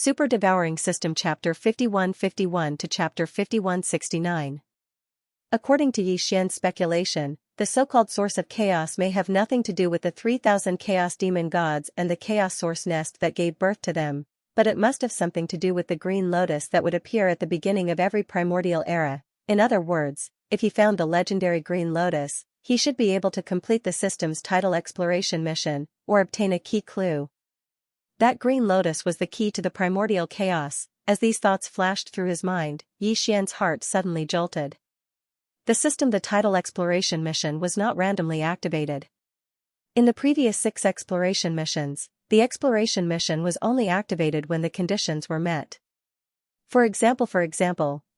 Super Devouring System Chapter 5151 to Chapter 5169. According to Xianxia's speculation, the so-called source of chaos may have nothing to do with the 3,000 chaos demon gods and the chaos source nest that gave birth to them, but it must have something to do with the green lotus that would appear at the beginning of every primordial era. In other words, if he found the legendary green lotus, he should be able to complete the system's title exploration mission, or obtain a key clue. That green lotus was the key to the primordial chaos. As these thoughts flashed through his mind, Xianxia's heart suddenly jolted. The title exploration mission was not randomly activated. In the previous 6 exploration missions, the exploration mission was only activated when the conditions were met. For example,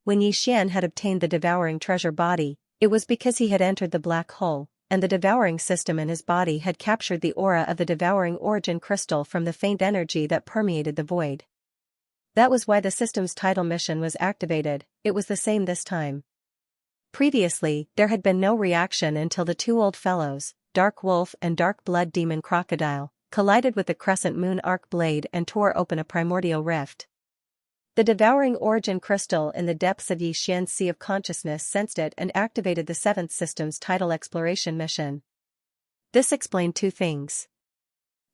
when Xian had obtained the devouring treasure body, it was because he had entered the black hole, and the devouring system in his body had captured the aura of the devouring origin crystal from the faint energy that permeated the void. That was why the system's title mission was activated. It was the same this time. Previously, there had been no reaction until the 2 old fellows, Dark Wolf and Dark Blood Demon Crocodile, collided with the Crescent Moon Arc Blade and tore open a primordial rift. The devouring origin crystal in the depths of Xianxia's sea of consciousness sensed it and activated the 7th system's title exploration mission. This explained 2 things.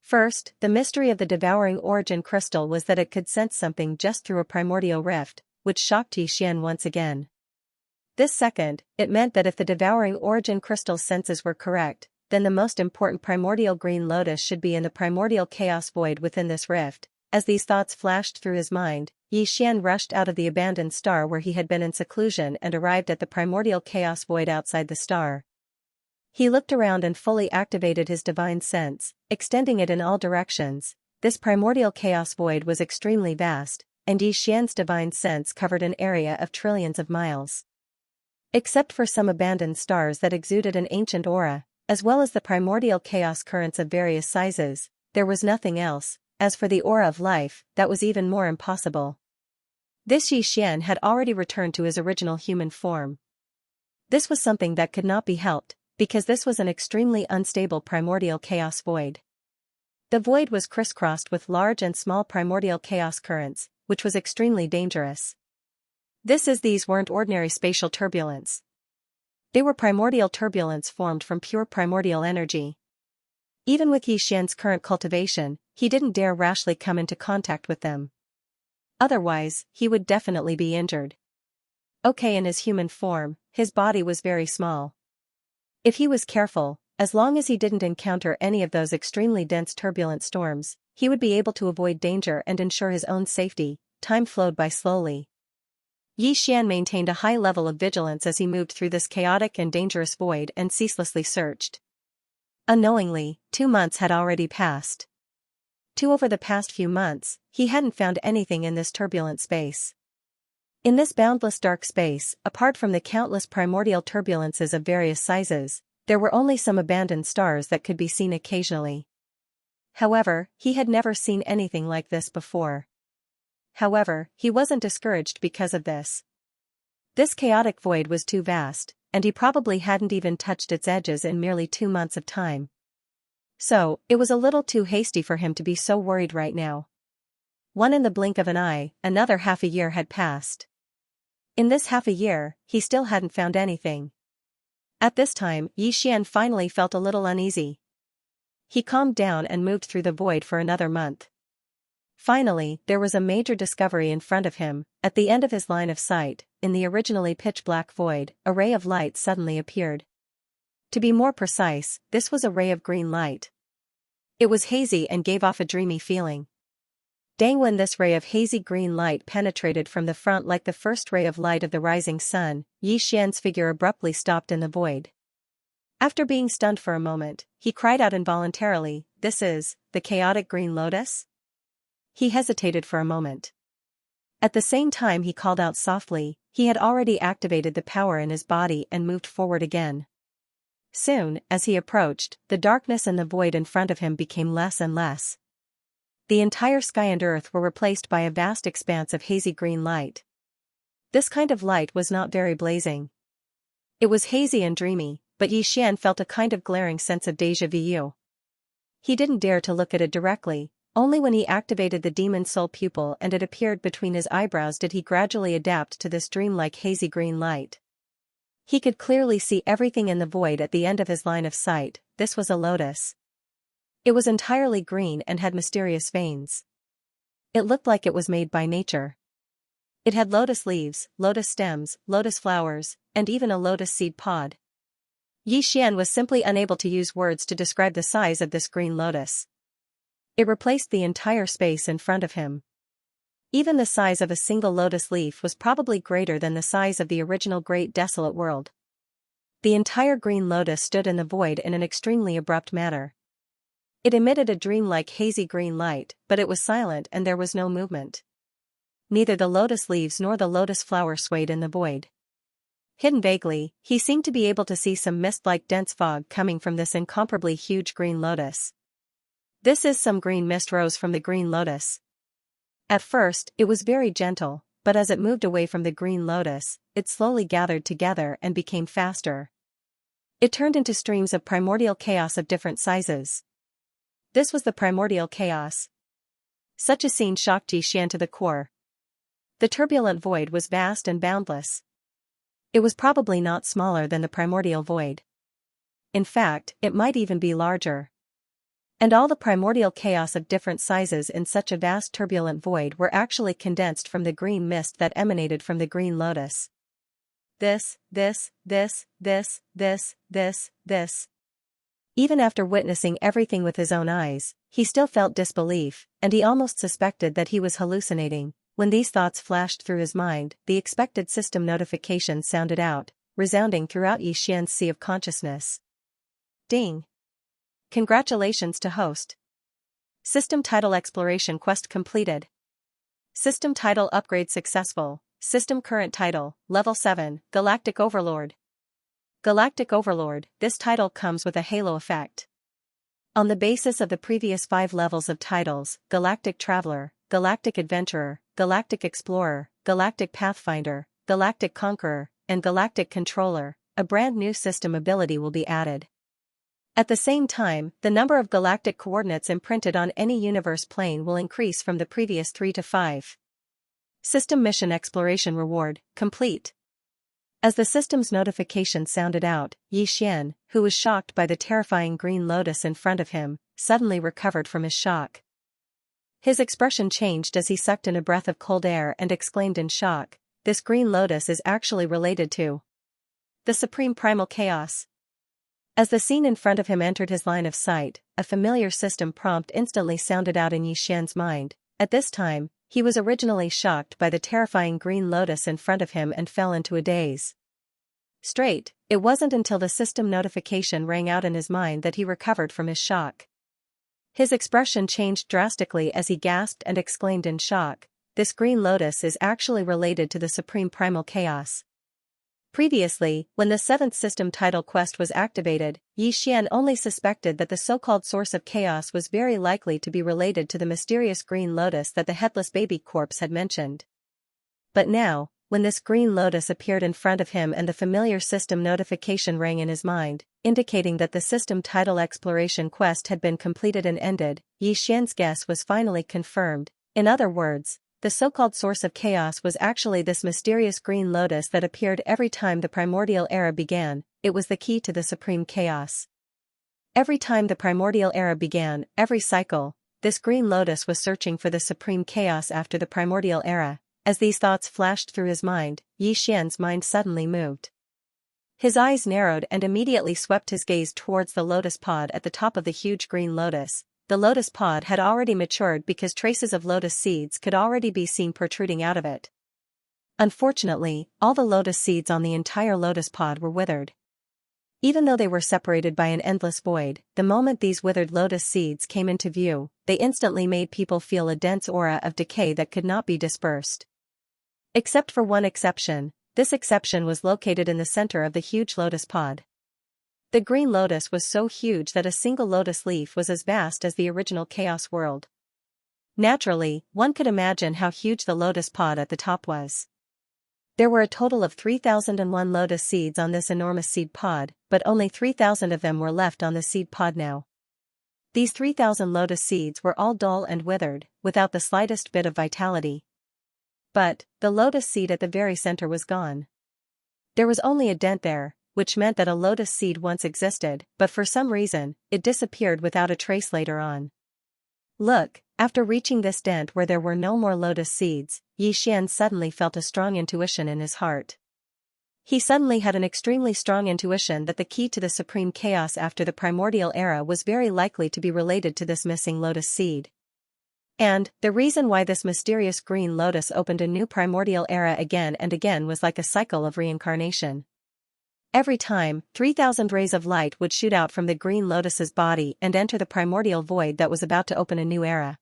First, the mystery of the devouring origin crystal was that it could sense something just through a primordial rift, which shocked Xian once again. This second, it meant that if the devouring origin crystal's senses were correct, then the most important primordial green lotus should be in the primordial chaos void within this rift. As these thoughts flashed through his mind, Xian rushed out of the abandoned star where he had been in seclusion and arrived at the primordial chaos void outside the star. He looked around and fully activated his divine sense, extending it in all directions. This primordial chaos void was extremely vast, and Xian's divine sense covered an area of trillions of miles. Except for some abandoned stars that exuded an ancient aura, as well as the primordial chaos currents of various sizes, there was nothing else. As for the aura of life, that was even more impossible. This Xian had already returned to his original human form. This was something that could not be helped, because this was an extremely unstable primordial chaos void. The void was crisscrossed with large and small primordial chaos currents, which was extremely dangerous. These weren't ordinary spatial turbulence. They were primordial turbulence formed from pure primordial energy. Even with Xian's current cultivation, he didn't dare rashly come into contact with them. Otherwise, he would definitely be injured. In his human form, his body was very small. If he was careful, as long as he didn't encounter any of those extremely dense turbulent storms, he would be able to avoid danger and ensure his own safety. Time flowed by slowly. Xian maintained a high level of vigilance as he moved through this chaotic and dangerous void and ceaselessly searched. Unknowingly, 2 months had already passed. Over the past few months, he hadn't found anything in this turbulent space. In this boundless dark space, apart from the countless primordial turbulences of various sizes, there were only some abandoned stars that could be seen occasionally. However, he had never seen anything like this before. However, he wasn't discouraged because of this. This chaotic void was too vast, and he probably hadn't even touched its edges in merely 2 months of time. So, it was a little too hasty for him to be so worried right now. One in the blink of an eye, another half a year had passed. In this half a year, he still hadn't found anything. At this time, Xian finally felt a little uneasy. He calmed down and moved through the void for another month. Finally, there was a major discovery in front of him. At the end of his line of sight, in the originally pitch-black void, a ray of light suddenly appeared. To be more precise, this was a ray of green light. It was hazy and gave off a dreamy feeling. When this ray of hazy green light penetrated from the front like the first ray of light of the rising sun, Xian's figure abruptly stopped in the void. After being stunned for a moment, he cried out involuntarily, "This is the chaotic green lotus?" He hesitated for a moment. At the same time he called out softly. He had already activated the power in his body and moved forward again. Soon, as he approached, the darkness and the void in front of him became less and less. The entire sky and earth were replaced by a vast expanse of hazy green light. This kind of light was not very blazing. It was hazy and dreamy, but Xian felt a kind of glaring sense of déjà vu. He didn't dare to look at it directly, Only when he activated the demon soul pupil and it appeared between his eyebrows did he gradually adapt to this dreamlike hazy green light. He could clearly see everything in the void at the end of his line of sight. This was a lotus. It was entirely green and had mysterious veins. It looked like it was made by nature. It had lotus leaves, lotus stems, lotus flowers, and even a lotus seed pod. Yi Xian was simply unable to use words to describe the size of this green lotus. It replaced the entire space in front of him. Even the size of a single lotus leaf was probably greater than the size of the original Great Desolate World. The entire green lotus stood in the void in an extremely abrupt manner. It emitted a dreamlike hazy green light, but it was silent and there was no movement. Neither the lotus leaves nor the lotus flower swayed in the void. Hidden vaguely, he seemed to be able to see some mist-like dense fog coming from this incomparably huge green lotus. Some green mist rose from the green lotus. At first, it was very gentle, but as it moved away from the green lotus, it slowly gathered together and became faster. It turned into streams of primordial chaos of different sizes. This was the primordial chaos. Such a scene shocked Yi Xian to the core. The turbulent void was vast and boundless. It was probably not smaller than the primordial void. In fact, it might even be larger. And all the primordial chaos of different sizes in such a vast turbulent void were actually condensed from the green mist that emanated from the green lotus. This. Even after witnessing everything with his own eyes, he still felt disbelief, and he almost suspected that he was hallucinating. When these thoughts flashed through his mind, the expected system notification sounded out, resounding throughout Yi Xian's sea of consciousness. Ding! Congratulations to host. System title exploration quest completed. System title upgrade successful. System current title, level 7, Galactic Overlord. Galactic Overlord, this title comes with a halo effect. On the basis of the previous 5 levels of titles, Galactic Traveler, Galactic Adventurer, Galactic Explorer, Galactic Pathfinder, Galactic Conqueror, and Galactic Controller, a brand new system ability will be added. At the same time, the number of galactic coordinates imprinted on any universe plane will increase from the previous 3 to 5. System Mission Exploration Reward, complete. As the system's notification sounded out, Yi Xian, who was shocked by the terrifying green lotus in front of him, suddenly recovered from his shock. His expression changed as he sucked in a breath of cold air and exclaimed in shock, "This green lotus is actually related to the Supreme Primal Chaos." As the scene in front of him entered his line of sight, a familiar system prompt instantly sounded out in Yi Xian's mind. At this time, he was originally shocked by the terrifying green lotus in front of him and fell into a daze. It wasn't until the system notification rang out in his mind that he recovered from his shock. His expression changed drastically as he gasped and exclaimed in shock, "This green lotus is actually related to the Supreme Primal Chaos." Previously, when the 7th system title quest was activated, Yi Xian only suspected that the so-called source of chaos was very likely to be related to the mysterious green lotus that the headless baby corpse had mentioned. But now, when this green lotus appeared in front of him and the familiar system notification rang in his mind, indicating that the system title exploration quest had been completed and ended, Yi Xian's guess was finally confirmed. In other words, the so-called source of chaos was actually this mysterious green lotus that appeared every time the primordial era began. It was the key to the supreme chaos. Every time the primordial era began, every cycle, this green lotus was searching for the supreme chaos after the primordial era. As these thoughts flashed through his mind, Yi Xian's mind suddenly moved. His eyes narrowed and immediately swept his gaze towards the lotus pod at the top of the huge green lotus. The lotus pod had already matured because traces of lotus seeds could already be seen protruding out of it. Unfortunately, all the lotus seeds on the entire lotus pod were withered. Even though they were separated by an endless void, the moment these withered lotus seeds came into view, they instantly made people feel a dense aura of decay that could not be dispersed. Except for one exception, this exception was located in the center of the huge lotus pod. The green lotus was so huge that a single lotus leaf was as vast as the original Chaos World. Naturally, one could imagine how huge the lotus pod at the top was. There were a total of 3,001 lotus seeds on this enormous seed pod, but only 3,000 of them were left on the seed pod now. These 3,000 lotus seeds were all dull and withered, without the slightest bit of vitality. But the lotus seed at the very center was gone. There was only a dent there, which meant that a lotus seed once existed, but for some reason, it disappeared without a trace later on. Look, after reaching this dent where there were no more lotus seeds, Xian suddenly felt a strong intuition in his heart. He suddenly had an extremely strong intuition that the key to the supreme chaos after the primordial era was very likely to be related to this missing lotus seed. And the reason why this mysterious green lotus opened a new primordial era again and again was like a cycle of reincarnation. Every time, 3,000 rays of light would shoot out from the green lotus's body and enter the primordial void that was about to open a new era.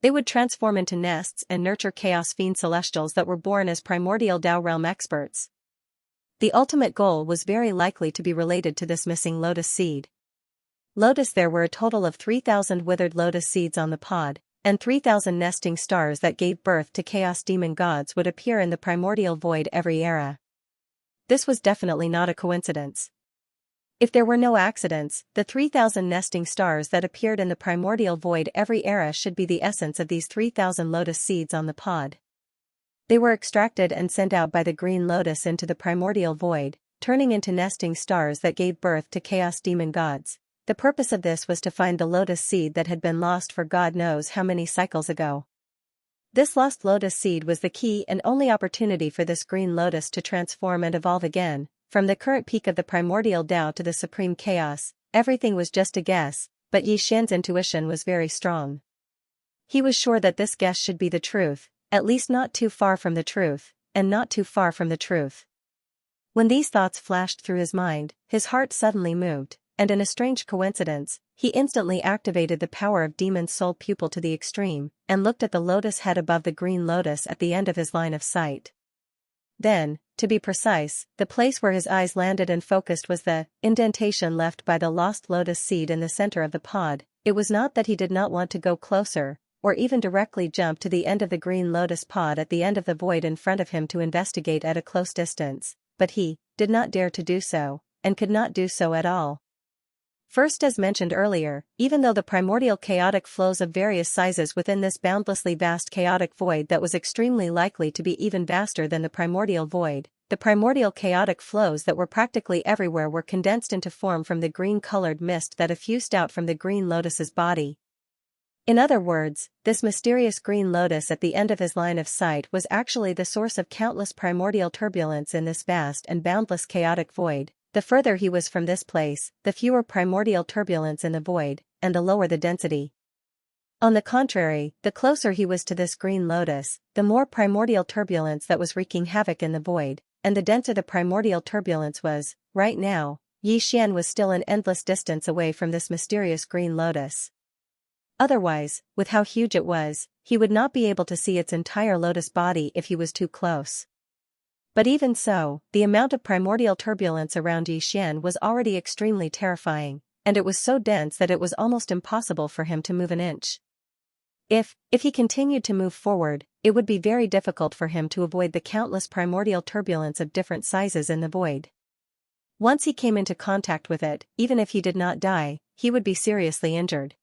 They would transform into nests and nurture chaos fiend celestials that were born as primordial Tao realm experts. The ultimate goal was very likely to be related to this missing lotus seed. There were a total of 3,000 withered lotus seeds on the pod, and 3,000 nesting stars that gave birth to chaos demon gods would appear in the primordial void every era. This was definitely not a coincidence. If there were no accidents, the 3,000 nesting stars that appeared in the primordial void every era should be the essence of these 3,000 lotus seeds on the pod. They were extracted and sent out by the green lotus into the primordial void, turning into nesting stars that gave birth to chaos demon gods. The purpose of this was to find the lotus seed that had been lost for God knows how many cycles ago. This lost lotus seed was the key and only opportunity for this green lotus to transform and evolve again. From the current peak of the primordial Tao to the supreme chaos, everything was just a guess, but Xian's intuition was very strong. He was sure that this guess should be the truth, at least not too far from the truth, and not too far from the truth. When these thoughts flashed through his mind, his heart suddenly moved, and in a strange coincidence, he instantly activated the power of Demon's Soul Pupil to the extreme, and looked at the lotus head above the green lotus at the end of his line of sight. Then, to be precise, the place where his eyes landed and focused was the indentation left by the lost lotus seed in the center of the pod. It was not that he did not want to go closer, or even directly jump to the end of the green lotus pod at the end of the void in front of him to investigate at a close distance, but he did not dare to do so, and could not do so at all. First, as mentioned earlier, even though the primordial chaotic flows of various sizes within this boundlessly vast chaotic void that was extremely likely to be even vaster than the primordial void, the primordial chaotic flows that were practically everywhere were condensed into form from the green-colored mist that effused out from the green lotus's body. In other words, this mysterious green lotus at the end of his line of sight was actually the source of countless primordial turbulence in this vast and boundless chaotic void. The further he was from this place, the fewer primordial turbulence in the void, and the lower the density. On the contrary, the closer he was to this green lotus, the more primordial turbulence that was wreaking havoc in the void, and the denser the primordial turbulence was. Right now, Xian was still an endless distance away from this mysterious green lotus. Otherwise, with how huge it was, he would not be able to see its entire lotus body if he was too close. But even so, the amount of primordial turbulence around Xian was already extremely terrifying, and it was so dense that it was almost impossible for him to move an inch. If he continued to move forward, it would be very difficult for him to avoid the countless primordial turbulence of different sizes in the void. Once he came into contact with it, even if he did not die, he would be seriously injured.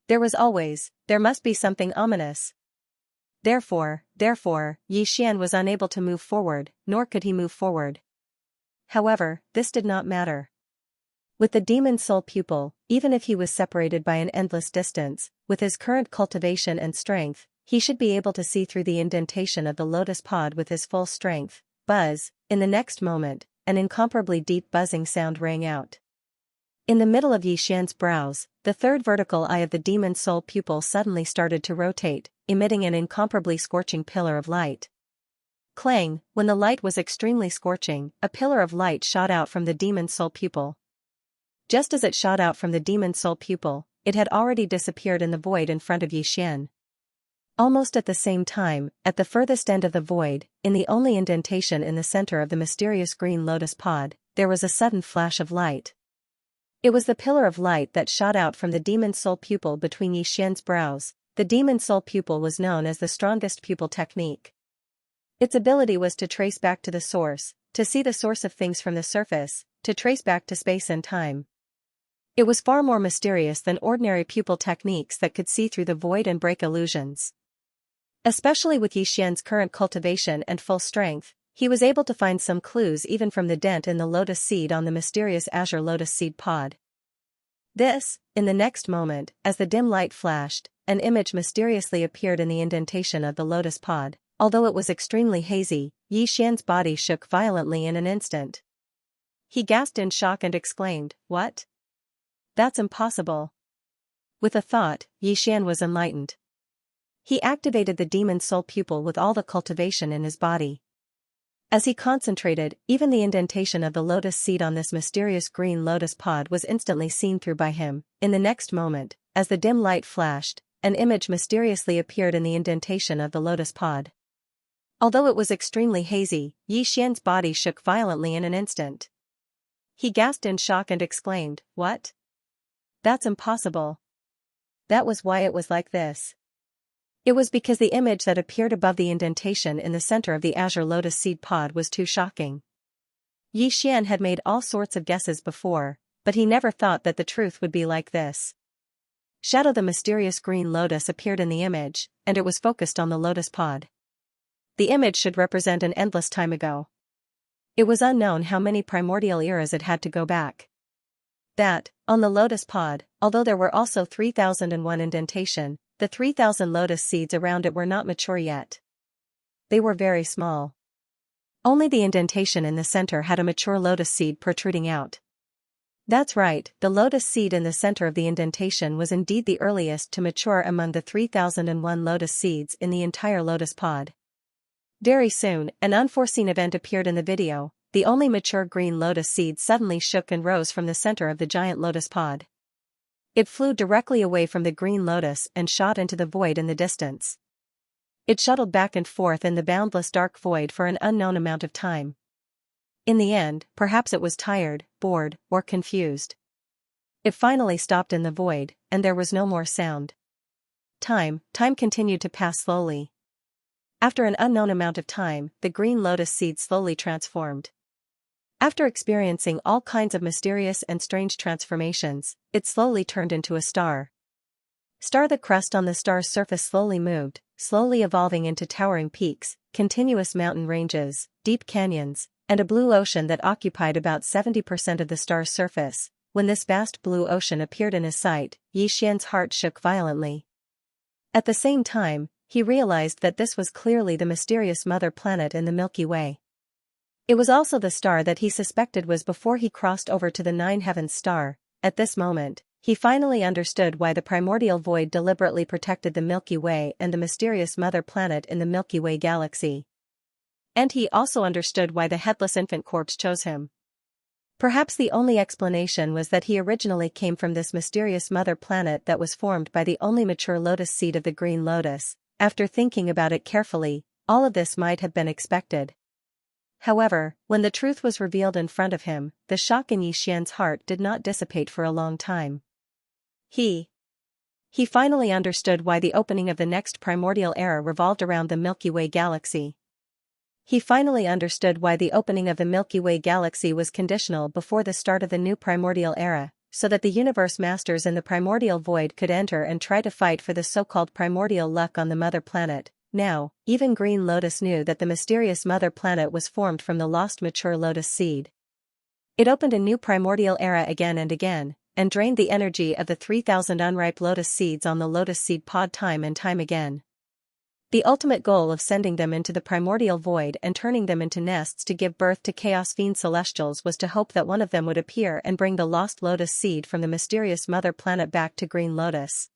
There must be something ominous. Therefore, Xian was unable to move forward, nor could he move forward. However, this did not matter. With the Demon's Soul Pupil, even if he was separated by an endless distance, with his current cultivation and strength, he should be able to see through the indentation of the lotus pod with his full strength. Buzz! In the next moment, an incomparably deep buzzing sound rang out. In the middle of Xian's brows, the third vertical eye of the Demon's Soul Pupil suddenly started to rotate, emitting an incomparably scorching pillar of light. Clang! When the light was extremely scorching, a pillar of light shot out from the Demon's Soul Pupil. Just as it shot out from the Demon's Soul Pupil, it had already disappeared in the void in front of Xian. Almost at the same time, at the furthest end of the void, in the only indentation in the center of the mysterious green lotus pod, there was a sudden flash of light. It was the pillar of light that shot out from the Demon's Soul Pupil between Xian's brows. The Demon's Soul Pupil was known as the strongest pupil technique. Its ability was to trace back to the source, to see the source of things from the surface, to trace back to space and time. It was far more mysterious than ordinary pupil techniques that could see through the void and break illusions. Especially with Yixian's current cultivation and full strength, he was able to find some clues even from the dent in the lotus seed on the mysterious azure lotus seed pod. In the next moment, as the dim light flashed, an image mysteriously appeared in the indentation of the lotus pod. Although it was extremely hazy, Yixian's body shook violently in an instant. He gasped in shock and exclaimed, "What? That's impossible." With a thought, Yixian was enlightened. He activated the demon soul pupil with all the cultivation in his body. As he concentrated, even the indentation of the lotus seed on this mysterious green lotus pod was instantly seen through by him. In the next moment, as the dim light flashed, an image mysteriously appeared in the indentation of the lotus pod. Although it was extremely hazy, Yixian's body shook violently in an instant. He gasped in shock and exclaimed, "What? That's impossible." That was why it was like this. It was because the image that appeared above the indentation in the center of the azure lotus seed pod was too shocking. Yixian had made all sorts of guesses before, but he never thought that the truth would be like this. Shadow, the mysterious green lotus, appeared in the image, and it was focused on the lotus pod. The image should represent an endless time ago. It was unknown how many primordial eras it had to go back. That, on the lotus pod, although there were also 3001 indentation, the 3000 lotus seeds around it were not mature yet. They were very small. Only the indentation in the center had a mature lotus seed protruding out. That's right, the lotus seed in the center of the indentation was indeed the earliest to mature among the 3001 lotus seeds in the entire lotus pod. Very soon, an unforeseen event appeared in the video. The only mature green lotus seed suddenly shook and rose from the center of the giant lotus pod. It flew directly away from the green lotus and shot into the void in the distance. It shuttled back and forth in the boundless dark void for an unknown amount of time. In the end, perhaps it was tired, bored, or confused. It finally stopped in the void, and there was no more sound. Time continued to pass slowly. After an unknown amount of time, the green lotus seed slowly transformed. After experiencing all kinds of mysterious and strange transformations, it slowly turned into a star. The crust on the star's surface slowly moved, slowly evolving into towering peaks, continuous mountain ranges, deep canyons, and a blue ocean that occupied about 70% of the star's surface. When this vast blue ocean appeared in his sight, Yixian's heart shook violently. At the same time, he realized that this was clearly the mysterious mother planet in the Milky Way. It was also the star that he suspected was before he crossed over to the Nine Heavens star. At this moment, he finally understood why the primordial void deliberately protected the Milky Way and the mysterious mother planet in the Milky Way galaxy. And he also understood why the headless infant corpse chose him. Perhaps the only explanation was that he originally came from this mysterious mother planet that was formed by the only mature lotus seed of the green lotus. After thinking about it carefully, all of this might have been expected. However, when the truth was revealed in front of him, the shock in Yixian's heart did not dissipate for a long time. He finally understood why the opening of the next primordial era revolved around the Milky Way galaxy. He finally understood why the opening of the Milky Way galaxy was conditional before the start of the new primordial era, so that the universe masters in the primordial void could enter and try to fight for the so-called primordial luck on the mother planet. Now, even Green Lotus knew that the mysterious mother planet was formed from the lost mature lotus seed. It opened a new primordial era again and again, and drained the energy of the 3000 unripe lotus seeds on the lotus seed pod time and time again. The ultimate goal of sending them into the primordial void and turning them into nests to give birth to chaos fiend celestials was to hope that one of them would appear and bring the lost lotus seed from the mysterious mother planet back to Green Lotus.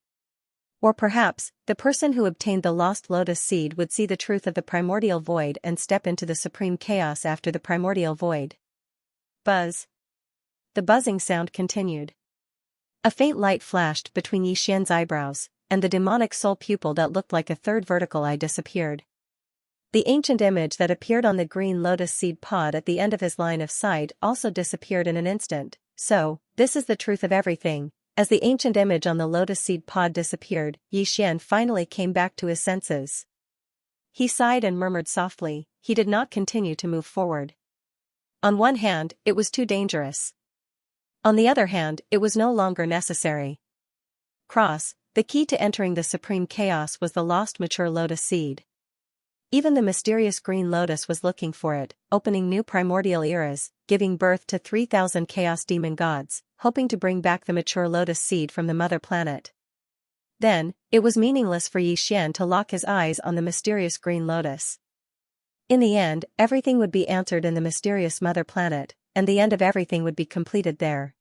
Or perhaps, the person who obtained the lost lotus seed would see the truth of the primordial void and step into the supreme chaos after the primordial void. Buzz. The buzzing sound continued. A faint light flashed between Yixian's eyebrows, and the demonic soul pupil that looked like a third vertical eye disappeared. The ancient image that appeared on the green lotus seed pod at the end of his line of sight also disappeared in an instant. So, this is the truth of everything. As the ancient image on the lotus seed pod disappeared, Yixian finally came back to his senses. He sighed and murmured softly. He did not continue to move forward. On one hand, it was too dangerous. On the other hand, it was no longer necessary. The key to entering the supreme chaos was the lost mature lotus seed. Even the mysterious green lotus was looking for it, opening new primordial eras, giving birth to 3,000 chaos demon gods, hoping to bring back the mature lotus seed from the mother planet. Then, it was meaningless for Xian to lock his eyes on the mysterious green lotus. In the end, everything would be answered in the mysterious mother planet, and the end of everything would be completed there.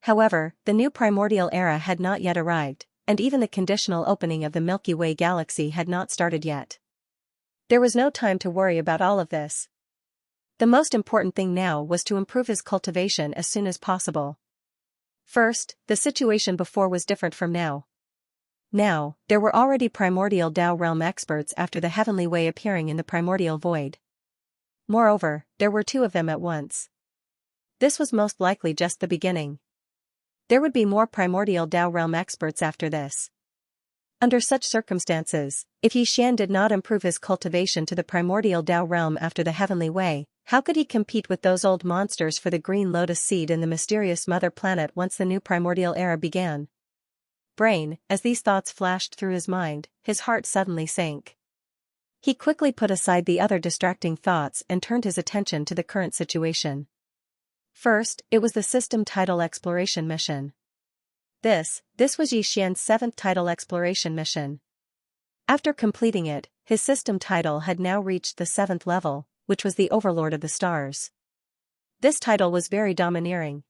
However, the new primordial era had not yet arrived, and even the conditional opening of the Milky Way galaxy had not started yet. There was no time to worry about all of this. The most important thing now was to improve his cultivation as soon as possible. First, the situation before was different from now. Now, there were already primordial Tao realm experts after the heavenly way appearing in the primordial void. Moreover, there were 2 of them at once. This was most likely just the beginning. There would be more primordial Tao realm experts after this. Under such circumstances, if Xian did not improve his cultivation to the primordial Tao realm after the heavenly way, how could he compete with those old monsters for the green lotus seed in the mysterious mother planet once the new primordial era began? As these thoughts flashed through his mind, his heart suddenly sank. He quickly put aside the other distracting thoughts and turned his attention to the current situation. First, it was the system title exploration mission. This was Xian's 7th title exploration mission. After completing it, his system title had now reached the 7th level, which was the Overlord of the Stars. This title was very domineering.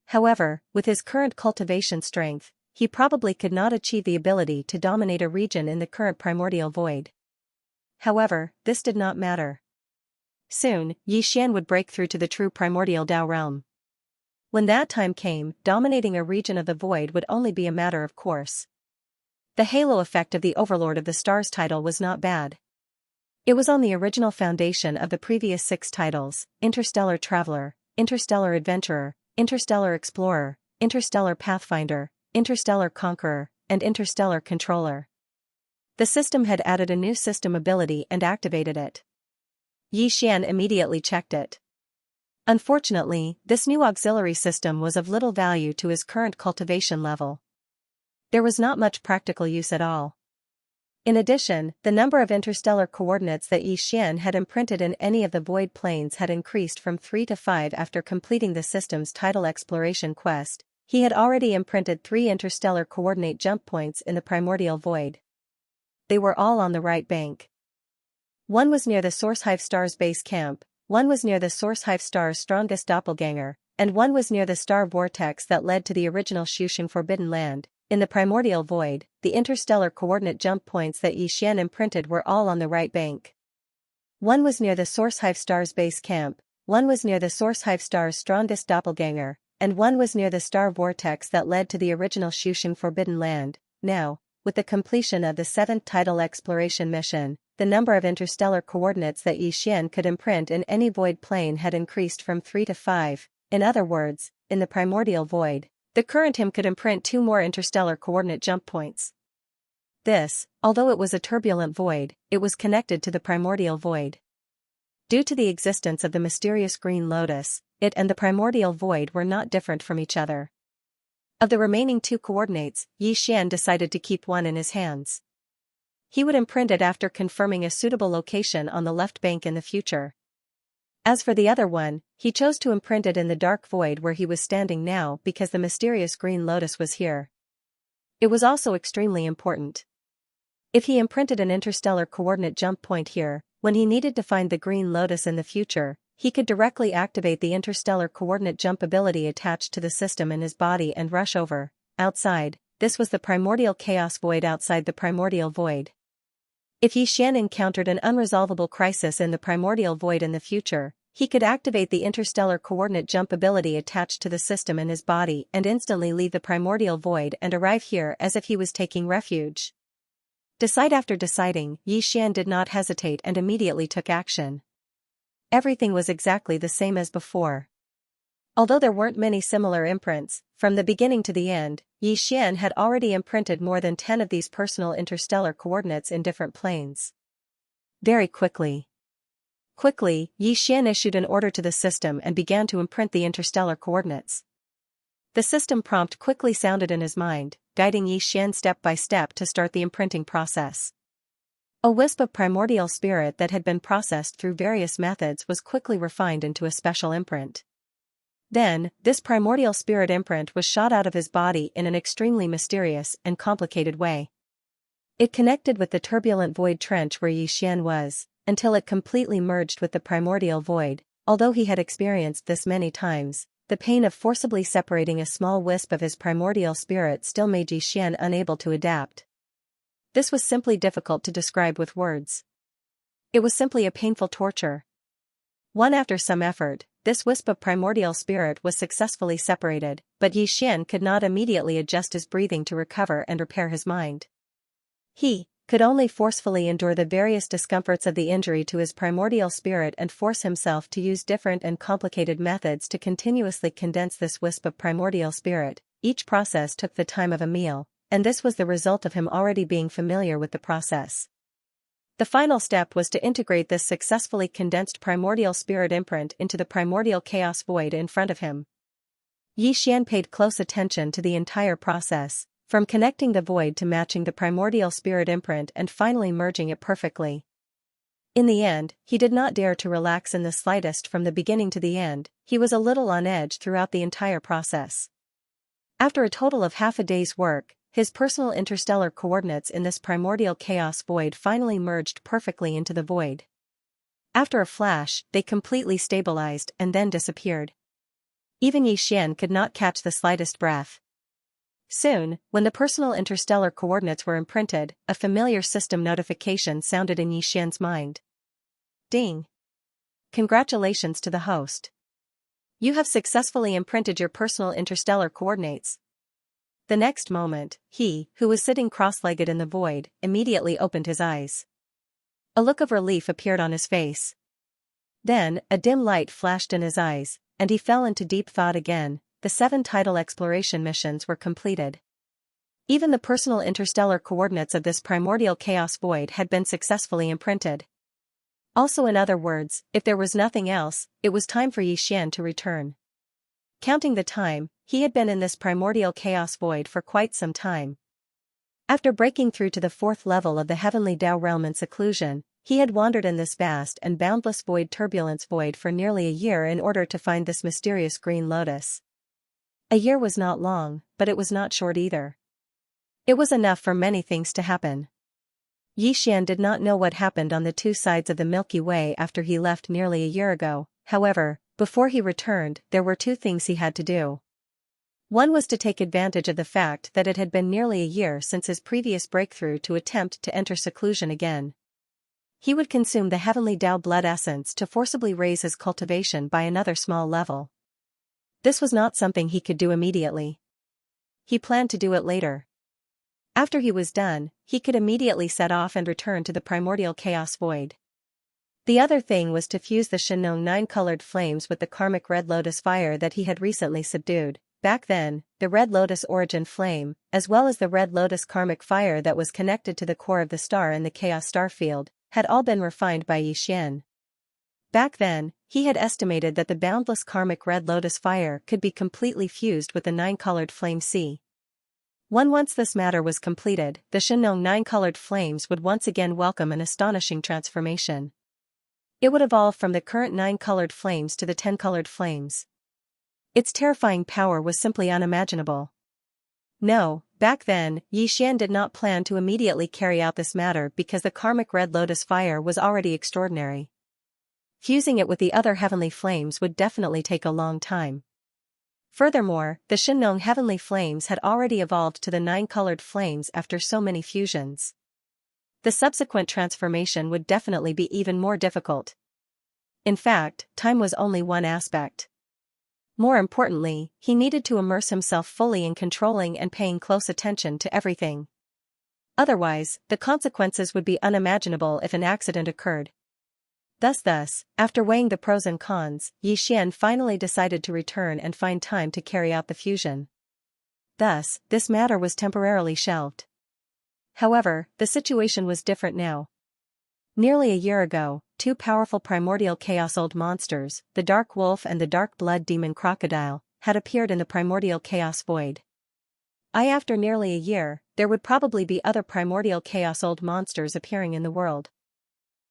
However, with his current cultivation strength, he probably could not achieve the ability to dominate a region in the current primordial void. However, this did not matter. Soon, Xian would break through to the true primordial Tao realm. When that time came, dominating a region of the void would only be a matter of course. The halo effect of the Overlord of the Stars title was not bad. It was on the original foundation of the previous 6 titles: Interstellar Traveler, Interstellar Adventurer, Interstellar Explorer, Interstellar Pathfinder, Interstellar Conqueror, and Interstellar Controller. The system had added a new system ability and activated it. Xian immediately checked it. Unfortunately, this new auxiliary system was of little value to his current cultivation level. There was not much practical use at all. In addition, the number of interstellar coordinates that Xian had imprinted in any of the void planes had increased from 3 to 5 after completing the system's title exploration quest. He had already imprinted 3 interstellar coordinate jump points in the primordial void. They were all on the right bank. One was near the Source Hive Star's base camp, one was near the Source Hive Star's strongest doppelganger, and one was near the star vortex that led to the original Xianxia Forbidden Land. In the primordial void, the interstellar coordinate jump points that Xian imprinted were all on the right bank. One was near the Source Hive Star's base camp, one was near the Source Hive Star's strongest doppelganger, and one was near the star vortex that led to the original Xianxia Forbidden Land. Now, with the completion of the 7th title exploration mission, the number of interstellar coordinates that Xian could imprint in any void plane had increased from 3 to 5. In other words, in the primordial void, the current him could imprint 2 more interstellar coordinate jump points. This, although it was a turbulent void, it was connected to the primordial void. Due to the existence of the mysterious green lotus, it and the primordial void were not different from each other. Of the remaining 2 coordinates, Xian decided to keep one in his hands. He would imprint it after confirming a suitable location on the left bank in the future. As for the other one, he chose to imprint it in the dark void where he was standing now because the mysterious green lotus was here. It was also extremely important. If he imprinted an interstellar coordinate jump point here, when he needed to find the green lotus in the future, he could directly activate the interstellar coordinate jump ability attached to the system in his body and rush over. Outside, this was the primordial chaos void outside the primordial void. If Xian encountered an unresolvable crisis in the primordial void in the future, he could activate the interstellar coordinate jump ability attached to the system in his body and instantly leave the primordial void and arrive here as if he was taking refuge. After deciding, Xian did not hesitate and immediately took action. Everything was exactly the same as before. Although there weren't many similar imprints, from the beginning to the end, Xian had already imprinted more than 10 of these personal interstellar coordinates in different planes. Very quickly, Xian issued an order to the system and began to imprint the interstellar coordinates. The system prompt quickly sounded in his mind, guiding Xian step by step to start the imprinting process. A wisp of primordial spirit that had been processed through various methods was quickly refined into a special imprint. Then, this primordial spirit imprint was shot out of his body in an extremely mysterious and complicated way. It connected with the turbulent void trench where Xian was, until it completely merged with the primordial void. Although he had experienced this many times, the pain of forcibly separating a small wisp of his primordial spirit still made Xian unable to adapt. This was simply difficult to describe with words. It was simply a painful torture. After some effort, this wisp of primordial spirit was successfully separated, but Xian could not immediately adjust his breathing to recover and repair his mind. He could only forcefully endure the various discomforts of the injury to his primordial spirit and force himself to use different and complicated methods to continuously condense this wisp of primordial spirit. Each process took the time of a meal, and this was the result of him already being familiar with the process. The final step was to integrate this successfully condensed primordial spirit imprint into the primordial chaos void in front of him. Xian paid close attention to the entire process, from connecting the void to matching the primordial spirit imprint and finally merging it perfectly. In the end, he did not dare to relax in the slightest from the beginning to the end. He was a little on edge throughout the entire process. After a total of half a day's work, his personal interstellar coordinates in this primordial chaos void finally merged perfectly into the void. After a flash, they completely stabilized and then disappeared. Even Xian could not catch the slightest breath. Soon, when the personal interstellar coordinates were imprinted, a familiar system notification sounded in Xian's mind. Ding! Congratulations to the host. You have successfully imprinted your personal interstellar coordinates. The next moment, he, who was sitting cross-legged in the void, immediately opened his eyes. A look of relief appeared on his face. Then, a dim light flashed in his eyes, and he fell into deep thought again. The 7 tidal exploration missions were completed. Even the personal interstellar coordinates of this primordial chaos void had been successfully imprinted. Also, in other words, if there was nothing else, it was time for Xian to return. Counting the time, he had been in this primordial chaos void for quite some time. After breaking through to the 4th level of the heavenly Tao realm in seclusion, he had wandered in this vast and boundless void turbulence void for nearly a year in order to find this mysterious green lotus. A year was not long, but it was not short either. It was enough for many things to happen. Xian did not know what happened on the 2 sides of the Milky Way after he left nearly a year ago. However, before he returned, there were 2 things he had to do. One was to take advantage of the fact that it had been nearly a year since his previous breakthrough to attempt to enter seclusion again. He would consume the heavenly Tao blood essence to forcibly raise his cultivation by another small level. This was not something he could do immediately. He planned to do it later. After he was done, he could immediately set off and return to the primordial chaos void. The other thing was to fuse the Xianxia 9-colored flames with the karmic red lotus fire that he had recently subdued. Back then, the red lotus origin flame, as well as the red lotus karmic fire that was connected to the core of the star in the chaos star field, had all been refined by Xian. Back then, he had estimated that the boundless karmic red lotus fire could be completely fused with the 9-colored flame C. Once this matter was completed, the Xianxia 9-colored flames would once again welcome an astonishing transformation. It would evolve from the current 9-colored flames to the 10-colored flames. Its terrifying power was simply unimaginable. No, back then, Xian did not plan to immediately carry out this matter because the karmic red lotus fire was already extraordinary. Fusing it with the other heavenly flames would definitely take a long time. Furthermore, the Xianxia heavenly flames had already evolved to the 9-colored flames after so many fusions. The subsequent transformation would definitely be even more difficult. In fact, time was only one aspect. More importantly, he needed to immerse himself fully in controlling and paying close attention to everything. Otherwise, the consequences would be unimaginable if an accident occurred. Thus, after weighing the pros and cons, Xian finally decided to return and find time to carry out the fusion. Thus, this matter was temporarily shelved. However, the situation was different now. Nearly a year ago, 2 powerful primordial chaos old monsters, the Dark Wolf and the Dark Blood Demon Crocodile, had appeared in the primordial chaos void. After nearly a year, there would probably be other primordial chaos old monsters appearing in the world.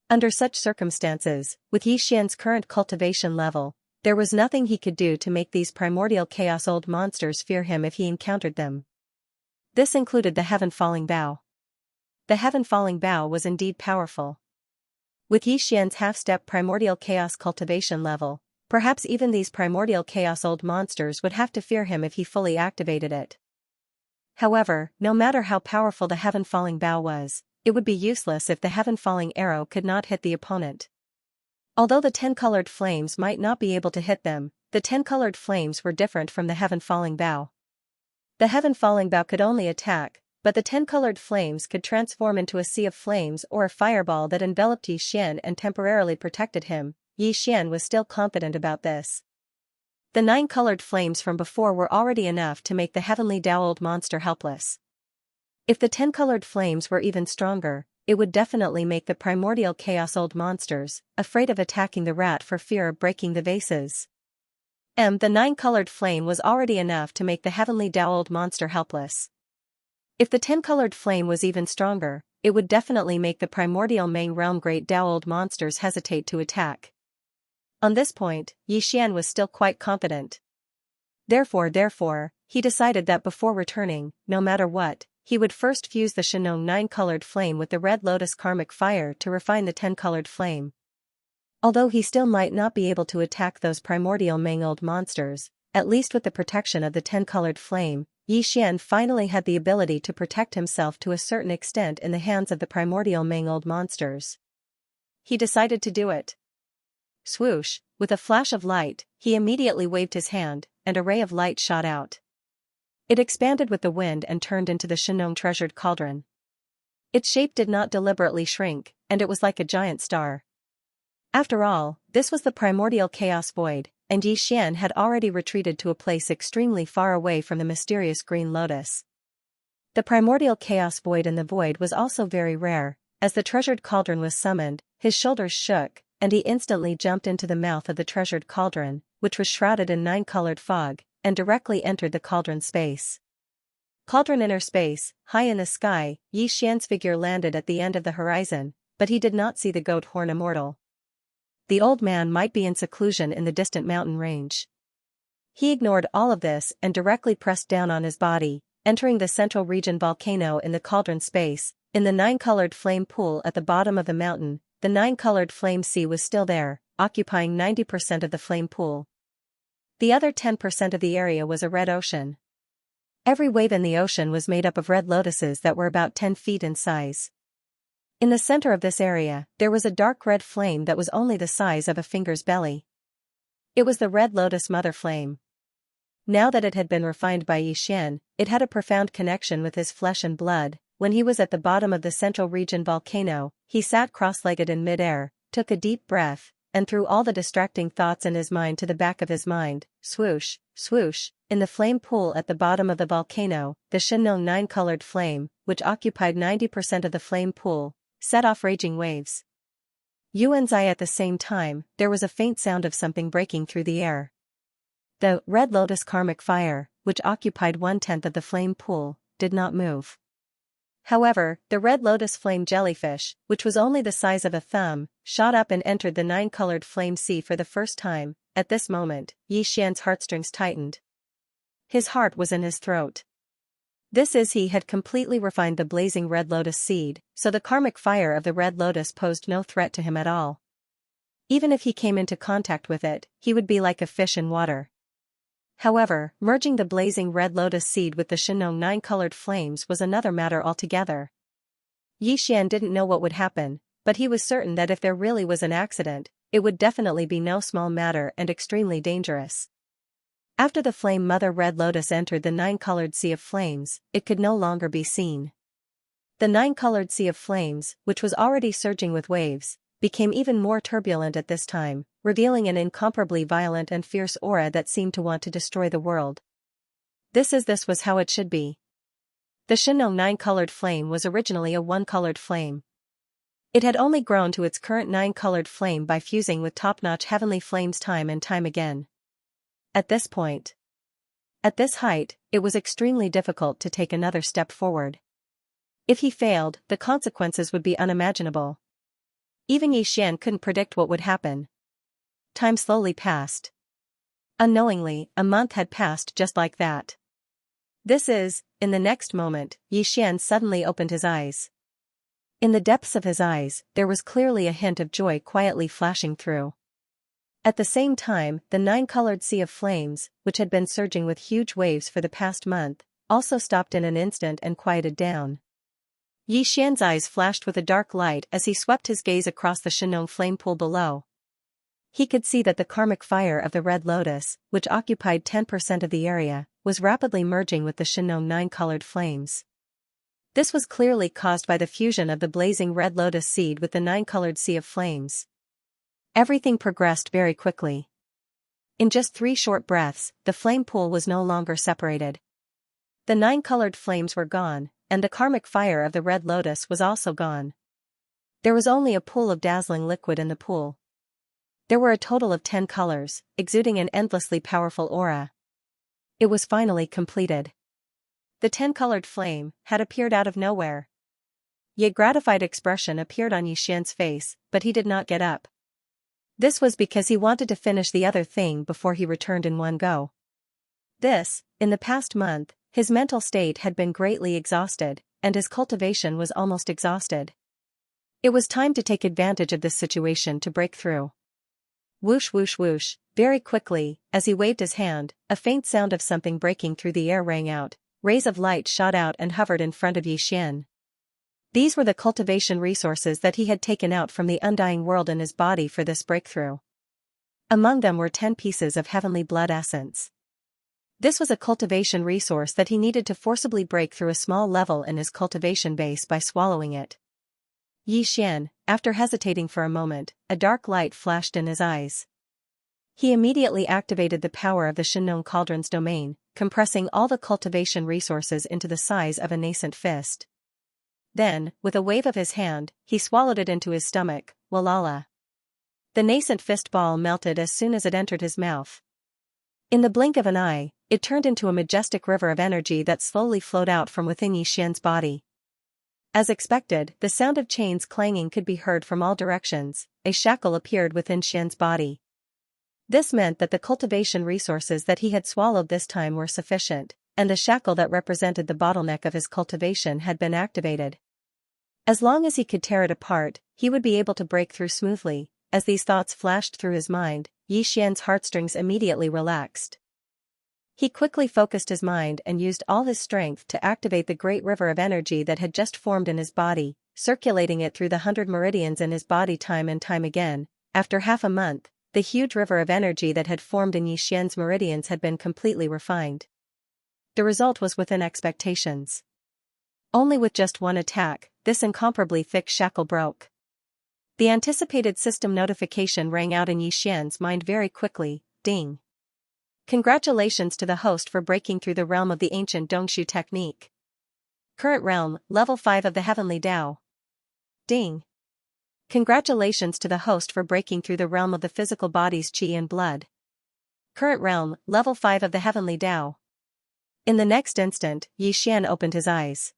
Under such circumstances, with Yixian's current cultivation level, there was nothing he could do to make these primordial chaos old monsters fear him if he encountered them. This included the heaven-falling bow. The heaven-falling bow was indeed powerful. With Yixian's half-step primordial chaos cultivation level, perhaps even these primordial chaos old monsters would have to fear him if he fully activated it. However, no matter how powerful the heaven-falling bow was, it would be useless if the heaven-falling arrow could not hit the opponent. Although the 10 colored flames might not be able to hit them, the 10 colored flames were different from the heaven-falling bow. The heaven-falling bow could only attack, but the 10 colored flames could transform into a sea of flames or a fireball that enveloped Yixian and temporarily protected him. Yixian was still confident about this. The 9 colored flames from before were already enough to make the heavenly Dao-old monster helpless. If the 10 colored flames were even stronger, it would definitely make the primordial chaos old monsters afraid of attacking the rat for fear of breaking the vases. The 9 colored flame was already enough to make the heavenly Dao-old monster helpless. If the 10 colored flame was even stronger, it would definitely make the primordial Meng realm great Dao-old monsters hesitate to attack. On this point, Yixian was still quite confident. Therefore, he decided that before returning, no matter what, he would first fuse the Shenong 9-colored flame with the Red Lotus karmic fire to refine the 10-colored flame. Although he still might not be able to attack those primordial Meng-old monsters, at least with the protection of the 10-colored flame, Yixian finally had the ability to protect himself to a certain extent in the hands of the primordial Meng-old monsters. He decided to do it. Swoosh, with a flash of light, he immediately waved his hand, and a ray of light shot out. It expanded with the wind and turned into the Shenong treasured cauldron. Its shape did not deliberately shrink, and it was like a giant star. After all, this was the primordial chaos void, and Yixian had already retreated to a place extremely far away from the mysterious green lotus. The primordial chaos void in the void was also very rare. As the treasured cauldron was summoned, his shoulders shook, and he instantly jumped into the mouth of the treasured cauldron, which was shrouded in 9-colored fog, and directly entered the cauldron space. Cauldron inner space, high in the sky, Yixian's figure landed at the end of the horizon, but he did not see the goat horn immortal. The old man might be in seclusion in the distant mountain range. He ignored all of this and directly pressed down on his body, entering the central region volcano in the cauldron space. In the 9-colored flame pool at the bottom of the mountain, the 9-colored flame sea was still there, occupying 90% of the flame pool. The other 10% of the area was a red ocean. Every wave in the ocean was made up of red lotuses that were about 10 feet in size. In the center of this area, there was a dark red flame that was only the size of a finger's belly. It was the red lotus mother flame. Now that it had been refined by Yixian, it had a profound connection with his flesh and blood. When he was at the bottom of the central region volcano, he sat cross-legged in mid-air, took a deep breath, and threw all the distracting thoughts in his mind to the back of his mind. Swoosh, swoosh, in the flame pool at the bottom of the volcano, the Shenong 9-colored flame, which occupied 90% of the flame pool, set off raging waves. Yuanzai at the same time, there was a faint sound of something breaking through the air. The Red Lotus karmic fire, which occupied 1/10 of the flame pool, did not move. However, the red lotus flame jellyfish, which was only the size of a thumb, shot up and entered the 9-colored flame sea for the first time. At this moment, Yixian's heartstrings tightened. His heart was in his throat. He had completely refined the blazing red lotus seed, so the karmic fire of the red lotus posed no threat to him at all. Even if he came into contact with it, he would be like a fish in water. However, merging the blazing red lotus seed with the Shenong 9-colored flames was another matter altogether. Yixian didn't know what would happen, but he was certain that if there really was an accident, it would definitely be no small matter and extremely dangerous. After the flame mother red lotus entered the 9-colored sea of flames, it could no longer be seen. The 9-colored sea of flames, which was already surging with waves, became even more turbulent at this time, revealing an incomparably violent and fierce aura that seemed to want to destroy the world. This was how it should be. The Shenong 9-colored flame was originally a 1-colored flame. It had only grown to its current 9-colored flame by fusing with top-notch heavenly flames time and time again. At this point, At this height, it was extremely difficult to take another step forward. If he failed, the consequences would be unimaginable. Even Yixian couldn't predict what would happen. Time slowly passed. Unknowingly, a month had passed just like that. In the next moment, Yixian suddenly opened his eyes. In the depths of his eyes, there was clearly a hint of joy quietly flashing through. At the same time, the nine-colored sea of flames, which had been surging with huge waves for the past month, also stopped in an instant and quieted down. Yixian's eyes flashed with a dark light as he swept his gaze across the Shinong flame pool below. He could see that the karmic fire of the Red Lotus, which occupied 10% of the area, was rapidly merging with the Shinong nine-colored flames. This was clearly caused by the fusion of the blazing Red Lotus seed with the nine-colored sea of flames. Everything progressed very quickly. In just 3 short breaths, the flame pool was no longer separated. The nine-colored flames were gone, and the karmic fire of the Red Lotus was also gone. There was only a pool of dazzling liquid in the pool. There were a total of 10 colors, exuding an endlessly powerful aura. It was finally completed. The 10-colored flame had appeared out of nowhere. A gratified expression appeared on Yixian's face, but he did not get up. This was because he wanted to finish the other thing before he returned in one go. In the past month, his mental state had been greatly exhausted, and his cultivation was almost exhausted. It was time to take advantage of this situation to break through. Whoosh whoosh whoosh, very quickly, as he waved his hand, a faint sound of something breaking through the air rang out. Rays of light shot out and hovered in front of Yixian. These were the cultivation resources that he had taken out from the undying world in his body for this breakthrough. Among them were 10 pieces of heavenly blood essence. This was a cultivation resource that he needed to forcibly break through a small level in his cultivation base by swallowing it. Yixian, after hesitating for a moment, a dark light flashed in his eyes. He immediately activated the power of the Shinong Cauldron's domain, compressing all the cultivation resources into the size of a nascent fist. Then, with a wave of his hand, he swallowed it into his stomach. Walala. The nascent fist ball melted as soon as it entered his mouth. In the blink of an eye, it turned into a majestic river of energy that slowly flowed out from within Yixian's body. As expected, the sound of chains clanging could be heard from all directions. A shackle appeared within Xian's body. This meant that the cultivation resources that he had swallowed this time were sufficient, and the shackle that represented the bottleneck of his cultivation had been activated. As long as he could tear it apart, he would be able to break through smoothly. As these thoughts flashed through his mind, Yixian's heartstrings immediately relaxed. He quickly focused his mind and used all his strength to activate the great river of energy that had just formed in his body, circulating it through the 100 meridians in his body time and time again. After half a month, the huge river of energy that had formed in Yixian's meridians had been completely refined. The result was within expectations. Only with just one attack, this incomparably thick shackle broke. The anticipated system notification rang out in Yixian's mind very quickly. Ding. Congratulations to the host for breaking through the realm of the ancient Dongshu technique. Current realm, level 5 of the heavenly Tao. Ding. Congratulations to the host for breaking through the realm of the physical body's qi and blood. Current realm, level 5 of the heavenly Tao. In the next instant, Yixian opened his eyes.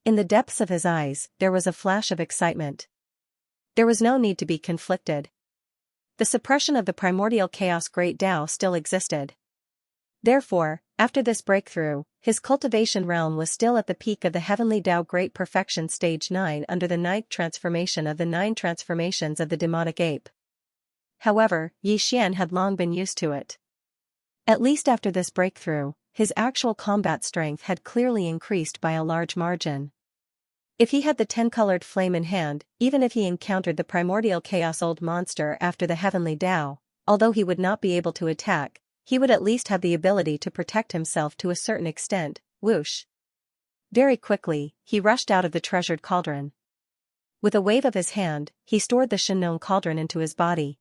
In the depths of his eyes, there was a flash of excitement. There was no need to be conflicted. The suppression of the primordial chaos great Tao still existed. Therefore, after this breakthrough, his cultivation realm was still at the peak of the heavenly Tao Great Perfection Stage 9 under the 9th transformation of the 9 transformations of the demonic ape. However, Yixian had long been used to it. At least after this breakthrough, his actual combat strength had clearly increased by a large margin. If he had the 10-colored flame in hand, even if he encountered the primordial chaos old monster after the heavenly Tao, although he would not be able to attack, he would at least have the ability to protect himself to a certain extent. Whoosh. Very quickly, he rushed out of the treasured cauldron. With a wave of his hand, he stored the Shinong cauldron into his body.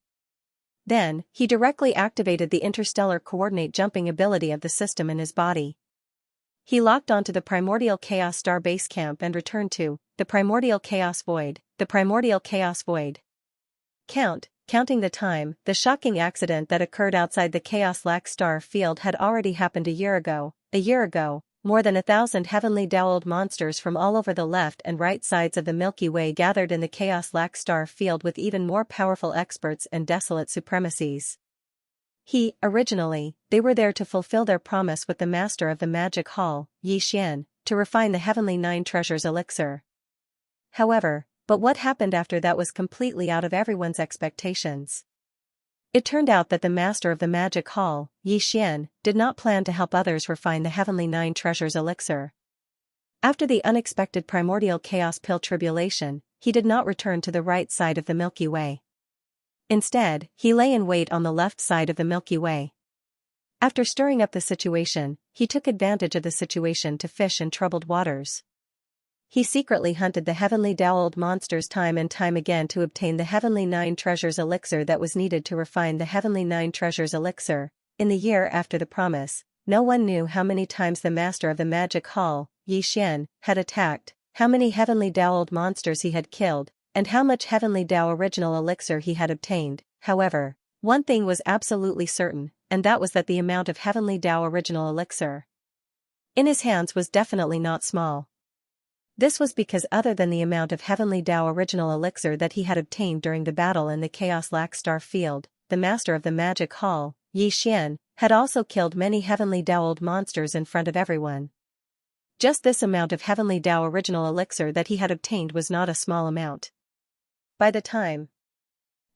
Then, he directly activated the interstellar coordinate jumping ability of the system in his body. He locked onto the primordial chaos star base camp and returned to the primordial chaos void, the primordial chaos void. Count counting the time, the shocking accident that occurred outside the Chaos Lax star field had already happened a year ago. More than 1,000 heavenly dowled monsters from all over the left and right sides of the Milky Way gathered in the Chaos Lax star field with even more powerful experts and desolate supremacies. Originally, they were there to fulfill their promise with the master of the magic hall, Xian, to refine the Heavenly Nine Treasures elixir. However, but what happened after that was completely out of everyone's expectations. It turned out that the master of the magic hall, Xian, did not plan to help others refine the Heavenly Nine Treasures elixir. After the unexpected primordial chaos pill tribulation, he did not return to the right side of the Milky Way. Instead, he lay in wait on the left side of the Milky Way. After stirring up the situation, he took advantage of the situation to fish in troubled waters. He secretly hunted the heavenly dowled monsters time and time again to obtain the Heavenly Nine Treasures elixir that was needed to refine the Heavenly Nine Treasures elixir. In the year after the promise, no one knew how many times the master of the magic hall, Xian, had attacked, how many heavenly dowled monsters he had killed, and how much Heavenly Dao original elixir he had obtained. However, one thing was absolutely certain, and that was that the amount of Heavenly Dao original elixir in his hands was definitely not small. This was because other than the amount of Heavenly Dao original elixir that he had obtained during the battle in the Chaos Lax star field, the master of the magic hall, Xian, had also killed many Heavenly Dowled monsters in front of everyone. Just this amount of Heavenly Dao original elixir that he had obtained was not a small amount. By the time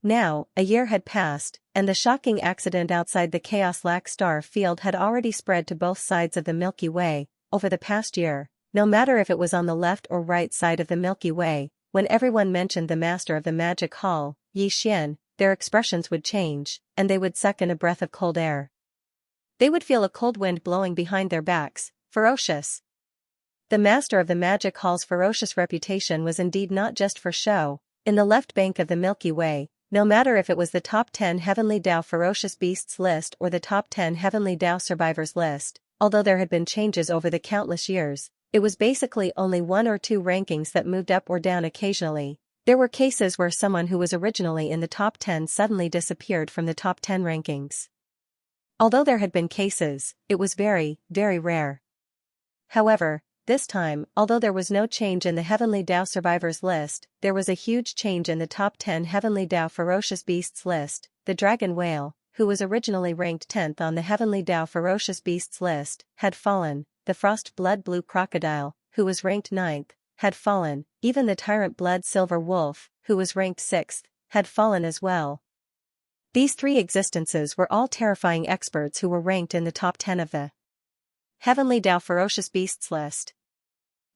now, a year had passed, and the shocking accident outside the Chaos Lax star field had already spread to both sides of the Milky Way. Over the past year, no matter if it was on the left or right side of the Milky Way, when everyone mentioned the master of the magic hall, Xian, their expressions would change, and they would suck in a breath of cold air. They would feel a cold wind blowing behind their backs, ferocious. The master of the magic hall's ferocious reputation was indeed not just for show. In the left bank of the Milky Way, no matter if it was the top 10 Heavenly Dao Ferocious Beasts list or the top 10 Heavenly Dao Survivors list, although there had been changes over the countless years, it was basically only one or two rankings that moved up or down occasionally. There were cases where someone who was originally in the top 10 suddenly disappeared from the top 10 rankings. Although there had been cases, it was very, very rare. However, this time, although there was no change in the Heavenly Dao Survivors list, there was a huge change in the top 10 Heavenly Dao Ferocious Beasts list. The dragon whale, who was originally ranked 10th on the Heavenly Dao Ferocious Beasts list, had fallen. The frost blood blue crocodile, who was ranked 9th, had fallen. Even the tyrant blood silver wolf, who was ranked 6th, had fallen as well. These three existences were all terrifying experts who were ranked in the top 10 of the Heavenly Dao Ferocious Beasts list.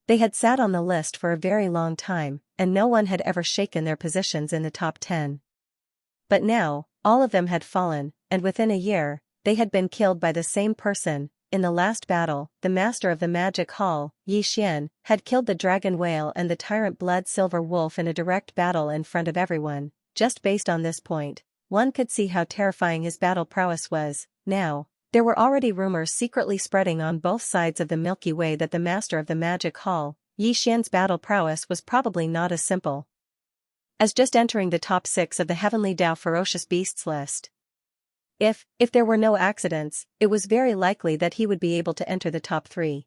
They had sat on the list for a very long time, and no one had ever shaken their positions in the top 10. But now, all of them had fallen, and within a year, they had been killed by the same person. In the last battle, the master of the magic hall, Xian, had killed the dragon whale and the tyrant blood silver wolf in a direct battle in front of everyone. Just based on this point, one could see how terrifying his battle prowess was. Now, there were already rumors secretly spreading on both sides of the Milky Way that the master of the magic hall, Xian's battle prowess was probably not as simple as just entering the top 6 of the Heavenly Dao Ferocious Beasts list. If there were no accidents, it was very likely that he would be able to enter the top 3.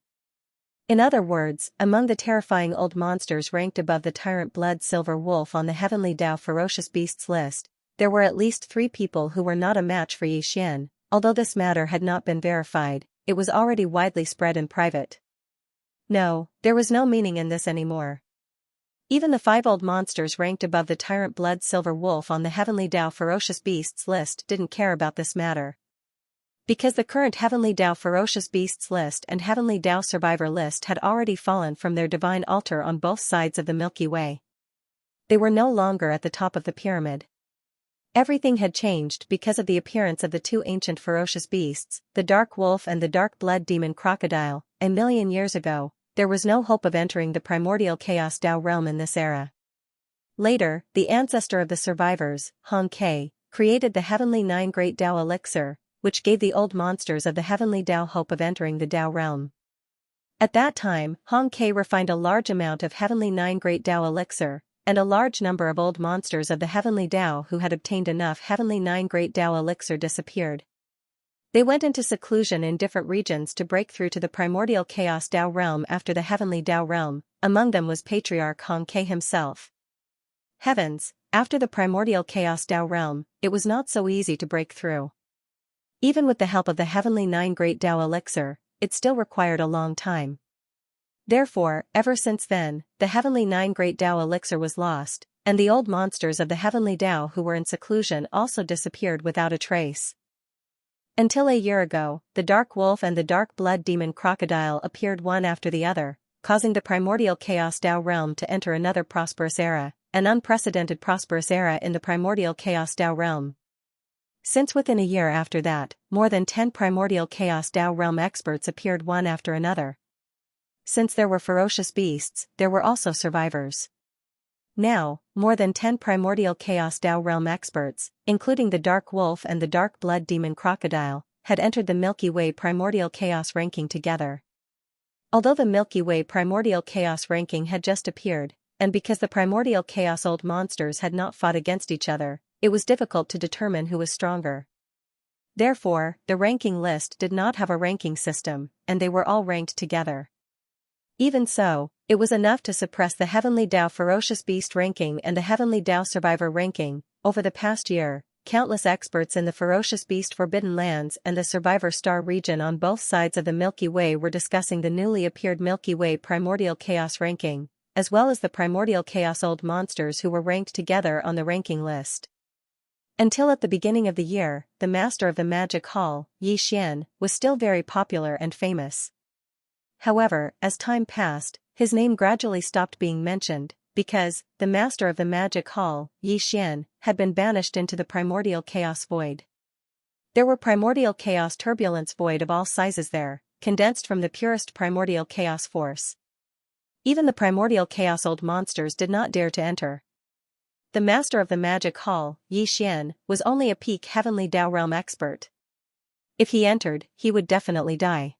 In other words, among the terrifying old monsters ranked above the tyrant blood silver wolf on the Heavenly Dao Ferocious Beasts list, there were at least 3 people who were not a match for Xian. Although this matter had not been verified, it was already widely spread in private. No, there was no meaning in this anymore. Even the 5 old monsters ranked above the tyrant blood silver wolf on the Heavenly Dao Ferocious Beasts list didn't care about this matter. Because the current Heavenly Dao Ferocious Beasts list and Heavenly Dao Survivor list had already fallen from their divine altar on both sides of the Milky Way. They were no longer at the top of the pyramid. Everything had changed because of the appearance of the 2 ancient ferocious beasts, the dark wolf and the dark blood demon crocodile. A million years ago, there was no hope of entering the primordial chaos Dao realm in this era. Later, the ancestor of the survivors, Xianxia, created the Heavenly 9 Great Dao Elixir, which gave the old monsters of the Heavenly Dao hope of entering the Dao realm. At that time, Xianxia refined a large amount of Heavenly 9 Great Dao Elixir, and a large number of old monsters of the Heavenly Tao who had obtained enough Heavenly Nine Great Tao elixir disappeared. They went into seclusion in different regions to break through to the primordial chaos Tao realm after the Heavenly Tao realm. Among them was Patriarch Hong Ke himself. Heavens, after the primordial chaos Tao realm, it was not so easy to break through. Even with the help of the Heavenly Nine Great Tao elixir, it still required a long time. Therefore, ever since then, the Heavenly Nine Great Tao elixir was lost, and the old monsters of the Heavenly Tao who were in seclusion also disappeared without a trace. Until a year ago, the Dark Wolf and the Dark Blood Demon Crocodile appeared one after the other, causing the primordial chaos Tao realm to enter another prosperous era, an unprecedented prosperous era in the primordial chaos Tao realm. Since within a year after that, more than 10 primordial chaos Tao realm experts appeared one after another. Since there were ferocious beasts, there were also survivors. Now, more than 10 primordial chaos Tao realm experts, including the Dark Wolf and the Dark Blood Demon Crocodile, had entered the Milky Way primordial chaos ranking together. Although the Milky Way primordial chaos ranking had just appeared, and because the primordial chaos old monsters had not fought against each other, it was difficult to determine who was stronger. Therefore, the ranking list did not have a ranking system, and they were all ranked together. Even so, it was enough to suppress the Heavenly Tao Ferocious Beast ranking and the Heavenly Tao Survivor ranking. Over the past year, countless experts in the Ferocious Beast Forbidden Lands and the Survivor Star region on both sides of the Milky Way were discussing the newly appeared Milky Way Primordial Chaos ranking, as well as the Primordial Chaos old monsters who were ranked together on the ranking list. Until at the beginning of the year, the Master of the Magic Hall, Xianxia, was still very popular and famous. However, as time passed, his name gradually stopped being mentioned, because the Master of the Magic Hall, Xianxia, had been banished into the Primordial Chaos Void. There were Primordial Chaos Turbulence Void of all sizes there, condensed from the purest Primordial Chaos Force. Even the Primordial Chaos old monsters did not dare to enter. The Master of the Magic Hall, Xianxia, was only a peak Heavenly Tao realm expert. If he entered, he would definitely die.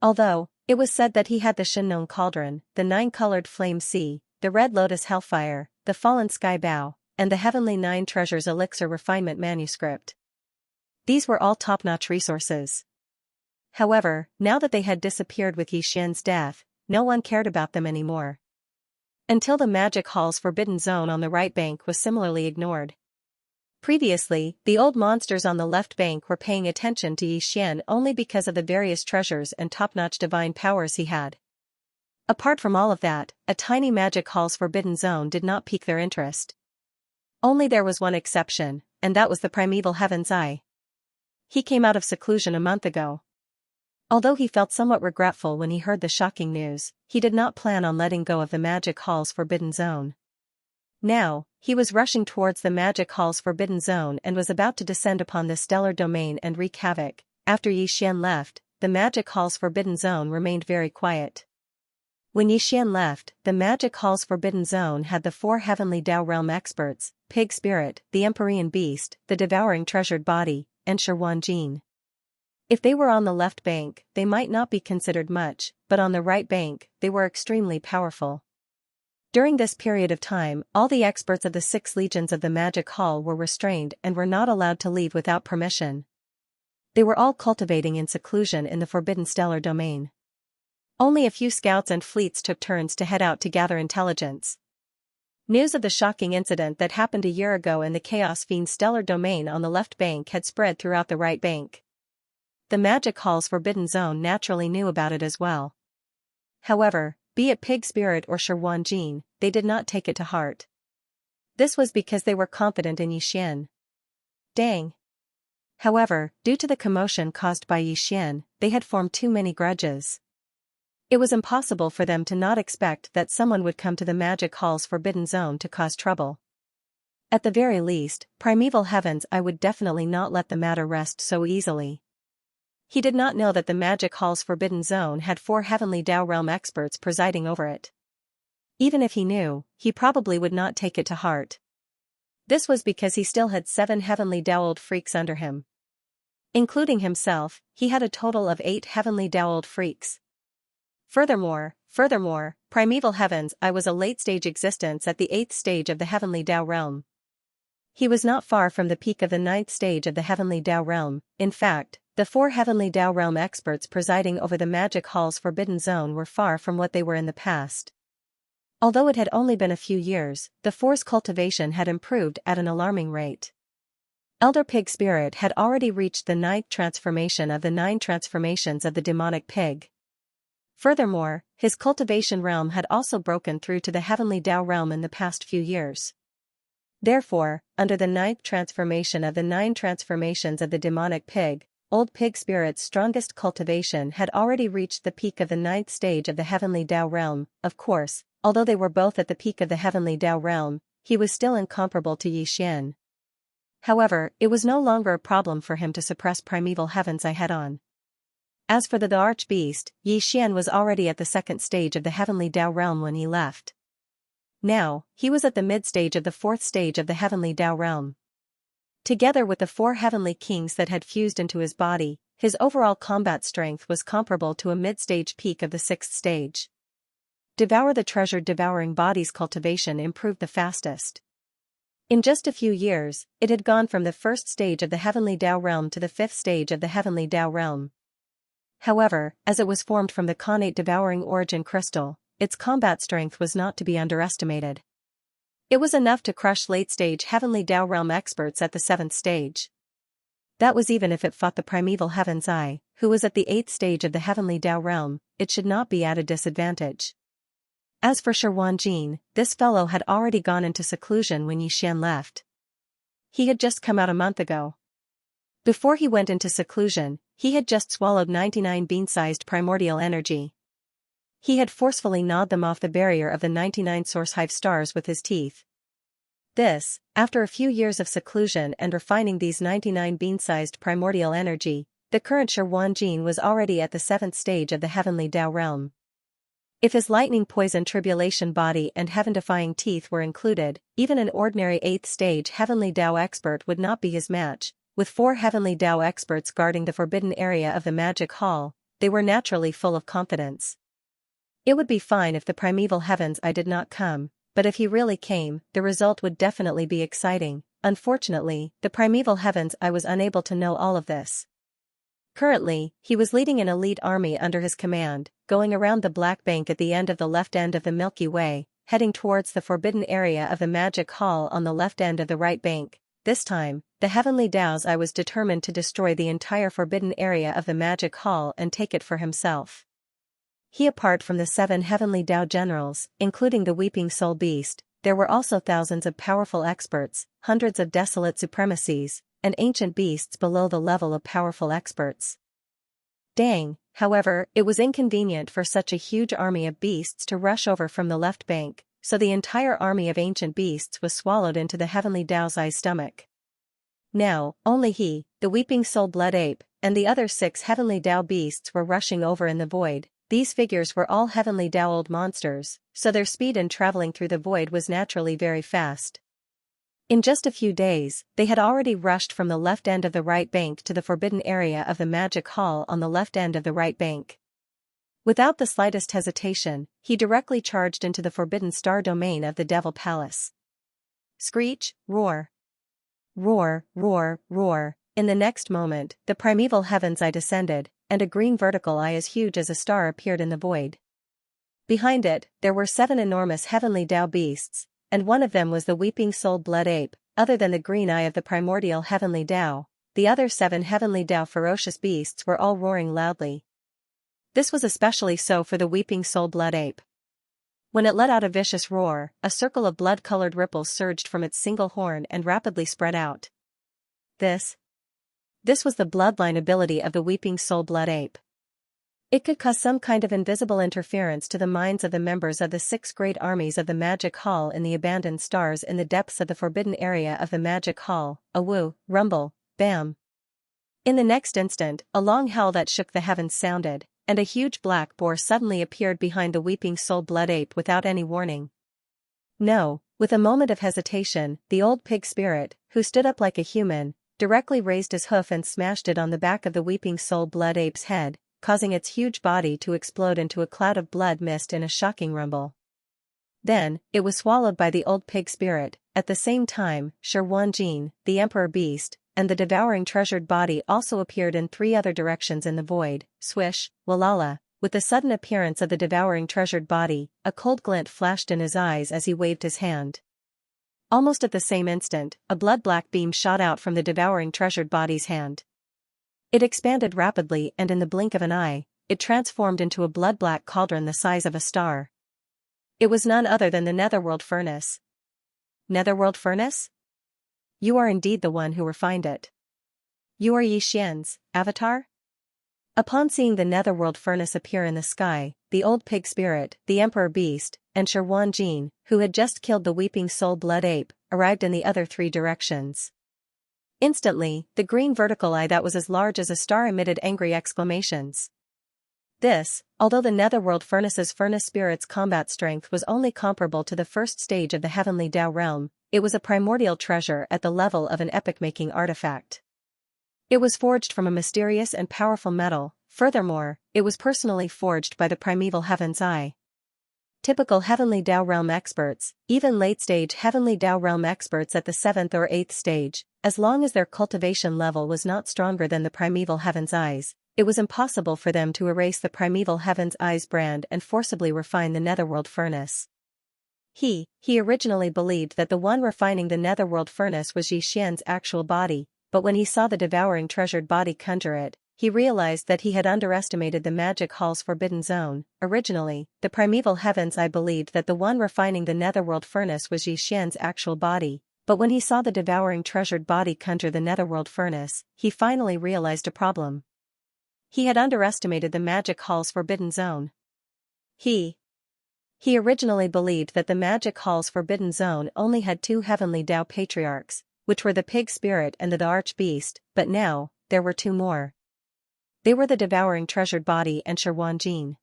Although, it was said that he had the Shinnon Cauldron, the Nine-Colored Flame Sea, the Red Lotus Hellfire, the Fallen Sky Bow, and the Heavenly Nine Treasures Elixir Refinement Manuscript. These were all top-notch resources. However, now that they had disappeared with Xianxia's death, no one cared about them anymore. Until the Magic Hall's Forbidden Zone on the right bank was similarly ignored. Previously, the old monsters on the left bank were paying attention to Xianxia only because of the various treasures and top-notch divine powers he had. Apart from all of that, a tiny Magic Hall's Forbidden Zone did not pique their interest. Only there was one exception, and that was the primeval Heaven's Eye. He came out of seclusion a month ago. Although he felt somewhat regretful when he heard the shocking news, he did not plan on letting go of the Magic Hall's Forbidden Zone. Now, he was rushing towards the Magic Hall's Forbidden Zone and was about to descend upon this stellar domain and wreak havoc. After Xianxia left, the Magic Hall's Forbidden Zone remained very quiet. When Xianxia left, the Magic Hall's Forbidden Zone had the 4 Heavenly Tao realm experts, Pig Spirit, the Empyrean Beast, the Devouring Treasured Body, and Xianxia. If they were on the left bank, they might not be considered much, but on the right bank, they were extremely powerful. During this period of time, all the experts of the 6 legions of the Magic Hall were restrained and were not allowed to leave without permission. They were all cultivating in seclusion in the Forbidden Stellar Domain. Only a few scouts and fleets took turns to head out to gather intelligence. News of the shocking incident that happened a year ago in the Chaos Fiend Stellar Domain on the left bank had spread throughout the right bank. The Magic Hall's Forbidden Zone naturally knew about it as well. However, be it Pig Spirit or Xianxia, they did not take it to heart. This was because they were confident in Xianxia. Dang. However, due to the commotion caused by Xianxia, they had formed too many grudges. It was impossible for them to not expect that someone would come to the Magic Hall's Forbidden Zone to cause trouble. At the very least, Primeval Heaven's Eye would definitely not let the matter rest so easily. He did not know that the Magic Hall's Forbidden Zone had 4 Heavenly Tao realm experts presiding over it. Even if he knew, he probably would not take it to heart. This was because he still had 7 Heavenly Tao old freaks under him. Including himself, he had a total of 8 Heavenly Tao old freaks. Furthermore, Furthermore, primeval heavens I was a late-stage existence at the 8th stage of the heavenly Tao realm. He was not far from the peak of the 9th stage of the heavenly Tao realm. In fact, the 4 heavenly Tao realm experts presiding over the magic hall's forbidden zone were far from what they were in the past. Although it had only been a few years, the 4's cultivation had improved at an alarming rate. Elder Pig Spirit had already reached the 9th transformation of the 9 transformations of the demonic pig. Furthermore, his cultivation realm had also broken through to the heavenly Tao realm in the past few years. Therefore, under the 9th transformation of the 9 transformations of the demonic pig, Old Pig Spirit's strongest cultivation had already reached the peak of the 9th stage of the heavenly Tao realm. Of course, although they were both at the peak of the heavenly Tao realm, he was still incomparable to Xian. However, it was no longer a problem for him to suppress primeval heavens I had on. As for the archbeast, Xian was already at the 2nd stage of the heavenly Tao realm when he left. Now, he was at the mid-stage of the 4th stage of the heavenly Tao realm. Together with the 4 heavenly kings that had fused into his body, his overall combat strength was comparable to a mid-stage peak of the 6th stage. Devour the treasured devouring body's cultivation improved the fastest. In just a few years, it had gone from the 1st stage of the heavenly Tao realm to the 5th stage of the heavenly Tao realm. However, as it was formed from the connate devouring origin crystal, its combat strength was not to be underestimated. It was enough to crush late-stage heavenly Tao realm experts at the 7th stage. That was even if it fought the primeval heavens I, who was at the 8th stage of the heavenly Tao realm, it should not be at a disadvantage. As for Shi Wanjin, this fellow had already gone into seclusion when Xian left. He had just come out a month ago. Before he went into seclusion, he had just swallowed 99 bean-sized primordial energy. He had forcefully gnawed them off the barrier of the 99 source hive stars with his teeth. This, after a few years of seclusion and refining these 99 bean-sized primordial energy, the current Shi Wanjin was already at the 7th stage of the heavenly Tao realm. If his lightning poison tribulation body and heaven-defying teeth were included, even an ordinary 8th stage heavenly Tao expert would not be his match. With 4 heavenly Tao experts guarding the forbidden area of the magic hall, they were naturally full of confidence. It would be fine if the primeval heavens I did not come, but if he really came, the result would definitely be exciting. Unfortunately, the primeval heavens I was unable to know all of this. Currently, he was leading an elite army under his command, going around the Black Bank at the end of the left end of the Milky Way, heading towards the forbidden area of the magic hall on the left end of the right bank. This time, the heavenly Taos I was determined to destroy the entire forbidden area of the magic hall and take it for himself. He apart from the 7 heavenly Tao generals, including the weeping soul beast, there were also thousands of powerful experts, hundreds of desolate supremacies, and ancient beasts below the level of powerful experts. Dang, however, it was inconvenient for such a huge army of beasts to rush over from the left bank, so the entire army of ancient beasts was swallowed into the heavenly Tao's stomach. Now, only he, the weeping soul blood ape, and the other 6 heavenly Tao beasts were rushing over in the void. These figures were all heavenly Tao old monsters, so their speed in traveling through the void was naturally very fast. In just a few days, they had already rushed from the left end of the right bank to the forbidden area of the magic hall on the left end of the right bank. Without the slightest hesitation, he directly charged into the forbidden star domain of the Devil Palace. Screech, roar. Roar, roar, roar. In the next moment, the primeval heavens I descended, and a green vertical eye as huge as a star appeared in the void. Behind it, there were 7 enormous heavenly Tao beasts, and one of them was the weeping soul blood ape. Other than the green eye of the primordial heavenly Tao, the other 7 heavenly Tao ferocious beasts were all roaring loudly. This was especially so for the weeping soul blood ape. When it let out a vicious roar, a circle of blood-colored ripples surged from its single horn and rapidly spread out. This was the bloodline ability of the weeping soul blood ape. It could cause some kind of invisible interference to the minds of the members of the 6 great armies of the magic hall in the abandoned stars in the depths of the forbidden area of the magic hall. A woo, rumble, bam. In the next instant, a long howl that shook the heavens sounded, and a huge black boar suddenly appeared behind the weeping soul blood ape without any warning. No, with a moment of hesitation, the old pig spirit, who stood up like a human, directly raised his hoof and smashed it on the back of the weeping soul blood ape's head, causing its huge body to explode into a cloud of blood mist in a shocking rumble. Then, it was swallowed by the old pig spirit. At the same time, Xianxia, the emperor beast, and the devouring treasured body also appeared in 3 other directions in the void. Swish, walala. With the sudden appearance of the devouring treasured body, a cold glint flashed in his eyes as he waved his hand. Almost at the same instant, a blood-black beam shot out from the devouring treasured body's hand. It expanded rapidly, and in the blink of an eye, it transformed into a blood-black cauldron the size of a star. It was none other than the Netherworld Furnace. Netherworld Furnace? You are indeed the one who refined it. You are Xianxia's avatar? Upon seeing the Netherworld Furnace appear in the sky, the old pig spirit, the emperor beast, and Xianxia, who had just killed the weeping soul blood ape, arrived in the other 3 directions. Instantly, the green vertical eye that was as large as a star emitted angry exclamations. This, although the Netherworld Furnace's furnace spirit's combat strength was only comparable to the first stage of the heavenly Tao realm, it was a primordial treasure at the level of an epoch-making artifact. It was forged from a mysterious and powerful metal. Furthermore, it was personally forged by the primeval Heaven's Eye. Typical Heavenly Tao realm experts, even late-stage Heavenly Tao realm experts at the 7th or 8th stage, as long as their cultivation level was not stronger than the primeval Heaven's Eyes, it was impossible for them to erase the primeval Heaven's Eyes brand and forcibly refine the Netherworld Furnace. He originally believed that the one refining the Netherworld Furnace was Xianxia's actual body, but when he saw the devouring treasured body conjure it, he realized that he had underestimated the magic hall's forbidden zone. Originally, the primeval Heaven's Eye believed that the one refining the Netherworld Furnace was Xianxia's actual body, but when he saw the devouring treasured body conjure the Netherworld Furnace, he finally realized a problem. He had underestimated the magic hall's forbidden zone. He originally believed that the magic hall's forbidden zone only had 2 heavenly Tao patriarchs, which were the pig spirit and the arch-beast, but now, there were 2 more. They were the devouring treasured body and Xianxia.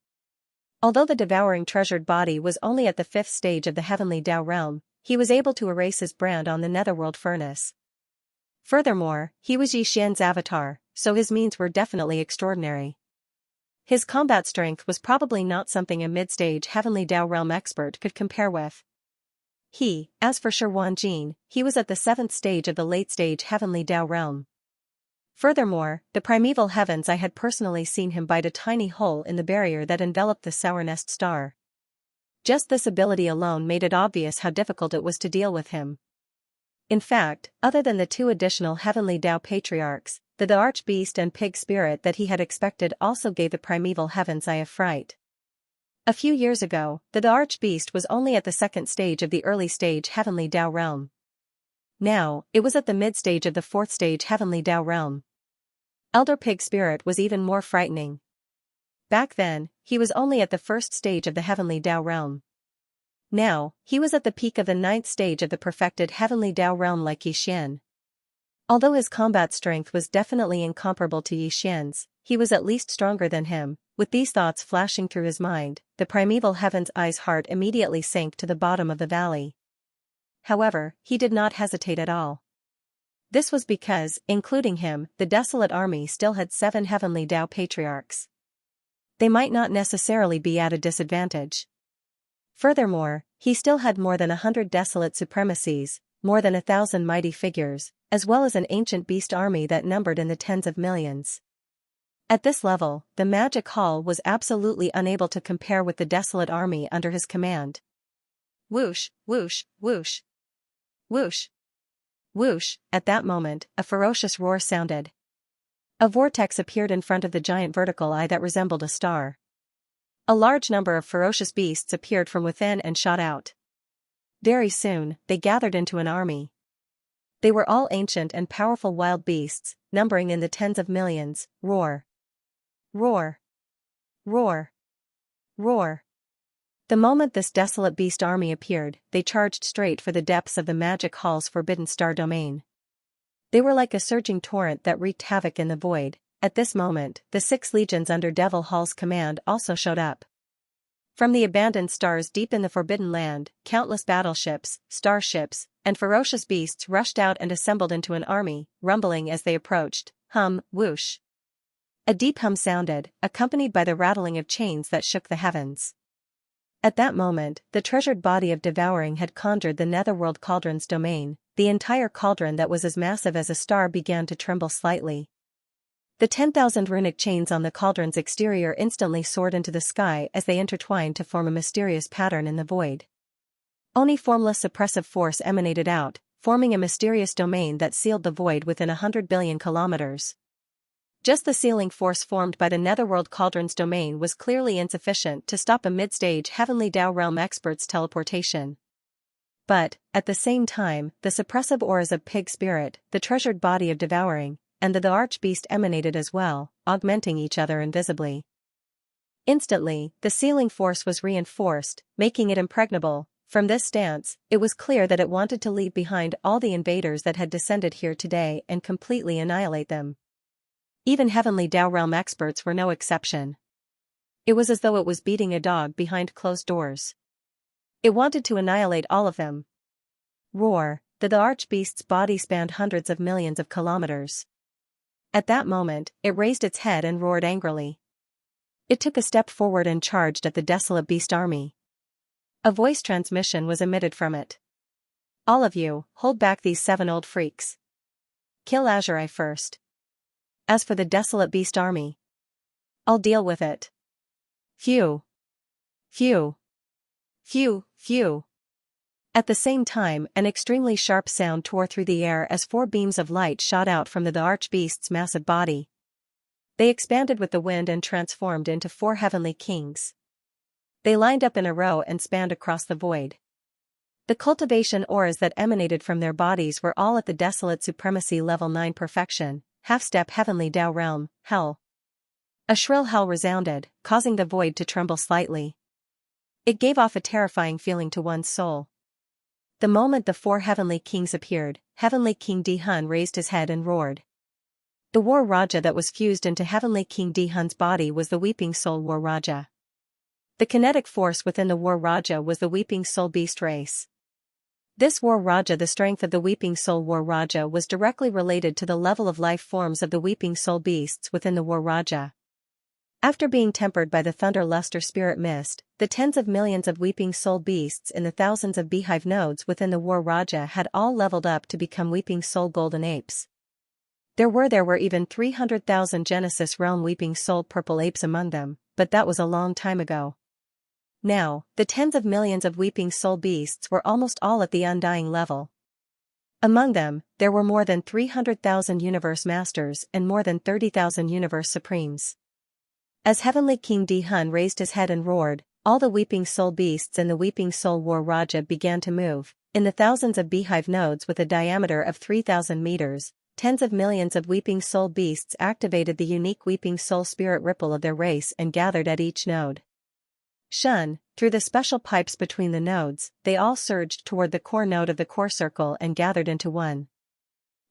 Although the devouring treasured body was only at the 5th stage of the heavenly Tao realm, he was able to erase his brand on the Netherworld Furnace. Furthermore, he was Xianxia's avatar, so his means were definitely extraordinary. His combat strength was probably not something a mid-stage heavenly Tao realm expert could compare with. As for Xianxia, he was at the 7th stage of the late-stage heavenly Tao realm. Furthermore, the primeval Heaven's Eye had personally seen him bite a tiny hole in the barrier that enveloped the Sour Nest star. Just this ability alone made it obvious how difficult it was to deal with him. In fact, other than the 2 additional heavenly Tao patriarchs, the arch-beast and pig spirit that he had expected also gave the primeval Heaven's Eye a fright. A few years ago, the arch-beast was only at the 2nd stage of the early stage heavenly Tao realm. Now, it was at the mid-stage of the 4th stage heavenly Tao realm. Elder Pig Spirit was even more frightening. Back then, he was only at the 1st stage of the heavenly Tao realm. Now, he was at the peak of the 9th stage of the perfected heavenly Tao realm like Xian. Although his combat strength was definitely incomparable to Xian's, he was at least stronger than him. With these thoughts flashing through his mind, the primeval Heaven's Eye's heart immediately sank to the bottom of the valley. However, he did not hesitate at all. This was because, including him, the desolate army still had 7 heavenly Tao patriarchs. They might not necessarily be at a disadvantage. Furthermore, he still had more than 100 desolate supremacies, more than 1,000 mighty figures, as well as an ancient beast army that numbered in the tens of millions. At this level, the magic hall was absolutely unable to compare with the desolate army under his command. Whoosh, whoosh, whoosh. Whoosh. Whoosh, at that moment, a ferocious roar sounded. A vortex appeared in front of the giant vertical eye that resembled a star. A large number of ferocious beasts appeared from within and shot out. Very soon, they gathered into an army. They were all ancient and powerful wild beasts, numbering in the tens of millions. Roar. Roar. Roar. Roar. The moment this desolate beast army appeared, they charged straight for the depths of the magic hall's forbidden star domain. They were like a surging torrent that wreaked havoc in the void. At this moment, the 6 legions under Devil Hall's command also showed up. From the abandoned stars deep in the Forbidden Land, countless battleships, starships, and ferocious beasts rushed out and assembled into an army, rumbling as they approached. Hum, whoosh. A deep hum sounded, accompanied by the rattling of chains that shook the heavens. At that moment, the treasured body of Devouring had conjured the netherworld cauldron's domain. The entire cauldron that was as massive as a star began to tremble slightly. The 10,000 runic chains on the cauldron's exterior instantly soared into the sky as they intertwined to form a mysterious pattern in the void. Only formless suppressive force emanated out, forming a mysterious domain that sealed the void within 100 billion kilometers. Just the sealing force formed by the netherworld cauldron's domain was clearly insufficient to stop a mid-stage heavenly Dao realm expert's teleportation. But, at the same time, the suppressive auras of Pig Spirit, the treasured body of Devouring, and the Archbeast emanated as well, augmenting each other invisibly. Instantly, the sealing force was reinforced, making it impregnable. From this stance, it was clear that it wanted to leave behind all the invaders that had descended here today and completely annihilate them. Even heavenly Dao realm experts were no exception. It was as though it was beating a dog behind closed doors. It wanted to annihilate all of them. Roar, the Archbeast's body spanned hundreds of millions of kilometers. At that moment, it raised its head and roared angrily. It took a step forward and charged at the desolate beast army. A voice transmission was emitted from it. All of you, hold back these 7 old freaks. Kill Azure first. As for the desolate beast army, I'll deal with it. Phew. Phew. Phew, phew. At the same time, an extremely sharp sound tore through the air as 4 beams of light shot out from the Archbeast's massive body. They expanded with the wind and transformed into 4 heavenly kings. They lined up in a row and spanned across the void. The cultivation auras that emanated from their bodies were all at the desolate supremacy level 9 perfection, half-step heavenly Dao realm, hell. A shrill hell resounded, causing the void to tremble slightly. It gave off a terrifying feeling to one's soul. The moment the 4 heavenly kings appeared, Heavenly King Dihun raised his head and roared. The War Raja that was fused into Heavenly King Dihun's body was the Weeping Soul War Raja. The kinetic force within the War Raja was the Weeping Soul Beast race. This War Raja, the strength of the Weeping Soul War Raja was directly related to the level of life forms of the Weeping Soul Beasts within the War Raja. After being tempered by the Thunder Luster Spirit Mist, the tens of millions of Weeping Soul Beasts in the thousands of beehive nodes within the War Raja had all leveled up to become Weeping Soul Golden Apes. There were even 300,000 Genesis Realm Weeping Soul Purple Apes among them, but that was a long time ago. Now, the tens of millions of Weeping Soul Beasts were almost all at the Undying level. Among them, there were more than 300,000 Universe Masters and more than 30,000 Universe Supremes. As Heavenly King Dihun raised his head and roared, all the Weeping Soul Beasts in the Weeping Soul War Raja began to move. In the thousands of beehive nodes with a diameter of 3,000 meters, tens of millions of Weeping Soul Beasts activated the unique Weeping Soul Spirit ripple of their race and gathered at each node. Shun, through the special pipes between the nodes, they all surged toward the core node of the core circle and gathered into one.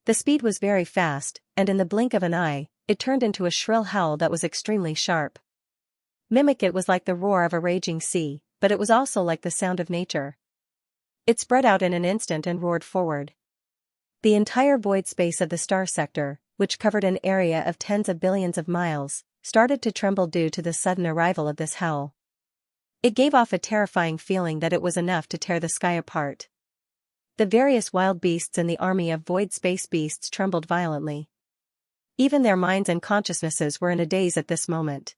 The speed was very fast, and in the blink of an eye, it turned into a shrill howl that was extremely sharp. Mimic it was like the roar of a raging sea, but it was also like the sound of nature. It spread out in an instant and roared forward. The entire void space of the star sector, which covered an area of tens of billions of miles, started to tremble due to the sudden arrival of this howl. It gave off a terrifying feeling that it was enough to tear the sky apart. The various wild beasts in the army of void space beasts trembled violently. Even their minds and consciousnesses were in a daze at this moment.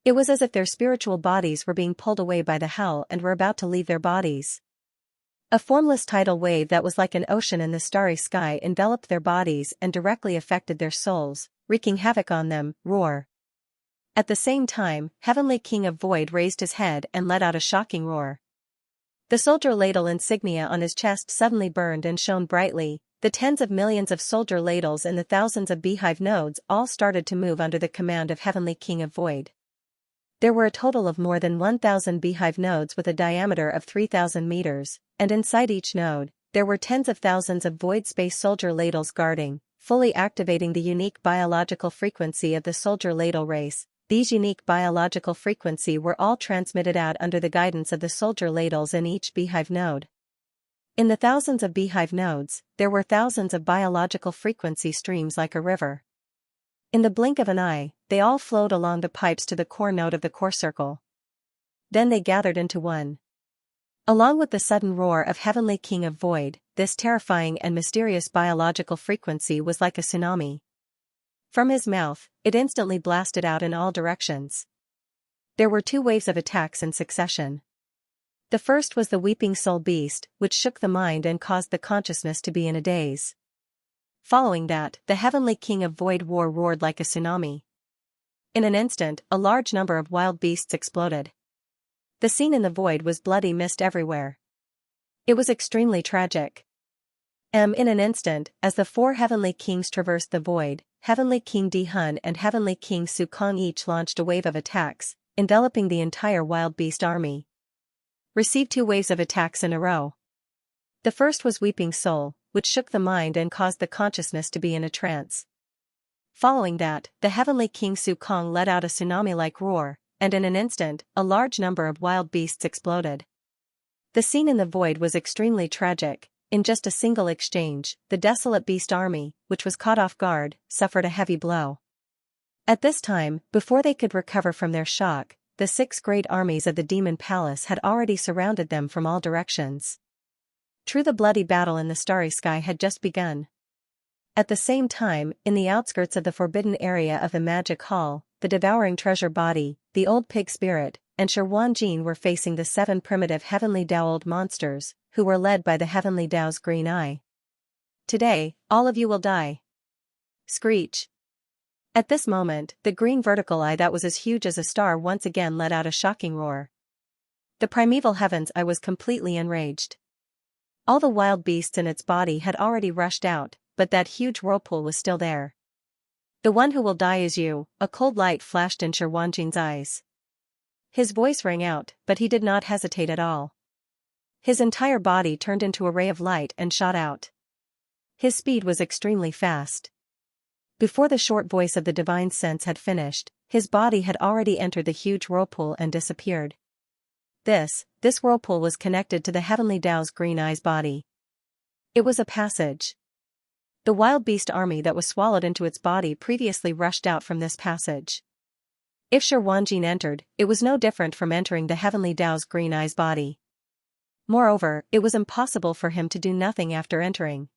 It was as if their spiritual bodies were being pulled away by the howl and were about to leave their bodies. A formless tidal wave that was like an ocean in the starry sky enveloped their bodies and directly affected their souls, wreaking havoc on them. Roar. At the same time, Heavenly King of Void raised his head and let out a shocking roar. The soldier ladle insignia on his chest suddenly burned and shone brightly. The tens of millions of soldier ladles in the thousands of beehive nodes all started to move under the command of Heavenly King of Void. There were a total of more than 1,000 beehive nodes with a diameter of 3,000 meters, and inside each node, there were tens of thousands of void space soldier ladles guarding, fully activating the unique biological frequency of the soldier ladle race. These unique biological frequency were all transmitted out under the guidance of the soldier ladles in each beehive node. In the thousands of beehive nodes, there were thousands of biological frequency streams like a river. In the blink of an eye, they all flowed along the pipes to the core node of the core circle. Then they gathered into one. Along with the sudden roar of Heavenly King of Void, this terrifying and mysterious biological frequency was like a tsunami. From his mouth, it instantly blasted out in all directions. There were 2 waves of attacks in succession. The first was the Weeping Soul Beast, which shook the mind and caused the consciousness to be in a daze. Following that, the Heavenly King of Void roared like a tsunami. In an instant, a large number of wild beasts exploded. The scene in the void was bloody mist everywhere. It was extremely tragic. In an instant, as the 4 Heavenly Kings traversed the void, Heavenly King Di-hun and Heavenly King Su-kong each launched a wave of attacks, enveloping the entire wild beast army. Received 2 waves of attacks in a row. The first was Weeping Soul, which shook the mind and caused the consciousness to be in a trance. Following that, the Heavenly King Su-kong let out a tsunami-like roar, and in an instant, a large number of wild beasts exploded. The scene in the void was extremely tragic. In just a single exchange, the desolate beast army, which was caught off guard, suffered a heavy blow. At this time, before they could recover from their shock, the 6 great armies of the Demon Palace had already surrounded them from all directions. True, the bloody battle in the starry sky had just begun. At the same time, in the outskirts of the forbidden area of the Magic Hall, the Devouring Treasure Body, the Old Pig Spirit, and Shi were facing the 7 primitive Heavenly Dao old monsters, who were led by the Heavenly Dao's green eye. Today, all of you will die. Screech. At this moment, the green vertical eye that was as huge as a star once again let out a shocking roar. The primeval heavens eye was completely enraged. All the wild beasts in its body had already rushed out, but that huge whirlpool was still there. The one who will die is you, a cold light flashed in Shi eyes. His voice rang out, but he did not hesitate at all. His entire body turned into a ray of light and shot out. His speed was extremely fast. Before the short voice of the divine sense had finished, his body had already entered the huge whirlpool and disappeared. This whirlpool was connected to the Heavenly Dao's green eye's body. It was a passage. The wild beast army that was swallowed into its body previously rushed out from this passage. If Shi entered, it was no different from entering the Heavenly Dao's green eye's body. Moreover, it was impossible for him to do nothing after entering.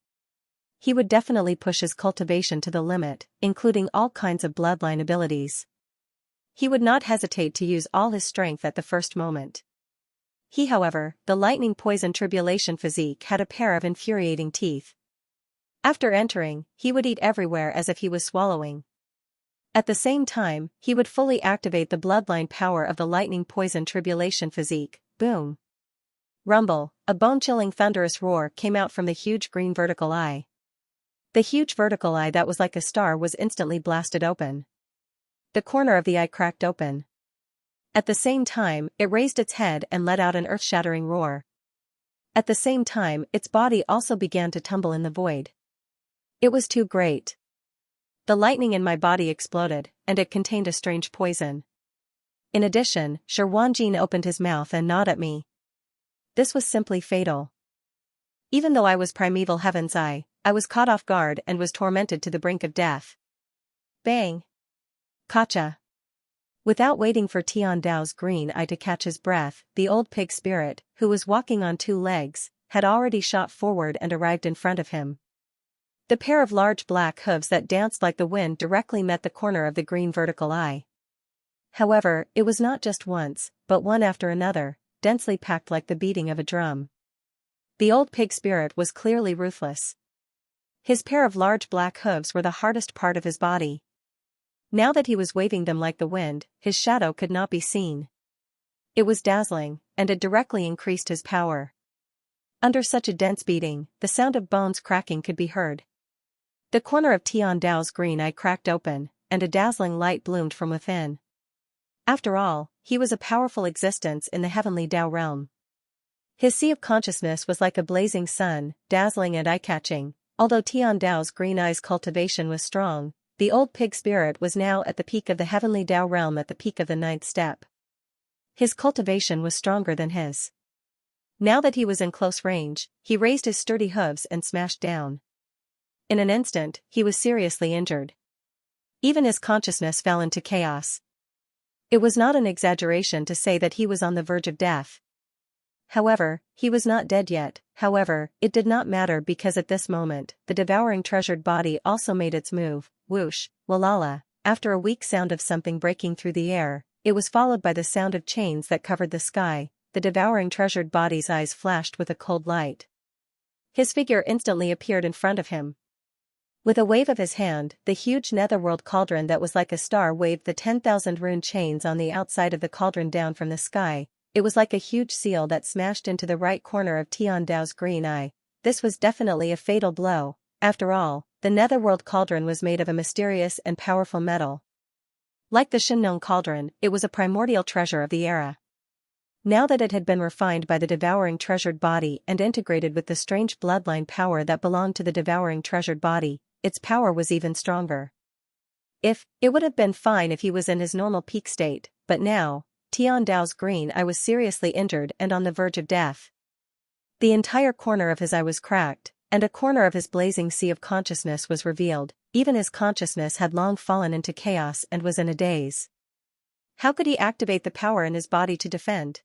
He would definitely push his cultivation to the limit, including all kinds of bloodline abilities. He would not hesitate to use all his strength at the first moment. He, however, the lightning poison tribulation physique, had a pair of infuriating teeth. After entering, he would eat everywhere as if he was swallowing. At the same time, he would fully activate the bloodline power of the lightning poison tribulation physique. Boom! Rumble, a bone-chilling thunderous roar came out from the huge green vertical eye. The huge vertical eye that was like a star was instantly blasted open. The corner of the eye cracked open. At the same time, it raised its head and let out an earth-shattering roar. At the same time, its body also began to tumble in the void. It was too great. The lightning in my body exploded, and it contained a strange poison. In addition, Shi opened his mouth and gnawed at me. This was simply fatal. Even though I was primeval heaven's eye, I was caught off guard and was tormented to the brink of death. Bang! Gotcha! Without waiting for Tian Dao's green eye to catch his breath, the old pig spirit, who was walking on 2 legs, had already shot forward and arrived in front of him. The pair of large black hooves that danced like the wind directly met the corner of the green vertical eye. However, it was not just once, but one after another, densely packed like the beating of a drum. The old pig spirit was clearly ruthless. His pair of large black hooves were the hardest part of his body. Now that he was waving them like the wind, his shadow could not be seen. It was dazzling, and it directly increased his power. Under such a dense beating, the sound of bones cracking could be heard. The corner of Tian Dao's green eye cracked open, and a dazzling light bloomed from within. After all, he was a powerful existence in the Heavenly Dao realm. His sea of consciousness was like a blazing sun, dazzling and eye-catching. Although Tian Dao's green eye's cultivation was strong, the old pig spirit was now at the peak of the Heavenly Dao realm, at the peak of the 9th step. His cultivation was stronger than his. Now that he was in close range, he raised his sturdy hooves and smashed down. In an instant, he was seriously injured. Even his consciousness fell into chaos. It was not an exaggeration to say that he was on the verge of death. However, he was not dead yet. However, it did not matter because at this moment, the devouring treasured body also made its move. Whoosh, walala. After a weak sound of something breaking through the air, it was followed by the sound of chains that covered the sky. The devouring treasured body's eyes flashed with a cold light. His figure instantly appeared in front of him. With a wave of his hand, the huge netherworld cauldron that was like a star waved the 10,000 rune chains on the outside of the cauldron down from the sky. It was like a huge seal that smashed into the right corner of Tian Dao's green eye. This was definitely a fatal blow. After all, the netherworld cauldron was made of a mysterious and powerful metal. Like the Shenong cauldron, it was a primordial treasure of the era. Now that it had been refined by the devouring treasured body and integrated with the strange bloodline power that belonged to the devouring treasured body, its power was even stronger. It would have been fine if he was in his normal peak state, but now, Tian Dao's green eye was seriously injured and on the verge of death. The entire corner of his eye was cracked, and a corner of his blazing sea of consciousness was revealed. Even his consciousness had long fallen into chaos and was in a daze. How could he activate the power in his body to defend?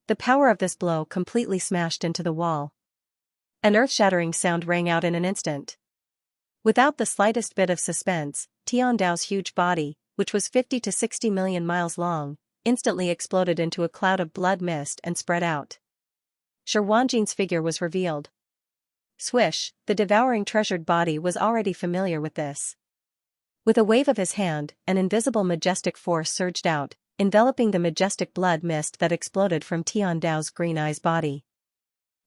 The power of this blow completely smashed into the wall. An earth-shattering sound rang out in an instant. Without the slightest bit of suspense, Tian Dao's huge body, which was 50 to 60 million miles long, instantly exploded into a cloud of blood mist and spread out. Shi Wanjin's figure was revealed. Swish, the devouring treasured body was already familiar with this. With a wave of his hand, an invisible majestic force surged out, enveloping the majestic blood mist that exploded from Tian Dao's green eye's body.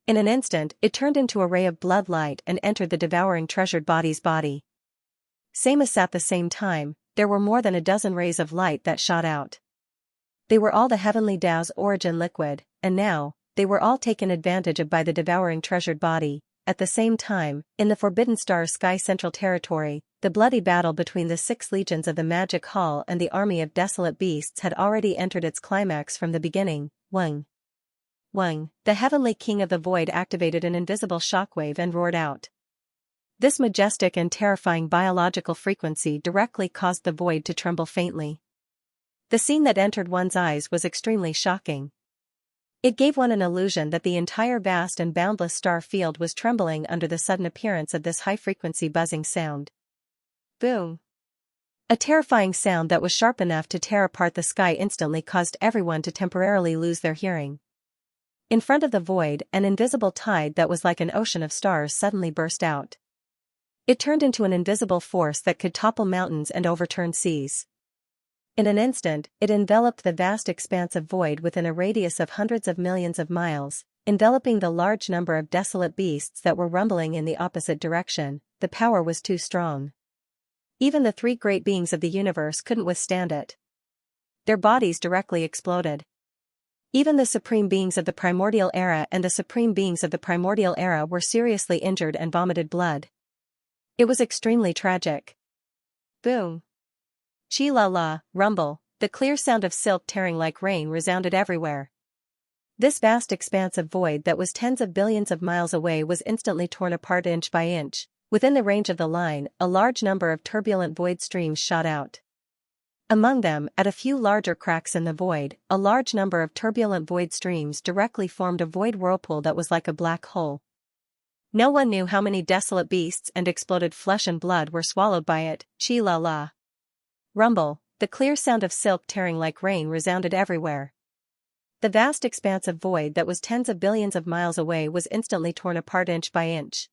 In an instant, it turned into a ray of blood light and entered the devouring treasured body's body. Same as at the same time, there were more than a dozen rays of light that shot out. They were all the heavenly Dao's origin liquid, and now, they were all taken advantage of by the devouring treasured body. At the same time, in the Forbidden Star Sky Central Territory, the bloody battle between the 6 legions of the Magic Hall and the army of desolate beasts had already entered its climax from the beginning. Weng. Weng, the heavenly king of the void, activated an invisible shockwave and roared out. This majestic and terrifying biological frequency directly caused the void to tremble faintly. The scene that entered one's eyes was extremely shocking. It gave one an illusion that the entire vast and boundless star field was trembling under the sudden appearance of this high-frequency buzzing sound. Boom! A terrifying sound that was sharp enough to tear apart the sky instantly caused everyone to temporarily lose their hearing. In front of the void, an invisible tide that was like an ocean of stars suddenly burst out. It turned into an invisible force that could topple mountains and overturn seas. In an instant, it enveloped the vast expanse of void within a radius of hundreds of millions of miles, enveloping the large number of desolate beasts that were rumbling in the opposite direction. The power was too strong. Even the 3 great beings of the universe couldn't withstand it. Their bodies directly exploded. Even the supreme beings of the primordial era and the supreme beings of the primordial era were seriously injured and vomited blood. It was extremely tragic. Boom! Chi la la, rumble, the clear sound of silk tearing like rain resounded everywhere. This vast expanse of void that was tens of billions of miles away was instantly torn apart inch by inch. Within the range of the line, a large number of turbulent void streams shot out. Among them, at a few larger cracks in the void, a large number of turbulent void streams directly formed a void whirlpool that was like a black hole. No one knew how many desolate beasts and exploded flesh and blood were swallowed by it. Chi la la. Rumble, the clear sound of silk tearing like rain resounded everywhere. The vast expanse of void that was tens of billions of miles away was instantly torn apart inch by inch.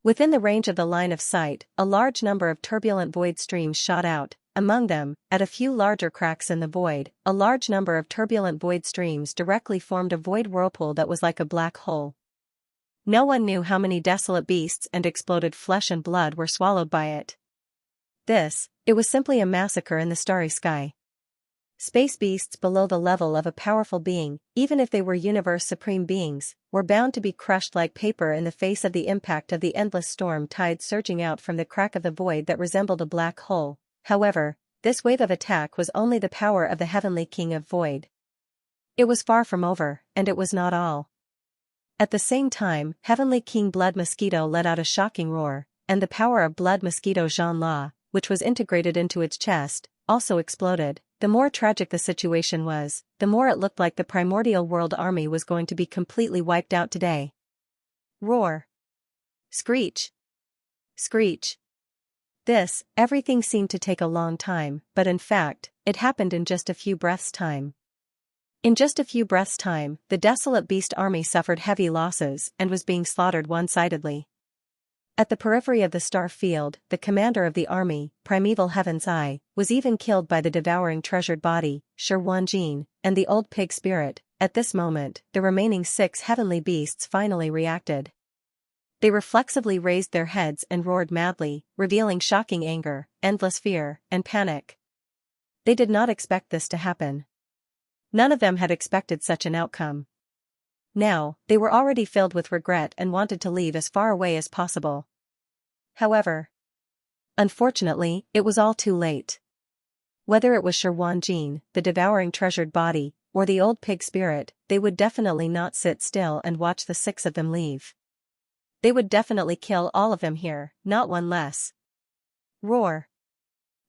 Within the range of the line of sight, a large number of turbulent void streams shot out. Among them, at a few larger cracks in the void, a large number of turbulent void streams directly formed a void whirlpool that was like a black hole. No one knew how many desolate beasts and exploded flesh and blood were swallowed by it. It was simply a massacre in the starry sky. Space beasts below the level of a powerful being, even if they were universe supreme beings, were bound to be crushed like paper in the face of the impact of the endless storm tide surging out from the crack of the void that resembled a black hole. However, this wave of attack was only the power of the heavenly king of void. It was far from over, and it was not all. At the same time, heavenly king Blood Mosquito let out a shocking roar, and the power of Blood Mosquito Xianxia, which was integrated into its chest, also exploded. The more tragic the situation was, the more it looked like the primordial world army was going to be completely wiped out today. Roar. Screech. Screech. Everything seemed to take a long time, but in fact, it happened in just a few breaths' time. In just a few breaths' time, the desolate beast army suffered heavy losses and was being slaughtered one-sidedly. At the periphery of the star field, the commander of the army, Primeval Heaven's Eye, was even killed by the devouring treasured body, Xianxia, and the old pig spirit. At this moment, the remaining 6 heavenly beasts finally reacted. They reflexively raised their heads and roared madly, revealing shocking anger, endless fear, and panic. They did not expect this to happen. None of them had expected such an outcome. Now, they were already filled with regret and wanted to leave as far away as possible. However, unfortunately, it was all too late. Whether it was Xianxia, the devouring treasured body, or the old pig spirit, they would definitely not sit still and watch the 6 of them leave. They would definitely kill all of them here, not one less. Roar.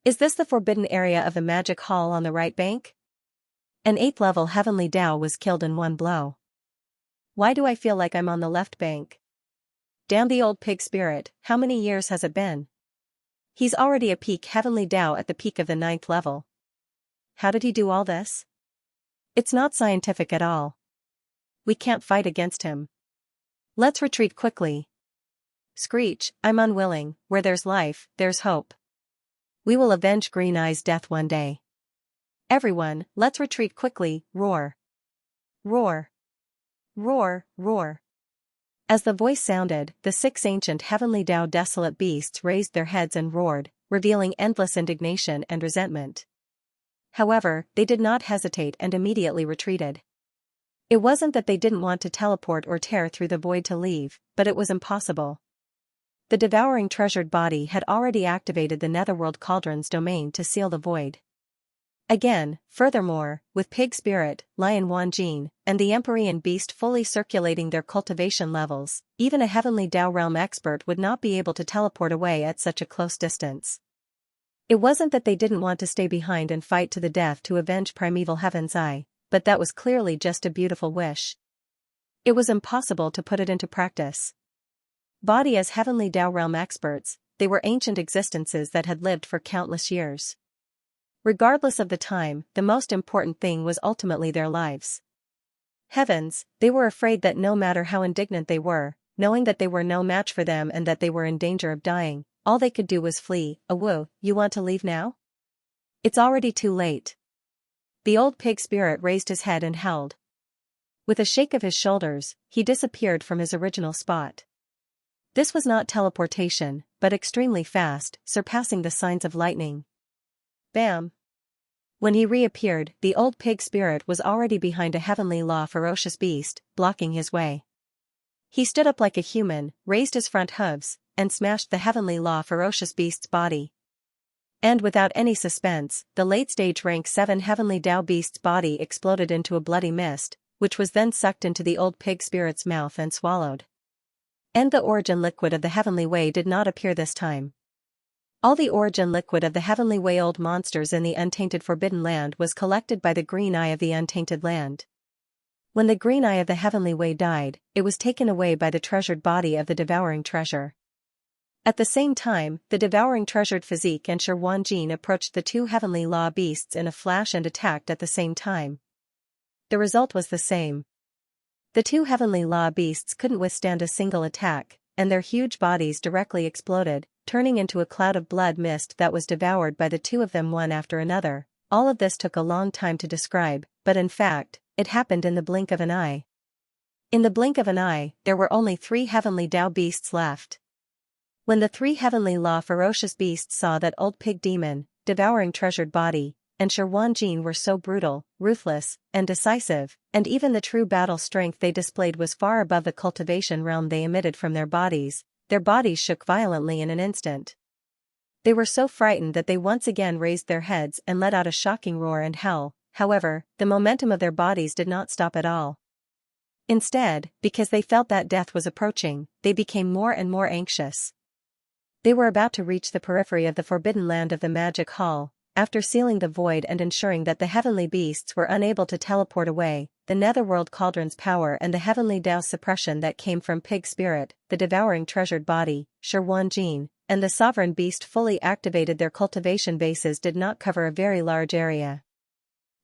Is this the forbidden area of the magic hall on the right bank? An 8th level heavenly Dao was killed in one blow. Why do I feel like I'm on the left bank? Damn the old pig spirit, how many years has it been? He's already a peak heavenly Dao at the peak of the 9th level. How did he do all this? It's not scientific at all. We can't fight against him. Let's retreat quickly. Screech, I'm unwilling. Where there's life, there's hope. We will avenge Green Eye's death one day. Everyone, let's retreat quickly. Roar. Roar. Roar, roar. As the voice sounded, the 6 ancient heavenly Dao desolate beasts raised their heads and roared, revealing endless indignation and resentment. However, they did not hesitate and immediately retreated. It wasn't that they didn't want to teleport or tear through the void to leave, but it was impossible. The devouring treasured body had already activated the Netherworld Cauldron's domain to seal the void. Again, furthermore, with Pig Spirit, Lion Wanjin, and the Empyrean Beast fully circulating their cultivation levels, even a heavenly Dao realm expert would not be able to teleport away at such a close distance. It wasn't that they didn't want to stay behind and fight to the death to avenge Primeval Heaven's Eye, but that was clearly just a beautiful wish. It was impossible to put it into practice. Body as heavenly Dao realm experts, they were ancient existences that had lived for countless years. Regardless of the time, the most important thing was ultimately their lives. Heavens, they were afraid that no matter how indignant they were, knowing that they were no match for them and that they were in danger of dying, all they could do was flee. Awoo, you want to leave now? It's already too late. The old pig spirit raised his head and howled. With a shake of his shoulders, he disappeared from his original spot. This was not teleportation, but extremely fast, surpassing the signs of lightning. Bam! When he reappeared, the old pig spirit was already behind a heavenly law ferocious beast, blocking his way. He stood up like a human, raised his front hooves, and smashed the heavenly law ferocious beast's body. And without any suspense, the late-stage rank 7 heavenly Dao beast's body exploded into a bloody mist, which was then sucked into the old pig spirit's mouth and swallowed. And the origin liquid of the heavenly way did not appear this time. All the origin liquid of the heavenly way old monsters in the untainted forbidden land was collected by the green eye of the untainted land. When the green eye of the heavenly way died, it was taken away by the treasured body of the devouring treasure. At the same time, the devouring treasured physique and Xianxia approached the 2 heavenly law beasts in a flash and attacked at the same time. The result was the same. The 2 heavenly law beasts couldn't withstand a single attack, and their huge bodies directly exploded, turning into a cloud of blood mist that was devoured by the 2 of them one after another. All of this took a long time to describe, but in fact, it happened in the blink of an eye. In the blink of an eye, there were only 3 heavenly Dao beasts left. When the 3 heavenly law ferocious beasts saw that old pig demon, devouring treasured body, and Xianxia were so brutal, ruthless, and decisive, and even the true battle strength they displayed was far above the cultivation realm they emitted from their bodies shook violently in an instant. They were so frightened that they once again raised their heads and let out a shocking roar and howl. However, the momentum of their bodies did not stop at all. Instead, because they felt that death was approaching, they became more and more anxious. They were about to reach the periphery of the forbidden land of the magic hall. After sealing the void and ensuring that the heavenly beasts were unable to teleport away, the netherworld cauldron's power and the heavenly Tao's suppression that came from Pig Spirit, the devouring treasured body, Xianxia, and the sovereign beast fully activated their cultivation bases did not cover a very large area.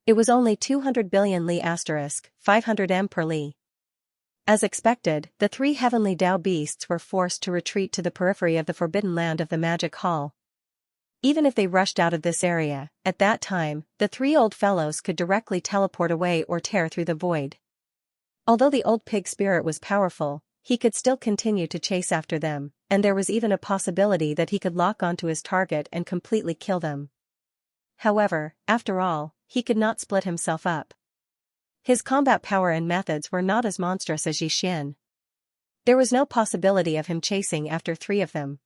It was only 200 billion li * 500 m per li. As expected, the three heavenly Tao beasts were forced to retreat to the periphery of the forbidden land of the magic hall. Even if they rushed out of this area, at that time, the three old fellows could directly teleport away or tear through the void. Although the old pig spirit was powerful, he could still continue to chase after them, and there was even a possibility that he could lock onto his target and completely kill them. However, after all, he could not split himself up. His combat power and methods were not as monstrous as Xianxia. There was no possibility of him chasing after three of them.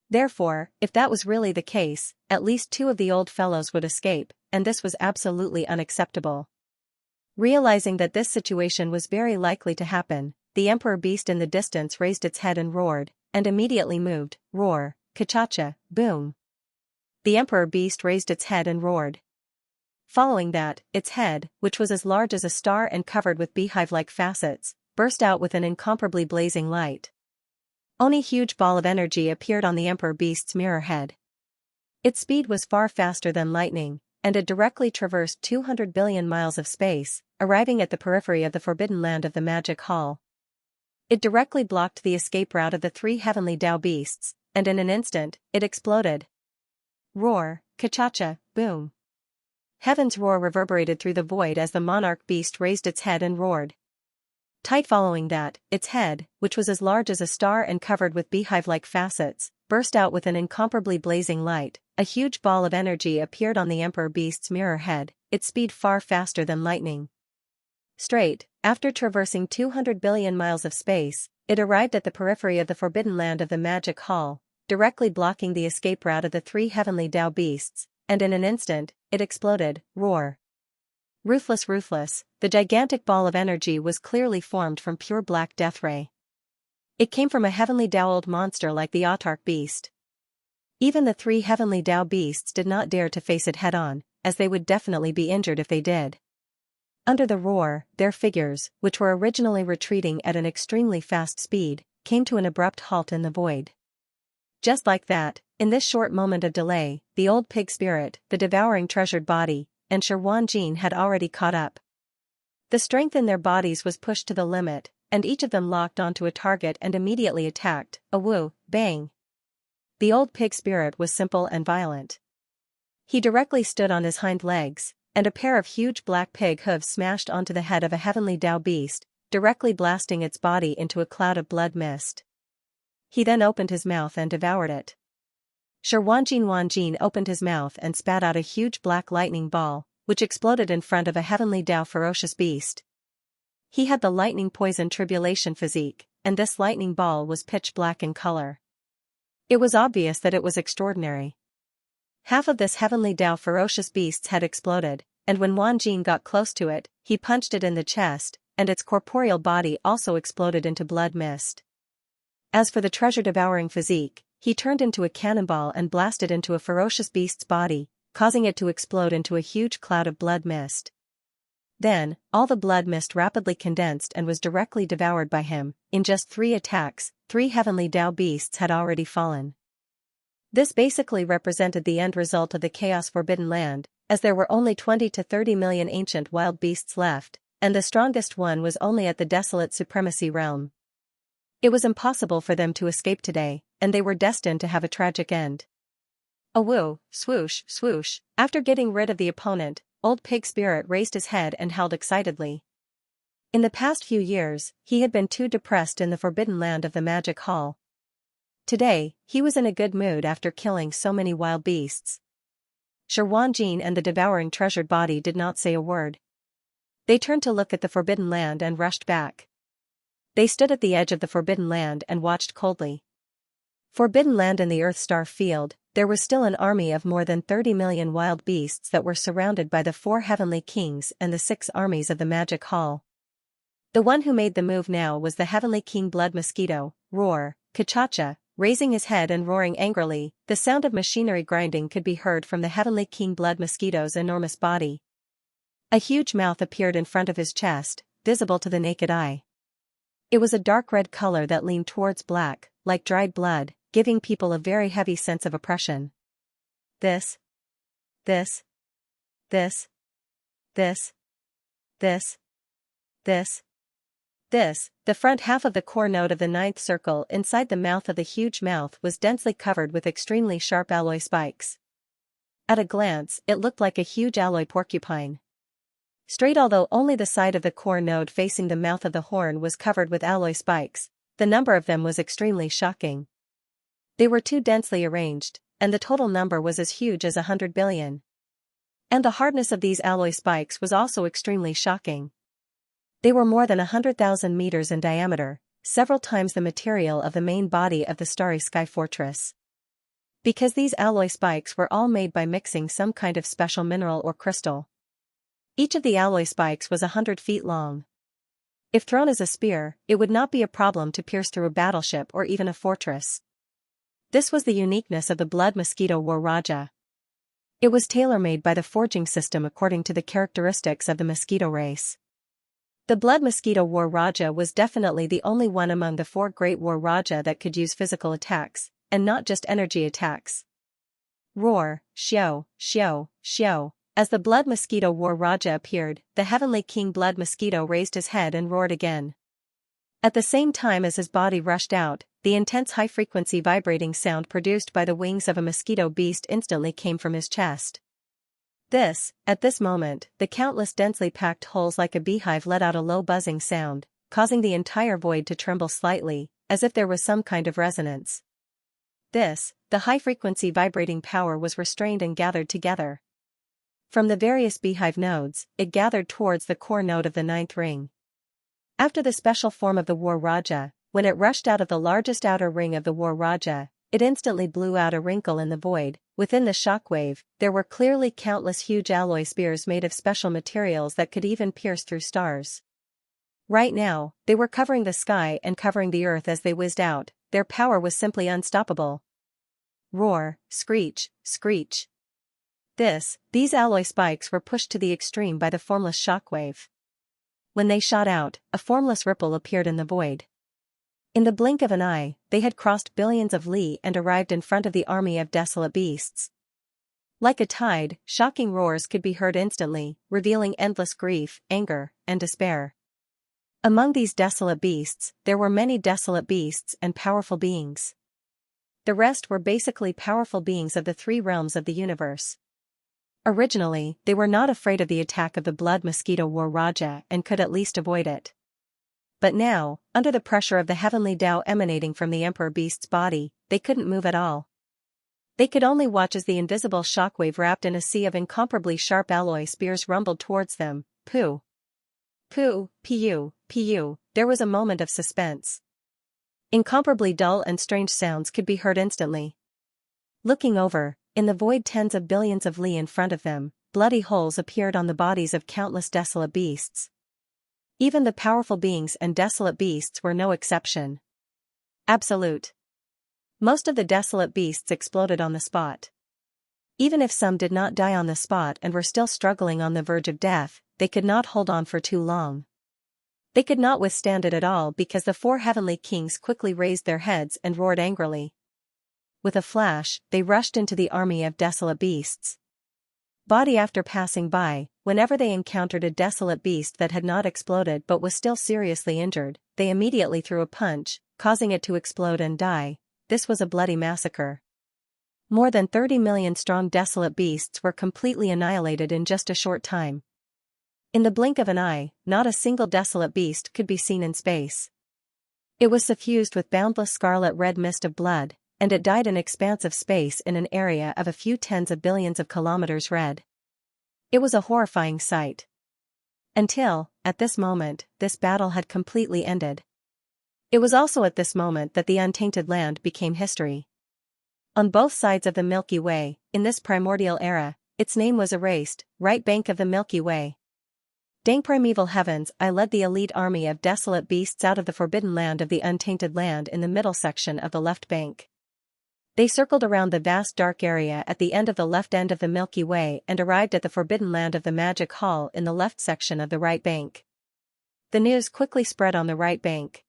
Therefore, if that was really the case, at least two of the old fellows would escape, and this was absolutely unacceptable. Realizing that this situation was very likely to happen, the emperor beast in the distance raised its head and roared, and immediately moved. Roar, Xianxia, boom. The emperor beast raised its head and roared. Following that, its head, which was as large as a star and covered with beehive-like facets, burst out with an incomparably blazing light. Only a huge ball of energy appeared on the emperor beast's mirror head. Its speed was far faster than lightning, and it directly traversed 200 billion miles of space, arriving at the periphery of the forbidden land of the magic hall. It directly blocked the escape route of the three heavenly Tao beasts, and in an instant, it exploded. Roar, Xianxia, boom. Heaven's roar reverberated through the void as the monarch beast raised its head and roared. Tight following that, its head, which was as large as a star and covered with beehive-like facets, burst out with an incomparably blazing light. A huge ball of energy appeared on the emperor beast's mirror head, its speed far faster than lightning. Straight, after traversing 200 billion miles of space, it arrived at the periphery of the forbidden land of the magic hall, directly blocking the escape route of the three heavenly Tao beasts, and in an instant, it exploded. Roar. Ruthless, ruthless, the gigantic ball of energy was clearly formed from pure black death ray. It came from a heavenly Tao old monster like the autarch beast. Even the three heavenly Tao beasts did not dare to face it head-on, as they would definitely be injured if they did. Under the roar, their figures, which were originally retreating at an extremely fast speed, came to an abrupt halt in the void. Just like that, in this short moment of delay, the old pig spirit, the devouring treasured body, and Xianxia had already caught up. The strength in their bodies was pushed to the limit, and each of them locked onto a target and immediately attacked. A woo, bang. The old pig spirit was simple and violent. He directly stood on his hind legs, and a pair of huge black pig hooves smashed onto the head of a heavenly Tao beast, directly blasting its body into a cloud of blood mist. He then opened his mouth and devoured it. Xianxia opened his mouth and spat out a huge black lightning ball, which exploded in front of a heavenly Tao ferocious beast. He had the lightning poison tribulation physique, and this lightning ball was pitch black in color. It was obvious that it was extraordinary. Half of this heavenly Tao ferocious beast's head exploded, and when Xianxia got close to it, he punched it in the chest, and its corporeal body also exploded into blood mist. As for the treasure-devouring physique, he turned into a cannonball and blasted into a ferocious beast's body, causing it to explode into a huge cloud of blood mist. Then, all the blood mist rapidly condensed and was directly devoured by him. In just 3 attacks, 3 heavenly Tao beasts had already fallen. This basically represented the end result of the Chaos Forbidden Land, as there were only 20 to 30 million ancient wild beasts left, and the strongest one was only at the desolate supremacy realm. It was impossible for them to escape today, and they were destined to have a tragic end. A woo, swoosh, swoosh. After getting rid of the opponent, old pig spirit raised his head and howled excitedly. In the past few years, he had been too depressed in the forbidden land of the magic hall. Today, he was in a good mood after killing so many wild beasts. Xianxia and the devouring treasured body did not say a word. They turned to look at the forbidden land and rushed back. They stood at the edge of the forbidden land and watched coldly. Forbidden land in the Earth Star field, there was still an army of more than 30 million wild beasts that were surrounded by the 4 heavenly kings and the 6 armies of the magic hall. The one who made the move now was the heavenly king Blood Mosquito. Roar, Xianxia, raising his head and roaring angrily. The sound of machinery grinding could be heard from the Heavenly King Blood Mosquito's enormous body. A huge mouth appeared in front of his chest, visible to the naked eye. It was a dark red color that leaned towards black, like dried blood, giving people a very heavy sense of oppression. This. The front half of the core node of the ninth circle inside the mouth of the huge mouth was densely covered with extremely sharp alloy spikes. At a glance, it looked like a huge alloy porcupine. Straight, although only the side of the core node facing the mouth of the horn was covered with alloy spikes, the number of them was extremely shocking. They were too densely arranged, and the total number was as huge as 100 billion. And the hardness of these alloy spikes was also extremely shocking. They were more than 100,000 meters in diameter, several times the material of the main body of the Starry Sky Fortress. Because these alloy spikes were all made by mixing some kind of special mineral or crystal. Each of the alloy spikes was 100 feet long. If thrown as a spear, it would not be a problem to pierce through a battleship or even a fortress. This was the uniqueness of the Blood Mosquito War Raja. It was tailor-made by the forging system according to the characteristics of the mosquito race. The Blood Mosquito War Raja was definitely the only one among the 4 great War Raja that could use physical attacks, and not just energy attacks. Roar, shio, shio, shio. As the Blood Mosquito War Raja appeared, the Heavenly King Blood Mosquito raised his head and roared again. At the same time as his body rushed out, the intense high-frequency vibrating sound produced by the wings of a mosquito beast instantly came from his chest. At this moment, the countless densely packed holes like a beehive let out a low buzzing sound, causing the entire void to tremble slightly, as if there was some kind of resonance. The high-frequency vibrating power was restrained and gathered together. From the various beehive nodes, it gathered towards the core node of the ninth ring. After the special form of the War Raja, when it rushed out of the largest outer ring of the War Raja, it instantly blew out a wrinkle in the void. Within the shockwave, there were clearly countless huge alloy spears made of special materials that could even pierce through stars. Right now, they were covering the sky and covering the earth as they whizzed out. Their power was simply unstoppable. Roar, screech, screech. These alloy spikes were pushed to the extreme by the formless shockwave. When they shot out, a formless ripple appeared in the void. In the blink of an eye, they had crossed billions of li and arrived in front of the army of desolate beasts. Like a tide, shocking roars could be heard instantly, revealing endless grief, anger, and despair. Among these desolate beasts, there were many desolate beasts and powerful beings. The rest were basically powerful beings of the 3 realms of the universe. Originally, they were not afraid of the attack of the Blood Mosquito War Raja and could at least avoid it. But now, under the pressure of the heavenly Tao emanating from the Emperor Beast's body, they couldn't move at all. They could only watch as the invisible shockwave wrapped in a sea of incomparably sharp alloy spears rumbled towards them. Pooh. Pooh, pu, pu. There was a moment of suspense. Incomparably dull and strange sounds could be heard instantly. Looking over, in the void tens of billions of li in front of them, bloody holes appeared on the bodies of countless desolate beasts. Even the powerful beings and desolate beasts were no exception. Absolute. Most of the desolate beasts exploded on the spot. Even if some did not die on the spot and were still struggling on the verge of death, they could not hold on for too long. They could not withstand it at all because the 4 heavenly kings quickly raised their heads and roared angrily. With a flash, they rushed into the army of desolate beasts. Body after passing by, whenever they encountered a desolate beast that had not exploded but was still seriously injured, they immediately threw a punch, causing it to explode and die. This was a bloody massacre. More than 30 million strong desolate beasts were completely annihilated in just a short time. In the blink of an eye, not a single desolate beast could be seen in space. It was suffused with boundless scarlet-red mist of blood, and it died in expansive space in an area of a few tens of billions of kilometers red. It was a horrifying sight. Until, at this moment, this battle had completely ended. It was also at this moment that the untainted land became history. On both sides of the Milky Way, in this primordial era, its name was erased, right bank of the Milky Way. Dang primeval heavens, I led the elite army of desolate beasts out of the forbidden land of the untainted land in the middle section of the left bank. They circled around the vast dark area at the end of the left end of the Milky Way and arrived at the forbidden land of the Magic Hall in the left section of the right bank. The news quickly spread on the right bank.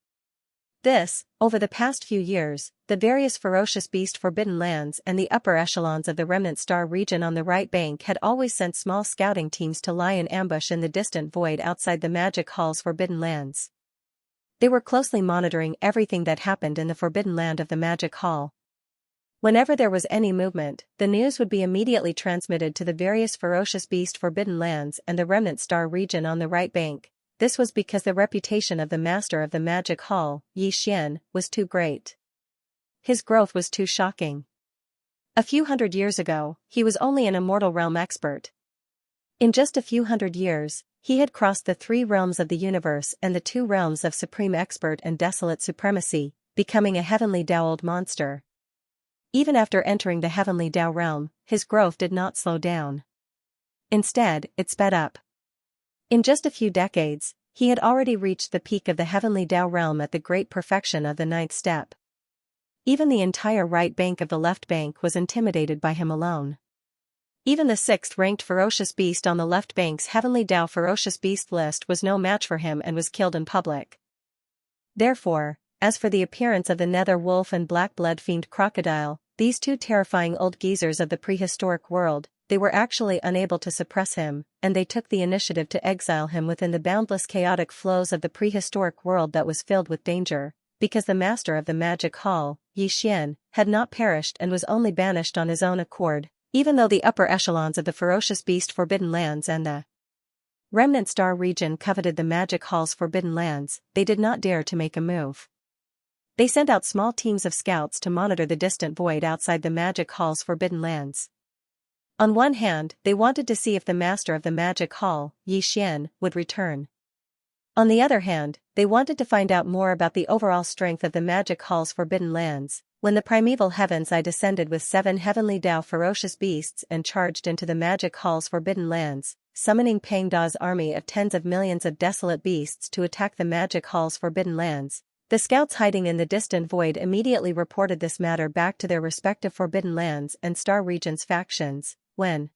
Over the past few years, the various ferocious beast forbidden lands and the upper echelons of the remnant star region on the right bank had always sent small scouting teams to lie in ambush in the distant void outside the Magic Hall's forbidden lands. They were closely monitoring everything that happened in the forbidden land of the Magic Hall. Whenever there was any movement, the news would be immediately transmitted to the various ferocious beast forbidden lands and the remnant star region on the right bank. This was because the reputation of the master of the Magic Hall, Xianxia, was too great. His growth was too shocking. A few hundred years ago, he was only an immortal realm expert. In just a few hundred years, he had crossed the 3 realms of the universe and the 2 realms of supreme expert and desolate supremacy, becoming a heavenly Dao-old monster. Even after entering the heavenly Dao realm, his growth did not slow down. Instead, it sped up. In just a few decades, he had already reached the peak of the heavenly Dao realm at the great perfection of the 9th step. Even the entire right bank of the left bank was intimidated by him alone. Even the 6th-ranked ferocious beast on the left bank's heavenly Dao ferocious beast list was no match for him and was killed in public. Therefore, as for the appearance of the nether wolf and black blood-fiend crocodile, these 2 terrifying old geezers of the prehistoric world, they were actually unable to suppress him, and they took the initiative to exile him within the boundless chaotic flows of the prehistoric world that was filled with danger, because the master of the Magic Hall, Xianxia, had not perished and was only banished on his own accord, even though the upper echelons of the ferocious beast forbidden lands and the remnant star region coveted the Magic Hall's forbidden lands, they did not dare to make a move. They sent out small teams of scouts to monitor the distant void outside the Magic Hall's forbidden lands. On one hand, they wanted to see if the master of the Magic Hall, Xianxia, would return. On the other hand, they wanted to find out more about the overall strength of the Magic Hall's forbidden lands. When the primeval heavens I descended with 7 heavenly Dao ferocious beasts and charged into the Magic Hall's forbidden lands, summoning Pang Da's army of tens of millions of desolate beasts to attack the Magic Hall's forbidden lands. The scouts hiding in the distant void immediately reported this matter back to their respective forbidden lands and star regions factions. When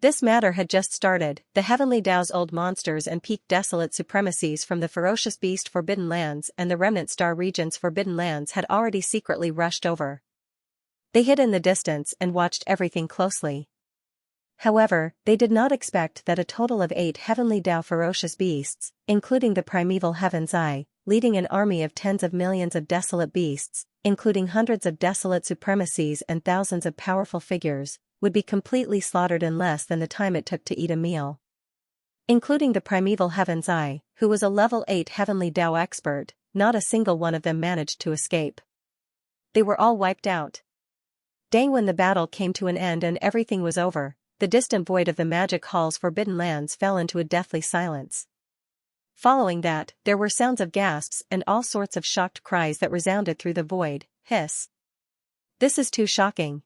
this matter had just started, the heavenly Dao's old monsters and peak desolate supremacies from the ferocious beast forbidden lands and the remnant star region's forbidden lands had already secretly rushed over. They hid in the distance and watched everything closely. However, they did not expect that a total of 8 heavenly Dao ferocious beasts, including the primeval heaven's eye, leading an army of tens of millions of desolate beasts, including hundreds of desolate supremacies and thousands of powerful figures, would be completely slaughtered in less than the time it took to eat a meal. Including the primeval heaven's eye, who was a level 8 heavenly Dao expert, not a single one of them managed to escape. They were all wiped out. Dang, when the battle came to an end and everything was over, the distant void of the Magic Hall's forbidden lands fell into a deathly silence. Following that, there were sounds of gasps and all sorts of shocked cries that resounded through the void. Hiss. This is too shocking.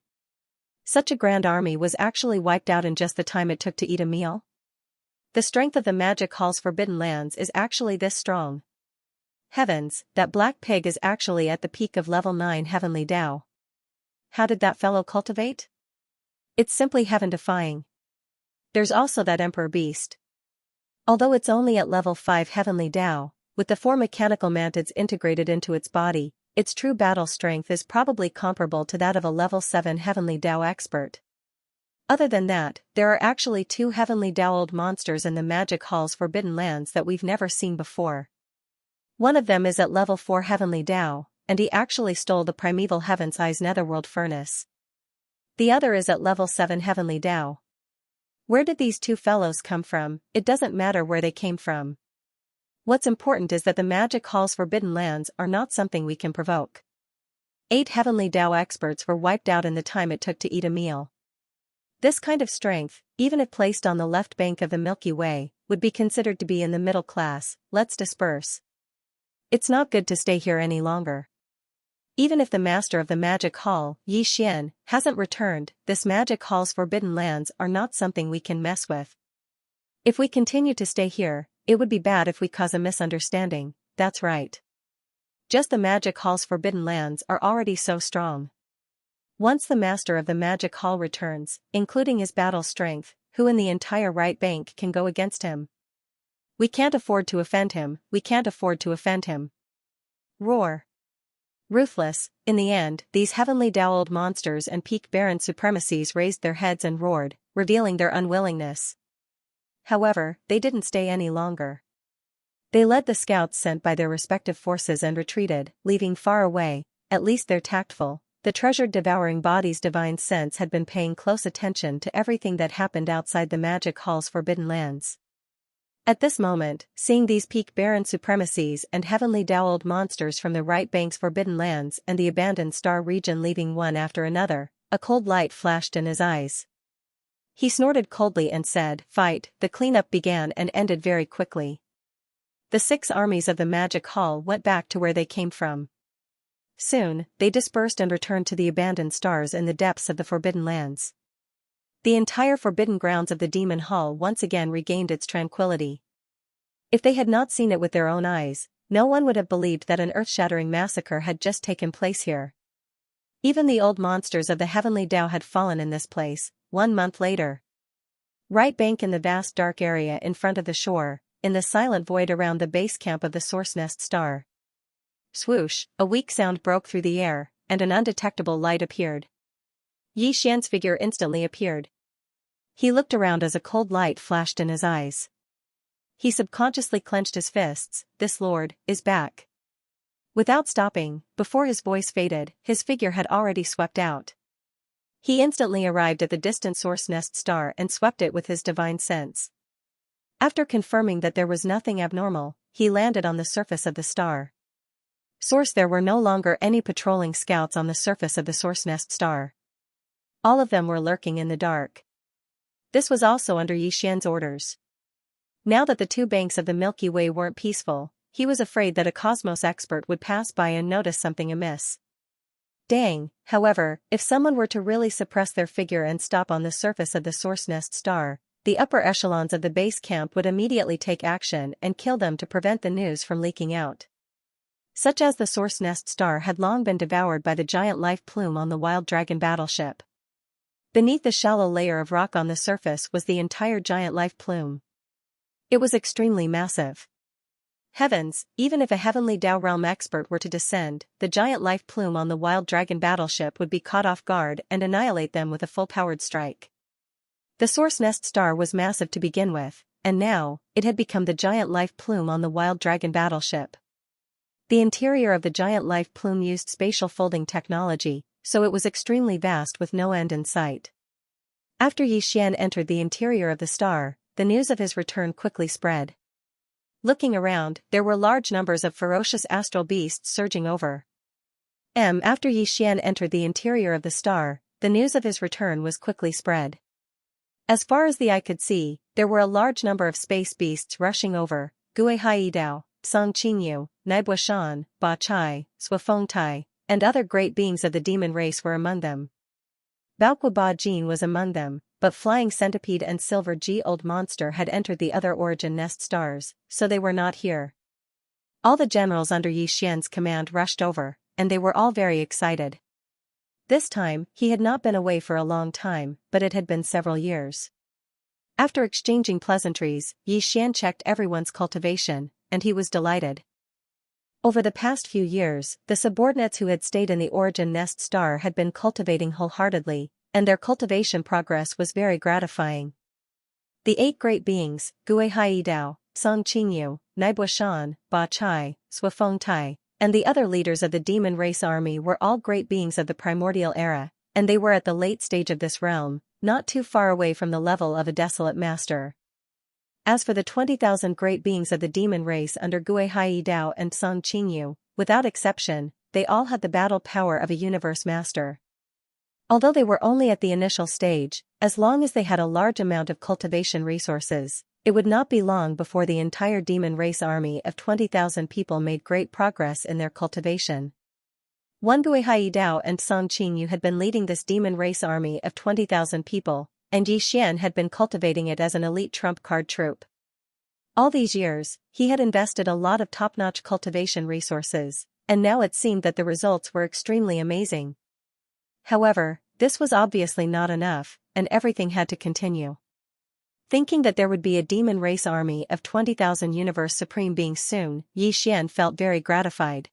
Such a grand army was actually wiped out in just the time it took to eat a meal? The strength of the Magic Hall's forbidden lands is actually this strong. Heavens, that black pig is actually at the peak of level 9 heavenly Dao. How did that fellow cultivate? It's simply heaven-defying. There's also that Emperor Beast. Although it's only at level 5 heavenly Dao, with the 4 mechanical mantids integrated into its body, its true battle strength is probably comparable to that of a level 7 heavenly Dao expert. Other than that, there are actually 2 heavenly Dao-old monsters in the Magic Hall's forbidden lands that we've never seen before. One of them is at level 4 heavenly Dao, and he actually stole the primeval heaven's eye's netherworld furnace. The other is at level 7 heavenly Dao. Where did these 2 fellows come from? It doesn't matter where they came from. What's important is that the Magic Hall's forbidden lands are not something we can provoke. 8 heavenly Dao experts were wiped out in the time it took to eat a meal. This kind of strength, even if placed on the left bank of the Milky Way, would be considered to be in the middle class. Let's disperse. It's not good to stay here any longer. Even if the master of the Magic Hall, Xianxia, hasn't returned, this Magic Hall's forbidden lands are not something we can mess with. If we continue to stay here, it would be bad if we cause a misunderstanding, that's right. Just the magic hall's forbidden lands are already so strong. Once the master of the magic hall returns, including his battle strength, who in the entire right bank can go against him? We can't afford to offend him, we can't afford to offend him. Roar. Ruthless, in the end, these heavenly dowled monsters and peak baron supremacies raised their heads and roared, revealing their unwillingness. However, they didn't stay any longer. They led the scouts sent by their respective forces and retreated, leaving far away, at least their tactful, the treasured devouring body's divine sense had been paying close attention to everything that happened outside the magic hall's forbidden lands. At this moment, seeing these peak baron supremacies and heavenly dowled monsters from the right bank's forbidden lands and the abandoned star region leaving one after another, a cold light flashed in his eyes. He snorted coldly and said, "Fight." The cleanup began and ended very quickly. The 6 armies of the magic hall went back to where they came from. Soon, they dispersed and returned to the abandoned stars in the depths of the forbidden lands. The entire forbidden grounds of the demon hall once again regained its tranquility. If they had not seen it with their own eyes, no one would have believed that an earth-shattering massacre had just taken place here. Even the old monsters of the heavenly Tao had fallen in this place, 1 month later. Right bank in the vast dark area in front of the shore, in the silent void around the base camp of the Source Nest Star. Swoosh, a weak sound broke through the air, and an undetectable light appeared. Yi Xian's figure instantly appeared. He looked around as a cold light flashed in his eyes. He subconsciously clenched his fists. This lord is back. Without stopping, before his voice faded, his figure had already swept out. He instantly arrived at the distant Source Nest Star and swept it with his divine sense. After confirming that there was nothing abnormal, he landed on the surface of the star. Source, there were no longer any patrolling scouts on the surface of the Source Nest Star. All of them were lurking in the dark. This was also under Yi Xian's orders. Now that the 2 banks of the Milky Way weren't peaceful, he was afraid that a cosmos expert would pass by and notice something amiss. Dang, however, if someone were to really suppress their figure and stop on the surface of the Source Nest Star, the upper echelons of the base camp would immediately take action and kill them to prevent the news from leaking out. Such as the Source Nest Star had long been devoured by the giant life plume on the Wild Dragon battleship. Beneath the shallow layer of rock on the surface was the entire giant life plume. It was extremely massive. Heavens, even if a heavenly Tao realm expert were to descend, the giant life plume on the Wild Dragon battleship would be caught off guard and annihilate them with a full-powered strike. The Source Nest Star was massive to begin with, and now, it had become the giant life plume on the Wild Dragon battleship. The interior of the giant life plume used spatial folding technology, so it was extremely vast with no end in sight. After Yi Xian entered the interior of the star, the news of his return quickly spread. Looking around, there were large numbers of ferocious astral beasts surging over. After Yi Xian entered the interior of the star, the news of his return was quickly spread. As far as the eye could see, there were a large number of space beasts rushing over, Gui Hai Dao, Song Qingyu, Naibuashan, Ba Chai, Suifeng Tai, and other great beings of the demon race were among them. Baoqua Ba Jin was among them, but Flying Centipede and Silver G Old Monster had entered the other origin nest stars, so they were not here. All the generals under Yi Xian's command rushed over, and they were all very excited. This time, he had not been away for a long time, but it had been several years. After exchanging pleasantries, Yi Xian checked everyone's cultivation, and he was delighted. Over the past few years, the subordinates who had stayed in the origin nest star had been cultivating wholeheartedly, and their cultivation progress was very gratifying. The 8 great beings, Gui Hai Dao, Song Qingyu, Naibuashan, Ba Chai, Suifeng Tai, and the other leaders of the demon race army were all great beings of the primordial era, and they were at the late stage of this realm, not too far away from the level of a desolate master. As for the 20,000 great beings of the demon race under Gui Hai Dao and Song Qingyu, without exception, they all had the battle power of a universe master. Although they were only at the initial stage, as long as they had a large amount of cultivation resources, it would not be long before the entire demon race army of 20,000 people made great progress in their cultivation. One Gui Hai Dao and Song Qingyu had been leading this demon race army of 20,000 people, and Yi Xian had been cultivating it as an elite trump card troupe. All these years, he had invested a lot of top-notch cultivation resources, and now it seemed that the results were extremely amazing. However, this was obviously not enough, and everything had to continue. Thinking that there would be a demon race army of 20,000 universe supreme beings soon, Yi Xian felt very gratified.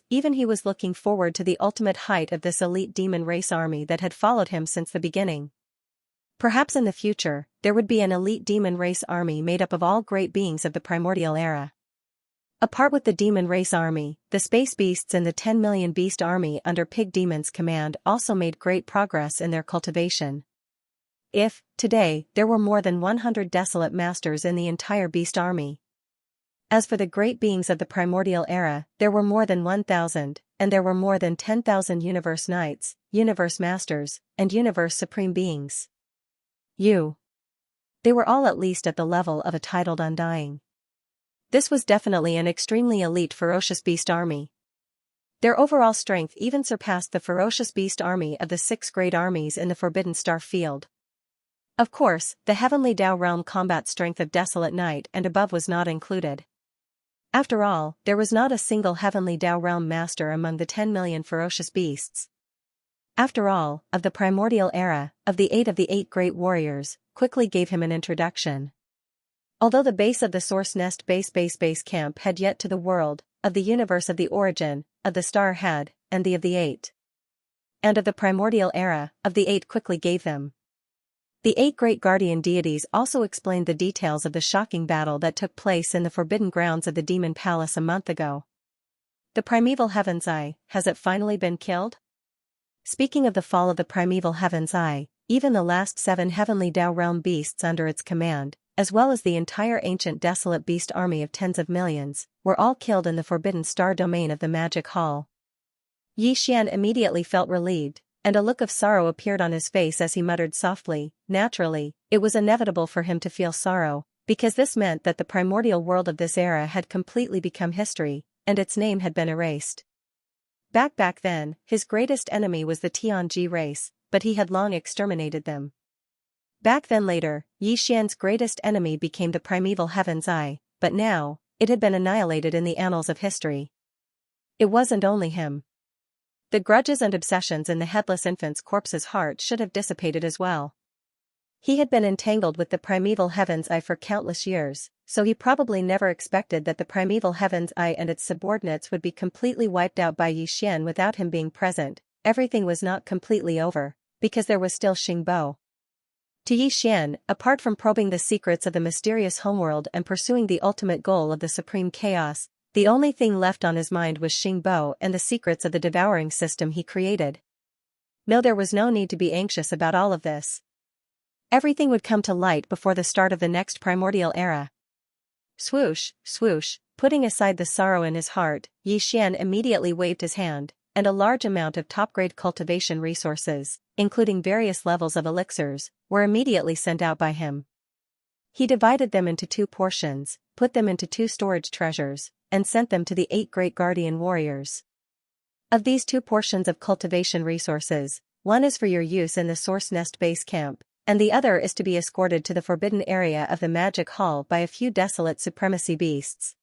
Even he was looking forward to the ultimate height of this elite demon race army that had followed him since the beginning. Perhaps in the future, there would be an elite demon race army made up of all great beings of the primordial era. Apart with the demon race army, the space beasts and the 10 million beast army under Pig Demon's command also made great progress in their cultivation. If, today, there were more than 100 desolate masters in the entire beast army. As for the great beings of the primordial era, there were more than 1,000, and there were more than 10,000 universe knights, universe masters, and universe supreme beings. They were all at least at the level of a titled Undying. This was definitely an extremely elite ferocious beast army. Their overall strength even surpassed the ferocious beast army of the 6 great armies in the Forbidden Star field. Of course, the heavenly Dao realm combat strength of Desolate Knight and above was not included. After all, there was not a single heavenly Dao realm master among the 10 million ferocious beasts. After all, of the primordial era, of the 8 great warriors, quickly gave him an introduction. Although the base of the Source Nest base camp had yet to the world, of the universe of the origin, of the star had, and the of the 8. And of the primordial era, of the 8 quickly gave them. The 8 great guardian deities also explained the details of the shocking battle that took place in the forbidden grounds of the Demon Palace a month ago. The primeval Heaven's Eye, has it finally been killed? Speaking of the fall of the primeval Heaven's Eye, even the last 7 heavenly Dao realm beasts under its command, as well as the entire ancient desolate beast army of tens of millions, were all killed in the forbidden star domain of the Magic Hall. Yi Xian immediately felt relieved, and a look of sorrow appeared on his face as he muttered softly, naturally, it was inevitable for him to feel sorrow, because this meant that the primordial world of this era had completely become history, and its name had been erased. Back then, his greatest enemy was the Tianji race, but he had long exterminated them. Back then later, Yi Xian's greatest enemy became the primeval Heaven's Eye, but now, it had been annihilated in the annals of history. It wasn't only him. The grudges and obsessions in the headless infant's corpse's heart should have dissipated as well. He had been entangled with the primeval Heaven's Eye for countless years, so he probably never expected that the primeval Heaven's Eye and its subordinates would be completely wiped out by Yi Xian without him being present. Everything was not completely over, because there was still Xingbo. To Yi Xian, apart from probing the secrets of the mysterious homeworld and pursuing the ultimate goal of the supreme chaos, the only thing left on his mind was Xingbo and the secrets of the devouring system he created. No, there was no need to be anxious about all of this. Everything would come to light before the start of the next primordial era. Swoosh, swoosh, putting aside the sorrow in his heart, Yi Xian immediately waved his hand, and a large amount of top-grade cultivation resources, including various levels of elixirs, were immediately sent out by him. He divided them into 2 portions, put them into 2 storage treasures, and sent them to the 8 great guardian warriors. Of these 2 portions of cultivation resources, one is for your use in the Source Nest base camp, and the other is to be escorted to the forbidden area of the Magic Hall by a few desolate supremacy beasts.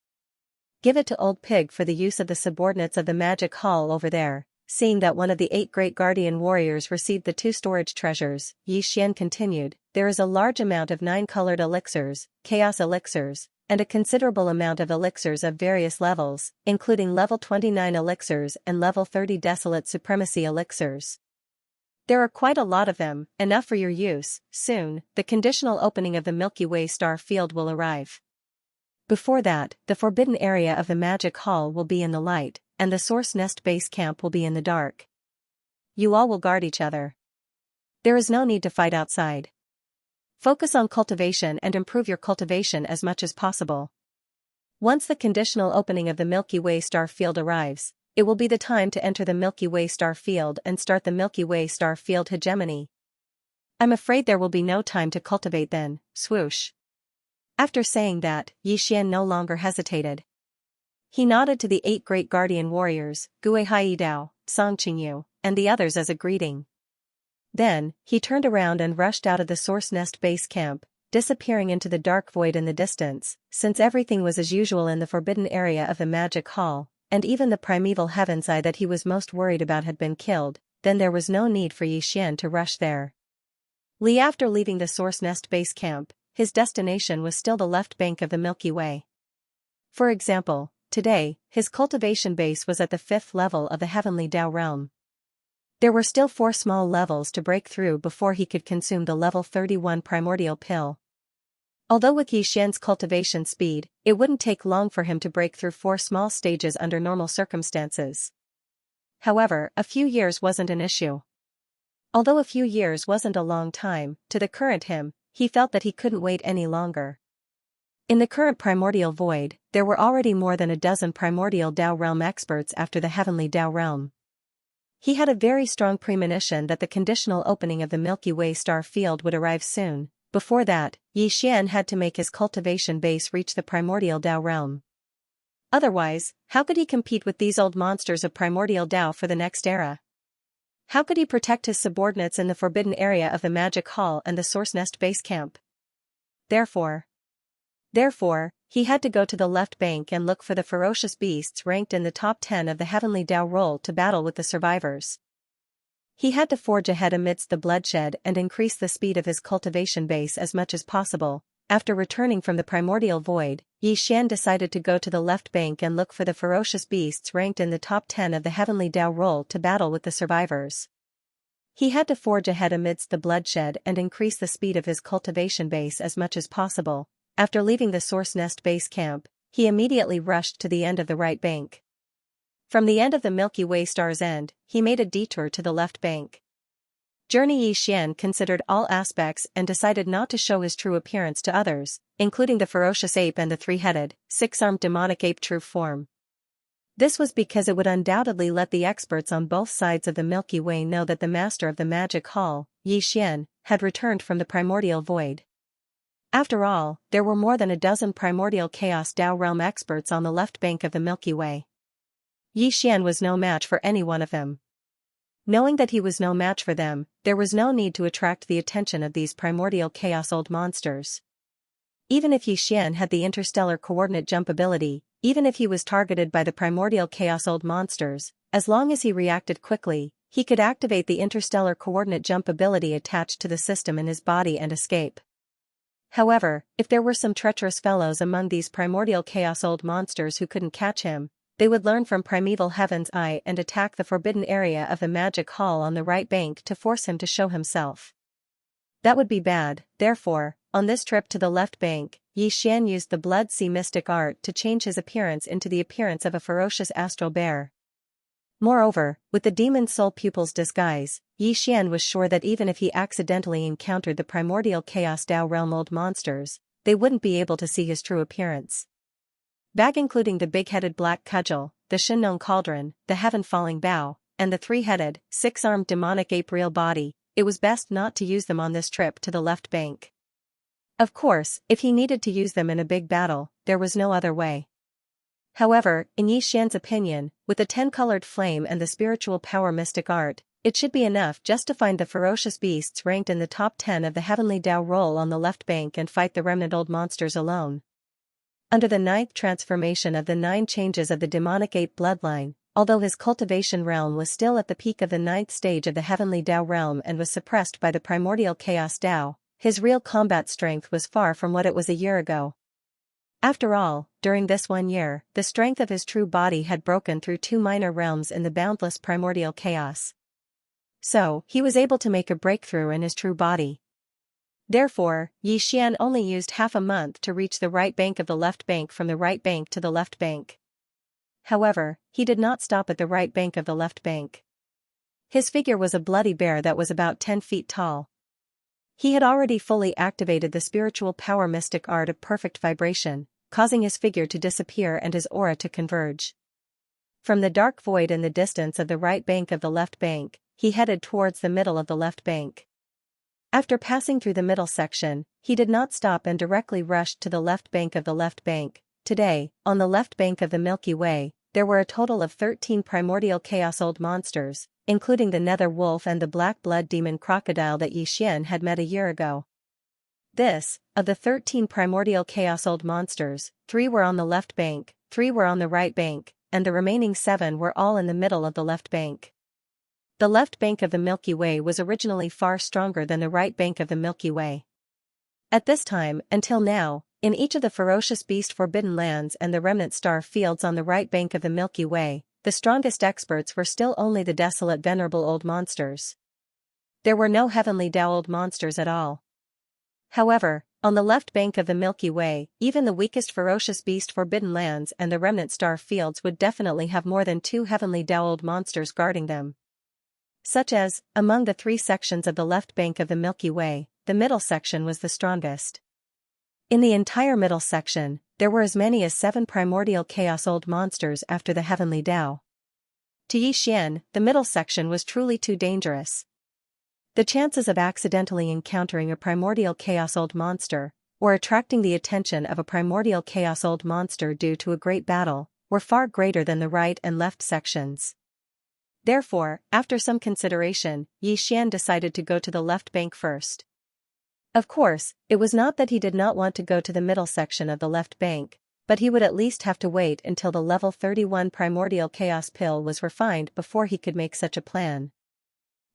Give it to Old Pig for the use of the subordinates of the Magic Hall over there. Seeing that one of the 8 great guardian warriors received the 2 storage treasures, Yi Xian continued, there is a large amount of 9-colored elixirs, chaos elixirs, and a considerable amount of elixirs of various levels, including level 29 elixirs and level 30 desolate supremacy elixirs. There are quite a lot of them, enough for your use. Soon, the conditional opening of the Milky Way star field will arrive. Before that, the forbidden area of the Magic Hall will be in the light, and the Source Nest base camp will be in the dark. You all will guard each other. There is no need to fight outside. Focus on cultivation and improve your cultivation as much as possible. Once the conditional opening of the Milky Way star field arrives, it will be the time to enter the Milky Way star field and start the Milky Way star field hegemony. I'm afraid there will be no time to cultivate then. Swoosh. After saying that, Yi Xian no longer hesitated. He nodded to the 8 great guardian warriors, Gui Hai Dao, Song Qingyu, and the others as a greeting. Then, he turned around and rushed out of the Source Nest base camp, disappearing into the dark void in the distance. Since everything was as usual in the forbidden area of the magic hall, and even the primeval Heaven's Eye that he was most worried about had been killed, then there was no need for Yixian to rush there. After leaving the Source Nest base camp, his destination was still the left bank of the Milky Way. For example, today, his cultivation base was at the 5th level of the Heavenly Tao realm. There were still 4 small levels to break through before he could consume the level 31 primordial pill. Although with Yixian's cultivation speed, it wouldn't take long for him to break through 4 small stages under normal circumstances. However, a few years wasn't an issue. Although a few years wasn't a long time, to the current him, he felt that he couldn't wait any longer. In the current primordial void, there were already more than a dozen primordial Tao realm experts after the Heavenly Tao realm. He had a very strong premonition that the conditional opening of the Milky Way star field would arrive soon. Before that, Yixian had to make his cultivation base reach the primordial Tao realm. Otherwise, how could he compete with these old monsters of primordial Tao for the next era? How could he protect his subordinates in the forbidden area of the Magic Hall and the Source Nest base camp? Therefore, he had to go to the left bank and look for the ferocious beasts ranked in the top 10 of the Heavenly Tao roll to battle with the survivors. He had to forge ahead amidst the bloodshed and increase the speed of his cultivation base as much as possible. After returning from the primordial void, Yixian decided to go to the left bank and look for the ferocious beasts ranked in the top 10 of the Heavenly Tao roll to battle with the survivors. He had to forge ahead amidst the bloodshed and increase the speed of his cultivation base as much as possible. After leaving the Source Nest base camp, he immediately rushed to the end of the right bank. From the end of the Milky Way star's end, he made a detour to the left bank. Journey Yixian considered all aspects and decided not to show his true appearance to others, including the ferocious ape and the 3-headed, 6-armed demonic ape true form. This was because it would undoubtedly let the experts on both sides of the Milky Way know that the master of the Magic Hall, Yixian, had returned from the primordial void. After all, there were more than a dozen primordial chaos Tao realm experts on the left bank of the Milky Way. Yixian was no match for any one of them. Knowing that he was no match for them, there was no need to attract the attention of these primordial chaos old monsters. Even if Yixian had the interstellar coordinate jump ability, even if he was targeted by the primordial chaos old monsters, as long as he reacted quickly, he could activate the interstellar coordinate jump ability attached to the system in his body and escape. However, if there were some treacherous fellows among these primordial chaos old monsters who couldn't catch him, they would learn from primeval Heaven's Eye and attack the forbidden area of the Magic Hall on the right bank to force him to show himself. That would be bad. Therefore, on this trip to the left bank, Yixian used the Blood Sea mystic art to change his appearance into the appearance of a ferocious astral bear. Moreover, with the demon soul pupil's disguise, Yixian was sure that even if he accidentally encountered the primordial chaos Tao realm old monsters, they wouldn't be able to see his true appearance. Bag including the big-headed black cudgel, the Shinnon cauldron, the heaven-falling bow, and the 3-headed, 6-armed demonic ape real body, it was best not to use them on this trip to the left bank. Of course, if he needed to use them in a big battle, there was no other way. However, in Yixian's opinion, with the 10-colored flame and the spiritual power mystic art, it should be enough just to find the ferocious beasts ranked in the top 10 of the Heavenly Tao roll on the left bank and fight the remnant old monsters alone. Under the 9th transformation of the 9 changes of the demonic ape bloodline, although his cultivation realm was still at the peak of the 9th stage of the Heavenly Tao realm and was suppressed by the primordial chaos Tao, his real combat strength was far from what it was a year ago. After all, during this 1 year, the strength of his true body had broken through 2 minor realms in the boundless primordial chaos. So, he was able to make a breakthrough in his true body. Therefore, Yixian only used half a month to reach the right bank of the left bank from the right bank to the left bank. However, he did not stop at the right bank of the left bank. His figure was a bloody bear that was about 10 feet tall. He had already fully activated the spiritual power mystic art of perfect vibration, causing his figure to disappear and his aura to converge. From the dark void in the distance of the right bank of the left bank, he headed towards the middle of the left bank. After passing through the middle section, he did not stop and directly rushed to the left bank of the left bank. Today, on the left bank of the Milky Way, there were a total of 13 primordial chaos old monsters, including the nether wolf and the black blood demon crocodile that Xian had met a year ago. Of the 13 primordial chaos old monsters, 3 were on the left bank, 3 were on the right bank, and the remaining 7 were all in the middle of the left bank. The left bank of the Milky Way was originally far stronger than the right bank of the Milky Way. At this time, until now, in each of the ferocious beast forbidden lands and the remnant star fields on the right bank of the Milky Way, the strongest experts were still only the desolate venerable old monsters. There were no heavenly Tao old monsters at all. However, on the left bank of the Milky Way, even the weakest ferocious beast forbidden lands and the remnant star fields would definitely have more than 2 heavenly Tao old monsters guarding them. Such as, among the 3 sections of the left bank of the Milky Way, the middle section was the strongest. In the entire middle section, there were as many as 7 primordial chaos old monsters after the heavenly Tao. To Xian, the middle section was truly too dangerous. The chances of accidentally encountering a primordial chaos old monster, or attracting the attention of a primordial chaos old monster due to a great battle, were far greater than the right and left sections. Therefore, after some consideration, Xian decided to go to the left bank first. Of course, it was not that he did not want to go to the middle section of the left bank, but he would at least have to wait until the level 31 primordial chaos pill was refined before he could make such a plan.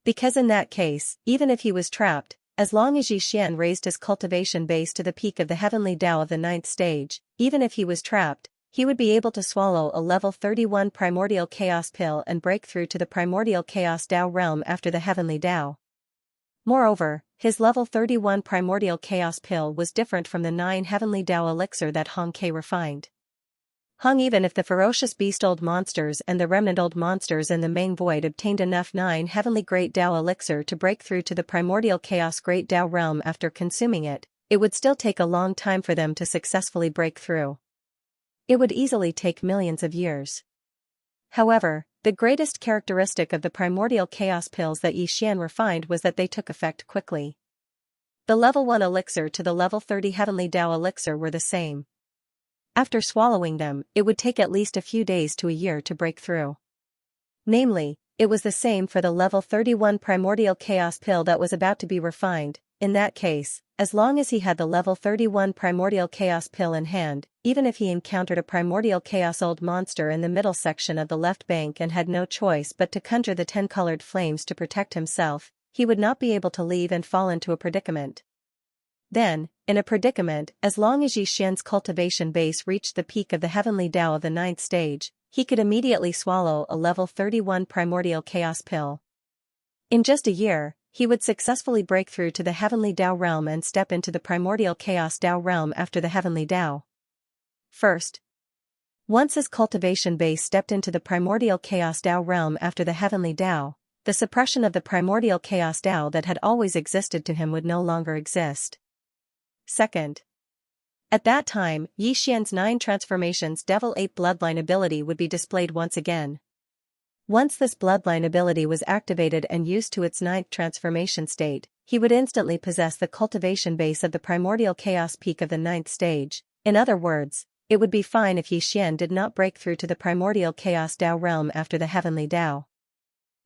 Because in that case, even if he was trapped, as long as Xian raised his cultivation base to the peak of the heavenly Tao of the 9th stage, even if he was trapped, he would be able to swallow a level 31 primordial chaos pill and break through to the primordial chaos Tao realm after the heavenly Tao. Moreover, his level 31 primordial chaos pill was different from the 9 heavenly Tao elixir that Hong Ke refined. Even if the ferocious beast old monsters and the remnant old monsters in the main void obtained enough 9 heavenly great Tao elixir to break through to the primordial chaos great Tao realm after consuming it, it would still take a long time for them to successfully break through. It would easily take millions of years. However, the greatest characteristic of the primordial chaos pills that Xian refined was that they took effect quickly. The level 1 elixir to the level 30 heavenly Tao elixir were the same. After swallowing them, it would take at least a few days to a year to break through. Namely, it was the same for the level 31 primordial chaos pill that was about to be refined. In that case, as long as he had the level 31 primordial chaos pill in hand, even if he encountered a primordial chaos old monster in the middle section of the left bank and had no choice but to conjure the 10 colored flames to protect himself, he would not be able to leave and fall into a predicament. Then, in a predicament, as long as Xian's cultivation base reached the peak of the heavenly Tao of the 9th stage, he could immediately swallow a level 31 primordial chaos pill. In just a year, he would successfully break through to the heavenly Tao realm and step into the primordial chaos Tao realm after the heavenly Tao. First, once his cultivation base stepped into the primordial chaos Tao realm after the heavenly Tao, the suppression of the primordial chaos Tao that had always existed to him would no longer exist. Second, at that time, Xian's 9 transformations Devil Ape bloodline ability would be displayed once again. Once this bloodline ability was activated and used to its 9th transformation state, he would instantly possess the cultivation base of the primordial chaos peak of the 9th stage. In other words, it would be fine if Xian did not break through to the primordial chaos Tao realm after the heavenly Tao.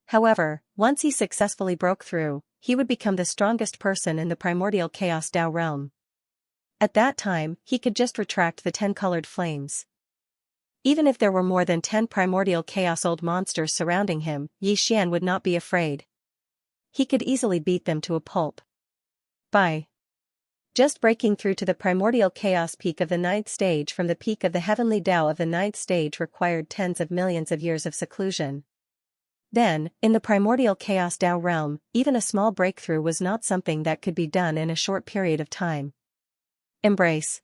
However, once he successfully broke through, he would become the strongest person in the primordial chaos Tao realm. At that time, he could just retract the 10 colored flames. Even if there were more than 10 primordial chaos old monsters surrounding him, Xian would not be afraid. He could easily beat them to a pulp. By just breaking through to the primordial chaos peak of the 9th stage from the peak of the heavenly Tao of the 9th stage required tens of millions of years of seclusion. Then, in the primordial chaos Tao realm, even a small breakthrough was not something that could be done in a short period of time. Embrace.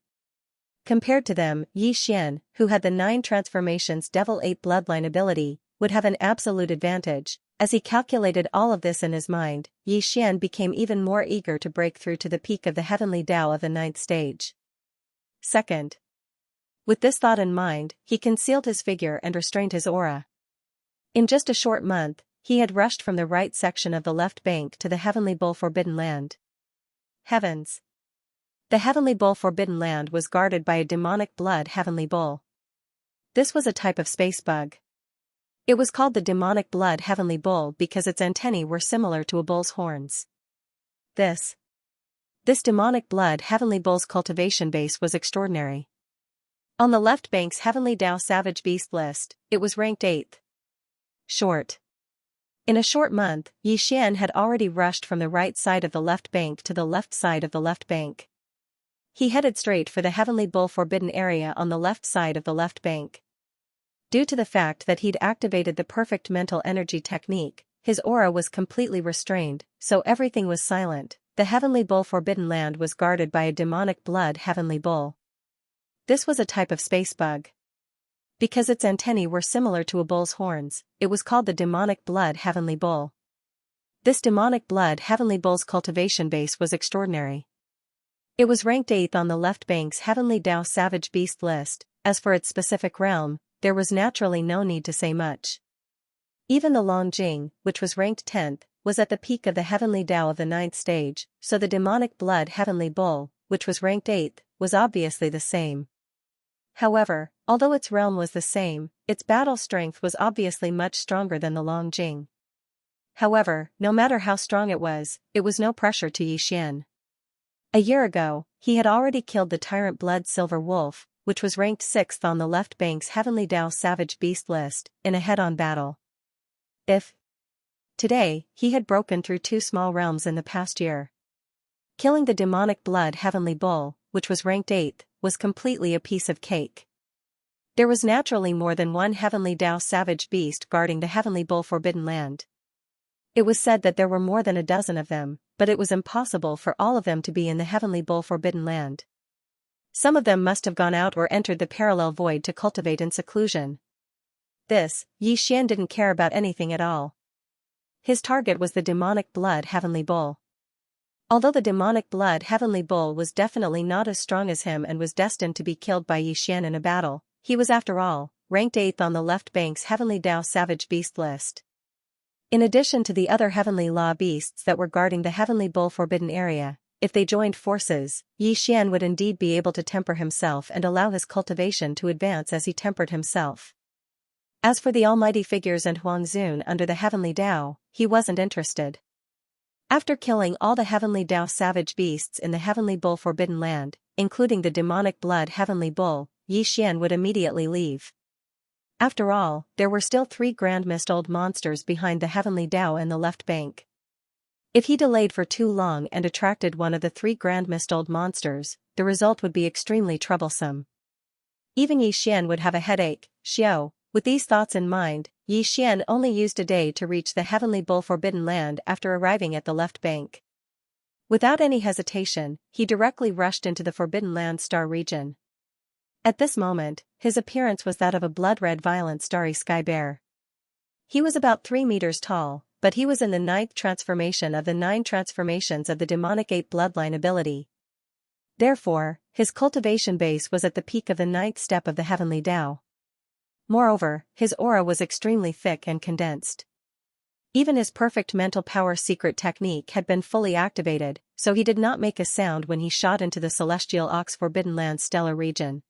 Compared to them, Xian, who had the 9 transformations Devil Ape bloodline ability, would have an absolute advantage. As he calculated all of this in his mind, Xian became even more eager to break through to the peak of the heavenly Tao of the 9th stage. Second, with this thought in mind, he concealed his figure and restrained his aura. In just a short month, he had rushed from the right section of the left bank to the heavenly bull forbidden land. Heavens! The heavenly bull forbidden land was guarded by a demonic blood heavenly bull. This was a type of space bug. It was called the demonic blood heavenly bull because its antennae were similar to a bull's horns. This demonic blood heavenly bull's cultivation base was extraordinary. On the left bank's Heavenly Tao Savage Beast list, it was ranked 8th. Short. In a short month, Xian had already rushed from the right side of the left bank to the left side of the left bank. He headed straight for the Heavenly Bull Forbidden area on the left side of the left bank. Due to the fact that he'd activated the perfect mental energy technique, his aura was completely restrained, so everything was silent. The Heavenly Bull Forbidden Land was guarded by a demonic blood heavenly bull. This was a type of space bug. Because its antennae were similar to a bull's horns, it was called the demonic blood heavenly bull. This demonic blood heavenly bull's cultivation base was extraordinary. It was ranked 8th on the left bank's Heavenly Tao Savage Beast list. As for its specific realm, there was naturally no need to say much. Even the Longjing, which was ranked 10th, was at the peak of the Heavenly Tao of the 9th stage, so the demonic blood heavenly bull, which was ranked 8th, was obviously the same. However, although its realm was the same, its battle strength was obviously much stronger than the Longjing. However, no matter how strong it was no pressure to Xian. A year ago, he had already killed the tyrant blood silver wolf, which was ranked 6th on the left bank's Heavenly Tao Savage Beast list, in a head-on battle. Today, he had broken through 2 small realms in the past year. Killing the demonic blood heavenly bull, which was ranked 8th, was completely a piece of cake. There was naturally more than one Heavenly Tao Savage Beast guarding the Heavenly Bull Forbidden Land. It was said that there were more than a dozen of them, but it was impossible for all of them to be in the Heavenly Bull Forbidden Land. Some of them must have gone out or entered the parallel void to cultivate in seclusion. Xian didn't care about anything at all. His target was the demonic blood heavenly bull. Although the demonic blood heavenly bull was definitely not as strong as him and was destined to be killed by Xian in a battle, he was after all, ranked 8th on the left bank's Heavenly Tao Savage Beast list. In addition to the other heavenly law beasts that were guarding the Heavenly Bull Forbidden area, if they joined forces, Xian would indeed be able to temper himself and allow his cultivation to advance as he tempered himself. As for the almighty figures and Huangzun under the Heavenly Tao, he wasn't interested. After killing all the Heavenly Tao savage beasts in the Heavenly Bull Forbidden Land, including the demonic blood Heavenly Bull, Xian would immediately leave. After all, there were still 3 Grand Mist old monsters behind the Heavenly Tao in the left bank. If he delayed for too long and attracted one of the 3 Grand Mist old monsters, the result would be extremely troublesome. Even Xian would have a headache. With these thoughts in mind, Xian only used a day to reach the Heavenly Bull Forbidden Land after arriving at the left bank. Without any hesitation, he directly rushed into the Forbidden Land star region. At this moment, his appearance was that of a blood-red violent starry sky bear. He was about 3 meters tall, but he was in the 9th transformation of the 9 transformations of the demonic 8 bloodline ability. Therefore, his cultivation base was at the peak of the 9th step of the Heavenly Tao. Moreover, his aura was extremely thick and condensed. Even his perfect mental power secret technique had been fully activated, so he did not make a sound when he shot into the Celestial Ox Forbidden Land stellar region.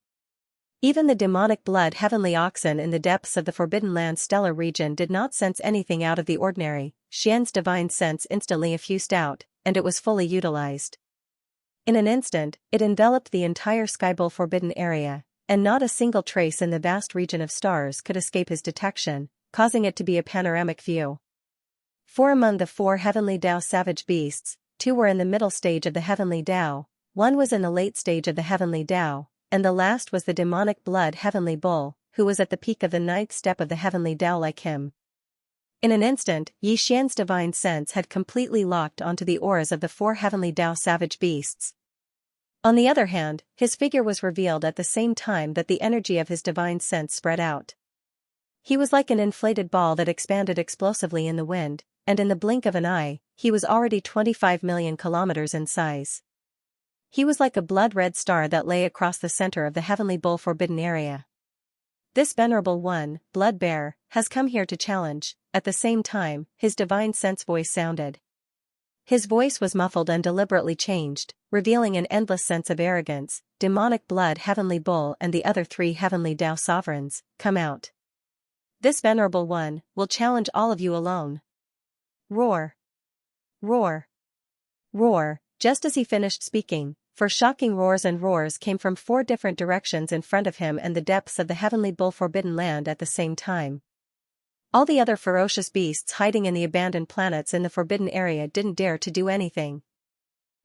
Even the demonic blood heavenly oxen in the depths of the Forbidden Land stellar region did not sense anything out of the ordinary. Xian's divine sense instantly effused out, and it was fully utilized. In an instant, it enveloped the entire Skybull Forbidden area, and not a single trace in the vast region of stars could escape his detection, causing it to be a panoramic view. 4 among the 4 Heavenly Tao savage beasts, 2 were in the middle stage of the Heavenly Tao, 1 was in the late stage of the Heavenly Tao, and the last was the demonic blood Heavenly Bull, who was at the peak of the 9th step of the Heavenly Tao like him. In an instant, Xian's divine sense had completely locked onto the auras of the 4 Heavenly Tao savage beasts. On the other hand, his figure was revealed at the same time that the energy of his divine sense spread out. He was like an inflated ball that expanded explosively in the wind, and in the blink of an eye, he was already 25 million kilometers in size. He was like a blood-red star that lay across the center of the Heavenly Bull Forbidden area. This venerable one, Blood Bear, has come here to challenge. At the same time, his divine sense voice sounded. His voice was muffled and deliberately changed, revealing an endless sense of arrogance. Demonic blood Heavenly Bull and the other 3 Heavenly Tao sovereigns, come out. This venerable one will challenge all of you alone. Roar! Roar! Roar! Just as he finished speaking, 4 shocking roars and roars came from 4 different directions in front of him and the depths of the heavenly bull forbidden land at the same time. All the other ferocious beasts hiding in the abandoned planets in the forbidden area didn't dare to do anything.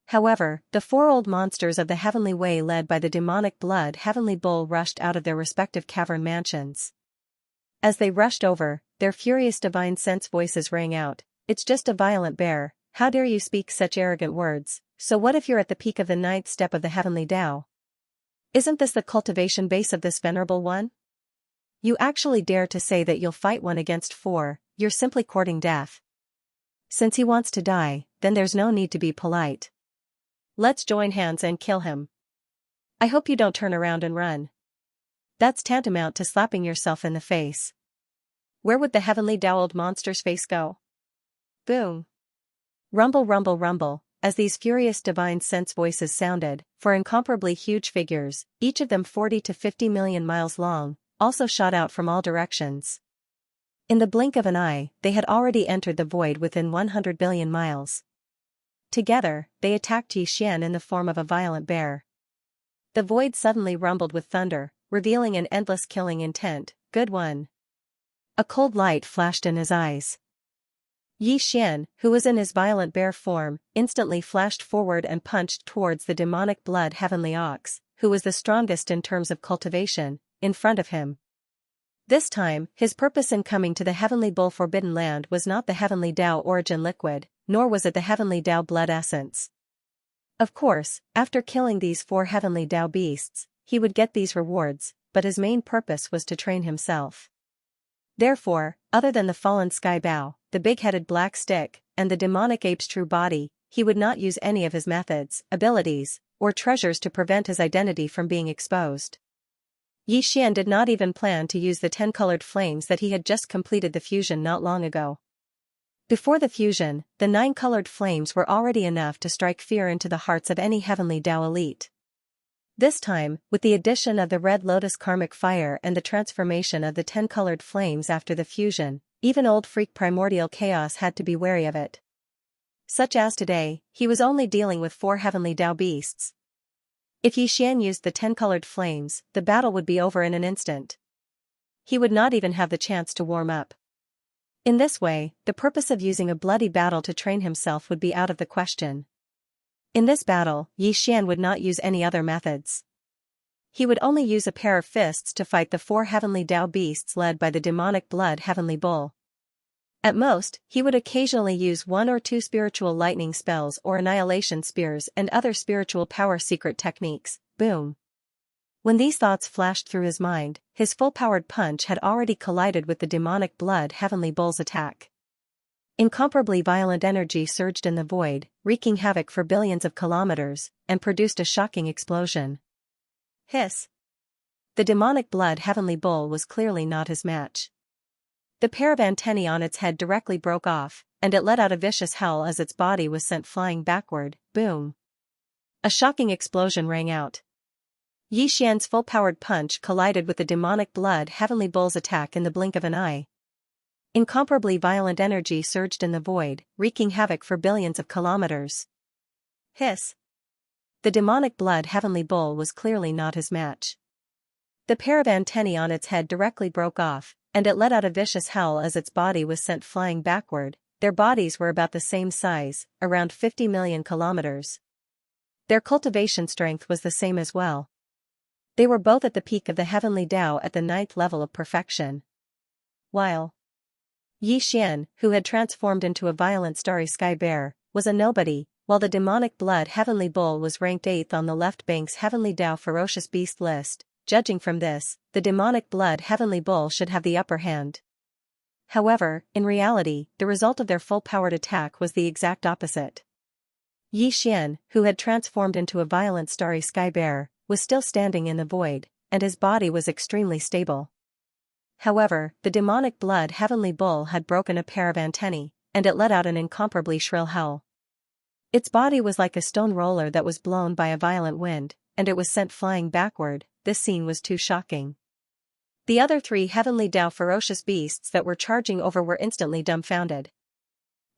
However, the 4 old monsters of the heavenly way led by the demonic blood heavenly bull rushed out of their respective cavern mansions. As they rushed over, their furious divine sense voices rang out, "It's just a violent bear, how dare you speak such arrogant words, so what if you're at the peak of the 9th step of the heavenly Tao? Isn't this the cultivation base of this venerable one? You actually dare to say that you'll fight one against 4, you're simply courting death. Since he wants to die, then there's no need to be polite. Let's join hands and kill him. I hope you don't turn around and run. That's tantamount to slapping yourself in the face. Where would the heavenly Tao old monster's face go?" Boom! Rumble rumble rumble, as these furious divine sense voices sounded, 4 incomparably huge figures, each of them 40 to 50 million miles long, also shot out from all directions. In the blink of an eye, they had already entered the void within 100 billion miles. Together, they attacked Xian in the form of a violent bear. The void suddenly rumbled with thunder, revealing an endless killing intent. "Good one." A cold light flashed in his eyes. Xian, who was in his violent bear form, instantly flashed forward and punched towards the demonic blood heavenly ox, who was the strongest in terms of cultivation, in front of him. This time, his purpose in coming to the heavenly bull forbidden land was not the heavenly Tao origin liquid, nor was it the heavenly Tao blood essence. Of course, after killing these 4 heavenly Tao beasts, he would get these rewards, but his main purpose was to train himself. Therefore, other than the fallen sky bow, the big-headed black stick, and the demonic ape's true body, he would not use any of his methods, abilities, or treasures to prevent his identity from being exposed. Xian did not even plan to use the 10 colored flames that he had just completed the fusion not long ago. Before the fusion, the 9 colored flames were already enough to strike fear into the hearts of any heavenly Tao elite. This time, with the addition of the red lotus karmic fire and the transformation of the 10 colored flames after the fusion, even old freak primordial chaos had to be wary of it. Such as today, he was only dealing with 4 heavenly Tao beasts. If Xian used the 10 colored flames, the battle would be over in an instant. He would not even have the chance to warm up. In this way, the purpose of using a bloody battle to train himself would be out of the question. In this battle, Xian would not use any other methods. He would only use a pair of fists to fight the 4 heavenly Tao beasts led by the demonic blood heavenly bull. At most, he would occasionally use 1 or 2 spiritual lightning spells or annihilation spears and other spiritual power secret techniques. Boom! When these thoughts flashed through his mind, his full-powered punch had already collided with the demonic blood heavenly bull's attack. Incomparably violent energy surged in the void, wreaking havoc for billions of kilometers, and produced a shocking explosion. Hiss! The demonic blood heavenly bull was clearly not his match. The pair of antennae on its head directly broke off, and it let out a vicious howl as its body was sent flying backward. Boom! A shocking explosion rang out. Xian's full-powered punch collided with the demonic blood heavenly bull's attack in the blink of an eye. Incomparably violent energy surged in the void, wreaking havoc for billions of kilometers. Hiss! The demonic blood heavenly bull was clearly not his match. The pair of antennae on its head directly broke off, and it let out a vicious howl as its body was sent flying backward. Their bodies were about the same size, around 50 million kilometers. Their cultivation strength was the same as well. They were both at the peak of the heavenly Tao at the 9th level of perfection. While Xian, who had transformed into a violent starry sky bear, was a nobody, while the demonic blood heavenly bull was ranked 8th on the left bank's heavenly Tao ferocious beast list. Judging from this, the demonic blood heavenly bull should have the upper hand. However, in reality, the result of their full-powered attack was the exact opposite. Xian, who had transformed into a violent starry sky bear, was still standing in the void, and his body was extremely stable. However, the demonic blood heavenly bull had broken a pair of antennae, and it let out an incomparably shrill howl. Its body was like a stone roller that was blown by a violent wind, and it was sent flying backward. This scene was too shocking. The other three heavenly Tao ferocious beasts that were charging over were instantly dumbfounded.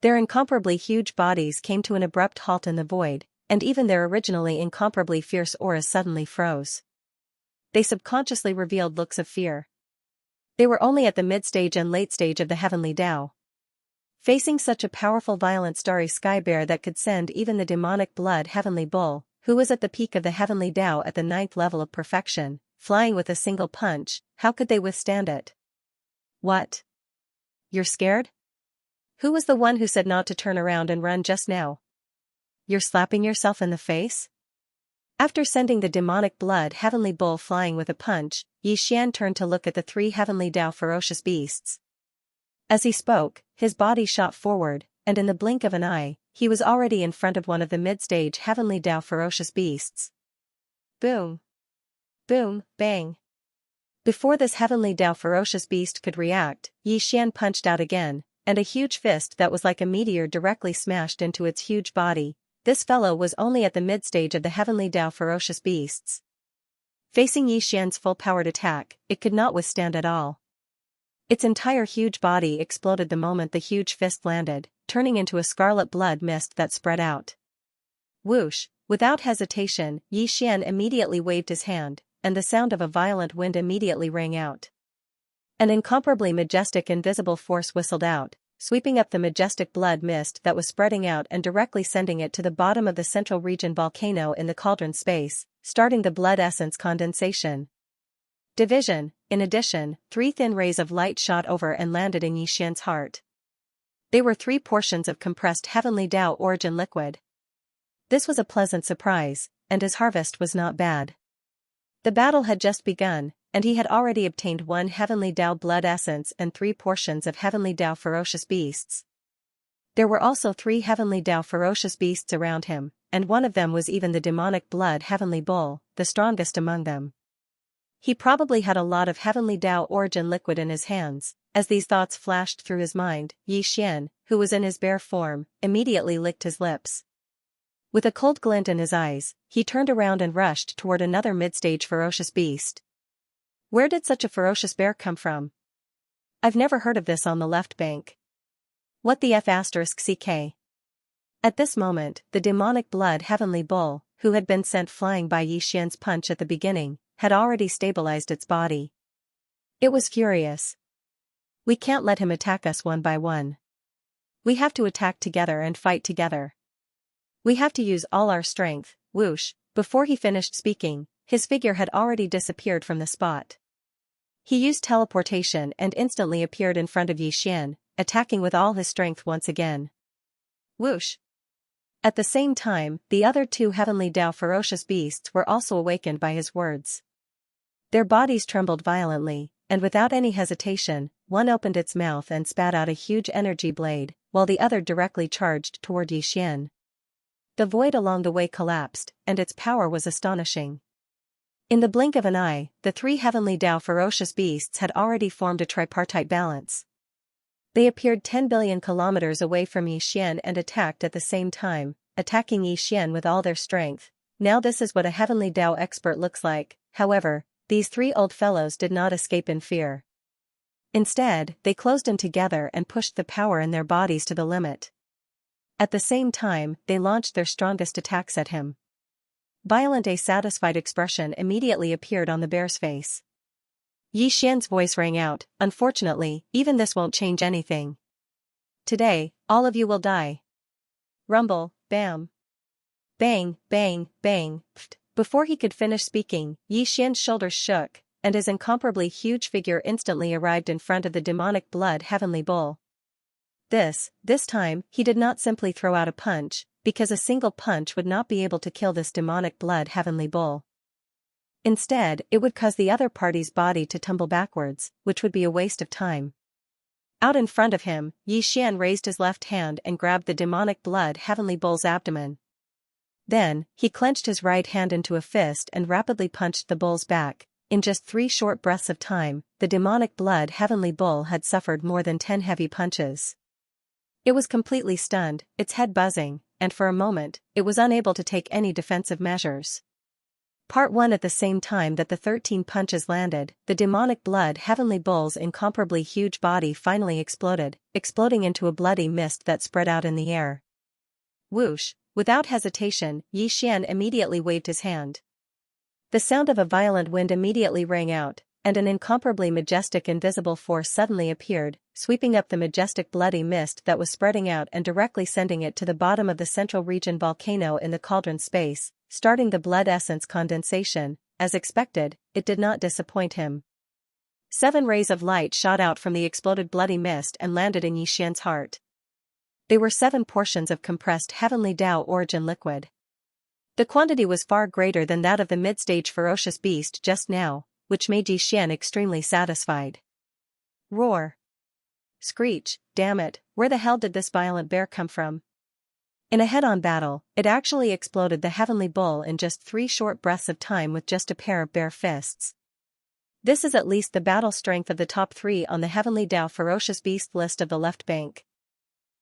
Their incomparably huge bodies came to an abrupt halt in the void, and even their originally incomparably fierce auras suddenly froze. They subconsciously revealed looks of fear. They were only at the mid-stage and late stage of the heavenly Tao. Facing such a powerful violent starry sky bear that could send even the demonic blood heavenly bull, who was at the peak of the heavenly Tao at the 9th level of perfection, flying with a single punch, how could they withstand it? What? You're scared? Who was the one who said not to turn around and run just now? You're slapping yourself in the face? After sending the demonic blood heavenly bull flying with a punch, Xian turned to look at the three heavenly Tao ferocious beasts. As he spoke, his body shot forward, and in the blink of an eye, he was already in front of one of the mid-stage heavenly Tao ferocious beasts. Boom! Boom, bang! Before this heavenly Tao ferocious beast could react, Xian punched out again, and a huge fist that was like a meteor directly smashed into its huge body. This fellow was only at the mid-stage of the heavenly Tao ferocious beasts. Facing Xian's full-powered attack, it could not withstand at all. Its entire huge body exploded the moment the huge fist landed, turning into a scarlet blood mist that spread out. Whoosh! Without hesitation, Xian immediately waved his hand, and the sound of a violent wind immediately rang out. An incomparably majestic invisible force whistled out, sweeping up the majestic blood mist that was spreading out and directly sending it to the bottom of the central region volcano in the cauldron space, starting the blood essence condensation. Division. In addition, 3 thin rays of light shot over and landed in Xian's heart. They were 3 portions of compressed heavenly Tao origin liquid. This was a pleasant surprise, and his harvest was not bad. The battle had just begun, and he had already obtained 1 heavenly Tao blood essence and 3 portions of heavenly Tao ferocious beasts. There were also 3 heavenly Tao ferocious beasts around him, and one of them was even the demonic blood heavenly bull, the strongest among them. He probably had a lot of heavenly Tao origin liquid in his hands. As these thoughts flashed through his mind, Xian, who was in his bare form, immediately licked his lips. With a cold glint in his eyes, he turned around and rushed toward another mid-stage ferocious beast. Where did such a ferocious bear come from? I've never heard of this on the left bank. What the F***ck? At this moment, the demonic blood heavenly bull, who had been sent flying by Xian's punch at the beginning, had already stabilized its body. It was furious. We can't let him attack us one by one. We have to attack together and fight together. We have to use all our strength. Whoosh! Before he finished speaking, his figure had already disappeared from the spot. He used teleportation and instantly appeared in front of Xian, attacking with all his strength once again. Whoosh! At the same time, the other 2 heavenly Tao ferocious beasts were also awakened by his words. Their bodies trembled violently, and without any hesitation, one opened its mouth and spat out a huge energy blade, while the other directly charged toward Xian. The void along the way collapsed, and its power was astonishing. In the blink of an eye, the 3 heavenly Tao ferocious beasts had already formed a tripartite balance. They appeared 10 billion kilometers away from Xian and attacked at the same time, attacking Xian with all their strength. Now this is what a heavenly Tao expert looks like. However, these 3 old fellows did not escape in fear. Instead, they closed in together and pushed the power in their bodies to the limit. At the same time, they launched their strongest attacks at him. Violent a satisfied expression immediately appeared on the bear's face. Xian's voice rang out, unfortunately, even this won't change anything. Today, all of you will die. Rumble, bam. Bang, bang, bang, pft. Before he could finish speaking, Xian's shoulders shook, and his incomparably huge figure instantly arrived in front of the demonic blood heavenly bull. This time, he did not simply throw out a punch, because a single punch would not be able to kill this demonic blood heavenly bull. Instead, it would cause the other party's body to tumble backwards, which would be a waste of time. Out in front of him, Xian raised his left hand and grabbed the demonic blood heavenly bull's abdomen. Then, he clenched his right hand into a fist and rapidly punched the bull's back. In just 3 short breaths of time, the demonic blood heavenly bull had suffered more than 10 heavy punches. It was completely stunned, its head buzzing, and for a moment, it was unable to take any defensive measures. Part 1. At the same time that the 13 punches landed, the demonic blood heavenly bull's incomparably huge body finally exploded, exploding into a bloody mist that spread out in the air. Whoosh! Without hesitation, Yi Xian immediately waved his hand. The sound of a violent wind immediately rang out, and an incomparably majestic invisible force suddenly appeared, sweeping up the majestic bloody mist that was spreading out and directly sending it to the bottom of the central region volcano in the cauldron space, starting the blood essence condensation. As expected, it did not disappoint him. 7 rays of light shot out from the exploded bloody mist and landed in Yi Xian's heart. They were 7 portions of compressed heavenly Tao origin liquid. The quantity was far greater than that of the mid-stage ferocious beast just now, which made Yi Xian extremely satisfied. Roar! Screech! Damn it, where the hell did this violent bear come from? In a head-on battle, it actually exploded the heavenly bull in just 3 short breaths of time with just a pair of bare fists. This is at least the battle strength of the top 3 on the heavenly Tao ferocious beast list of the left bank.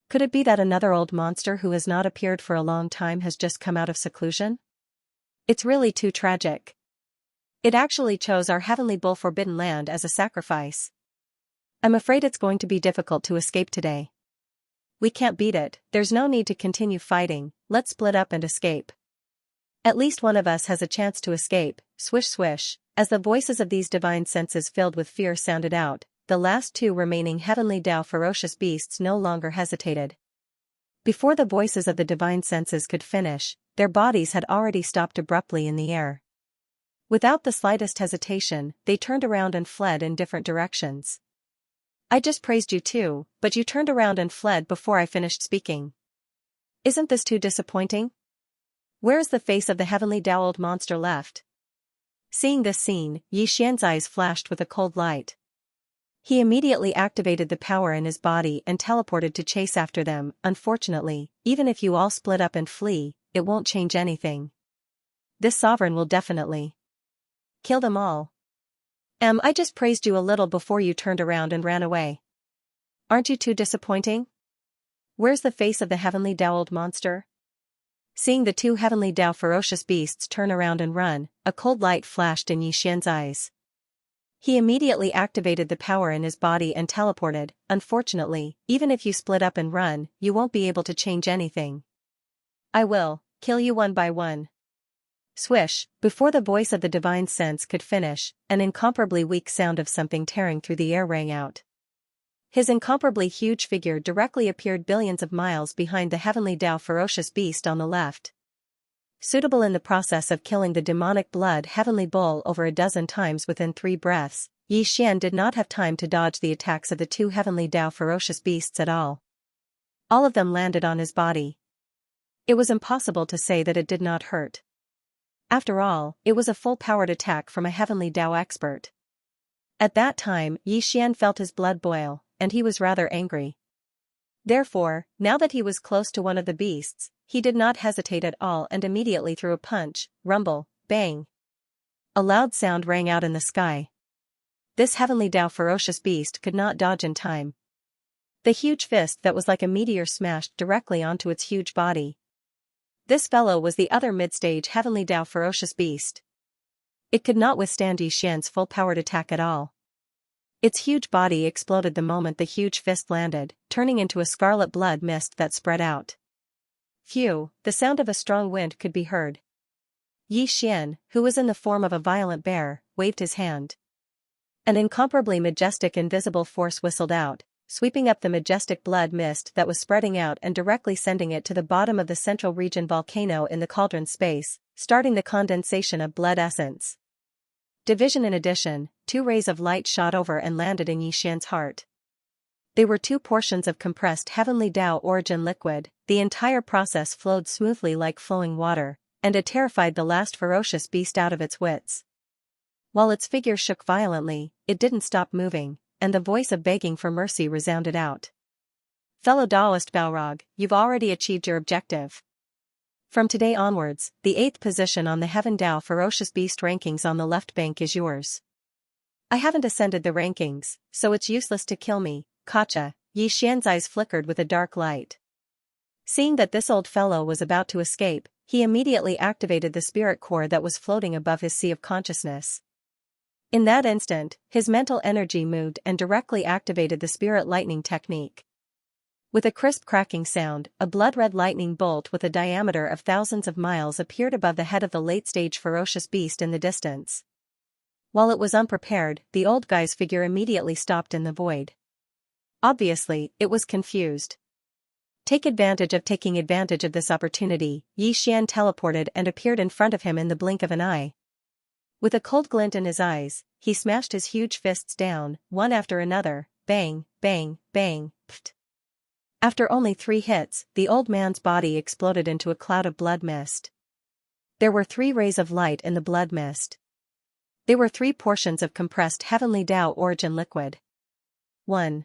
Could it be that another old monster who has not appeared for a long time has just come out of seclusion? It's really too tragic. It actually chose our heavenly bull forbidden land as a sacrifice. I'm afraid it's going to be difficult to escape today. We can't beat it, there's no need to continue fighting, let's split up and escape. At least one of us has a chance to escape. Swish swish, as the voices of these divine senses filled with fear sounded out, the last 2 remaining heavenly Tao ferocious beasts no longer hesitated. Before the voices of the divine senses could finish, their bodies had already stopped abruptly in the air. Without the slightest hesitation, they turned around and fled in different directions. I just praised you too, but you turned around and fled before I finished speaking. Isn't this too disappointing? Where is the face of the heavenly Tao old monster left? Seeing this scene, Yi Xian's eyes flashed with a cold light. He immediately activated the power in his body and teleported to chase after them. Unfortunately, even if you all split up and flee, it won't change anything. This sovereign will definitely kill them all. I just praised you a little before you turned around and ran away. Aren't you too disappointing? Where's the face of the heavenly Tao old monster? Seeing the 2 heavenly Tao ferocious beasts turn around and run, a cold light flashed in Yi Xian's eyes. He immediately activated the power in his body and teleported. Unfortunately, even if you split up and run, you won't be able to change anything. I will kill you one by one. Swish! Before the voice of the divine sense could finish, an incomparably weak sound of something tearing through the air rang out. His incomparably huge figure directly appeared billions of miles behind the heavenly Tao ferocious beast on the left. Suitable in the process of killing the demonic blood heavenly bull over a dozen times within 3 breaths, Yi Xian did not have time to dodge the attacks of the 2 heavenly Tao ferocious beasts at all. All of them landed on his body. It was impossible to say that it did not hurt. After all, it was a full-powered attack from a heavenly Tao expert. At that time, Yi Xian felt his blood boil, and he was rather angry. Therefore, now that he was close to one of the beasts, he did not hesitate at all and immediately threw a punch. Rumble, bang. A loud sound rang out in the sky. This heavenly Tao ferocious beast could not dodge in time. The huge fist that was like a meteor smashed directly onto its huge body. This fellow was the other mid-stage heavenly Tao ferocious beast. It could not withstand Yi Xian's full-powered attack at all. Its huge body exploded the moment the huge fist landed, turning into a scarlet blood mist that spread out. Phew, the sound of a strong wind could be heard. Yi Xian, who was in the form of a violent bear, waved his hand. An incomparably majestic invisible force whistled out, sweeping up the majestic blood mist that was spreading out and directly sending it to the bottom of the central region volcano in the cauldron space, starting the condensation of blood essence. Division. In addition, 2 rays of light shot over and landed in Yi Xian's heart. They were 2 portions of compressed heavenly Tao origin liquid. The entire process flowed smoothly like flowing water, and it terrified the last ferocious beast out of its wits. While its figure shook violently, it didn't stop moving, and the voice of begging for mercy resounded out. Fellow Taoist Balrog, you've already achieved your objective. From today onwards, the 8th position on the Heaven Tao ferocious beast rankings on the left bank is yours. I haven't ascended the rankings, so it's useless to kill me. Gotcha. Yi Xian's eyes flickered with a dark light. Seeing that this old fellow was about to escape, he immediately activated the spirit core that was floating above his sea of consciousness. In that instant, his mental energy moved and directly activated the spirit lightning technique. With a crisp cracking sound, a blood-red lightning bolt with a diameter of thousands of miles appeared above the head of the late-stage ferocious beast in the distance. While it was unprepared, the old guy's figure immediately stopped in the void. Obviously, it was confused. Taking advantage of this opportunity, Xian teleported and appeared in front of him in the blink of an eye. With a cold glint in his eyes, he smashed his huge fists down, one after another, bang, bang, bang, pft. After only 3 hits, the old man's body exploded into a cloud of blood mist. There were 3 rays of light in the blood mist. They were 3 portions of compressed heavenly Tao origin liquid. 1.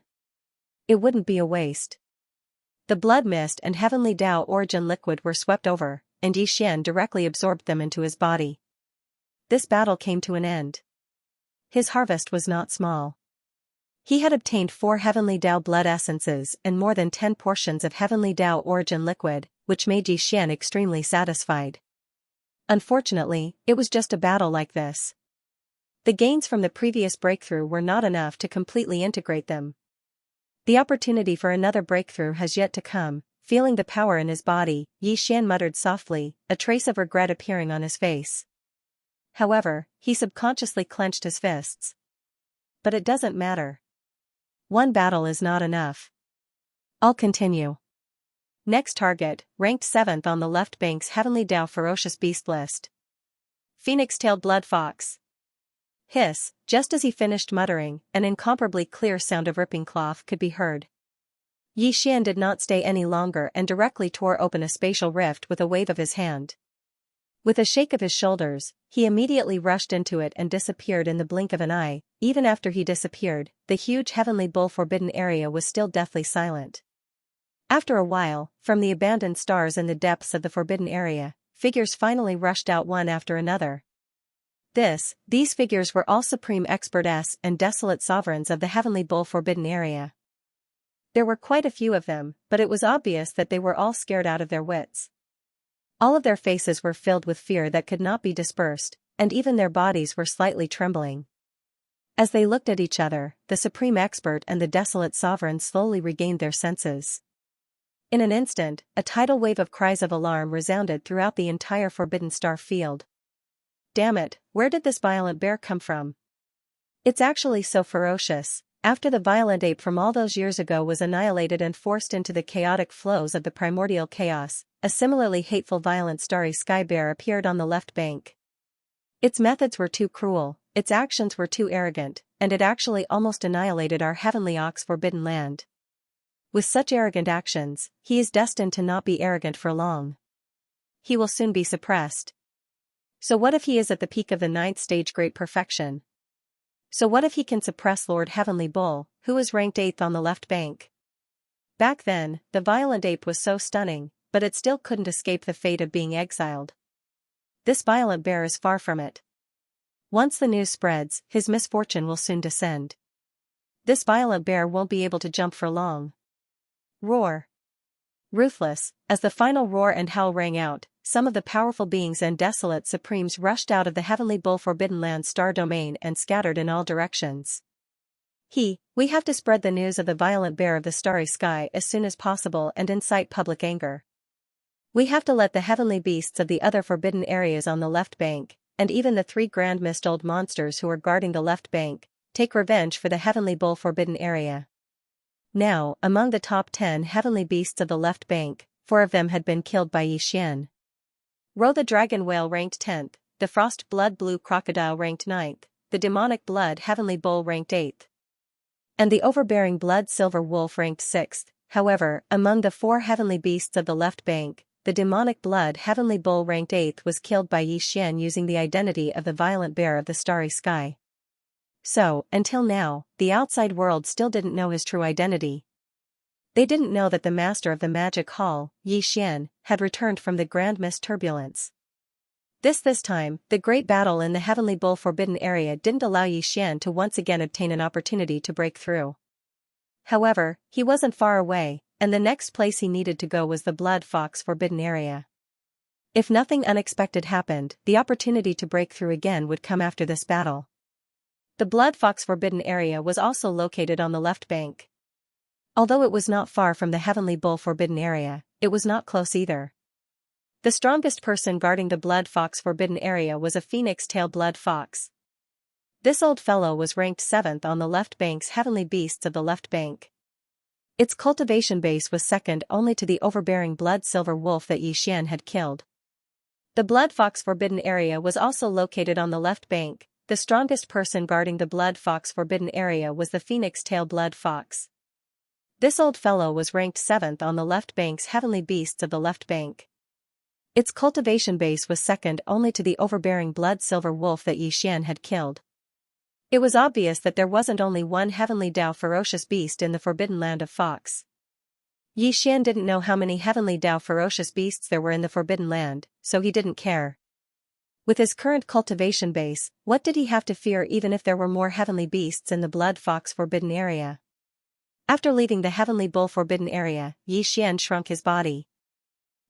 It wouldn't be a waste. The blood mist and heavenly Tao origin liquid were swept over, and Xian directly absorbed them into his body. This battle came to an end. His harvest was not small. He had obtained 4 heavenly Tao blood essences and more than 10 portions of heavenly Tao origin liquid, which made Xian extremely satisfied. Unfortunately, it was just a battle like this. The gains from the previous breakthrough were not enough to completely integrate them. The opportunity for another breakthrough has yet to come. Feeling the power in his body, Xian muttered softly, a trace of regret appearing on his face. However, he subconsciously clenched his fists. But it doesn't matter. One battle is not enough. I'll continue. Next target, ranked 7th on the left bank's heavenly Tao ferocious beast list. Phoenix-tailed blood fox. Hiss, just as he finished muttering, an incomparably clear sound of ripping cloth could be heard. Xian did not stay any longer and directly tore open a spatial rift with a wave of his hand. With a shake of his shoulders, he immediately rushed into it and disappeared in the blink of an eye. Even after he disappeared, the huge heavenly bull forbidden area was still deathly silent. After a while, from the abandoned stars in the depths of the forbidden area, figures finally rushed out one after another. These figures were all supreme experts and desolate sovereigns of the heavenly bull forbidden area. There were quite a few of them, but it was obvious that they were all scared out of their wits. All of their faces were filled with fear that could not be dispersed, and even their bodies were slightly trembling. As they looked at each other, the supreme expert and the desolate sovereign slowly regained their senses. In an instant, a tidal wave of cries of alarm resounded throughout the entire Forbidden Star field. Damn it, where did this violent bear come from? It's actually so ferocious. After the violent ape from all those years ago was annihilated and forced into the chaotic flows of the primordial chaos, a similarly hateful violent starry sky bear appeared on the left bank. Its methods were too cruel, its actions were too arrogant, and it actually almost annihilated our heavenly ox forbidden land. With such arrogant actions, he is destined to not be arrogant for long. He will soon be suppressed. So what if he is at the peak of the 9th stage great perfection? So what if he can suppress Lord Heavenly Bull, who is ranked 8th on the left bank? Back then, the violent ape was so stunning, but it still couldn't escape the fate of being exiled. This violent bear is far from it. Once the news spreads, his misfortune will soon descend. This violent bear won't be able to jump for long. Roar. Ruthless, as the final roar and howl rang out, some of the powerful beings and desolate supremes rushed out of the heavenly bull forbidden land star domain and scattered in all directions. We have to spread the news of the violent bear of the starry sky as soon as possible and incite public anger. We have to let the heavenly beasts of the other forbidden areas on the left bank, and even the 3 grand mist old monsters who are guarding the left bank, take revenge for the heavenly bull forbidden area. Now, among the top 10 heavenly beasts of the left bank, 4 of them had been killed by Xian. Ro the dragon whale ranked 10th, the frost blood blue crocodile ranked 9th, the demonic blood heavenly bull ranked 8th. And the overbearing blood silver wolf ranked 6th. However, among the 4 heavenly beasts of the left bank, the demonic blood heavenly bull ranked 8th was killed by Xian using the identity of the violent bear of the starry sky. So, until now, the outside world still didn't know his true identity. They didn't know that the master of the magic hall, Xian, had returned from the grand mist turbulence. This time, the great battle in the heavenly bull forbidden area didn't allow Xian to once again obtain an opportunity to break through. However, he wasn't far away, and the next place he needed to go was the blood fox forbidden area. If nothing unexpected happened, the opportunity to break through again would come after this battle. The Blood Fox Forbidden Area was also located on the left bank. Although it was not far from the Heavenly Bull Forbidden Area, it was not close either. The strongest person guarding the Blood Fox Forbidden Area was a phoenix-tailed blood fox. This old fellow was ranked 7th on the left bank's heavenly beasts of the left bank. Its cultivation base was second only to the overbearing blood silver wolf that Xianxia had killed. The Blood Fox Forbidden Area was also located on the left bank. The strongest person guarding the Blood Fox Forbidden Area was the phoenix-tailed blood fox. This old fellow was ranked 7th on the left bank's heavenly beasts of the left bank. Its cultivation base was second only to the overbearing blood silver wolf that Xianxia had killed. It was obvious that there wasn't only one heavenly Dao ferocious beast in the forbidden land of Fox. Xianxia didn't know how many heavenly Dao ferocious beasts there were in the forbidden land, so he didn't care. With his current cultivation base, what did he have to fear even if there were more heavenly beasts in the Blood Fox Forbidden Area? After leaving the Heavenly Bull Forbidden Area, Xianxia shrunk his body.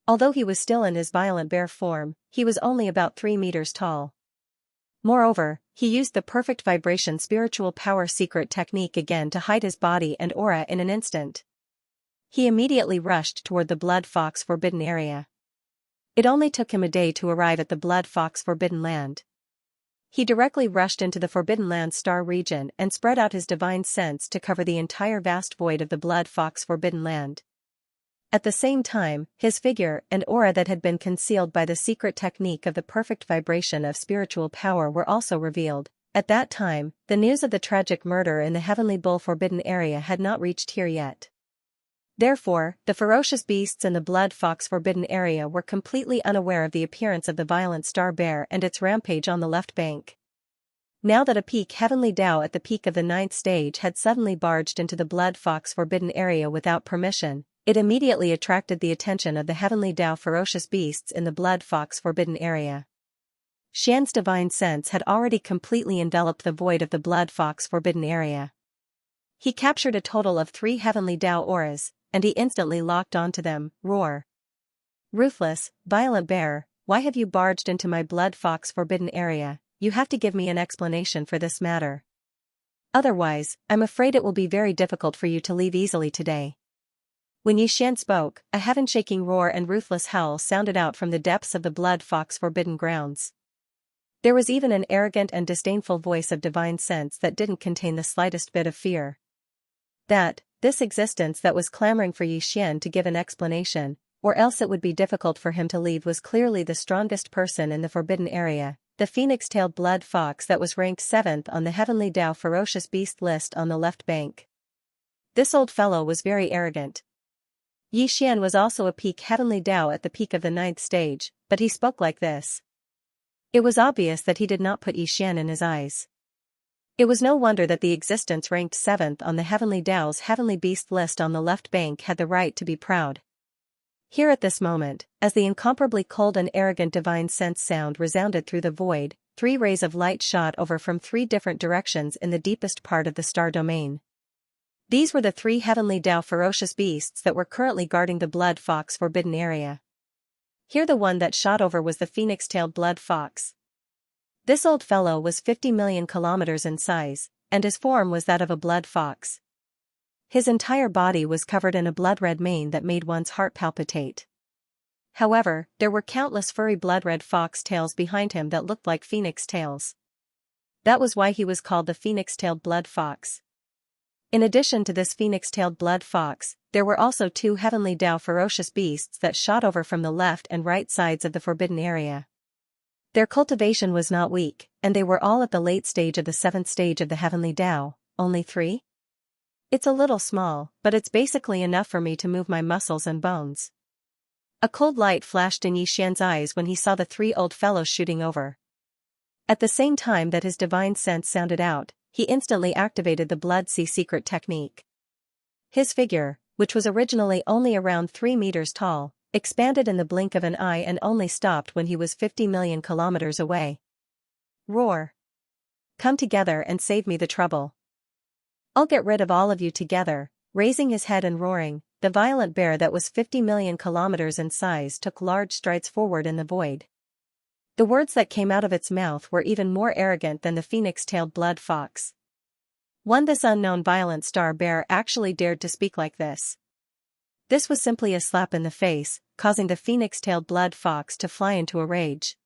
Although he was still in his violent bear form, he was only about 3 meters tall. Moreover, he used the perfect vibration spiritual power secret technique again to hide his body and aura in an instant. He immediately rushed toward the Blood Fox Forbidden Area. It only took him a day to arrive at the Blood Fox Forbidden Land. He directly rushed into the Forbidden Land star region and spread out his divine sense to cover the entire vast void of the Blood Fox Forbidden Land. At the same time, his figure and aura that had been concealed by the secret technique of the perfect vibration of spiritual power were also revealed. At that time, the news of the tragic murder in the Heavenly Bull Forbidden Area had not reached here yet. Therefore, the ferocious beasts in the Blood Fox Forbidden Area were completely unaware of the appearance of the violent star bear and its rampage on the left bank. Now that a peak Heavenly Dao at the peak of the 9th stage had suddenly barged into the Blood Fox Forbidden Area without permission, it immediately attracted the attention of the Heavenly Dao ferocious beasts in the Blood Fox Forbidden Area. Xian's divine sense had already completely enveloped the void of the Blood Fox Forbidden Area. He captured a total of 3 Heavenly Dao auras, and he instantly locked onto them. Roar! Ruthless, violent bear, why have you barged into my Blood Fox Forbidden Area? You have to give me an explanation for this matter. Otherwise, I'm afraid it will be very difficult for you to leave easily today. When Xian spoke, a heaven-shaking roar and ruthless howl sounded out from the depths of the Blood Fox Forbidden Grounds. There was even an arrogant and disdainful voice of divine sense that didn't contain the slightest bit of fear. This existence that was clamoring for Xian to give an explanation, or else it would be difficult for him to leave, was clearly the strongest person in the Forbidden Area, the phoenix-tailed blood fox that was ranked 7th on the Heavenly Dao ferocious beast list on the left bank. This old fellow was very arrogant. Xian was also a peak Heavenly Dao at the peak of the 9th stage, but he spoke like this. It was obvious that he did not put Xian in his eyes. It was no wonder that the existence ranked 7th on the Heavenly Dao's Heavenly Beast list on the left bank had the right to be proud. Here at this moment, as the incomparably cold and arrogant divine sense sound resounded through the void, 3 rays of light shot over from 3 different directions in the deepest part of the star domain. These were the 3 Heavenly Dao ferocious beasts that were currently guarding the Blood Fox Forbidden Area. Here the one that shot over was the phoenix-tailed blood fox. This old fellow was 50 million kilometers in size, and his form was that of a blood fox. His entire body was covered in a blood-red mane that made one's heart palpitate. However, there were countless furry blood-red fox tails behind him that looked like phoenix tails. That was why he was called the phoenix-tailed blood fox. In addition to this phoenix-tailed blood fox, there were also 2 Heavenly Dao ferocious beasts that shot over from the left and right sides of the Forbidden Area. Their cultivation was not weak, and they were all at the late stage of the 7th stage of the Heavenly Dao. Only 3? It's a little small, but it's basically enough for me to move my muscles and bones. A cold light flashed in Xian's eyes when he saw the 3 old fellows shooting over. At the same time that his divine sense sounded out, he instantly activated the Blood Sea secret technique. His figure, which was originally only around 3 meters tall, expanded in the blink of an eye and only stopped when he was 50 million kilometers away. Roar! Come together and save me the trouble. I'll get rid of all of you together. Raising his head and roaring, the violent bear that was 50 million kilometers in size took large strides forward in the void. The words that came out of its mouth were even more arrogant than the phoenix-tailed blood fox. This unknown violent star bear actually dared to speak like this. This was simply a slap in the face, causing the phoenix-tailed blood fox to fly into a rage.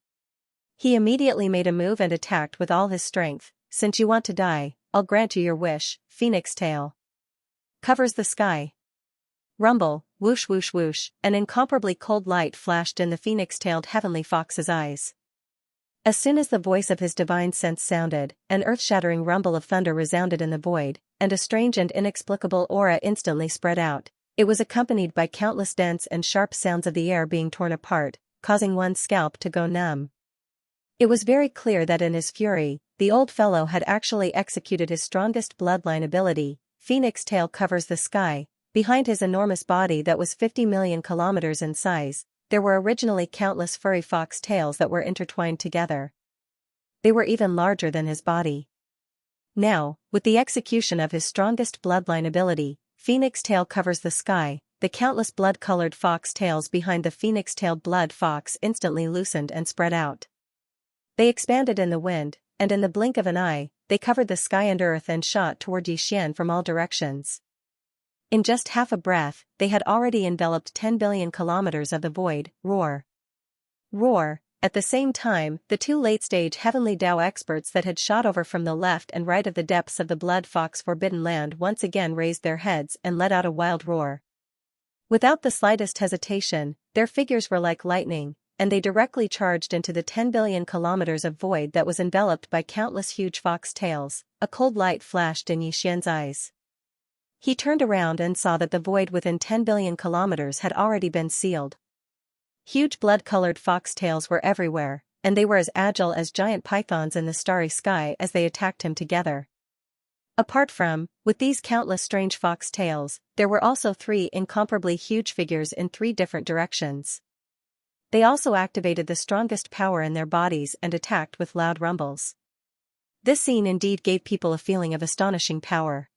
He immediately made a move and attacked with all his strength. "Since you want to die, I'll grant you your wish, Phoenix Tail." Covers the sky. Rumble, whoosh whoosh whoosh, an incomparably cold light flashed in the phoenix-tailed heavenly fox's eyes. As soon as the voice of his divine sense sounded, an earth-shattering rumble of thunder resounded in the void, and a strange and inexplicable aura instantly spread out. It was accompanied by countless dense and sharp sounds of the air being torn apart, causing one's scalp to go numb. It was very clear that in his fury, the old fellow had actually executed his strongest bloodline ability. Phoenix Tail covers the sky. Behind his enormous body that was 50 million kilometers in size, there were originally countless furry fox tails that were intertwined together. They were even larger than his body. Now, with the execution of his strongest bloodline ability, Phoenix Tail covers the sky. The countless blood-colored fox tails behind the phoenix-tailed blood fox instantly loosened and spread out. They expanded in the wind, and in the blink of an eye, they covered the sky and earth and shot toward Yixian from all directions. In just half a breath, they had already enveloped 10 billion kilometers of the void. Roar. Roar. At the same time, the two late-stage Heavenly Dao experts that had shot over from the left and right of the depths of the Blood Fox Forbidden Land once again raised their heads and let out a wild roar. Without the slightest hesitation, their figures were like lightning, and they directly charged into the 10 billion kilometers of void that was enveloped by countless huge fox tails. A cold light flashed in Yixian's eyes. He turned around and saw that the void within 10 billion kilometers had already been sealed. Huge blood-colored foxtails were everywhere, and they were as agile as giant pythons in the starry sky as they attacked him together. Apart from, with these countless strange foxtails, there were also 3 incomparably huge figures in 3 different directions. They also activated the strongest power in their bodies and attacked with loud rumbles. This scene indeed gave people a feeling of astonishing power.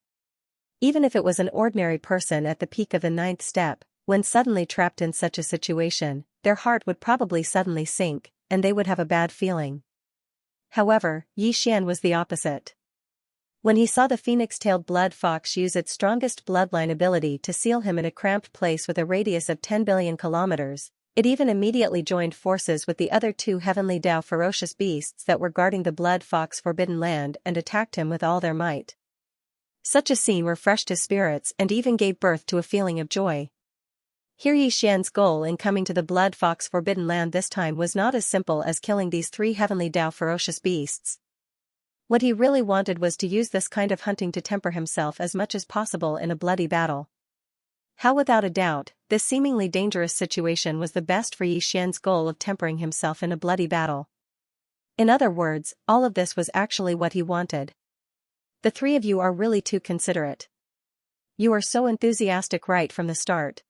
Even if it was an ordinary person at the peak of the 9th step, when suddenly trapped in such a situation, their heart would probably suddenly sink, and they would have a bad feeling. However, Yixian was the opposite. When he saw the phoenix-tailed blood fox use its strongest bloodline ability to seal him in a cramped place with a radius of 10 billion kilometers, it even immediately joined forces with the other 2 Heavenly Dao ferocious beasts that were guarding the Blood Fox Forbidden Land and attacked him with all their might. Such a scene refreshed his spirits and even gave birth to a feeling of joy. Here Yixian's goal in coming to the Blood Fox Forbidden Land this time was not as simple as killing these 3 Heavenly Dao ferocious beasts. What he really wanted was to use this kind of hunting to temper himself as much as possible in a bloody battle. How without a doubt, this seemingly dangerous situation was the best for Yixian's goal of tempering himself in a bloody battle. In other words, all of this was actually what he wanted. The 3 of you are really too considerate. You are so enthusiastic right from the start.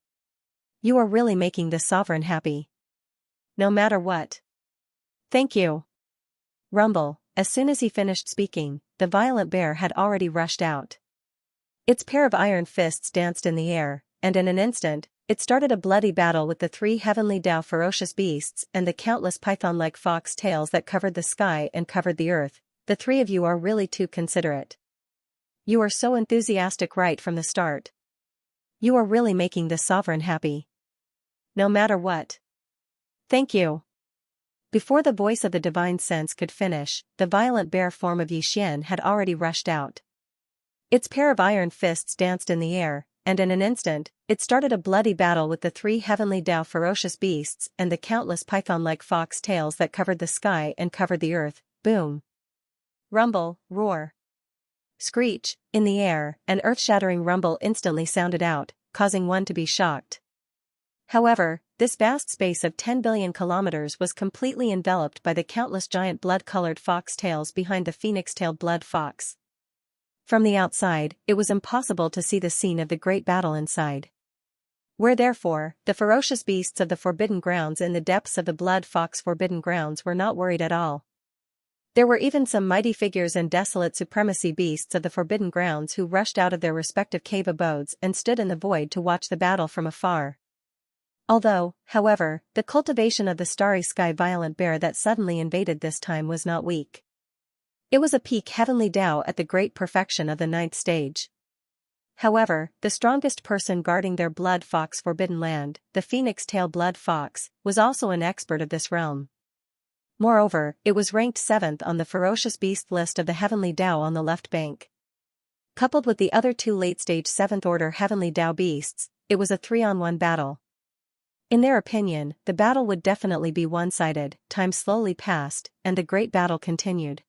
You are really making the sovereign happy. No matter what. Thank you. Rumble. As soon as he finished speaking, the violent bear had already rushed out. Its pair of iron fists danced in the air, and in an instant, it started a bloody battle with the 3 Heavenly Dao ferocious beasts and the countless python-like fox tails that covered the sky and covered the earth. The 3 of you are really too considerate. You are so enthusiastic right from the start. You are really making the sovereign happy. No matter what. Thank you. Before the voice of the divine sense could finish, the violent bear form of Yixian had already rushed out. Its pair of iron fists danced in the air, and in an instant, it started a bloody battle with the 3 Heavenly Dao ferocious beasts and the countless python-like fox tails that covered the sky and covered the earth. Boom. Rumble, roar. Screech. In the air, an earth-shattering rumble instantly sounded out, causing one to be shocked. However, this vast space of 10 billion kilometers was completely enveloped by the countless giant blood-colored fox tails behind the phoenix-tailed blood fox. From the outside, it was impossible to see the scene of the great battle inside. Where therefore, the ferocious beasts of the Forbidden Grounds in the depths of the Blood Fox Forbidden Grounds were not worried at all. There were even some mighty figures and desolate supremacy beasts of the Forbidden Grounds who rushed out of their respective cave abodes and stood in the void to watch the battle from afar. Although, however, the cultivation of the starry sky violent bear that suddenly invaded this time was not weak. It was a peak heavenly Tao at the great perfection of the ninth stage. However, the strongest person guarding their blood fox forbidden land, the phoenix-tail blood fox, was also an expert of this realm. Moreover, it was ranked 7th on the ferocious beast list of the heavenly Tao on the left bank. Coupled with the other two late-stage 7th-order heavenly Tao beasts, it was a 3-on-1 battle. In their opinion, the battle would definitely be one-sided. Time slowly passed, and the great battle continued.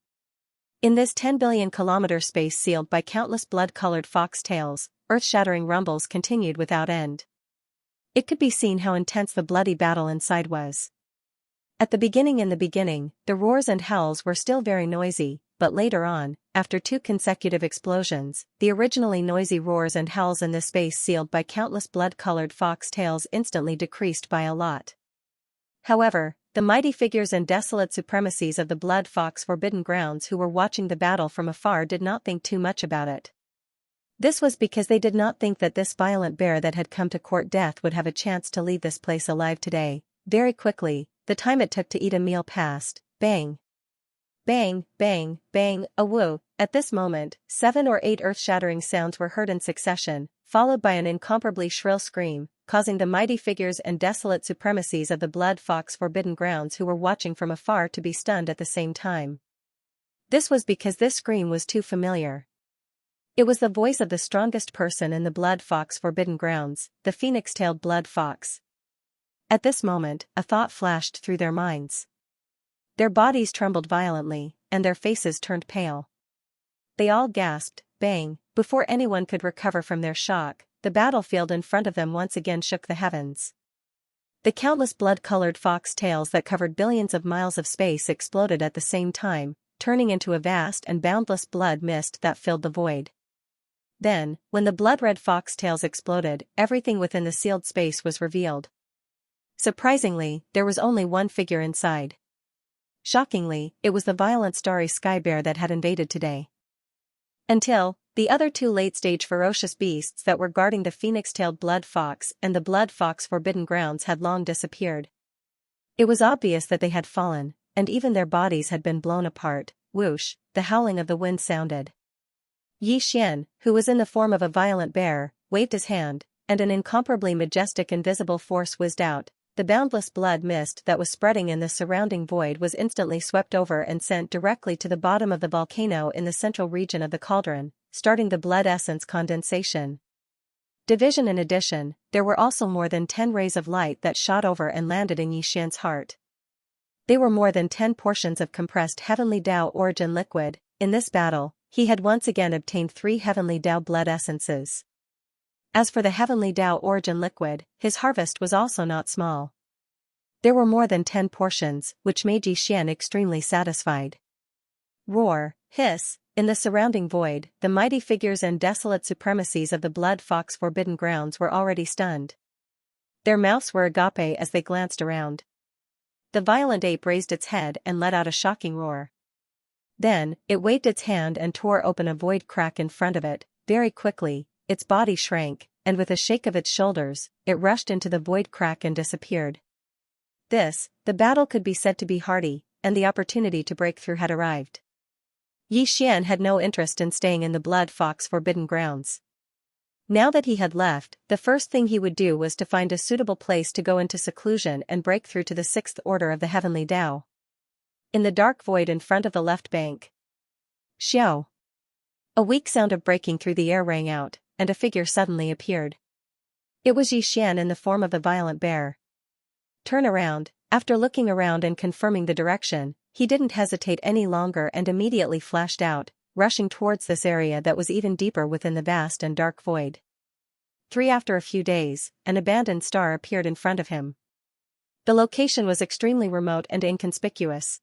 In this 10 billion kilometer space sealed by countless blood-colored fox tails, earth-shattering rumbles continued without end. It could be seen how intense the bloody battle inside was. At the beginning, the roars and howls were still very noisy, but later on, after 2 consecutive explosions, the originally noisy roars and howls in this space sealed by countless blood-colored fox tails instantly decreased by a lot. However, the mighty figures and desolate supremacies of the blood fox Forbidden Grounds who were watching the battle from afar did not think too much about it. This was because they did not think that this violent bear that had come to court death would have a chance to leave this place alive today. Very quickly, the time it took to eat a meal passed. Bang! Bang, bang, bang, awoo. At this moment, 7 or 8 earth-shattering sounds were heard in succession, followed by an incomparably shrill scream, causing the mighty figures and desolate supremacies of the blood fox Forbidden Grounds who were watching from afar to be stunned at the same time. This was because this scream was too familiar. It was the voice of the strongest person in the blood fox Forbidden Grounds, the phoenix-tailed blood fox. At this moment, a thought flashed through their minds. Their bodies trembled violently, and their faces turned pale. They all gasped, bang, before anyone could recover from their shock. The battlefield in front of them once again shook the heavens. The countless blood-colored fox tails that covered billions of miles of space exploded at the same time, turning into a vast and boundless blood mist that filled the void. Then, when the blood-red fox tails exploded, everything within the sealed space was revealed. Surprisingly, there was only one figure inside. Shockingly, it was the violent starry sky bear that had invaded today. Until, the other two late-stage ferocious beasts that were guarding the phoenix-tailed blood fox and the blood fox Forbidden Grounds had long disappeared. It was obvious that they had fallen, and even their bodies had been blown apart. Whoosh, the howling of the wind sounded. Xian, who was in the form of a violent bear, waved his hand, and an incomparably majestic invisible force whizzed out. The boundless blood mist that was spreading in the surrounding void was instantly swept over and sent directly to the bottom of the volcano in the central region of the cauldron, starting the blood essence condensation. Division. In addition, there were also more than 10 rays of light that shot over and landed in Yixian's heart. They were more than 10 portions of compressed heavenly Tao origin liquid. In this battle, he had once again obtained 3 heavenly Tao blood essences. As for the heavenly Tao origin liquid, his harvest was also not small. There were more than 10 portions, which made Yixian extremely satisfied. Roar, hiss, in the surrounding void, the mighty figures and desolate supremacies of the blood fox Forbidden Grounds were already stunned. Their mouths were agape as they glanced around. The violent ape raised its head and let out a shocking roar. Then, it waved its hand and tore open a void crack in front of it. Very quickly, its body shrank, and with a shake of its shoulders, it rushed into the void crack and disappeared. The battle could be said to be hearty, and the opportunity to break through had arrived. Yixian had no interest in staying in the blood fox Forbidden Grounds. Now that he had left, the first thing he would do was to find a suitable place to go into seclusion and break through to the 6th order of the heavenly Tao. In the dark void in front of the left bank. Xiao! A weak sound of breaking through the air rang out, and a figure suddenly appeared. It was Yixian in the form of the violent bear. Turn around. After looking around and confirming the direction, he didn't hesitate any longer and immediately flashed out, rushing towards this area that was even deeper within the vast and dark void. 3 After a few days, an abandoned star appeared in front of him. The location was extremely remote and inconspicuous.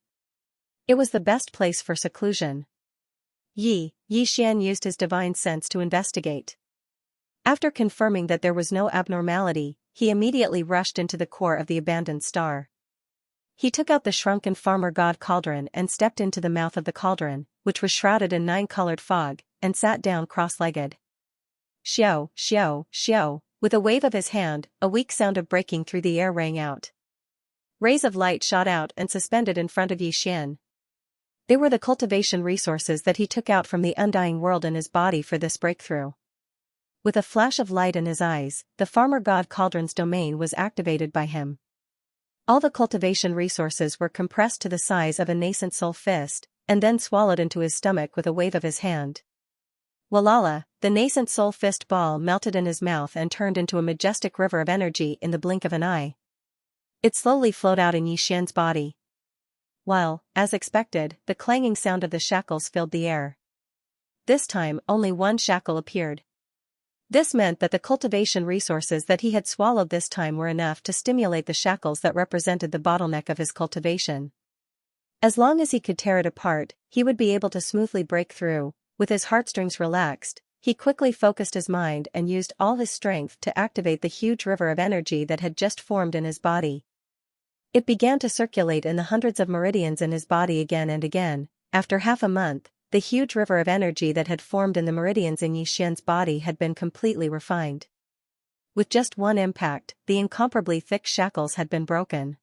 It was the best place for seclusion. Yixian used his divine sense to investigate. After confirming that there was no abnormality, he immediately rushed into the core of the abandoned star. He took out the shrunken farmer god cauldron and stepped into the mouth of the cauldron, which was shrouded in 9-colored fog, and sat down cross-legged. Xiao, xiao, xiao, with a wave of his hand, a weak sound of breaking through the air rang out. Rays of light shot out and suspended in front of Yixian. They were the cultivation resources that he took out from the undying world in his body for this breakthrough. With a flash of light in his eyes, the farmer god cauldron's domain was activated by him. All the cultivation resources were compressed to the size of a nascent soul fist, and then swallowed into his stomach with a wave of his hand. Walala, the nascent soul fist ball melted in his mouth and turned into a majestic river of energy in the blink of an eye. It slowly flowed out in Yixian's body. While, as expected, the clanging sound of the shackles filled the air. This time only one shackle appeared. This meant that the cultivation resources that he had swallowed this time were enough to stimulate the shackles that represented the bottleneck of his cultivation. As long as he could tear it apart, he would be able to smoothly break through. With his heartstrings relaxed, he quickly focused his mind and used all his strength to activate the huge river of energy that had just formed in his body. It began to circulate in the hundreds of meridians in his body again and again. After half a month, the huge river of energy that had formed in the meridians in Yixian's body had been completely refined. With just one impact, the incomparably thick shackles had been broken.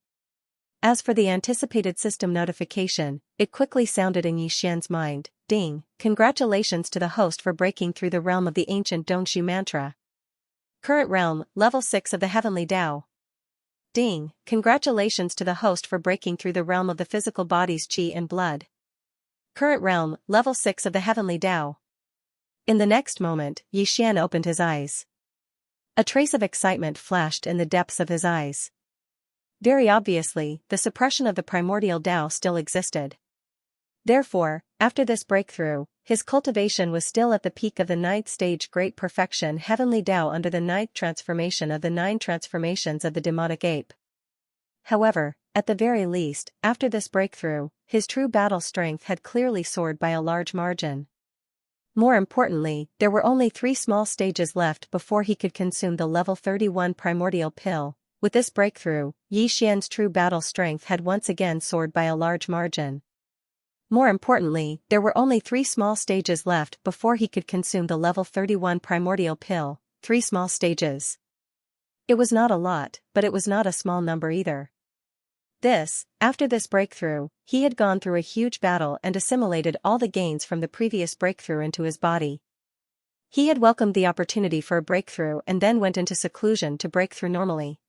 As for the anticipated system notification, it quickly sounded in Yixian's mind. Ding, congratulations to the host for breaking through the realm of the ancient Dongshu mantra. Current realm, level 6 of the heavenly Tao. Ding, congratulations to the host for breaking through the realm of the physical body's qi and blood. Current realm, level 6 of the heavenly Tao. In the next moment, Yixian opened his eyes. A trace of excitement flashed in the depths of his eyes. Very obviously, the suppression of the primordial Tao still existed. Therefore, after this breakthrough, his cultivation was still at the peak of the 9th stage Great Perfection Heavenly Tao under the 9th transformation of the 9 transformations of the demonic ape. However, at the very least, after this breakthrough, his true battle strength had clearly soared by a large margin. More importantly, there were only 3 small stages left before he could consume the level 31 primordial pill. With this breakthrough, Yixian's true battle strength had once again soared by a large margin. More importantly, there were only 3 small stages left before he could consume the level 31 primordial pill. 3 small stages. It was not a lot, but it was not a small number either. After this breakthrough, he had gone through a huge battle and assimilated all the gains from the previous breakthrough into his body. He had welcomed the opportunity for a breakthrough and then went into seclusion to break through normally.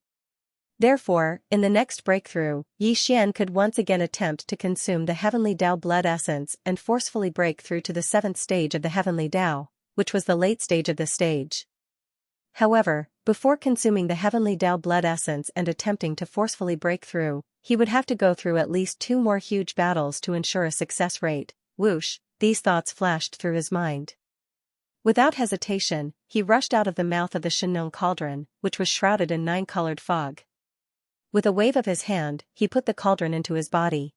Therefore, in the next breakthrough, Yixian could once again attempt to consume the heavenly Tao blood essence and forcefully break through to the 7th stage of the heavenly Tao, which was the late stage of the stage. However, before consuming the heavenly Tao blood essence and attempting to forcefully break through, he would have to go through at least 2 more huge battles to ensure a success rate. Whoosh, these thoughts flashed through his mind. Without hesitation, he rushed out of the mouth of the Shenong cauldron, which was shrouded in 9-colored fog. With a wave of his hand, he put the cauldron into his body.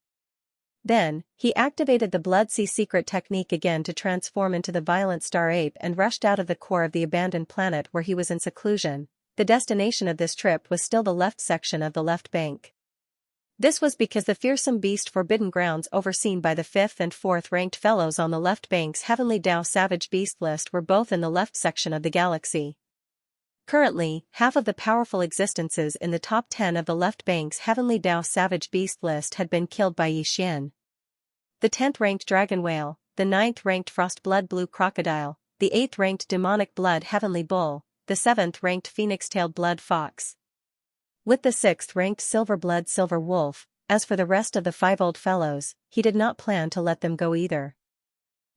Then, he activated the Blood Sea secret technique again to transform into the violent star ape and rushed out of the core of the abandoned planet where he was in seclusion. The destination of this trip was still the left section of the left bank. This was because the fearsome beast forbidden grounds overseen by the 5th and 4th ranked fellows on the left bank's Heavenly Tao Savage Beast list were both in the left section of the galaxy. Currently, half of the powerful existences in the top 10 of the left bank's Heavenly Tao Savage Beast list had been killed by Yixian. The 10th ranked Dragon Whale, the 9th ranked Frost Blood Blue Crocodile, the 8th ranked Demonic Blood Heavenly Bull, the 7th ranked Phoenix-tailed Blood Fox. With the 6th ranked Silver Blood Silver Wolf. As for the rest of the 5 old fellows, he did not plan to let them go either.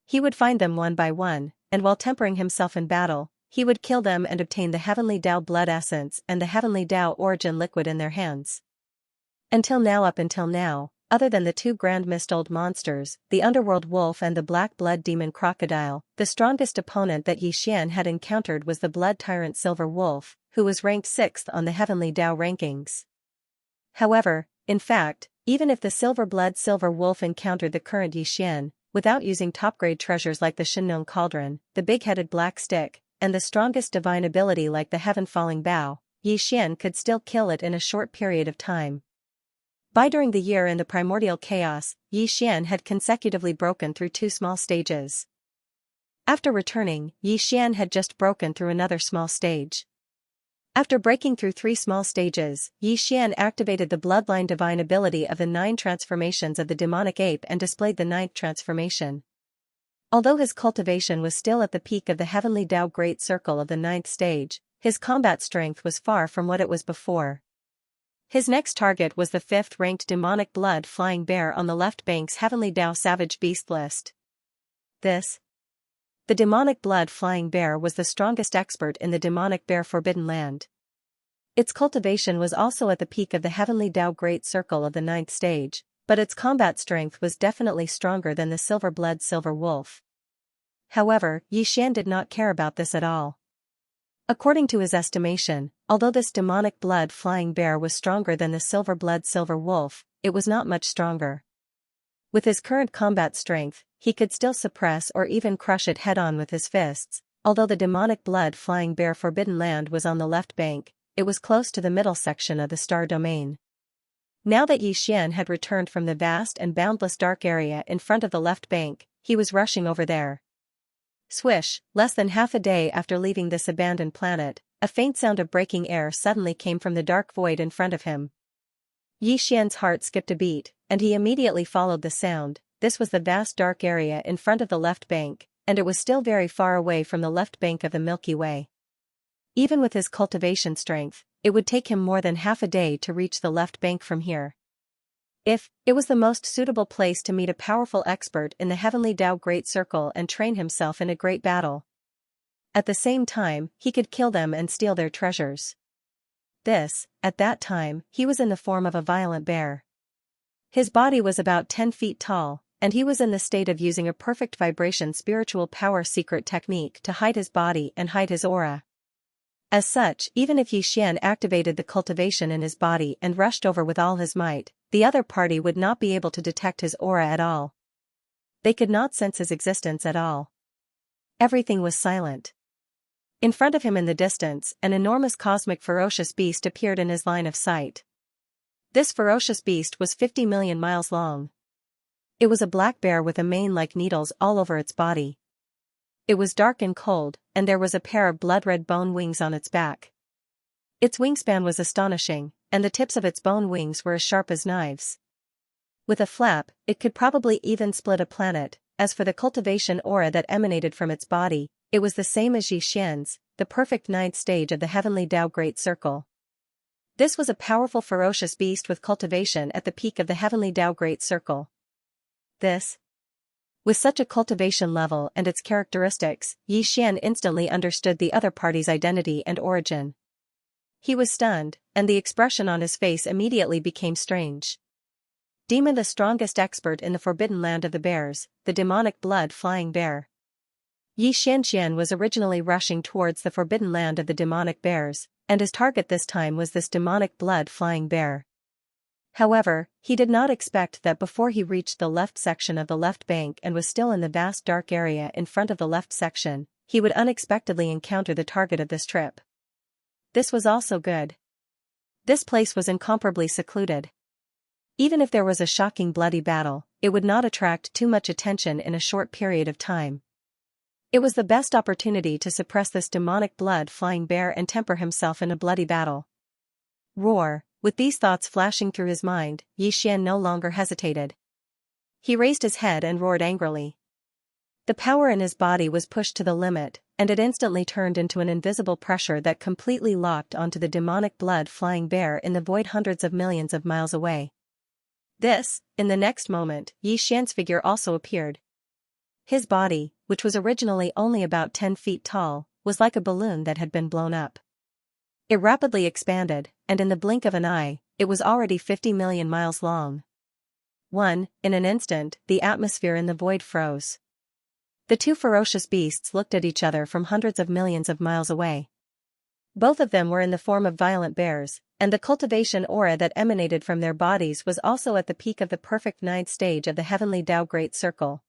He would find them one by one, and while tempering himself in battle, he would kill them and obtain the Heavenly Tao blood essence and the Heavenly Tao origin liquid in their hands. Up until now, other than the 2 grand mist old monsters, the Underworld Wolf and the Black Blood Demon Crocodile, the strongest opponent that Yixian had encountered was the Blood Tyrant Silver Wolf, who was ranked 6th on the Heavenly Tao rankings. However, in fact, even if the Silver Blood Silver Wolf encountered the current Yixian, without using top-grade treasures like the Shenong Cauldron, the big-headed Black Stick, and the strongest divine ability like the Heaven Falling Bow, Yixian could still kill it in a short period of time. During the year in the primordial chaos, Xian had consecutively broken through 2 small stages. After returning, Xian had just broken through another small stage. After breaking through 3 small stages, Xian activated the bloodline divine ability of the 9 transformations of the demonic ape and displayed the 9th transformation. Although his cultivation was still at the peak of the heavenly Tao Great Circle of the 9th stage, his combat strength was far from what it was before. His next target was the 5th-ranked demonic blood flying bear on the left bank's heavenly Tao savage beast list. The demonic blood flying bear was the strongest expert in the demonic bear forbidden land. Its cultivation was also at the peak of the heavenly Tao Great Circle of the 9th stage, but its combat strength was definitely stronger than the silver-blood silver wolf. However, Xian did not care about this at all. According to his estimation, although this demonic blood flying bear was stronger than the silver-blood silver wolf, it was not much stronger. With his current combat strength, he could still suppress or even crush it head-on with his fists. Although the demonic blood flying bear forbidden land was on the left bank, it was close to the middle section of the star domain. Now that Xian had returned from the vast and boundless dark area in front of the left bank, he was rushing over there. Swish, less than half a day after leaving this abandoned planet, a faint sound of breaking air suddenly came from the dark void in front of him. Xian's heart skipped a beat, and he immediately followed the sound. This was the vast dark area in front of the left bank, and it was still very far away from the left bank of the Milky Way. Even with his cultivation strength, it would take him more than half a day to reach the left bank from here. It was the most suitable place to meet a powerful expert in the heavenly Tao Great Circle and train himself in a great battle. At the same time, he could kill them and steal their treasures. At that time, he was in the form of a violent bear. His body was about 10 feet tall, and he was in the state of using a perfect vibration spiritual power secret technique to hide his body and hide his aura. As such, even if Xian activated the cultivation in his body and rushed over with all his might, the other party would not be able to detect his aura at all. They could not sense his existence at all. Everything was silent. In front of him in the distance, an enormous cosmic ferocious beast appeared in his line of sight. This ferocious beast was 50 million miles long. It was a black bear with a mane like needles all over its body. It was dark and cold, and there was a pair of blood-red bone wings on its back. Its wingspan was astonishing, and the tips of its bone wings were as sharp as knives. With a flap, it could probably even split a planet. As for the cultivation aura that emanated from its body, it was the same as Xian's, the perfect 9th stage of the heavenly Tao Great Circle. This was a powerful ferocious beast with cultivation at the peak of the heavenly Tao Great Circle. With such a cultivation level and its characteristics, Xian instantly understood the other party's identity and origin. He was stunned, and the expression on his face immediately became strange. Demon, the strongest expert in the forbidden land of the bears, the demonic blood flying bear. Xianxian was originally rushing towards the forbidden land of the demonic bears, and his target this time was this demonic blood flying bear. However, he did not expect that before he reached the left section of the left bank and was still in the vast dark area in front of the left section, he would unexpectedly encounter the target of this trip. This was also good. This place was incomparably secluded. Even if there was a shocking bloody battle, it would not attract too much attention in a short period of time. It was the best opportunity to suppress this demonic blood flying bear and temper himself in a bloody battle. Roar! With these thoughts flashing through his mind, Xian no longer hesitated. He raised his head and roared angrily. The power in his body was pushed to the limit, and it instantly turned into an invisible pressure that completely locked onto the demonic blood flying bear in the void hundreds of millions of miles away. In the next moment, Xian's figure also appeared. His body, which was originally only about 10 feet tall, was like a balloon that had been blown up. It rapidly expanded, and in the blink of an eye, it was already 50 million miles long. In an instant, the atmosphere in the void froze. The two ferocious beasts looked at each other from hundreds of millions of miles away. Both of them were in the form of violent bears, and the cultivation aura that emanated from their bodies was also at the peak of the perfect 9th stage of the heavenly Tao Great Circle.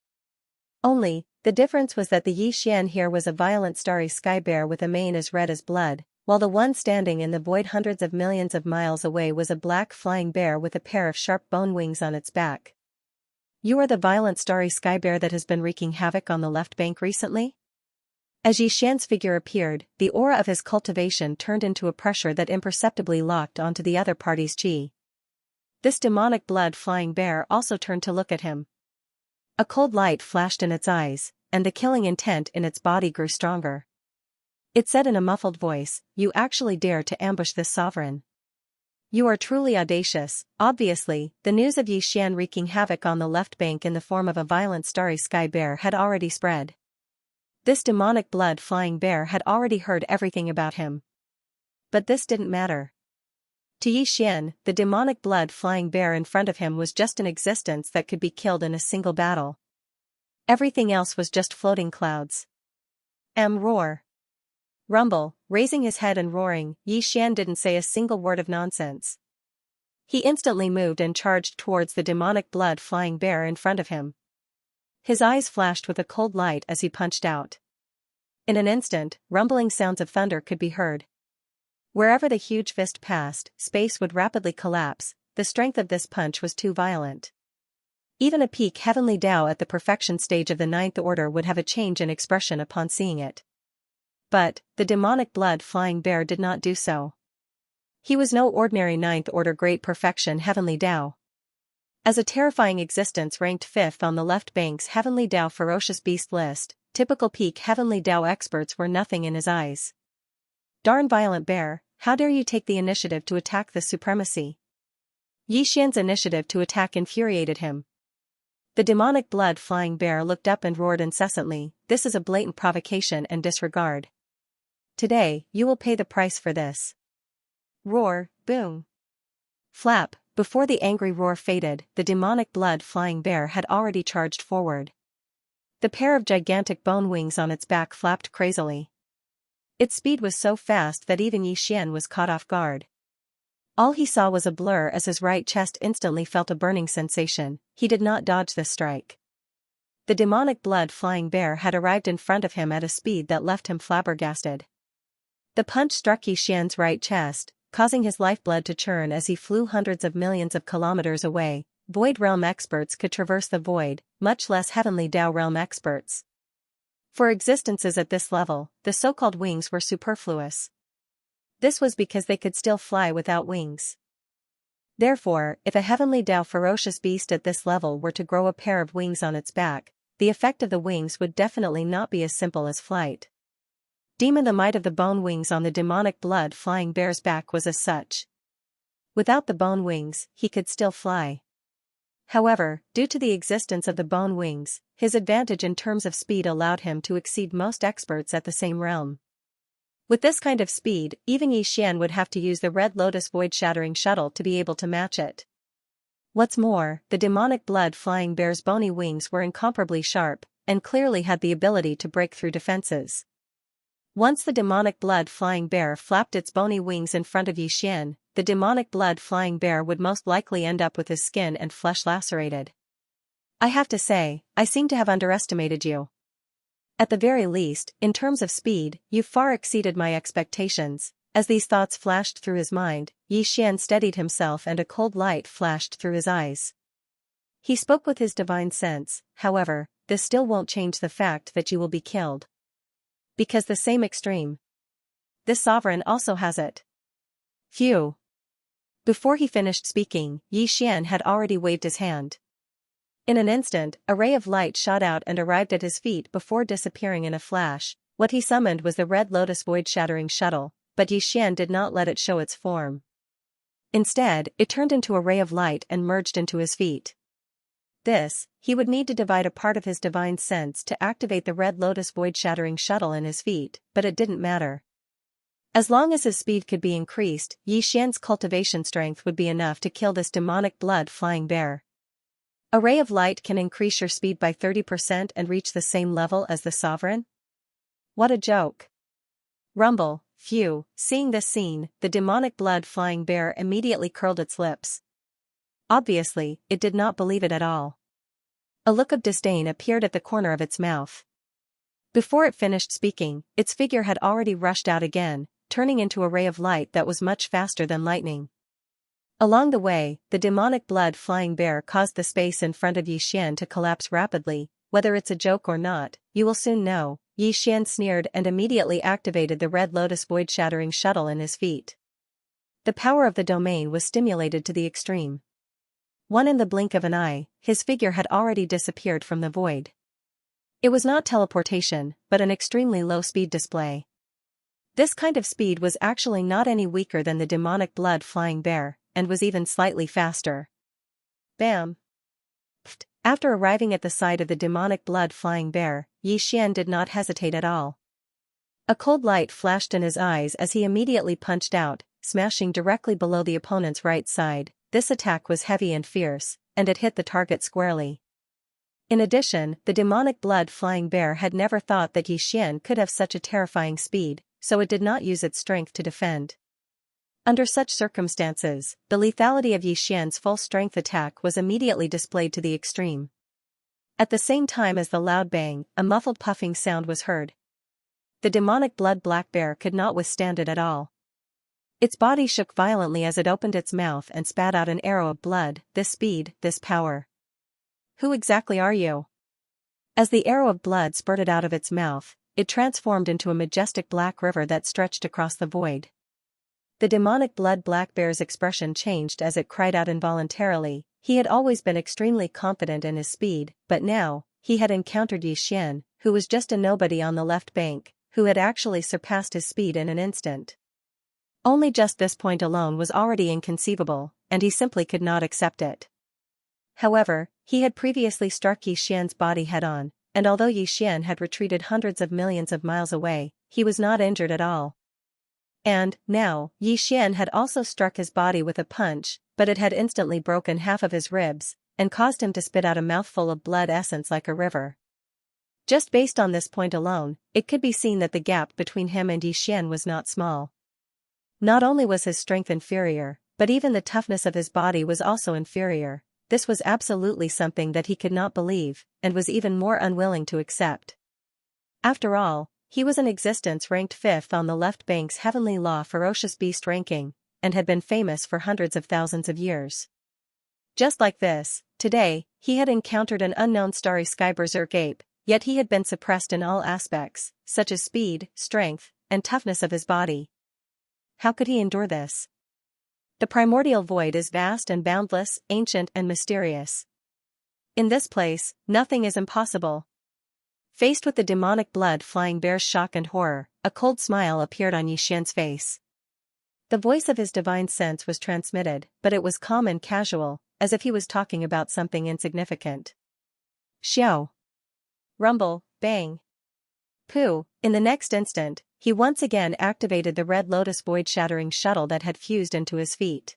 Only, the difference was that the Xian here was a violent starry sky bear with a mane as red as blood, while the one standing in the void hundreds of millions of miles away was a black flying bear with a pair of sharp bone wings on its back. "You are the violent starry sky bear that has been wreaking havoc on the left bank recently?" As Yixian's figure appeared, the aura of his cultivation turned into a pressure that imperceptibly locked onto the other party's chi. This demonic blood-flying bear also turned to look at him. A cold light flashed in its eyes, and the killing intent in its body grew stronger. It said in a muffled voice, "You actually dare to ambush this sovereign. You are truly audacious." Obviously, the news of Yixian wreaking havoc on the left bank in the form of a violent starry sky bear had already spread. This demonic blood-flying bear had already heard everything about him. But this didn't matter. To Yixian, the demonic blood-flying bear in front of him was just an existence that could be killed in a single battle. Everything else was just floating clouds. Roar. Rumble, raising his head and roaring, Yixian didn't say a single word of nonsense. He instantly moved and charged towards the demonic blood-flying bear in front of him. His eyes flashed with a cold light as he punched out. In an instant, rumbling sounds of thunder could be heard. Wherever the huge fist passed, space would rapidly collapse. The strength of this punch was too violent. Even a peak heavenly Tao at the perfection stage of the ninth order would have a change in expression upon seeing it. But, the demonic blood-flying bear did not do so. He was no ordinary ninth order great perfection heavenly Tao. As a terrifying existence ranked 5th on the left bank's heavenly Tao ferocious beast list, typical peak heavenly Tao experts were nothing in his eyes. "Darn violent bear, how dare you take the initiative to attack this supremacy?" Yixian's initiative to attack infuriated him. The demonic blood-flying bear looked up and roared incessantly, "This is a blatant provocation and disregard. Today, you will pay the price for this." Roar, boom. Flap. Before the angry roar faded, the demonic blood-flying bear had already charged forward. The pair of gigantic bone wings on its back flapped crazily. Its speed was so fast that even Yixian was caught off guard. All he saw was a blur as his right chest instantly felt a burning sensation. He did not dodge this strike. The demonic blood-flying bear had arrived in front of him at a speed that left him flabbergasted. The punch struck Yixian's right chest, causing his lifeblood to churn as he flew hundreds of millions of kilometers away. Void realm experts could traverse the void, much less heavenly Tao realm experts. For existences at this level, the so-called wings were superfluous. This was because they could still fly without wings. Therefore, if a heavenly Tao ferocious beast at this level were to grow a pair of wings on its back, the effect of the wings would definitely not be as simple as flight. The might of the bone wings on the demonic blood-flying bear's back was as such. Without the bone wings, he could still fly. However, due to the existence of the bone wings, his advantage in terms of speed allowed him to exceed most experts at the same realm. With this kind of speed, even Yixian would have to use the Red Lotus void-shattering shuttle to be able to match it. What's more, the demonic blood-flying bear's bony wings were incomparably sharp, and clearly had the ability to break through defenses. Once the demonic blood-flying bear flapped its bony wings in front of Yixian, the demonic blood-flying bear would most likely end up with his skin and flesh lacerated. "I have to say, I seem to have underestimated you. At the very least, in terms of speed, you far exceeded my expectations." As these thoughts flashed through his mind, Yixian steadied himself and a cold light flashed through his eyes. He spoke with his divine sense, "However, this still won't change the fact that you will be killed. Because the same extreme. This sovereign also has it." Phew. Before he finished speaking, Yixian had already waved his hand. In an instant, a ray of light shot out and arrived at his feet before disappearing in a flash. What he summoned was the Red Lotus void-shattering shuttle, but Yixian did not let it show its form. Instead, it turned into a ray of light and merged into his feet. This, he would need to divide a part of his divine sense to activate the Red Lotus void-shattering shuttle in his feet, but it didn't matter. As long as his speed could be increased, Yixian's cultivation strength would be enough to kill this demonic blood-flying bear. A ray of light can increase your speed by 30% and reach the same level as the sovereign? What a joke. Rumble, phew. Seeing this scene, the demonic blood-flying bear immediately curled its lips. Obviously, it did not believe it at all. A look of disdain appeared at the corner of its mouth. Before it finished speaking, its figure had already rushed out again, turning into a ray of light that was much faster than lightning. Along the way, the demonic blood-flying bear caused the space in front of Yixian to collapse rapidly. Whether it's a joke or not, you will soon know, Yixian sneered and immediately activated the Red Lotus void-shattering shuttle in his feet. The power of the domain was stimulated to the extreme. In the blink of an eye, his figure had already disappeared from the void. It was not teleportation, but an extremely low-speed display. This kind of speed was actually not any weaker than the demonic blood-flying bear, and was even slightly faster. Bam! After arriving at the side of the demonic blood-flying bear, Yixian did not hesitate at all. A cold light flashed in his eyes as he immediately punched out, smashing directly below the opponent's right side. This attack was heavy and fierce, and it hit the target squarely. In addition, the demonic blood-flying bear had never thought that Yixian could have such a terrifying speed, so it did not use its strength to defend. Under such circumstances, the lethality of Yixian's full-strength attack was immediately displayed to the extreme. At the same time as the loud bang, a muffled puffing sound was heard. The demonic blood-black bear could not withstand it at all. Its body shook violently as it opened its mouth and spat out an arrow of blood. This speed, this power. Who exactly are you? As the arrow of blood spurted out of its mouth, it transformed into a majestic black river that stretched across the void. The demonic blood-black bear's expression changed as it cried out involuntarily. He had always been extremely confident in his speed, but now, he had encountered Yixian, who was just a nobody on the left bank, who had actually surpassed his speed in an instant. Only just this point alone was already inconceivable, and he simply could not accept it. However, he had previously struck Yixian's body head-on, and although Yixian had retreated hundreds of millions of miles away, he was not injured at all. And, now, Yixian had also struck his body with a punch, but it had instantly broken half of his ribs, and caused him to spit out a mouthful of blood essence like a river. Just based on this point alone, it could be seen that the gap between him and Yixian was not small. Not only was his strength inferior, but even the toughness of his body was also inferior. This was absolutely something that he could not believe, and was even more unwilling to accept. After all, he was in existence ranked 5th on the left bank's Heavenly Law Ferocious Beast ranking, and had been famous for hundreds of thousands of years. Just like this, today, he had encountered an unknown starry sky berserk ape, yet he had been suppressed in all aspects, such as speed, strength, and toughness of his body. How could he endure this? The primordial void is vast and boundless, ancient and mysterious. In this place, nothing is impossible. Faced with the demonic blood-flying bear's shock and horror, a cold smile appeared on Yixian's face. The voice of his divine sense was transmitted, but it was calm and casual, as if he was talking about something insignificant. Xiao. Rumble, bang. Pooh. In the next instant, he once again activated the Red Lotus void-shattering shuttle that had fused into his feet.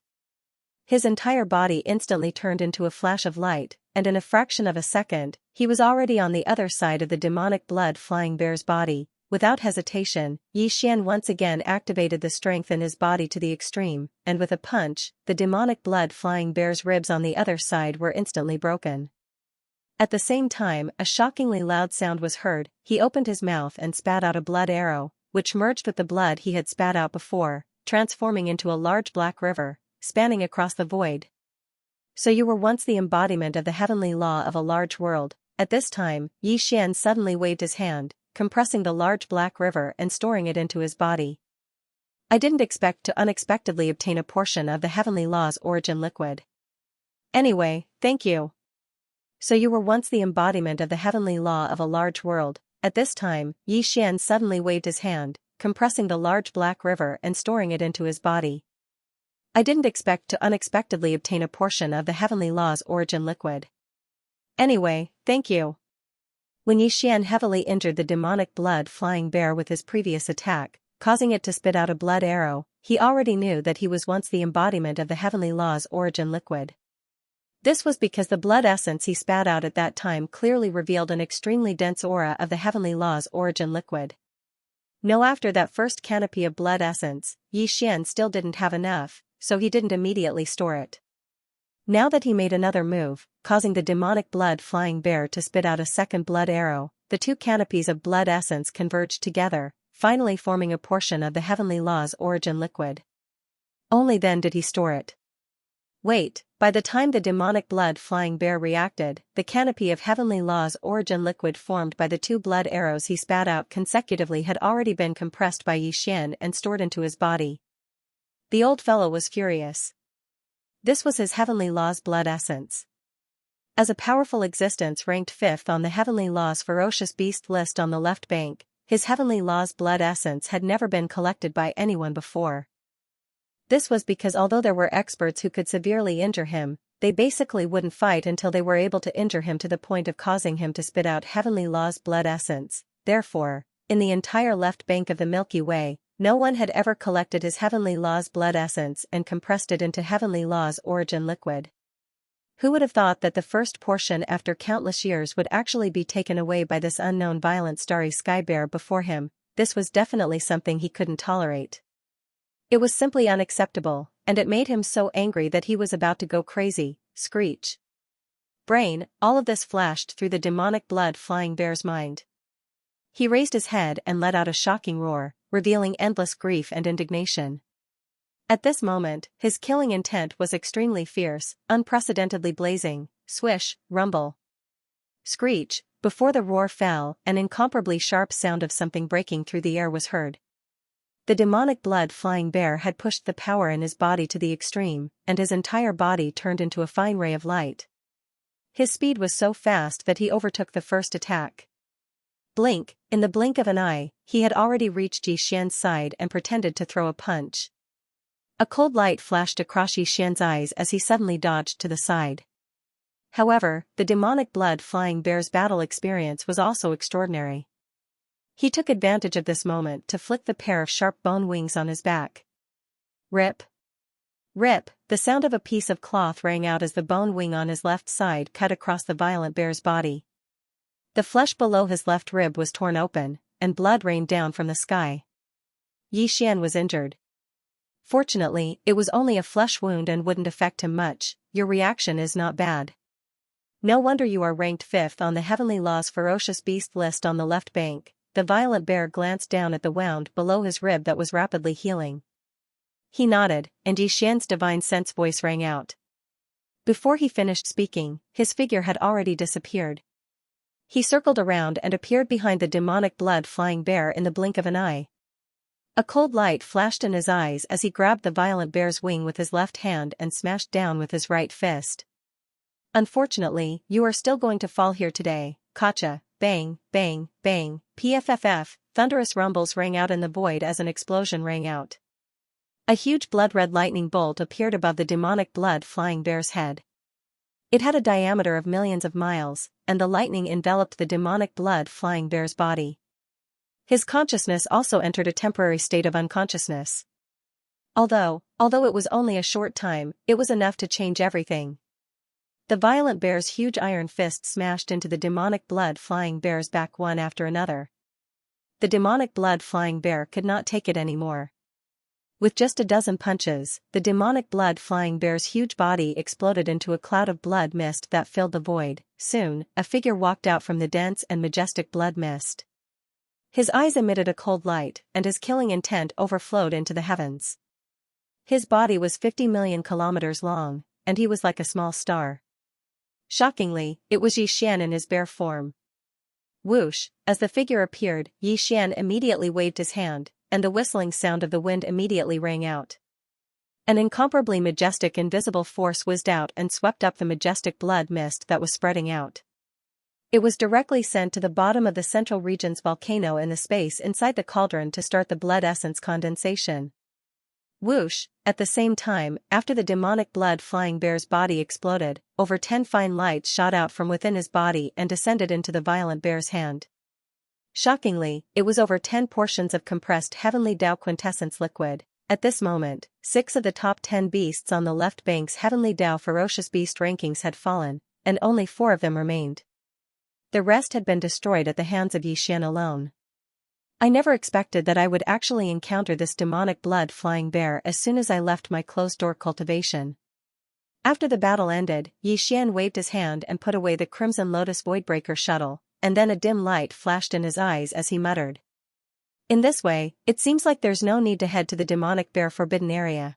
His entire body instantly turned into a flash of light, and in a fraction of a second, he was already on the other side of the demonic blood-flying bear's body. Without hesitation, Yixian once again activated the strength in his body to the extreme, and with a punch, the demonic blood-flying bear's ribs on the other side were instantly broken. At the same time, a shockingly loud sound was heard. He opened his mouth and spat out a blood arrow, which merged with the blood he had spat out before, transforming into a large black river, spanning across the void. So you were once the embodiment of the heavenly law of a large world. At this time, Yixian suddenly waved his hand, compressing the large black river and storing it into his body. I didn't expect to unexpectedly obtain a portion of the heavenly law's origin liquid. Anyway, thank you. So you were once the embodiment of the heavenly law of a large world. At this time, Yixian suddenly waved his hand, compressing the large black river and storing it into his body. I didn't expect to unexpectedly obtain a portion of the heavenly law's origin liquid. Anyway, thank you. When Yixian heavily injured the demonic blood-flying bear with his previous attack, causing it to spit out a blood arrow, he already knew that he was once the embodiment of the heavenly law's origin liquid. This was because the blood essence he spat out at that time clearly revealed an extremely dense aura of the heavenly law's origin liquid. No, after that first canopy of blood essence, Yixian still didn't have enough, so he didn't immediately store it. Now that he made another move, causing the demonic blood-flying bear to spit out a second blood arrow, the two canopies of blood essence converged together, finally forming a portion of the Heavenly Law's origin liquid. Only then did he store it. Wait, by the time the demonic blood flying bear reacted, the canopy of Heavenly Law's origin liquid formed by the 2 blood arrows he spat out consecutively had already been compressed by Yixian and stored into his body. The old fellow was furious. This was his Heavenly Law's blood essence. As a powerful existence ranked 5th on the Heavenly Law's ferocious beast list on the left bank, his Heavenly Law's blood essence had never been collected by anyone before. This was because although there were experts who could severely injure him, they basically wouldn't fight until they were able to injure him to the point of causing him to spit out Heavenly Law's blood essence. Therefore, in the entire left bank of the Milky Way, no one had ever collected his Heavenly Law's blood essence and compressed it into Heavenly Law's origin liquid. Who would have thought that the first portion after countless years would actually be taken away by this unknown violent starry sky bear before him? This was definitely something he couldn't tolerate. It was simply unacceptable, and it made him so angry that he was about to go crazy. Screech. Brain, all of this flashed through the demonic blood flying bear's mind. He raised his head and let out a shocking roar, revealing endless grief and indignation. At this moment, his killing intent was extremely fierce, unprecedentedly blazing. Swish, rumble. Screech. Before the roar fell, an incomparably sharp sound of something breaking through the air was heard. The demonic blood flying bear had pushed the power in his body to the extreme, and his entire body turned into a fine ray of light. His speed was so fast that he overtook the first attack. Blink, in the blink of an eye, he had already reached Yixian's side and pretended to throw a punch. A cold light flashed across Yixian's eyes as he suddenly dodged to the side. However, the demonic blood flying bear's battle experience was also extraordinary. He took advantage of this moment to flick the pair of sharp bone wings on his back. Rip. Rip, the sound of a piece of cloth rang out as the bone wing on his left side cut across the violent bear's body. The flesh below his left rib was torn open, and blood rained down from the sky. Yixian was injured. Fortunately, it was only a flesh wound and wouldn't affect him much. Your reaction is not bad. No wonder you are ranked 5th on the Heavenly Law's ferocious beast list on the left bank. The violent bear glanced down at the wound below his rib that was rapidly healing. He nodded, and Yixian's divine sense voice rang out. Before he finished speaking, his figure had already disappeared. He circled around and appeared behind the demonic blood flying bear in the blink of an eye. A cold light flashed in his eyes as he grabbed the violent bear's wing with his left hand and smashed down with his right fist. Unfortunately, you are still going to fall here today, Kacha. Bang, bang, bang, pfff, thunderous rumbles rang out in the void as an explosion rang out. A huge blood-red lightning bolt appeared above the demonic blood flying bear's head. It had a diameter of millions of miles, and the lightning enveloped the demonic blood flying bear's body. His consciousness also entered a temporary state of unconsciousness. Although it was only a short time, it was enough to change everything. The violent bear's huge iron fist smashed into the demonic blood flying bear's back one after another. The demonic blood flying bear could not take it anymore. With just a dozen punches, the demonic blood flying bear's huge body exploded into a cloud of blood mist that filled the void. Soon, a figure walked out from the dense and majestic blood mist. His eyes emitted a cold light, and his killing intent overflowed into the heavens. His body was 50 million kilometers long, and he was like a small star. Shockingly, it was Yixian in his bear form. Whoosh, as the figure appeared, Yixian immediately waved his hand, and the whistling sound of the wind immediately rang out. An incomparably majestic invisible force whizzed out and swept up the majestic blood mist that was spreading out. It was directly sent to the bottom of the central region's volcano in the space inside the cauldron to start the blood essence condensation. Whoosh, at the same time, after the demonic blood flying bear's body exploded, over 10 fine lights shot out from within his body and descended into the violent bear's hand. Shockingly, it was over 10 portions of compressed heavenly Tao quintessence liquid. At this moment, 6 of the top 10 beasts on the left bank's heavenly Tao ferocious beast rankings had fallen, and only 4 of them remained. The rest had been destroyed at the hands of Yixian alone. I never expected that I would actually encounter this demonic blood flying bear as soon as I left my closed-door cultivation. After the battle ended, Yixian waved his hand and put away the Crimson Lotus Voidbreaker shuttle, and then a dim light flashed in his eyes as he muttered. In this way, it seems like there's no need to head to the demonic bear forbidden area.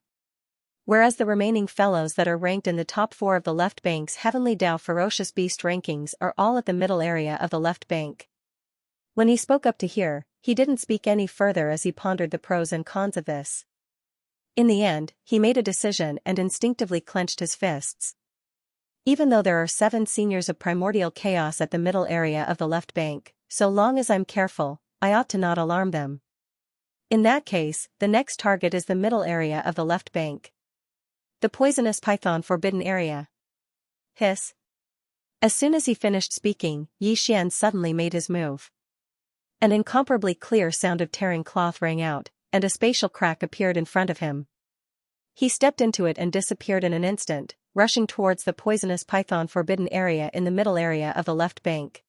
Whereas the remaining fellows that are ranked in the top 4 of the left bank's Heavenly Dao Ferocious Beast rankings are all at the middle area of the left bank. When he spoke up to here, he didn't speak any further as he pondered the pros and cons of this. In the end, he made a decision and instinctively clenched his fists. Even though there are 7 seniors of primordial chaos at the middle area of the left bank, so long as I'm careful, I ought to not alarm them. In that case, the next target is the middle area of the left bank. The poisonous python forbidden area. Hiss. As soon as he finished speaking, Xian suddenly made his move. An incomparably clear sound of tearing cloth rang out, and a spatial crack appeared in front of him. He stepped into it and disappeared in an instant, rushing towards the poisonous python forbidden area in the middle area of the left bank.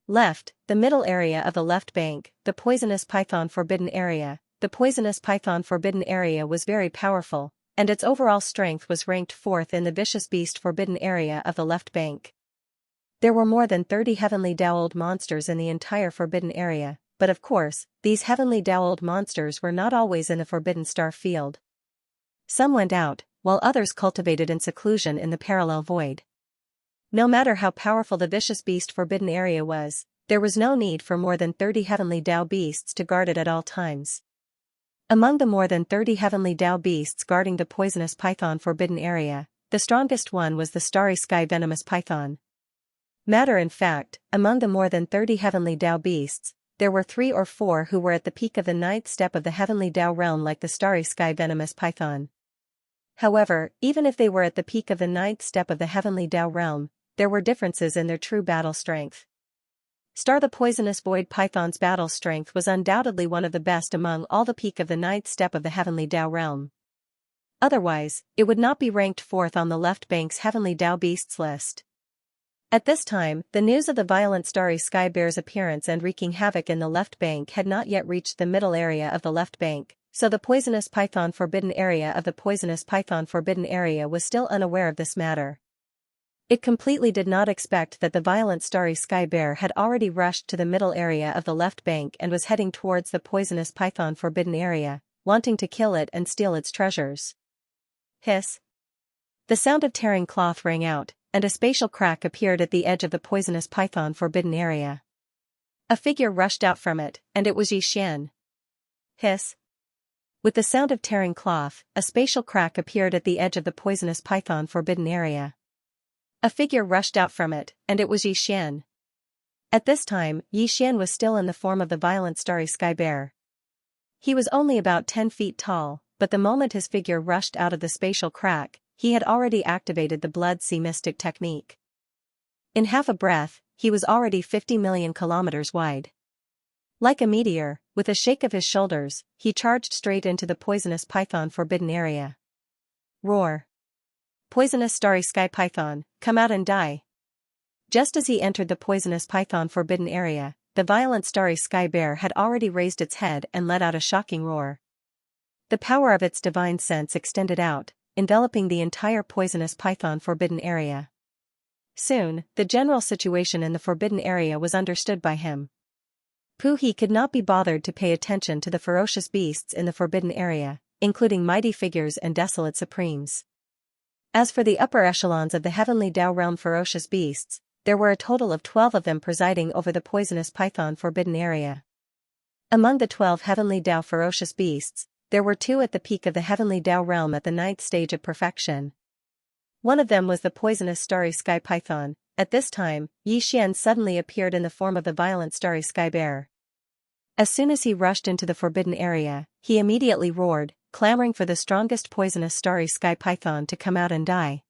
Left, the middle area of the left bank, the poisonous python forbidden area. The poisonous python forbidden area was very powerful, and its overall strength was ranked 4th in the vicious beast forbidden area of the left bank. There were more than 30 heavenly Dao-old monsters in the entire forbidden area, but of course, these heavenly Dao-old monsters were not always in the forbidden star field. Some went out, while others cultivated in seclusion in the parallel void. No matter how powerful the vicious beast forbidden area was, there was no need for more than 30 heavenly Dao beasts to guard it at all times. Among the more than 30 heavenly Dao beasts guarding the poisonous python forbidden area, the strongest one was the starry sky venomous python. Matter in fact, among the more than 30 heavenly Dao beasts, there were 3 or 4 who were at the peak of the 9th step of the heavenly Dao realm like the starry sky venomous python. However, even if they were at the peak of the 9th step of the heavenly Dao realm, there were differences in their true battle strength. Star the poisonous void python's battle strength was undoubtedly one of the best among all the peak of the 9th step of the heavenly Dao realm. Otherwise, it would not be ranked 4th on the left bank's heavenly Dao beasts list. At this time, the news of the violent starry sky bear's appearance and wreaking havoc in the left bank had not yet reached the middle area of the left bank, so the poisonous python forbidden area of the poisonous python forbidden area was still unaware of this matter. It completely did not expect that the violent starry sky bear had already rushed to the middle area of the left bank and was heading towards the poisonous python forbidden area, wanting to kill it and steal its treasures. Hiss. The sound of tearing cloth rang out, and a spatial crack appeared at the edge of the poisonous python forbidden area. A figure rushed out from it, and it was Xian. Hiss. With the sound of tearing cloth, a spatial crack appeared at the edge of the poisonous python forbidden area. A figure rushed out from it, and it was Xian. At this time, Xian was still in the form of the violent starry sky bear. He was only about 10 feet tall, but the moment his figure rushed out of the spatial crack, he had already activated the Blood Sea Mystic technique. In half a breath, he was already 50 million kilometers wide. Like a meteor, with a shake of his shoulders, he charged straight into the poisonous python forbidden area. Roar! Poisonous starry sky python, come out and die. Just as he entered the poisonous python forbidden area, the violent starry sky bear had already raised its head and let out a shocking roar. The power of its divine sense extended out, enveloping the entire poisonous python forbidden area. Soon, the general situation in the forbidden area was understood by him. He could not be bothered to pay attention to the ferocious beasts in the forbidden area, including mighty figures and desolate supremes. As for the upper echelons of the heavenly Dao realm ferocious beasts, there were a total of 12 of them presiding over the poisonous python forbidden area. Among the 12 heavenly Dao ferocious beasts, there were 2 at the peak of the heavenly Dao realm at the 9th stage of perfection. One of them was the poisonous starry sky python. At this time, Xian suddenly appeared in the form of the violent starry sky bear. As soon as he rushed into the forbidden area, he immediately roared, clamoring for the strongest poisonous starry sky python to come out and die.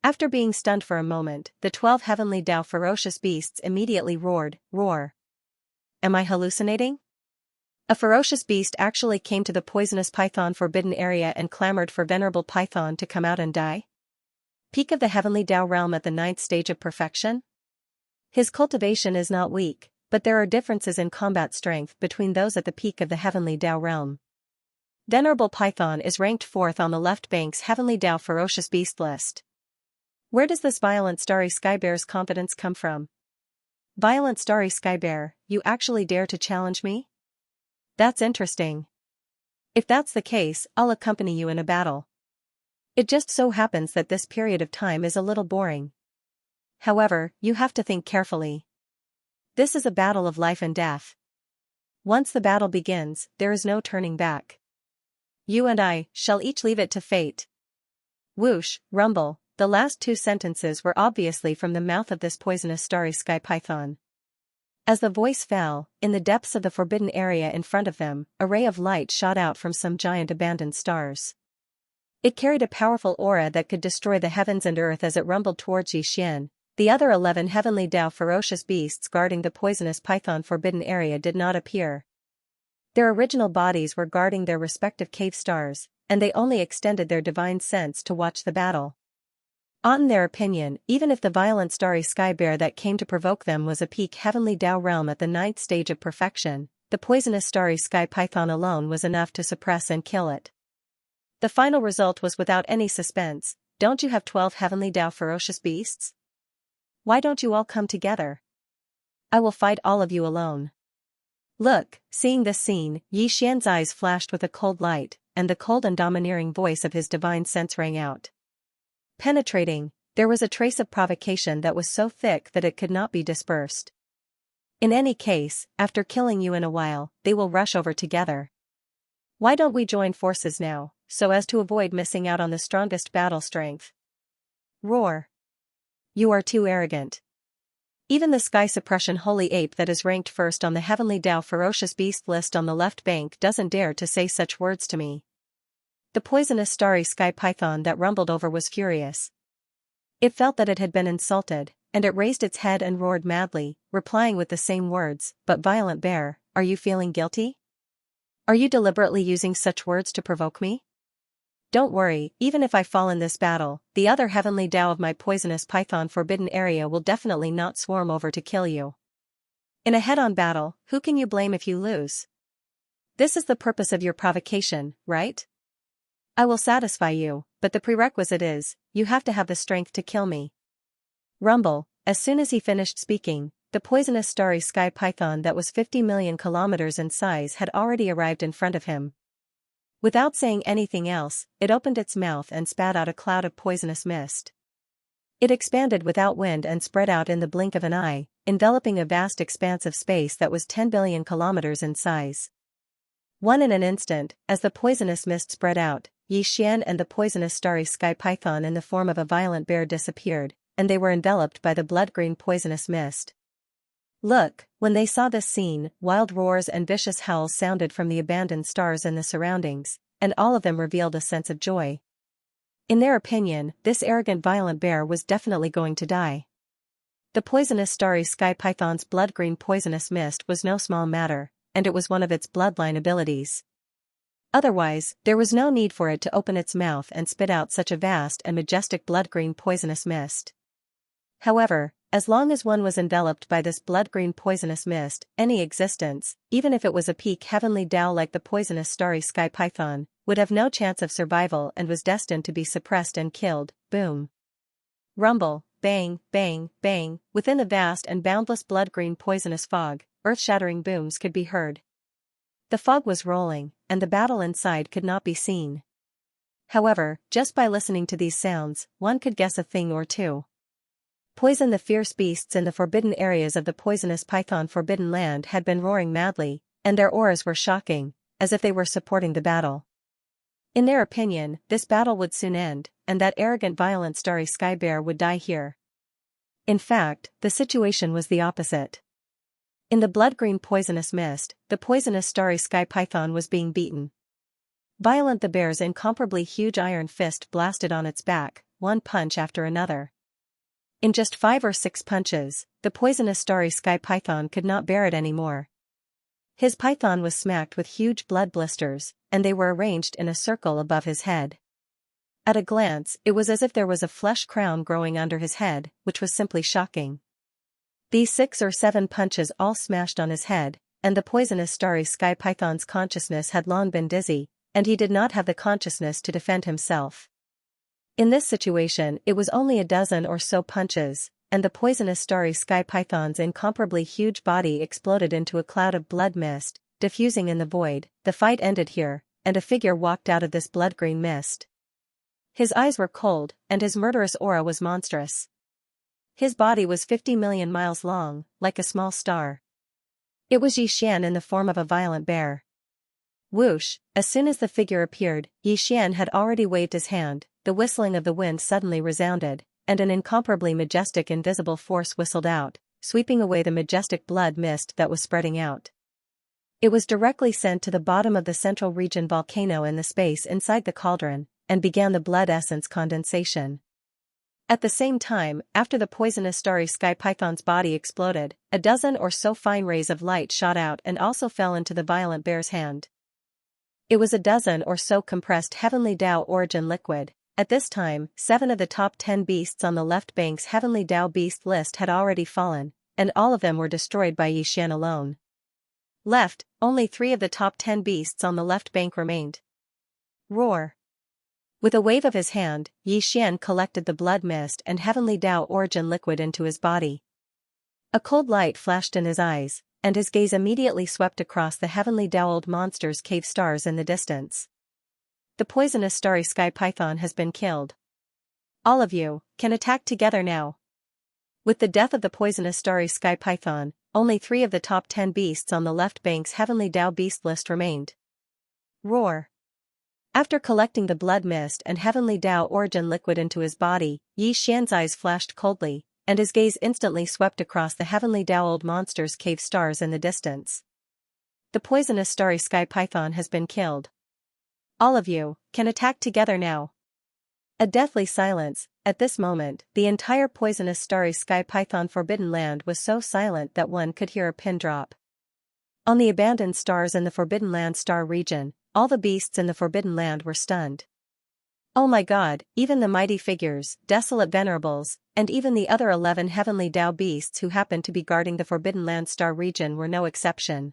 After being stunned for a moment, the 12 heavenly Dao ferocious beasts immediately roared, roar. Am I hallucinating? A ferocious beast actually came to the poisonous python forbidden area and clamored for venerable python to come out and die? Peak of the heavenly Dao realm at the 9th stage of perfection? His cultivation is not weak, but there are differences in combat strength between those at the peak of the heavenly Dao realm. Venerable python is ranked 4th on the left bank's heavenly Dao ferocious beast list. Where does this violent starry sky bear's confidence come from? Violent starry sky bear, you actually dare to challenge me? That's interesting. If that's the case, I'll accompany you in a battle. It just so happens that this period of time is a little boring. However, you have to think carefully. This is a battle of life and death. Once the battle begins, there is no turning back. You and I shall each leave it to fate. Whoosh, rumble, the last two sentences were obviously from the mouth of this poisonous starry sky python. As the voice fell, in the depths of the forbidden area in front of them, a ray of light shot out from some giant abandoned stars. It carried a powerful aura that could destroy the heavens and earth as it rumbled towards Xianxia. The other 11 heavenly Dao ferocious beasts guarding the poisonous python forbidden area did not appear. Their original bodies were guarding their respective cave stars, and they only extended their divine sense to watch the battle. In their opinion, even if the violent starry sky bear that came to provoke them was a peak heavenly Dao realm at the 9th stage of perfection, the poisonous starry sky python alone was enough to suppress and kill it. The final result was without any suspense. Don't you have 12 heavenly Dao ferocious beasts? Why don't you all come together? I will fight all of you alone. Look, seeing this scene, Xianxia's eyes flashed with a cold light, and the cold and domineering voice of his divine sense rang out. Penetrating, there was a trace of provocation that was so thick that it could not be dispersed. In any case, after killing you in a while, they will rush over together. Why don't we join forces now, so as to avoid missing out on the strongest battle strength? Roar. You are too arrogant. Even the sky suppression holy ape that is ranked first on the heavenly Dao ferocious beast list on the left bank doesn't dare to say such words to me. The poisonous starry sky python that rumbled over was furious. It felt that it had been insulted, and it raised its head and roared madly, replying with the same words, "But violent bear, are you feeling guilty? Are you deliberately using such words to provoke me? Don't worry, even if I fall in this battle, the other heavenly Dao of my poisonous python forbidden area will definitely not swarm over to kill you. In a head-on battle, who can you blame if you lose? This is the purpose of your provocation, right? I will satisfy you, but the prerequisite is, you have to have the strength to kill me." Rumble. As soon as he finished speaking, the poisonous starry sky python that was 50 million kilometers in size had already arrived in front of him. Without saying anything else, it opened its mouth and spat out a cloud of poisonous mist. It expanded without wind and spread out in the blink of an eye, enveloping a vast expanse of space that was 10 billion kilometers in size. In an instant, as the poisonous mist spread out, Xianxia and the poisonous starry sky python in the form of a violent bear disappeared, and they were enveloped by the blood-green poisonous mist. Look, when they saw this scene, wild roars and vicious howls sounded from the abandoned stars in the surroundings, and all of them revealed a sense of joy. In their opinion, this arrogant violent bear was definitely going to die. The poisonous starry sky python's blood-green poisonous mist was no small matter, and it was one of its bloodline abilities. Otherwise, there was no need for it to open its mouth and spit out such a vast and majestic blood-green poisonous mist. However, as long as one was enveloped by this blood-green poisonous mist, any existence, even if it was a peak heavenly Dao like the poisonous starry sky python, would have no chance of survival and was destined to be suppressed and killed. Boom. Rumble, bang, bang, bang, within the vast and boundless blood-green poisonous fog, earth-shattering booms could be heard. The fog was rolling, and the battle inside could not be seen. However, just by listening to these sounds, one could guess a thing or two. Poison the fierce beasts in the forbidden areas of the poisonous python forbidden land had been roaring madly, and their auras were shocking, as if they were supporting the battle. In their opinion, this battle would soon end, and that arrogant violent starry sky bear would die here. In fact, the situation was the opposite. In the blood-green poisonous mist, the poisonous starry sky python was being beaten. Violent the bear's incomparably huge iron fist blasted on its back, one punch after another. In just 5 or 6 punches, the poisonous starry sky python could not bear it anymore. His python was smacked with huge blood blisters, and they were arranged in a circle above his head. At a glance, it was as if there was a flesh crown growing under his head, which was simply shocking. These 6 or 7 punches all smashed on his head, and the poisonous starry sky python's consciousness had long been dizzy, and he did not have the consciousness to defend himself. In this situation, it was only a dozen or so punches, and the poisonous starry sky python's incomparably huge body exploded into a cloud of blood mist, diffusing in the void. The fight ended here, and a figure walked out of this blood-green mist. His eyes were cold, and his murderous aura was monstrous. His body was 50 million miles long, like a small star. It was Yixian in the form of a violent bear. Whoosh! As soon as the figure appeared, Yixian had already waved his hand. The whistling of the wind suddenly resounded, and an incomparably majestic invisible force whistled out, sweeping away the majestic blood mist that was spreading out. It was directly sent to the bottom of the central region volcano in the space inside the cauldron, and began the blood essence condensation. At the same time, after the poisonous starry sky python's body exploded, a dozen or so fine rays of light shot out and also fell into the violent bear's hand. It was a dozen or so compressed heavenly Tao origin liquid. At this time, 7 of the top 10 beasts on the left bank's heavenly Tao beast list had already fallen, and all of them were destroyed by Yixian alone. Left, only 3 of the top 10 beasts on the left bank remained. Roar! With a wave of his hand, Yixian collected the blood mist and heavenly Tao origin liquid into his body. A cold light flashed in his eyes, and his gaze immediately swept across the heavenly Tao old monster's cave stars in the distance. The poisonous starry sky python has been killed. All of you can attack together now. With the death of the poisonous starry sky python, only 3 of the top 10 beasts on the left bank's heavenly Tao beast list remained. Roar! After collecting the blood mist and heavenly Tao origin liquid into his body, Yixian's eyes flashed coldly, and his gaze instantly swept across the heavenly Tao old monster's cave stars in the distance. The poisonous starry sky python has been killed. All of you can attack together now. A deathly silence. At this moment, the entire poisonous starry sky python forbidden land was so silent that one could hear a pin drop. On the abandoned stars in the Forbidden Land star region, all the beasts in the Forbidden Land were stunned. Oh my god, even the mighty figures, desolate venerables, and even the other 11 heavenly Tao beasts who happened to be guarding the Forbidden Land star region were no exception.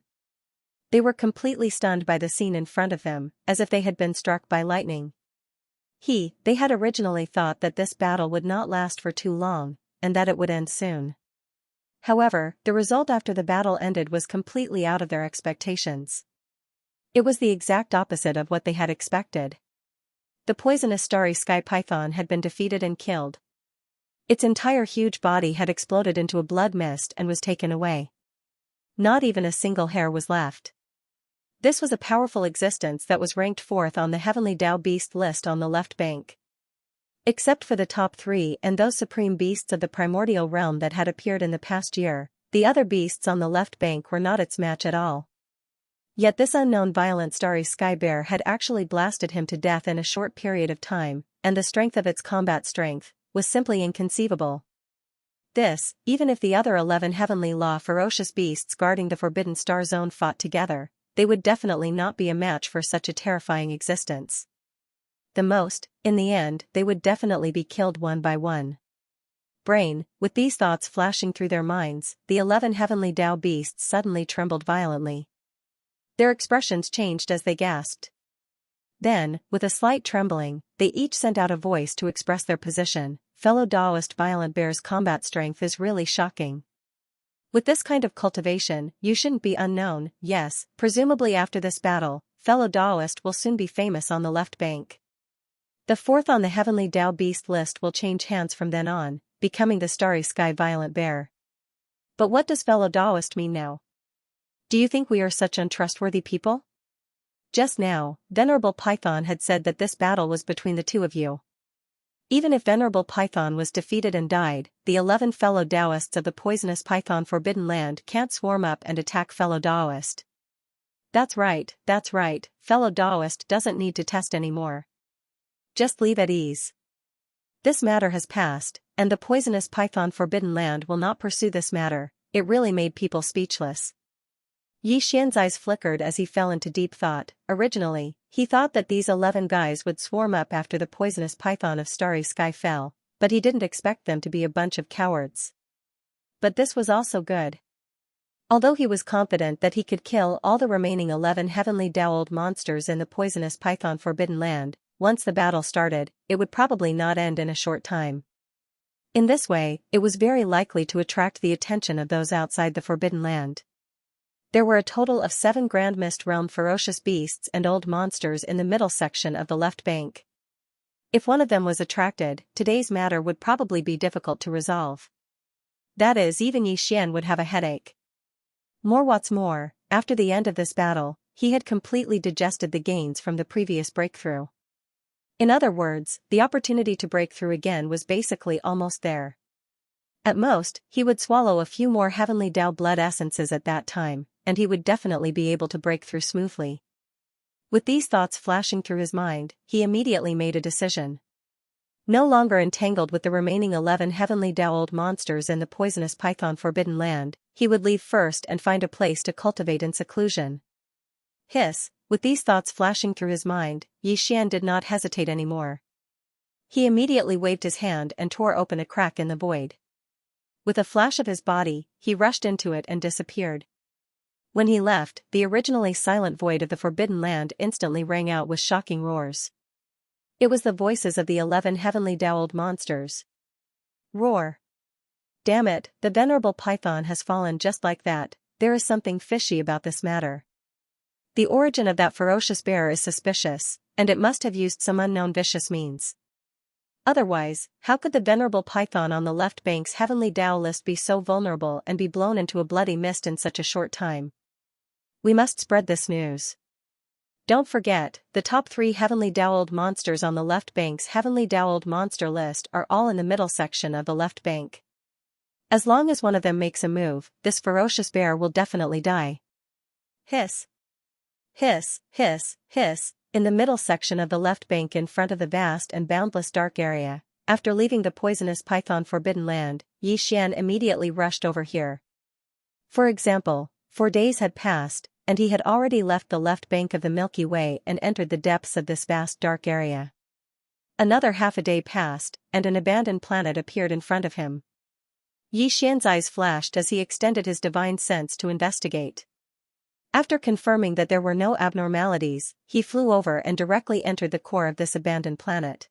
They were completely stunned by the scene in front of them, as if they had been struck by lightning. They had originally thought that this battle would not last for too long, and that it would end soon. However, the result after the battle ended was completely out of their expectations. It was the exact opposite of what they had expected. The poisonous starry sky python had been defeated and killed. Its entire huge body had exploded into a blood mist and was taken away. Not even a single hair was left. This was a powerful existence that was ranked 4th on the heavenly Tao beast list on the left bank. Except for the top 3 and those supreme beasts of the primordial realm that had appeared in the past year, the other beasts on the left bank were not its match at all. Yet this unknown violent starry sky bear had actually blasted him to death in a short period of time, and the strength of its combat strength was simply inconceivable. This, even if the other 11 heavenly law ferocious beasts guarding the Forbidden Star Zone fought together, they would definitely not be a match for such a terrifying existence. The most, in the end, they would definitely be killed one by one. Brain, with these thoughts flashing through their minds, the 11 heavenly Tao beasts suddenly trembled violently. Their expressions changed as they gasped. Then, with a slight trembling, they each sent out a voice to express their position. Fellow Taoist Violent Bear's combat strength is really shocking. With this kind of cultivation, you shouldn't be unknown. Yes, presumably after this battle, fellow Taoist will soon be famous on the left bank. The 4th on the heavenly Tao beast list will change hands from then on, becoming the starry sky Violent Bear. But what does fellow Taoist mean now? Do you think we are such untrustworthy people? Just now, Venerable Python had said that this battle was between the 2 of you. Even if Venerable Python was defeated and died, the 11 fellow Taoists of the poisonous Python Forbidden Land can't swarm up and attack fellow Taoist. That's right, fellow Taoist doesn't need to test anymore. Just leave at ease. This matter has passed, and the poisonous Python Forbidden Land will not pursue this matter. It really made people speechless. Yixian's eyes flickered as he fell into deep thought. Originally, he thought that these 11 guys would swarm up after the poisonous python of starry sky fell, but he didn't expect them to be a bunch of cowards. But this was also good. Although he was confident that he could kill all the remaining 11 heavenly Tao old monsters in the poisonous Python Forbidden Land, once the battle started, it would probably not end in a short time. In this way, it was very likely to attract the attention of those outside the Forbidden Land. There were a total of 7 Grand Mist Realm ferocious beasts and old monsters in the middle section of the left bank. If one of them was attracted, today's matter would probably be difficult to resolve. That is, even Yixian would have a headache. What's more, after the end of this battle, he had completely digested the gains from the previous breakthrough. In other words, the opportunity to break through again was basically almost there. At most, he would swallow a few more Heavenly Dao blood essences at that time, and he would definitely be able to break through smoothly. With these thoughts flashing through his mind, he immediately made a decision. No longer entangled with the remaining 11 Heavenly Dao old monsters in the poisonous python forbidden land, he would leave first and find a place to cultivate in seclusion. With these thoughts flashing through his mind, Yixian did not hesitate anymore. He immediately waved his hand and tore open a crack in the void. With a flash of his body, he rushed into it and disappeared. When he left, the originally silent void of the Forbidden Land instantly rang out with shocking roars. It was the voices of the 11 Heavenly Dao old monsters. Roar! Damn it, the venerable python has fallen just like that. There is something fishy about this matter. The origin of that ferocious bear is suspicious, and it must have used some unknown vicious means. Otherwise, how could the venerable python on the left bank's Heavenly Dao list be so vulnerable and be blown into a bloody mist in such a short time? We must spread this news. Don't forget, the top 3 Heavenly Dao old monsters on the left bank's Heavenly Dao old monster list are all in the middle section of the left bank. As long as one of them makes a move, this ferocious bear will definitely die. Hiss. Hiss, hiss, hiss. In the middle section of the left bank in front of the vast and boundless dark area, after leaving the poisonous python forbidden land, Yixian immediately rushed over here. For example, 4 days had passed, and he had already left the left bank of the Milky Way and entered the depths of this vast dark area. Another half a day passed, and an abandoned planet appeared in front of him. Yixian's eyes flashed as he extended his divine sense to investigate. After confirming that there were no abnormalities, he flew over and directly entered the core of this abandoned planet.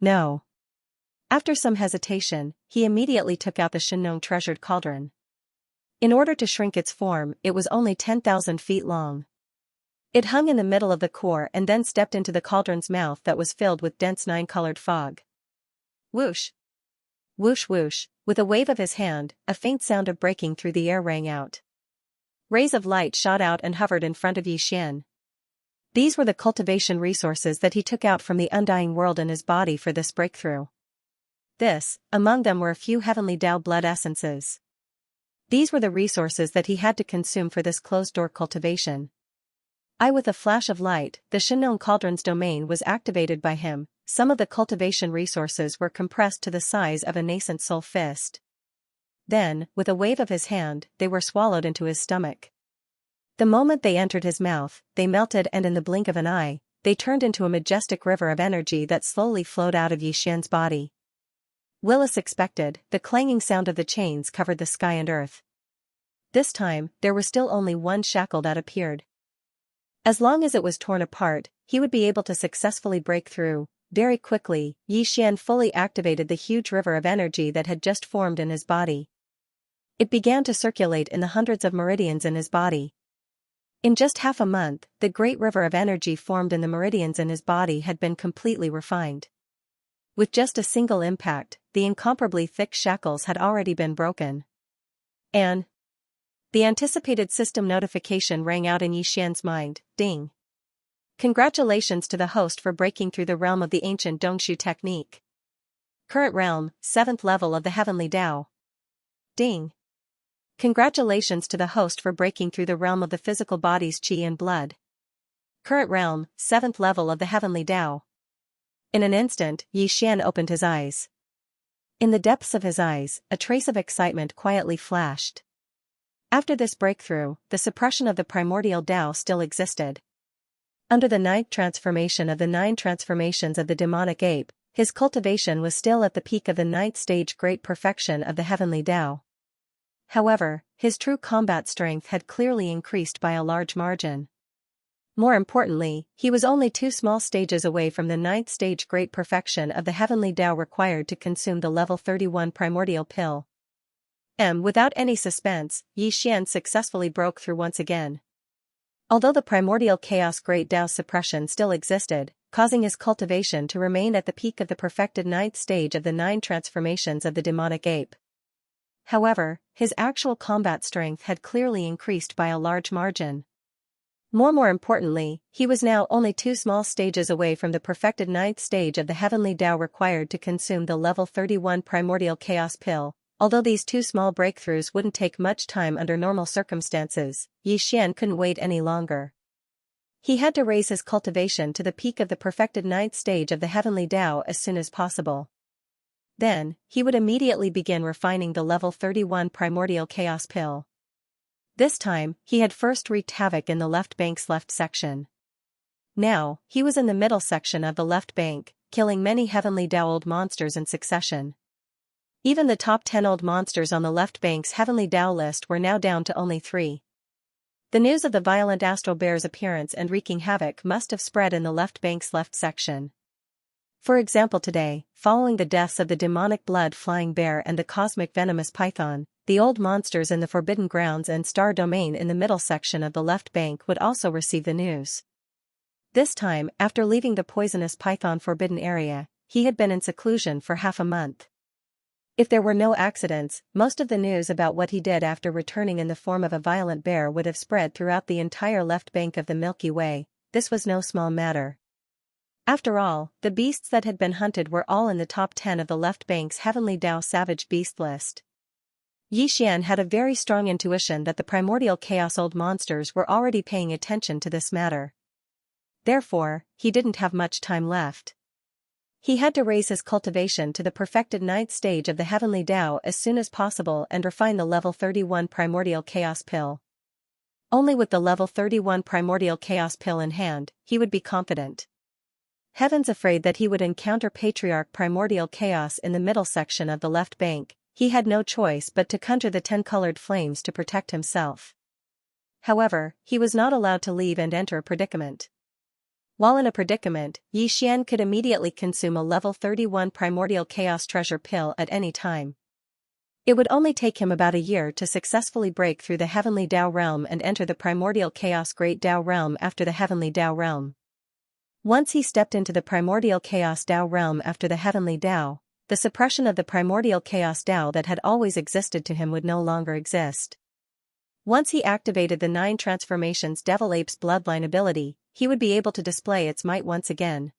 No. After some hesitation, he immediately took out the Shenong treasured cauldron. In order to shrink its form, it was only 10,000 feet long. It hung in the middle of the core and then stepped into the cauldron's mouth that was filled with dense 9-colored fog. Whoosh! Whoosh whoosh, with a wave of his hand, a faint sound of breaking through the air rang out. Rays of light shot out and hovered in front of Yixian. These were the cultivation resources that he took out from the undying world in his body for this breakthrough. Among them were a few Heavenly Dao blood essences. These were the resources that he had to consume for this closed-door cultivation. With a flash of light, the Shenong cauldron's domain was activated by him. Some of the cultivation resources were compressed to the size of a nascent soul fist. Then, with a wave of his hand, they were swallowed into his stomach. The moment they entered his mouth, they melted and in the blink of an eye, they turned into a majestic river of energy that slowly flowed out of Yixian's body. Willis expected, the clanging sound of the chains covered the sky and earth. This time, there was still only one shackle that appeared. As long as it was torn apart, he would be able to successfully break through. Very quickly, Yixian fully activated the huge river of energy that had just formed in his body. It began to circulate in the hundreds of meridians in his body. In just half a month, the great river of energy formed in the meridians in his body had been completely refined. With just a single impact, the incomparably thick shackles had already been broken. And the anticipated system notification rang out in Yixian's mind, ding. Congratulations to the host for breaking through the realm of the ancient Dongshu technique. Current realm, 7th level of the Heavenly Dao. Ding. Congratulations to the host for breaking through the realm of the physical body's qi and blood. Current realm, 7th level of the Heavenly Dao. In an instant, Yixian opened his eyes. In the depths of his eyes, a trace of excitement quietly flashed. After this breakthrough, the suppression of the primordial Dao still existed. Under the 9th transformation of the 9 transformations of the demonic ape, his cultivation was still at the peak of the 9th stage great perfection of the Heavenly Dao. However, his true combat strength had clearly increased by a large margin. More importantly, he was only 2 small stages away from the 9th stage great perfection of the Heavenly Dao required to consume the level 31 primordial pill. Without any suspense, Yi Xian successfully broke through once again. Although the primordial chaos Great Tao's suppression still existed, causing his cultivation to remain at the peak of the perfected ninth stage of the 9 transformations of the demonic ape. However, his actual combat strength had clearly increased by a large margin. More importantly, he was now only 2 small stages away from the perfected ninth stage of the heavenly Tao required to consume the level 31 primordial chaos pill. Although these 2 small breakthroughs wouldn't take much time under normal circumstances, Yi Xian couldn't wait any longer. He had to raise his cultivation to the peak of the perfected ninth stage of the heavenly Tao as soon as possible. Then, he would immediately begin refining the level 31 primordial chaos pill. This time, he had first wreaked havoc in the left bank's left section. Now, he was in the middle section of the left bank, killing many heavenly Tao old monsters in succession. Even the top 10 old monsters on the left bank's heavenly Tao list were now down to only 3. The news of the violent astral bear's appearance and wreaking havoc must have spread in the left bank's left section. For example, today, following the deaths of the demonic blood-flying bear and the cosmic venomous python, the old monsters in the Forbidden Grounds and Star Domain in the middle section of the left bank would also receive the news. This time, after leaving the poisonous python forbidden area, he had been in seclusion for half a month. If there were no accidents, most of the news about what he did after returning in the form of a violent bear would have spread throughout the entire left bank of the Milky Way. This was no small matter. After all, the beasts that had been hunted were all in the top 10 of the left bank's heavenly Tao savage beast list. Yi Xian had a very strong intuition that the primordial chaos old monsters were already paying attention to this matter. Therefore, he didn't have much time left. He had to raise his cultivation to the perfected ninth stage of the heavenly Tao as soon as possible and refine the level 31 primordial chaos pill. Only with the level 31 primordial chaos pill in hand, he would be confident. Heavens, afraid that he would encounter Patriarch primordial chaos in the middle section of the left bank, he had no choice but to conjure the 10 colored flames to protect himself. However, he was not allowed to leave and enter a predicament. While in a predicament, Yi Xian could immediately consume a level 31 primordial chaos treasure pill at any time. It would only take him about a year to successfully break through the heavenly Tao realm and enter the primordial chaos Great Tao realm after the heavenly Tao realm. Once he stepped into the primordial chaos Tao realm after the heavenly Tao, the suppression of the primordial chaos Tao that had always existed to him would no longer exist. Once he activated the 9 transformations Devil Ape's bloodline ability, he would be able to display its might once again.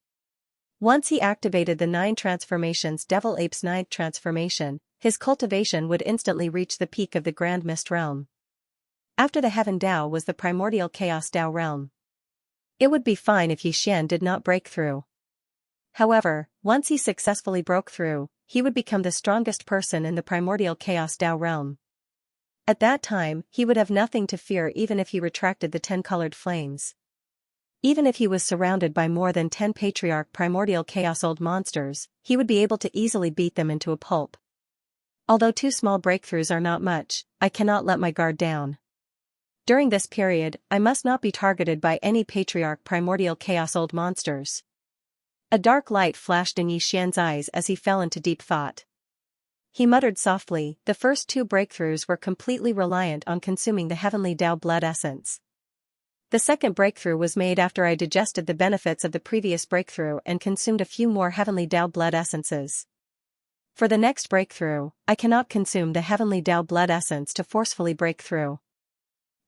Once he activated the 9 transformations Devil Ape's 9th transformation, his cultivation would instantly reach the peak of the Grand Mist realm. After the Heaven Tao was the primordial chaos Tao realm. It would be fine if Yi Xian did not break through. However, once he successfully broke through, he would become the strongest person in the primordial chaos Tao realm. At that time, he would have nothing to fear even if he retracted the 10 colored flames. Even if he was surrounded by more than 10 Patriarch primordial chaos old monsters, he would be able to easily beat them into a pulp. Although 2 small breakthroughs are not much, I cannot let my guard down. During this period, I must not be targeted by any Patriarch primordial chaos old monsters. A dark light flashed in Yi Xian's eyes as he fell into deep thought. He muttered softly, the first 2 breakthroughs were completely reliant on consuming the heavenly Tao blood essence. The second breakthrough was made after I digested the benefits of the previous breakthrough and consumed a few more heavenly Tao blood essences. For the next breakthrough, I cannot consume the heavenly Tao blood essence to forcefully break through.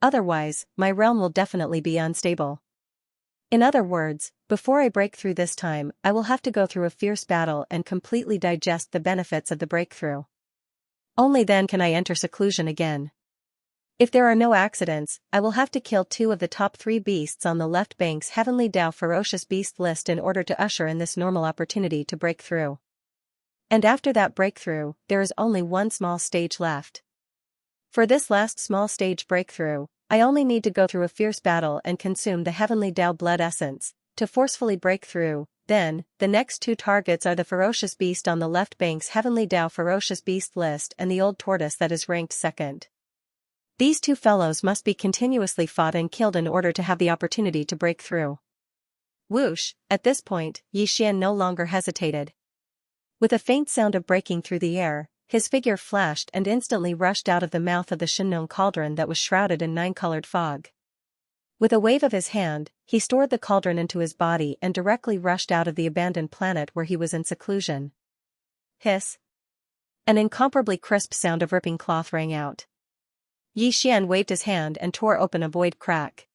Otherwise, my realm will definitely be unstable. In other words, before I break through this time, I will have to go through a fierce battle and completely digest the benefits of the breakthrough. Only then can I enter seclusion again. If there are no accidents, I will have to kill 2 of the top 3 beasts on the left bank's heavenly Tao ferocious beast list in order to usher in this normal opportunity to break through. And after that breakthrough, there is only 1 small stage left. For this last small stage breakthrough, I only need to go through a fierce battle and consume the heavenly Tao blood essence, to forcefully break through. Then, the next 2 targets are the ferocious beast on the left bank's heavenly Tao ferocious beast list and the old tortoise that is ranked second. These 2 fellows must be continuously fought and killed in order to have the opportunity to break through. Whoosh! At this point, Yi Xian no longer hesitated. With a faint sound of breaking through the air, his figure flashed and instantly rushed out of the mouth of the Shinnon cauldron that was shrouded in nine-colored fog. With a wave of his hand, he stored the cauldron into his body and directly rushed out of the abandoned planet where he was in seclusion. Hiss! An incomparably crisp sound of ripping cloth rang out. Yi Xian waved his hand and tore open a void crack.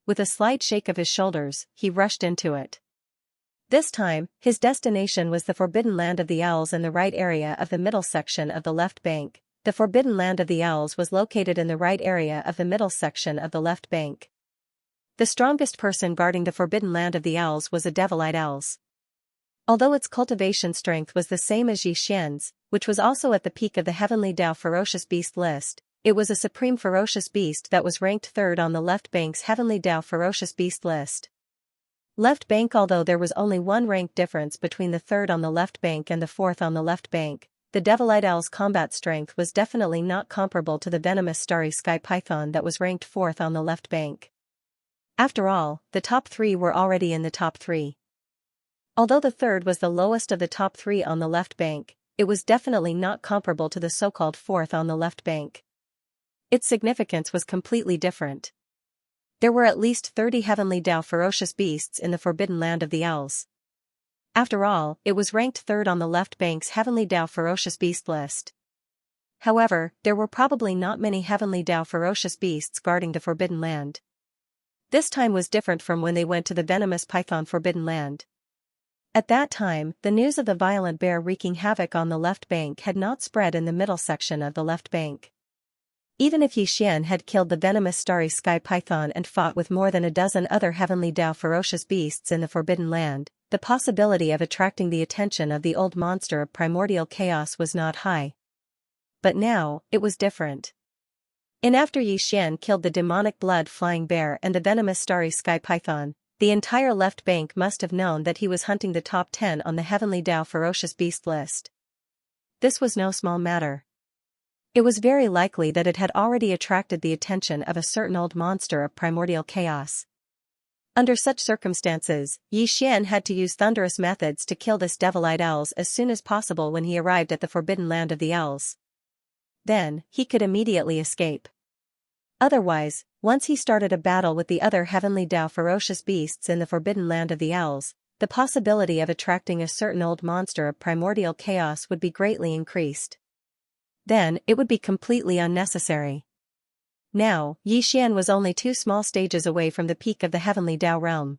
With a slight shake of his shoulders, he rushed into it. This time, his destination was the Forbidden Land of the Owls in the right area of the middle section of the left bank. The Forbidden Land of the Owls was located in the right area of the middle section of the left bank. The strongest person guarding the Forbidden Land of the Owls was a Devilite Owls. Although its cultivation strength was the same as Yi Xian's, which was also at the peak of the Heavenly Dao Ferocious Beast list, it was a supreme ferocious beast that was ranked third on the left bank's Heavenly Dao Ferocious Beast list. Left bank. Although there was only one rank difference between the third on the left bank and the fourth on the left bank, the Devilite Owl's combat strength was definitely not comparable to the venomous starry sky python that was ranked fourth on the left bank. After all, the top three were already in the top three. Although the third was the lowest of the top three on the left bank, it was definitely not comparable to the so-called fourth on the left bank. Its significance was completely different. There were at least 30 Heavenly Dao ferocious beasts in the Forbidden Land of the Owls. After all, it was ranked third on the left bank's Heavenly Dao ferocious beast list. However, there were probably not many Heavenly Dao ferocious beasts guarding the Forbidden Land. This time was different from when they went to the venomous python Forbidden Land. At that time, the news of the violent bear wreaking havoc on the left bank had not spread in the middle section of the left bank. Even if Yi Xian had killed the venomous starry sky python and fought with more than a dozen other Heavenly Dao ferocious beasts in the Forbidden Land, the possibility of attracting the attention of the old monster of primordial chaos was not high. But now, it was different. After Yi Xian killed the demonic blood-flying bear and the venomous starry sky python, the entire left bank must have known that he was hunting the top 10 on the Heavenly Dao ferocious beast list. This was no small matter. It was very likely that it had already attracted the attention of a certain old monster of primordial chaos. Under such circumstances, Yi Xian had to use thunderous methods to kill this Devilite Owls as soon as possible when he arrived at the Forbidden Land of the Owls. Then, he could immediately escape. Otherwise, once he started a battle with the other Heavenly Dao ferocious beasts in the Forbidden Land of the Owls, the possibility of attracting a certain old monster of primordial chaos would be greatly increased. Then, it would be completely unnecessary. Now, Yi Xian was only 2 small stages away from the peak of the Heavenly Dao realm.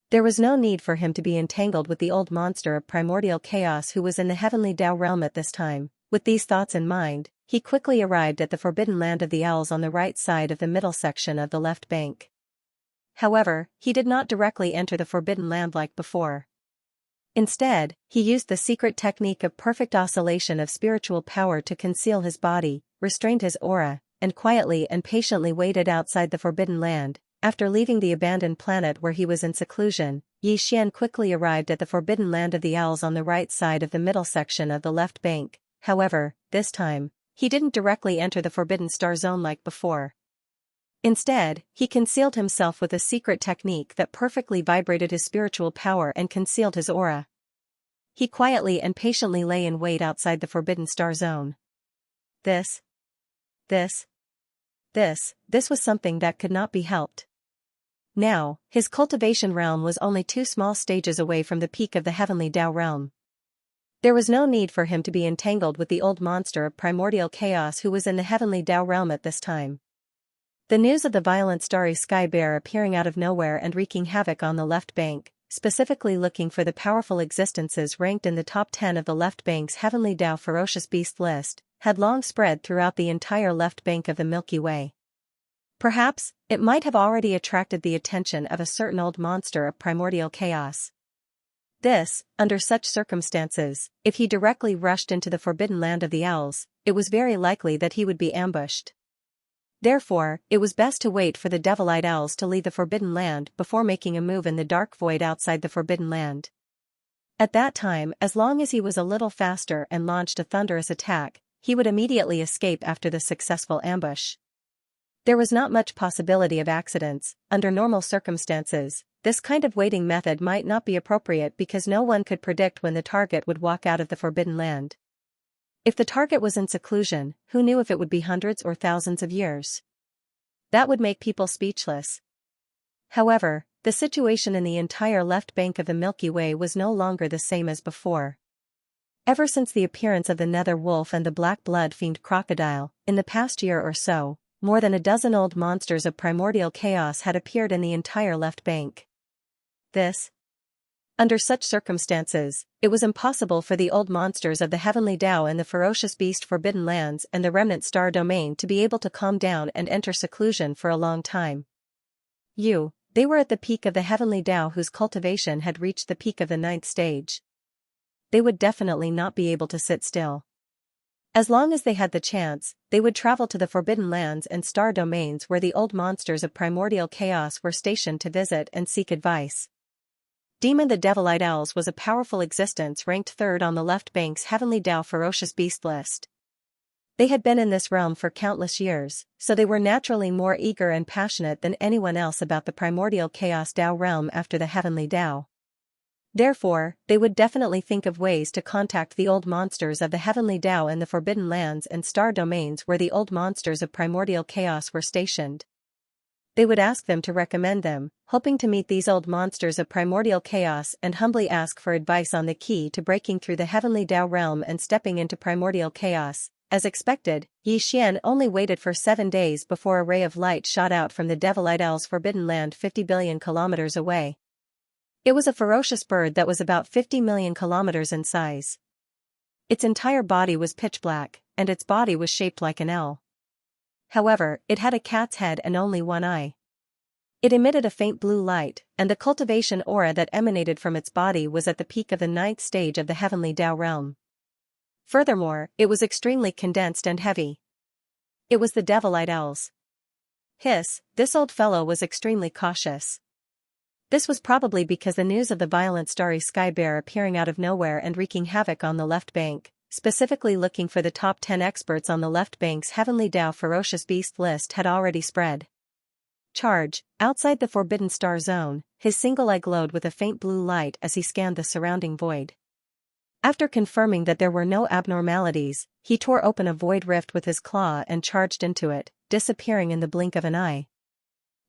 There was no need for him to be entangled with the old monster of primordial chaos who was in the Heavenly Dao realm at this time. With these thoughts in mind, he quickly arrived at the Forbidden Land of the Owls on the right side of the middle section of the left bank. However, he did not directly enter the Forbidden Land like before. Instead, he used the secret technique of perfect oscillation of spiritual power to conceal his body, restrained his aura, and quietly and patiently waited outside the Forbidden Land. After leaving the abandoned planet where he was in seclusion, Yi Xian quickly arrived at the Forbidden Land of the Owls on the right side of the middle section of the left bank. However, this time, he didn't directly enter the Forbidden Star Zone like before. Instead, he concealed himself with a secret technique that perfectly vibrated his spiritual power and concealed his aura. He quietly and patiently lay in wait outside the Forbidden Star Zone. This was something that could not be helped. Now, his cultivation realm was only 2 small stages away from the peak of the Heavenly Dao realm. There was no need for him to be entangled with the old monster of primordial chaos who was in the Heavenly Dao realm at this time. The news of the violent starry sky bear appearing out of nowhere and wreaking havoc on the left bank, specifically looking for the powerful existences ranked in the top 10 of the left bank's Heavenly Dao ferocious beast list, had long spread throughout the entire left bank of the Milky Way. Perhaps, it might have already attracted the attention of a certain old monster of primordial chaos. Under such circumstances, if he directly rushed into the Forbidden Land of the Owls, it was very likely that he would be ambushed. Therefore, it was best to wait for the Devilite Owls to leave the Forbidden Land before making a move in the dark void outside the Forbidden Land. At that time, as long as he was a little faster and launched a thunderous attack, he would immediately escape after the successful ambush. There was not much possibility of accidents. Under normal circumstances, this kind of waiting method might not be appropriate because no one could predict when the target would walk out of the Forbidden Land. If the target was in seclusion, who knew if it would be hundreds or thousands of years? That would make people speechless. However, the situation in the entire left bank of the Milky Way was no longer the same as before. Ever since the appearance of the nether wolf and the black blood fiend crocodile, in the past year or so, more than a dozen old monsters of primordial chaos had appeared in the entire left bank. Under such circumstances, it was impossible for the old monsters of the heavenly Tao and the ferocious beast forbidden lands and the remnant star domain to be able to calm down and enter seclusion for a long time. They were at the peak of the heavenly Tao whose cultivation had reached the peak of the 9th stage. They would definitely not be able to sit still. As long as they had the chance, they would travel to the forbidden lands and star domains where the old monsters of primordial chaos were stationed to visit and seek advice. Demon the Devilite Owls was a powerful existence ranked 3rd on the left bank's heavenly Tao ferocious beast list. They had been in this realm for countless years, so they were naturally more eager and passionate than anyone else about the primordial chaos Tao realm after the heavenly Tao. Therefore, they would definitely think of ways to contact the old monsters of the heavenly Tao and the forbidden lands and star domains where the old monsters of primordial chaos were stationed. They would ask them to recommend them, hoping to meet these old monsters of primordial chaos and humbly ask for advice on the key to breaking through the heavenly Tao realm and stepping into primordial chaos. As expected, Xian only waited for 7 days before a ray of light shot out from the Devilite Owl's forbidden land 50 billion kilometers away. It was a ferocious bird that was about 50 million kilometers in size. Its entire body was pitch black, and its body was shaped like an L. However, it had a cat's head and only one eye. It emitted a faint blue light, and the cultivation aura that emanated from its body was at the peak of the 9th stage of the heavenly Tao realm. Furthermore, it was extremely condensed and heavy. It was the Devilite Owls. This old fellow was extremely cautious. This was probably because the news of the violent starry sky bear appearing out of nowhere and wreaking havoc on the left bank, specifically looking for the top 10 experts on the left bank's heavenly Tao ferocious beast list, had already spread. Outside the forbidden star zone, his single eye glowed with a faint blue light as he scanned the surrounding void. After confirming that there were no abnormalities, he tore open a void rift with his claw and charged into it, disappearing in the blink of an eye.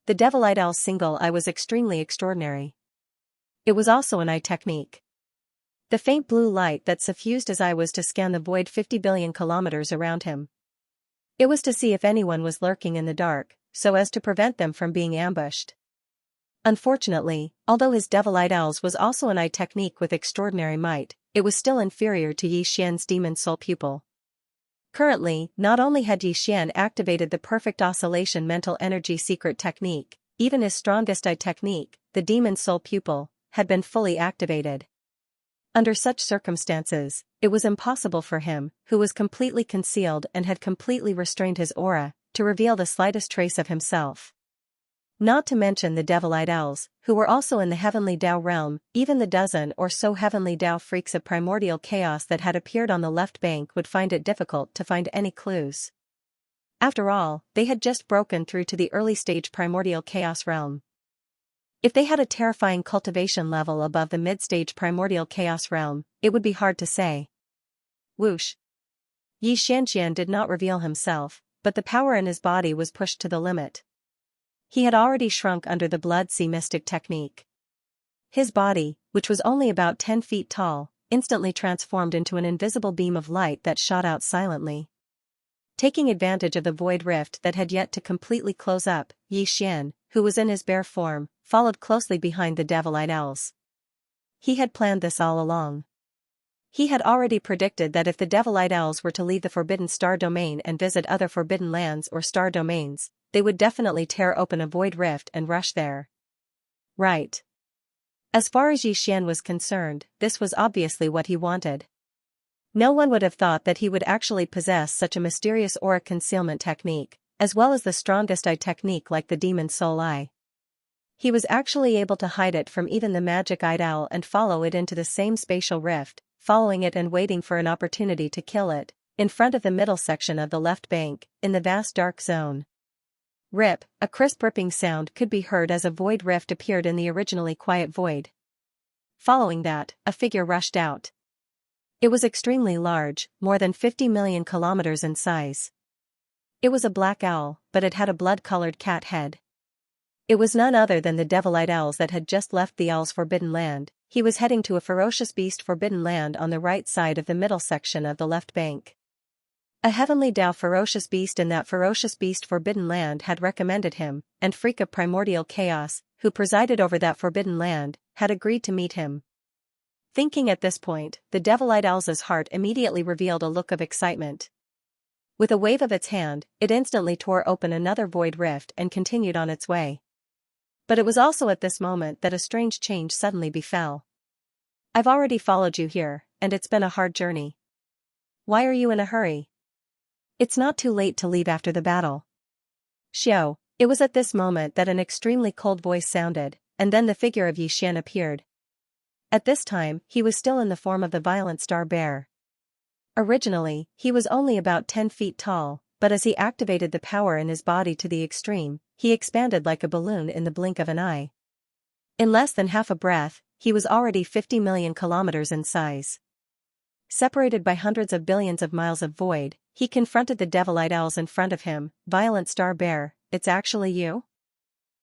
The Devilite Owl's single eye was extremely extraordinary. It was also an eye technique. The faint blue light that suffused his eye was to scan the void 50 billion kilometers around him. It was to see if anyone was lurking in the dark, so as to prevent them from being ambushed. Unfortunately, although his Devilite Owl's was also an eye technique with extraordinary might, it was still inferior to Xian's demon soul pupil. Currently, not only had Xian activated the perfect oscillation mental energy secret technique, even his strongest eye technique, the demon soul pupil, had been fully activated. Under such circumstances, it was impossible for him, who was completely concealed and had completely restrained his aura, to reveal the slightest trace of himself. Not to mention the Devilite Owls, who were also in the heavenly Tao realm. Even the dozen or so heavenly Tao freaks of primordial chaos that had appeared on the left bank would find it difficult to find any clues. After all, they had just broken through to the early stage primordial chaos realm. If they had a terrifying cultivation level above the mid-stage primordial chaos realm, it would be hard to say. Whoosh! Xianxia did not reveal himself, but the power in his body was pushed to the limit. He had already shrunk under the Blood Sea Mystic technique. His body, which was only about 10 feet tall, instantly transformed into an invisible beam of light that shot out silently. Taking advantage of the void rift that had yet to completely close up, Xian, who was in his bare form, followed closely behind the Devilite Owls. He had planned this all along. He had already predicted that if the Devilite Owls were to leave the Forbidden Star Domain and visit other forbidden lands or star domains, they would definitely tear open a void rift and rush there. Right. As far as Xian was concerned, this was obviously what he wanted. No one would have thought that he would actually possess such a mysterious aura concealment technique, as well as the strongest eye technique like the Demon Soul Eye. He was actually able to hide it from even the magic-eyed owl and follow it into the same spatial rift, following it and waiting for an opportunity to kill it, in front of the middle section of the left bank, in the vast dark zone. Rip, a crisp ripping sound could be heard as a void rift appeared in the originally quiet void. Following that, a figure rushed out. It was extremely large, more than 50 million kilometers in size. It was a black owl, but it had a blood-colored cat head. It was none other than the devil-eyed owls that had just left the owl's forbidden land. He was heading to a ferocious beast forbidden land on the right side of the middle section of the left bank. A heavenly Tao ferocious beast in that ferocious beast forbidden land had recommended him, and Freak of primordial chaos, who presided over that forbidden land, had agreed to meet him. Thinking at this point, the devil-eyed owl's heart immediately revealed a look of excitement. With a wave of its hand, it instantly tore open another void rift and continued on its way. But it was also at this moment that a strange change suddenly befell. "I've already followed you here, and it's been a hard journey. Why are you in a hurry? It's not too late to leave after the battle." "Xiao." It was at this moment that an extremely cold voice sounded, and then the figure of Xian appeared. At this time, he was still in the form of the violent star bear. Originally, he was only about 10 feet tall, but as he activated the power in his body to the extreme, he expanded like a balloon in the blink of an eye. In less than half a breath, he was already 50 million kilometers in size. Separated by hundreds of billions of miles of void, he confronted the devil-eyed owls in front of him. "Violent star bear, it's actually you?"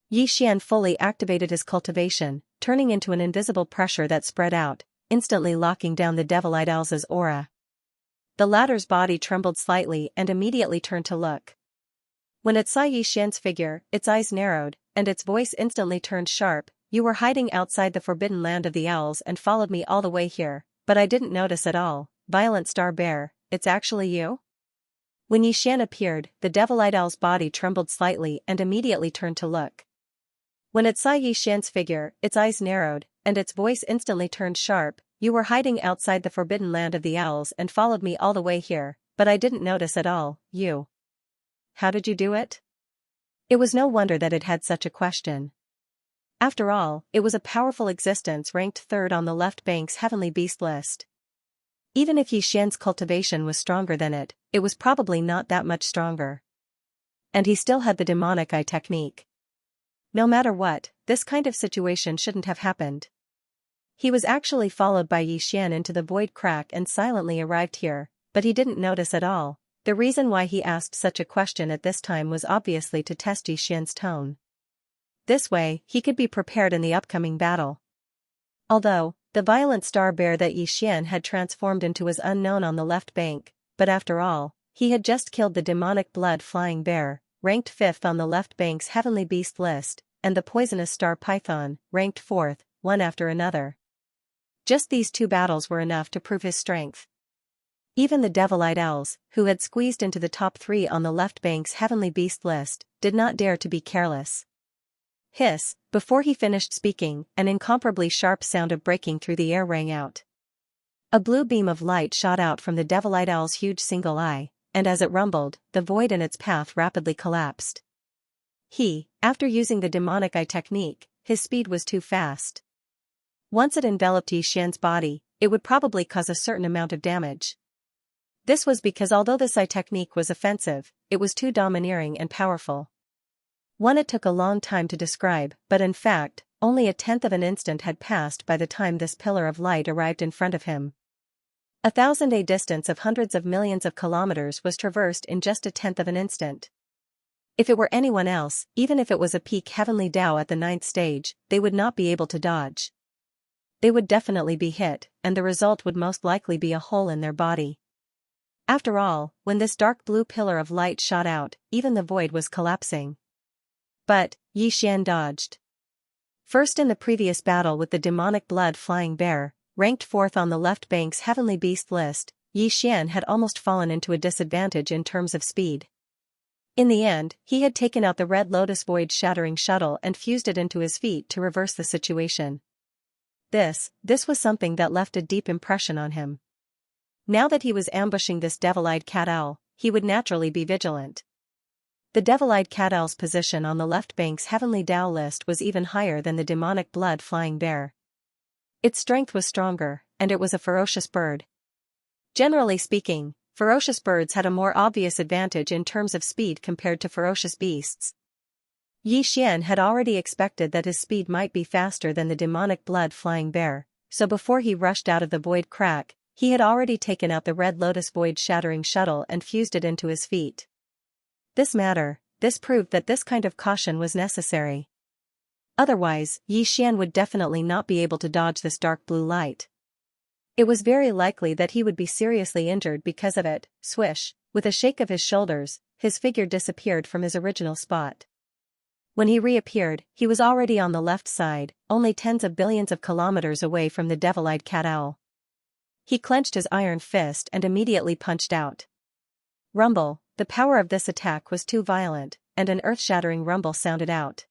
Xian fully activated his cultivation, turning into an invisible pressure that spread out, instantly locking down the devil-eyed owl's aura. The latter's body trembled slightly and immediately turned to look. When it saw Xian's figure, its eyes narrowed, and its voice instantly turned sharp. "You were hiding outside the forbidden land of the owls and followed me all the way here, but I didn't notice at all. Violent star bear, it's actually you?" When Xian appeared, the devil-eyed owl's body trembled slightly and immediately turned to look. When it saw Xian's figure, its eyes narrowed, and its voice instantly turned sharp. "You were hiding outside the forbidden land of the owls and followed me all the way here, but I didn't notice at all. You. How did you do it?" It was no wonder that it had such a question. After all, it was a powerful existence ranked third on the left bank's heavenly beast list. Even if Xian's cultivation was stronger than it, it was probably not that much stronger. And he still had the demonic eye technique. No matter what, this kind of situation shouldn't have happened. He was actually followed by Xian into the void crack and silently arrived here, but he didn't notice at all. The reason why he asked such a question at this time was obviously to test Xian's tone. This way, he could be prepared in the upcoming battle. Although, the violent star bear that Xian had transformed into was unknown on the left bank, but after all, he had just killed the demonic blood-flying bear, ranked 5th on the left bank's heavenly beast list, and the poisonous star python, ranked 4th, one after another. Just these two battles were enough to prove his strength. Even the devil-eyed owls, who had squeezed into the top 3 on the left bank's heavenly beast list, did not dare to be careless. Hiss! Before he finished speaking, an incomparably sharp sound of breaking through the air rang out. A blue beam of light shot out from the devil-eyed owl's huge single eye, and as it rumbled, the void in its path rapidly collapsed. After using the demonic eye technique, his speed was too fast. Once it enveloped Xian's body, it would probably cause a certain amount of damage. This was because although this eye technique was offensive, it was too domineering and powerful. One it took a long time to describe, but in fact, only a tenth of an instant had passed by the time this pillar of light arrived in front of him. 1,000 distance of hundreds of millions of kilometers was traversed in just a tenth of an instant. If it were anyone else, even if it was a peak heavenly Tao at the 9th stage, they would not be able to dodge. They would definitely be hit, and the result would most likely be a hole in their body. After all, when this dark blue pillar of light shot out, even the void was collapsing. But, Xian dodged. First in the previous battle with the demonic blood-flying bear, ranked 4th on the left bank's heavenly beast list, Xian had almost fallen into a disadvantage in terms of speed. In the end, he had taken out the Red Lotus void-shattering shuttle and fused it into his feet to reverse the situation. This was something that left a deep impression on him. Now that he was ambushing this devil-eyed cat-owl, he would naturally be vigilant. The devil-eyed cat-owl's position on the left bank's heavenly Tao list was even higher than the demonic blood-flying bear. Its strength was stronger, and it was a ferocious bird. Generally speaking, ferocious birds had a more obvious advantage in terms of speed compared to ferocious beasts. Xian had already expected that his speed might be faster than the demonic blood-flying bear, so before he rushed out of the void crack, He had already taken out the Red Lotus void-shattering shuttle and fused it into his feet. This proved that this kind of caution was necessary. Otherwise, Yi Xian would definitely not be able to dodge this dark blue light. It was very likely that he would be seriously injured because of it. Swish, with a shake of his shoulders, his figure disappeared from his original spot. When he reappeared, he was already on the left side, only tens of billions of kilometers away from the devil-eyed cat owl. He clenched his iron fist and immediately punched out. Rumble, the power of this attack was too violent, and an earth-shattering rumble sounded out.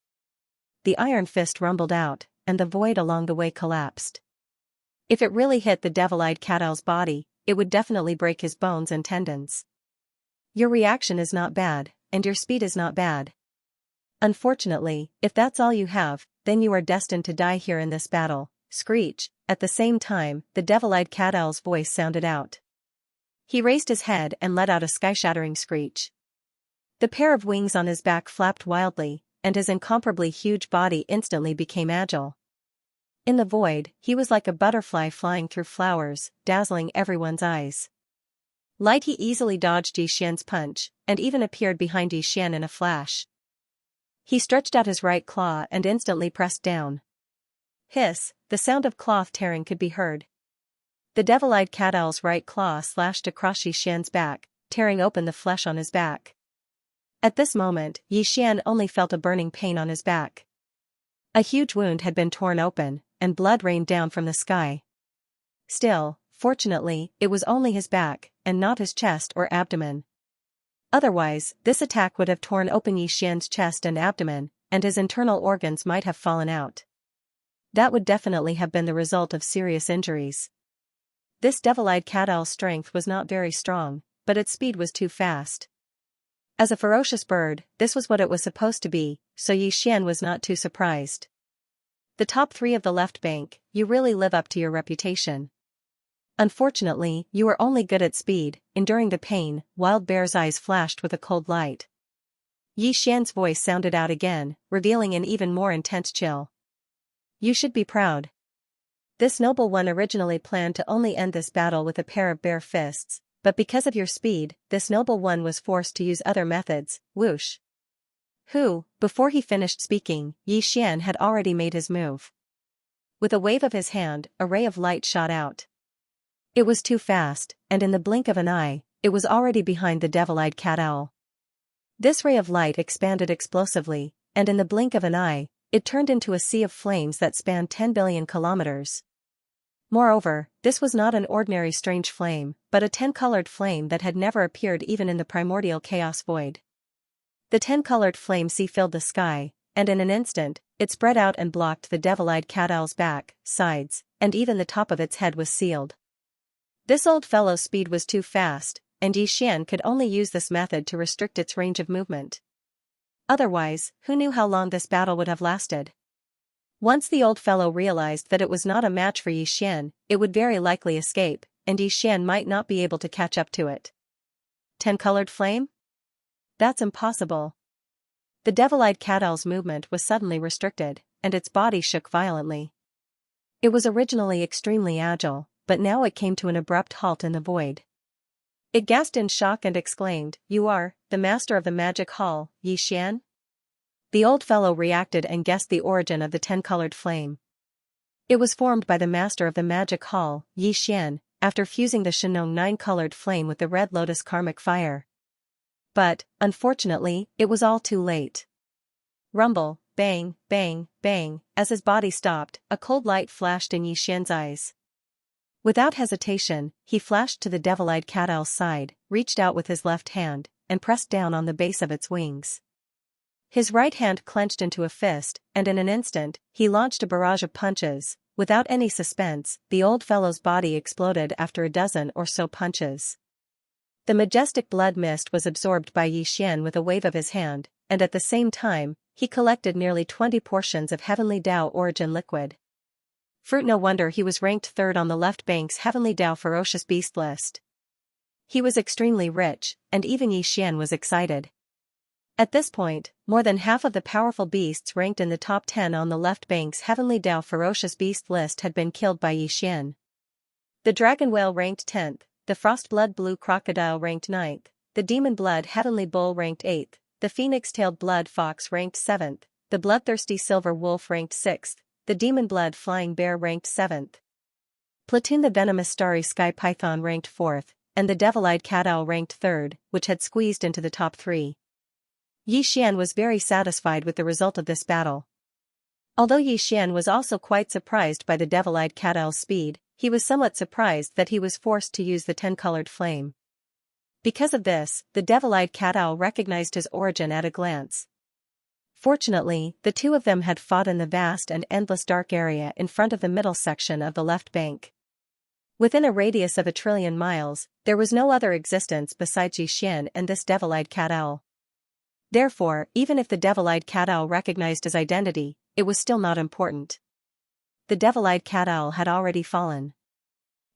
The iron fist rumbled out, and the void along the way collapsed. If it really hit the devil-eyed cat owl's body, it would definitely break his bones and tendons. Your reaction is not bad, and your speed is not bad. Unfortunately, if that's all you have, then you are destined to die here in this battle. Screech. At the same time, the devil-eyed cat owl's voice sounded out. He raised his head and let out a sky-shattering screech. The pair of wings on his back flapped wildly, and his incomparably huge body instantly became agile. In the void, he was like a butterfly flying through flowers, dazzling everyone's eyes. Light, he easily dodged Yi Xian's punch, and even appeared behind Yi Xian in a flash. He stretched out his right claw and instantly pressed down. Hiss, the sound of cloth tearing could be heard. The devil-eyed cat owl's right claw slashed across Yi Xian's back, tearing open the flesh on his back. At this moment, Yi Xian only felt a burning pain on his back. A huge wound had been torn open, and blood rained down from the sky. Still, fortunately, it was only his back, and not his chest or abdomen. Otherwise, this attack would have torn open Yi Xian's chest and abdomen, and his internal organs might have fallen out. That would definitely have been the result of serious injuries. This devil-eyed cat owl's strength was not very strong, but its speed was too fast. As a ferocious bird, this was what it was supposed to be, so Yi Xian was not too surprised. The top three of the left bank, you really live up to your reputation. Unfortunately, you are only good at speed. Enduring the pain, Wild Bear's eyes flashed with a cold light. Yi Xian's voice sounded out again, revealing an even more intense chill. You should be proud. This noble one originally planned to only end this battle with a pair of bare fists, but because of your speed, this noble one was forced to use other methods. Whoosh. Before he finished speaking, Yi Xian had already made his move. With a wave of his hand, a ray of light shot out. It was too fast, and in the blink of an eye, it was already behind the devil-eyed cat owl. This ray of light expanded explosively, and in the blink of an eye, it turned into a sea of flames that spanned 10 billion kilometers. Moreover, this was not an ordinary strange flame, but a 10-colored flame that had never appeared even in the primordial chaos void. The 10-colored flame sea filled the sky, and in an instant, it spread out and blocked the devil-eyed cat owl's back, sides, and even the top of its head was sealed. This old fellow's speed was too fast, and Yi Xian could only use this method to restrict its range of movement. Otherwise, who knew how long this battle would have lasted? Once the old fellow realized that it was not a match for Yi Xian, it would very likely escape, and Yi Xian might not be able to catch up to it. 10-colored flame? That's impossible. The devil-eyed cat owl's movement was suddenly restricted, and its body shook violently. It was originally extremely agile, but now it came to an abrupt halt in the void. It gasped in shock and exclaimed, "You are the master of the magic hall, Yi Xian?" The old fellow reacted and guessed the origin of the 10-colored flame. It was formed by the master of the magic hall, Yi Xian, after fusing the Shenong 9-colored flame with the Red Lotus karmic fire. But, unfortunately, it was all too late. Rumble, bang, bang, bang, as his body stopped, a cold light flashed in Yi Xian's eyes. Without hesitation, he flashed to the devil-eyed cat owl's side, reached out with his left hand, and pressed down on the base of its wings. His right hand clenched into a fist, and in an instant, he launched a barrage of punches. Without any suspense, the old fellow's body exploded after a dozen or so punches. The majestic blood mist was absorbed by Yi Xian with a wave of his hand, and at the same time, he collected nearly 20 portions of heavenly Tao origin liquid. Fruit, no wonder he was ranked third on the left bank's heavenly Tao ferocious beast list. He was extremely rich, and even Yi Xian was excited. At this point, more than half of the powerful beasts ranked in the top 10 on the left bank's heavenly Tao ferocious beast list had been killed by Yi Xian. The dragon whale ranked 10th, the frost-blood blue crocodile ranked 9th, the demon blood heavenly bull ranked 8th, the phoenix-tailed blood fox ranked 7th, the bloodthirsty silver wolf ranked 6th, the demon blood flying bear ranked 7th. Platoon the venomous starry sky python ranked 4th, and the devil-eyed cat owl ranked 3rd, which had squeezed into the top 3. Yi Xian was very satisfied with the result of this battle. Although Yi Xian was also quite surprised by the devil-eyed cat owl's speed, he was somewhat surprised that he was forced to use the 10-colored flame. Because of this, the devil-eyed cat owl recognized his origin at a glance. Fortunately, the two of them had fought in the vast and endless dark area in front of the middle section of the left bank. Within a radius of 1,000,000,000,000 miles, there was no other existence besides Yi Xian and this devil-eyed cat owl. Therefore, even if the devil-eyed cat owl recognized his identity, it was still not important. The devil-eyed cat owl had already fallen.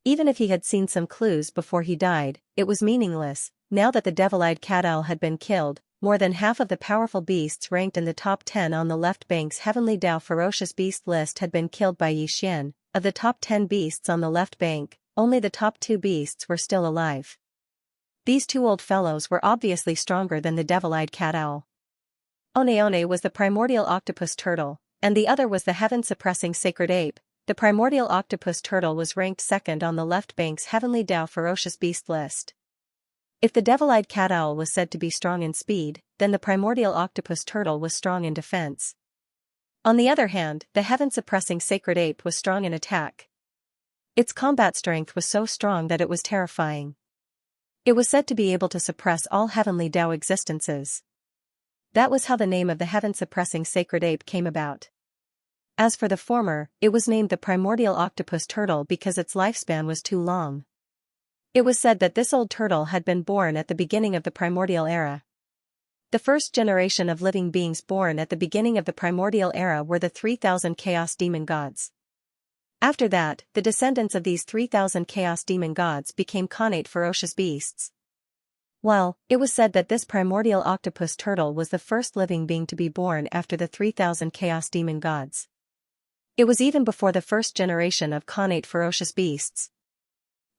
Even if he had seen some clues before he died, it was meaningless. Now that the devil-eyed cat owl had been killed, more than half of the powerful beasts ranked in the top 10 on the left bank's Heavenly Dao ferocious beast list had been killed by Yi Xian. Of the top 10 beasts on the left bank, only the top 2 beasts were still alive. These two old fellows were obviously stronger than the devil-eyed cat owl. One was the primordial octopus turtle, and the other was the heaven-suppressing sacred ape. The primordial octopus turtle was ranked 2nd on the left bank's Heavenly Dao ferocious beast list. If the devil-eyed cat owl was said to be strong in speed, then the primordial octopus turtle was strong in defense. On the other hand, the heaven-suppressing sacred ape was strong in attack. Its combat strength was so strong that it was terrifying. It was said to be able to suppress all Heavenly Dao existences. That was how the name of the heaven-suppressing sacred ape came about. As for the former, it was named the primordial octopus turtle because its lifespan was too long. It was said that this old turtle had been born at the beginning of the primordial era. The first generation of living beings born at the beginning of the primordial era were the 3,000 chaos demon gods. After that, the descendants of these 3,000 chaos demon gods became connate ferocious beasts. Well, it was said that this primordial octopus turtle was the first living being to be born after the 3,000 chaos demon gods. It was even before the first generation of connate ferocious beasts.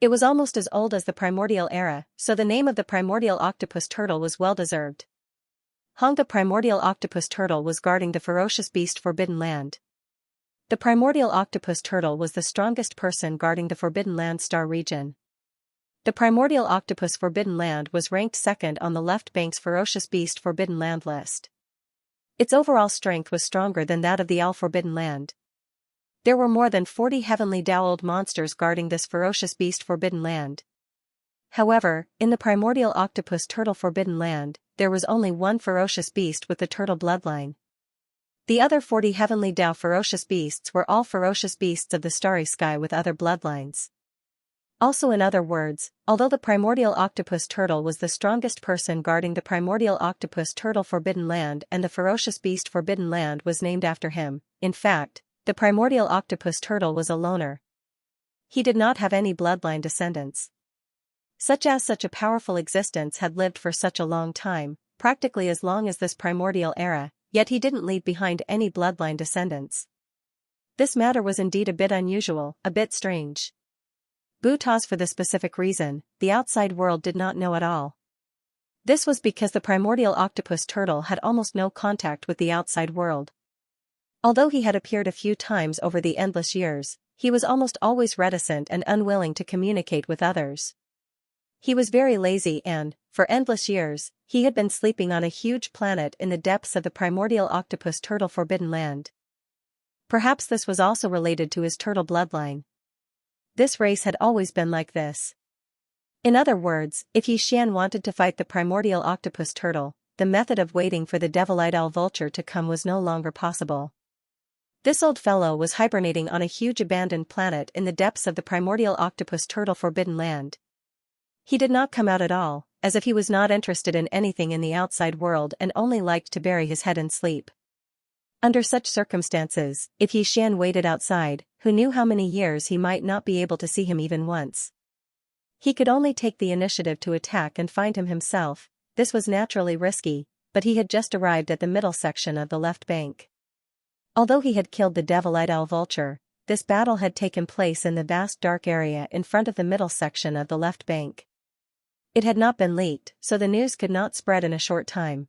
It was almost as old as the primordial era, so the name of the primordial octopus turtle was well-deserved. Hong the primordial octopus turtle was guarding the ferocious beast Forbidden Land. The primordial octopus turtle was the strongest person guarding the Forbidden Land star region. The primordial octopus Forbidden Land was ranked 2nd on the left bank's ferocious beast Forbidden Land list. Its overall strength was stronger than that of the All Forbidden Land. There were more than 40 Heavenly Dao old monsters guarding this ferocious beast Forbidden Land. However, in the primordial octopus turtle Forbidden Land, there was only one ferocious beast with the turtle bloodline. The other 40 Heavenly Dao ferocious beasts were all ferocious beasts of the starry sky with other bloodlines. Also, in other words, although the primordial octopus turtle was the strongest person guarding the primordial octopus turtle Forbidden Land and the ferocious beast Forbidden Land was named after him, in fact, the primordial octopus turtle was a loner. He did not have any bloodline descendants. Such a powerful existence had lived for such a long time, practically as long as this primordial era, yet he didn't leave behind any bloodline descendants. This matter was indeed a bit unusual, a bit strange. Because for the specific reason, the outside world did not know at all. This was because the primordial octopus turtle had almost no contact with the outside world. Although he had appeared a few times over the endless years, he was almost always reticent and unwilling to communicate with others. He was very lazy and, for endless years, he had been sleeping on a huge planet in the depths of the primordial octopus turtle Forbidden Land. Perhaps this was also related to his turtle bloodline. This race had always been like this. In other words, if Yi Xian wanted to fight the primordial octopus turtle, the method of waiting for the devil-eyed owl vulture to come was no longer possible. This old fellow was hibernating on a huge abandoned planet in the depths of the primordial octopus turtle Forbidden Land. He did not come out at all, as if he was not interested in anything in the outside world and only liked to bury his head in sleep. Under such circumstances, if Yi Xian waited outside, who knew how many years he might not be able to see him even once? He could only take the initiative to attack and find him himself. This was naturally risky, but he had just arrived at the middle section of the left bank. Although he had killed the devil-eyed owl vulture, this battle had taken place in the vast dark area in front of the middle section of the left bank. It had not been leaked, so the news could not spread in a short time.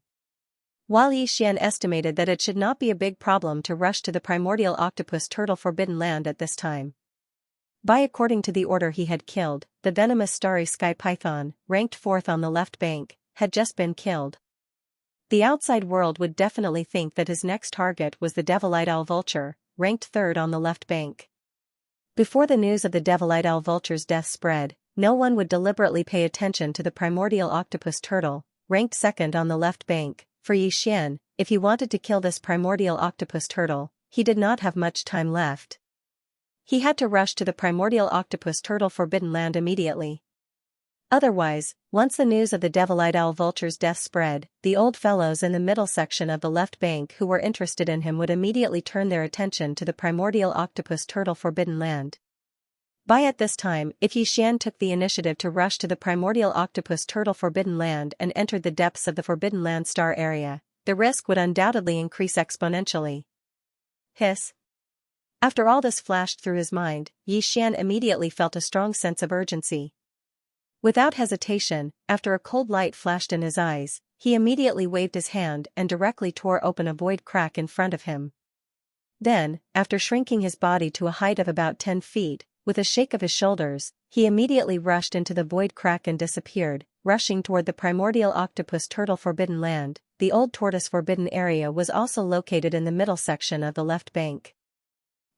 While Xian estimated that it should not be a big problem to rush to the primordial octopus turtle forbidden land at this time. According to the order he had killed, the venomous starry sky python, ranked 4th on the left bank, had just been killed. The outside world would definitely think that his next target was the devilite owl vulture, ranked 3rd on the left bank. Before the news of the devilite owl vulture's death spread, no one would deliberately pay attention to the primordial octopus turtle, ranked 2nd on the left bank. For Xian, if he wanted to kill this primordial octopus turtle, he did not have much time left. He had to rush to the primordial octopus turtle forbidden land immediately. Otherwise, once the news of the devilite owl vulture's death spread, the old fellows in the middle section of the left bank who were interested in him would immediately turn their attention to the primordial octopus turtle forbidden land. At this time, if Xian took the initiative to rush to the primordial octopus turtle forbidden land and entered the depths of the forbidden land star area, the risk would undoubtedly increase exponentially. Hiss. After all this flashed through his mind, Xian immediately felt a strong sense of urgency. Without hesitation, after a cold light flashed in his eyes, he immediately waved his hand and directly tore open a void crack in front of him. Then, after shrinking his body to a height of about 10 feet, with a shake of his shoulders, he immediately rushed into the void crack and disappeared, rushing toward the primordial octopus turtle forbidden land. The old tortoise forbidden area was also located in the middle section of the left bank.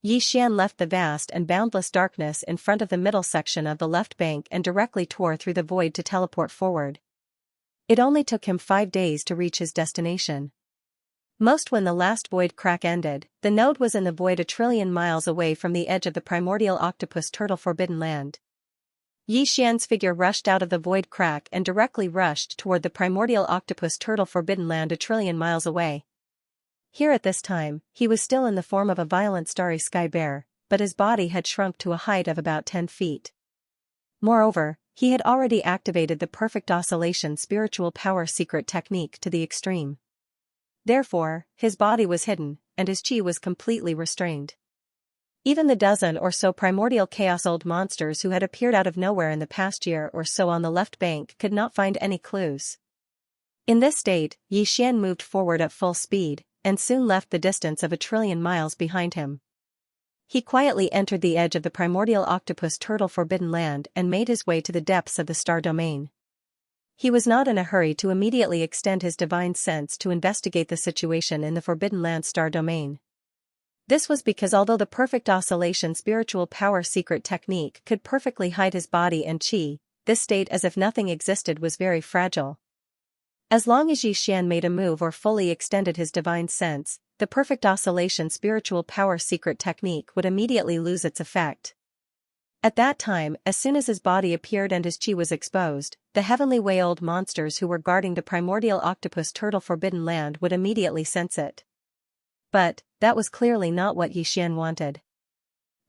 Xian left the vast and boundless darkness in front of the middle section of the left bank and directly tore through the void to teleport forward. It only took him 5 days to reach his destination. When the last void crack ended, the node was in the void 1,000,000,000,000 miles away from the edge of the primordial octopus turtle forbidden land. Xian's figure rushed out of the void crack and directly rushed toward the primordial octopus turtle forbidden land 1,000,000,000,000 miles away. Here at this time, he was still in the form of a violent starry sky bear, but his body had shrunk to a height of about 10 feet. Moreover, he had already activated the perfect oscillation spiritual power secret technique to the extreme. Therefore, his body was hidden, and his chi was completely restrained. Even the dozen or so primordial chaos old monsters who had appeared out of nowhere in the past year or so on the left bank could not find any clues. In this state, Xian moved forward at full speed, and soon left the distance of 1,000,000,000,000 miles behind him. He quietly entered the edge of the primordial octopus turtle forbidden land and made his way to the depths of the star domain. He was not in a hurry to immediately extend his divine sense to investigate the situation in the Forbidden Land star domain. This was because although the perfect oscillation spiritual power secret technique could perfectly hide his body and chi, this state as if nothing existed was very fragile. As long as Xian made a move or fully extended his divine sense, the perfect oscillation spiritual power secret technique would immediately lose its effect. At that time, as soon as his body appeared and his chi was exposed, the heavenly way old monsters who were guarding the primordial octopus turtle forbidden land would immediately sense it. But that was clearly not what Xian wanted.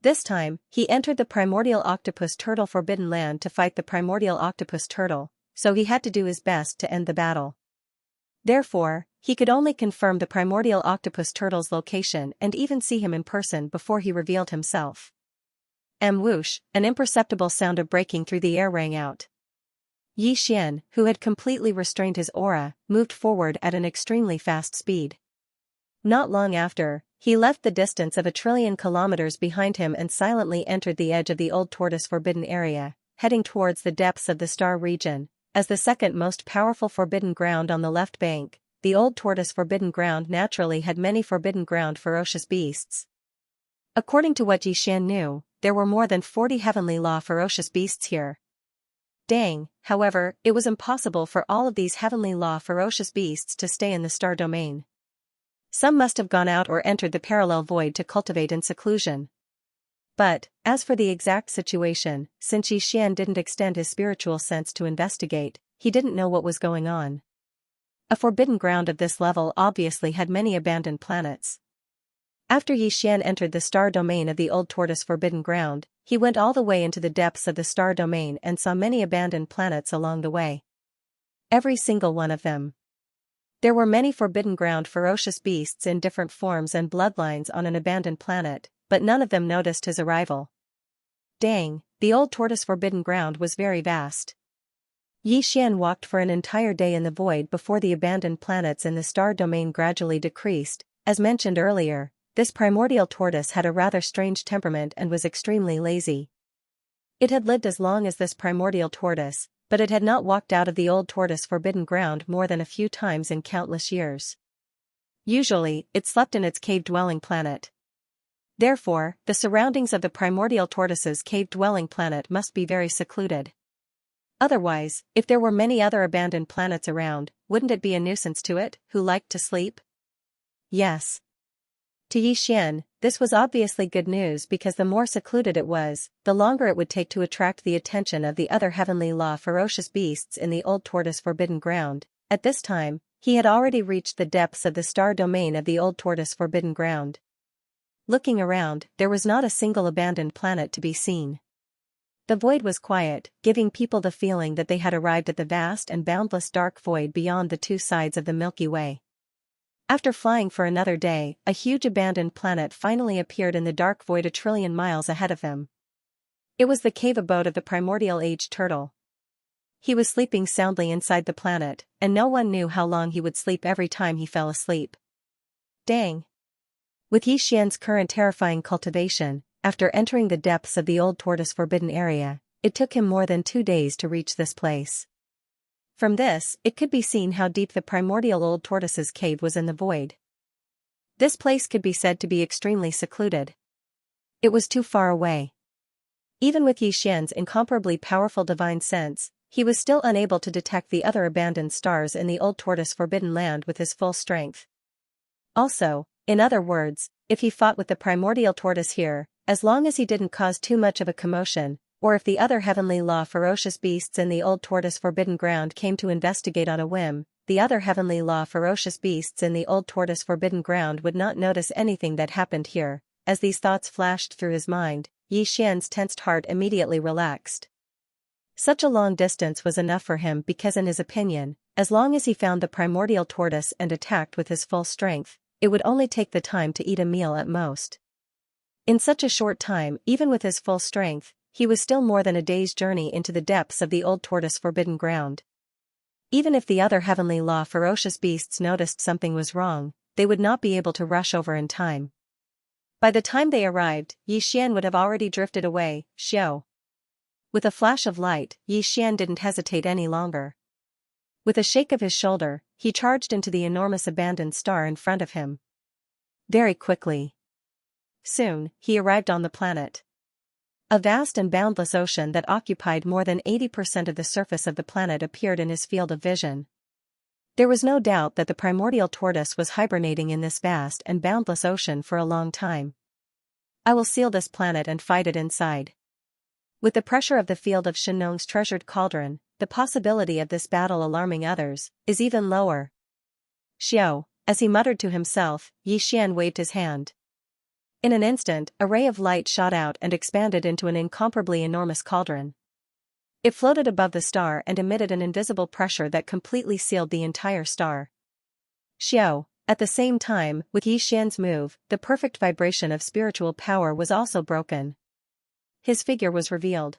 This time, he entered the primordial octopus turtle forbidden land to fight the primordial octopus turtle, so he had to do his best to end the battle. Therefore, he could only confirm the primordial octopus turtle's location and even see him in person before he revealed himself. Whoosh, an imperceptible sound of breaking through the air rang out. Xian, who had completely restrained his aura, moved forward at an extremely fast speed. Not long after, he left the distance of 1,000,000,000,000 kilometers behind him and silently entered the edge of the old tortoise forbidden area, heading towards the depths of the star region. As the second most powerful forbidden ground on the left bank, the old tortoise forbidden ground naturally had many forbidden ground ferocious beasts. According to what Xian knew, there were more than 40 heavenly law ferocious beasts here. However, it was impossible for all of these heavenly law ferocious beasts to stay in the star domain. Some must have gone out or entered the parallel void to cultivate in seclusion. But, as for the exact situation, since Xian didn't extend his spiritual sense to investigate, he didn't know what was going on. A forbidden ground of this level obviously had many abandoned planets. After Xian entered the star domain of the old tortoise forbidden ground, he went all the way into the depths of the star domain and saw many abandoned planets along the way. Every single one of them. There were many forbidden ground ferocious beasts in different forms and bloodlines on an abandoned planet, but none of them noticed his arrival. Dang, the old tortoise forbidden ground was very vast. Yi Xian walked for an entire day in the void before the abandoned planets in the star domain gradually decreased. As mentioned earlier, this primordial tortoise had a rather strange temperament and was extremely lazy. It had lived as long as this primordial tortoise, but it had not walked out of the old tortoise forbidden ground more than a few times in countless years. Usually, it slept in its cave-dwelling planet. Therefore, the surroundings of the primordial tortoise's cave-dwelling planet must be very secluded. Otherwise, if there were many other abandoned planets around, wouldn't it be a nuisance to it, who liked to sleep? Yes. To Yi Xian, this was obviously good news because the more secluded it was, the longer it would take to attract the attention of the other heavenly law ferocious beasts in the old tortoise forbidden ground. At this time, he had already reached the depths of the star domain of the old tortoise forbidden ground. Looking around, there was not a single abandoned planet to be seen. The void was quiet, giving people the feeling that they had arrived at the vast and boundless dark void beyond the two sides of the Milky Way. After flying for another day, a huge abandoned planet finally appeared in the dark void a trillion miles ahead of them. It was the cave abode of the primordial age turtle. He was sleeping soundly inside the planet, and no one knew how long he would sleep every time he fell asleep. Dang! With Yi Xian's current terrifying cultivation, after entering the depths of the old tortoise forbidden area, it took him more than 2 days to reach this place. From this, it could be seen how deep the primordial old tortoise's cave was in the void. This place could be said to be extremely secluded. It was too far away. Even with Yi Xian's incomparably powerful divine sense, he was still unable to detect the other abandoned stars in the old tortoise forbidden land with his full strength. Also, in other words, if he fought with the primordial tortoise here, as long as he didn't cause too much of a commotion, or if the other heavenly law ferocious beasts in the old tortoise forbidden ground came to investigate on a whim, the other heavenly law ferocious beasts in the old tortoise forbidden ground would not notice anything that happened here. As these thoughts flashed through his mind, Yi Xian's tensed heart immediately relaxed. Such a long distance was enough for him because in his opinion, as long as he found the primordial tortoise and attacked with his full strength, it would only take the time to eat a meal at most. In such a short time, even with his full strength, he was still more than a day's journey into the depths of the old tortoise forbidden ground. Even if the other heavenly law ferocious beasts noticed something was wrong, they would not be able to rush over in time. By the time they arrived, Yi Xian would have already drifted away. Xiao. With a flash of light, Yi Xian didn't hesitate any longer. With a shake of his shoulder, he charged into the enormous abandoned star in front of him. Very quickly. Soon, he arrived on the planet. A vast and boundless ocean that occupied more than 80% of the surface of the planet appeared in his field of vision. There was no doubt that the primordial tortoise was hibernating in this vast and boundless ocean for a long time. I will seal this planet and fight it inside. With the pressure of the field of Xianxia's treasured cauldron, the possibility of this battle alarming others is even lower. Xiao, as he muttered to himself, Yi Xian waved his hand. In an instant, a ray of light shot out and expanded into an incomparably enormous cauldron. It floated above the star and emitted an invisible pressure that completely sealed the entire star. Xiao, at the same time, with Yi Xian's move, the perfect vibration of spiritual power was also broken. His figure was revealed.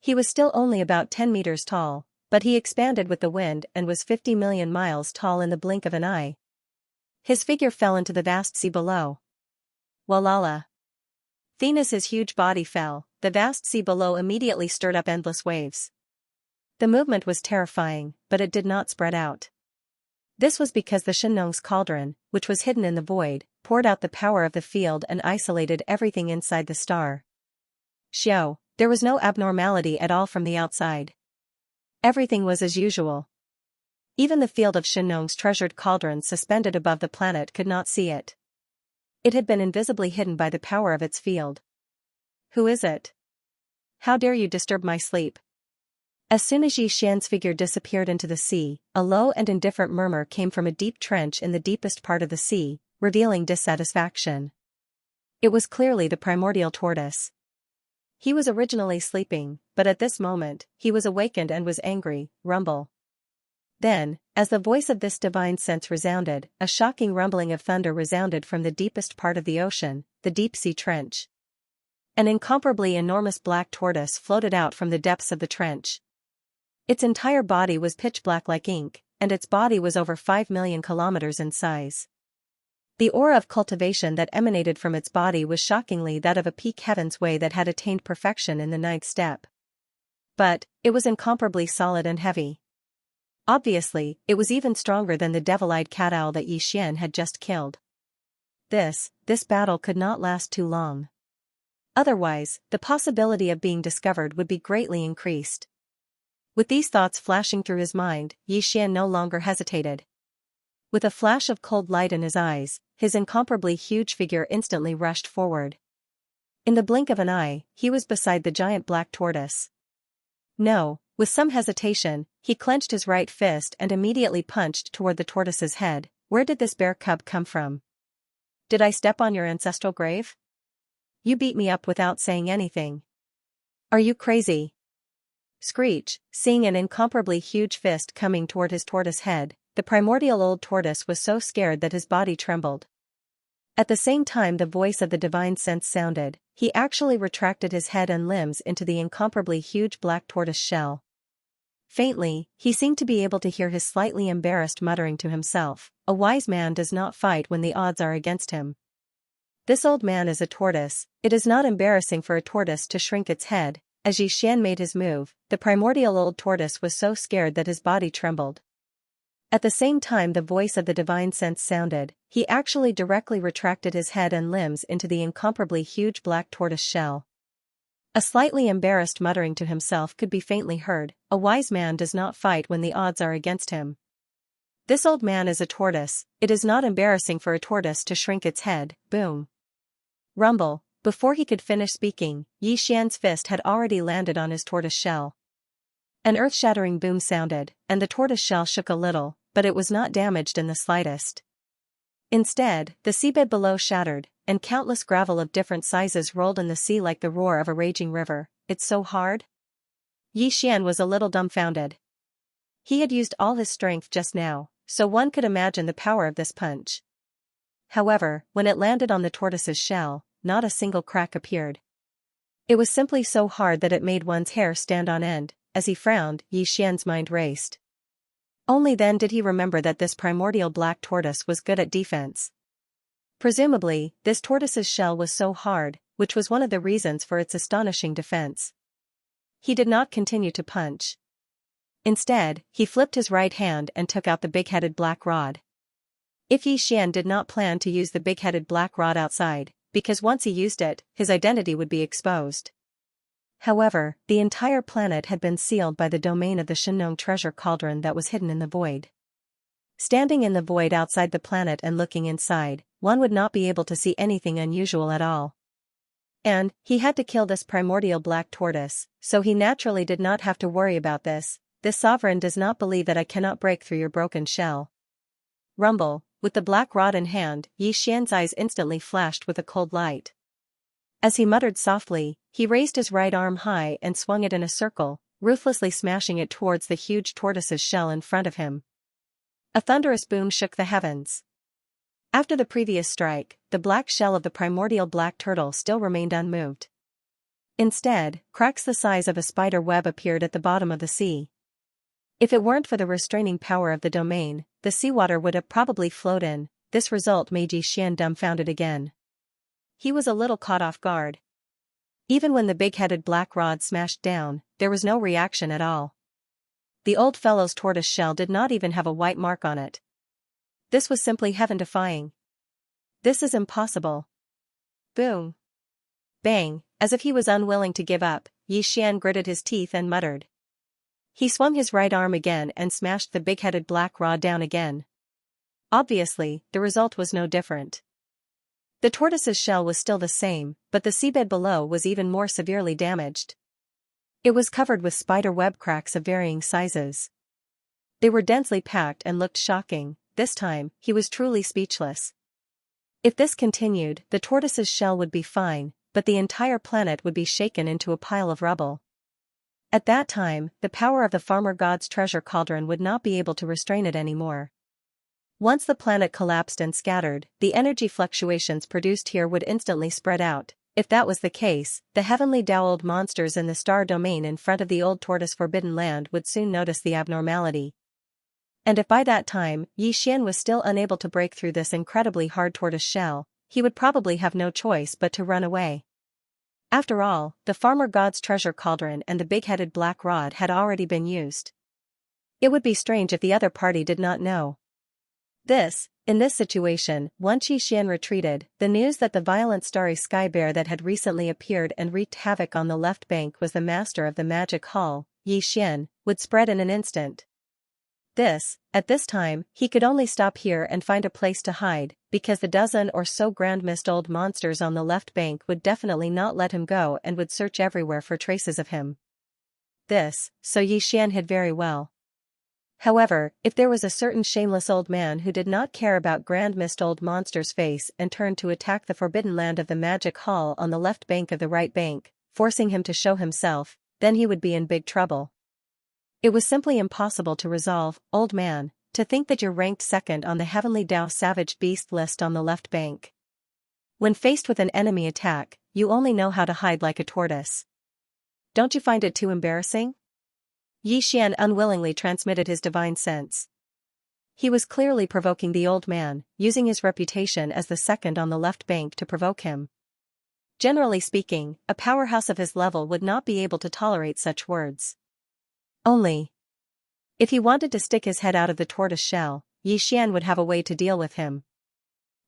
He was still only about 10 meters tall, but he expanded with the wind and was 50 million miles tall in the blink of an eye. His figure fell into the vast sea below. Walala. Venus's huge body fell, the vast sea below immediately stirred up endless waves. The movement was terrifying, but it did not spread out. This was because the Xianxia's cauldron, which was hidden in the void, poured out the power of the field and isolated everything inside the star. Xiao, there was no abnormality at all from the outside. Everything was as usual. Even the field of Xianxia's treasured cauldron suspended above the planet could not see it. It had been invisibly hidden by the power of its field. Who is it? How dare you disturb my sleep? As soon as Yi Xian's figure disappeared into the sea, a low and indifferent murmur came from a deep trench in the deepest part of the sea, revealing dissatisfaction. It was clearly the primordial tortoise. He was originally sleeping, but at this moment, he was awakened and was angry. Rumble. Then, as the voice of this divine sense resounded, a shocking rumbling of thunder resounded from the deepest part of the ocean, the deep-sea trench. An incomparably enormous black tortoise floated out from the depths of the trench. Its entire body was pitch black like ink, and its body was over 5 million kilometers in size. The aura of cultivation that emanated from its body was shockingly that of a peak heaven's way that had attained perfection in the ninth step. But, it was incomparably solid and heavy. Obviously, it was even stronger than the devil-eyed cat-owl that Xian had just killed. This battle could not last too long. Otherwise, the possibility of being discovered would be greatly increased. With these thoughts flashing through his mind, Xian no longer hesitated. With a flash of cold light in his eyes, his incomparably huge figure instantly rushed forward. In the blink of an eye, he was beside the giant black tortoise. No, with some hesitation, he clenched his right fist and immediately punched toward the tortoise's head. Where did this bear cub come from? Did I step on your ancestral grave? You beat me up without saying anything. Are you crazy? Screech, seeing an incomparably huge fist coming toward his tortoise head, the primordial old tortoise was so scared that his body trembled. At the same time the voice of the divine sense sounded, he actually retracted his head and limbs into the incomparably huge black tortoise shell. Faintly, he seemed to be able to hear his slightly embarrassed muttering to himself, "A wise man does not fight when the odds are against him. This old man is a tortoise, it is not embarrassing for a tortoise to shrink its head." As Xian made his move, the primordial old tortoise was so scared that his body trembled. At the same time the voice of the divine sense sounded, he actually directly retracted his head and limbs into the incomparably huge black tortoise shell. A slightly embarrassed muttering to himself could be faintly heard, "A wise man does not fight when the odds are against him. This old man is a tortoise, it is not embarrassing for a tortoise to shrink its head." Boom. Rumble. Before he could finish speaking, Xian's fist had already landed on his tortoise shell. An earth-shattering boom sounded, and the tortoise shell shook a little, but it was not damaged in the slightest. Instead, the seabed below shattered, and countless gravel of different sizes rolled in the sea like the roar of a raging river. "It's so hard?" Xian was a little dumbfounded. He had used all his strength just now, so one could imagine the power of this punch. However, when it landed on the tortoise's shell, not a single crack appeared. It was simply so hard that it made one's hair stand on end. As he frowned, Xian's mind raced. Only then did he remember that this primordial black tortoise was good at defense. Presumably, this tortoise's shell was so hard, which was one of the reasons for its astonishing defense. He did not continue to punch. Instead, he flipped his right hand and took out the big-headed black rod. If Xian did not plan to use the big-headed black rod outside, because once he used it, his identity would be exposed. However, the entire planet had been sealed by the domain of the Shenong treasure cauldron that was hidden in the void. Standing in the void outside the planet and looking inside, one would not be able to see anything unusual at all. And, he had to kill this primordial black tortoise, so he naturally did not have to worry about this. "This sovereign does not believe that I cannot break through your broken shell." Rumble. With the black rod in hand, Xian's eyes instantly flashed with a cold light. As he muttered softly, he raised his right arm high and swung it in a circle, ruthlessly smashing it towards the huge tortoise's shell in front of him. A thunderous boom shook the heavens. After the previous strike, the black shell of the primordial black turtle still remained unmoved. Instead, cracks the size of a spider web appeared at the bottom of the sea. If it weren't for the restraining power of the domain, the seawater would have probably flowed in. This result made Xian dumbfounded again. He was a little caught off guard. Even when the big-headed black rod smashed down, there was no reaction at all. The old fellow's tortoise shell did not even have a white mark on it. This was simply heaven-defying. "This is impossible." Boom. Bang, as if he was unwilling to give up, Xian gritted his teeth and muttered. He swung his right arm again and smashed the big-headed black rod down again. Obviously, the result was no different. The tortoise's shell was still the same, but the seabed below was even more severely damaged. It was covered with spider web cracks of varying sizes. They were densely packed and looked shocking. This time, he was truly speechless. If this continued, the tortoise's shell would be fine, but the entire planet would be shaken into a pile of rubble. At that time, the power of the farmer god's treasure cauldron would not be able to restrain it anymore. Once the planet collapsed and scattered, the energy fluctuations produced here would instantly spread out. If that was the case, the heavenly dowled monsters in the star domain in front of the old tortoise forbidden land would soon notice the abnormality. And if by that time, Xian was still unable to break through this incredibly hard tortoise shell, he would probably have no choice but to run away. After all, the farmer god's treasure cauldron and the big-headed black rod had already been used. It would be strange if the other party did not know. In this situation, once Xian retreated, the news that the violent starry sky bear that had recently appeared and wreaked havoc on the left bank was the master of the magic hall, Xian, would spread in an instant. At this time, he could only stop here and find a place to hide, because the dozen or so grand mist old monsters on the left bank would definitely not let him go and would search everywhere for traces of him. So Xian hid very well. However, if there was a certain shameless old man who did not care about grand mist old monster's face and turned to attack the forbidden land of the magic hall on the left bank of the right bank, forcing him to show himself, then he would be in big trouble. It was simply impossible to resolve, old man, to think that you're ranked second on the heavenly Dao savage beast list on the left bank. When faced with an enemy attack, you only know how to hide like a tortoise. Don't you find it too embarrassing? Xian unwillingly transmitted his divine sense. He was clearly provoking the old man, using his reputation as the second on the left bank to provoke him. Generally speaking, a powerhouse of his level would not be able to tolerate such words. Only if he wanted to stick his head out of the tortoise shell, Xian would have a way to deal with him.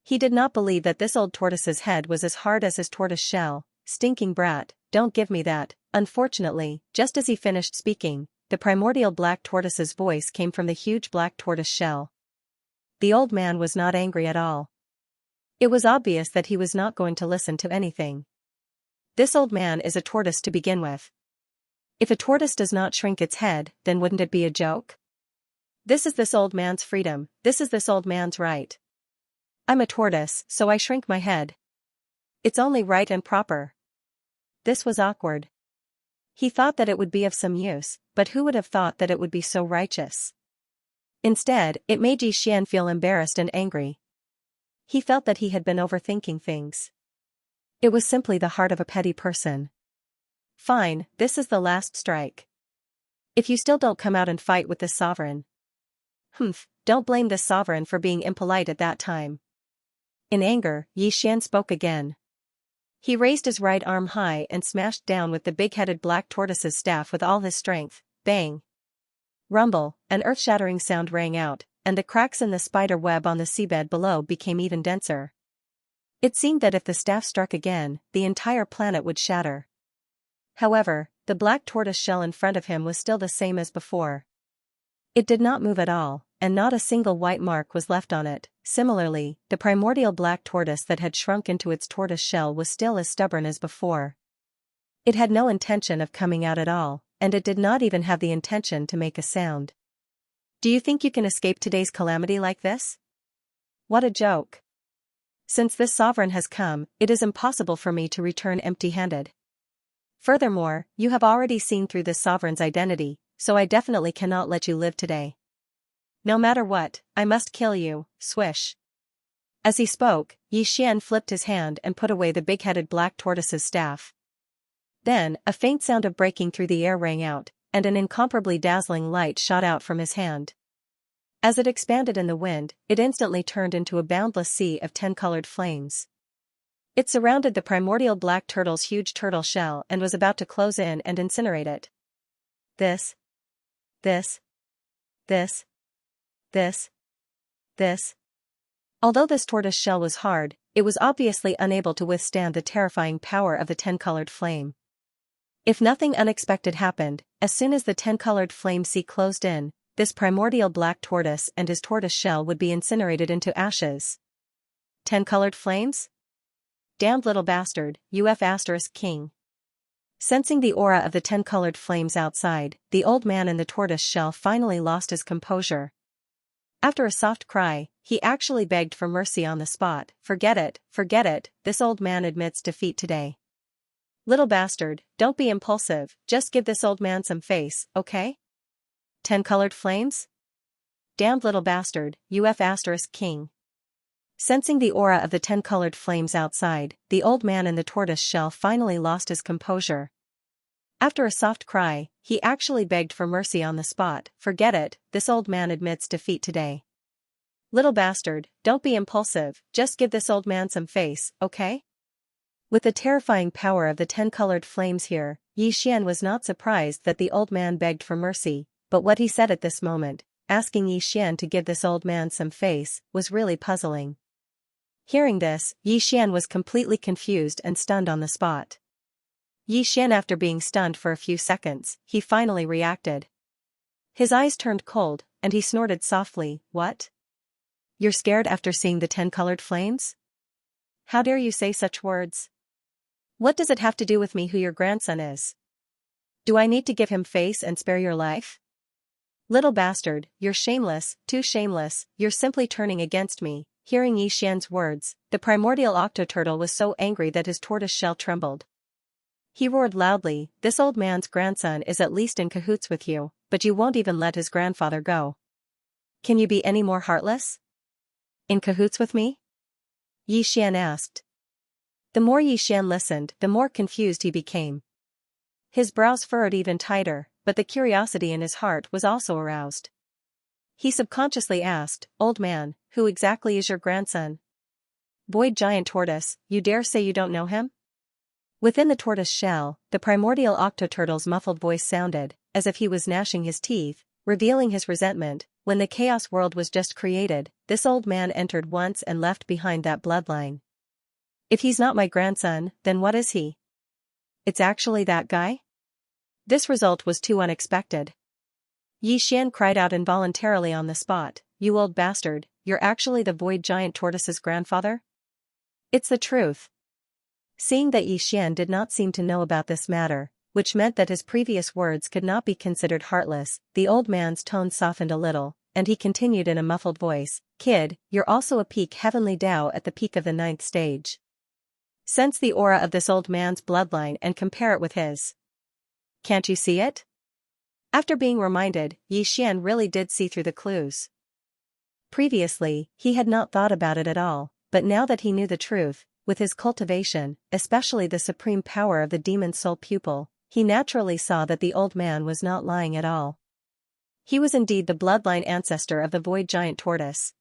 He did not believe that this old tortoise's head was as hard as his tortoise shell. Stinking brat, don't give me that. Unfortunately, just as he finished speaking, the primordial black tortoise's voice came from the huge black tortoise shell. The old man was not angry at all. It was obvious that he was not going to listen to anything. This old man is a tortoise to begin with. If a tortoise does not shrink its head, then wouldn't it be a joke? This is this old man's freedom, this is this old man's right. I'm a tortoise, so I shrink my head. It's only right and proper. This was awkward. He thought that it would be of some use, but who would have thought that it would be so righteous? Instead, it made Xian feel embarrassed and angry. He felt that he had been overthinking things. It was simply the heart of a petty person. Fine, this is the last strike. If you still don't come out and fight with this sovereign. Don't blame this sovereign for being impolite at that time. In anger, Xian spoke again. He raised his right arm high and smashed down with the big-headed black tortoise's staff with all his strength. Bang! Rumble, an earth-shattering sound rang out, and the cracks in the spider web on the seabed below became even denser. It seemed that if the staff struck again, the entire planet would shatter. However, the black tortoise shell in front of him was still the same as before. It did not move at all, and not a single white mark was left on it. Similarly, the primordial black tortoise that had shrunk into its tortoise shell was still as stubborn as before. It had no intention of coming out at all, and it did not even have the intention to make a sound. Do you think you can escape today's calamity like this? What a joke. Since this sovereign has come, it is impossible for me to return empty-handed. Furthermore, you have already seen through this sovereign's identity, so I definitely cannot let you live today. No matter what, I must kill you, swish. As he spoke, Xian flipped his hand and put away the big-headed black tortoise's staff. Then, a faint sound of breaking through the air rang out, and an incomparably dazzling light shot out from his hand. As it expanded in the wind, it instantly turned into a boundless sea of 10-colored flames. It surrounded the primordial black turtle's huge turtle shell and was about to close in and incinerate it. This. Although this tortoise shell was hard, it was obviously unable to withstand the terrifying power of the 10-colored flame. If nothing unexpected happened, as soon as the 10-colored flame sea closed in, this primordial black tortoise and his tortoise shell would be incinerated into ashes. 10-colored flames? Damned little bastard, king. Sensing the aura of the 10-colored flames outside, the old man in the tortoise shell finally lost his composure. After a soft cry, he actually begged for mercy on the spot. Forget it, this old man admits defeat today. Little bastard, don't be impulsive, just give this old man some face, okay? 10 colored flames? Damned little bastard, king. Sensing the aura of the 10 colored flames outside, the old man in the tortoise shell finally lost his composure. After a soft cry, he actually begged for mercy on the spot. Forget it, this old man admits defeat today. Little bastard, don't be impulsive, just give this old man some face, okay? With the terrifying power of the 10 colored flames here, Xian was not surprised that the old man begged for mercy, but what he said at this moment, asking Xian to give this old man some face, was really puzzling. Hearing this, Xian was completely confused and stunned on the spot. Xian, after being stunned for a few seconds, he finally reacted. His eyes turned cold, and he snorted softly, "What? You're scared after seeing the 10 colored flames? How dare you say such words? What does it have to do with me who your grandson is? Do I need to give him face and spare your life? Little bastard, you're shameless, too shameless, you're simply turning against me." Hearing Xian's words, the primordial octoturtle was so angry that his tortoise shell trembled. He roared loudly, "This old man's grandson is at least in cahoots with you, but you won't even let his grandfather go. Can you be any more heartless? In cahoots with me?" Xian asked. The more Xian listened, the more confused he became. His brows furrowed even tighter, but the curiosity in his heart was also aroused. He subconsciously asked, "Old man, who exactly is your grandson? Void giant tortoise, you dare say you don't know him?" Within the tortoise shell, the primordial octoturtle's muffled voice sounded, as if he was gnashing his teeth, revealing his resentment. When the chaos world was just created, this old man entered once and left behind that bloodline. If he's not my grandson, then what is he? It's actually that guy? This result was too unexpected. Xian cried out involuntarily on the spot, "You old bastard, you're actually the void giant tortoise's grandfather?" It's the truth. Seeing that Xian did not seem to know about this matter, which meant that his previous words could not be considered heartless, the old man's tone softened a little, and he continued in a muffled voice, "Kid, you're also a peak heavenly Tao at the peak of the 9th stage. Sense the aura of this old man's bloodline and compare it with his. Can't you see it?" After being reminded, Xian really did see through the clues. Previously, he had not thought about it at all, but now that he knew the truth, with his cultivation, especially the supreme power of the demon soul pupil, he naturally saw that the old man was not lying at all. He was indeed the bloodline ancestor of the void giant tortoise.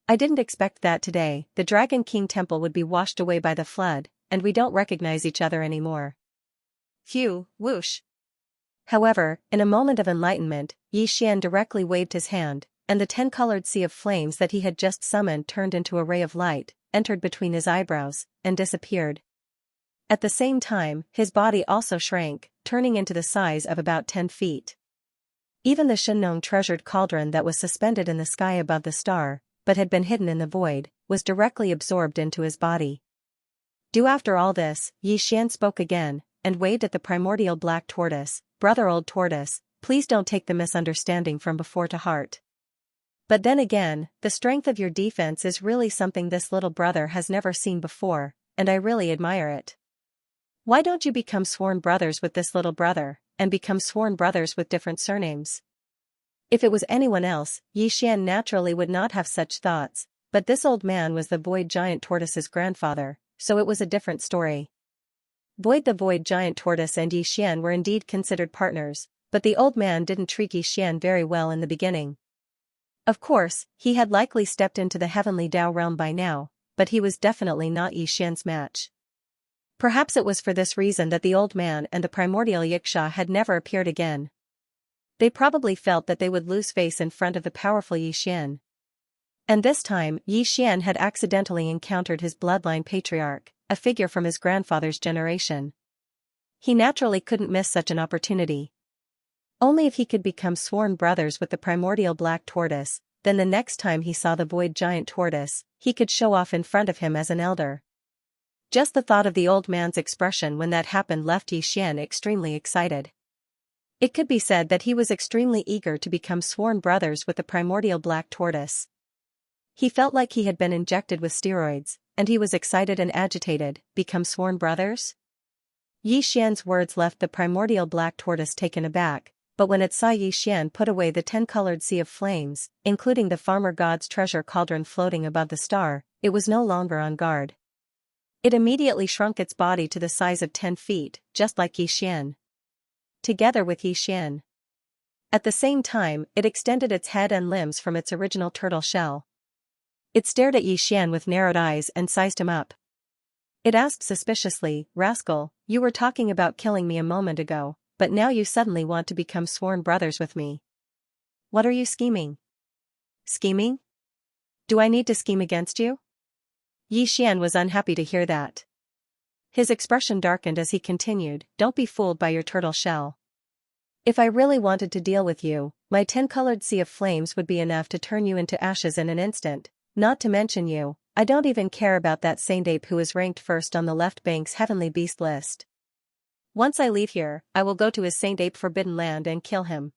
"I didn't expect that today, the Dragon King temple would be washed away by the flood, and we don't recognize each other anymore. Phew, whoosh." However, in a moment of enlightenment, Xian directly waved his hand, and the 10-colored sea of flames that he had just summoned turned into a ray of light, entered between his eyebrows, and disappeared. At the same time, his body also shrank, turning into the size of about 10 feet. Even the Shenong treasured cauldron that was suspended in the sky above the star, but had been hidden in the void, was directly absorbed into his body. "Do after all this," Xian spoke again, and waved at the primordial black tortoise, "Brother old tortoise, please don't take the misunderstanding from before to heart. But then again, the strength of your defense is really something this little brother has never seen before, and I really admire it. Why don't you become sworn brothers with this little brother, and become sworn brothers with different surnames?" If it was anyone else, Xian naturally would not have such thoughts, but this old man was the void giant tortoise's grandfather, so it was a different story. Void the void giant tortoise and Xian were indeed considered partners, but the old man didn't treat Xian very well in the beginning. Of course, he had likely stepped into the heavenly Tao realm by now, but he was definitely not Xian's match. Perhaps it was for this reason that the old man and the primordial Xianxia had never appeared again. They probably felt that they would lose face in front of the powerful Xian. And this time, Xian had accidentally encountered his bloodline patriarch, a figure from his grandfather's generation. He naturally couldn't miss such an opportunity. Only if he could become sworn brothers with the primordial black tortoise, then the next time he saw the void giant tortoise, he could show off in front of him as an elder. Just the thought of the old man's expression when that happened left Xian extremely excited. It could be said that he was extremely eager to become sworn brothers with the primordial black tortoise. He felt like he had been injected with steroids, and he was excited and agitated. Become sworn brothers? Yi Xian's words left the primordial black tortoise taken aback, but when it saw Yi Xian put away the 10-colored sea of flames, including the farmer god's treasure cauldron floating above the star, it was no longer on guard. It immediately shrunk its body to the size of 10 feet, just like Yi Xian. Together with Yi Xian. At the same time, it extended its head and limbs from its original turtle shell. It stared at Yi Xian with narrowed eyes and sized him up. It asked suspiciously, "Rascal, you were talking about killing me a moment ago, but now you suddenly want to become sworn brothers with me. What are you scheming?" "Scheming? Do I need to scheme against you?" Yi Xian was unhappy to hear that. His expression darkened as he continued, "Don't be fooled by your turtle shell. If I really wanted to deal with you, my 10-colored sea of flames would be enough to turn you into ashes in an instant, not to mention you. I don't even care about that saint ape who is ranked first on the left bank's heavenly beast list. Once I leave here, I will go to his saint ape forbidden land and kill him."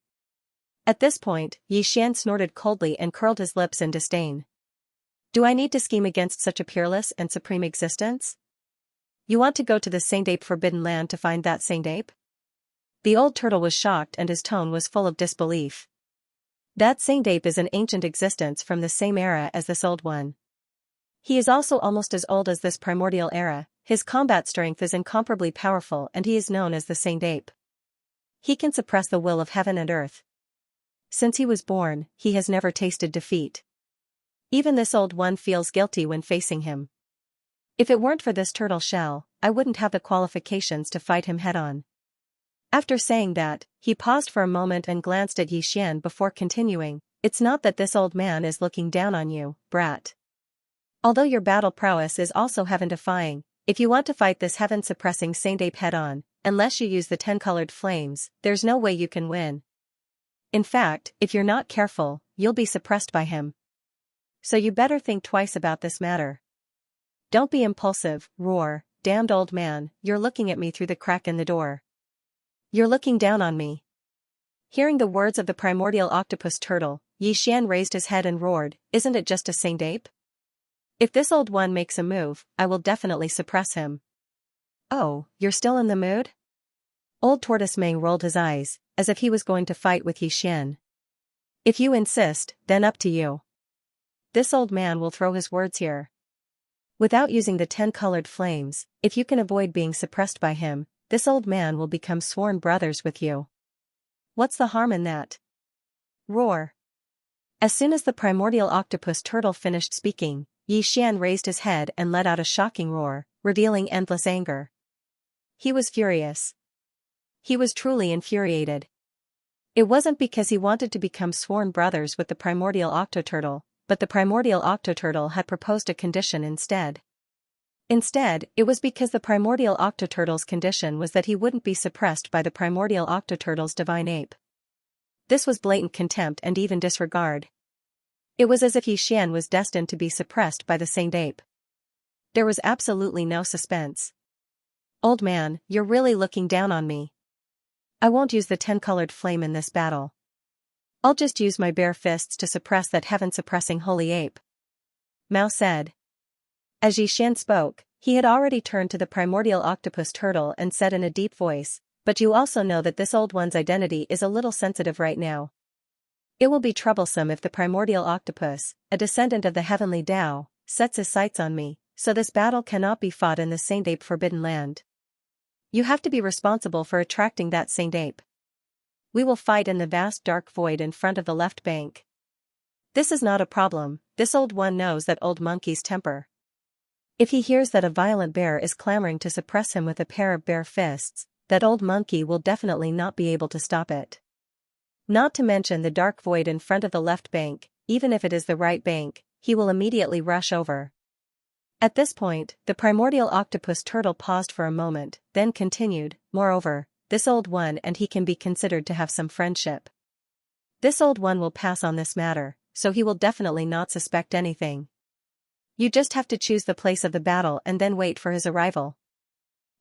At this point, Yi Xian snorted coldly and curled his lips in disdain. "Do I need to scheme against such a peerless and supreme existence? You want to go to the saint ape forbidden land to find that saint ape?" The old turtle was shocked and his tone was full of disbelief. "That saint ape is an ancient existence from the same era as this old one. He is also almost as old as this primordial era, his combat strength is incomparably powerful and he is known as the Saint Ape. He can suppress the will of heaven and earth. Since he was born, he has never tasted defeat. Even this old one feels guilty when facing him. If it weren't for this turtle shell, I wouldn't have the qualifications to fight him head-on." After saying that, he paused for a moment and glanced at Yi Xian before continuing, "It's not that this old man is looking down on you, brat. Although your battle prowess is also heaven-defying, if you want to fight this heaven-suppressing Saint Ape head-on, unless you use the 10-colored flames, there's no way you can win. In fact, if you're not careful, you'll be suppressed by him. So you better think twice about this matter. Don't be impulsive, roar, damned old man, you're looking at me through the crack in the door. You're looking down on me." Hearing the words of the primordial octopus turtle, Yi Xian raised his head and roared, "Isn't it just a Saint Ape? If this old one makes a move, I will definitely suppress him." "Oh, you're still in the mood?" Old Tortoise Meng rolled his eyes, as if he was going to fight with Yi Xian. "If you insist, then up to you. This old man will throw his words here. Without using the 10-colored flames, if you can avoid being suppressed by him, this old man will become sworn brothers with you. What's the harm in that? Roar." As soon as the primordial octopus turtle finished speaking, Yi Xian raised his head and let out a shocking roar, revealing endless anger. He was furious. He was truly infuriated. It wasn't because he wanted to become sworn brothers with the primordial octoturtle, but the primordial octoturtle had proposed a condition instead. Instead, it was because the primordial octoturtle's condition was that he wouldn't be suppressed by the primordial octoturtle's divine ape. This was blatant contempt and even disregard. It was as if Yi Xian was destined to be suppressed by the Saint Ape. There was absolutely no suspense. "Old man, you're really looking down on me. I won't use the 10-colored flame in this battle. I'll just use my bare fists to suppress that heaven-suppressing holy ape," Mao said. As Yi Xian spoke, he had already turned to the primordial octopus turtle and said in a deep voice, "But you also know that this old one's identity is a little sensitive right now. It will be troublesome if the primordial octopus, a descendant of the heavenly Tao, sets his sights on me, so this battle cannot be fought in the Saint Ape forbidden land. You have to be responsible for attracting that Saint Ape. We will fight in the vast dark void in front of the left bank. This is not a problem, this old one knows that old monkey's temper. If he hears that a violent bear is clamoring to suppress him with a pair of bare fists, that old monkey will definitely not be able to stop it. Not to mention the dark void in front of the left bank, even if it is the right bank, he will immediately rush over." At this point, the primordial octopus turtle paused for a moment, then continued, "Moreover, this old one and he can be considered to have some friendship. This old one will pass on this matter, so he will definitely not suspect anything. You just have to choose the place of the battle and then wait for his arrival.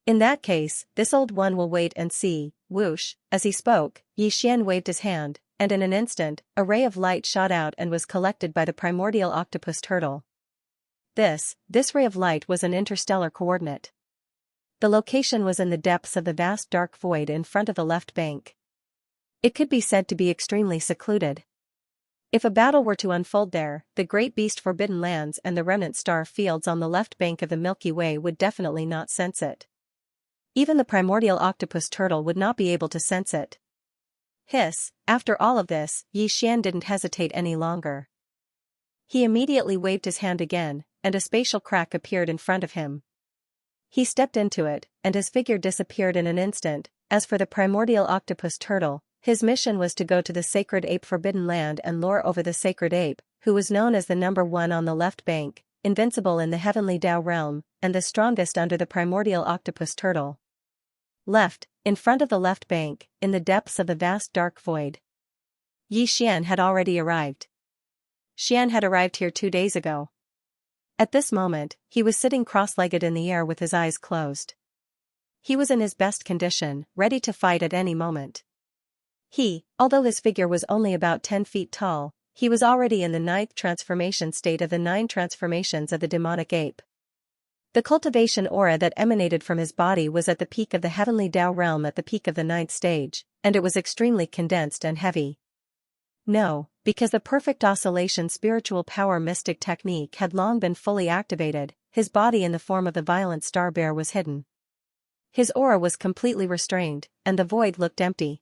In that case, this old one will wait and see." Whoosh, as he spoke, Yi Xian waved his hand, and in an instant, a ray of light shot out and was collected by the primordial octopus turtle. This ray of light was an interstellar coordinate. The location was in the depths of the vast dark void in front of the left bank. It could be said to be extremely secluded. If a battle were to unfold there, the great beast Forbidden Lands and the remnant star fields on the left bank of the Milky Way would definitely not sense it. Even the primordial octopus turtle would not be able to sense it. Hiss, after all of this, Xian didn't hesitate any longer. He immediately waved his hand again, and a spatial crack appeared in front of him. He stepped into it, and his figure disappeared in an instant. As for the primordial octopus turtle, his mission was to go to the sacred ape Forbidden Land and lure over the sacred ape, who was known as the number one on the left bank, invincible in the heavenly Tao realm, and the strongest under the primordial octopus turtle. Left, in front of the left bank, in the depths of the vast dark void. Xian had already arrived. Xian had arrived here 2 days ago. At this moment, he was sitting cross-legged in the air with his eyes closed. He was in his best condition, ready to fight at any moment. Although his figure was only about 10 feet tall, he was already in the 9th transformation state of the 9 transformations of the demonic ape. The cultivation aura that emanated from his body was at the peak of the heavenly Tao realm at the peak of the 9th stage, and it was extremely condensed and heavy. No, because the perfect oscillation spiritual power mystic technique had long been fully activated, his body in the form of the violent star bear was hidden. His aura was completely restrained, and the void looked empty.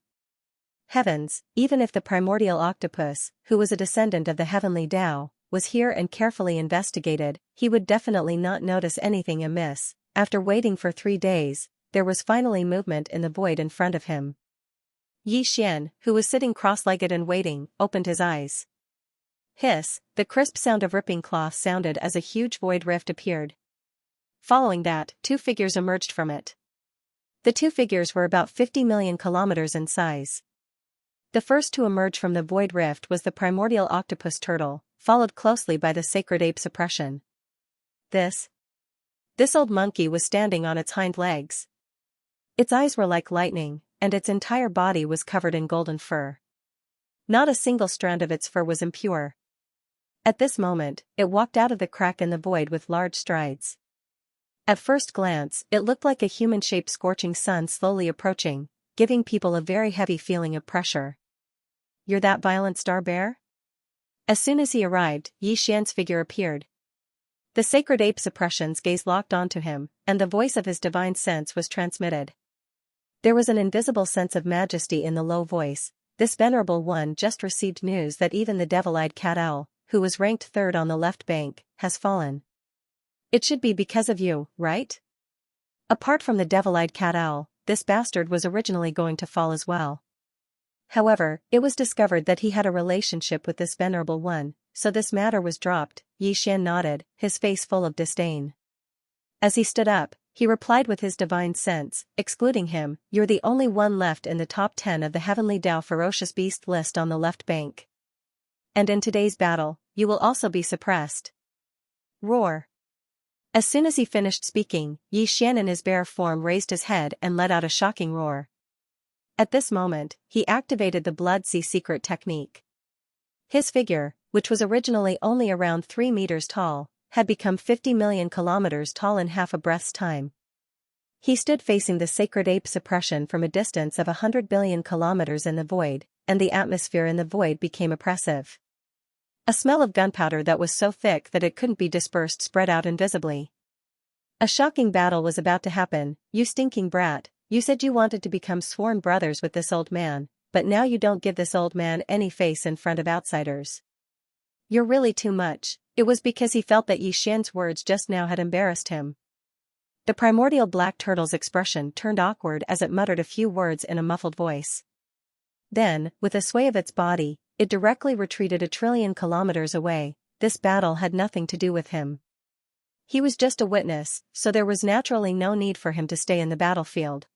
Heavens, even if the primordial octopus, who was a descendant of the heavenly Tao, was here and carefully investigated, he would definitely not notice anything amiss. After waiting for 3 days, there was finally movement in the void in front of him. Xian, who was sitting cross-legged and waiting, opened his eyes. Hiss, the crisp sound of ripping cloth sounded as a huge void rift appeared. Following that, 2 figures emerged from it. The 2 figures were about 50 million kilometers in size. The first to emerge from the void rift was the primordial octopus turtle, followed closely by the sacred ape suppression. This old monkey was standing on its hind legs. Its eyes were like lightning, and its entire body was covered in golden fur. Not a single strand of its fur was impure. At this moment, it walked out of the crack in the void with large strides. At first glance, it looked like a human-shaped scorching sun slowly approaching, giving people a very heavy feeling of pressure. "You're that violent star bear?" As soon as he arrived, Xian's figure appeared. The sacred ape suppression's gaze locked onto him, and the voice of his divine sense was transmitted. There was an invisible sense of majesty in the low voice. "This venerable one just received news that even the devil-eyed cat owl, who was ranked 3rd on the left bank, has fallen. It should be because of you, right?" Apart from the devil-eyed cat owl, this bastard was originally going to fall as well. However, it was discovered that he had a relationship with this venerable one, so this matter was dropped. Xian nodded, his face full of disdain. As he stood up, he replied with his divine sense, excluding him, "You're the only one left in the top 10 of the heavenly Tao ferocious beast list on the left bank. And in today's battle, you will also be suppressed." Roar. As soon as he finished speaking, Xian in his bear form raised his head and let out a shocking roar. At this moment, he activated the Blood Sea secret technique. His figure, which was originally only around 3 meters tall, had become 50 million kilometers tall in half a breath's time. He stood facing the sacred ape suppression from a distance of 100 billion kilometers in the void, and the atmosphere in the void became oppressive. A smell of gunpowder that was so thick that it couldn't be dispersed spread out invisibly. A shocking battle was about to happen. "You stinking brat, you said you wanted to become sworn brothers with this old man, but now you don't give this old man any face in front of outsiders. You're really too much." It was because he felt that Xian's words just now had embarrassed him. The primordial black turtle's expression turned awkward as it muttered a few words in a muffled voice. Then, with a sway of its body, it directly retreated 1 trillion kilometers away. This battle had nothing to do with him. He was just a witness, so there was naturally no need for him to stay in the battlefield.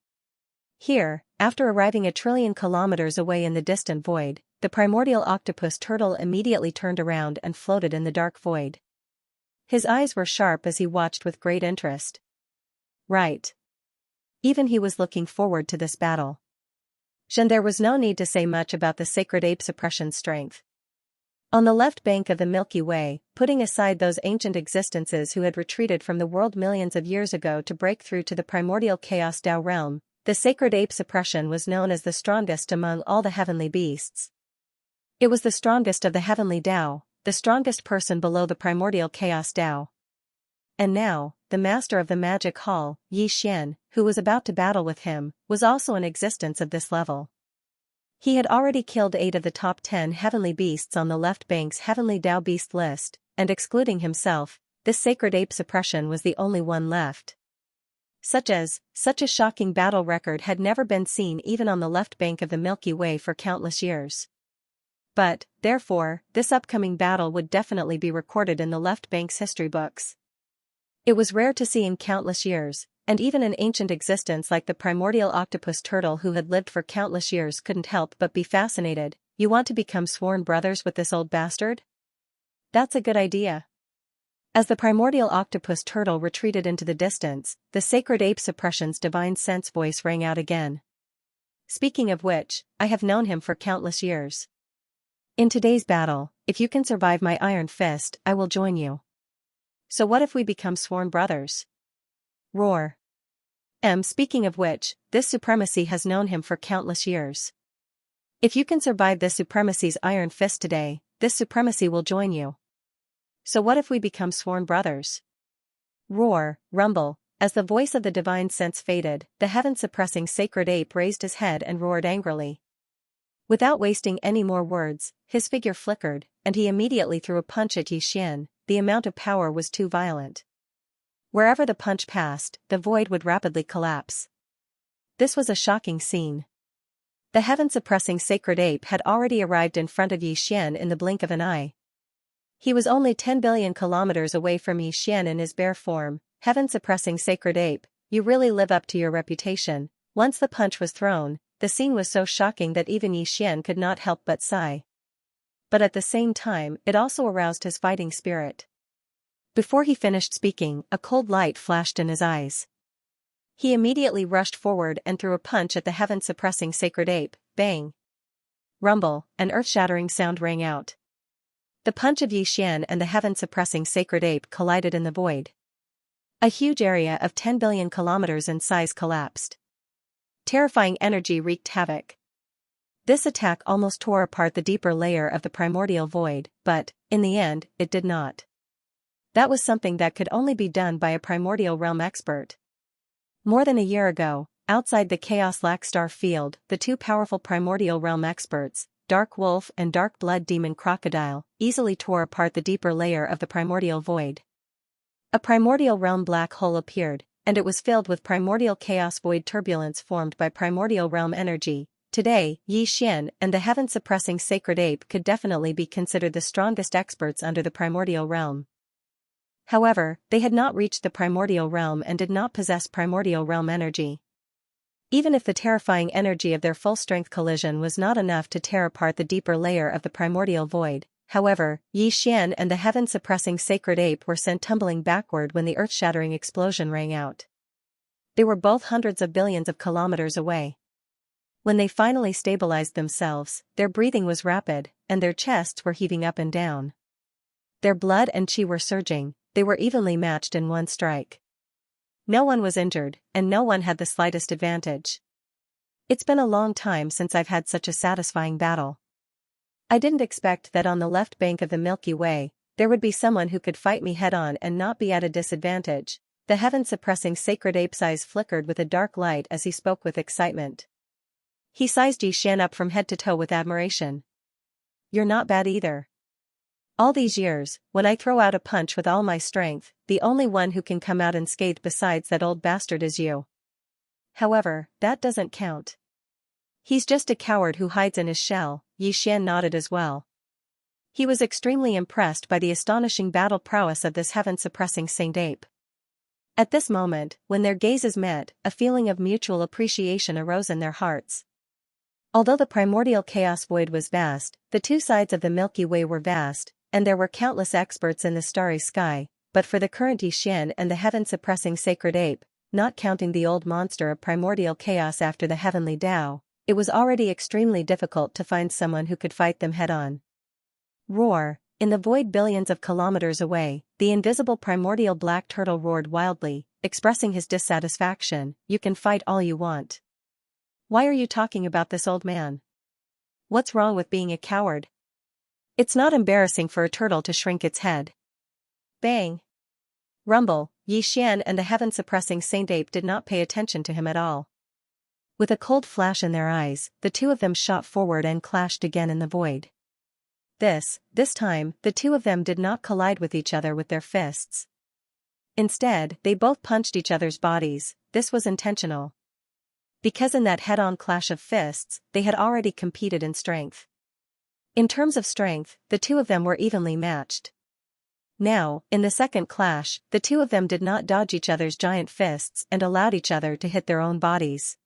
Here, after arriving 1 trillion kilometers away in the distant void, the primordial octopus turtle immediately turned around and floated in the dark void. His eyes were sharp as he watched with great interest. Right. Even he was looking forward to this battle. There was no need to say much about the sacred ape suppression strength. On the left bank of the Milky Way, putting aside those ancient existences who had retreated from the world millions of years ago to break through to the primordial chaos Tao realm, the sacred ape suppression was known as the strongest among all the heavenly beasts. It was the strongest of the heavenly Tao, the strongest person below the primordial chaos Tao. And now, the master of the magic hall, Xian, who was about to battle with him, was also in existence of this level. He had already killed 8 of the top 10 heavenly beasts on the left bank's heavenly Tao beast list, and excluding himself, this sacred ape suppression was the only one left. Such a shocking battle record had never been seen even on the left bank of the Milky Way for countless years. But, therefore, this upcoming battle would definitely be recorded in the left bank's history books. It was rare to see in countless years, and even an ancient existence like the primordial octopus turtle who had lived for countless years couldn't help but be fascinated. You want to become sworn brothers with this old bastard? That's a good idea. As the primordial octopus turtle retreated into the distance, the sacred ape suppression's divine sense voice rang out again. Speaking of which, I have known him for countless years. In today's battle, if you can survive my iron fist, I will join you. So what if we become sworn brothers? Roar. Speaking of which, this supremacy has known him for countless years. If you can survive this supremacy's iron fist today, this supremacy will join you. So what if we become sworn brothers? Roar, rumble. As the voice of the divine sense faded, the heaven-suppressing sacred ape raised his head and roared angrily. Without wasting any more words, his figure flickered, and he immediately threw a punch at Xian. The amount of power was too violent. Wherever the punch passed, the void would rapidly collapse. This was a shocking scene. The heaven-suppressing sacred ape had already arrived in front of Xian in the blink of an eye. He was only 10 billion kilometers away from Xian in his bare form. Heaven-suppressing sacred ape, you really live up to your reputation. Once the punch was thrown, the scene was so shocking that even Xian could not help but sigh. But at the same time, it also aroused his fighting spirit. Before he finished speaking, a cold light flashed in his eyes. He immediately rushed forward and threw a punch at the heaven-suppressing sacred ape. Bang! Rumble, an earth-shattering sound rang out. The punch of Xian and the heaven-suppressing sacred ape collided in the void. A huge area of 10 billion kilometers in size collapsed. Terrifying energy wreaked havoc. This attack almost tore apart the deeper layer of the primordial void, but, in the end, it did not. That was something that could only be done by a primordial realm expert. More than a year ago, outside the Chaos Lac Star field, the 2 powerful primordial realm experts, Dark Wolf and Dark Blood Demon Crocodile, easily tore apart the deeper layer of the primordial void. A primordial realm black hole appeared, and it was filled with primordial chaos void turbulence formed by primordial realm energy. Today, Xian and the heaven-suppressing sacred ape could definitely be considered the strongest experts under the primordial realm. However, they had not reached the primordial realm and did not possess primordial realm energy. Even if the terrifying energy of their full-strength collision was not enough to tear apart the deeper layer of the primordial void, however, Xian and the heaven-suppressing sacred ape were sent tumbling backward when the earth-shattering explosion rang out. They were both hundreds of billions of kilometers away. When they finally stabilized themselves, their breathing was rapid, and their chests were heaving up and down. Their blood and chi were surging. They were evenly matched in one strike. No one was injured, and no one had the slightest advantage. It's been a long time since I've had such a satisfying battle. I didn't expect that on the left bank of the Milky Way, there would be someone who could fight me head-on and not be at a disadvantage. The heaven-suppressing sacred ape's eyes flickered with a dark light as he spoke with excitement. He sized Xian up from head to toe with admiration. You're not bad either. All these years, when I throw out a punch with all my strength, the only one who can come out unscathed besides that old bastard is you. However, that doesn't count. He's just a coward who hides in his shell. Xian nodded as well. He was extremely impressed by the astonishing battle prowess of this heaven-suppressing saint ape. At this moment, when their gazes met, a feeling of mutual appreciation arose in their hearts. Although the primordial chaos void was vast, the 2 sides of the Milky Way were vast, and there were countless experts in the starry sky, but for the current Xian and the heaven-suppressing sacred ape, not counting the old monster of primordial chaos after the heavenly Tao, it was already extremely difficult to find someone who could fight them head-on. Roar. In the void billions of kilometers away, the invisible primordial black turtle roared wildly, expressing his dissatisfaction. You can fight all you want. Why are you talking about this, old man? What's wrong with being a coward? It's not embarrassing for a turtle to shrink its head. Bang! Rumble. Xian and the heaven-suppressing Saint Ape did not pay attention to him at all. With a cold flash in their eyes, the two of them shot forward and clashed again in the void. This time, the two of them did not collide with each other with their fists. Instead, they both punched each other's bodies. This was intentional. Because in that head-on clash of fists, they had already competed in strength. In terms of strength, the two of them were evenly matched. Now, in the second clash, the two of them did not dodge each other's giant fists and allowed each other to hit their own bodies.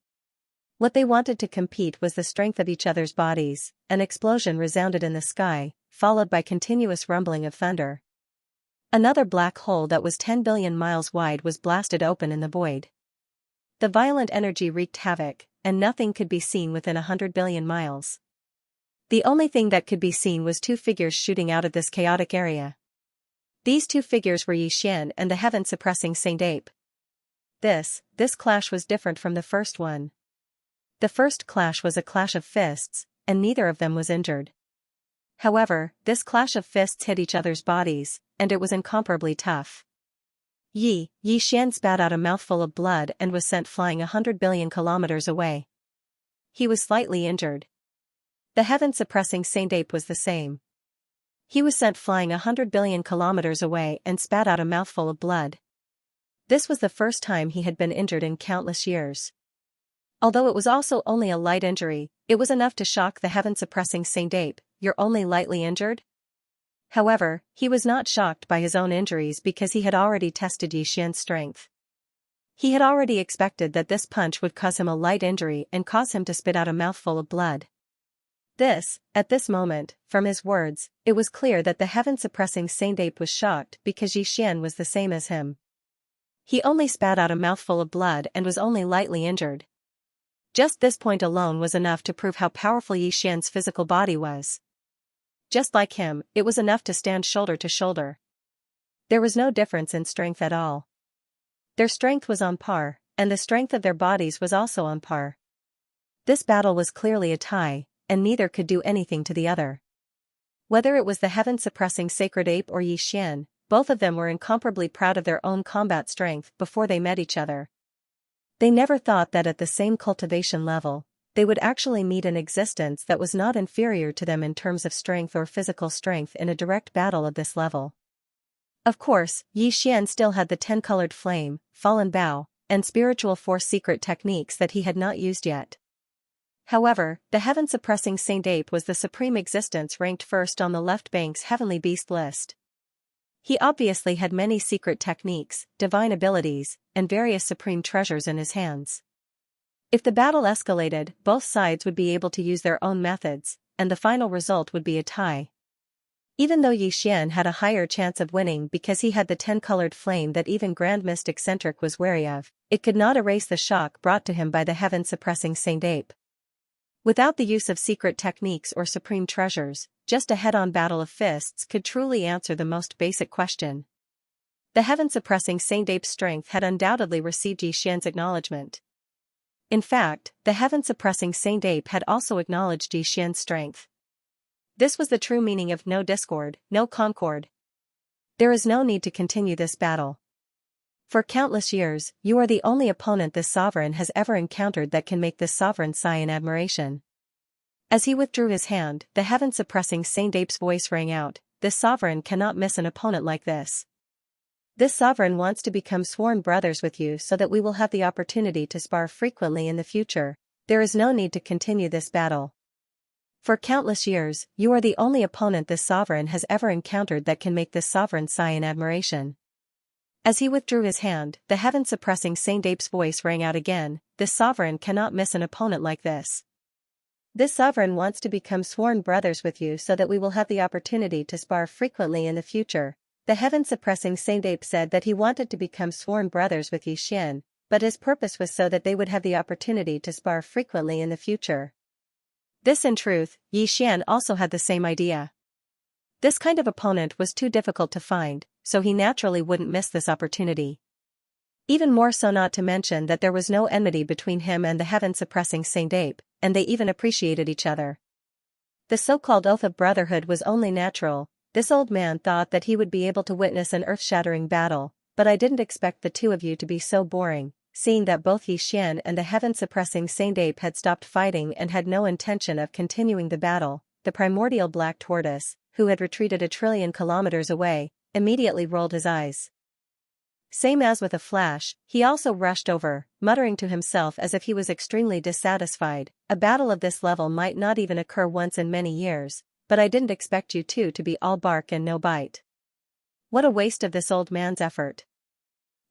What they wanted to compete was the strength of each other's bodies. An explosion resounded in the sky, followed by continuous rumbling of thunder. Another black hole that was 10 billion miles wide was blasted open in the void. The violent energy wreaked havoc, and nothing could be seen within 100 billion miles. The only thing that could be seen was two figures shooting out of this chaotic area. These two figures were Xian and the heaven-suppressing Saint Ape. This clash was different from the first one. The first clash was a clash of fists, and neither of them was injured. However, this clash of fists hit each other's bodies, and it was incomparably tough. Xian spat out a mouthful of blood and was sent flying 100 billion kilometers away. He was slightly injured. The heaven-suppressing Saint Ape was the same. He was sent flying 100 billion kilometers away and spat out a mouthful of blood. This was the first time he had been injured in countless years. Although it was also only a light injury, it was enough to shock the heaven-suppressing Saint Ape. You're only lightly injured? However, he was not shocked by his own injuries because he had already tested Xian's strength. He had already expected that this punch would cause him a light injury and cause him to spit out a mouthful of blood. At this moment, from his words, it was clear that the heaven-suppressing Saint Ape was shocked because Xian was the same as him. He only spat out a mouthful of blood and was only lightly injured. Just this point alone was enough to prove how powerful Xian's physical body was. Just like him, it was enough to stand shoulder to shoulder. There was no difference in strength at all. Their strength was on par, and the strength of their bodies was also on par. This battle was clearly a tie, and neither could do anything to the other. Whether it was the heaven-suppressing sacred ape or Xian, both of them were incomparably proud of their own combat strength before they met each other. They never thought that at the same cultivation level, they would actually meet an existence that was not inferior to them in terms of strength or physical strength in a direct battle of this level. Of course, Xian still had the 10-colored flame, fallen bow, and spiritual force secret techniques that he had not used yet. However, the heaven-suppressing Saint Ape was the supreme existence ranked first on the left bank's heavenly beast list. He obviously had many secret techniques, divine abilities, and various supreme treasures in his hands. If the battle escalated, both sides would be able to use their own methods, and the final result would be a tie. Even though Xian had a higher chance of winning because he had the 10-colored flame that even Grand Mist Eccentric was wary of, it could not erase the shock brought to him by the heaven-suppressing Saint Ape. Without the use of secret techniques or supreme treasures, just a head-on battle of fists could truly answer the most basic question. The heaven-suppressing Saint Ape's strength had undoubtedly received Xian's acknowledgement. In fact, the heaven-suppressing Saint Ape had also acknowledged Xian's strength. This was the true meaning of no discord, no concord. There is no need to continue this battle. For countless years, you are the only opponent this sovereign has ever encountered that can make this sovereign sigh in admiration. As he withdrew his hand, the heaven-suppressing Saint Ape's voice rang out, "This sovereign cannot miss an opponent like this. This sovereign wants to become sworn brothers with you so that we will have the opportunity to spar frequently in the future. There is no need to continue this battle. For countless years, you are the only opponent this sovereign has ever encountered that can make this sovereign sigh in admiration." As he withdrew his hand, the heaven-suppressing Saint Ape's voice rang out again, "This sovereign cannot miss an opponent like this. This sovereign wants to become sworn brothers with you so that we will have the opportunity to spar frequently in the future." The heaven-suppressing Saint Ape said that he wanted to become sworn brothers with Xian, but his purpose was so that they would have the opportunity to spar frequently in the future. This in truth, Xian also had the same idea. This kind of opponent was too difficult to find, so he naturally wouldn't miss this opportunity. Even more so, not to mention that there was no enmity between him and the heaven-suppressing Saint Ape, and they even appreciated each other. The so-called oath of brotherhood was only natural. This old man thought that he would be able to witness an earth-shattering battle, but I didn't expect the two of you to be so boring, seeing that both Xian and the heaven-suppressing Saint Ape had stopped fighting and had no intention of continuing the battle. The primordial black tortoise, who had retreated 1,000,000,000,000 kilometers away, immediately rolled his eyes. Same as with a flash, he also rushed over, muttering to himself as if he was extremely dissatisfied. A battle of this level might not even occur once in many years, but I didn't expect you two to be all bark and no bite. What a waste of this old man's effort.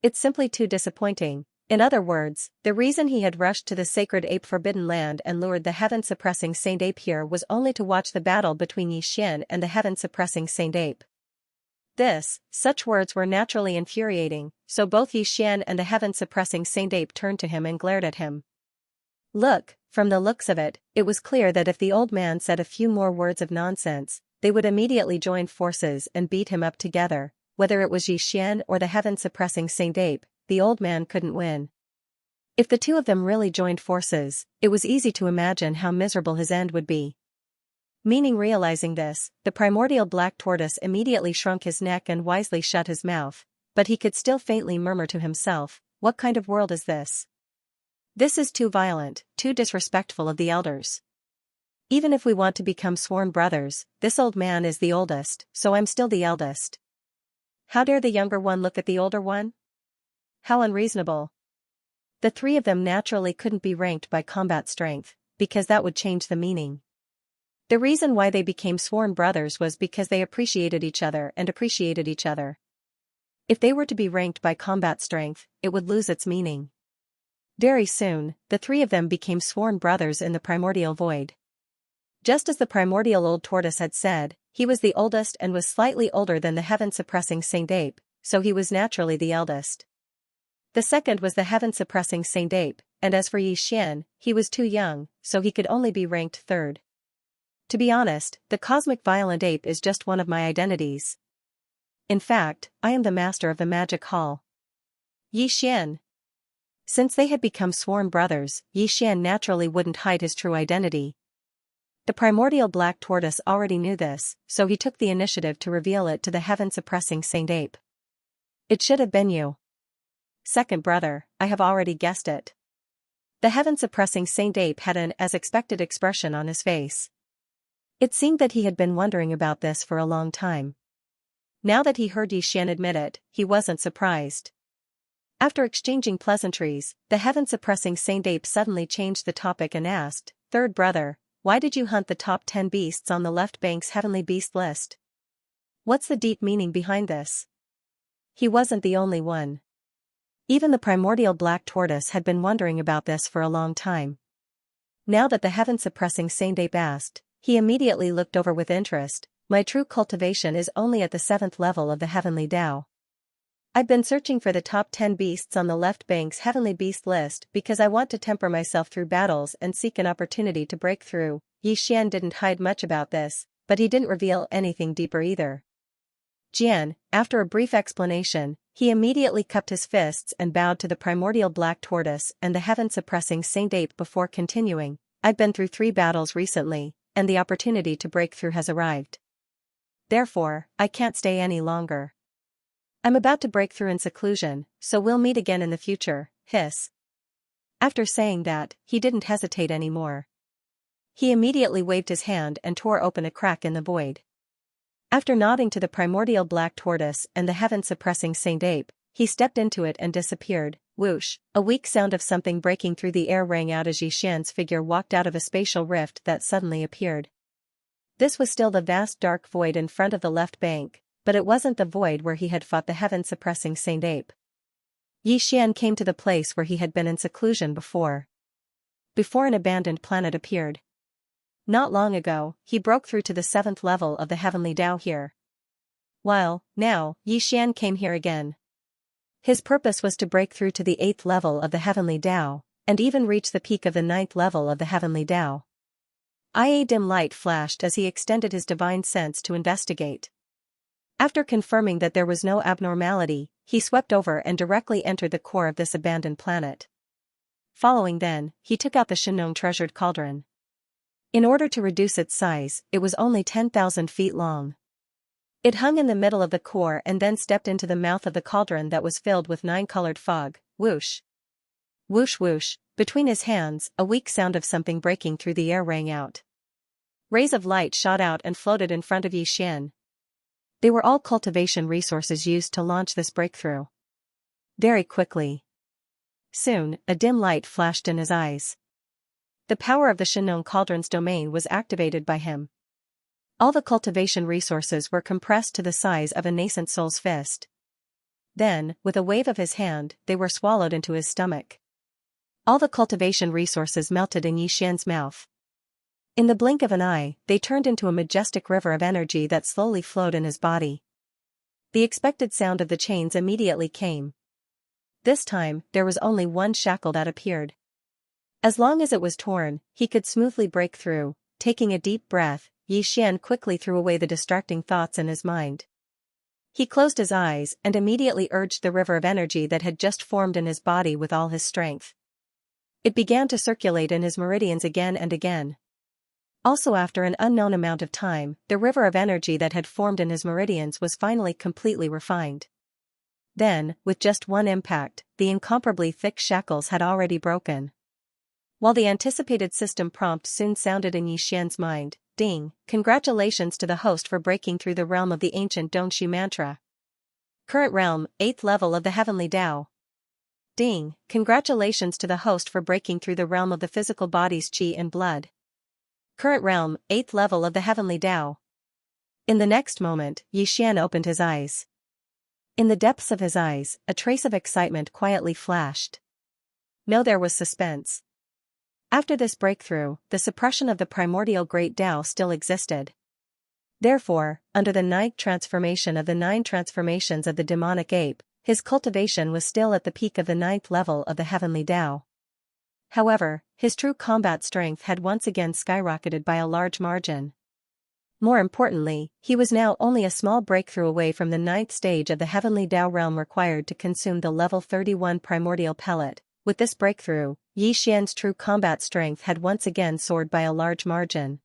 It's simply too disappointing. In other words, the reason he had rushed to the sacred ape forbidden land and lured the heaven-suppressing Saint Ape here was only to watch the battle between Xian and the heaven-suppressing Saint Ape. Such words were naturally infuriating, so both Xian and the heaven-suppressing Saint Ape turned to him and glared at him. Look, from the looks of it, it was clear that if the old man said a few more words of nonsense, they would immediately join forces and beat him up together. Whether it was Xian or the heaven-suppressing Saint Ape, the old man couldn't win. If the two of them really joined forces, it was easy to imagine how miserable his end would be. Realizing this, the primordial black tortoise immediately shrunk his neck and wisely shut his mouth, but he could still faintly murmur to himself, "What kind of world is this? This is too violent, too disrespectful of the elders. Even if we want to become sworn brothers, this old man is the oldest, so I'm still the eldest. How dare the younger one look at the older one? How unreasonable." The three of them naturally couldn't be ranked by combat strength, because that would change the meaning. The reason why they became sworn brothers was because they appreciated each other and appreciated each other. If they were to be ranked by combat strength, it would lose its meaning. Very soon, the three of them became sworn brothers in the primordial void. Just as the primordial old tortoise had said, he was the oldest and was slightly older than the heaven-suppressing Saint Ape, so he was naturally the eldest. The second was the heaven-suppressing Saint Ape, and as for Xian, he was too young, so he could only be ranked third. To be honest, the cosmic violent ape is just one of my identities. In fact, I am the master of the magic hall. Xian. Since they had become sworn brothers, Xian naturally wouldn't hide his true identity. The primordial black tortoise already knew this, so he took the initiative to reveal it to the heaven-suppressing Saint Ape. "It should have been you. Second brother, I have already guessed it." The heaven-suppressing Saint Ape had an as-expected expression on his face. It seemed that he had been wondering about this for a long time. Now that he heard Xian admit it, he wasn't surprised. After exchanging pleasantries, the heaven-suppressing Saint Ape suddenly changed the topic and asked, "Third brother, why did you hunt the top 10 beasts on the left bank's heavenly beast list? What's the deep meaning behind this?" He wasn't the only one. Even the primordial black tortoise had been wondering about this for a long time. Now that the heaven-suppressing Saint Ape asked, he immediately looked over with interest. "My true cultivation is only at the 7th level of the heavenly Tao. I've been searching for the top 10 beasts on the left bank's heavenly beast list because I want to temper myself through battles and seek an opportunity to break through." Xian didn't hide much about this, but he didn't reveal anything deeper either. Jian, after a brief explanation, he immediately cupped his fists and bowed to the primordial black tortoise and the heaven-suppressing Saint Ape before continuing, "I've been through 3 battles recently, and the opportunity to break through has arrived. Therefore, I can't stay any longer. I'm about to break through in seclusion, so we'll meet again in the future." Hiss. After saying that, he didn't hesitate anymore. He immediately waved his hand and tore open a crack in the void. After nodding to the primordial black tortoise and the heaven-suppressing Saint Ape, he stepped into it and disappeared. Whoosh! A weak sound of something breaking through the air rang out as Xian's figure walked out of a spatial rift that suddenly appeared. This was still the vast dark void in front of the left bank, but it wasn't the void where he had fought the heaven-suppressing Saint Ape. Xian came to the place where he had been in seclusion before an abandoned planet appeared. Not long ago, he broke through to the 7th level of the heavenly Tao here. While, now, Xian came here again. His purpose was to break through to the 8th level of the heavenly Tao, and even reach the peak of the 9th level of the heavenly Tao. A dim light flashed as he extended his divine sense to investigate. After confirming that there was no abnormality, he swept over and directly entered the core of this abandoned planet. Following then, he took out the Xianxia treasured cauldron. In order to reduce its size, it was only 10,000 feet long. It hung in the middle of the core and then stepped into the mouth of the cauldron that was filled with 9-colored fog. Whoosh! Whoosh whoosh, between his hands, a weak sound of something breaking through the air rang out. Rays of light shot out and floated in front of Xianxia. They were all cultivation resources used to launch this breakthrough. Very quickly. Soon, a dim light flashed in his eyes. The power of the Xianxia cauldron's domain was activated by him. All the cultivation resources were compressed to the size of a nascent soul's fist. Then, with a wave of his hand, they were swallowed into his stomach. All the cultivation resources melted in Xianxia's mouth. In the blink of an eye, they turned into a majestic river of energy that slowly flowed in his body. The expected sound of the chains immediately came. This time, there was only one shackle that appeared. As long as it was torn, he could smoothly break through. Taking a deep breath, Xianxia quickly threw away the distracting thoughts in his mind. He closed his eyes and immediately urged the river of energy that had just formed in his body with all his strength. It began to circulate in his meridians again and again. Also, after an unknown amount of time, the river of energy that had formed in his meridians was finally completely refined. Then, with just one impact, the incomparably thick shackles had already broken. While the anticipated system prompt soon sounded in Xianxia's mind, ding, congratulations to the host for breaking through the realm of the ancient Dongxi mantra. Current realm, 8th level of the heavenly Tao. Ding, congratulations to the host for breaking through the realm of the physical body's qi and blood. Current realm, 8th level of the heavenly Tao. In the next moment, Xianxia opened his eyes. In the depths of his eyes, a trace of excitement quietly flashed. No, there was suspense. After this breakthrough, the suppression of the primordial great Tao still existed. Therefore, under the 9th transformation of the 9 transformations of the demonic ape, his cultivation was still at the peak of the 9th level of the heavenly Tao. However, his true combat strength had once again skyrocketed by a large margin. More importantly, he was now only a small breakthrough away from the 9th stage of the heavenly Tao realm required to consume the level 31 primordial pellet. With this breakthrough, Xianxia's true combat strength had once again soared by a large margin.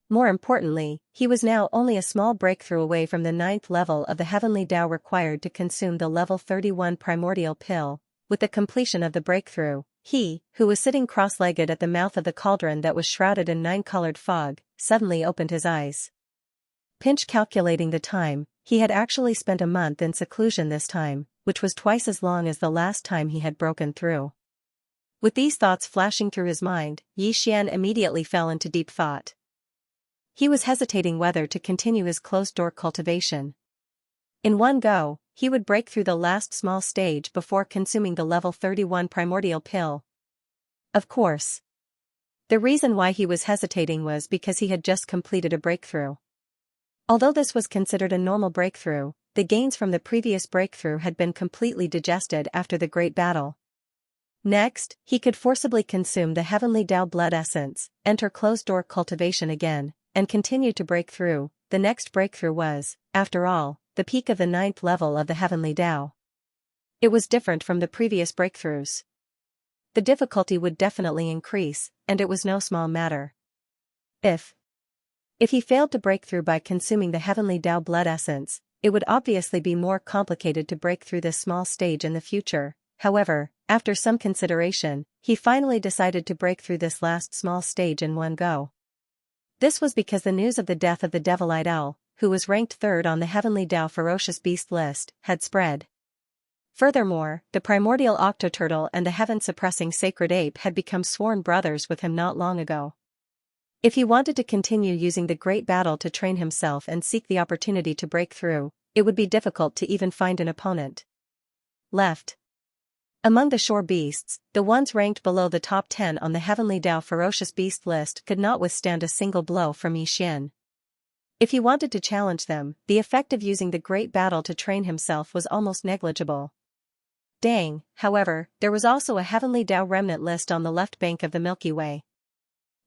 More importantly, he was now only a small breakthrough away from the 9th level of the heavenly Tao required to consume the level 31 primordial pill. With the completion of the breakthrough, he, who was sitting cross-legged at the mouth of the cauldron that was shrouded in 9-colored fog, suddenly opened his eyes. Pinch calculating the time, he had actually spent a month in seclusion this time, which was twice as long as the last time he had broken through. With these thoughts flashing through his mind, Xianxia immediately fell into deep thought. He was hesitating whether to continue his closed-door cultivation. In one go, he would break through the last small stage before consuming the level 31 primordial pill. Of course. The reason why he was hesitating was because he had just completed a breakthrough. Although this was considered a normal breakthrough, the gains from the previous breakthrough had been completely digested after the great battle. Next, he could forcibly consume the heavenly Tao blood essence, enter closed-door cultivation again, and continue to break through. The next breakthrough was, after all, the peak of the 9th level of the heavenly Tao. It was different from the previous breakthroughs. The difficulty would definitely increase, and it was no small matter. If he failed to break through by consuming the heavenly Tao blood essence, it would obviously be more complicated to break through this small stage in the future. However, after some consideration, he finally decided to break through this last small stage in one go. This was because the news of the death of the Devilite Owl, who was ranked 3rd on the heavenly Tao ferocious beast list, had spread. Furthermore, the primordial octoturtle and the heaven-suppressing sacred ape had become sworn brothers with him not long ago. If he wanted to continue using the great battle to train himself and seek the opportunity to break through, it would be difficult to even find an opponent. Left. Among the shore beasts, the ones ranked below the top 10 on the heavenly Tao ferocious beast list could not withstand a single blow from Xianxia. If he wanted to challenge them, the effect of using the great battle to train himself was almost negligible. Dang, however, there was also a heavenly Tao remnant list on the left bank of the Milky Way.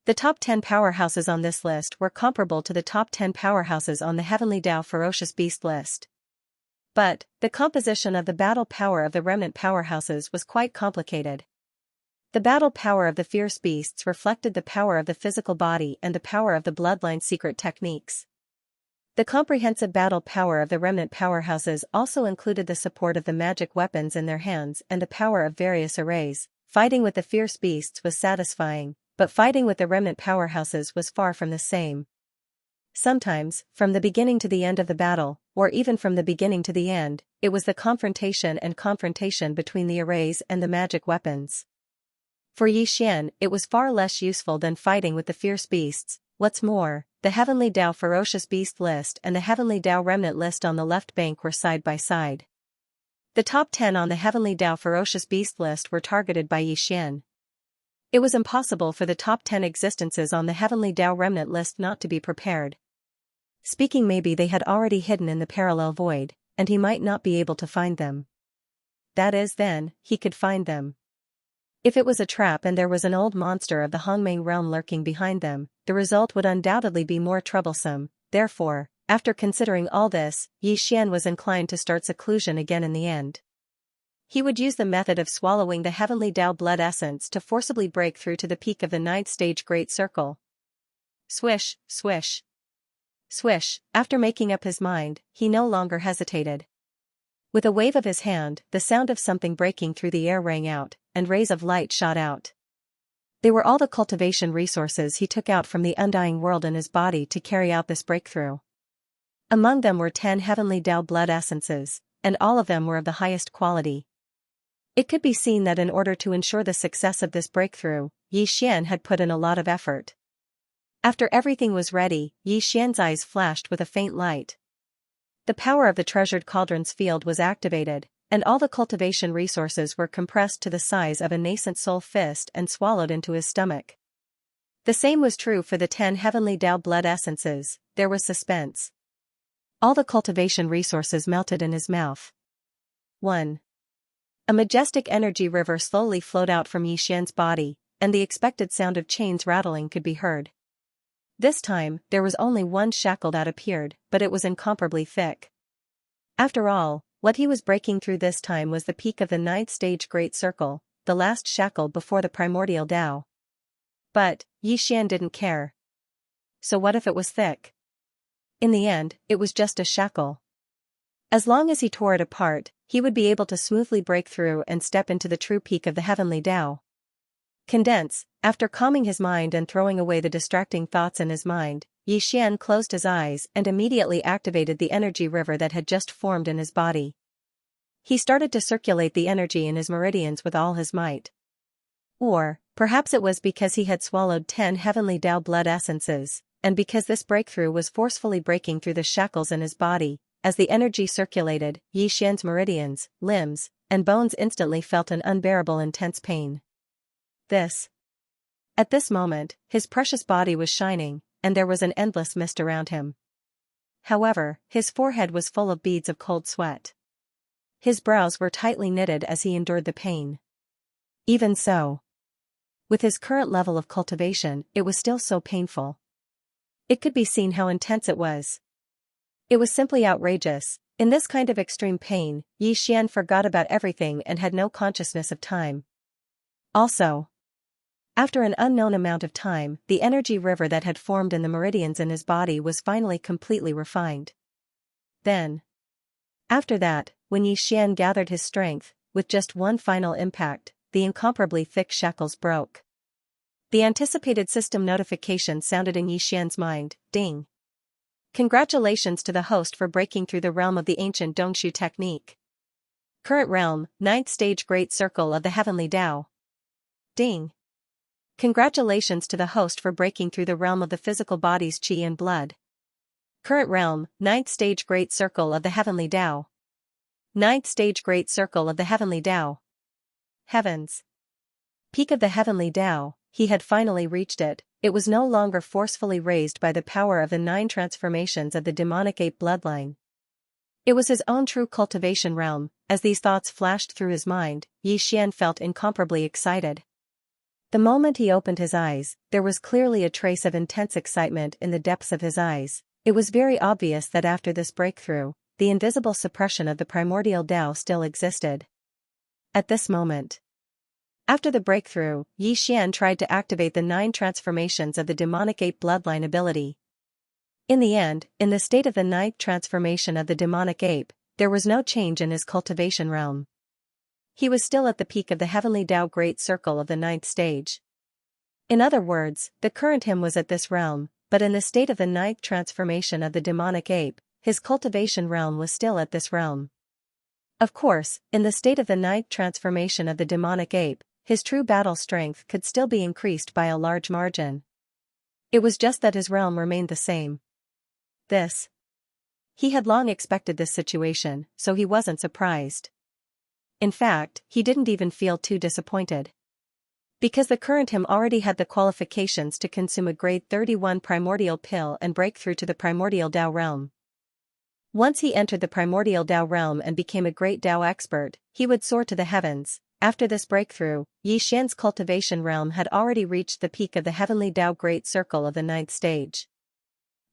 The top 10 powerhouses on this list were comparable to the top 10 powerhouses on the Heavenly Dao Ferocious Beast list. But, the composition of the battle power of the remnant powerhouses was quite complicated. The battle power of the fierce beasts reflected the power of the physical body and the power of the bloodline secret techniques. The comprehensive battle power of the remnant powerhouses also included the support of the magic weapons in their hands and the power of various arrays. Fighting with the fierce beasts was satisfying, but fighting with the remnant powerhouses was far from the same. Sometimes, from the beginning to the end of the battle, or even from the beginning to the end, it was the confrontation between the arrays and the magic weapons. For Xian, it was far less useful than fighting with the fierce beasts. What's more, the Heavenly Dao Ferocious Beast list and the Heavenly Dao Remnant list on the left bank were side by side. The top 10 on the Heavenly Dao Ferocious Beast list were targeted by Xian. It was impossible for the top 10 existences on the Heavenly Dao Remnant list not to be prepared. Speaking, maybe they had already hidden in the parallel void, and he might not be able to find them. That is, then, he could find them. If it was a trap and there was an old monster of the Hongmeng realm lurking behind them, the result would undoubtedly be more troublesome. Therefore, after considering all this, Xian was inclined to start seclusion again in the end. He would use the method of swallowing the Heavenly Dao blood essence to forcibly break through to the peak of the ninth stage Great Circle. Swish, swish. Swish. After making up his mind, he no longer hesitated. With a wave of his hand, the sound of something breaking through the air rang out, and rays of light shot out. They were all the cultivation resources he took out from the undying world in his body to carry out this breakthrough. Among them were 10 Heavenly Dao blood essences, and all of them were of the highest quality. It could be seen that in order to ensure the success of this breakthrough, Xian had put in a lot of effort. After everything was ready, Xian's eyes flashed with a faint light. The power of the treasured cauldron's field was activated, and all the cultivation resources were compressed to the size of a nascent soul fist and swallowed into his stomach. The same was true for the 10 Heavenly Dao blood essences. There was suspense. All the cultivation resources melted in his mouth. 1. A majestic energy river slowly flowed out from Xian's body, and the expected sound of chains rattling could be heard. This time, there was only one shackle that appeared, but it was incomparably thick. After all, what he was breaking through this time was the peak of the ninth stage Great Circle, the last shackle before the primordial Tao. But, Xian didn't care. So what if it was thick? In the end, it was just a shackle. As long as he tore it apart, he would be able to smoothly break through and step into the true peak of the Heavenly Tao. Condense. After calming his mind and throwing away the distracting thoughts in his mind, Xian closed his eyes and immediately activated the energy river that had just formed in his body. He started to circulate the energy in his meridians with all his might. Or, perhaps it was because he had swallowed 10 Heavenly Dao blood essences, and because this breakthrough was forcefully breaking through the shackles in his body. As the energy circulated, Xian's meridians, limbs, and bones instantly felt an unbearable intense pain. At this moment, his precious body was shining, and there was an endless mist around him. However, his forehead was full of beads of cold sweat. His brows were tightly knitted as he endured the pain. Even so, with his current level of cultivation, it was still so painful. It could be seen how intense it was. It was simply outrageous. In this kind of extreme pain, Xian forgot about everything and had no consciousness of time. Also, after an unknown amount of time, the energy river that had formed in the meridians in his body was finally completely refined. Then, after that, when Xian gathered his strength, with just one final impact, the incomparably thick shackles broke. The anticipated system notification sounded in Xian's mind. Ding! Congratulations to the host for breaking through the realm of the ancient Dongshu technique. Current realm, 9th stage Great Circle of the Heavenly Tao. Ding! Congratulations to the host for breaking through the realm of the physical body's qi and blood. Current realm, 9th stage Great Circle of the Heavenly Tao. 9th stage Great Circle of the Heavenly Tao. Heavens! Peak of the Heavenly Tao, he had finally reached it. It was no longer forcefully raised by the power of the 9 transformations of the demonic ape bloodline. It was his own true cultivation realm. As these thoughts flashed through his mind, Xian felt incomparably excited. The moment he opened his eyes, there was clearly a trace of intense excitement in the depths of his eyes. It was very obvious that after this breakthrough, the invisible suppression of the primordial Tao still existed. At this moment, after the breakthrough, Yi Xian tried to activate the 9 transformations of the demonic ape bloodline ability. In the end, in the state of the 9th transformation of the demonic ape, there was no change in his cultivation realm. He was still at the peak of the heavenly Tao Great Circle of the 9th stage. In other words, the current him was at this realm, but in the state of the 9th transformation of the demonic ape, his cultivation realm was still at this realm. Of course, in the state of the 9th transformation of the demonic ape, his true battle strength could still be increased by a large margin. It was just that his realm remained the same. He had long expected this situation, so he wasn't surprised. In fact, he didn't even feel too disappointed. Because the current him already had the qualifications to consume a grade 31 primordial pill and break through to the primordial Tao realm. Once he entered the primordial Tao realm and became a great Tao expert, he would soar to the heavens. After this breakthrough, Yi Xian's cultivation realm had already reached the peak of the heavenly Tao Great Circle of the 9th stage.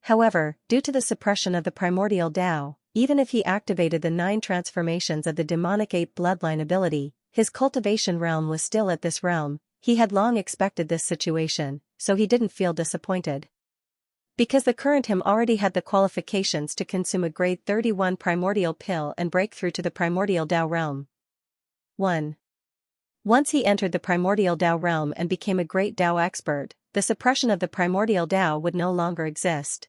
However, due to the suppression of the primordial Tao, even if he activated the 9 transformations of the demonic ape bloodline ability, his cultivation realm was still at this realm. He had long expected this situation, so he didn't feel disappointed. Because the current him already had the qualifications to consume a grade 31 primordial pill and break through to the primordial Tao realm. 1. Once he entered the primordial Tao realm and became a great Tao expert, the suppression of the primordial Tao would no longer exist.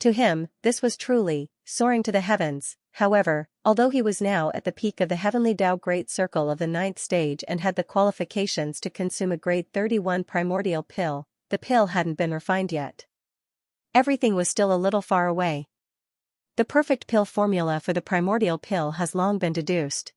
To him, this was truly soaring to the heavens. However, although he was now at the peak of the heavenly Tao Great Circle of the 9th stage and had the qualifications to consume a grade 31 primordial pill, the pill hadn't been refined yet. Everything was still a little far away. The perfect pill formula for the primordial pill has long been deduced.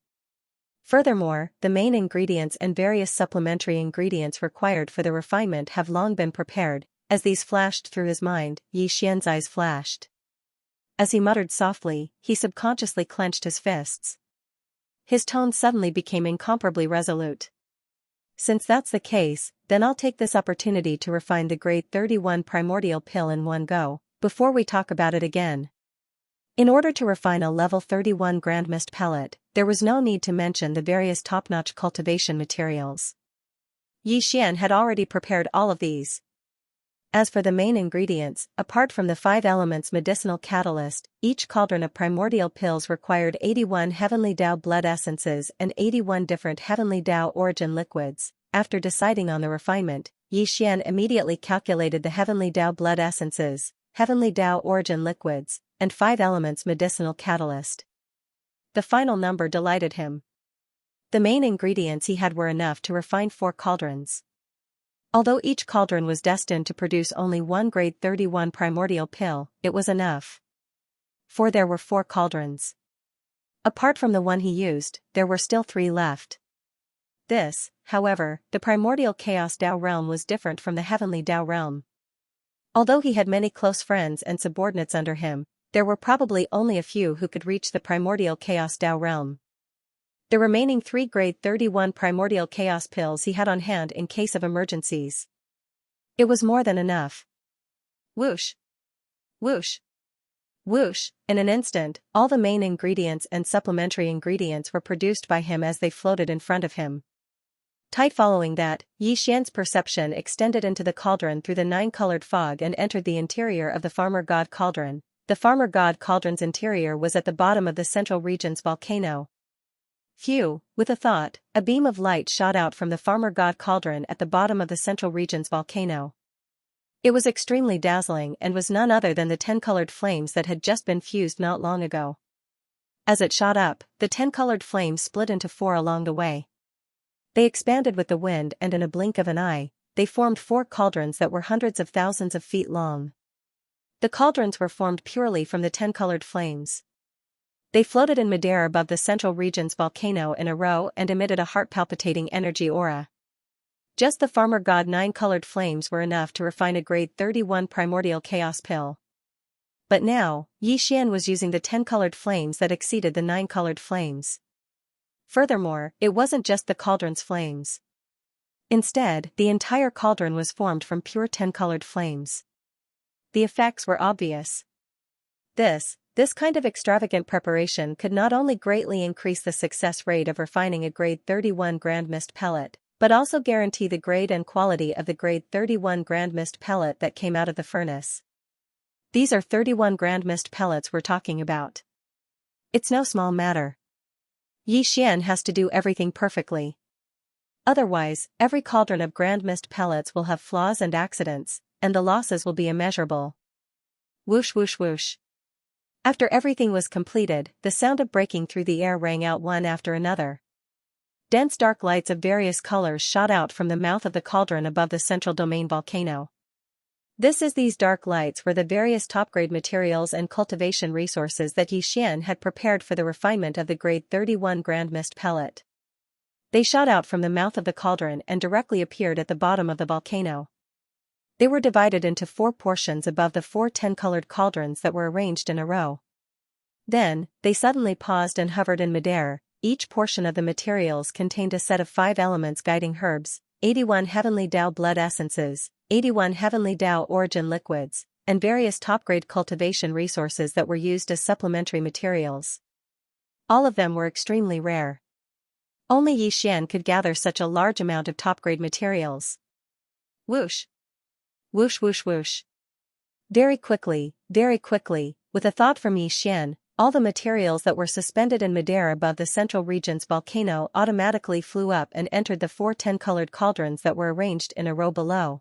Furthermore, the main ingredients and various supplementary ingredients required for the refinement have long been prepared. As these flashed through his mind, Yi Xian's eyes flashed. As he muttered softly, he subconsciously clenched his fists. His tone suddenly became incomparably resolute. Since that's the case, then I'll take this opportunity to refine the grade 31 primordial pill in one go, before we talk about it again. In order to refine a level 31 Grand Mist pellet, there was no need to mention the various top-notch cultivation materials. Yi Xian had already prepared all of these. As for the main ingredients, apart from the 5 elements medicinal catalyst, each cauldron of primordial pills required 81 heavenly Tao blood essences and 81 different heavenly Tao origin liquids. After deciding on the refinement, Yi Xian immediately calculated the heavenly Tao blood essences, heavenly Tao origin liquids, and 5 elements medicinal catalyst. The final number delighted him. The main ingredients he had were enough to refine 4 cauldrons. Although each cauldron was destined to produce only one grade 31 primordial pill, it was enough. For there were 4 cauldrons. Apart from the one he used, there were still 3 left. However, the primordial chaos Tao realm was different from the heavenly Tao realm. Although he had many close friends and subordinates under him, there were probably only a few who could reach the primordial chaos Tao realm. The remaining 3 grade 31 primordial chaos pills he had on hand in case of emergencies. It was more than enough. Whoosh! Whoosh! Whoosh! In an instant, all the main ingredients and supplementary ingredients were produced by him as they floated in front of him. Tight following that, Yi Xian's perception extended into the cauldron through the 9-colored fog and entered the interior of the Farmer God Cauldron. The Farmer God Cauldron's interior was at the bottom of the Central Region's volcano. Phew, with a thought, a beam of light shot out from the Farmer God Cauldron at the bottom of the Central Region's volcano. It was extremely dazzling and was none other than the 10-colored flames that had just been fused not long ago. As it shot up, the 10-colored flames split into 4 along the way. They expanded with the wind and in a blink of an eye, they formed 4 cauldrons that were hundreds of thousands of feet long. The cauldrons were formed purely from the 10-colored flames. They floated in midair above the Central Region's volcano in a row and emitted a heart-palpitating energy aura. Just the Farmer God 9-colored flames were enough to refine a grade 31 primordial chaos pill. But now, Yi Xian was using the 10-colored flames that exceeded the 9-colored flames. Furthermore, it wasn't just the cauldron's flames. Instead, the entire cauldron was formed from pure 10-colored flames. The effects were obvious. This kind of extravagant preparation could not only greatly increase the success rate of refining a grade 31 grand mist pellet, but also guarantee the grade and quality of the grade 31 grand mist pellet that came out of the furnace. These are 31 grand mist pellets we're talking about. It's no small matter. Xian has to do everything perfectly. Otherwise, every cauldron of grand mist pellets will have flaws and accidents, and the losses will be immeasurable. Whoosh whoosh whoosh. After everything was completed, the sound of breaking through the air rang out one after another. Dense dark lights of various colors shot out from the mouth of the cauldron above the central domain volcano. These dark lights were the various top-grade materials and cultivation resources that Xian had prepared for the refinement of the grade 31 grand mist pellet. They shot out from the mouth of the cauldron and directly appeared at the bottom of the volcano. They were divided into 4 portions above the 4 10-colored cauldrons that were arranged in a row. Then, they suddenly paused and hovered in midair. Each portion of the materials contained a set of 5 elements guiding herbs, 81 heavenly Dao blood essences, 81 heavenly Dao origin liquids, and various top-grade cultivation resources that were used as supplementary materials. All of them were extremely rare. Only Xian could gather such a large amount of top-grade materials. Whoosh! Whoosh whoosh whoosh. Very quickly, with a thought from Xian, all the materials that were suspended in midair above the central region's volcano automatically flew up and entered the 4 10-colored cauldrons that were arranged in a row below.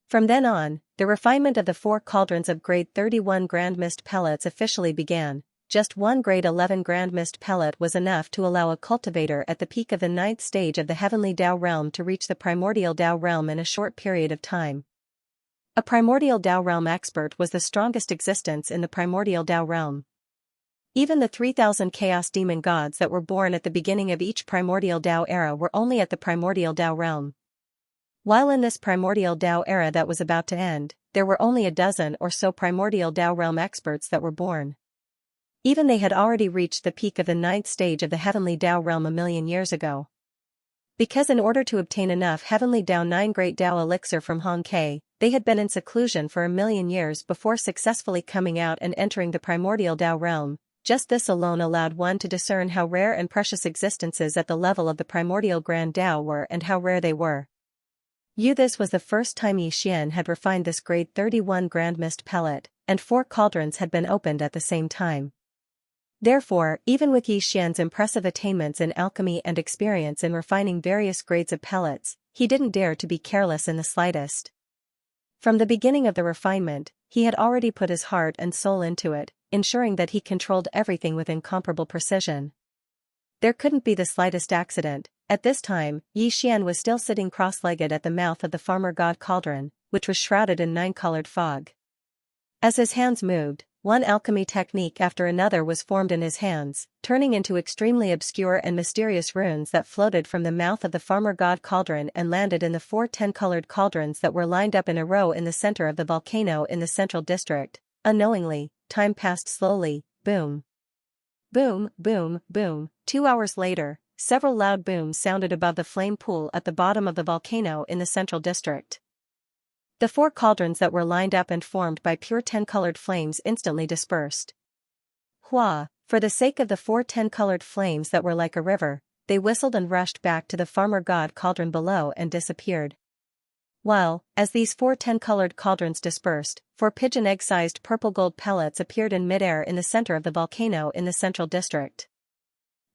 From then on, the refinement of the 4 cauldrons of grade 31 grand mist pellets officially began. Just one grade 11 grand mist pellet was enough to allow a cultivator at the peak of the 9th stage of the heavenly Dao realm to reach the primordial Dao realm in a short period of time. A primordial Dao realm expert was the strongest existence in the primordial Dao realm. Even the 3,000 chaos demon gods that were born at the beginning of each primordial Dao era were only at the primordial Dao realm. While in this primordial Dao era that was about to end, there were only a dozen or so primordial Dao realm experts that were born. Even they had already reached the peak of the 9th stage of the heavenly Dao realm a million years ago. Because in order to obtain enough heavenly Dao 9 great Dao elixir from Hong Kei, they had been in seclusion for a million years before successfully coming out and entering the primordial Dao realm. Just this alone allowed one to discern how rare and precious existences at the level of the primordial grand Dao were and how rare they were. This was the first time Xian had refined this grade 31 grand mist pellet, and 4 cauldrons had been opened at the same time. Therefore, even with Xian's impressive attainments in alchemy and experience in refining various grades of pellets, he didn't dare to be careless in the slightest. From the beginning of the refinement, he had already put his heart and soul into it, ensuring that he controlled everything with incomparable precision. There couldn't be the slightest accident. At this time, Xian was still sitting cross-legged at the mouth of the farmer god cauldron, which was shrouded in 9-colored fog. As his hands moved, one alchemy technique after another was formed in his hands, turning into extremely obscure and mysterious runes that floated from the mouth of the farmer god cauldron and landed in the 4 10-colored cauldrons that were lined up in a row in the center of the volcano in the central district. Unknowingly, time passed slowly. Boom. Boom, boom, boom. 2 hours later, several loud booms sounded above the flame pool at the bottom of the volcano in the central district. The 4 cauldrons that were lined up and formed by pure 10-colored flames instantly dispersed. Hua, for the sake of the 4 10-colored flames that were like a river, they whistled and rushed back to the farmer god cauldron below and disappeared. While, as these 4 10-colored cauldrons dispersed, 4 pigeon egg-sized purple gold pellets appeared in midair in the center of the volcano in the central district.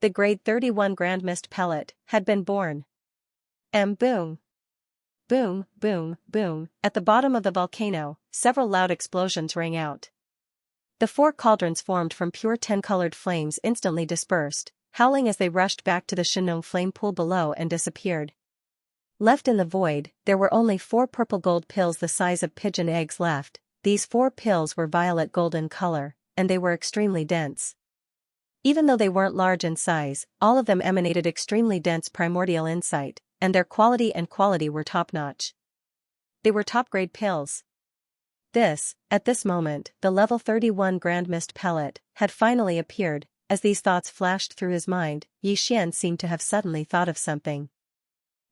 The grade 31 grand mist pellet had been born. Boom. Boom, boom, boom. At the bottom of the volcano, several loud explosions rang out. The 4 cauldrons formed from pure 10-colored flames instantly dispersed, howling as they rushed back to the Shenong flame pool below and disappeared. Left in the void, there were only 4 purple gold pills the size of pigeon eggs left. These 4 pills were violet gold in color, and they were extremely dense. Even though they weren't large in size, all of them emanated extremely dense primordial insight, and their quality were top-notch. They were top-grade pills. At this moment, the level 31 grand mist pellet had finally appeared. As these thoughts flashed through his mind, Xian seemed to have suddenly thought of something.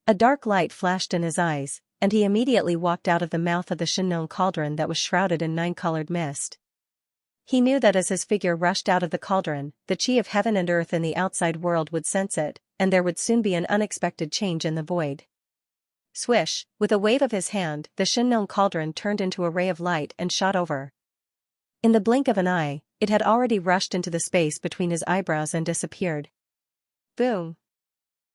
A dark light flashed in his eyes, and he immediately walked out of the mouth of the Shinnon cauldron that was shrouded in nine-colored mist. He knew that as his figure rushed out of the cauldron, the chi of heaven and earth in the outside world would sense it, and there would soon be an unexpected change in the void. Swish, with a wave of his hand, the Shinnon cauldron turned into a ray of light and shot over. In the blink of an eye, it had already rushed into the space between his eyebrows and disappeared. Boom!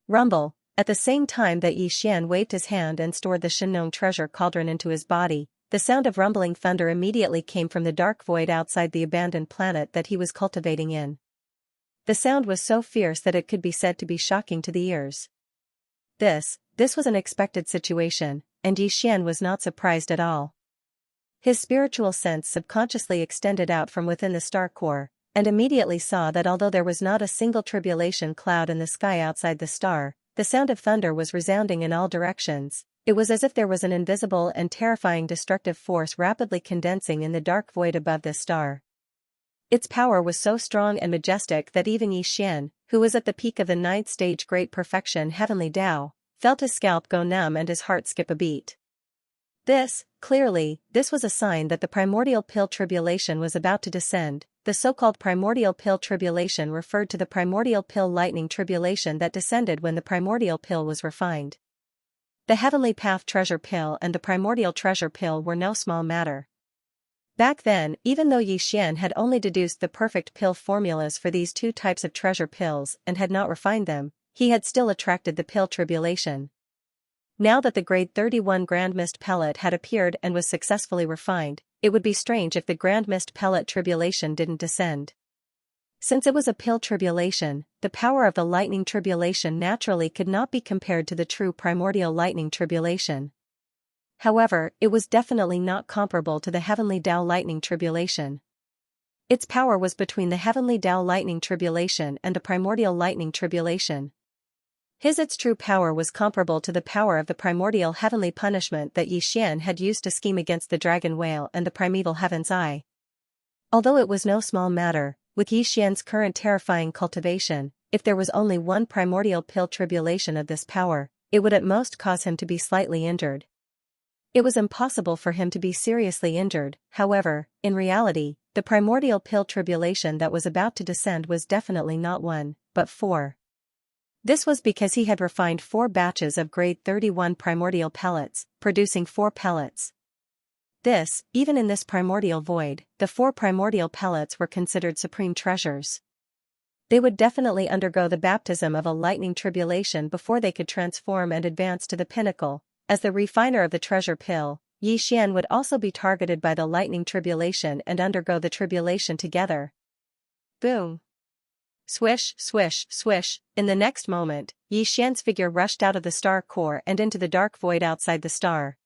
Rumble. At the same time that Yi Xian waved his hand and stored the Shinnon treasure cauldron into his body, the sound of rumbling thunder immediately came from the dark void outside the abandoned planet that he was cultivating in. The sound was so fierce that it could be said to be shocking to the ears. This was an expected situation, and Yi Xian was not surprised at all. His spiritual sense subconsciously extended out from within the star core, and immediately saw that although there was not a single tribulation cloud in the sky outside the star, the sound of thunder was resounding in all directions. It was as if there was an invisible and terrifying destructive force rapidly condensing in the dark void above this star. Its power was so strong and majestic that even Yi Xian, who was at the peak of the ninth stage great perfection heavenly Tao, felt his scalp go numb and his heart skip a beat. This was a sign that the primordial pill tribulation was about to descend. The so-called primordial pill tribulation referred to the primordial pill lightning tribulation that descended when the primordial pill was refined. The heavenly path treasure pill and the primordial treasure pill were no small matter. Back then, even though Yi Xian had only deduced the perfect pill formulas for these two types of treasure pills and had not refined them, he had still attracted the pill tribulation. Now that the grade 31 Grand Mist pellet had appeared and was successfully refined, it would be strange if the Grand Mist pellet tribulation didn't descend. Since it was a pill tribulation, the power of the lightning tribulation naturally could not be compared to the true primordial lightning tribulation. However, it was definitely not comparable to the heavenly Tao lightning tribulation. Its power was between the heavenly Tao lightning tribulation and the primordial lightning tribulation. Its true power was comparable to the power of the primordial heavenly punishment that Yi Xian had used to scheme against the dragon whale and the primeval heaven's eye. Although it was no small matter, with Yi Xian's current terrifying cultivation, if there was only one primordial pill tribulation of this power, it would at most cause him to be slightly injured. It was impossible for him to be seriously injured. However, in reality, the primordial pill tribulation that was about to descend was definitely not one, but four. This was because he had refined 4 batches of grade 31 primordial pellets, producing 4 pellets. Even in this primordial void, the 4 primordial pellets were considered supreme treasures. They would definitely undergo the baptism of a lightning tribulation before they could transform and advance to the pinnacle. As the refiner of the treasure pill, Yi Xian would also be targeted by the lightning tribulation and undergo the tribulation together. Boom! Swish, swish, swish. In the next moment, Yi Xian's figure rushed out of the star core and into the dark void outside the star.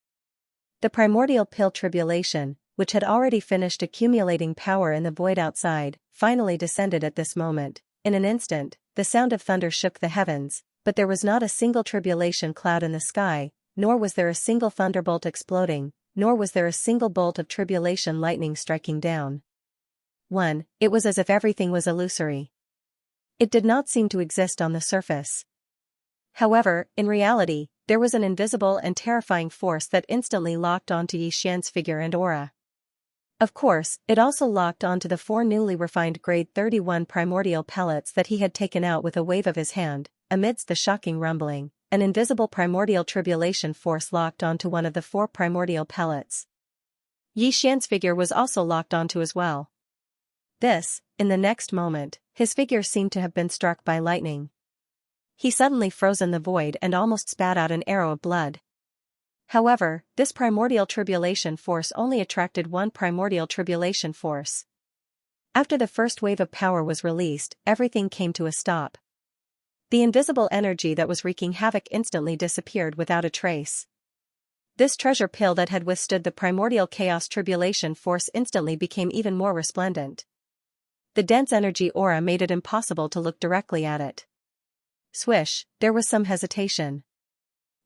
The primordial pill tribulation, which had already finished accumulating power in the void outside, finally descended at this moment. In an instant, the sound of thunder shook the heavens, but there was not a single tribulation cloud in the sky, nor was there a single thunderbolt exploding, nor was there a single bolt of tribulation lightning striking down. It was as if everything was illusory. It did not seem to exist on the surface. However, in reality, there was an invisible and terrifying force that instantly locked onto Yi Xian's figure and aura. Of course, it also locked onto the 4 newly refined grade 31 primordial pellets that he had taken out with a wave of his hand. Amidst the shocking rumbling, an invisible primordial tribulation force locked onto one of the 4 primordial pellets. Yi Xian's figure was also locked onto as well. In the next moment, his figure seemed to have been struck by lightning. He suddenly froze in the void and almost spat out an arrow of blood. However, this primordial tribulation force only attracted one primordial tribulation force. After the first wave of power was released, everything came to a stop. The invisible energy that was wreaking havoc instantly disappeared without a trace. This treasure pill that had withstood the primordial chaos tribulation force instantly became even more resplendent. The dense energy aura made it impossible to look directly at it. Swish, there was some hesitation.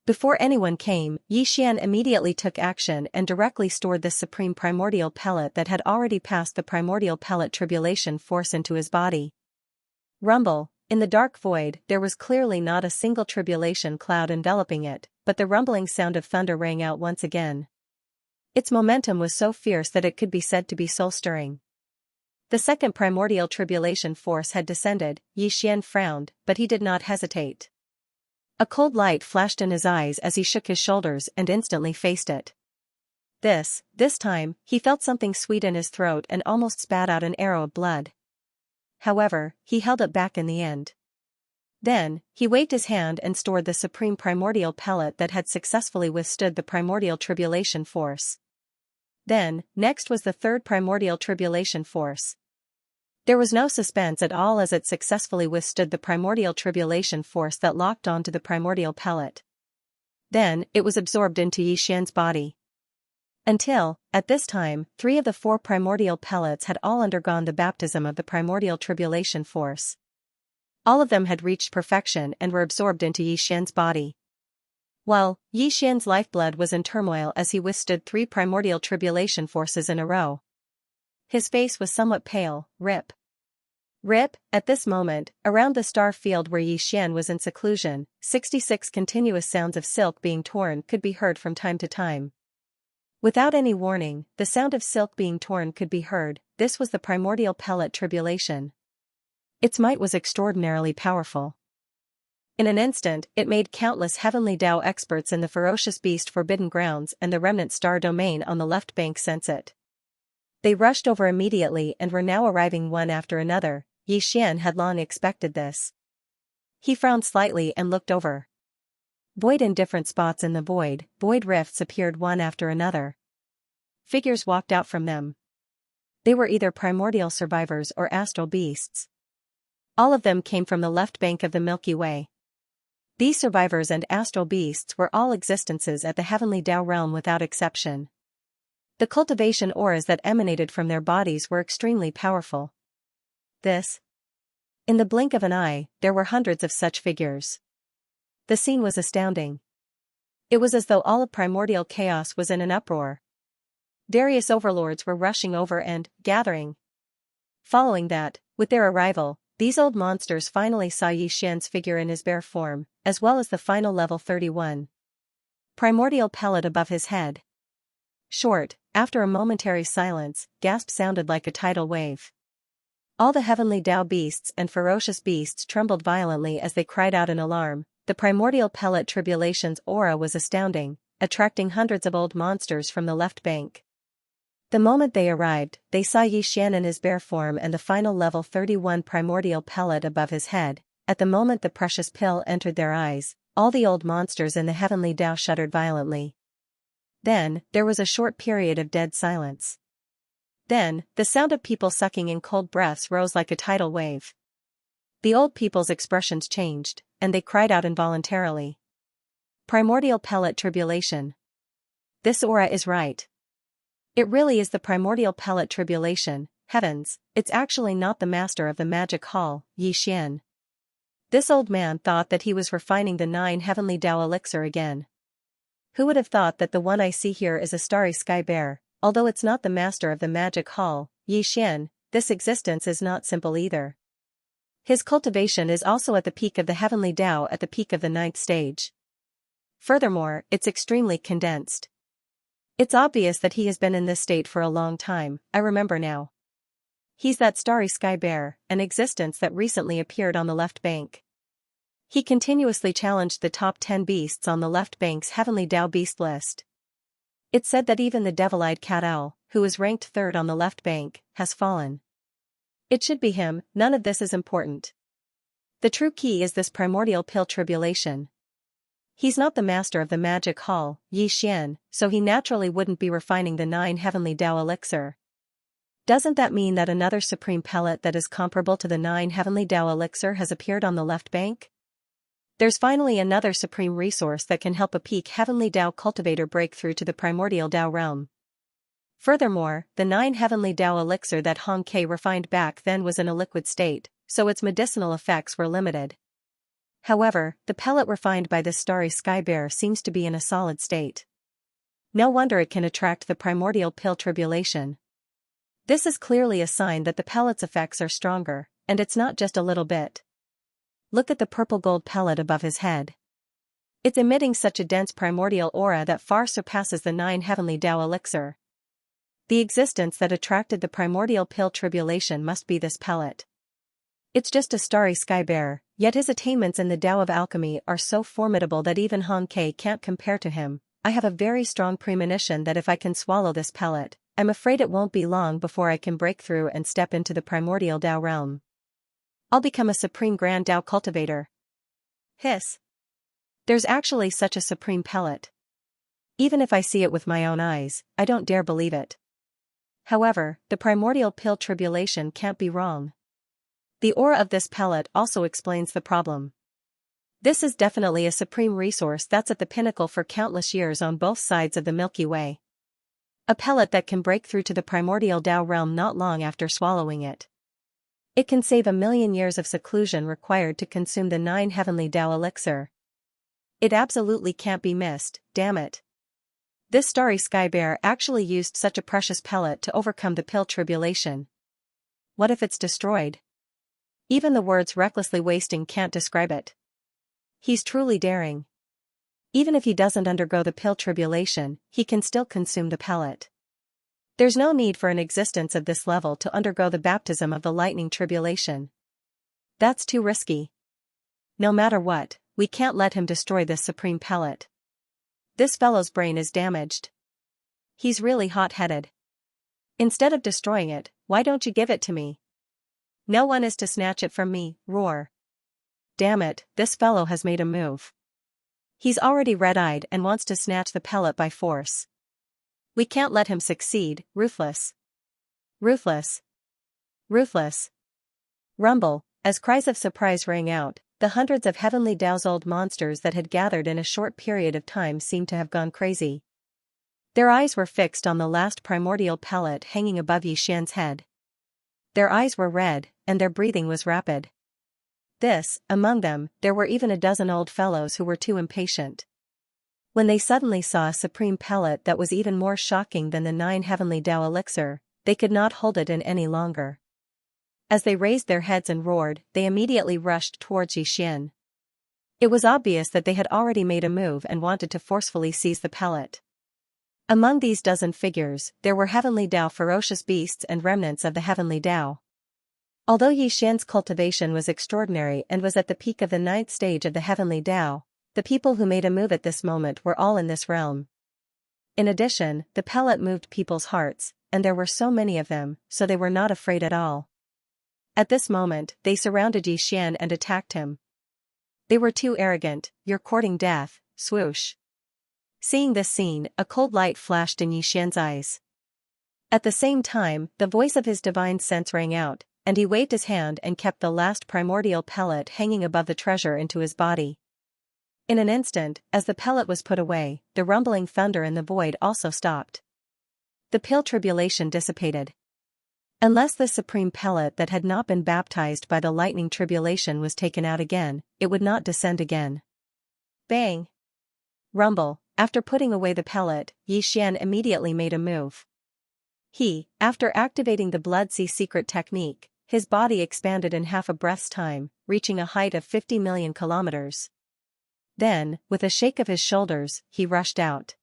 Before anyone came, Yi Xian immediately took action and directly stored this supreme primordial pellet that had already passed the primordial pellet tribulation force into his body. Rumble. In the dark void, there was clearly not a single tribulation cloud enveloping it, but the rumbling sound of thunder rang out once again. Its momentum was so fierce that it could be said to be soul-stirring. The second primordial tribulation force had descended. Xian frowned, but he did not hesitate. A cold light flashed in his eyes as he shook his shoulders and instantly faced it. This time, he felt something sweet in his throat and almost spat out an arrow of blood. However, he held it back in the end. Then, he waved his hand and stored the supreme primordial pellet that had successfully withstood the primordial tribulation force. Then, next was the third primordial tribulation force. There was no suspense at all as it successfully withstood the primordial tribulation force that locked onto the primordial pellet. Then, it was absorbed into Xian's body. Until, at this time, 3 of the 4 primordial pellets had all undergone the baptism of the primordial tribulation force. All of them had reached perfection and were absorbed into Xian's body. While Xian's lifeblood was in turmoil as he withstood 3 primordial tribulation forces in a row. His face was somewhat pale. Rip. At this moment, around the star field where Xian was in seclusion, 66 continuous sounds of silk being torn could be heard from time to time. Without any warning, the sound of silk being torn could be heard. This was the primordial pellet tribulation. Its might was extraordinarily powerful. In an instant, it made countless heavenly Tao experts in the ferocious beast forbidden grounds and the remnant star domain on the left bank sense it. They rushed over immediately and were now arriving one after another. Xian had long expected this. He frowned slightly and looked over. Void in different spots in the void rifts appeared one after another. Figures walked out from them. They were either primordial survivors or astral beasts. All of them came from the left bank of the Milky Way. These survivors and astral beasts were all existences at the heavenly Tao realm without exception. The cultivation auras that emanated from their bodies were extremely powerful. In the blink of an eye, there were hundreds of such figures. The scene was astounding. It was as though all of primordial chaos was in an uproar. Various overlords were rushing over and gathering. Following that, with their arrival, these old monsters finally saw Xian's figure in his bare form, as well as the final level 31 primordial pellet above his head. Short, after a momentary silence, gasp sounded like a tidal wave. All the heavenly Tao beasts and ferocious beasts trembled violently as they cried out in alarm. The primordial pellet tribulation's aura was astounding, attracting hundreds of old monsters from the left bank. The moment they arrived, they saw Xian in his bare form and the final level 31 primordial pellet above his head. At the moment the precious pill entered their eyes, all the old monsters in the heavenly Tao shuddered violently. Then, there was a short period of dead silence. Then, the sound of people sucking in cold breaths rose like a tidal wave. The old people's expressions changed, and they cried out involuntarily. Primordial pellet tribulation. This aura is right. It really is the primordial pellet tribulation. Heavens, it's actually not the master of the magic hall, Xian. This old man thought that he was refining the 9 heavenly Tao elixir again. Who would have thought that the one I see here is a starry sky bear? Although it's not the master of the magic hall, Xian, this existence is not simple either. His cultivation is also at the peak of the heavenly Tao at the peak of the 9th stage. Furthermore, it's extremely condensed. It's obvious that he has been in this state for a long time. I remember now. He's that starry sky bear, an existence that recently appeared on the left bank. He continuously challenged the top 10 beasts on the left bank's heavenly Tao beast list. It's said that even the devil-eyed cat owl, who is ranked 3rd on the left bank, has fallen. It should be him. None of this is important. The true key is this primordial pill tribulation. He's not the master of the magic hall, Xian, so he naturally wouldn't be refining the 9 heavenly Tao elixir. Doesn't that mean that another supreme pellet that is comparable to the 9 heavenly Tao elixir has appeared on the left bank? There's finally another supreme resource that can help a peak heavenly Tao cultivator break through to the primordial Tao realm. Furthermore, the 9 heavenly Tao elixir that Hong Ke refined back then was in a liquid state, so its medicinal effects were limited. However, the pellet refined by this starry sky bear seems to be in a solid state. No wonder it can attract the primordial pill tribulation. This is clearly a sign that the pellet's effects are stronger, and it's not just a little bit. look at the purple gold pellet above his head. It's emitting such a dense primordial aura that far surpasses the 9 heavenly Tao elixir. The existence that attracted the primordial pill tribulation must be this pellet. It's just a starry sky bearer, yet his attainments in the Tao of alchemy are so formidable that even Han Ke can't compare to him. I have a very strong premonition that if I can swallow this pellet, I'm afraid it won't be long before I can break through and step into the primordial Tao realm. I'll become a supreme grand Tao cultivator. Hiss. There's actually such a supreme pellet. Even if I see it with my own eyes, I don't dare believe it. However, the primordial pill tribulation can't be wrong. The aura of this pellet also explains the problem. This is definitely a supreme resource that's at the pinnacle for countless years on both sides of the Milky Way. A pellet that can break through to the primordial Tao realm not long after swallowing it. It can save 1,000,000 years of seclusion required to consume the 9 heavenly Tao elixir. It absolutely can't be missed, damn it. This starry sky bear actually used such a precious pellet to overcome the pill tribulation. What if it's destroyed? Even the words recklessly wasting can't describe it. He's truly daring. Even if he doesn't undergo the pill tribulation, he can still consume the pellet. There's no need for an existence of this level to undergo the baptism of the lightning tribulation. That's too risky. No matter what, we can't let him destroy this supreme pellet. This fellow's brain is damaged. He's really hot-headed. Instead of destroying it, why don't you give it to me? No one is to snatch it from me, roar. Damn it, this fellow has made a move. He's already red-eyed and wants to snatch the pellet by force. We can't let him succeed, ruthless. Ruthless. Ruthless. Rumble, as cries of surprise rang out, the hundreds of heavenly Tao's old monsters that had gathered in a short period of time seemed to have gone crazy. Their eyes were fixed on the last primordial pellet hanging above Xian's head. Their eyes were red, and their breathing was rapid. Among them, there were even a dozen old fellows who were too impatient. When they suddenly saw a supreme pellet that was even more shocking than the 9 heavenly Tao elixir, they could not hold it in any longer. As they raised their heads and roared, they immediately rushed towards Xian. It was obvious that they had already made a move and wanted to forcefully seize the pellet. Among these dozen figures, there were heavenly Tao ferocious beasts and remnants of the heavenly Tao. Although Xian's cultivation was extraordinary and was at the peak of the 9th stage of the heavenly Tao, the people who made a move at this moment were all in this realm. In addition, the pellet moved people's hearts, and there were so many of them, so they were not afraid at all. At this moment, they surrounded Xian and attacked him. They were too arrogant, you're courting death, swoosh. Seeing this scene, a cold light flashed in Xian's eyes. At the same time, the voice of his divine sense rang out, and he waved his hand and kept the last primordial pellet hanging above the treasure into his body. In an instant, as the pellet was put away, the rumbling thunder in the void also stopped. The pill tribulation dissipated. Unless the supreme pellet that had not been baptized by the lightning tribulation was taken out again, it would not descend again. Bang! Rumble, after putting away the pellet, Xian immediately made a move. After activating the Blood Sea secret technique, his body expanded in half a breath's time, reaching a height of 50 million kilometers. Then, with a shake of his shoulders, he rushed out.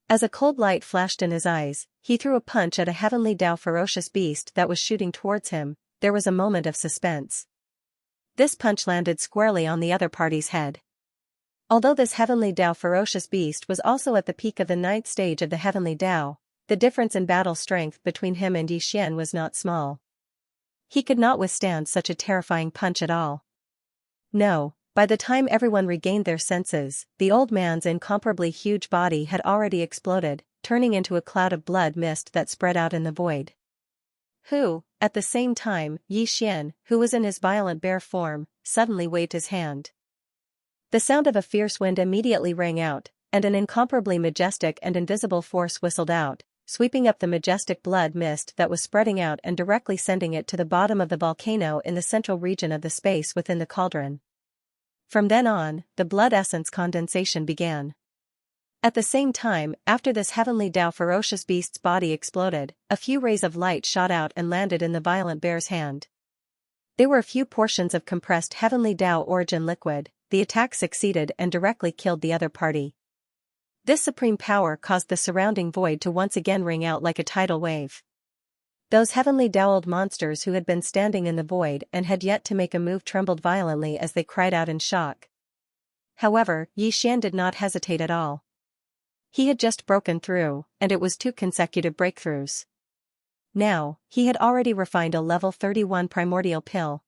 As a cold light flashed in his eyes, he threw a punch at a heavenly Tao ferocious beast that was shooting towards him. There was a moment of suspense. This punch landed squarely on the other party's head. Although this heavenly Tao ferocious beast was also at the peak of the 9th stage of the heavenly Tao, the difference in battle strength between him and Xian was not small. He could not withstand such a terrifying punch at all. No. By the time everyone regained their senses, the old man's incomparably huge body had already exploded, turning into a cloud of blood mist that spread out in the void. At the same time, Xian, who was in his violent bear form, suddenly waved his hand. The sound of a fierce wind immediately rang out, and an incomparably majestic and invisible force whistled out, sweeping up the majestic blood mist that was spreading out and directly sending it to the bottom of the volcano in the central region of the space within the cauldron. From then on, the blood essence condensation began. At the same time, after this heavenly Tao ferocious beast's body exploded, a few rays of light shot out and landed in the violent bear's hand. They were a few portions of compressed heavenly Tao origin liquid. The attack succeeded and directly killed the other party. This supreme power caused the surrounding void to once again ring out like a tidal wave. Those heavenly Tao-old monsters who had been standing in the void and had yet to make a move trembled violently as they cried out in shock. However, Xian did not hesitate at all. He had just broken through, and it was 2 consecutive breakthroughs. Now, he had already refined a level 31 primordial pill.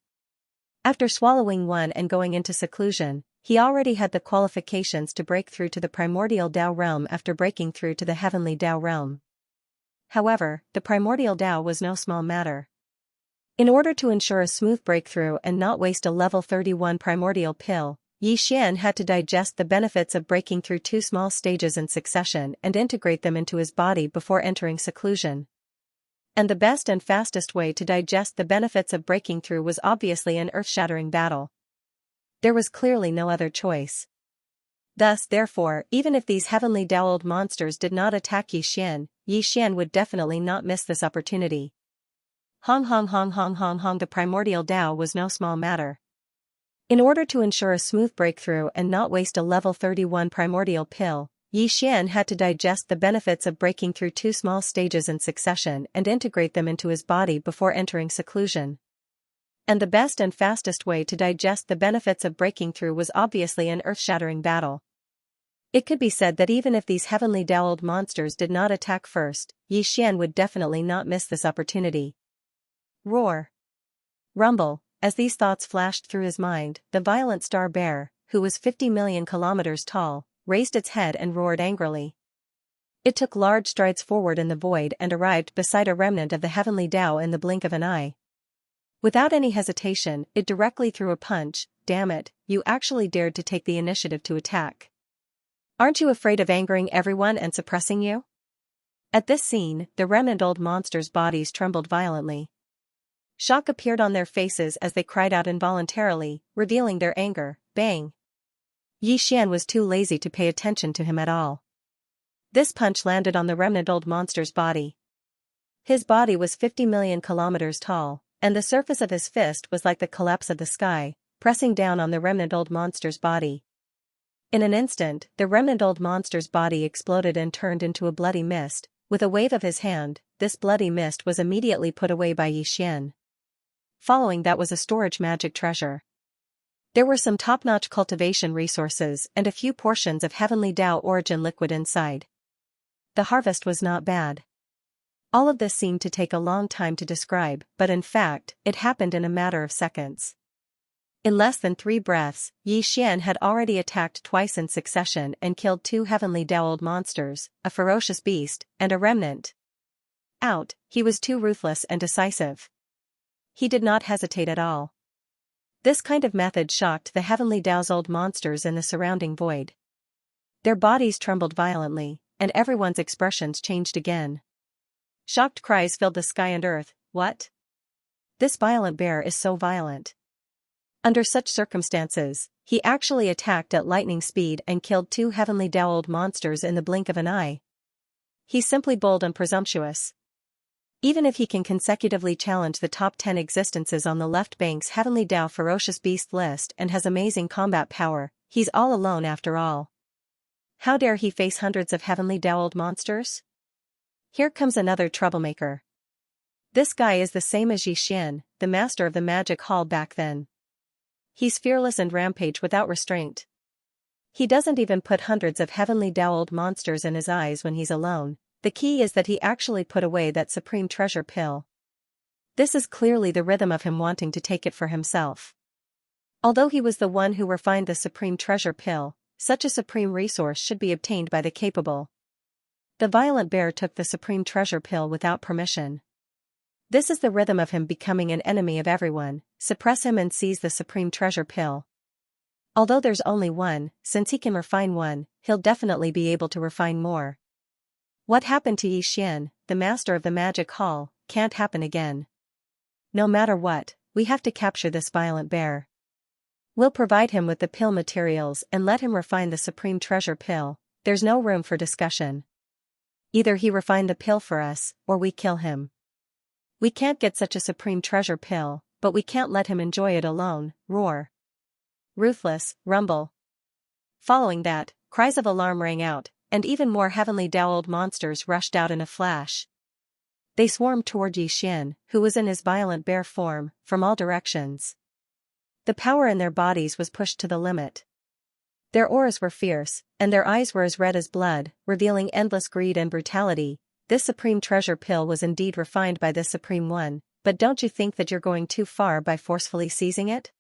After swallowing one and going into seclusion, he already had the qualifications to break through to the primordial Tao realm after breaking through to the heavenly Tao realm. However, the primordial Tao was no small matter. In order to ensure a smooth breakthrough and not waste a level 31 primordial pill, Xian had to digest the benefits of breaking through 2 small stages in succession and integrate them into his body before entering seclusion. And the best and fastest way to digest the benefits of breaking through was obviously an earth-shattering battle. There was clearly no other choice. Thus, therefore, even if these heavenly Tao-old monsters did not attack Xian would definitely not miss this opportunity. Hong hong hong hong hong hong. The primordial Tao was no small matter. In order to ensure a smooth breakthrough and not waste a level 31 primordial pill, Xian had to digest the benefits of breaking through 2 small stages in succession and integrate them into his body before entering seclusion. And the best and fastest way to digest the benefits of breaking through was obviously an earth-shattering battle. It could be said that even if these heavenly Tao-old monsters did not attack first, Xian would definitely not miss this opportunity. Roar. Rumble. As these thoughts flashed through his mind, the violent star bear, who was 50 million kilometers tall, raised its head and roared angrily. It took large strides forward in the void and arrived beside a remnant of the heavenly Tao in the blink of an eye. Without any hesitation, it directly threw a punch. Damn it, you actually dared to take the initiative to attack. Aren't you afraid of angering everyone and suppressing you? At this scene, the remnant old monsters' bodies trembled violently. Shock appeared on their faces as they cried out involuntarily, revealing their anger. Bang! Xian was too lazy to pay attention to him at all. This punch landed on the remnant old monster's body. His body was 50 million kilometers tall, and the surface of his fist was like the collapse of the sky, pressing down on the remnant old monster's body. In an instant, the remnant old monster's body exploded and turned into a bloody mist. With a wave of his hand, this bloody mist was immediately put away by Xian. Following that was a storage magic treasure. There were some top-notch cultivation resources and a few portions of heavenly Tao origin liquid inside. The harvest was not bad. All of this seemed to take a long time to describe, but in fact, it happened in a matter of seconds. In less than 3 breaths, Xian had already attacked twice in succession and killed 2 heavenly Tao-old monsters, a ferocious beast, and a remnant. He was too ruthless and decisive. He did not hesitate at all. This kind of method shocked the heavenly Tao's-old monsters in the surrounding void. Their bodies trembled violently, and everyone's expressions changed again. Shocked cries filled the sky and earth. What? This violent bear is so violent. Under such circumstances, he actually attacked at lightning speed and killed 2 heavenly Tao-old monsters in the blink of an eye. He's simply bold and presumptuous. Even if he can consecutively challenge the top 10 existences on the left bank's heavenly Tao ferocious beast list and has amazing combat power, he's all alone after all. How dare he face hundreds of heavenly Tao-old monsters? Here comes another troublemaker. This guy is the same as Xian, the master of the magic hall back then. He's fearless and rampage without restraint. He doesn't even put hundreds of heavenly Tao-old monsters in his eyes when he's alone. The key is that he actually put away that supreme treasure pill. This is clearly the rhythm of him wanting to take it for himself. Although he was the one who refined the supreme treasure pill, such a supreme resource should be obtained by the capable. The violent bear took the supreme treasure pill without permission. This is the rhythm of him becoming an enemy of everyone. Suppress him and seize the supreme treasure pill. Although there's only one, since he can refine one, he'll definitely be able to refine more. What happened to Xian, the master of the magic hall, can't happen again. No matter what, we have to capture this violent bear. We'll provide him with the pill materials and let him refine the supreme treasure pill. There's no room for discussion. Either he refine the pill for us, or we kill him. We can't get such a supreme treasure pill, but we can't let him enjoy it alone. Roar. Ruthless, rumble. Following that, cries of alarm rang out, and even more heavenly Dao-old monsters rushed out in a flash. They swarmed toward Yixian, who was in his violent bear form, from all directions. The power in their bodies was pushed to the limit. Their auras were fierce, and their eyes were as red as blood, revealing endless greed and brutality. This supreme treasure pill was indeed refined by this Supreme One, but don't you think that you're going too far by forcefully seizing it?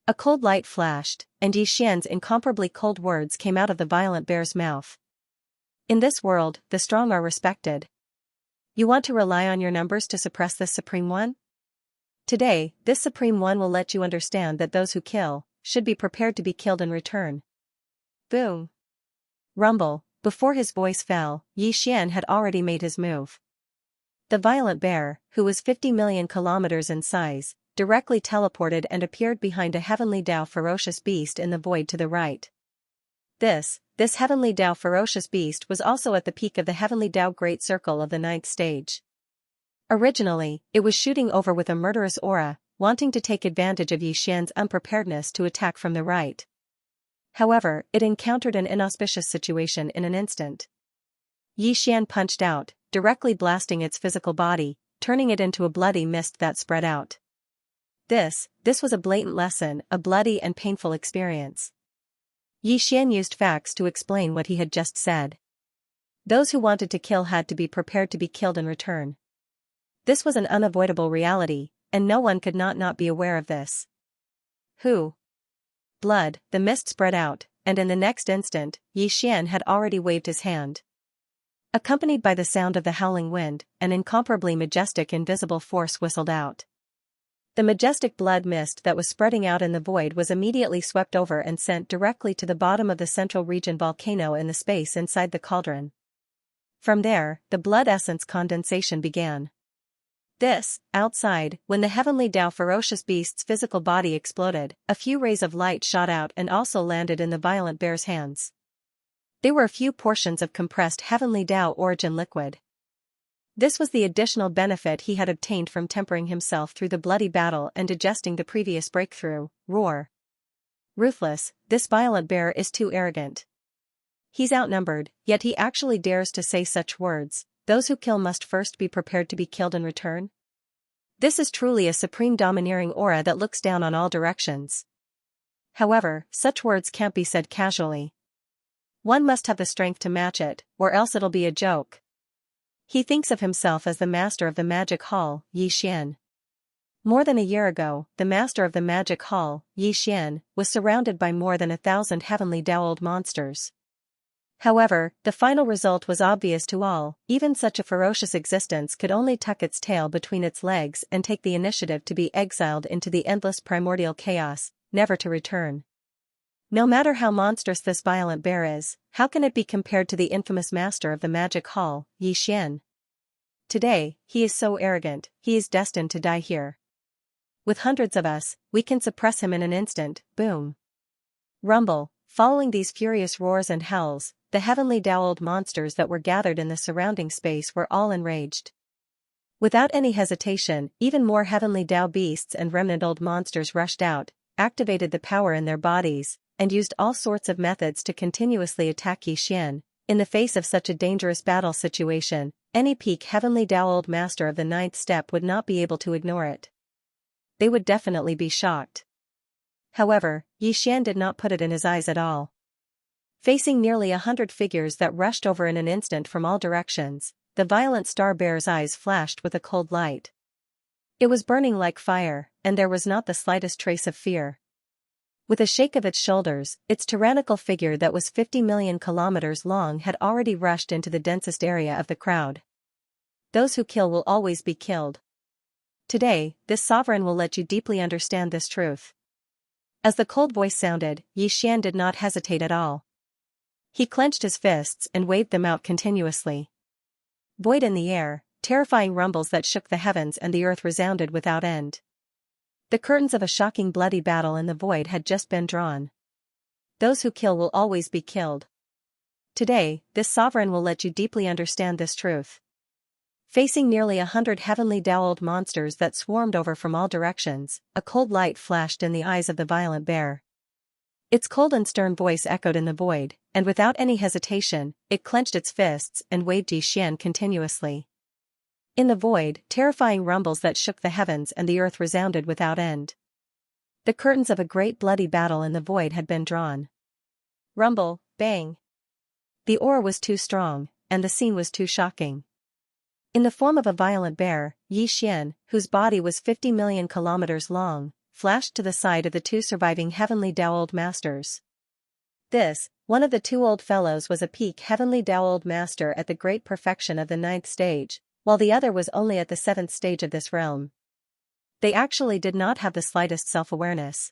A cold light flashed, and Yixian's incomparably cold words came out of the violent bear's mouth. In this world, the strong are respected. You want to rely on your numbers to suppress this Supreme One? Today, this Supreme One will let you understand that those who kill should be prepared to be killed in return. Boom. Rumble. Before his voice fell, Yixian had already made his move. The violent bear, who was 50 million kilometers in size, directly teleported and appeared behind a heavenly Dao ferocious beast in the void to the right. This heavenly Dao ferocious beast was also at the peak of the heavenly Dao great circle of the 9th stage. Originally, it was shooting over with a murderous aura, wanting to take advantage of Yixian's unpreparedness to attack from the right. However, it encountered an inauspicious situation in an instant. Yixian punched out, directly blasting its physical body, turning it into a bloody mist that spread out. This was a blatant lesson, a bloody and painful experience. Yixian used facts to explain what he had just said. Those who wanted to kill had to be prepared to be killed in return. This was an unavoidable reality, and no one could not be aware of this. Who? Blood. The mist spread out, and in the next instant, Yixian had already waved his hand. Accompanied by the sound of the howling wind, an incomparably majestic invisible force whistled out. The majestic blood mist that was spreading out in the void was immediately swept over and sent directly to the bottom of the central region volcano in the space inside the cauldron. From there, the blood essence condensation began. Outside, when the heavenly Dao ferocious beast's physical body exploded, a few rays of light shot out and also landed in the violent bear's hands. They were a few portions of compressed heavenly Dao origin liquid. This was the additional benefit he had obtained from tempering himself through the bloody battle and digesting the previous breakthrough. Roar. Ruthless. This violent bear is too arrogant. He's outnumbered, yet he actually dares to say such words. Those who kill must first be prepared to be killed in return. This is truly a supreme domineering aura that looks down on all directions. However, such words can't be said casually. One must have the strength to match it, or else it'll be a joke. He thinks of himself as the master of the magic hall, Yixian. More than a year ago, the master of the magic hall, Yixian, was surrounded by more than 1,000 heavenly Dao-old monsters. However, the final result was obvious to all. Even such a ferocious existence could only tuck its tail between its legs and take the initiative to be exiled into the endless primordial chaos, never to return. No matter how monstrous this violent bear is, how can it be compared to the infamous master of the magic hall, Yixian? Today, he is so arrogant, he is destined to die here. With hundreds of us, we can suppress him in an instant. Boom. Rumble. Following these furious roars and howls, the heavenly Dao-old monsters that were gathered in the surrounding space were all enraged. Without any hesitation, even more heavenly Dao beasts and remnant old monsters rushed out, activated the power in their bodies, and used all sorts of methods to continuously attack Yixian. In the face of such a dangerous battle situation, any peak heavenly Dao-old master of the 9th step would not be able to ignore it. They would definitely be shocked. However, Yixian did not put it in his eyes at all. Facing nearly 100 figures that rushed over in an instant from all directions, the violent star bear's eyes flashed with a cold light. It was burning like fire, and there was not the slightest trace of fear. With a shake of its shoulders, its tyrannical figure that was 50 million kilometers long had already rushed into the densest area of the crowd. Those who kill will always be killed. Today, this sovereign will let you deeply understand this truth. As the cold voice sounded, Yixian did not hesitate at all. He clenched his fists and waved them out continuously. Void in the air, terrifying rumbles that shook the heavens and the earth resounded without end. The curtains of a shocking bloody battle in the void had just been drawn. Those who kill will always be killed. Today, this sovereign will let you deeply understand this truth. Facing nearly 100 heavenly dowled monsters that swarmed over from all directions, a cold light flashed in the eyes of the violent bear. Its cold and stern voice echoed in the void, and without any hesitation, it clenched its fists and waved Yixian continuously. In the void, terrifying rumbles that shook the heavens and the earth resounded without end. The curtains of a great bloody battle in the void had been drawn. Rumble, bang. The aura was too strong, and the scene was too shocking. In the form of a violent bear, Yixian, whose body was 50 million kilometers long, flashed to the side of the two surviving heavenly dowled masters. This, one of the two old fellows was a peak heavenly dowled master at the great perfection of the 9th stage, while the other was only at the 7th stage of this realm. They actually did not have the slightest self-awareness.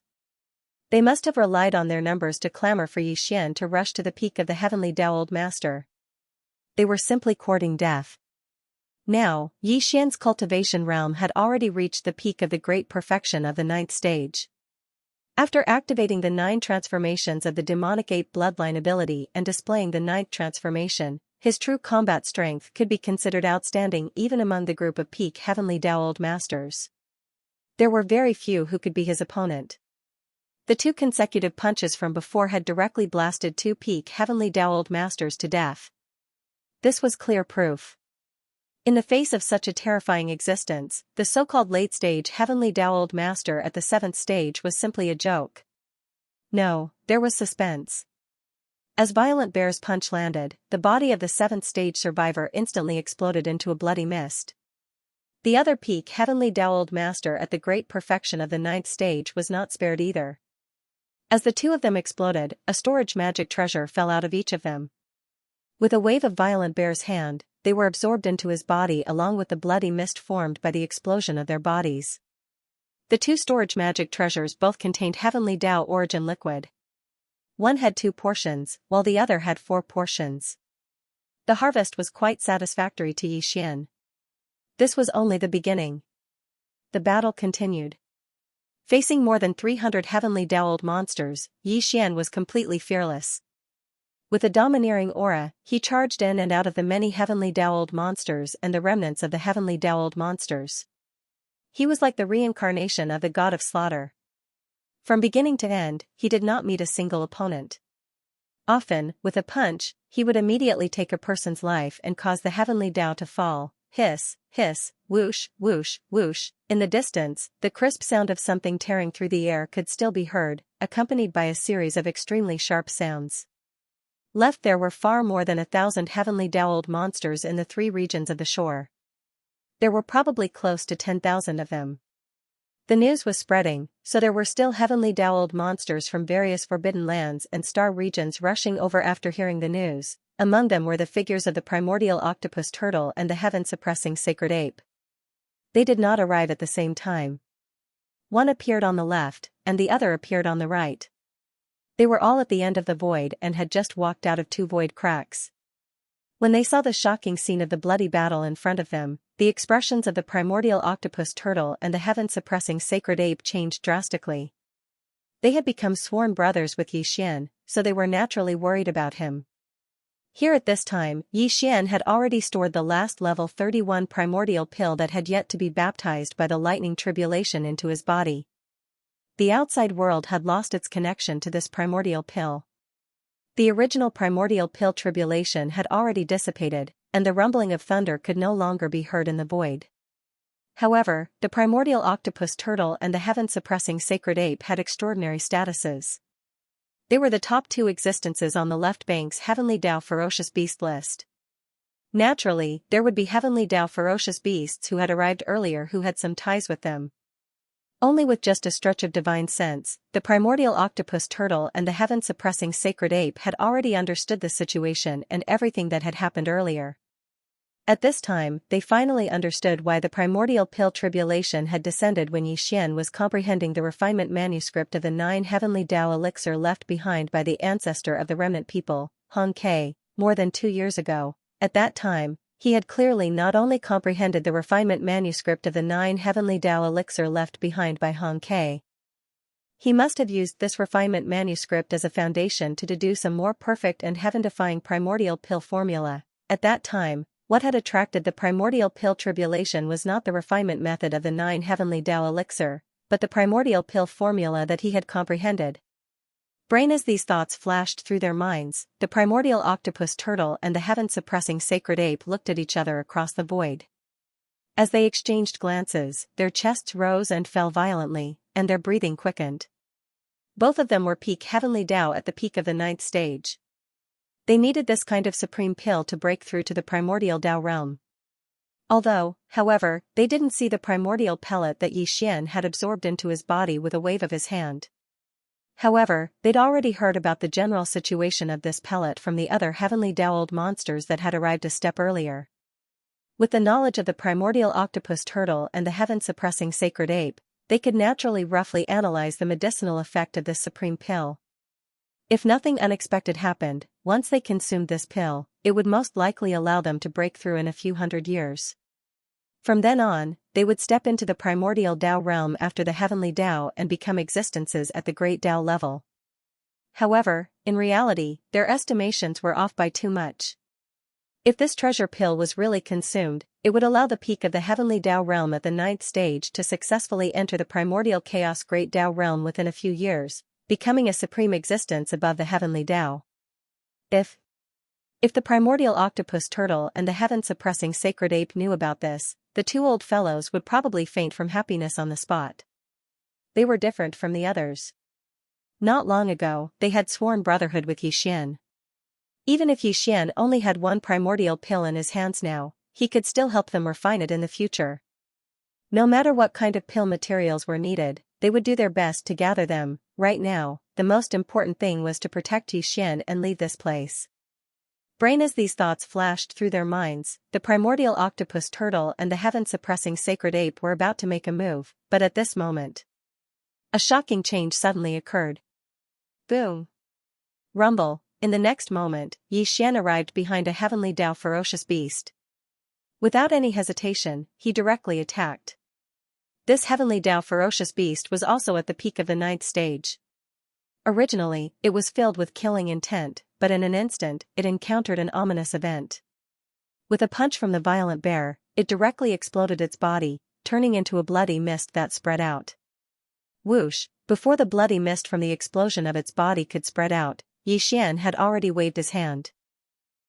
They must have relied on their numbers to clamor for Yixian to rush to the peak of the heavenly dowled master. They were simply courting death. Now, Yixian's cultivation realm had already reached the peak of the great perfection of the 9th stage. After activating the 9 transformations of the demonic ape bloodline ability and displaying the 9th transformation, his true combat strength could be considered outstanding even among the group of peak heavenly dowled masters. There were very few who could be his opponent. The 2 consecutive punches from before had directly blasted 2 peak heavenly dowled masters to death. This was clear proof. In the face of such a terrifying existence, the so-called late-stage heavenly dowled master at the 7th stage was simply a joke. No, there was suspense. As Violent Bear's punch landed, the body of the 7th stage survivor instantly exploded into a bloody mist. The other peak heavenly dowled master at the great perfection of the 9th stage was not spared either. As the 2 of them exploded, a storage magic treasure fell out of each of them. With a wave of Violent Bear's hand, they were absorbed into his body along with the bloody mist formed by the explosion of their bodies. The 2 storage magic treasures both contained heavenly Dao origin liquid. One had 2 portions, while the other had 4 portions. The harvest was quite satisfactory to Yixian. This was only the beginning. The battle continued. Facing more than 300 heavenly dowled monsters, Yixian was completely fearless. With a domineering aura, he charged in and out of the many heavenly dowled monsters and the remnants of the heavenly dowled monsters. He was like the reincarnation of the god of slaughter. From beginning to end, he did not meet a single opponent. Often, with a punch, he would immediately take a person's life and cause the heavenly Dao to fall. Hiss, hiss, whoosh, whoosh, whoosh. In the distance, the crisp sound of something tearing through the air could still be heard, accompanied by a series of extremely sharp sounds. Left there were far more than 1,000 heavenly dowled monsters in the 3 regions of the shore. There were probably close to 10,000 of them. The news was spreading, so there were still heavenly dowled monsters from various forbidden lands and star regions rushing over after hearing the news. Among them were the figures of the primordial octopus turtle and the heaven-suppressing sacred ape. They did not arrive at the same time. One appeared on the left, and the other appeared on the right. They were all at the end of the void and had just walked out of 2 void cracks. When they saw the shocking scene of the bloody battle in front of them, the expressions of the primordial octopus turtle and the heaven-suppressing sacred ape changed drastically. They had become sworn brothers with Yixian, so they were naturally worried about him. Here at this time, Yixian had already stored the last level 31 primordial pill that had yet to be baptized by the lightning tribulation into his body. The outside world had lost its connection to this primordial pill. The original primordial pill tribulation had already dissipated, and the rumbling of thunder could no longer be heard in the void. However, the primordial octopus turtle and the heaven-suppressing sacred ape had extraordinary statuses. They were the top 2 existences on the left bank's heavenly Dao ferocious beast list. Naturally, there would be heavenly Dao ferocious beasts who had arrived earlier who had some ties with them. Only with just a stretch of divine sense, the primordial octopus turtle and the heaven-suppressing sacred ape had already understood the situation and everything that had happened earlier. At this time, they finally understood why the primordial pill tribulation had descended when Yixian was comprehending the refinement manuscript of the 9 heavenly Dao elixir left behind by the ancestor of the remnant people, Hong Ke, more than 2 years ago. At that time, he had clearly not only comprehended the refinement manuscript of the 9 heavenly Dao elixir left behind by Hong Ke. He must have used this refinement manuscript as a foundation to deduce a more perfect and heaven-defying primordial pill formula. At that time, What had attracted the primordial pill tribulation was not the refinement method of the 9 heavenly Tao elixir, but the primordial pill formula that he had comprehended. Brain as these thoughts flashed through their minds, the primordial octopus turtle and the heaven-suppressing sacred ape looked at each other across the void. As they exchanged glances, their chests rose and fell violently, and their breathing quickened. Both of them were peak heavenly Tao at the peak of the 9th stage. They needed this kind of supreme pill to break through to the primordial Tao realm. Although, however, they didn't see the primordial pellet that Xian had absorbed into his body with a wave of his hand. However, they'd already heard about the general situation of this pellet from the other heavenly Tao old monsters that had arrived a step earlier. With the knowledge of the primordial octopus turtle and the heaven-suppressing sacred ape, they could naturally roughly analyze the medicinal effect of this supreme pill. If nothing unexpected happened, once they consumed this pill, it would most likely allow them to break through in a few hundred years. From then on, they would step into the primordial Tao realm after the heavenly Tao and become existences at the great Tao level. However, in reality, their estimations were off by too much. If this treasure pill was really consumed, it would allow the peak of the heavenly Tao realm at the 9th stage to successfully enter the primordial chaos great Tao realm within a few years, becoming a supreme existence above the heavenly Tao. If the primordial octopus turtle and the heaven-suppressing sacred ape knew about this, the two old fellows would probably faint from happiness on the spot. They were different from the others. Not long ago, they had sworn brotherhood with Xian. Even if Xian only had one primordial pill in his hands now, he could still help them refine it in the future. No matter what kind of pill materials were needed, they would do their best to gather them. Right now, the most important thing was to protect Xian and leave this place. Brain as these thoughts flashed through their minds, the primordial octopus turtle and the heaven-suppressing sacred ape were about to make a move, but at this moment, a shocking change suddenly occurred. Boom! Rumble! In the next moment, Xian arrived behind a heavenly Tao ferocious beast. Without any hesitation, he directly attacked. This heavenly Tao ferocious beast was also at the peak of the 9th stage. Originally, it was filled with killing intent, but in an instant, it encountered an ominous event. With a punch from the violent bear, it directly exploded its body, turning into a bloody mist that spread out. Whoosh! Before the bloody mist from the explosion of its body could spread out, Xian had already waved his hand.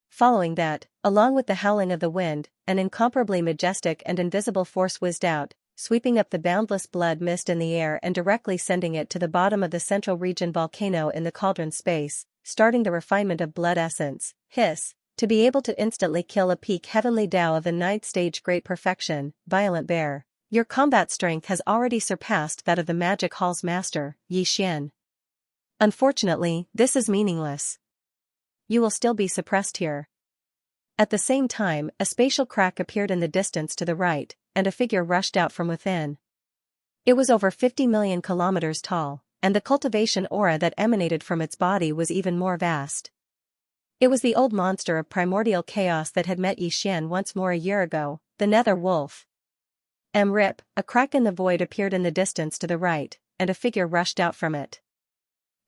Following that, along with the howling of the wind, an incomparably majestic and invisible force whizzed out, sweeping up the boundless blood mist in the air and directly sending it to the bottom of the central region volcano in the cauldron space, starting the refinement of blood essence. Hiss! To be able to instantly kill a peak heavenly Tao of the 9th stage great perfection, violent bear. Your combat strength has already surpassed that of the magic hall's master, Xian. Unfortunately, this is meaningless. You will still be suppressed here. At the same time, a spatial crack appeared in the distance to the right, and a figure rushed out from within. It was over 50 million kilometers tall, and the cultivation aura that emanated from its body was even more vast. It was the old monster of primordial chaos that had met Xian once more a year ago, the Nether Wolf. Rip, a crack in the void appeared in the distance to the right, and a figure rushed out from it.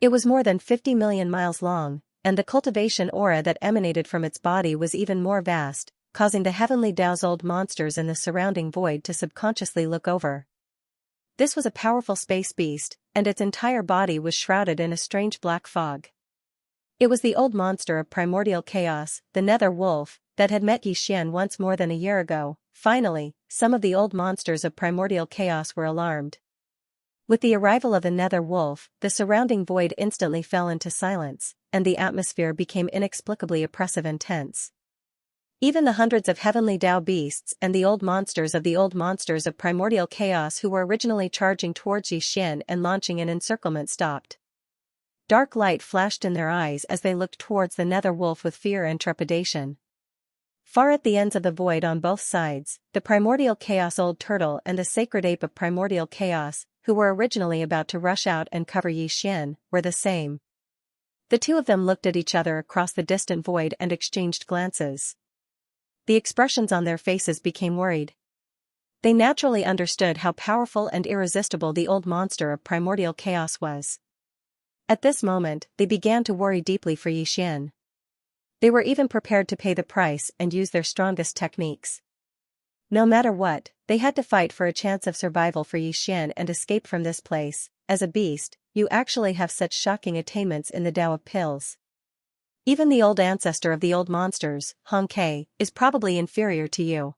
It was more than 50 million miles long, and the cultivation aura that emanated from its body was even more vast, causing the heavenly Tao's old monsters in the surrounding void to subconsciously look over. This was a powerful space beast, and its entire body was shrouded in a strange black fog. It was the old monster of primordial chaos, the Nether Wolf, that had met Xian once more than a year ago. Finally, some of the old monsters of primordial chaos were alarmed. With the arrival of the Nether Wolf, the surrounding void instantly fell into silence, and the atmosphere became inexplicably oppressive and tense. Even the hundreds of heavenly Tao beasts and the old monsters of primordial chaos who were originally charging towards Xian and launching an encirclement stopped. Dark light flashed in their eyes as they looked towards the Nether Wolf with fear and trepidation. Far at the ends of the void on both sides, the primordial chaos old turtle and the sacred ape of primordial chaos, who were originally about to rush out and cover Xian, were the same. The two of them looked at each other across the distant void and exchanged glances. The expressions on their faces became worried. They naturally understood how powerful and irresistible the old monster of primordial chaos was. At this moment, they began to worry deeply for Xian. They were even prepared to pay the price and use their strongest techniques. No matter what, they had to fight for a chance of survival for Yixian and escape from this place. As a beast, you actually have such shocking attainments in the Tao of pills. Even the old ancestor of the old monsters, Hong Kei, is probably inferior to you.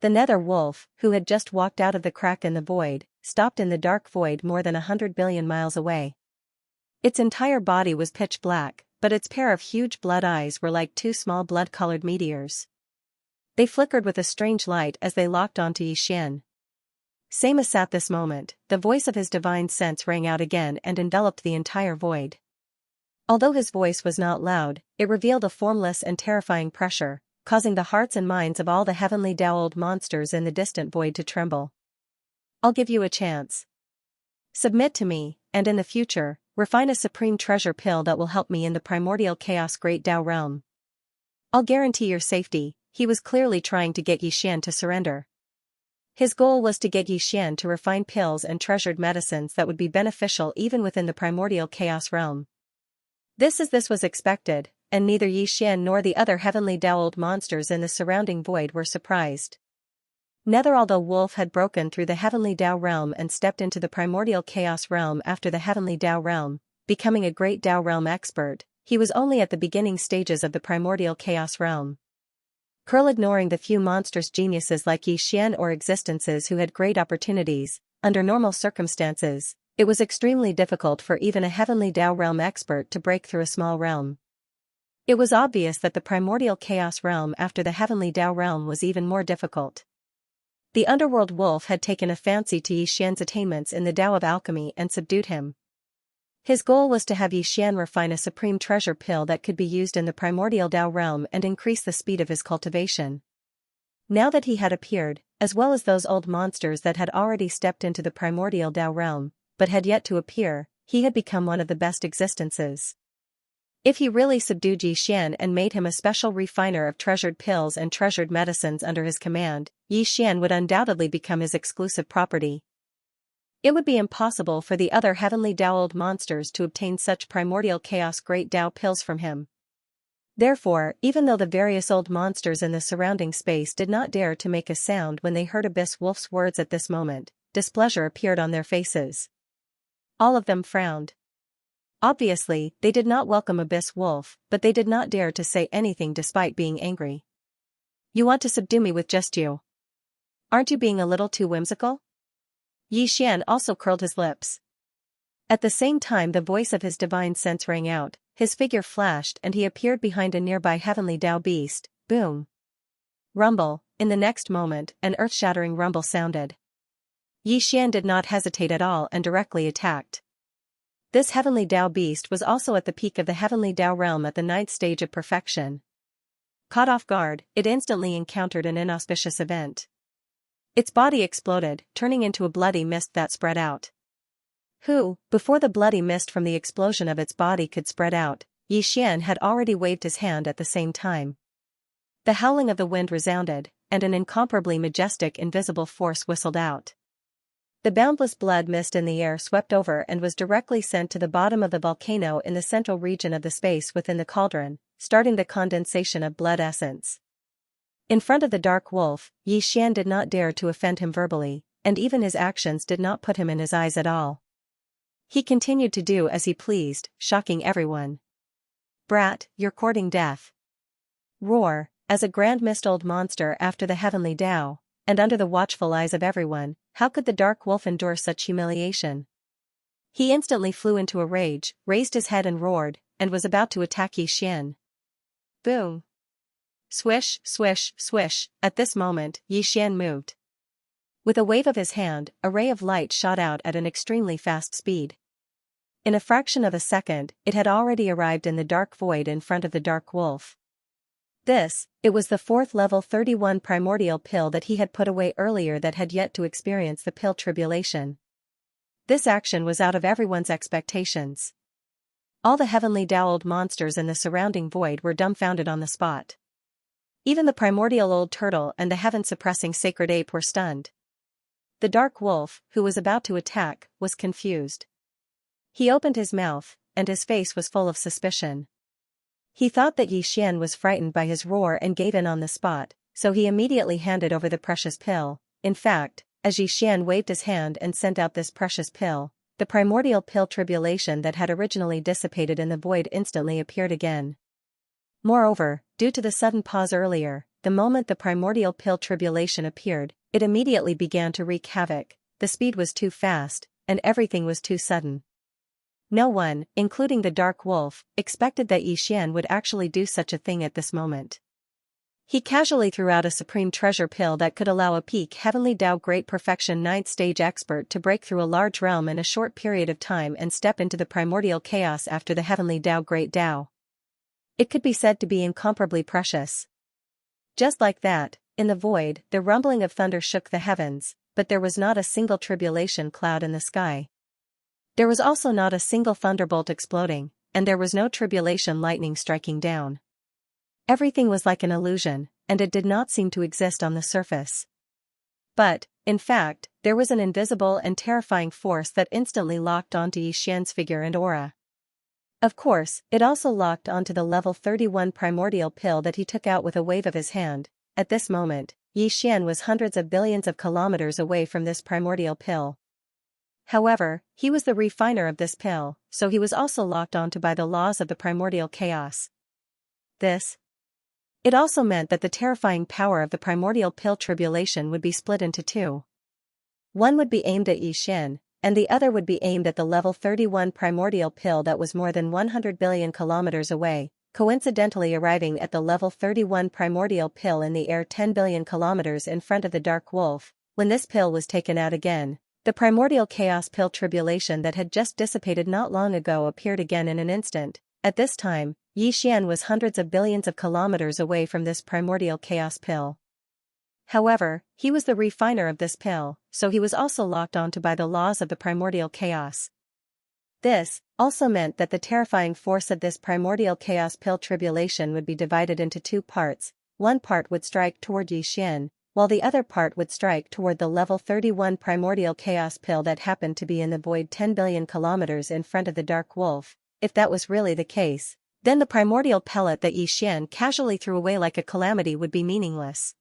The nether wolf, who had just walked out of the crack in the void, stopped in the dark void more than 100 billion miles away. Its entire body was pitch black, but its pair of huge blood eyes were like two small blood-colored meteors. They flickered with a strange light as they locked onto Yixian. Same as at this moment, the voice of his divine sense rang out again and enveloped the entire void. Although his voice was not loud, it revealed a formless and terrifying pressure, causing the hearts and minds of all the heavenly Tao old monsters in the distant void to tremble. I'll give you a chance. Submit to me, and in the future, refine a supreme treasure pill that will help me in the primordial chaos great Tao realm. I'll guarantee your safety. He was clearly trying to get Yixian to surrender. His goal was to get Yixian to refine pills and treasured medicines that would be beneficial even within the primordial chaos realm. This was expected, and neither Yixian nor the other heavenly Tao old monsters in the surrounding void were surprised. Although the wolf had broken through the heavenly Tao realm and stepped into the primordial chaos realm after the heavenly Tao realm, becoming a great Tao realm expert, he was only at the beginning stages of the primordial chaos realm. Ignoring the few monstrous geniuses like Yixian or existences who had great opportunities, under normal circumstances, it was extremely difficult for even a heavenly Tao realm expert to break through a small realm. It was obvious that the primordial chaos realm after the heavenly Tao realm was even more difficult. The underworld wolf had taken a fancy to Yixian's attainments in the Tao of alchemy and subdued him. His goal was to have Yixian refine a supreme treasure pill that could be used in the primordial Tao realm and increase the speed of his cultivation. Now that he had appeared, as well as those old monsters that had already stepped into the primordial Tao realm, but had yet to appear, he had become one of the best existences. If he really subdued Yixian and made him a special refiner of treasured pills and treasured medicines under his command, Yixian would undoubtedly become his exclusive property. It would be impossible for the other heavenly Tao old monsters to obtain such primordial chaos great Tao pills from him. Therefore, even though the various old monsters in the surrounding space did not dare to make a sound when they heard Abyss Wolf's words at this moment, displeasure appeared on their faces. All of them frowned. Obviously, they did not welcome Abyss Wolf, but they did not dare to say anything despite being angry. You want to subdue me with just you? Aren't you being a little too whimsical? Yixian also curled his lips. At the same time the voice of his divine sense rang out, his figure flashed and he appeared behind a nearby heavenly Tao beast. Boom! Rumble. In the next moment, an earth-shattering rumble sounded. Yixian did not hesitate at all and directly attacked. This heavenly Tao beast was also at the peak of the heavenly Tao realm at the 9th stage of perfection. Caught off guard, it instantly encountered an inauspicious event. Its body exploded, turning into a bloody mist that spread out. Before the bloody mist from the explosion of its body could spread out, Yixian had already waved his hand at the same time. The howling of the wind resounded, and an incomparably majestic invisible force whistled out. The boundless blood mist in the air swept over and was directly sent to the bottom of the volcano in the central region of the space within the cauldron, starting the condensation of blood essence. In front of the dark wolf, Yixian did not dare to offend him verbally, and even his actions did not put him in his eyes at all. He continued to do as he pleased, shocking everyone. Brat, you're courting death. Roar, as a grand mist old monster after the heavenly Tao, and under the watchful eyes of everyone, how could the dark wolf endure such humiliation? He instantly flew into a rage, raised his head and roared, and was about to attack Yixian. Boom! Swish, swish, swish. At this moment, Yixian moved. With a wave of his hand, a ray of light shot out at an extremely fast speed. In a fraction of a second, it had already arrived in the dark void in front of the dark wolf. It was the 4th level 31 primordial pill that he had put away earlier that had yet to experience the pill tribulation. This action was out of everyone's expectations. All the heavenly Tao old monsters in the surrounding void were dumbfounded on the spot. Even the primordial old turtle and the heaven-suppressing sacred ape were stunned. The dark wolf, who was about to attack, was confused. He opened his mouth, and his face was full of suspicion. He thought that Xian was frightened by his roar and gave in on the spot, so he immediately handed over the precious pill. In fact, as Xian waved his hand and sent out this precious pill, the primordial pill tribulation that had originally dissipated in the void instantly appeared again. Moreover, due to the sudden pause earlier, the moment the primordial pill tribulation appeared, it immediately began to wreak havoc. The speed was too fast, and everything was too sudden. No one, including the Dark Wolf, expected that Xian would actually do such a thing at this moment. He casually threw out a supreme treasure pill that could allow a peak Heavenly Dao Great Perfection 9th stage expert to break through a large realm in a short period of time and step into the primordial chaos after the Heavenly Dao Great Dao. It could be said to be incomparably precious. Just like that, in the void, the rumbling of thunder shook the heavens, but there was not a single tribulation cloud in the sky. There was also not a single thunderbolt exploding, and there was no tribulation lightning striking down. Everything was like an illusion, and it did not seem to exist on the surface. But, in fact, there was an invisible and terrifying force that instantly locked onto Xian's figure and aura. Of course, it also locked onto the level 31 primordial pill that he took out with a wave of his hand. At this moment, Xian was hundreds of billions of kilometers away from this primordial pill. However, he was the refiner of this pill, so he was also locked onto by the laws of the primordial chaos. It also meant that the terrifying power of the primordial pill tribulation would be split into two. One would be aimed at Xian, and the other would be aimed at the level 31 primordial pill that was more than 100 billion kilometers away, coincidentally arriving at the level 31 primordial pill in the air 10 billion kilometers in front of the Dark Wolf. When this pill was taken out again, the primordial chaos pill tribulation that had just dissipated not long ago appeared again in an instant. At this time, Xian was hundreds of billions of kilometers away from this primordial chaos pill. However, he was the refiner of this pill, so he was also locked onto by the laws of the primordial chaos. This also meant that the terrifying force of this primordial chaos pill tribulation would be divided into two parts. One part would strike toward Xian, while the other part would strike toward the level 31 primordial chaos pill that happened to be in the void 10 billion kilometers in front of the Dark Wolf. If that was really the case, then the primordial pellet that Xian casually threw away like a calamity would be meaningless.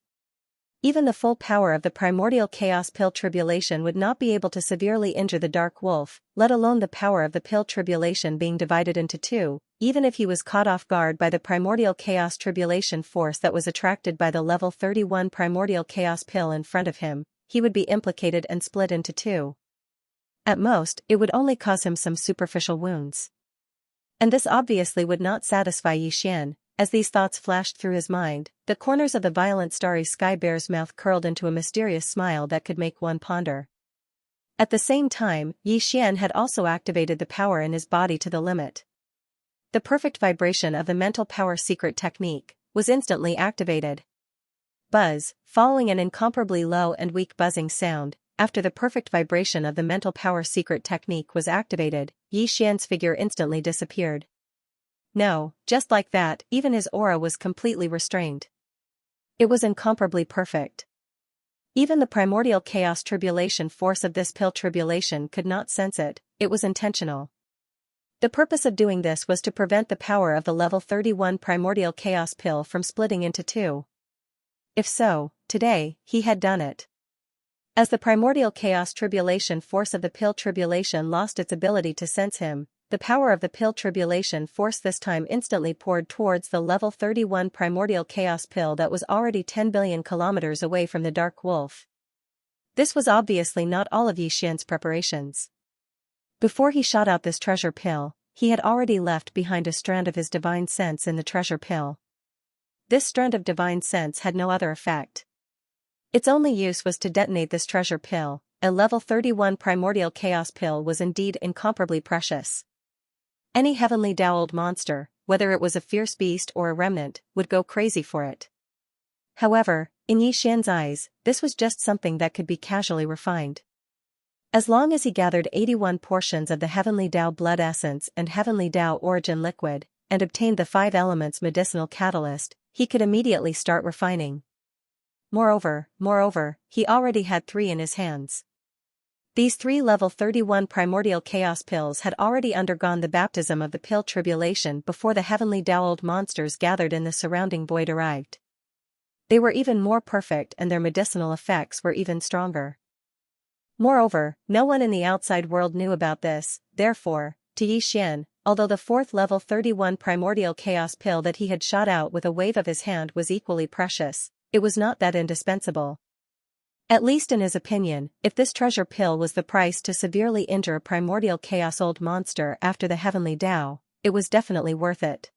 Even the full power of the primordial chaos pill tribulation would not be able to severely injure the Dark Wolf, let alone the power of the pill tribulation being divided into two. Even if he was caught off guard by the primordial chaos tribulation force that was attracted by the level 31 primordial chaos pill in front of him, he would be implicated and split into two. At most, it would only cause him some superficial wounds. And this obviously would not satisfy Xian. As these thoughts flashed through his mind, the corners of the violent starry sky bear's mouth curled into a mysterious smile that could make one ponder. At the same time, Xian had also activated the power in his body to the limit. The perfect vibration of the mental power secret technique was instantly activated. Buzz, following an incomparably low and weak buzzing sound, after the perfect vibration of the mental power secret technique was activated, Xian's figure instantly disappeared. No, just like that, even his aura was completely restrained. It was incomparably perfect. Even the primordial chaos tribulation force of this pill tribulation could not sense it. It was intentional. The purpose of doing this was to prevent the power of the level 31 primordial chaos pill from splitting into two. If so, today, he had done it. As the primordial chaos tribulation force of the pill tribulation lost its ability to sense him, the power of the pill tribulation force this time instantly poured towards the level 31 primordial chaos pill that was already 10 billion kilometers away from the Dark Wolf. This was obviously not all of Xian's preparations. Before he shot out this treasure pill, he had already left behind a strand of his divine sense in the treasure pill. This strand of divine sense had no other effect. Its only use was to detonate this treasure pill. A level 31 primordial chaos pill was indeed incomparably precious. Any heavenly Dao monster, whether it was a fierce beast or a remnant, would go crazy for it. However, in Xian's eyes, this was just something that could be casually refined. As long as he gathered 81 portions of the heavenly Dao blood essence and heavenly Dao origin liquid, and obtained the 5 elements medicinal catalyst, he could immediately start refining. Moreover, he already had 3 in his hands. These 3 level 31 primordial chaos pills had already undergone the baptism of the pill tribulation before the heavenly Dao monsters gathered in the surrounding void arrived. They were even more perfect and their medicinal effects were even stronger. Moreover, no one in the outside world knew about this, therefore, to Yixian, although the 4th level 31 primordial chaos pill that he had shot out with a wave of his hand was equally precious, it was not that indispensable. At least in his opinion, if this treasure pill was the price to severely injure a primordial chaos old monster after the heavenly Dao, it was definitely worth it.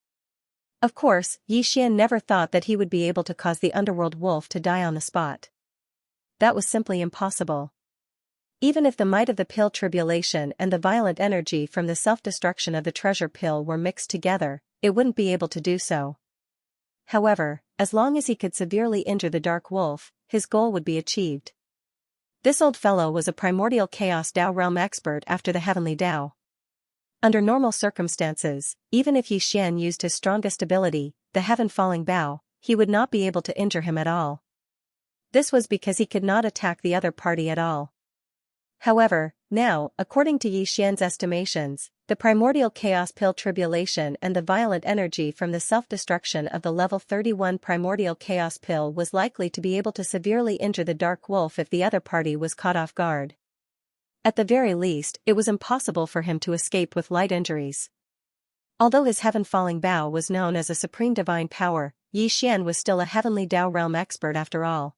Of course, Yixian never thought that he would be able to cause the underworld wolf to die on the spot. That was simply impossible. Even if the might of the pill tribulation and the violent energy from the self-destruction of the treasure pill were mixed together, it wouldn't be able to do so. However, as long as he could severely injure the dark wolf, his goal would be achieved. This old fellow was a primordial chaos Dao realm expert after the heavenly Dao. Under normal circumstances, even if Yixian used his strongest ability, the heaven-falling Bao, he would not be able to injure him at all. This was because he could not attack the other party at all. However, now, according to Yixian's estimations, the primordial chaos pill tribulation and the violent energy from the self-destruction of the level 31 primordial chaos pill was likely to be able to severely injure the dark wolf if the other party was caught off guard. At the very least, it was impossible for him to escape with light injuries. Although his heaven-falling Bao was known as a supreme divine power, Yixian was still a heavenly Dao realm expert after all.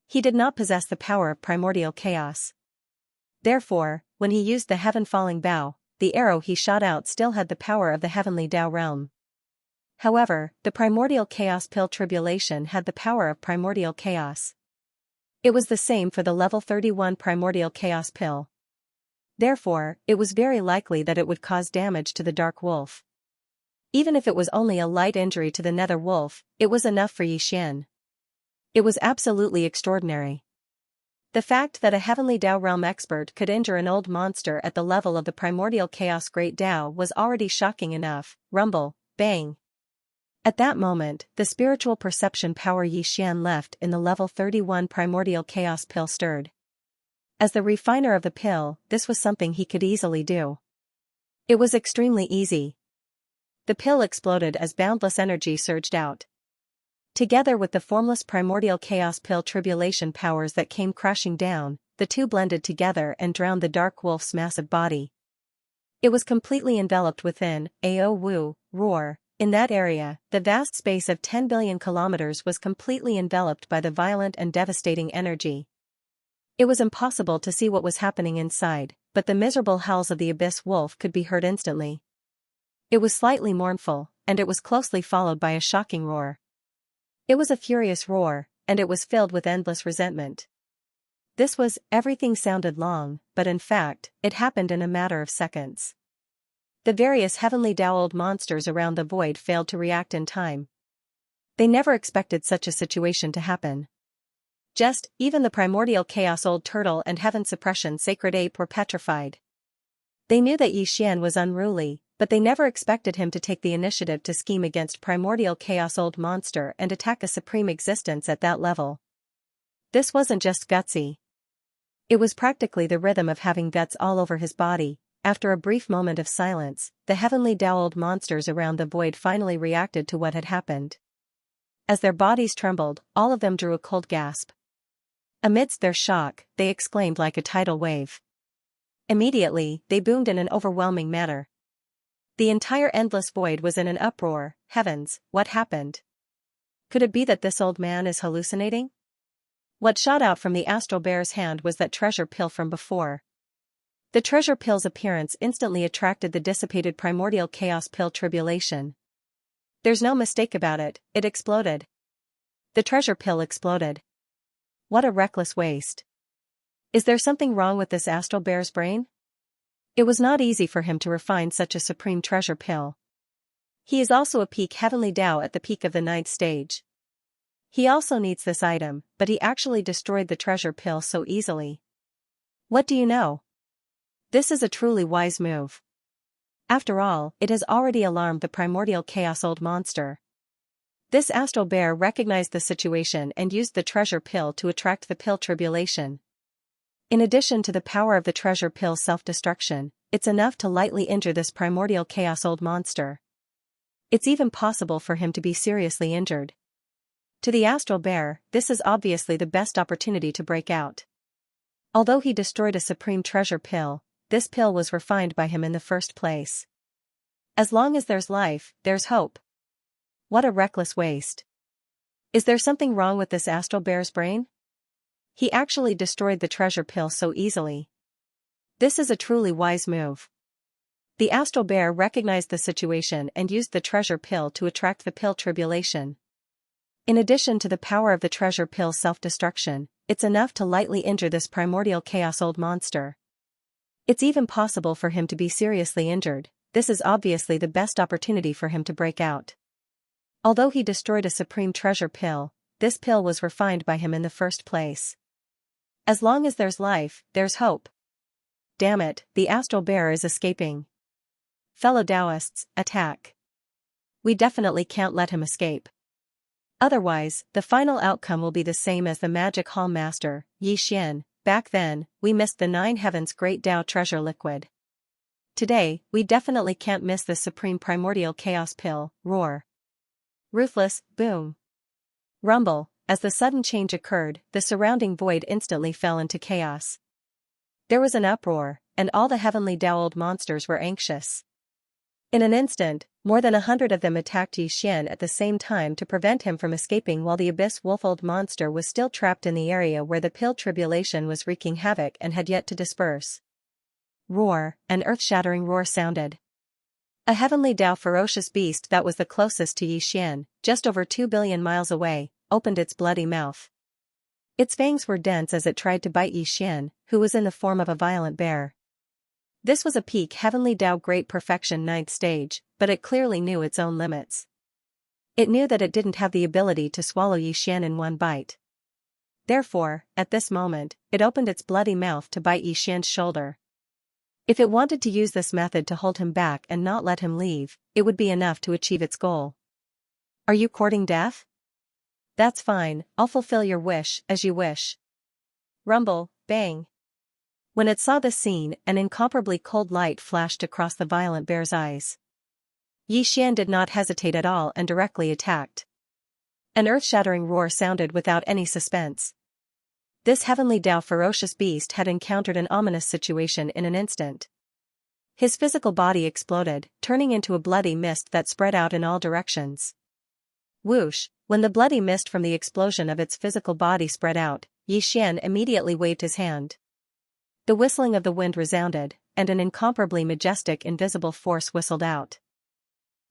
He did not possess the power of primordial chaos. Therefore, when he used the heaven-falling Bao, the arrow he shot out still had the power of the heavenly Dao realm. However, the primordial chaos pill tribulation had the power of primordial chaos. It was the same for the level 31 primordial chaos pill. Therefore, it was very likely that it would cause damage to the dark wolf. Even if it was only a light injury to the nether wolf, it was enough for Yixian. It was absolutely extraordinary. The fact that a heavenly Dao realm expert could injure an old monster at the level of the primordial chaos great Dao was already shocking enough. Rumble, bang. At that moment, the spiritual perception power Yixian left in the level 31 primordial chaos pill stirred. As the refiner of the pill, this was something he could easily do. It was extremely easy. The pill exploded as boundless energy surged out. Together with the formless primordial chaos pill tribulation powers that came crashing down, the two blended together and drowned the dark wolf's massive body. It was completely enveloped within Ao Wu, roar. In that area, the vast space of 10 billion kilometers was completely enveloped by the violent and devastating energy. It was impossible to see what was happening inside, but the miserable howls of the abyss wolf could be heard instantly. It was slightly mournful, and it was closely followed by a shocking roar. It was a furious roar, and it was filled with endless resentment. Everything sounded long, but in fact, it happened in a matter of seconds. The various heavenly Dao old monsters around the void failed to react in time. They never expected such a situation to happen. Even the primordial chaos old turtle and heaven suppression sacred ape were petrified. They knew that Yixian was unruly, but they never expected him to take the initiative to scheme against primordial chaos old monster and attack a supreme existence at that level. This wasn't just gutsy. It was practically the rhythm of having guts all over his body. After a brief moment of silence, the heavenly Dao old monsters around the void finally reacted to what had happened. As their bodies trembled, all of them drew a cold gasp. Amidst their shock, they exclaimed like a tidal wave. Immediately, they boomed in an overwhelming manner. The entire endless void was in an uproar. Heavens, what happened? Could it be that this old man is hallucinating? What shot out from the astral bear's hand was that treasure pill from before. The treasure pill's appearance instantly attracted the dissipated primordial chaos pill tribulation. There's no mistake about it, it exploded. The treasure pill exploded. What a reckless waste. Is there something wrong with this astral bear's brain? It was not easy for him to refine such a supreme treasure pill. He is also a peak heavenly Dao at the peak of the 9th stage. He also needs this item, but he actually destroyed the treasure pill so easily. What do you know? This is a truly wise move. After all, it has already alarmed the primordial chaos old monster. This astral bear recognized the situation and used the treasure pill to attract the pill tribulation. In addition to the power of the treasure pill's self-destruction, it's enough to lightly injure this primordial chaos old monster. It's even possible for him to be seriously injured. To the astral bear, this is obviously the best opportunity to break out. Although he destroyed a supreme treasure pill, this pill was refined by him in the first place. As long as there's life, there's hope. What a reckless waste. Is there something wrong with this astral bear's brain? He actually destroyed the treasure pill so easily. This is a truly wise move. The astral bear recognized the situation and used the treasure pill to attract the pill tribulation. In addition to the power of the treasure pill's self-destruction, it's enough to lightly injure this primordial chaos old monster. It's even possible for him to be seriously injured. This is obviously the best opportunity for him to break out. Although he destroyed a supreme treasure pill, this pill was refined by him in the first place. As long as there's life, there's hope. Damn it, the astral bear is escaping. Fellow Taoists, attack. We definitely can't let him escape. Otherwise, the final outcome will be the same as the Magic Hall Master, Xian. Back then, we missed the Nine Heavens Great Tao treasure liquid. Today, we definitely can't miss the supreme primordial chaos pill, roar. Ruthless, boom. Rumble. As the sudden change occurred, the surrounding void instantly fell into chaos. There was an uproar, and all the heavenly Tao old monsters were anxious. In an instant, more than 100 of them attacked Xian at the same time to prevent him from escaping, while the abyss wolf-old monster was still trapped in the area where the pill tribulation was wreaking havoc and had yet to disperse. Roar, an earth-shattering roar sounded. A heavenly Tao ferocious beast that was the closest to Xian, just over 2 billion miles away, opened its bloody mouth. Its fangs were dense as it tried to bite Xian, who was in the form of a violent bear. This was a peak heavenly Tao great perfection 9th stage, but it clearly knew its own limits. It knew that it didn't have the ability to swallow Xian in one bite. Therefore, at this moment, it opened its bloody mouth to bite Xian's shoulder. If it wanted to use this method to hold him back and not let him leave, it would be enough to achieve its goal. Are you courting death? That's fine, I'll fulfill your wish, as you wish. Rumble, bang. When it saw this scene, an incomparably cold light flashed across the violent bear's eyes. Xian did not hesitate at all and directly attacked. An earth-shattering roar sounded without any suspense. This heavenly Tao ferocious beast had encountered an ominous situation in an instant. His physical body exploded, turning into a bloody mist that spread out in all directions. Whoosh! When the bloody mist from the explosion of its physical body spread out, Xian immediately waved his hand. The whistling of the wind resounded, and an incomparably majestic invisible force whistled out.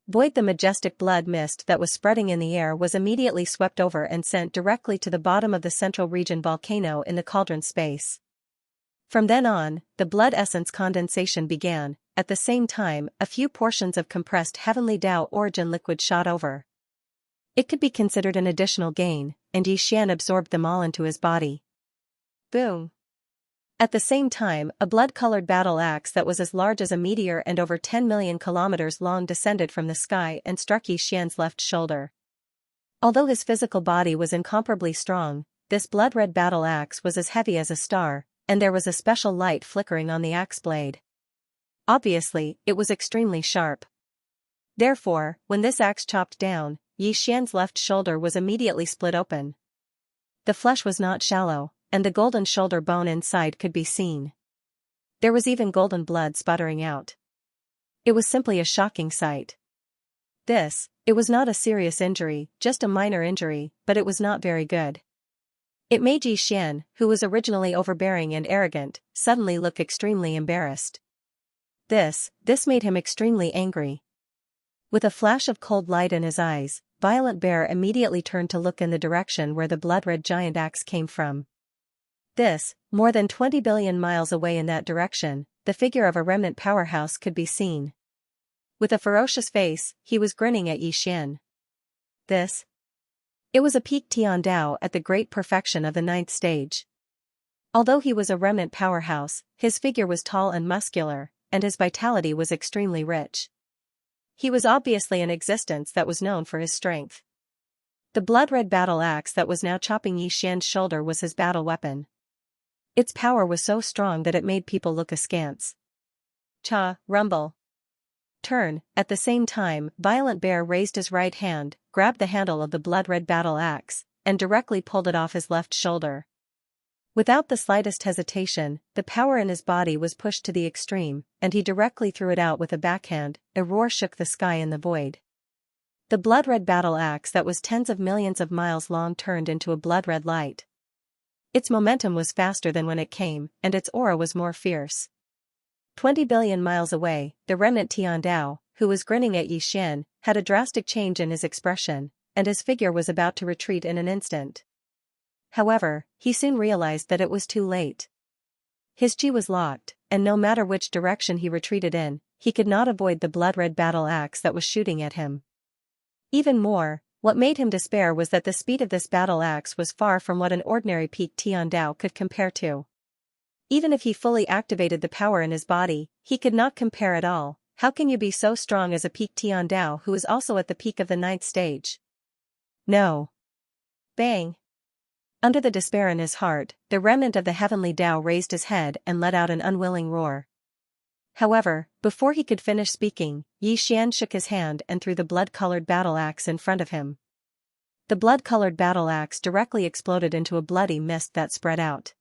The majestic blood mist that was spreading in the air was immediately swept over and sent directly to the bottom of the central region volcano in the cauldron space. From then on, the blood essence condensation began. At the same time, a few portions of compressed heavenly Tao origin liquid shot over. It could be considered an additional gain, and Xian absorbed them all into his body. Boom! At the same time, a blood-colored battle axe that was as large as a meteor and over 10 million kilometers long descended from the sky and struck Xian's left shoulder. Although his physical body was incomparably strong, this blood-red battle axe was as heavy as a star, and there was a special light flickering on the axe blade. Obviously, it was extremely sharp. Therefore, when this axe chopped down, Xian's left shoulder was immediately split open. The flesh was not shallow, and the golden shoulder bone inside could be seen. There was even golden blood sputtering out. It was simply a shocking sight. It was not a serious injury, just a minor injury, but it was not very good. It made Xian, who was originally overbearing and arrogant, suddenly look extremely embarrassed. This made him extremely angry. With a flash of cold light in his eyes, Violent Bear immediately turned to look in the direction where the blood-red giant axe came from. More than 20 billion miles away in that direction, the figure of a remnant powerhouse could be seen. With a ferocious face, he was grinning at Xian. It was a peak Tian Dao at the great perfection of the 9th stage. Although he was a remnant powerhouse, his figure was tall and muscular, and his vitality was extremely rich. He was obviously an existence that was known for his strength. The blood-red battle axe that was now chopping Xian's shoulder was his battle weapon. Its power was so strong that it made people look askance. Cha, rumble. Turn. At the same time, Violent Bear raised his right hand, grabbed the handle of the blood-red battle axe, and directly pulled it off his left shoulder. Without the slightest hesitation, the power in his body was pushed to the extreme, and he directly threw it out with a backhand. A roar shook the sky and the void. The blood-red battle axe that was tens of millions of miles long turned into a blood-red light. Its momentum was faster than when it came, and its aura was more fierce. 20 billion miles away, the remnant Tiandao, who was grinning at Yi Xian, had a drastic change in his expression, and his figure was about to retreat in an instant. However, he soon realized that it was too late. His chi was locked, and no matter which direction he retreated in, he could not avoid the blood-red battle axe that was shooting at him. Even more, what made him despair was that the speed of this battle axe was far from what an ordinary peak Tiandao could compare to. Even if he fully activated the power in his body, he could not compare at all. How can you be so strong as a peak Tiandao who is also at the peak of the 9th stage? No. Bang. Under the despair in his heart, the remnant of the heavenly Tao raised his head and let out an unwilling roar. However, before he could finish speaking, Yi Xian shook his hand and threw the blood-colored battle axe in front of him. The blood-colored battle axe directly exploded into a bloody mist that spread out.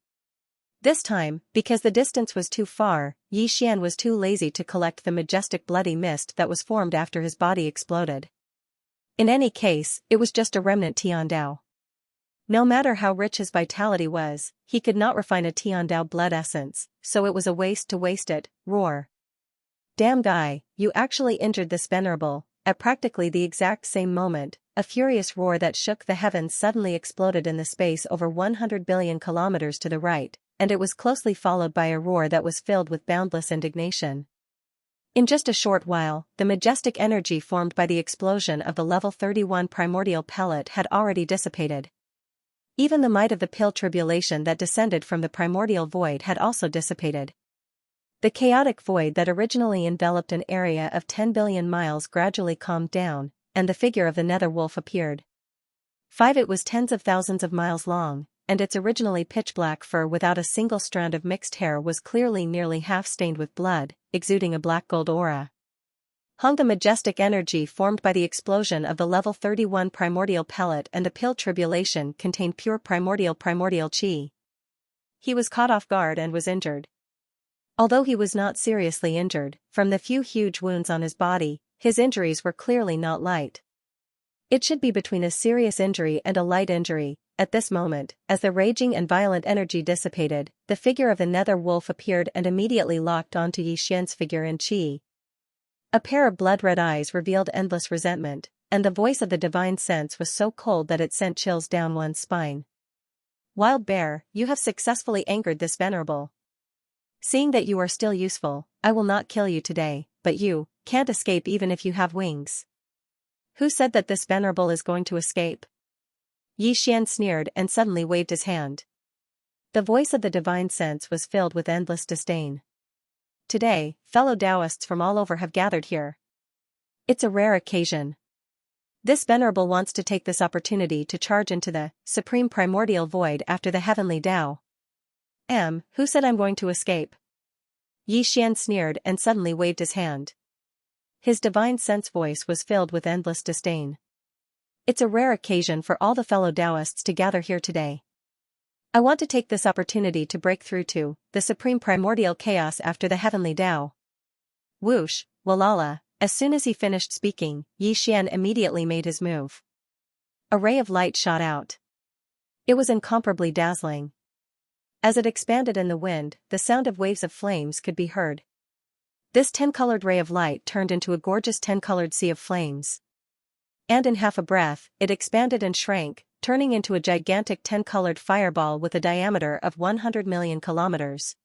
This time, because the distance was too far, Yi Xian was too lazy to collect the majestic bloody mist that was formed after his body exploded. In any case, it was just a remnant Tiandao. No matter how rich his vitality was, he could not refine a Tiandao blood essence, so it was a waste to waste it. Roar. Damn guy, you actually injured this venerable. At practically the exact same moment, a furious roar that shook the heavens suddenly exploded in the space over 100 billion kilometers to the right, and it was closely followed by a roar that was filled with boundless indignation. In just a short while, the majestic energy formed by the explosion of the level 31 primordial pellet had already dissipated. Even the might of the pill tribulation that descended from the primordial void had also dissipated. The chaotic void that originally enveloped an area of 10 billion miles gradually calmed down, and the figure of the nether wolf appeared. 5. It was tens of thousands of miles long, and its originally pitch-black fur without a single strand of mixed hair was clearly nearly half stained with blood, exuding a black-gold aura. Hung the majestic energy formed by the explosion of the level 31 primordial pellet and the pill tribulation contained pure primordial chi. He was caught off guard and was injured. Although he was not seriously injured, from the few huge wounds on his body, his injuries were clearly not light. It should be between a serious injury and a light injury. At this moment, as the raging and violent energy dissipated, the figure of the nether wolf appeared and immediately locked onto Yi Xian's figure in chi. A pair of blood-red eyes revealed endless resentment, and the voice of the divine sense was so cold that it sent chills down one's spine. Wild Bear, you have successfully angered this venerable. Seeing that you are still useful, I will not kill you today, but you can't escape even if you have wings. Who said that this venerable is going to escape? Yi Xian sneered and suddenly waved his hand. The voice of the divine sense was filled with endless disdain. Today, fellow Taoists from all over have gathered here. It's a rare occasion. This venerable wants to take this opportunity to charge into the supreme primordial void after the heavenly Tao. Who said I'm going to escape? Yi Xian sneered and suddenly waved his hand. His divine sense voice was filled with endless disdain. It's a rare occasion for all the fellow Taoists to gather here today. I want to take this opportunity to break through to the supreme primordial chaos after the heavenly Tao. Whoosh, walala, as soon as he finished speaking, Yi Xian immediately made his move. A ray of light shot out. It was incomparably dazzling. As it expanded in the wind, the sound of waves of flames could be heard. This 10-colored ray of light turned into a gorgeous 10-colored sea of flames. And in half a breath, it expanded and shrank, turning into a gigantic 10-colored fireball with a diameter of 100 million kilometers.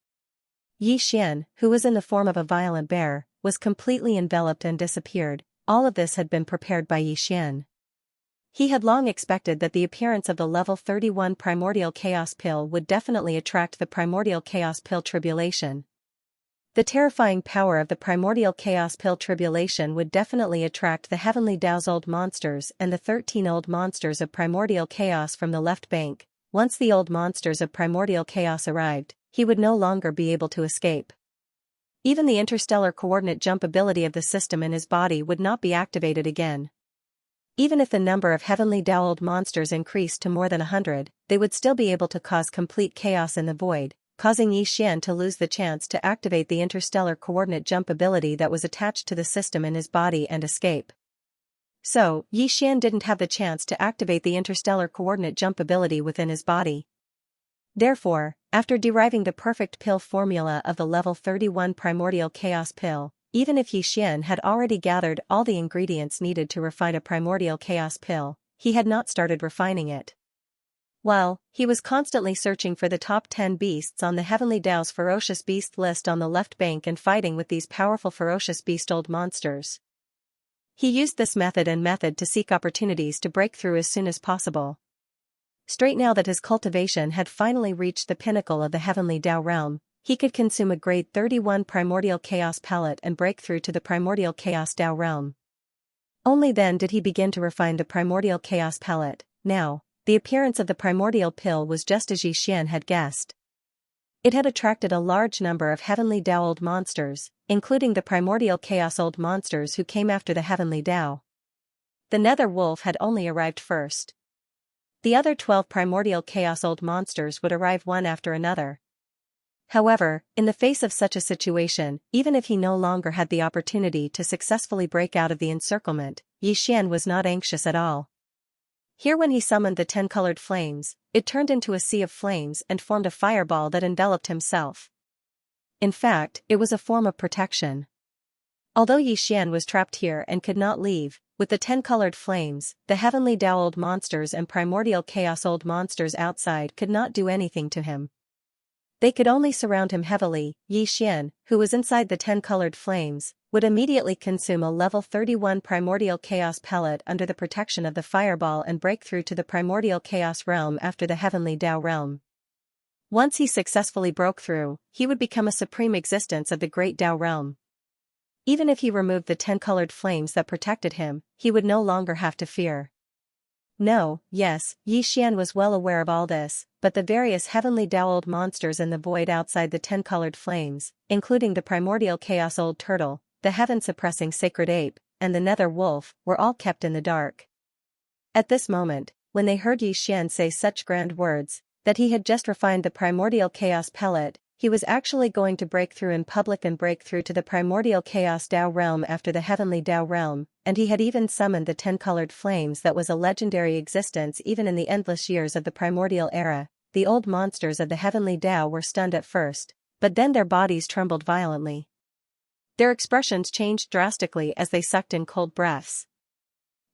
Yi Xian, who was in the form of a violent bear, was completely enveloped and disappeared. All of this had been prepared by Yi Xian. He had long expected that the appearance of the level 31 primordial chaos pill would definitely attract the primordial chaos pill tribulation. The terrifying power of the primordial chaos pill tribulation would definitely attract the heavenly Tao's old monsters and the 13 old monsters of primordial chaos from the left bank. Once the old monsters of primordial chaos arrived, he would no longer be able to escape. Even the interstellar coordinate jump ability of the system in his body would not be activated again. Even if the number of heavenly Dao monsters increased to more than 100, they would still be able to cause complete chaos in the void, causing Yixian to lose the chance to activate the interstellar coordinate jump ability that was attached to the system in his body and escape. So, Yixian didn't have the chance to activate the interstellar coordinate jump ability within his body. Therefore, after deriving the perfect pill formula of the level 31 primordial chaos pill, even if Yixian had already gathered all the ingredients needed to refine a primordial chaos pill, he had not started refining it. While he was constantly searching for the top 10 beasts on the Heavenly Dao's ferocious beast list on the left bank and fighting with these powerful ferocious beast-old monsters. He used this method to seek opportunities to break through as soon as possible. Straight now that his cultivation had finally reached the pinnacle of the Heavenly Dao realm, he could consume a grade 31 primordial chaos pellet and break through to the primordial chaos Dao realm. Only then did he begin to refine the primordial chaos pellet. Now, the appearance of the primordial pill was just as Yixian had guessed. It had attracted a large number of Heavenly Dao old monsters, including the primordial chaos old monsters who came after the Heavenly Dao. The Nether Wolf had only arrived first. The other 12 primordial chaos old monsters would arrive one after another. However, in the face of such a situation, even if he no longer had the opportunity to successfully break out of the encirclement, Yixian was not anxious at all. Here when he summoned the 10 colored flames, it turned into a sea of flames and formed a fireball that enveloped himself. In fact, it was a form of protection. Although Yixian was trapped here and could not leave, with the 10 colored flames, the Heavenly Dao old monsters and primordial chaos old monsters outside could not do anything to him. They could only surround him heavily. Yixian, who was inside the 10 colored flames, would immediately consume a level 31 primordial chaos pellet under the protection of the fireball and break through to the primordial chaos realm after the Heavenly Dao realm. Once he successfully broke through, he would become a supreme existence of the great Dao realm. Even if he removed the 10 colored flames that protected him, he would no longer have to fear. Yes, Yixian was well aware of all this, but the various Heavenly Dao old monsters in the void outside the 10 colored flames, including the primordial chaos old turtle, the heaven-suppressing sacred ape, and the Nether Wolf, were all kept in the dark. At this moment, when they heard Yixian say such grand words, that he had just refined the primordial chaos pellet, he was actually going to break through in public and break through to the primordial chaos Dao realm after the Heavenly Dao realm, and he had even summoned the 10 colored flames that was a legendary existence even in the endless years of the primordial era. The old monsters of the Heavenly Dao were stunned at first, but then their bodies trembled violently. Their expressions changed drastically as they sucked in cold breaths.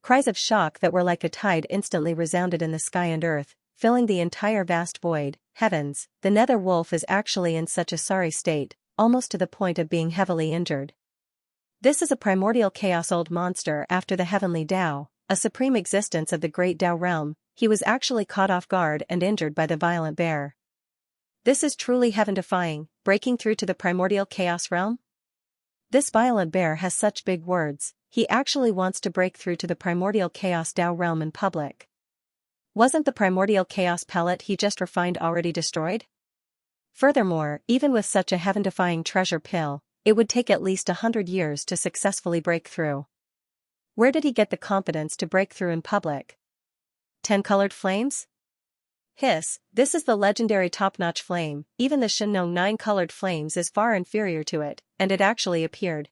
Cries of shock that were like a tide instantly resounded in the sky and earth, filling the entire vast void. Heavens, the Nether Wolf is actually in such a sorry state, almost to the point of being heavily injured. This is a primordial chaos old monster after the Heavenly Dao, a supreme existence of the great Dao realm. He was actually caught off guard and injured by the violent bear. This is truly heaven-defying, breaking through to the primordial chaos realm? This violent bear has such big words, he actually wants to break through to the primordial chaos Dao realm in public. Wasn't the primordial chaos pellet he just refined already destroyed? Furthermore, even with such a heaven-defying treasure pill, it would take at least 100 years to successfully break through. Where did he get the confidence to break through in public? 10 colored flames? Hiss, this is the legendary top-notch flame, even the Shenong 9 colored flames is far inferior to it, and it actually appeared.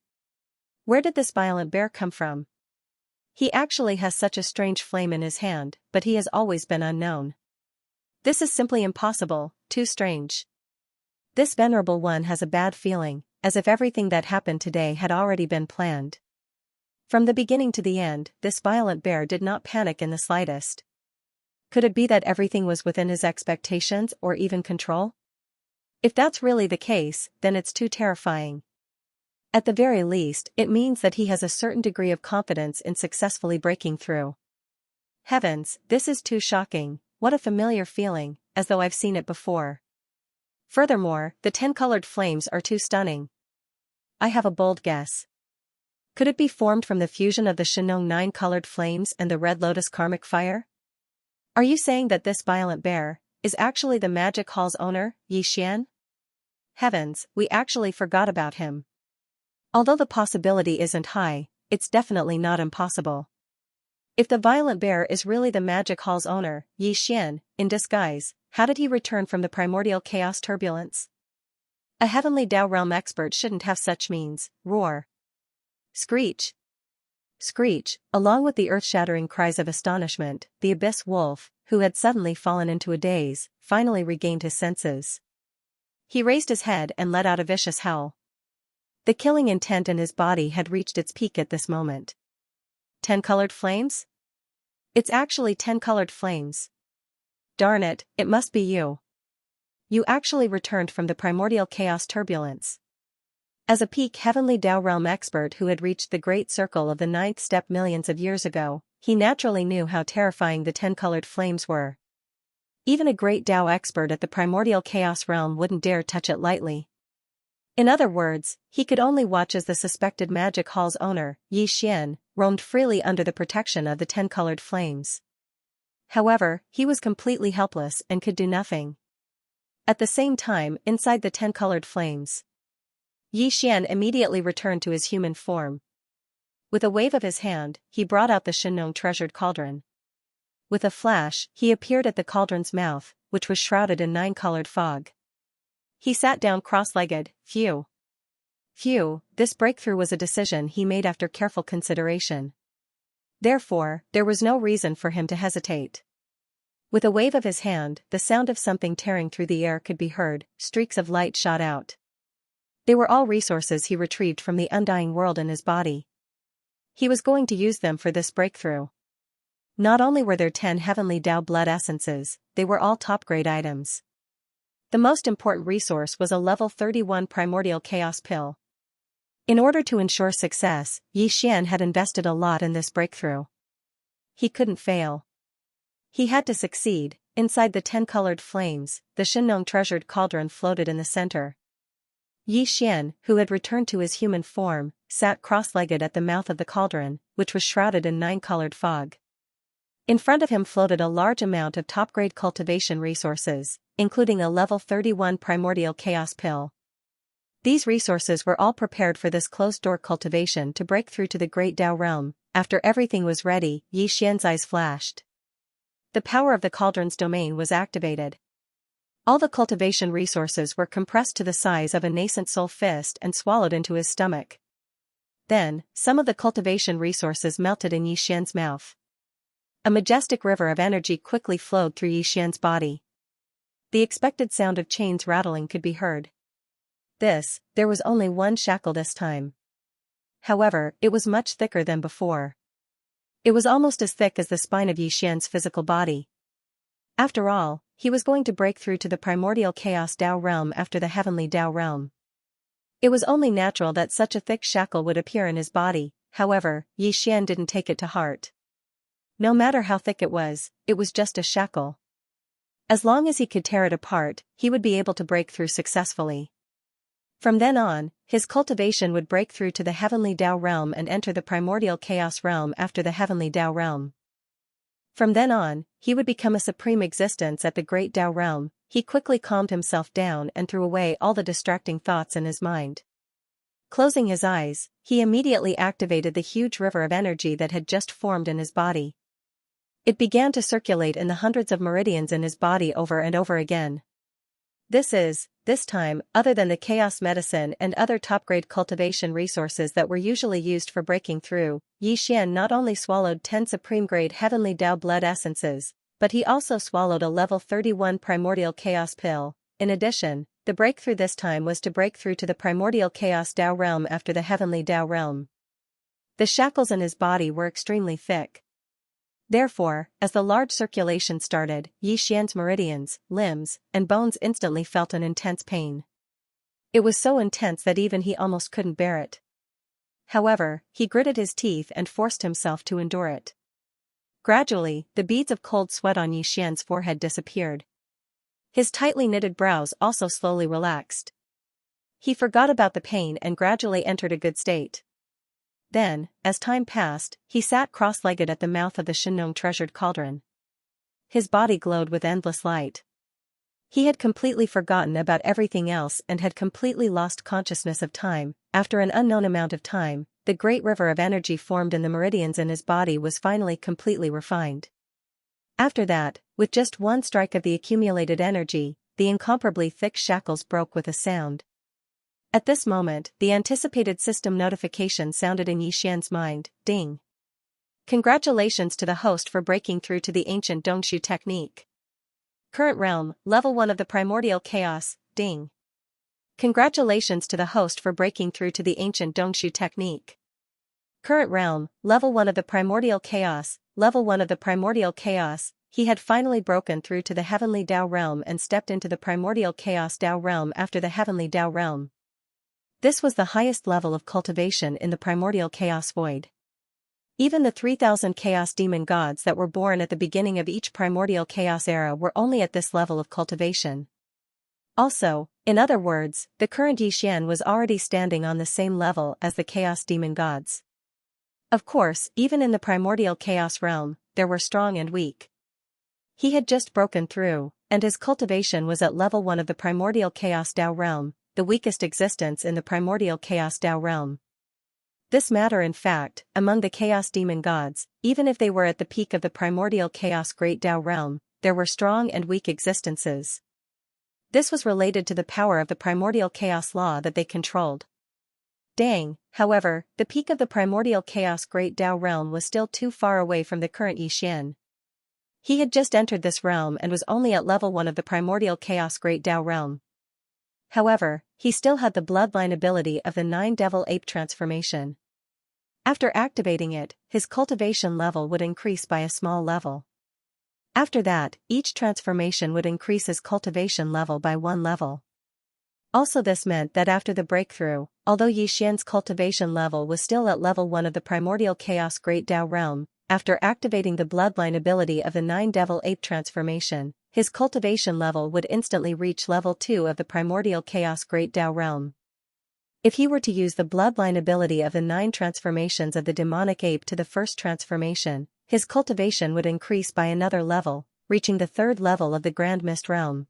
Where did this violent bear come from? He actually has such a strange flame in his hand, but he has always been unknown. This is simply impossible, too strange. This venerable one has a bad feeling, as if everything that happened today had already been planned. From the beginning to the end, this violent bear did not panic in the slightest. Could it be that everything was within his expectations or even control? If that's really the case, then it's too terrifying. At the very least, it means that he has a certain degree of confidence in successfully breaking through. Heavens, this is too shocking, what a familiar feeling, as though I've seen it before. Furthermore, the 10 colored flames are too stunning. I have a bold guess. Could it be formed from the fusion of the Shenong 9 colored flames and the Red Lotus karmic fire? Are you saying that this violent bear is actually the magic hall's owner, Yixian? Heavens, we actually forgot about him. Although the possibility isn't high, it's definitely not impossible. If the violent bear is really the magic hall's owner, Yi Xian, in disguise, how did he return from the primordial chaos turbulence? A heavenly Dao realm expert shouldn't have such means. Roar. Screech. Screech, along with the earth-shattering cries of astonishment, the abyss wolf, who had suddenly fallen into a daze, finally regained his senses. He raised his head and let out a vicious howl. The killing intent in his body had reached its peak at this moment. 10 colored flames? It's actually 10 colored flames. Darn it, it must be you. You actually returned from the primordial chaos turbulence. As a peak heavenly Dao realm expert who had reached the great circle of the ninth step millions of years ago, he naturally knew how terrifying the 10 colored flames were. Even a great Dao expert at the primordial chaos realm wouldn't dare touch it lightly. In other words, he could only watch as the suspected magic hall's owner, Yi Xian, roamed freely under the protection of the 10 colored flames. However, he was completely helpless and could do nothing. At the same time, inside the 10 colored flames, Yi Xian immediately returned to his human form. With a wave of his hand, he brought out the Shenong treasured cauldron. With a flash, he appeared at the cauldron's mouth, which was shrouded in 9-colored fog. He sat down cross-legged. Phew. Phew, this breakthrough was a decision he made after careful consideration. Therefore, there was no reason for him to hesitate. With a wave of his hand, the sound of something tearing through the air could be heard, streaks of light shot out. They were all resources he retrieved from the undying world in his body. He was going to use them for this breakthrough. Not only were there 10 heavenly Dao blood essences, they were all top-grade items. The most important resource was a level 31 primordial chaos pill. In order to ensure success, Yi Xian had invested a lot in this breakthrough. He couldn't fail. He had to succeed. Inside the 10 colored flames, the Shenong treasured cauldron floated in the center. Yi Xian, who had returned to his human form, sat cross-legged at the mouth of the cauldron, which was shrouded in 9-colored fog. In front of him floated a large amount of top-grade cultivation resources, including a level 31 primordial chaos pill. These resources were all prepared for this closed-door cultivation to break through to the great Dao realm. After everything was ready, Yi Xian's eyes flashed. The power of the cauldron's domain was activated. All the cultivation resources were compressed to the size of a nascent soul fist and swallowed into his stomach. Then, some of the cultivation resources melted in Yi Xian's mouth. A majestic river of energy quickly flowed through Yi Xian's body. The expected sound of chains rattling could be heard. There was only one shackle this time. However, it was much thicker than before. It was almost as thick as the spine of Yi Xian's physical body. After all, he was going to break through to the primordial chaos Dao realm after the heavenly Dao realm. It was only natural that such a thick shackle would appear in his body. However, Yi Xian didn't take it to heart. No matter how thick it was just a shackle. As long as he could tear it apart, he would be able to break through successfully. From then on, his cultivation would break through to the heavenly Dao realm and enter the primordial chaos realm after the heavenly Dao realm. From then on, he would become a supreme existence at the great Dao realm. He quickly calmed himself down and threw away all the distracting thoughts in his mind. Closing his eyes, he immediately activated the huge river of energy that had just formed in his body. It began to circulate in the hundreds of meridians in his body over and over again. This time, other than the chaos medicine and other top-grade cultivation resources that were usually used for breaking through, Yi Xian not only swallowed 10 supreme-grade heavenly Dao blood essences, but he also swallowed a level 31 primordial chaos pill. In addition, the breakthrough this time was to break through to the primordial chaos Dao realm after the heavenly Dao realm. The shackles in his body were extremely thick. Therefore, as the large circulation started, Yi Xian's meridians, limbs, and bones instantly felt an intense pain. It was so intense that even he almost couldn't bear it. However, he gritted his teeth and forced himself to endure it. Gradually, the beads of cold sweat on Yi Xian's forehead disappeared. His tightly knitted brows also slowly relaxed. He forgot about the pain and gradually entered a good state. Then, as time passed, he sat cross-legged at the mouth of the Shenong treasured cauldron. His body glowed with endless light. He had completely forgotten about everything else and had completely lost consciousness of time. After an unknown amount of time, the great river of energy formed in the meridians in his body was finally completely refined. After that, with just one strike of the accumulated energy, the incomparably thick shackles broke with a sound. At this moment, the anticipated system notification sounded in Yixian's mind. Ding. Congratulations to the host for breaking through to the ancient Dongshu technique. Current realm, level 1 of the primordial chaos. Ding. Congratulations to the host for breaking through to the ancient Dongshu technique. Current realm, level 1 of the primordial chaos. Level 1 of the primordial chaos. He had finally broken through to the heavenly Tao realm and stepped into the primordial chaos Tao realm after the heavenly Tao realm. This was the highest level of cultivation in the primordial chaos void. Even the 3,000 chaos demon gods that were born at the beginning of each primordial chaos era were only at this level of cultivation. Also, in other words, the current Yixian was already standing on the same level as the chaos demon gods. Of course, even in the primordial chaos realm, there were strong and weak. He had just broken through, and his cultivation was at level 1 of the primordial chaos Tao realm, the weakest existence in the primordial chaos Tao realm. This matter in fact, among the chaos demon gods, even if they were at the peak of the primordial chaos great Tao realm, there were strong and weak existences. This was related to the power of the primordial chaos law that they controlled. Dang, however, the peak of the primordial chaos great Tao realm was still too far away from the current Yixian. He had just entered this realm and was only at level 1 of the primordial chaos great Tao realm. However, he still had the bloodline ability of the 9 devil ape transformation. After activating it, his cultivation level would increase by a small level. After that, each transformation would increase his cultivation level by 1 level. Also this meant that after the breakthrough, although Yixian's cultivation level was still at level 1 of the primordial chaos great Tao realm, after activating the bloodline ability of the 9 devil ape transformation, his cultivation level would instantly reach level 2 of the primordial chaos great Tao realm. If he were to use the bloodline ability of the 9 transformations of the demonic ape to the first transformation, his cultivation would increase by another level, reaching the 3rd level of the Grand Mist realm.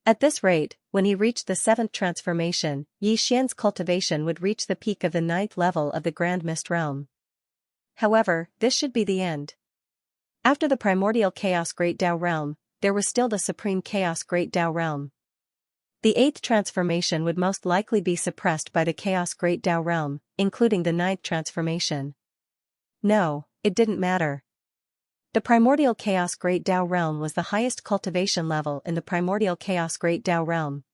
At this rate, when he reached the 7th transformation, Yixian's cultivation would reach the peak of the 9th level of the Grand Mist realm. However, this should be the end. After the primordial chaos great Tao realm, there was still the supreme chaos great Tao realm. The 8th transformation would most likely be suppressed by the chaos great Tao realm, including the 9th transformation. No, it didn't matter. The primordial chaos great Tao realm was the highest cultivation level in the primordial chaos great Tao realm.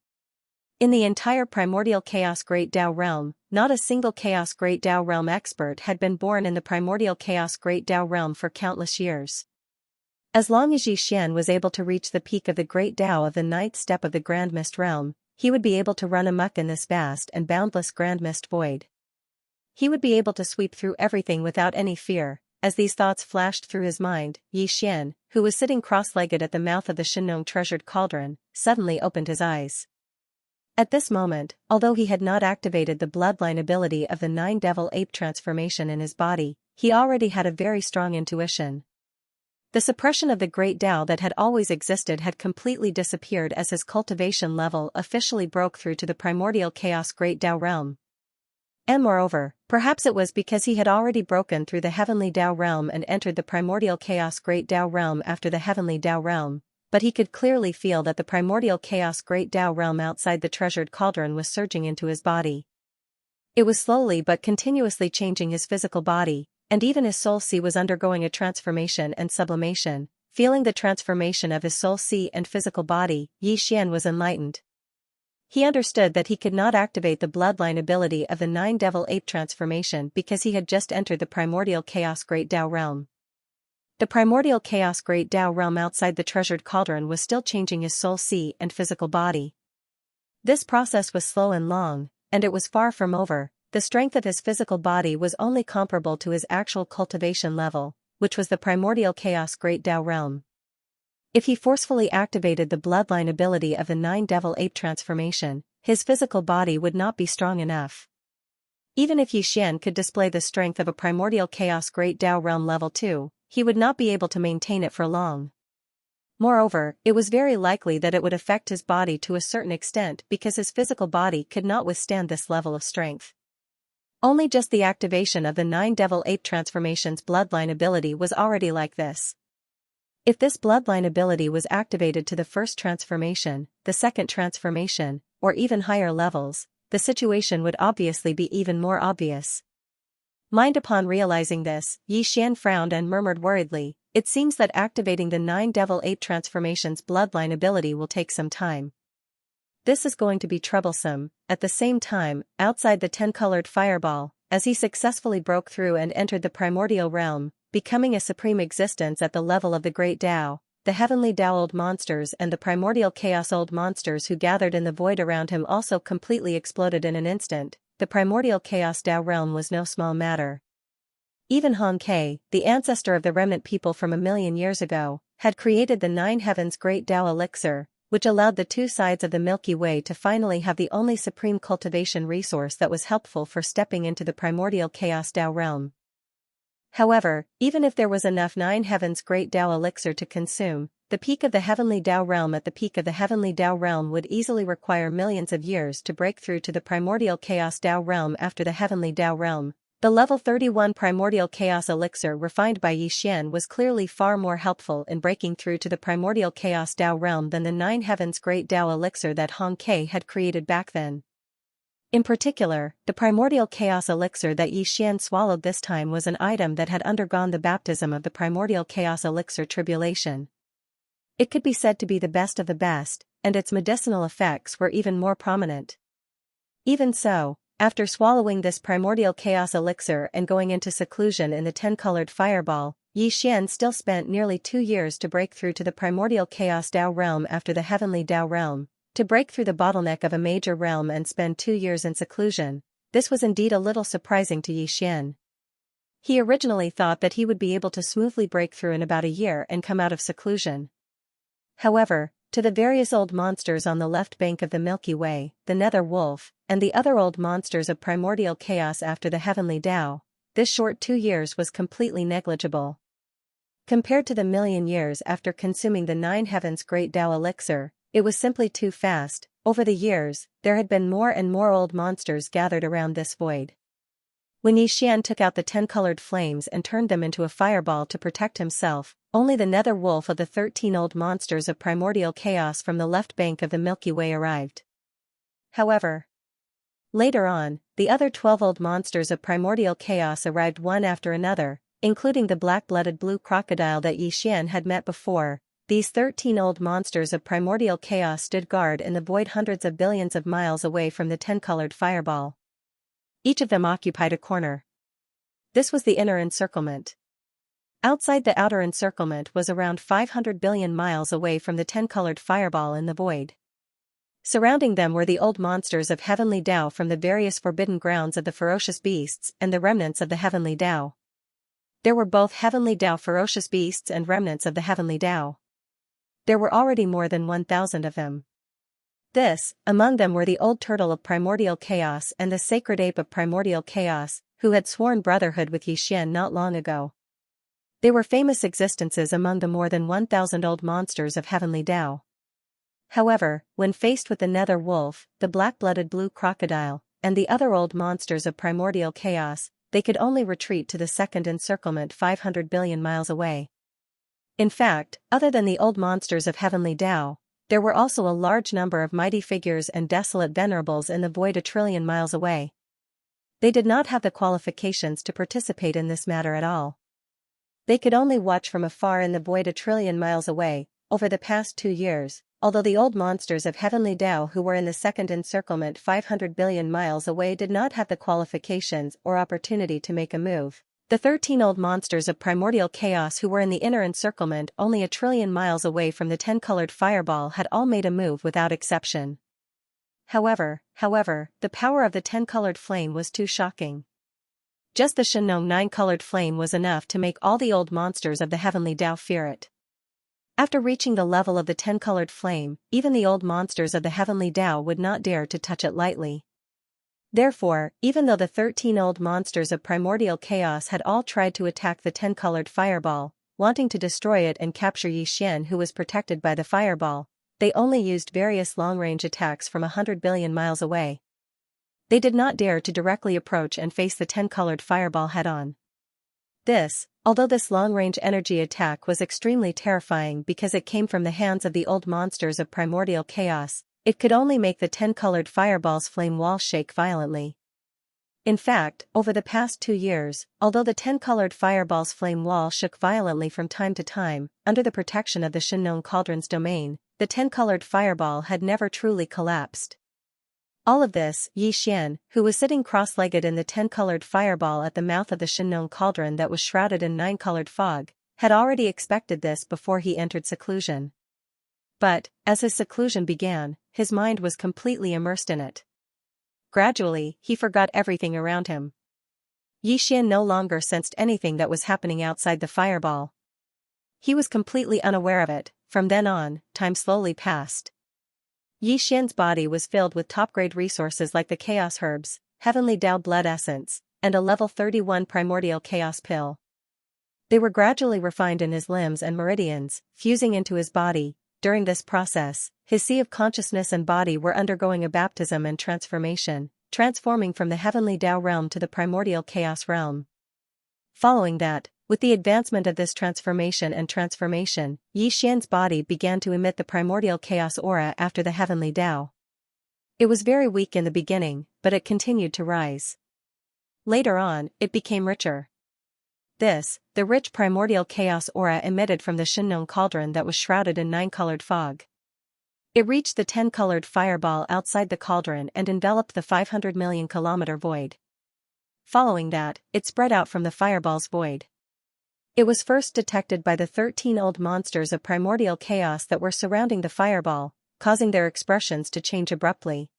In the entire primordial chaos great Tao realm, not a single chaos great Tao realm expert had been born in the primordial chaos great Tao realm for countless years. As long as Yixian was able to reach the peak of the great Tao of the 9th step of the Grand Mist realm, he would be able to run amok in this vast and boundless Grand Mist void. He would be able to sweep through everything without any fear. As these thoughts flashed through his mind, Yixian, who was sitting cross-legged at the mouth of the Shenong treasured cauldron, suddenly opened his eyes. At this moment, although he had not activated the bloodline ability of the 9 devil ape transformation in his body, he already had a very strong intuition. The suppression of the great Tao that had always existed had completely disappeared as his cultivation level officially broke through to the primordial chaos great Tao realm. And moreover, perhaps it was because he had already broken through the heavenly Tao realm and entered the primordial chaos great Tao realm after the heavenly Tao realm, but he could clearly feel that the primordial chaos great Tao realm outside the treasured cauldron was surging into his body. It was slowly but continuously changing his physical body, and even his soul sea was undergoing a transformation and sublimation. Feeling the transformation of his soul sea and physical body, Yixian was enlightened. He understood that he could not activate the bloodline ability of the 9 devil ape transformation because he had just entered the primordial chaos great Tao realm. The primordial chaos great Tao realm outside the treasured cauldron was still changing his soul sea and physical body. This process was slow and long, and it was far from over. The strength of his physical body was only comparable to his actual cultivation level, which was the primordial chaos great Tao realm. If he forcefully activated the bloodline ability of the 9 devil ape transformation, his physical body would not be strong enough. Even if Yixian could display the strength of a primordial chaos great Tao realm level 2, he would not be able to maintain it for long. Moreover, it was very likely that it would affect his body to a certain extent because his physical body could not withstand this level of strength. Only just the activation of the 9 Devil Ape transformations bloodline ability was already like this. If this bloodline ability was activated to the first transformation, the second transformation, or even higher levels, the situation would obviously be even more obvious. Upon realizing this, Xian frowned and murmured worriedly, "It seems that activating the 9 Devil Ape transformations bloodline ability will take some time. This is going to be troublesome." At the same time, outside the 10-colored fireball, as he successfully broke through and entered the primordial realm, becoming a supreme existence at the level of the Great Tao, the Heavenly Tao old monsters and the primordial chaos old monsters who gathered in the void around him also completely exploded in an instant. The primordial chaos Tao realm was no small matter. Even Hong Ke, the ancestor of the remnant people from 1,000,000 years ago, had created the 9 Heavens Great Tao elixir, which allowed the 2 sides of the Milky Way to finally have the only supreme cultivation resource that was helpful for stepping into the primordial chaos Tao realm. However, even if there was enough 9 Heavens Great Tao elixir to consume, the peak of the Heavenly Tao realm at the peak of the Heavenly Tao realm would easily require millions of years to break through to the primordial chaos Tao realm after the Heavenly Tao realm. The level 31 primordial chaos elixir refined by Xian was clearly far more helpful in breaking through to the primordial chaos Tao realm than the 9 Heavens Great Tao elixir that Hong Ke had created back then. In particular, the primordial chaos elixir that Xian swallowed this time was an item that had undergone the baptism of the primordial chaos elixir tribulation. It could be said to be the best of the best, and its medicinal effects were even more prominent. Even so, after swallowing this primordial chaos elixir and going into seclusion in the 10-colored fireball, Xian still spent nearly 2 years to break through to the primordial chaos Tao realm after the Heavenly Tao realm. To break through the bottleneck of a major realm and spend 2 years in seclusion, this was indeed a little surprising to Xian. He originally thought that he would be able to smoothly break through in about a year and come out of seclusion. However, to the various old monsters on the left bank of the Milky Way, the Nether Wolf, and the other old monsters of primordial chaos after the Heavenly Tao, this short 2 years was completely negligible. Compared to the 1,000,000 years after consuming the 9 Heavens Great Tao elixir, it was simply too fast. Over the years, there had been more and more old monsters gathered around this void. When Xian took out the 10-colored flames and turned them into a fireball to protect himself, only the Nether Wolf of the 13 old monsters of primordial chaos from the left bank of the Milky Way arrived. However, later on, the other 12 old monsters of primordial chaos arrived one after another, including the black-blooded blue crocodile that Xian had met before. These 13 old monsters of primordial chaos stood guard in the void hundreds of billions of miles away from the 10-colored fireball. Each of them occupied a corner. This was the inner encirclement. Outside the outer encirclement was around 500 billion miles away from the 10-colored fireball in the void. Surrounding them were the old monsters of Heavenly Tao from the various forbidden grounds of the ferocious beasts and the remnants of the Heavenly Tao. There were both Heavenly Tao ferocious beasts and remnants of the Heavenly Tao. There were already more than 1,000 of them. Among them were the old turtle of primordial chaos and the sacred ape of primordial chaos, who had sworn brotherhood with Xian not long ago. They were famous existences among the more than 1,000 old monsters of Heavenly Tao. However, when faced with the Nether Wolf, the black-blooded blue crocodile, and the other old monsters of primordial chaos, they could only retreat to the second encirclement 500 billion miles away. In fact, other than the old monsters of Heavenly Tao, there were also a large number of mighty figures and desolate venerables in the void a trillion miles away. They did not have the qualifications to participate in this matter at all. They could only watch from afar in the void a trillion miles away. Over the past 2 years, although the old monsters of Heavenly Tao who were in the second encirclement 500 billion miles away did not have the qualifications or opportunity to make a move, the 13 old monsters of primordial chaos who were in the inner encirclement only a trillion miles away from the 10-colored fireball had all made a move without exception. However, the power of the 10-colored flame was too shocking. Just the Shenong 9-colored flame was enough to make all the old monsters of the Heavenly Tao fear it. After reaching the level of the 10-colored flame, even the old monsters of the Heavenly Tao would not dare to touch it lightly. Therefore, even though the 13 old monsters of primordial chaos had all tried to attack the 10-colored fireball, wanting to destroy it and capture Yixian, who was protected by the fireball. They only used various long-range attacks from 100 billion miles away. They did not dare to directly approach and face the 10-colored fireball head-on. Although this long-range energy attack was extremely terrifying because it came from the hands of the old monsters of primordial chaos, it could only make the 10-colored fireball's flame wall shake violently. In fact, over the past 2 years, although the 10-colored fireball's flame wall shook violently from time to time, under the protection of the Shinnon Cauldron's domain, the 10-colored fireball had never truly collapsed. All of this, Yixian, who was sitting cross-legged in the 10-colored fireball at the mouth of the Shinnon Cauldron that was shrouded in 9-colored fog, had already expected this before he entered seclusion. But, as his seclusion began, his mind was completely immersed in it. Gradually, he forgot everything around him. Yixian no longer sensed anything that was happening outside the fireball. He was completely unaware of it. From then on, time slowly passed. Yixian's body was filled with top-grade resources like the Chaos Herbs, Heavenly Dao Blood Essence, and a level 31 Primordial Chaos Pill. They were gradually refined in his limbs and meridians, fusing into his body. During this process, his sea of consciousness and body were undergoing a baptism and transformation, transforming from the Heavenly Dao realm to the Primordial Chaos realm. Following that, with the advancement of this transformation, Yixian's body began to emit the Primordial Chaos aura after the Heavenly Dao. It was very weak in the beginning, but it continued to rise. Later on, it became richer. The rich primordial chaos aura emitted from the Shinnon Cauldron that was shrouded in 9-colored fog. It reached the 10-colored fireball outside the cauldron and enveloped the 500 million kilometer void. Following that, it spread out from the fireball's void. It was first detected by the 13 old monsters of primordial chaos that were surrounding the fireball, causing their expressions to change abruptly.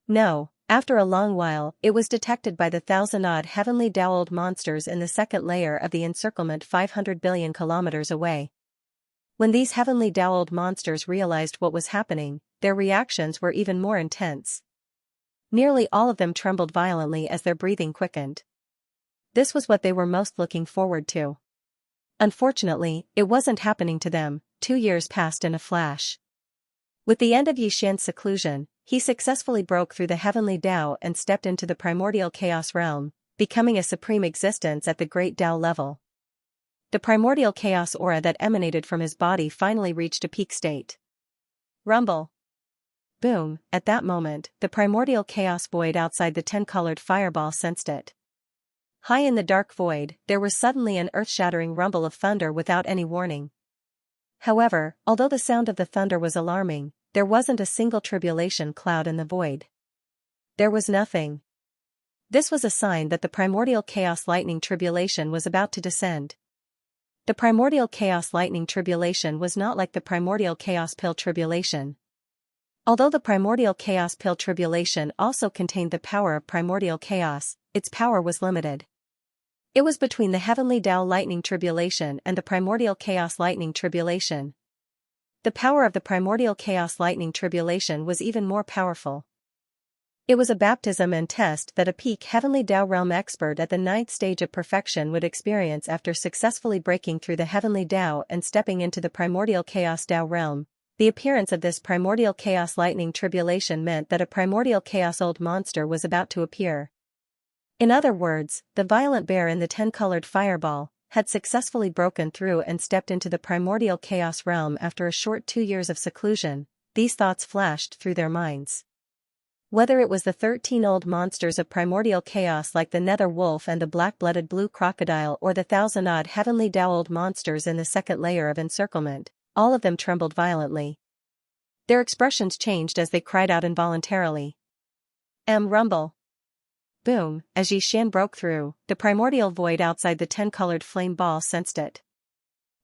No. After a long while, it was detected by the 1,000-odd Heavenly Dao old monsters in the second layer of the encirclement 500 billion kilometers away. When these Heavenly Dao old monsters realized what was happening, their reactions were even more intense. Nearly all of them trembled violently as their breathing quickened. This was what they were most looking forward to. Unfortunately, it wasn't happening to them. 2 years passed in a flash. With the end of Yixian's seclusion, he successfully broke through the Heavenly Dao and stepped into the Primordial Chaos realm, becoming a supreme existence at the Great Dao level. The Primordial Chaos aura that emanated from his body finally reached a peak state. Rumble. Boom, at that moment, the Primordial Chaos void outside the 10-colored fireball sensed it. High in the dark void, there was suddenly an earth-shattering rumble of thunder without any warning. However, although the sound of the thunder was alarming, there wasn't a single tribulation cloud in the void. There was nothing. This was a sign that the primordial chaos lightning tribulation was about to descend. The primordial chaos lightning tribulation was not like the primordial chaos pill tribulation. Although the primordial chaos pill tribulation also contained the power of primordial chaos, its power was limited. It was between the Heavenly Dao lightning tribulation and the primordial chaos lightning tribulation. The power of the primordial chaos lightning tribulation was even more powerful. It was a baptism and test that a peak Heavenly Dao realm expert at the 9th stage of perfection would experience after successfully breaking through the Heavenly Dao and stepping into the primordial chaos Dao realm. The appearance of this primordial chaos lightning tribulation meant that a primordial chaos old monster was about to appear. In other words, the violent bear in the 10-colored fireball had successfully broken through and stepped into the primordial chaos realm after a short 2 years of seclusion. These thoughts flashed through their minds. Whether it was the 13 old monsters of primordial chaos like the nether wolf and the black-blooded blue crocodile or the 1,000-odd Heavenly Dao old monsters in the second layer of encirclement, all of them trembled violently. Their expressions changed as they cried out involuntarily. Rumble. Boom, as Yixian broke through, the primordial void outside the 10-colored flame ball sensed it.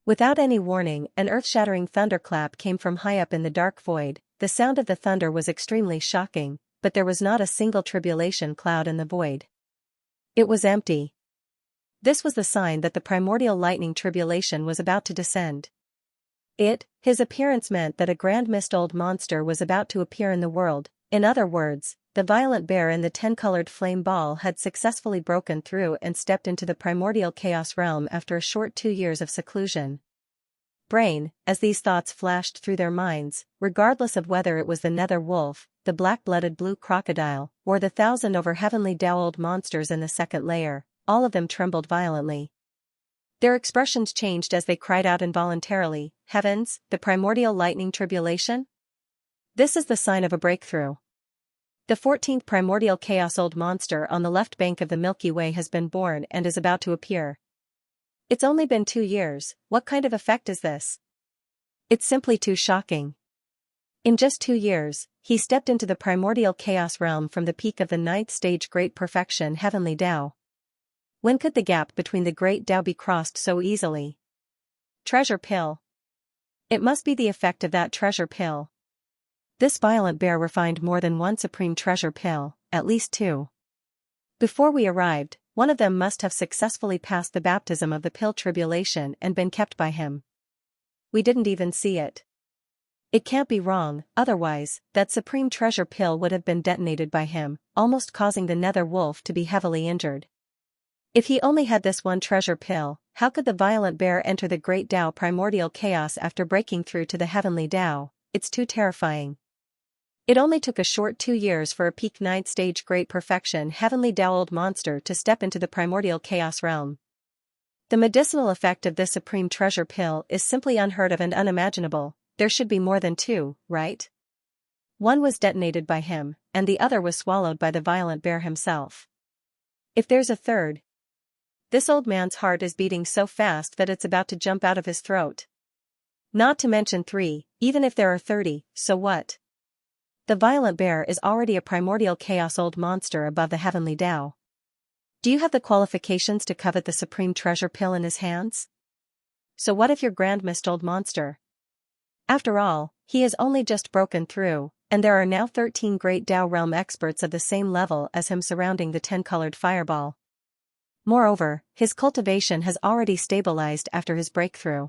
Without any warning, an earth-shattering thunderclap came from high up in the dark void. The sound of the thunder was extremely shocking, but there was not a single tribulation cloud in the void. It was empty. This was the sign that the primordial lightning tribulation was about to descend. His appearance meant that a grand mist old monster was about to appear in the world. In other words, the violent bear in the 10-colored flame ball had successfully broken through and stepped into the primordial chaos realm after a short 2 years of seclusion. Brain, as these thoughts flashed through their minds, regardless of whether it was the nether wolf, the black-blooded blue crocodile, or the 1,000 over heavenly Dow-old monsters in the second layer, all of them trembled violently. Their expressions changed as they cried out involuntarily, "Heavens, the primordial lightning tribulation? This is the sign of a breakthrough. The 14th primordial chaos-old monster on the left bank of the Milky Way has been born and is about to appear. It's only been 2 years, what kind of effect is this? It's simply too shocking. In just 2 years, he stepped into the primordial chaos realm from the peak of the 9th stage Great Perfection Heavenly Tao. When could the gap between the Great Tao be crossed so easily? Treasure pill. It must be the effect of that treasure pill. This violent bear refined more than one supreme treasure pill, at least 2. Before we arrived, one of them must have successfully passed the baptism of the pill tribulation and been kept by him. We didn't even see it. It can't be wrong, otherwise, that supreme treasure pill would have been detonated by him, almost causing the nether wolf to be heavily injured. If he only had this one treasure pill, how could the violent bear enter the Great Tao primordial chaos after breaking through to the heavenly Tao? It's too terrifying. It only took a short 2 years for a peak 9th stage Great Perfection Heavenly Tao-old monster to step into the primordial chaos realm. The medicinal effect of this supreme treasure pill is simply unheard of and unimaginable. There should be more than 2, right? One was detonated by him, and the other was swallowed by the violent bear himself. If there's a third, this old man's heart is beating so fast that it's about to jump out of his throat. Not to mention 3, even if there are 30, so what? The violent bear is already a primordial chaos-old monster above the heavenly Tao. Do you have the qualifications to covet the supreme treasure pill in his hands? So what if you're Grand Mist-old monster? After all, he has only just broken through, and there are now 13 Great Tao realm experts of the same level as him surrounding the 10-colored fireball. Moreover, his cultivation has already stabilized after his breakthrough.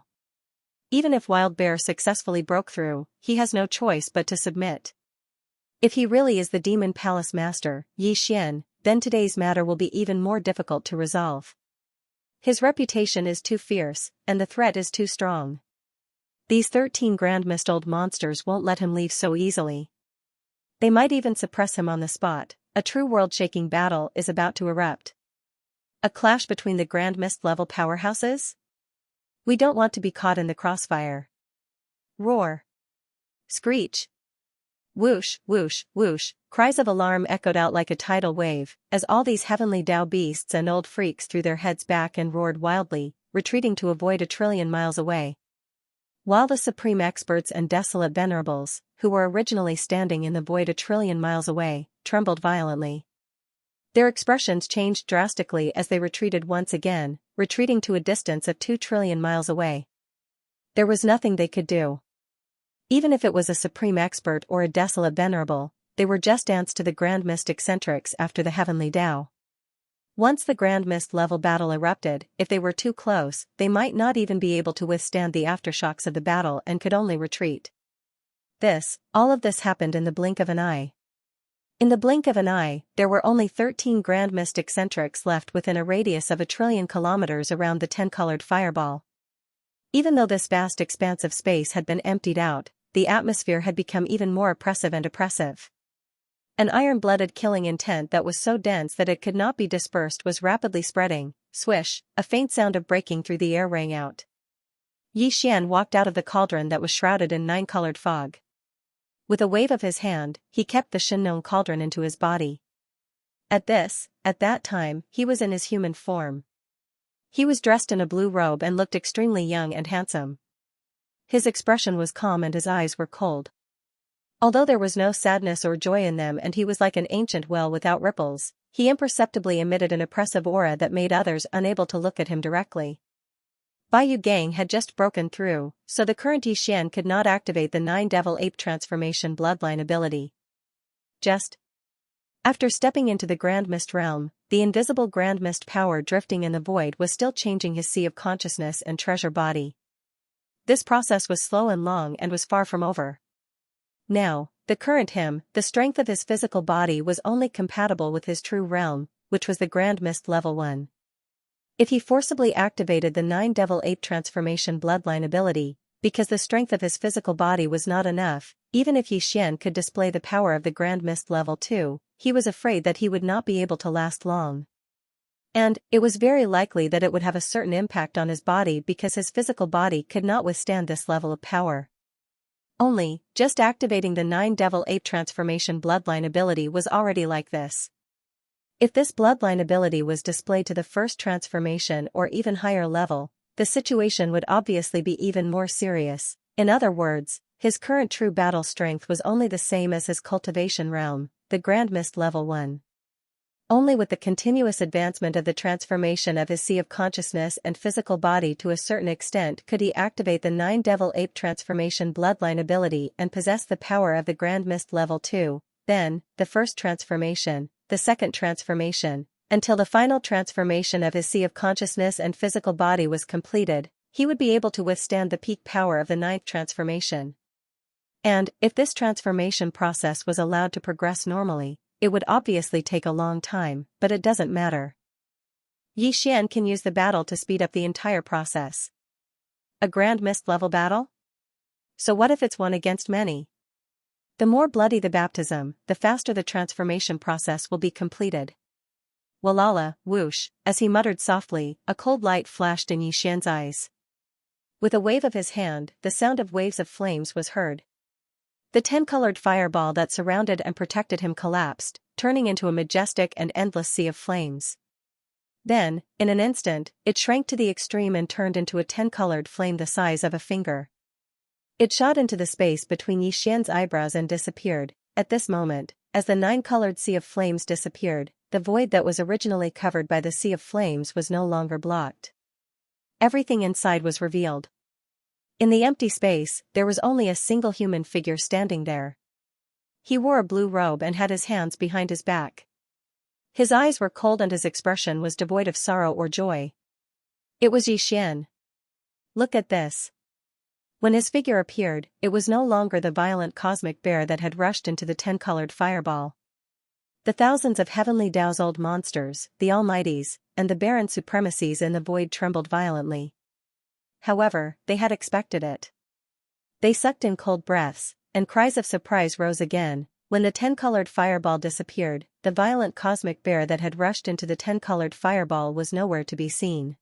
Even if Wild Bear successfully broke through, he has no choice but to submit. If he really is the Demon Palace Master, Xian, then today's matter will be even more difficult to resolve. His reputation is too fierce, and the threat is too strong. These 13 Grand Mist-old monsters won't let him leave so easily. They might even suppress him on the spot. A true world-shaking battle is about to erupt. A clash between the Grand Mist-level powerhouses? We don't want to be caught in the crossfire. Roar. Screech. Whoosh, whoosh, whoosh, cries of alarm echoed out like a tidal wave, as all these heavenly Tao beasts and old freaks threw their heads back and roared wildly, retreating to avoid 1,000,000,000,000 miles away. While the supreme experts and desolate venerables, who were originally standing in the void 1,000,000,000,000 miles away, trembled violently. Their expressions changed drastically as they retreated once again, retreating to a distance of 2,000,000,000,000 miles away. There was nothing they could do. Even if it was a supreme expert or a desolate venerable, they were just ants to the Grand Mist eccentrics after the heavenly Tao. Once the Grand Mist level battle erupted, if they were too close, they might not even be able to withstand the aftershocks of the battle and could only retreat. All of this happened in the blink of an eye. In the blink of an eye, there were only 13 Grand Mist eccentrics left within a radius of 1,000,000,000,000 kilometers around the 10-colored fireball. Even though this vast expanse of space had been emptied out, the atmosphere had become even more oppressive and oppressive. An iron-blooded killing intent that was so dense that it could not be dispersed was rapidly spreading. Swish, a faint sound of breaking through the air rang out. Xian walked out of the cauldron that was shrouded in 9-colored fog. With a wave of his hand, he kept the Shinnon cauldron into his body. At that time, he was in his human form. He was dressed in a blue robe and looked extremely young and handsome. His expression was calm and his eyes were cold. Although there was no sadness or joy in them and he was like an ancient well without ripples, he imperceptibly emitted an oppressive aura that made others unable to look at him directly. Baiyu Gang had just broken through, so the current Xian could not activate the 9-devil ape transformation bloodline ability. Just after stepping into the Grand Mist realm, the invisible Grand Mist power drifting in the void was still changing his sea of consciousness and treasure body. This process was slow and long and was far from over. Now, the current him, the strength of his physical body was only compatible with his true realm, which was the Grand Mist Level 1. If he forcibly activated the 9 Devil Ape transformation bloodline ability, because the strength of his physical body was not enough, even if Xian could display the power of the Grand Mist Level 2, he was afraid that he would not be able to last long. And, it was very likely that it would have a certain impact on his body because his physical body could not withstand this level of power. Only, just activating the 9 Devil Ape transformation bloodline ability was already like this. If this bloodline ability was displayed to the first transformation or even higher level, the situation would obviously be even more serious. In other words, his current true battle strength was only the same as his cultivation realm, the Grand Mist Level 1. Only with the continuous advancement of the transformation of his sea of consciousness and physical body to a certain extent could he activate the 9 Devil Ape transformation bloodline ability and possess the power of the Grand Mist Level 2, then, the first transformation, the second transformation, until the final transformation of his sea of consciousness and physical body was completed, he would be able to withstand the peak power of the 9th transformation. And, if this transformation process was allowed to progress normally, it would obviously take a long time, but it doesn't matter. Xian can use the battle to speed up the entire process. A Grand Mist level battle? So what if it's one against many? The more bloody the baptism, the faster the transformation process will be completed. Walala, whoosh, as he muttered softly, a cold light flashed in Xian's eyes. With a wave of his hand, the sound of waves of flames was heard. The 10-colored fireball that surrounded and protected him collapsed, turning into a majestic and endless sea of flames. Then, in an instant, it shrank to the extreme and turned into a 10-colored flame the size of a finger. It shot into the space between Xian's eyebrows and disappeared. At this moment, as the 9-colored sea of flames disappeared, the void that was originally covered by the sea of flames was no longer blocked. Everything inside was revealed. In the empty space, there was only a single human figure standing there. He wore a blue robe and had his hands behind his back. His eyes were cold and his expression was devoid of sorrow or joy. It was Xian. Look at this. When his figure appeared, it was no longer the violent cosmic bear that had rushed into the 10-colored fireball. The thousands of heavenly Tao's old monsters, the Almighties, and the barren supremacies in the void trembled violently. However, they had expected it. They sucked in cold breaths, and cries of surprise rose again. When the 10-colored fireball disappeared, the violent cosmic bear that had rushed into the 10-colored fireball was nowhere to be seen.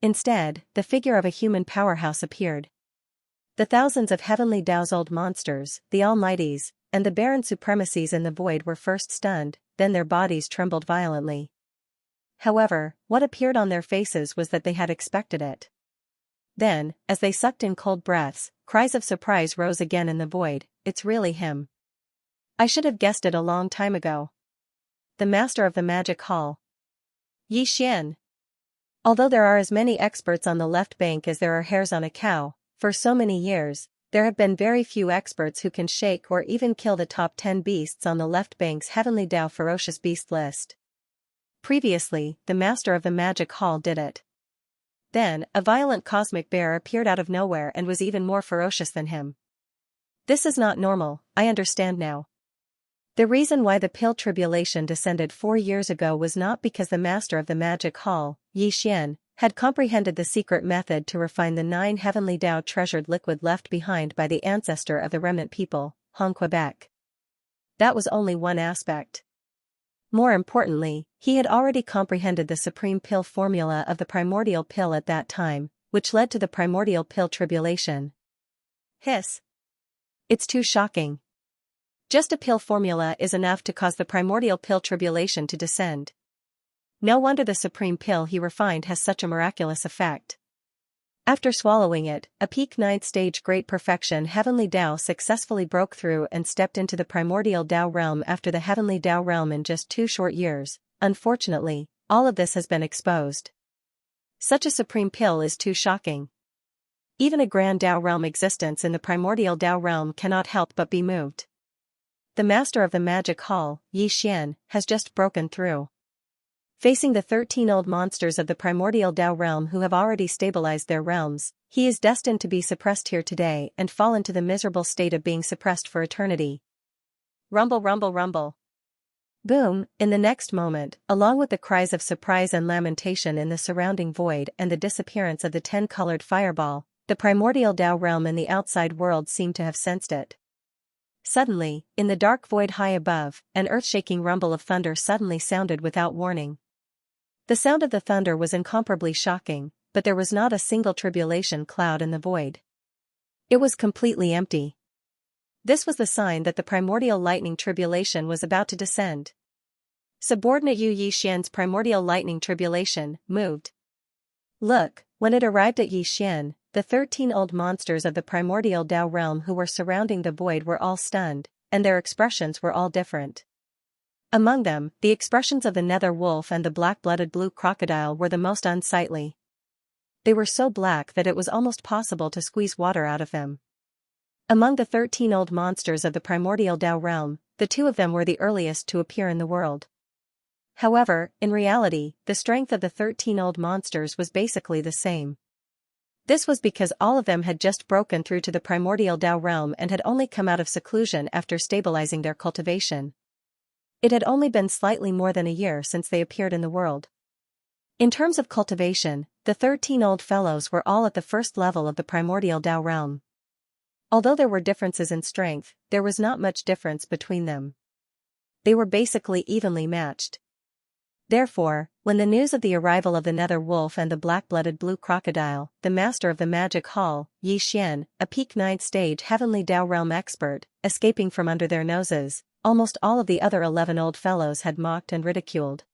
Instead, the figure of a human powerhouse appeared. The thousands of heavenly Tao's old monsters, the Almighties, and the barren supremacies in the void were first stunned, then their bodies trembled violently. However, what appeared on their faces was that they had expected it. Then, as they sucked in cold breaths, cries of surprise rose again in the void. It's really him. I should have guessed it a long time ago. The master of the magic hall. Xian. Although there are as many experts on the left bank as there are hairs on a cow, for so many years, there have been very few experts who can shake or even kill the top 10 beasts on the left bank's Heavenly Tao ferocious beast list. Previously, the master of the magic hall did it. Then, a violent cosmic bear appeared out of nowhere and was even more ferocious than him. This is not normal, I understand now. The reason why the pill tribulation descended 4 years ago was not because the master of the magic hall, Xian, had comprehended the secret method to refine the 9 heavenly Tao treasured liquid left behind by the ancestor of the remnant people, Hong Quebec. That was only one aspect. More importantly, he had already comprehended the supreme pill formula of the primordial pill at that time, which led to the primordial pill tribulation. Hiss. It's too shocking. Just a pill formula is enough to cause the primordial pill tribulation to descend. No wonder the supreme pill he refined has such a miraculous effect. After swallowing it, a peak 9th stage great perfection heavenly Tao successfully broke through and stepped into the primordial Tao realm after the heavenly Tao realm in just 2 short years. Unfortunately, all of this has been exposed. Such a supreme pill is too shocking. Even a grand Tao realm existence in the primordial Tao realm cannot help but be moved. The master of the magic hall, Xian, has just broken through. Facing the 13 old monsters of the primordial Tao realm who have already stabilized their realms, he is destined to be suppressed here today and fall into the miserable state of being suppressed for eternity. Rumble, rumble, rumble. Boom, in the next moment, along with the cries of surprise and lamentation in the surrounding void and the disappearance of the 10-colored fireball, the primordial Tao realm and the outside world seemed to have sensed it. Suddenly, in the dark void high above, an earth-shaking rumble of thunder suddenly sounded without warning. The sound of the thunder was incomparably shocking, but there was not a single tribulation cloud in the void. It was completely empty. This was the sign that the primordial lightning tribulation was about to descend. Subordinate Yu Yixian's primordial lightning tribulation moved. Look, when it arrived at Yixian, the 13 old monsters of the primordial Tao realm who were surrounding the void were all stunned, and their expressions were all different. Among them, the expressions of the nether wolf and the black-blooded blue crocodile were the most unsightly. They were so black that it was almost possible to squeeze water out of them. Among the 13 old monsters of the primordial Tao realm, the 2 of them were the earliest to appear in the world. However, in reality, the strength of the 13 old monsters was basically the same. This was because all of them had just broken through to the primordial Tao realm and had only come out of seclusion after stabilizing their cultivation. It had only been slightly more than a year since they appeared in the world. In terms of cultivation, the 13 old fellows were all at the first level of the primordial Tao realm. Although there were differences in strength, there was not much difference between them. They were basically evenly matched. Therefore, when the news of the arrival of the nether wolf and the black-blooded blue crocodile, the master of the magic hall, Yixian, a peak 9th stage heavenly Tao realm expert, escaping from under their noses, almost all of the other 11 old fellows had mocked and ridiculed.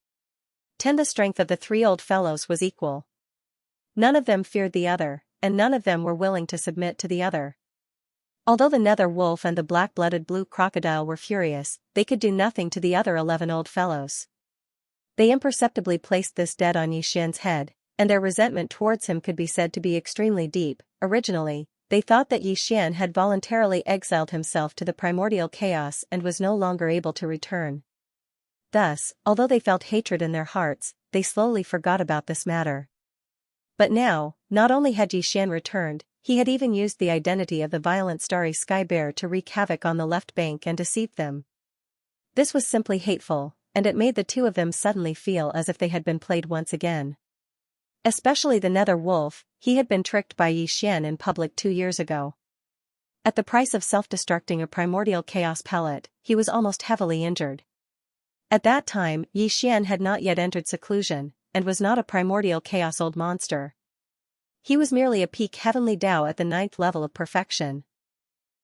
10 The strength of the 3 old fellows was equal. None of them feared the other, and none of them were willing to submit to the other. Although the nether wolf and the black-blooded blue crocodile were furious, they could do nothing to the other 11 old fellows. They imperceptibly placed this debt on Yixian's head, and their resentment towards him could be said to be extremely deep. Originally, they thought that Yixian had voluntarily exiled himself to the primordial chaos and was no longer able to return. Thus, although they felt hatred in their hearts, they slowly forgot about this matter. But now, not only had Yixian returned, he had even used the identity of the violent starry sky bear to wreak havoc on the left bank and deceive them. This was simply hateful, and it made the 2 of them suddenly feel as if they had been played once again. Especially the nether wolf, he had been tricked by Yixian in public 2 years ago. At the price of self-destructing a primordial chaos pellet, he was almost heavily injured. At that time, Yixian had not yet entered seclusion, and was not a primordial chaos old monster. He was merely a peak heavenly Tao at the 9th level of perfection.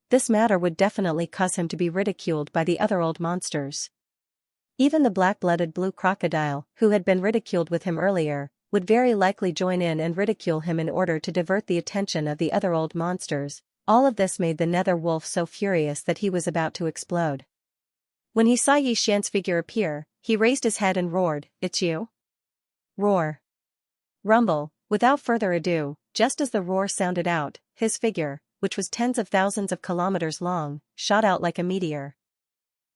This matter would definitely cause him to be ridiculed by the other old monsters. Even the black-blooded blue crocodile, who had been ridiculed with him earlier, would very likely join in and ridicule him in order to divert the attention of the other old monsters. All of this made the nether wolf so furious that he was about to explode. When he saw Yixian's figure appear, he raised his head and roared, "It's you?" Roar. Rumble. Without further ado, just as the roar sounded out, his figure, which was tens of thousands of kilometers long, shot out like a meteor.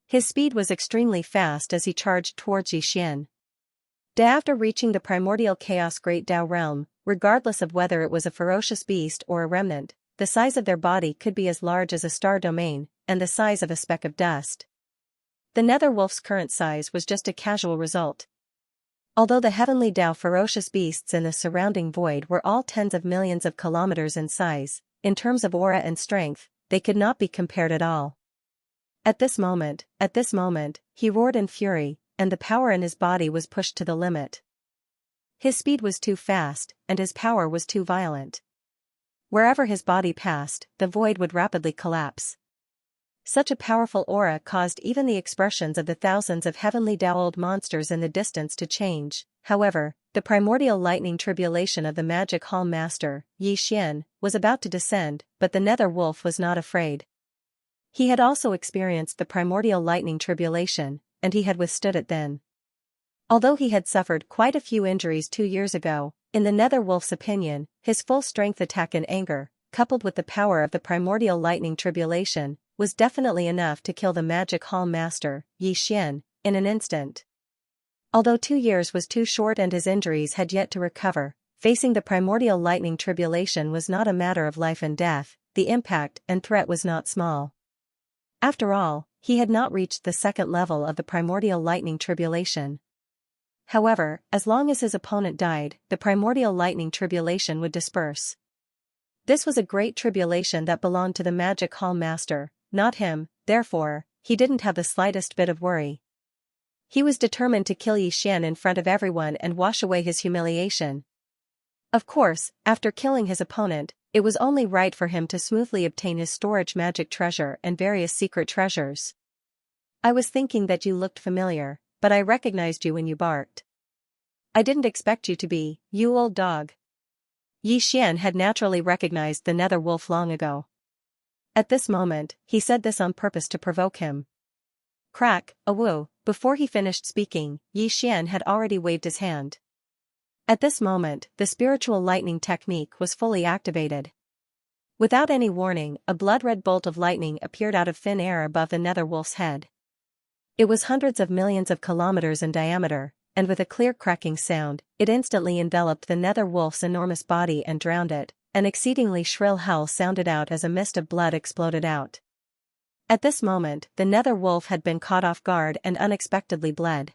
His speed was extremely fast as he charged towards Yixian. After reaching the primordial chaos great Tao realm, regardless of whether it was a ferocious beast or a remnant, the size of their body could be as large as a star domain, and the size of a speck of dust. The nether wolf's current size was just a casual result. Although the heavenly Tao ferocious beasts in the surrounding void were all tens of millions of kilometers in size, in terms of aura and strength, they could not be compared at all. At this moment, he roared in fury, and the power in his body was pushed to the limit. His speed was too fast, and his power was too violent. Wherever his body passed, the void would rapidly collapse. Such a powerful aura caused even the expressions of the thousands of heavenly Tao old monsters in the distance to change. However, the primordial lightning tribulation of the magic hall master, Yixian, was about to descend, but the nether wolf was not afraid. He had also experienced the primordial lightning tribulation, and he had withstood it then. Although he had suffered quite a few injuries 2 years ago, in the nether wolf's opinion, his full-strength attack in anger, coupled with the power of the primordial lightning tribulation, was definitely enough to kill the magic hall master, Yixian, in an instant. Although 2 years was too short and his injuries had yet to recover, facing the primordial lightning tribulation was not a matter of life and death. The impact and threat was not small. After all, he had not reached the second level of the primordial lightning tribulation. However, as long as his opponent died, the primordial lightning tribulation would disperse. This was a great tribulation that belonged to the magic hall master, not him, therefore, he didn't have the slightest bit of worry. He was determined to kill Yi Xian in front of everyone and wash away his humiliation. Of course, after killing his opponent, it was only right for him to smoothly obtain his storage magic treasure and various secret treasures. I was thinking that you looked familiar, but I recognized you when you barked. I didn't expect you to be, you old dog. Yi Xian had naturally recognized the nether wolf long ago. At this moment, he said this on purpose to provoke him. Crack, a woo, before he finished speaking, Yi Xian had already waved his hand. At this moment, the spiritual lightning technique was fully activated. Without any warning, a blood-red bolt of lightning appeared out of thin air above the nether wolf's head. It was hundreds of millions of kilometers in diameter, and with a clear cracking sound, it instantly enveloped the nether wolf's enormous body and drowned it. An exceedingly shrill howl sounded out as a mist of blood exploded out. At this moment, the nether wolf had been caught off guard and unexpectedly bled.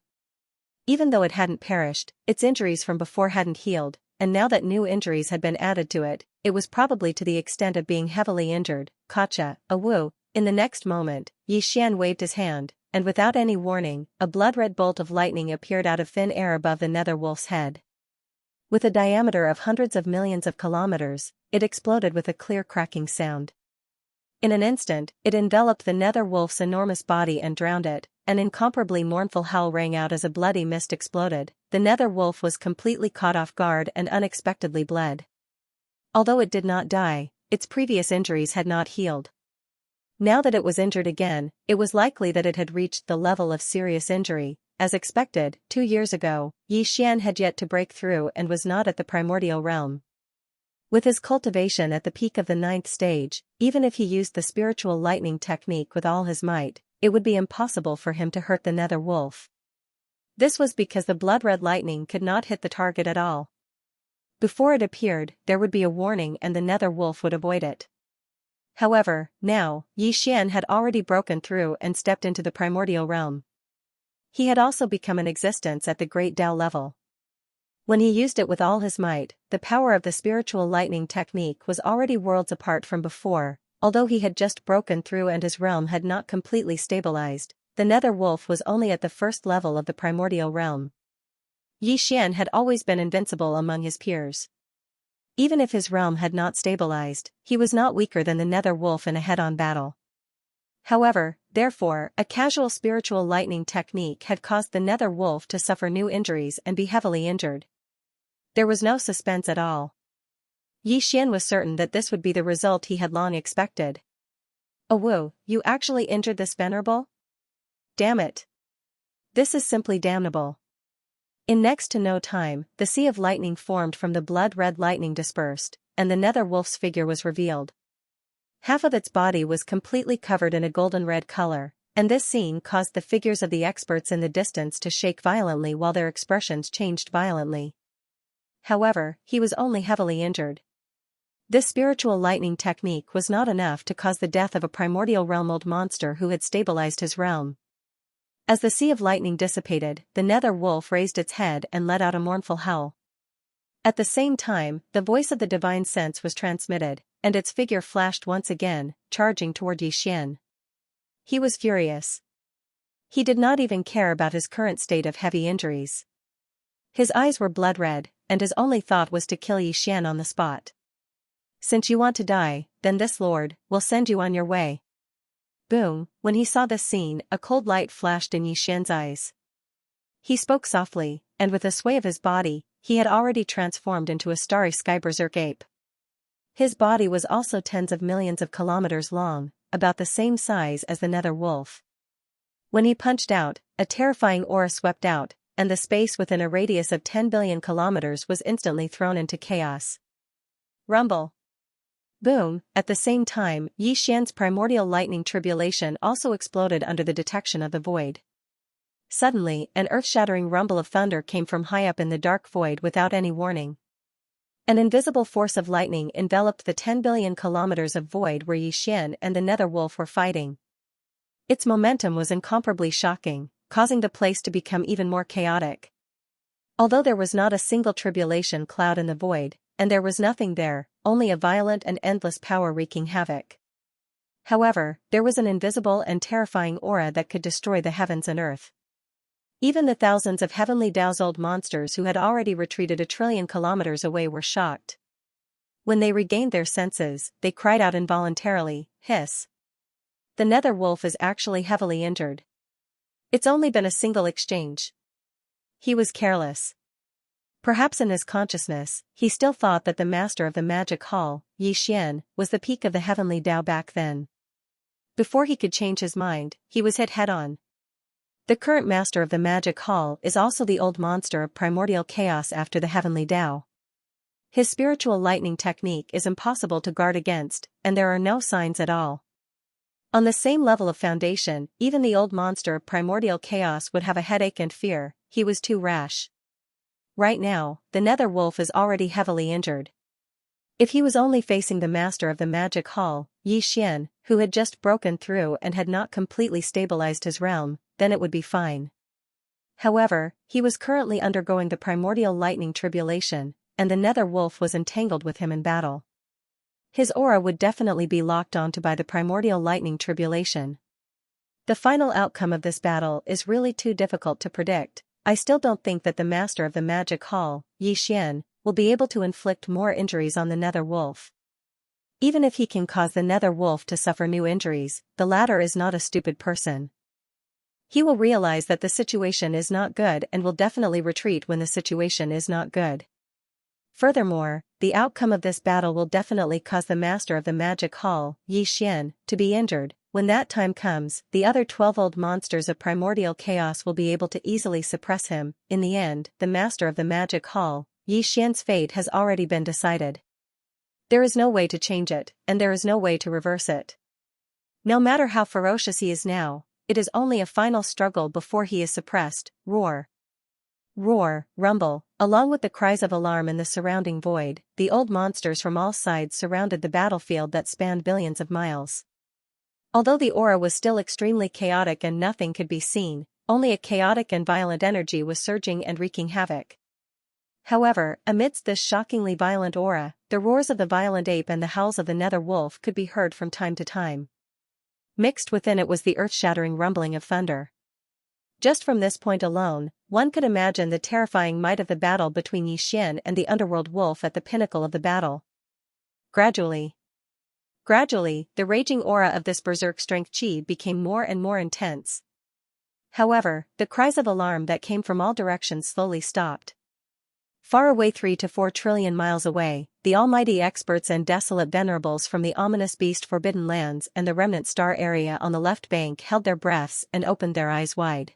Even though it hadn't perished, its injuries from before hadn't healed, and now that new injuries had been added to it, it was probably to the extent of being heavily injured. Gotcha, a woo. In the next moment, Yi Xian waved his hand, and without any warning, a blood-red bolt of lightning appeared out of thin air above the nether wolf's head. With a diameter of hundreds of millions of kilometers, it exploded with a clear cracking sound. In an instant, it enveloped the nether wolf's enormous body and drowned it. An incomparably mournful howl rang out as a bloody mist exploded. The nether wolf was completely caught off guard and unexpectedly bled. Although it did not die, its previous injuries had not healed. Now that it was injured again, it was likely that it had reached the level of serious injury. As expected, 2 years ago, Yi Xian had yet to break through and was not at the primordial realm. With his cultivation at the peak of the 9th stage, even if he used the spiritual lightning technique with all his might, it would be impossible for him to hurt the nether wolf. This was because the blood-red lightning could not hit the target at all. Before it appeared, there would be a warning and the nether wolf would avoid it. However, now, Yi Xian had already broken through and stepped into the primordial realm. He had also become an existence at the Great Tao level. When he used it with all his might, the power of the spiritual lightning technique was already worlds apart from before. Although he had just broken through and his realm had not completely stabilized, the nether wolf was only at the first level of the primordial realm. Yi Xian had always been invincible among his peers. Even if his realm had not stabilized, he was not weaker than the nether wolf in a head-on battle. However, therefore, a casual spiritual lightning technique had caused the nether wolf to suffer new injuries and be heavily injured. There was no suspense at all. Yi Xian was certain that this would be the result he had long expected. Oh woo, you actually injured this venerable? Damn it. This is simply damnable. In next to no time, the sea of lightning formed from the blood-red lightning dispersed, and the nether wolf's figure was revealed. Half of its body was completely covered in a golden-red color, and this scene caused the figures of the experts in the distance to shake violently while their expressions changed violently. However, he was only heavily injured. This spiritual lightning technique was not enough to cause the death of a primordial realm-old monster who had stabilized his realm. As the sea of lightning dissipated, the nether wolf raised its head and let out a mournful howl. At the same time, the voice of the divine sense was transmitted, and its figure flashed once again, charging toward Yi Xian. He was furious. He did not even care about his current state of heavy injuries. His eyes were blood-red, and his only thought was to kill Yi Xian on the spot. Since you want to die, then this lord will send you on your way. Boom, when he saw this scene, a cold light flashed in Yi Xian's eyes. He spoke softly, and with a sway of his body, he had already transformed into a starry sky berserk ape. His body was also tens of millions of kilometers long, about the same size as the nether wolf. When he punched out, a terrifying aura swept out, and the space within a radius of 10 billion kilometers was instantly thrown into chaos. Rumble. Boom, at the same time, Yi Xian's primordial lightning tribulation also exploded under the detection of the void. Suddenly, an earth-shattering rumble of thunder came from high up in the dark void without any warning. An invisible force of lightning enveloped the 10 billion kilometers of void where Yi Xian and the nether wolf were fighting. Its momentum was incomparably shocking, causing the place to become even more chaotic. Although there was not a single tribulation cloud in the void, and there was nothing there, only a violent and endless power wreaking havoc. However, there was an invisible and terrifying aura that could destroy the heavens and earth. Even the thousands of heavenly dazzled monsters who had already retreated 1,000,000,000,000 kilometers away were shocked. When they regained their senses, they cried out involuntarily, "Hiss! The nether wolf is actually heavily injured. It's only been a single exchange." He was careless. Perhaps in his consciousness, he still thought that the master of the magic hall, Xian, was the peak of the heavenly Tao back then. Before he could change his mind, he was hit head-on. The current master of the magic hall is also the old monster of primordial chaos after the heavenly Tao. His spiritual lightning technique is impossible to guard against, and there are no signs at all. On the same level of foundation, even the old monster of primordial chaos would have a headache and fear. He was too rash. Right now, the nether wolf is already heavily injured. If he was only facing the master of the magic hall, Xian, who had just broken through and had not completely stabilized his realm, then it would be fine. However, he was currently undergoing the primordial lightning tribulation, and the nether wolf was entangled with him in battle. His aura would definitely be locked onto by the primordial lightning tribulation. The final outcome of this battle is really too difficult to predict. I still don't think that the master of the magic hall, Xian, will be able to inflict more injuries on the nether wolf. Even if he can cause the nether wolf to suffer new injuries, the latter is not a stupid person. He will realize that the situation is not good and will definitely retreat when the situation is not good. Furthermore, the outcome of this battle will definitely cause the master of the magic hall, Xian, to be injured. When that time comes, the other 12 old monsters of primordial chaos will be able to easily suppress him. In the end, the master of the magic hall, Xian's fate has already been decided. There is no way to change it, and there is no way to reverse it. No matter how ferocious he is now, it is only a final struggle before he is suppressed. Roar! Roar, rumble, along with the cries of alarm in the surrounding void, the old monsters from all sides surrounded the battlefield that spanned billions of miles. Although the aura was still extremely chaotic and nothing could be seen, only a chaotic and violent energy was surging and wreaking havoc. However, amidst this shockingly violent aura, the roars of the violent ape and the howls of the nether wolf could be heard from time to time. Mixed within it was the earth-shattering rumbling of thunder. Just from this point alone, one could imagine the terrifying might of the battle between Xian and the underworld wolf at the pinnacle of the battle. Gradually, the raging aura of this berserk strength chi became more and more intense. However, the cries of alarm that came from all directions slowly stopped. Far away 3 to 4 trillion miles away, the almighty experts and desolate venerables from the ominous beast Forbidden Lands and the remnant star area on the left bank held their breaths and opened their eyes wide.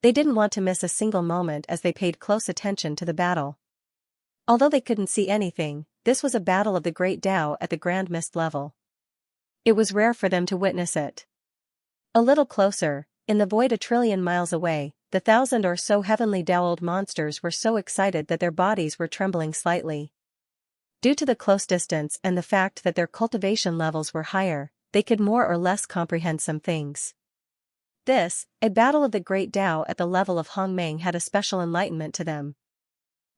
They didn't want to miss a single moment as they paid close attention to the battle. Although they couldn't see anything, this was a battle of the Great Tao at the Grand Mist level. It was rare for them to witness it. A little closer, in the void 1 trillion miles away, the 1,000 or so heavenly Tao-old monsters were so excited that their bodies were trembling slightly. Due to the close distance and the fact that their cultivation levels were higher, they could more or less comprehend some things. This, a battle of the Great Tao at the level of Hongmeng, had a special enlightenment to them.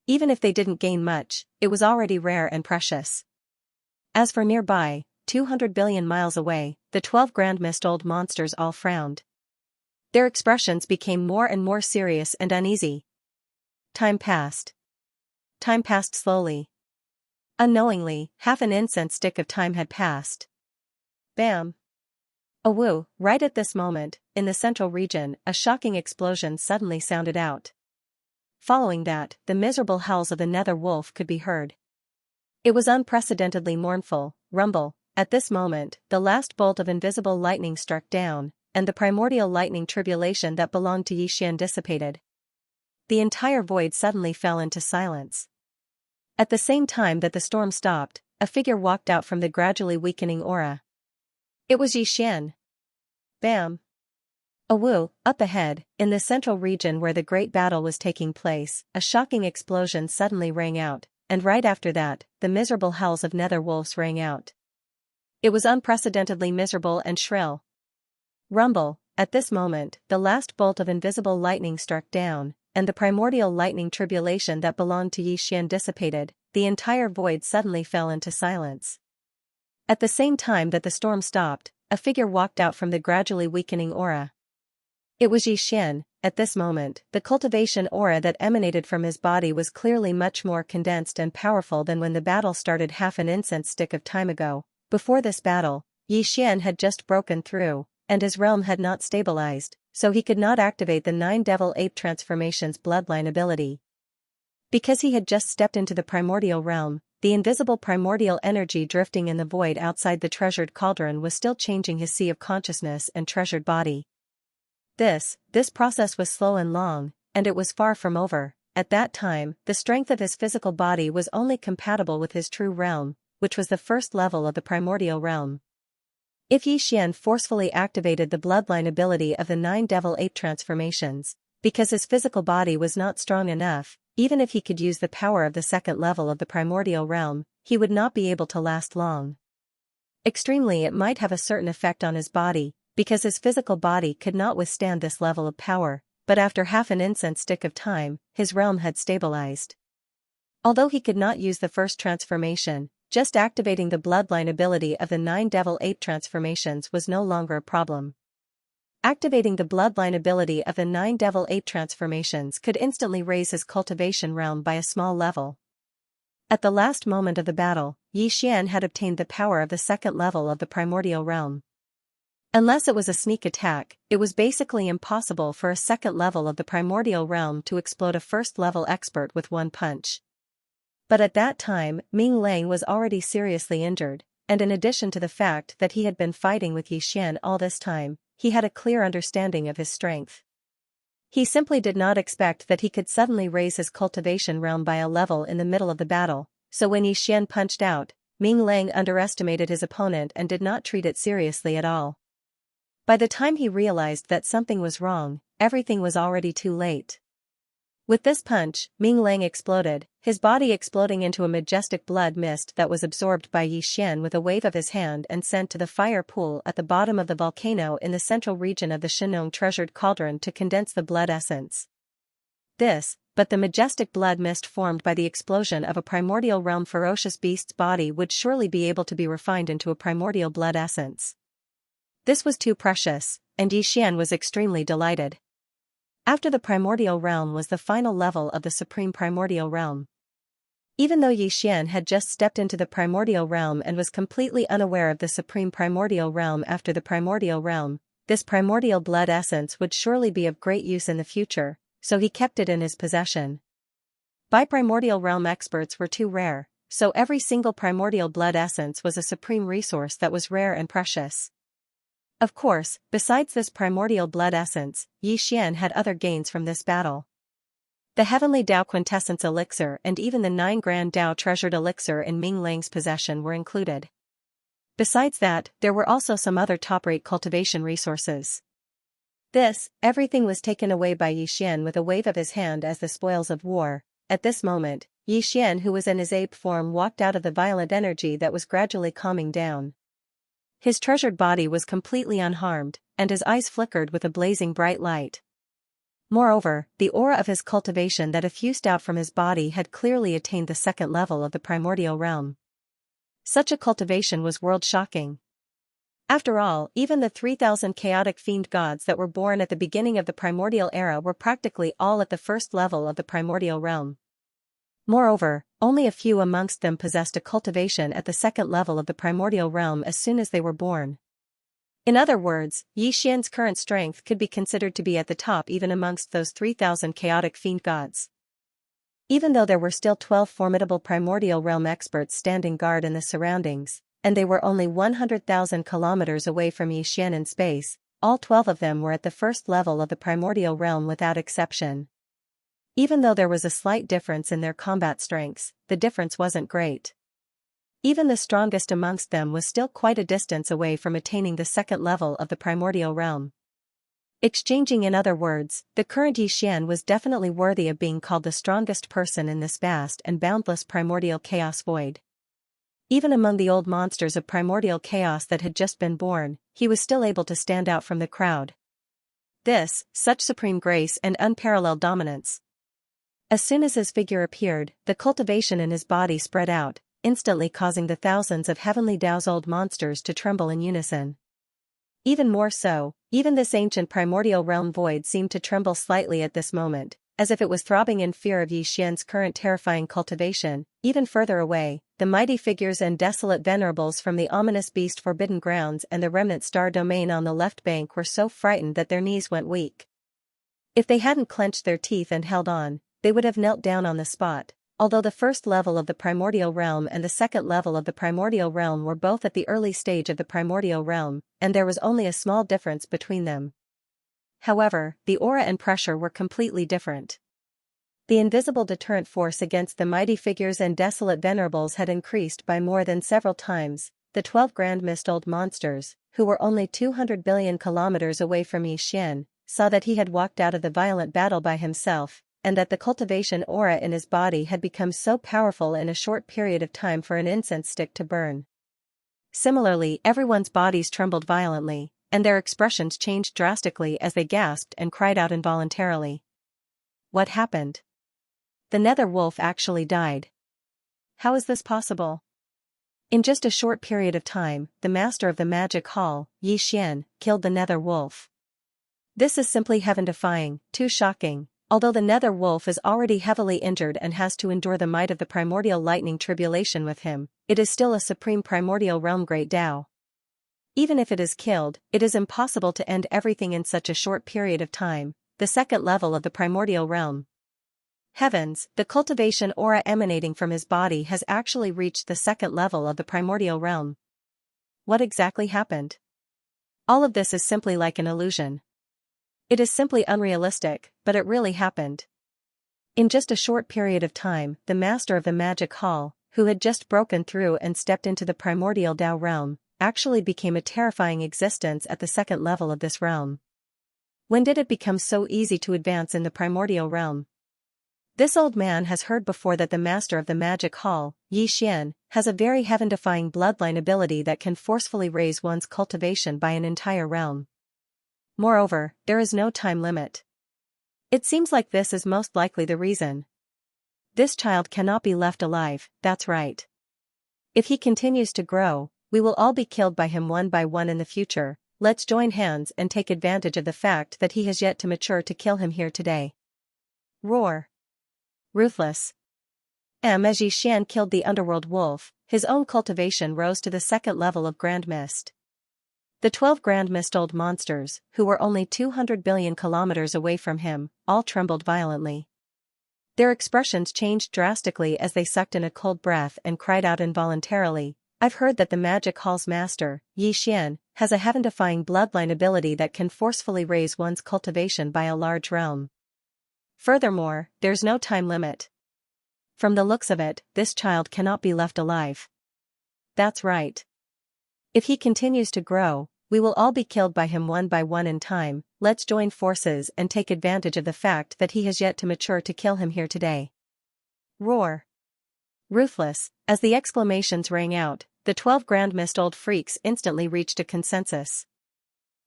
Even if they didn't gain much, it was already rare and precious. As for nearby, 200 billion miles away, the 12 Grand Mist old monsters all frowned. Their expressions became more and more serious and uneasy. Time passed. Time passed slowly. Unknowingly, half an incense stick of time had passed. Bam! Awoo, right at this moment, in the central region, a shocking explosion suddenly sounded out. Following that, the miserable howls of the nether wolf could be heard. It was unprecedentedly mournful. Rumble. At this moment, the last bolt of invisible lightning struck down, and the primordial lightning tribulation that belonged to Xian dissipated. The entire void suddenly fell into silence. At the same time that the storm stopped, a figure walked out from the gradually weakening aura. It was Xian. Bam! Awoo, up ahead, in the central region where the great battle was taking place, a shocking explosion suddenly rang out, and right after that, the miserable howls of nether wolves rang out. It was unprecedentedly miserable and shrill. Rumble. At this moment, the last bolt of invisible lightning struck down, and the primordial lightning tribulation that belonged to Xian dissipated. The entire void suddenly fell into silence. At the same time that the storm stopped, a figure walked out from the gradually weakening aura. It was Xian. At this moment, the cultivation aura that emanated from his body was clearly much more condensed and powerful than when the battle started half an incense stick of time ago. Before this battle, Xian had just broken through, and his realm had not stabilized, so he could not activate the 9 Devil Ape Transformations bloodline ability. Because he had just stepped into the primordial realm, the invisible primordial energy drifting in the void outside the treasured cauldron was still changing his sea of consciousness and treasured body. This process was slow and long, and it was far from over. At that time, the strength of his physical body was only compatible with his true realm, which was the first level of the primordial realm. If Xian forcefully activated the bloodline ability of the 9 Devil Ape Transformations, because his physical body was not strong enough, even if he could use the power of the second level of the primordial realm, he would not be able to last long. Extremely, it might have a certain effect on his body, because his physical body could not withstand this level of power, but after half an incense stick of time, his realm had stabilized. Although he could not use the first transformation, just activating the bloodline ability of the 9 Devil Ape Transformations was no longer a problem. Activating the bloodline ability of the 9 Devil Ape Transformations could instantly raise his cultivation realm by a small level. At the last moment of the battle, Xian had obtained the power of the second level of the primordial realm. Unless it was a sneak attack, it was basically impossible for a second level of the primordial realm to explode a first-level expert with one punch. But at that time, Ming Lang was already seriously injured, and in addition to the fact that he had been fighting with Xian all this time, he had a clear understanding of his strength. He simply did not expect that he could suddenly raise his cultivation realm by a level in the middle of the battle, so when Xian punched out, Ming Lang underestimated his opponent and did not treat it seriously at all. By the time he realized that something was wrong, everything was already too late. With this punch, Ming Lang exploded, his body exploding into a majestic blood mist that was absorbed by Xian with a wave of his hand and sent to the fire pool at the bottom of the volcano in the central region of the Shenong treasured cauldron to condense the blood essence. But the majestic blood mist formed by the explosion of a primordial realm ferocious beast's body would surely be able to be refined into a primordial blood essence. This was too precious, and Xian was extremely delighted. After the primordial realm was the final level of the supreme primordial realm. Even though Xian had just stepped into the primordial realm and was completely unaware of the supreme primordial realm after the primordial realm, this primordial blood essence would surely be of great use in the future, so he kept it in his possession. Biprimordial realm experts were too rare, so every single primordial blood essence was a supreme resource that was rare and precious. Of course, besides this primordial blood essence, Xian had other gains from this battle. The Heavenly Dao Quintessence Elixir and even the 9 Grand Dao Treasured Elixir in Ming Lang's possession were included. Besides that, there were also some other top-rate cultivation resources. Everything was taken away by Xian with a wave of his hand as the spoils of war. At this moment, Xian, who was in his ape form, walked out of the violent energy that was gradually calming down. His treasured body was completely unharmed, and his eyes flickered with a blazing bright light. Moreover, the aura of his cultivation that effused out from his body had clearly attained the second level of the primordial realm. Such a cultivation was world-shocking. After all, even the 3,000 chaotic fiend gods that were born at the beginning of the primordial era were practically all at the first level of the primordial realm. Moreover, only a few amongst them possessed a cultivation at the second level of the primordial realm as soon as they were born. In other words, Xian's current strength could be considered to be at the top even amongst those 3,000 chaotic fiend gods. Even though there were still 12 formidable primordial realm experts standing guard in the surroundings, and they were only 100,000 kilometers away from Xian in space, all 12 of them were at the first level of the primordial realm without exception. Even though there was a slight difference in their combat strengths, the difference wasn't great. Even the strongest amongst them was still quite a distance away from attaining the second level of the primordial realm. Exchanging in other words, the current Xian was definitely worthy of being called the strongest person in this vast and boundless primordial chaos void. Even among the old monsters of primordial chaos that had just been born, he was still able to stand out from the crowd. Such supreme grace and unparalleled dominance. As soon as his figure appeared, the cultivation in his body spread out, instantly causing the thousands of heavenly Dao's old monsters to tremble in unison. Even more so, even this ancient primordial realm void seemed to tremble slightly at this moment, as if it was throbbing in fear of Yi Xian's current terrifying cultivation. Even further away, the mighty figures and desolate venerables from the ominous beast forbidden grounds and the remnant star domain on the left bank were so frightened that their knees went weak. If they hadn't clenched their teeth and held on, they would have knelt down on the spot. Although the first level of the primordial realm and the second level of the primordial realm were both at the early stage of the primordial realm, and there was only a small difference between them. However, the aura and pressure were completely different. The invisible deterrent force against the mighty figures and desolate venerables had increased by more than several times. The 12 grand mist old monsters, who were only 200 billion kilometers away from Yi Xian, saw that he had walked out of the violent battle by himself, and that the cultivation aura in his body had become so powerful in a short period of time for an incense stick to burn. Similarly, everyone's bodies trembled violently, and their expressions changed drastically as they gasped and cried out involuntarily. What happened? The nether wolf actually died. How is this possible? In just a short period of time, the master of the magic hall, Yi Xian, killed the nether wolf. This is simply heaven-defying, too shocking. Although the nether wolf is already heavily injured and has to endure the might of the primordial lightning tribulation with him, it is still a supreme primordial realm great Dao. Even if it is killed, it is impossible to end everything in such a short period of time. The second level of the primordial realm. Heavens, the cultivation aura emanating from his body has actually reached the second level of the primordial realm. What exactly happened? All of this is simply like an illusion. It is simply unrealistic, but it really happened. In just a short period of time, the master of the magic hall, who had just broken through and stepped into the primordial Dao realm, actually became a terrifying existence at the second level of this realm. When did it become so easy to advance in the primordial realm? This old man has heard before that the master of the magic hall, Yi Xian, has a very heaven-defying bloodline ability that can forcefully raise one's cultivation by an entire realm. Moreover, there is no time limit. It seems like this is most likely the reason. This child cannot be left alive, that's right. If he continues to grow, we will all be killed by him one by one in the future. Let's join hands and take advantage of the fact that he has yet to mature to kill him here today. Roar. Ruthless. As Yi Xian killed the underworld wolf, his own cultivation rose to the second level of Grand Mist. The 12 Grand Mist old monsters, who were only 200 billion kilometers away from him, all trembled violently. Their expressions changed drastically as they sucked in a cold breath and cried out involuntarily. I've heard that the magic hall's master, Yi Xian, has a heaven-defying bloodline ability that can forcefully raise one's cultivation by a large realm. Furthermore, there's no time limit. From the looks of it, this child cannot be left alive. That's right. If he continues to grow, we will all be killed by him one by one in time. Let's join forces and take advantage of the fact that he has yet to mature to kill him here today. Roar. Ruthless. As the exclamations rang out, the 12 Grand Mist old freaks instantly reached a consensus.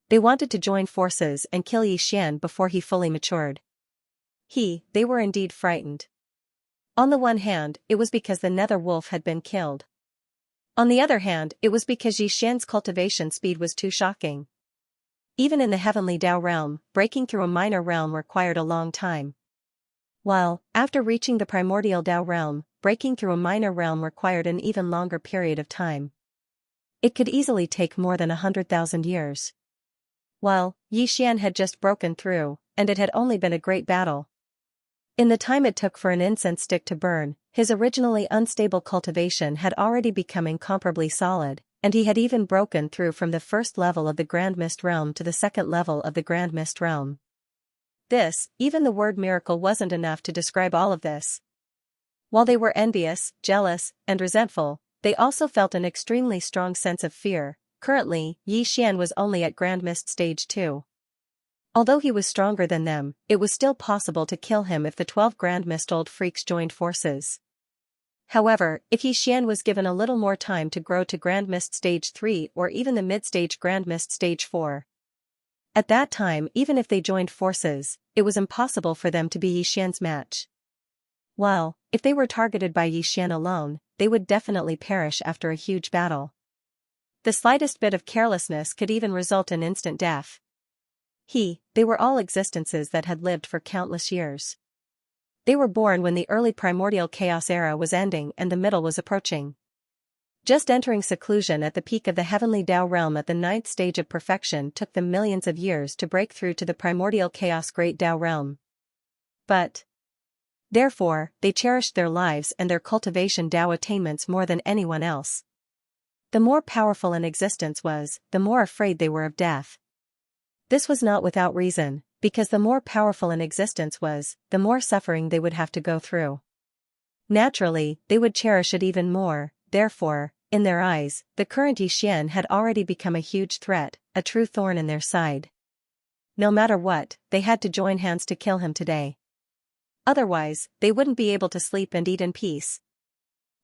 They wanted to join forces and kill Yi Xian before he fully matured. They were indeed frightened. On the one hand, it was because the nether wolf had been killed. On the other hand, it was because Yi Xian's cultivation speed was too shocking. Even in the heavenly Dao realm, breaking through a minor realm required a long time. While, after reaching the primordial Dao realm, breaking through a minor realm required an even longer period of time. It could easily take more than 100,000 years. While, Yi Xian had just broken through, and it had only been a great battle. In the time it took for an incense stick to burn, his originally unstable cultivation had already become incomparably solid, and he had even broken through from the first level of the Grand Mist realm to the second level of the Grand Mist realm. Even the word miracle wasn't enough to describe all of this. While they were envious, jealous, and resentful, they also felt an extremely strong sense of fear. Currently, Yi Xian was only at Grand Mist Stage 2. Although he was stronger than them, it was still possible to kill him if the 12 Grand Mist old freaks joined forces. However, if Xian was given a little more time to grow to Grand Mist Stage 3 or even the mid-stage Grand Mist Stage 4. At that time, even if they joined forces, it was impossible for them to be Xian's match. While, if they were targeted by Xian alone, they would definitely perish after a huge battle. The slightest bit of carelessness could even result in instant death. They were all existences that had lived for countless years. They were born when the early primordial chaos era was ending and the middle was approaching. Just entering seclusion at the peak of the heavenly Tao realm at the 9th stage of perfection took them millions of years to break through to the primordial chaos great Tao realm. But therefore, they cherished their lives and their cultivation Tao attainments more than anyone else. The more powerful an existence was, the more afraid they were of death. This was not without reason, because the more powerful an existence was, the more suffering they would have to go through. Naturally, they would cherish it even more. Therefore, in their eyes, the current Xian had already become a huge threat, a true thorn in their side. No matter what, they had to join hands to kill him today. Otherwise, they wouldn't be able to sleep and eat in peace.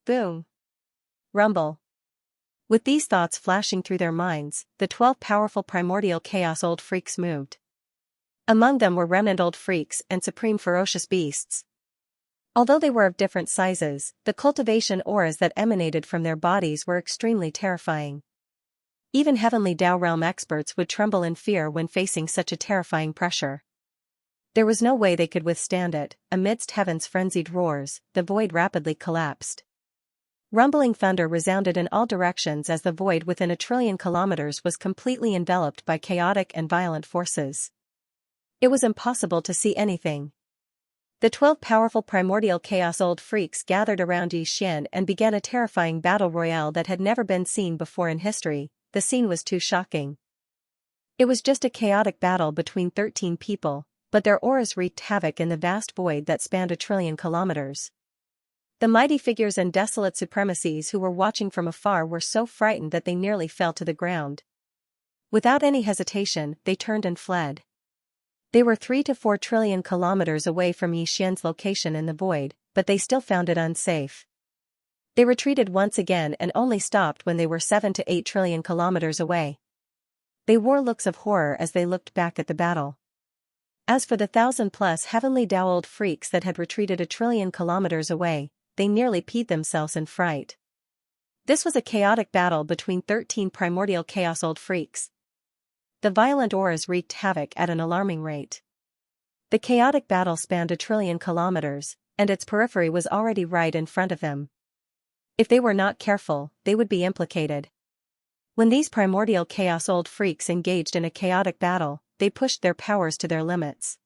Boom. Rumble. With these thoughts flashing through their minds, the 12 powerful primordial chaos old freaks moved. Among them were remnant old freaks and supreme ferocious beasts. Although they were of different sizes, the cultivation auras that emanated from their bodies were extremely terrifying. Even heavenly Tao realm experts would tremble in fear when facing such a terrifying pressure. There was no way they could withstand it. Amidst heaven's frenzied roars, the void rapidly collapsed. Rumbling thunder resounded in all directions as the void within 1,000,000,000,000 kilometers was completely enveloped by chaotic and violent forces. It was impossible to see anything. The 12 powerful primordial chaos old freaks gathered around Xian and began a terrifying battle royale that had never been seen before in history. The scene was too shocking. It was just a chaotic battle between 13 people, but their auras wreaked havoc in the vast void that spanned 1,000,000,000,000 kilometers. The mighty figures and desolate supremacies who were watching from afar were so frightened that they nearly fell to the ground. Without any hesitation, they turned and fled. They were 3 to 4 trillion kilometers away from Xian's location in the void, but they still found it unsafe. They retreated once again and only stopped when they were 7 to 8 trillion kilometers away. They wore looks of horror as they looked back at the battle. As for the 1,000+ heavenly Tao old freaks that had retreated 1,000,000,000,000 kilometers away, they nearly peed themselves in fright. This was a chaotic battle between 13 primordial chaos old freaks. The violent auras wreaked havoc at an alarming rate. The chaotic battle spanned 1,000,000,000,000 kilometers, and its periphery was already right in front of them. If they were not careful, they would be implicated. When these primordial chaos old freaks engaged in a chaotic battle, they pushed their powers to their limits.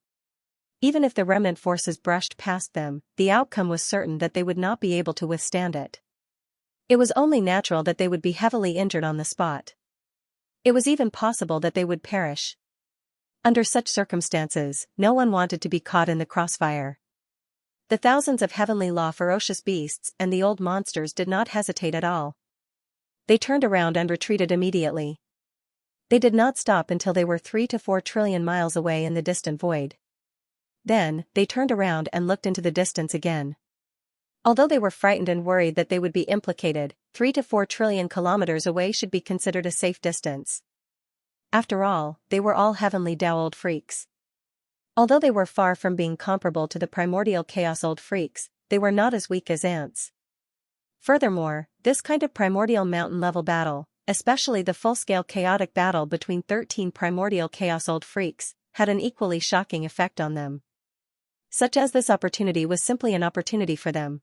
Even if the remnant forces brushed past them, the outcome was certain that they would not be able to withstand it. It was only natural that they would be heavily injured on the spot. It was even possible that they would perish. Under such circumstances, no one wanted to be caught in the crossfire. The thousands of heavenly law ferocious beasts and the old monsters did not hesitate at all. They turned around and retreated immediately. They did not stop until they were 3 to 4 trillion miles away in the distant void. Then, they turned around and looked into the distance again. Although they were frightened and worried that they would be implicated, 3 to 4 trillion kilometers away should be considered a safe distance. After all, they were all heavenly Tao old freaks. Although they were far from being comparable to the primordial chaos old freaks, they were not as weak as ants. Furthermore, this kind of primordial mountain-level battle, especially the full-scale chaotic battle between 13 primordial chaos old freaks, had an equally shocking effect on them. Such as this opportunity was simply an opportunity for them.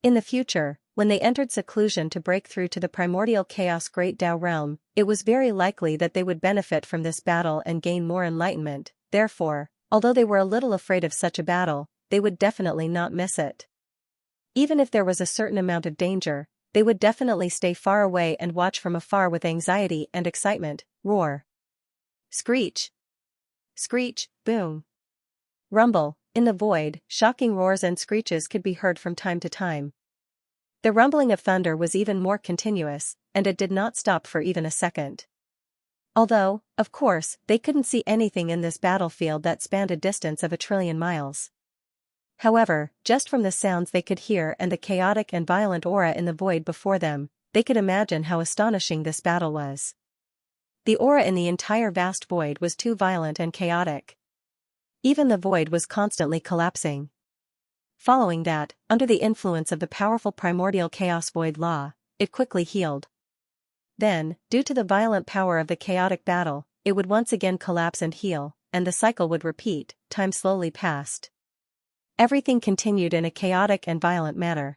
In the future, when they entered seclusion to break through to the primordial chaos great Tao realm, it was very likely that they would benefit from this battle and gain more enlightenment. Therefore, although they were a little afraid of such a battle, they would definitely not miss it. Even if there was a certain amount of danger, they would definitely stay far away and watch from afar with anxiety and excitement. Roar. Screech. Screech, boom. Rumble. In the void, shocking roars and screeches could be heard from time to time. The rumbling of thunder was even more continuous, and it did not stop for even a second. Although, of course, they couldn't see anything in this battlefield that spanned a distance of 1,000,000,000,000 miles. However, just from the sounds they could hear and the chaotic and violent aura in the void before them, they could imagine how astonishing this battle was. The aura in the entire vast void was too violent and chaotic. Even the void was constantly collapsing. Following that, under the influence of the powerful primordial chaos void law, it quickly healed. Then, due to the violent power of the chaotic battle, it would once again collapse and heal, and the cycle would repeat. Time slowly passed. Everything continued in a chaotic and violent manner.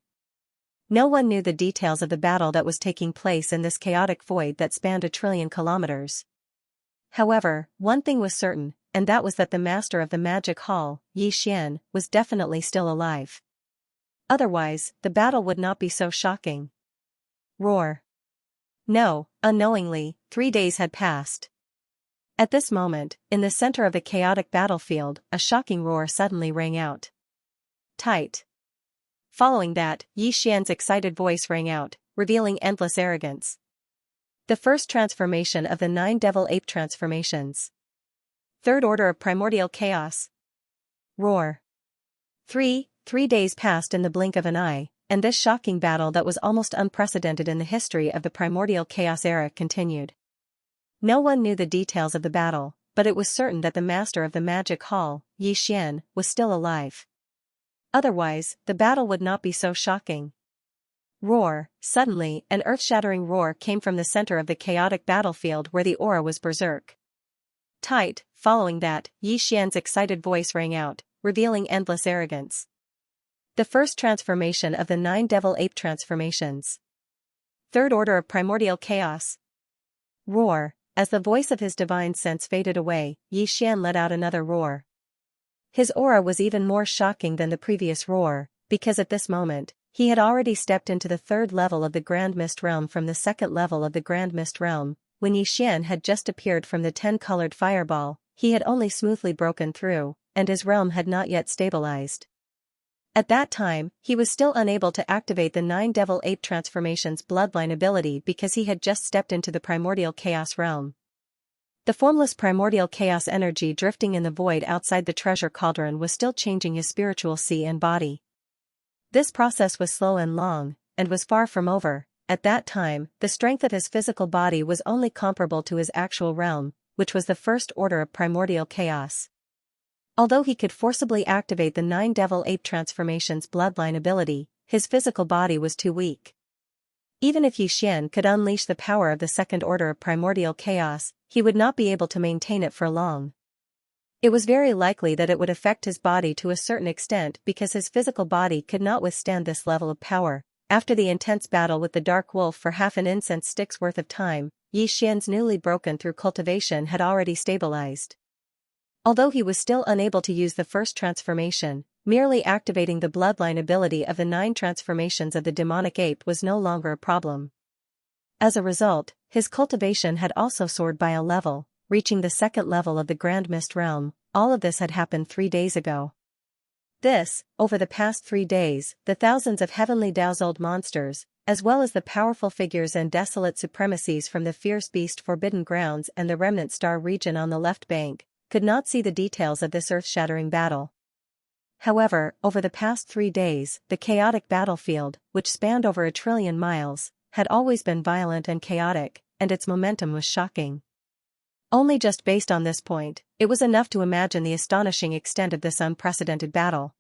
No one knew the details of the battle that was taking place in this chaotic void that spanned 1,000,000,000,000 kilometers. However, one thing was certain, and that was that the master of the magic hall, Xian, was definitely still alive. Otherwise, the battle would not be so shocking. Roar. No, unknowingly, 3 days had passed. At this moment, in the center of the chaotic battlefield, a shocking roar suddenly rang out. Tight. Following that, Xian's excited voice rang out, revealing endless arrogance. The first transformation of the 9 devil ape transformations. Third order of primordial chaos. Roar. 3 days passed in the blink of an eye, and this shocking battle that was almost unprecedented in the history of the primordial chaos era continued. No one knew the details of the battle, but it was certain that the master of the magic hall, Xian, was still alive. Otherwise, the battle would not be so shocking. Roar. Suddenly, an earth-shattering roar came from the center of the chaotic battlefield where the aura was berserk. Tight. Following that, Xian's excited voice rang out, revealing endless arrogance. The first transformation of the 9 devil ape transformations. Third order of primordial chaos. Roar. As the voice of his divine sense faded away, Xian let out another roar. His aura was even more shocking than the previous roar, because at this moment, he had already stepped into the 3rd level of the Grand Mist Realm from the 2nd level of the Grand Mist Realm. When Xian had just appeared from the 10-colored fireball, he had only smoothly broken through, and his realm had not yet stabilized. At that time, he was still unable to activate the 9 devil ape transformations bloodline ability because he had just stepped into the primordial chaos realm. The formless primordial chaos energy drifting in the void outside the treasure cauldron was still changing his spiritual sea and body. This process was slow and long, and was far from over. At that time, the strength of his physical body was only comparable to his actual realm, which was the 1st order of primordial chaos. Although he could forcibly activate the 9 devil ape transformations bloodline ability, his physical body was too weak. Even if Xian could unleash the power of the 2nd order of primordial chaos, he would not be able to maintain it for long. It was very likely that it would affect his body to a certain extent because his physical body could not withstand this level of power. After the intense battle with the Dark Wolf for half an incense stick's worth of time, Xian's newly broken through cultivation had already stabilized. Although he was still unable to use the first transformation, merely activating the bloodline ability of the 9 transformations of the demonic ape was no longer a problem. As a result, his cultivation had also soared by a level, reaching the 2nd level of the Grand Mist Realm. All of this had happened 3 days ago. Over the past 3 days, the thousands of heavenly dazzled monsters, as well as the powerful figures and desolate supremacies from the fierce beast Forbidden Grounds and the Remnant Star region on the left bank, could not see the details of this earth-shattering battle. However, over the past 3 days, the chaotic battlefield, which spanned over 1,000,000,000,000 miles, had always been violent and chaotic, and its momentum was shocking. Only just based on this point, it was enough to imagine the astonishing extent of this unprecedented battle.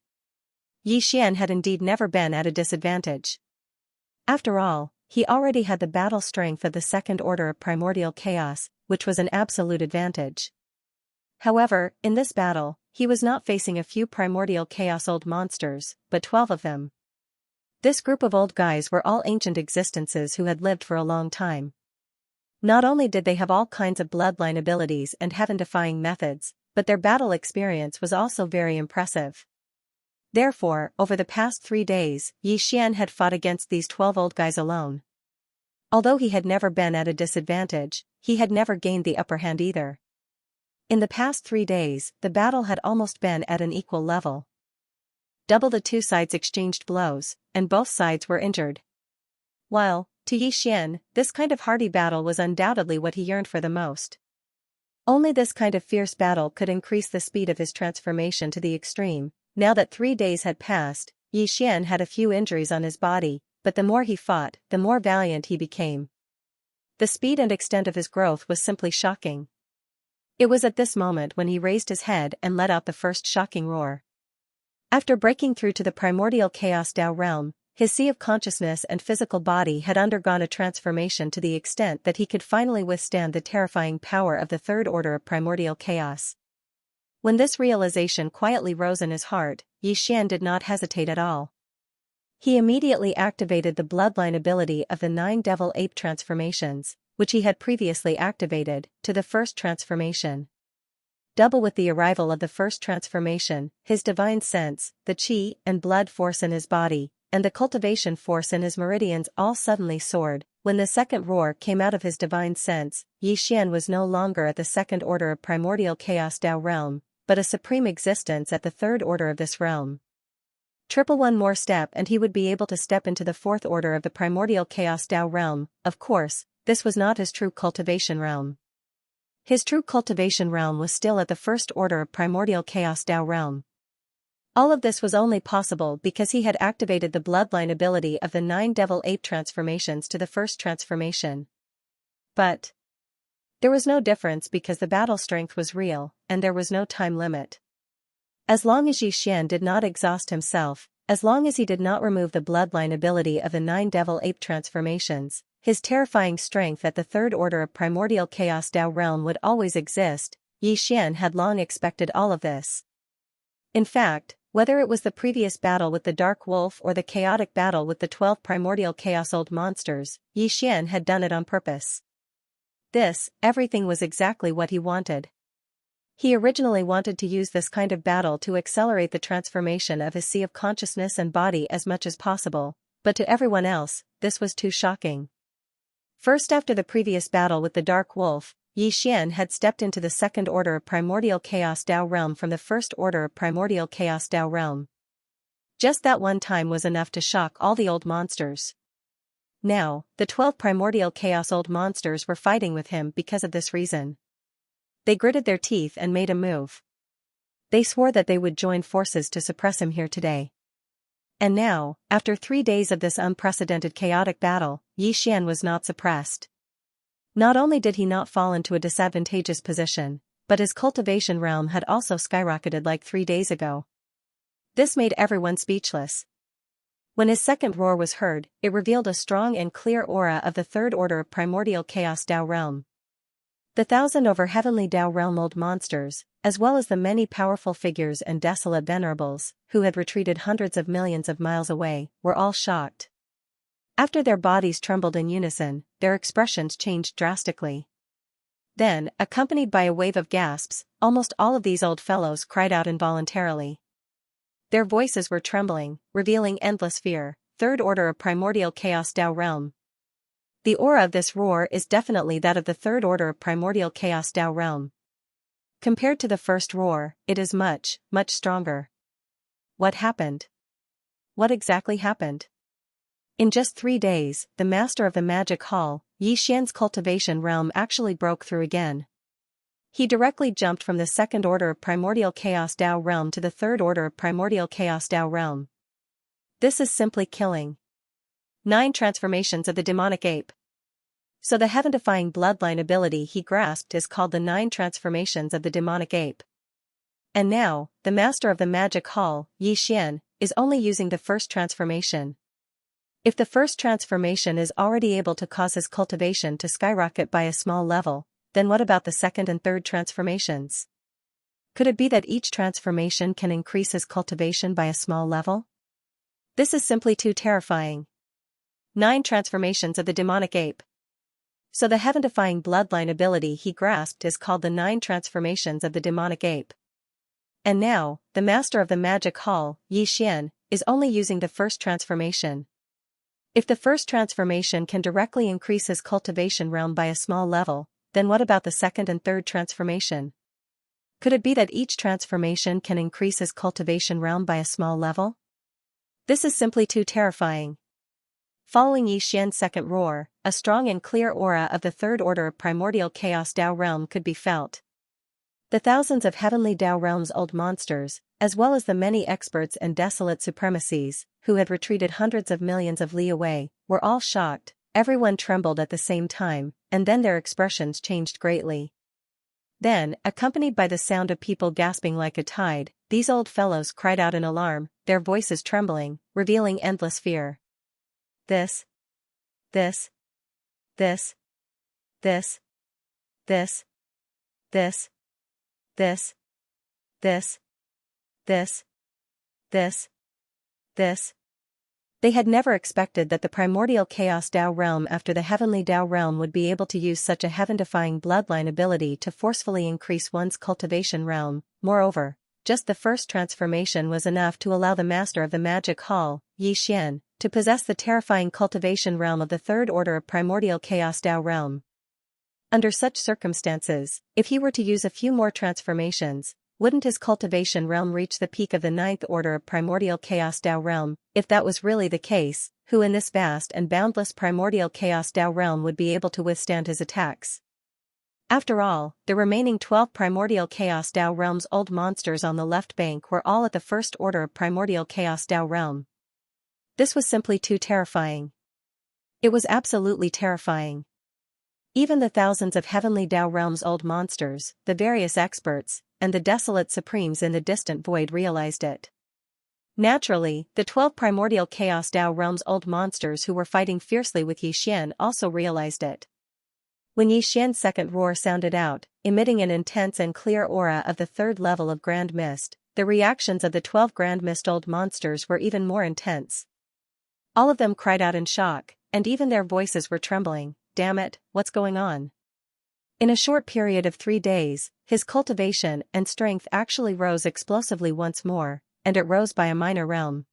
Xian had indeed never been at a disadvantage. After all, he already had the battle strength of the 2nd order of primordial chaos, which was an absolute advantage. However, in this battle, he was not facing a few primordial chaos old monsters, but 12 of them. This group of old guys were all ancient existences who had lived for a long time. Not only did they have all kinds of bloodline abilities and heaven-defying methods, but their battle experience was also very impressive. Therefore, over the past 3 days, Xian had fought against these 12 old guys alone. Although he had never been at a disadvantage, he had never gained the upper hand either. In the past 3 days, the battle had almost been at an equal level. Double the 2 sides exchanged blows, and both sides were injured. While, to Xian, this kind of hardy battle was undoubtedly what he yearned for the most. Only this kind of fierce battle could increase the speed of his transformation to the extreme, Now that 3 days had passed, Yi Xian had a few injuries on his body, but the more he fought, the more valiant he became. The speed and extent of his growth was simply shocking. It was at this moment when he raised his head and let out the first shocking roar. After breaking through to the primordial chaos Tao realm, his sea of consciousness and physical body had undergone a transformation to the extent that he could finally withstand the terrifying power of the third order of primordial chaos. When this realization quietly rose in his heart, Yi Xian did not hesitate at all. He immediately activated the bloodline ability of the 9 devil ape transformations, which he had previously activated, to the first transformation. Double with the arrival of the first transformation, his divine sense, the qi and blood force in his body, and the cultivation force in his meridians all suddenly soared. When the second roar came out of his divine sense, Yi Xian was no longer at the second order of primordial chaos Tao realm, but a supreme existence at the third order of this realm. One more step and he would be able to step into the fourth order of the primordial chaos Tao realm. Of course, this was not his true cultivation realm. His true cultivation realm was still at the first order of primordial chaos Tao realm. All of this was only possible because he had activated the bloodline ability of the 9 devil ape transformations to the first transformation. But there was no difference because the battle strength was real, and there was no time limit. As long as Yi Xian did not exhaust himself, as long as he did not remove the bloodline ability of the 9 devil ape transformations, his terrifying strength at the third order of primordial chaos Tao realm would always exist. Yi Xian had long expected all of this. In fact, whether it was the previous battle with the Dark Wolf or the chaotic battle with the 12 primordial chaos old monsters, Yi Xian had done it on purpose. Everything was exactly what he wanted. He originally wanted to use this kind of battle to accelerate the transformation of his sea of consciousness and body as much as possible, but to everyone else, this was too shocking. First, after the previous battle with the Dark Wolf, Yi Xian had stepped into the second order of primordial chaos Tao realm from the first order of primordial chaos Tao realm. Just that one time was enough to shock all the old monsters. Now, the 12 primordial chaos old monsters were fighting with him because of this reason. They gritted their teeth and made a move. They swore that they would join forces to suppress him here today. And now, after 3 days of this unprecedented chaotic battle, Yi Xian was not suppressed. Not only did he not fall into a disadvantageous position, but his cultivation realm had also skyrocketed like 3 days ago. This made everyone speechless. When his second roar was heard, it revealed a strong and clear aura of the third order of primordial chaos Tao realm. The 1,000 over heavenly Tao realm old monsters, as well as the many powerful figures and desolate venerables, who had retreated hundreds of millions of miles away, were all shocked. After their bodies trembled in unison, their expressions changed drastically. Then, accompanied by a wave of gasps, almost all of these old fellows cried out involuntarily. Their voices were trembling, revealing endless fear. Third order of primordial chaos Tao realm. The aura of this roar is definitely that of the third order of primordial chaos Tao realm. Compared to the first roar, it is much, much stronger. What happened? What exactly happened? In just 3 days, the master of the magic hall, Yi Xian's cultivation realm actually broke through again. He directly jumped from the second order of primordial chaos Tao realm to the third order of primordial chaos Tao realm. This is simply killing. 9 transformations of the demonic ape. So the heaven-defying bloodline ability he grasped is called the 9 transformations of the demonic ape. And now, the master of the magic hall, Yi Xian, is only using the first transformation. If the first transformation is already able to cause his cultivation to skyrocket by a small level, then what about the second and third transformations? Could it be that each transformation can increase his cultivation by a small level? This is simply too terrifying. 9 transformations of the demonic ape. So the heaven-defying bloodline ability he grasped is called the 9 transformations of the demonic ape. And now, the master of the magic hall, Yi Xian, is only using the first transformation. If the first transformation can directly increase his cultivation realm by a small level, then what about the second and third transformation? Could it be that each transformation can increase his cultivation realm by a small level? This is simply too terrifying. Following Yi Xian's second roar, a strong and clear aura of the third order of primordial chaos Tao realm could be felt. The thousands of heavenly Dao realms old monsters, as well as the many experts and desolate supremacies, who had retreated hundreds of millions of li away, were all shocked. Everyone trembled at the same time, and then their expressions changed greatly. Then, accompanied by the sound of people gasping like a tide, these old fellows cried out in alarm, their voices trembling, revealing endless fear. This, this, this, this, this, this, this, this, this, this, this. They had never expected that the primordial chaos Dao realm after the heavenly Dao realm would be able to use such a heaven-defying bloodline ability to forcefully increase one's cultivation realm. Moreover, just the first transformation was enough to allow the master of the magic hall, Xianxia, to possess the terrifying cultivation realm of the third order of primordial chaos Dao realm. Under such circumstances, if he were to use a few more transformations, wouldn't his cultivation realm reach the peak of the ninth order of primordial chaos Dao realm? If that was really the case, who in this vast and boundless primordial chaos Dao realm would be able to withstand his attacks? After all, the remaining 12 primordial chaos Dao realms old monsters on the left bank were all at the first order of primordial chaos Dao realm. This was simply too terrifying. It was absolutely terrifying. Even the thousands of heavenly Dao realms old monsters, the various experts, and the desolate supremes in the distant void realized it. Naturally, the 12 primordial chaos Dao realms old monsters who were fighting fiercely with Xianxia also realized it. When Xianxia's second roar sounded out, emitting an intense and clear aura of the third level of Grand Mist, the reactions of the 12 Grand Mist old monsters were even more intense. All of them cried out in shock, and even their voices were trembling. Damn it, what's going on? In a short period of 3 days, his cultivation and strength actually rose explosively once more, and it rose by a minor realm.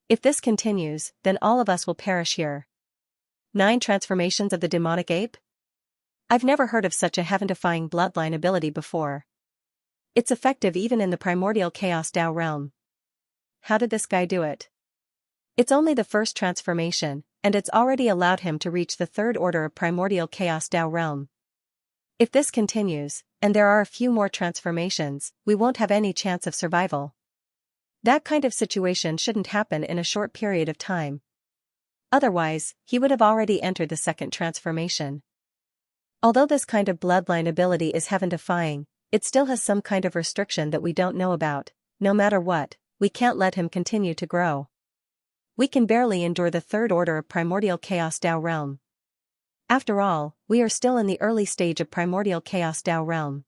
If this continues, then all of us will perish here. 9 transformations of the demonic ape? I've never heard of such a heaven-defying bloodline ability before. It's effective even in the primordial chaos Dao realm. How did this guy do it? It's only the first transformation, and it's already allowed him to reach the third order of primordial chaos Dao realm. If this continues, and there are a few more transformations, we won't have any chance of survival. That kind of situation shouldn't happen in a short period of time. Otherwise, he would have already entered the second transformation. Although this kind of bloodline ability is heaven-defying, it still has some kind of restriction that we don't know about. No matter what, we can't let him continue to grow. We can barely endure the third order of primordial chaos Dao realm. After all, we are still in the early stage of primordial chaos Dao realm.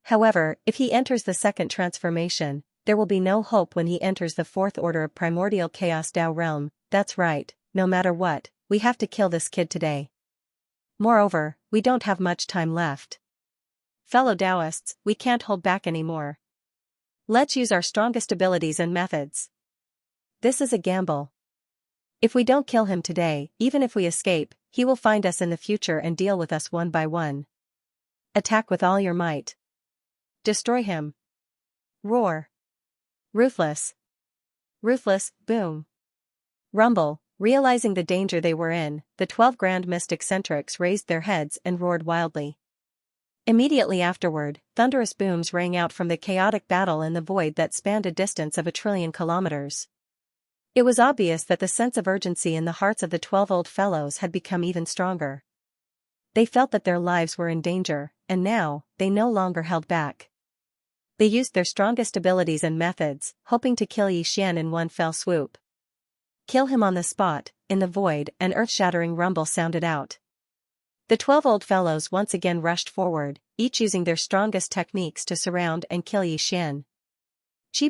However, if he enters the second transformation, there will be no hope when he enters the fourth order of primordial chaos Dao realm. That's right, no matter what, we have to kill this kid today. Moreover, we don't have much time left. Fellow Daoists, we can't hold back anymore. Let's use our strongest abilities and methods. This is a gamble. If we don't kill him today, even if we escape, he will find us in the future and deal with us one by one. Attack with all your might. Destroy him. Roar. Ruthless. Ruthless, boom. Rumble. Realizing the danger they were in, the 12 Grand Mist eccentrics raised their heads and roared wildly. Immediately afterward, thunderous booms rang out from the chaotic battle in the void that spanned a distance of 1 trillion kilometers. It was obvious that the sense of urgency in the hearts of the 12 old fellows had become even stronger. They felt that their lives were in danger, and now, they no longer held back. They used their strongest abilities and methods, hoping to kill Xianxia in one fell swoop. Kill him on the spot. In the void, an earth-shattering rumble sounded out. The 12 old fellows once again rushed forward, each using their strongest techniques to surround and kill Xianxia.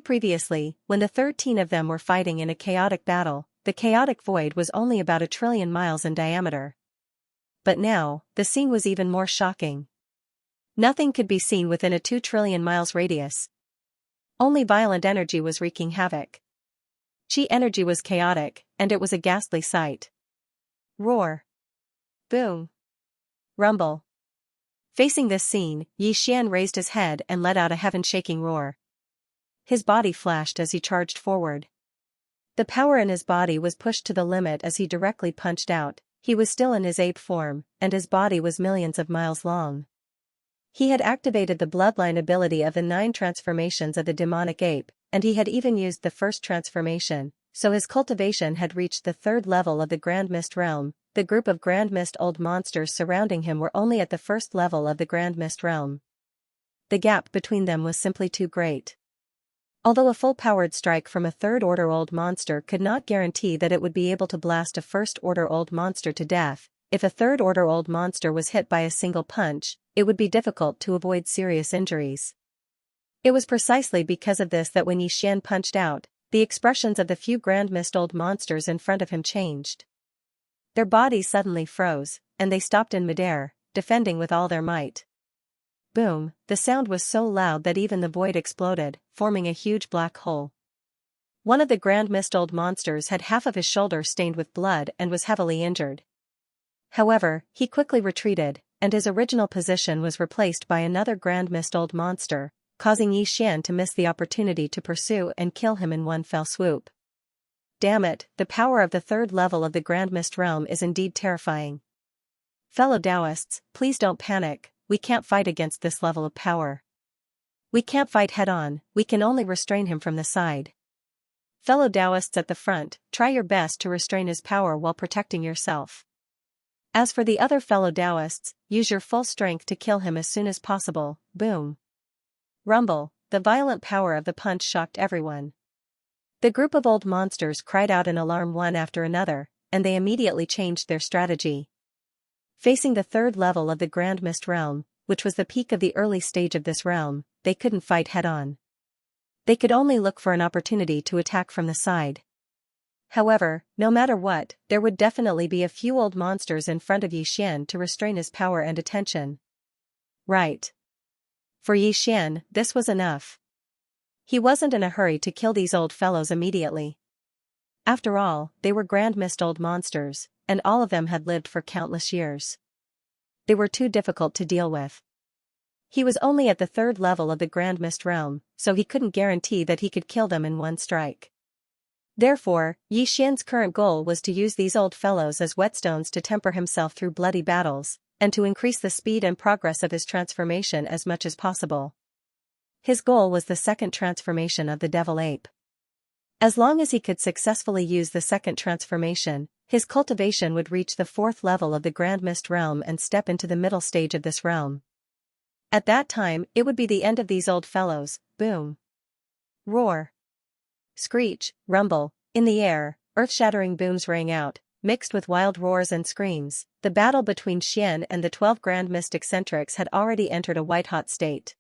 Previously, when the 13 of them were fighting in a chaotic battle, the chaotic void was only about 1 trillion miles in diameter. But now, the scene was even more shocking. Nothing could be seen within a 2 trillion miles radius. Only violent energy was wreaking havoc. Chi energy was chaotic, and it was a ghastly sight. Roar. Boom. Rumble. Facing this scene, Xianxia raised his head and let out a heaven-shaking roar. His body flashed as he charged forward. The power in his body was pushed to the limit as he directly punched out. He was still in his ape form, and his body was millions of miles long. He had activated the bloodline ability of the 9 transformations of the demonic ape, and he had even used the first transformation, so his cultivation had reached the 3rd level of the Grand Mist realm. The group of Grand Mist old monsters surrounding him were only at the 1st level of the Grand Mist realm. The gap between them was simply too great. Although a full-powered strike from a 3rd order old monster could not guarantee that it would be able to blast a 1st order old monster to death, if a 3rd order old monster was hit by a single punch, it would be difficult to avoid serious injuries. It was precisely because of this that when Xian punched out, the expressions of the few Grand Mist old monsters in front of him changed. Their bodies suddenly froze, and they stopped in midair, defending with all their might. Boom, the sound was so loud that even the void exploded, forming a huge black hole. One of the Grand Mist old monsters had half of his shoulder stained with blood and was heavily injured. However, he quickly retreated, and his original position was replaced by another Grand Mist old monster, causing Xian to miss the opportunity to pursue and kill him in one fell swoop. Damn it, the power of the 3rd level of the Grand Mist realm is indeed terrifying. Fellow Taoists, please don't panic, we can't fight against this level of power. We can't fight head-on, we can only restrain him from the side. Fellow Taoists at the front, try your best to restrain his power while protecting yourself. As for the other fellow Taoists, use your full strength to kill him as soon as possible. Boom. Rumble, the violent power of the punch shocked everyone. The group of old monsters cried out in alarm one after another, and they immediately changed their strategy. Facing the 3rd level of the Grand Mist realm, which was the peak of the early stage of this realm, they couldn't fight head-on. They could only look for an opportunity to attack from the side. However, no matter what, there would definitely be a few old monsters in front of Xian to restrain his power and attention. Right. For Xian, this was enough. He wasn't in a hurry to kill these old fellows immediately. After all, they were Grand Mist old monsters, and all of them had lived for countless years. They were too difficult to deal with. He was only at the 3rd level of the Grand Mist realm, so he couldn't guarantee that he could kill them in one strike. Therefore, Xian's current goal was to use these old fellows as whetstones to temper himself through bloody battles, and to increase the speed and progress of his transformation as much as possible. His goal was the 2nd transformation of the Devil Ape. As long as he could successfully use the 2nd transformation, his cultivation would reach the 4th level of the Grand Mist realm and step into the middle stage of this realm. At that time, it would be the end of these old fellows. Boom. Roar. Screech, rumble, in the air, earth-shattering booms rang out, mixed with wild roars and screams. The battle between Xian and the 12 Grand Mist eccentrics had already entered a white-hot state.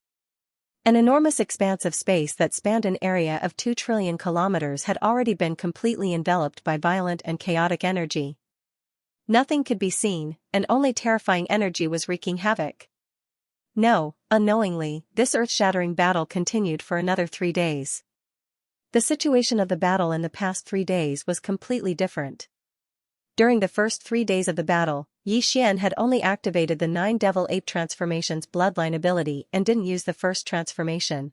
An enormous expanse of space that spanned an area of 2 trillion kilometers had already been completely enveloped by violent and chaotic energy. Nothing could be seen, and only terrifying energy was wreaking havoc. No, unknowingly, this earth-shattering battle continued for another 3 days. The situation of the battle in the past 3 days was completely different. During the first 3 days of the battle, Xian had only activated the 9 Devil Ape transformations bloodline ability and didn't use the first transformation.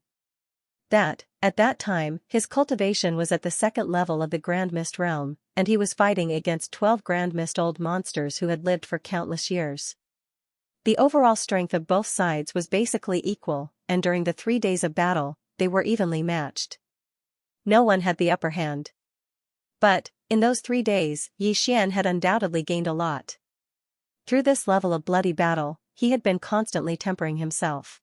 At that time, his cultivation was at the 2nd level of the Grand Mist realm, and he was fighting against 12 Grand Mist old monsters who had lived for countless years. The overall strength of both sides was basically equal, and during the 3 days of battle, they were evenly matched. No one had the upper hand. But, in those 3 days, Xian had undoubtedly gained a lot. Through this level of bloody battle, he had been constantly tempering himself.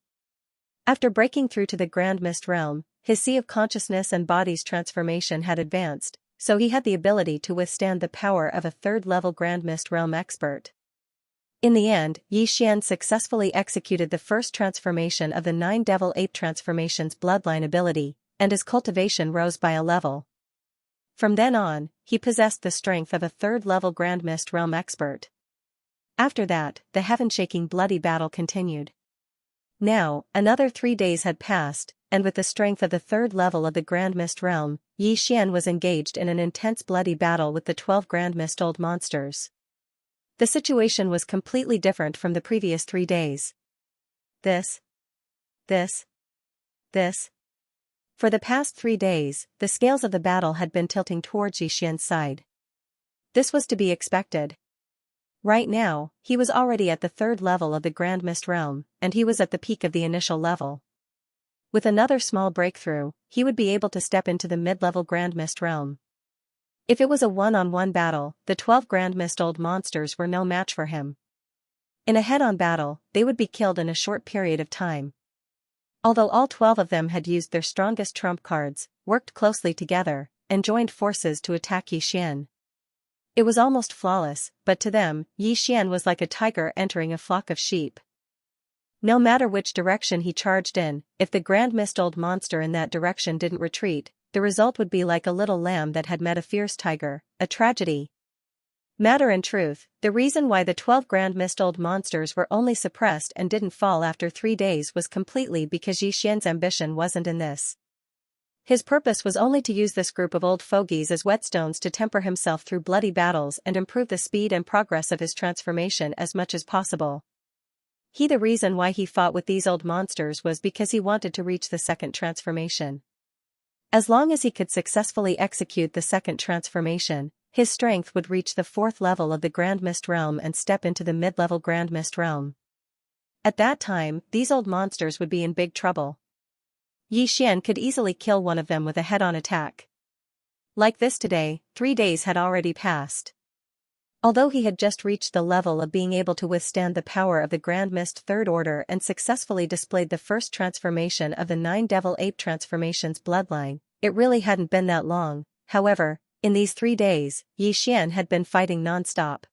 After breaking through to the Grand Mist realm, his sea of consciousness and body's transformation had advanced, so he had the ability to withstand the power of a 3rd level Grand Mist realm expert. In the end, Xian successfully executed the first transformation of the 9 Devil Ape transformations bloodline ability, and his cultivation rose by a level. From then on, he possessed the strength of a 3rd level Grand Mist realm expert. After that, the heaven-shaking bloody battle continued. Now, another 3 days had passed, and with the strength of the 3rd level of the Grand Mist realm, Xian was engaged in an intense bloody battle with the 12 Grand Mist old monsters. The situation was completely different from the previous 3 days. This. For the past 3 days, the scales of the battle had been tilting towards Xian's side. This was to be expected. Right now, he was already at the third level of the Grand Mist Realm, and he was at the peak of the initial level. With another small breakthrough, he would be able to step into the mid-level Grand Mist Realm. If it was a one-on-one battle, the 12 Grand Mist Old Monsters were no match for him. In a head-on battle, they would be killed in a short period of time. Although all 12 of them had used their strongest trump cards, worked closely together, and joined forces to attack Yixian. It was almost flawless, but to them, Yixian was like a tiger entering a flock of sheep. No matter which direction he charged in, if the Grand Mist Old Monster in that direction didn't retreat, the result would be like a little lamb that had met a fierce tiger, a tragedy. Matter and truth, the reason why the 12 Grand Mist Old Monsters were only suppressed and didn't fall after 3 days was completely because Yixian's ambition wasn't in this. His purpose was only to use this group of old fogies as whetstones to temper himself through bloody battles and improve the speed and progress of his transformation as much as possible. The reason why he fought with these old monsters was because he wanted to reach the second transformation. As long as he could successfully execute the second transformation, his strength would reach the 4th level of the Grand Mist Realm and step into the mid-level Grand Mist Realm. At that time, these old monsters would be in big trouble. Yixian could easily kill one of them with a head-on attack. Like this today, 3 days had already passed. Although he had just reached the level of being able to withstand the power of the Grand Mist Third Order and successfully displayed the first transformation of the 9 Devil Ape transformations bloodline, it really hadn't been that long. However, in these 3 days, Yixian had been fighting non-stop.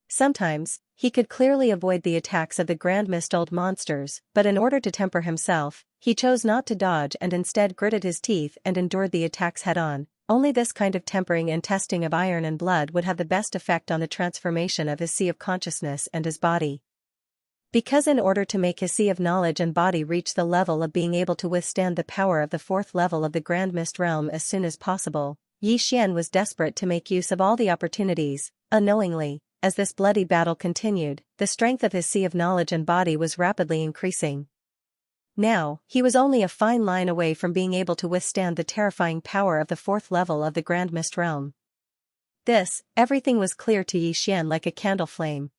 Sometimes, he could clearly avoid the attacks of the Grand Mist Old Monsters, but in order to temper himself, he chose not to dodge and instead gritted his teeth and endured the attacks head-on. Only this kind of tempering and testing of iron and blood would have the best effect on the transformation of his sea of consciousness and his body. Because in order to make his sea of knowledge and body reach the level of being able to withstand the power of the 4th level of the Grand Mist Realm as soon as possible, Yixian was desperate to make use of all the opportunities. Unknowingly, as this bloody battle continued, the strength of his sea of knowledge and body was rapidly increasing. Now, he was only a fine line away from being able to withstand the terrifying power of the 4th level of the Grand Mist Realm. Everything was clear to Yixian like a candle flame.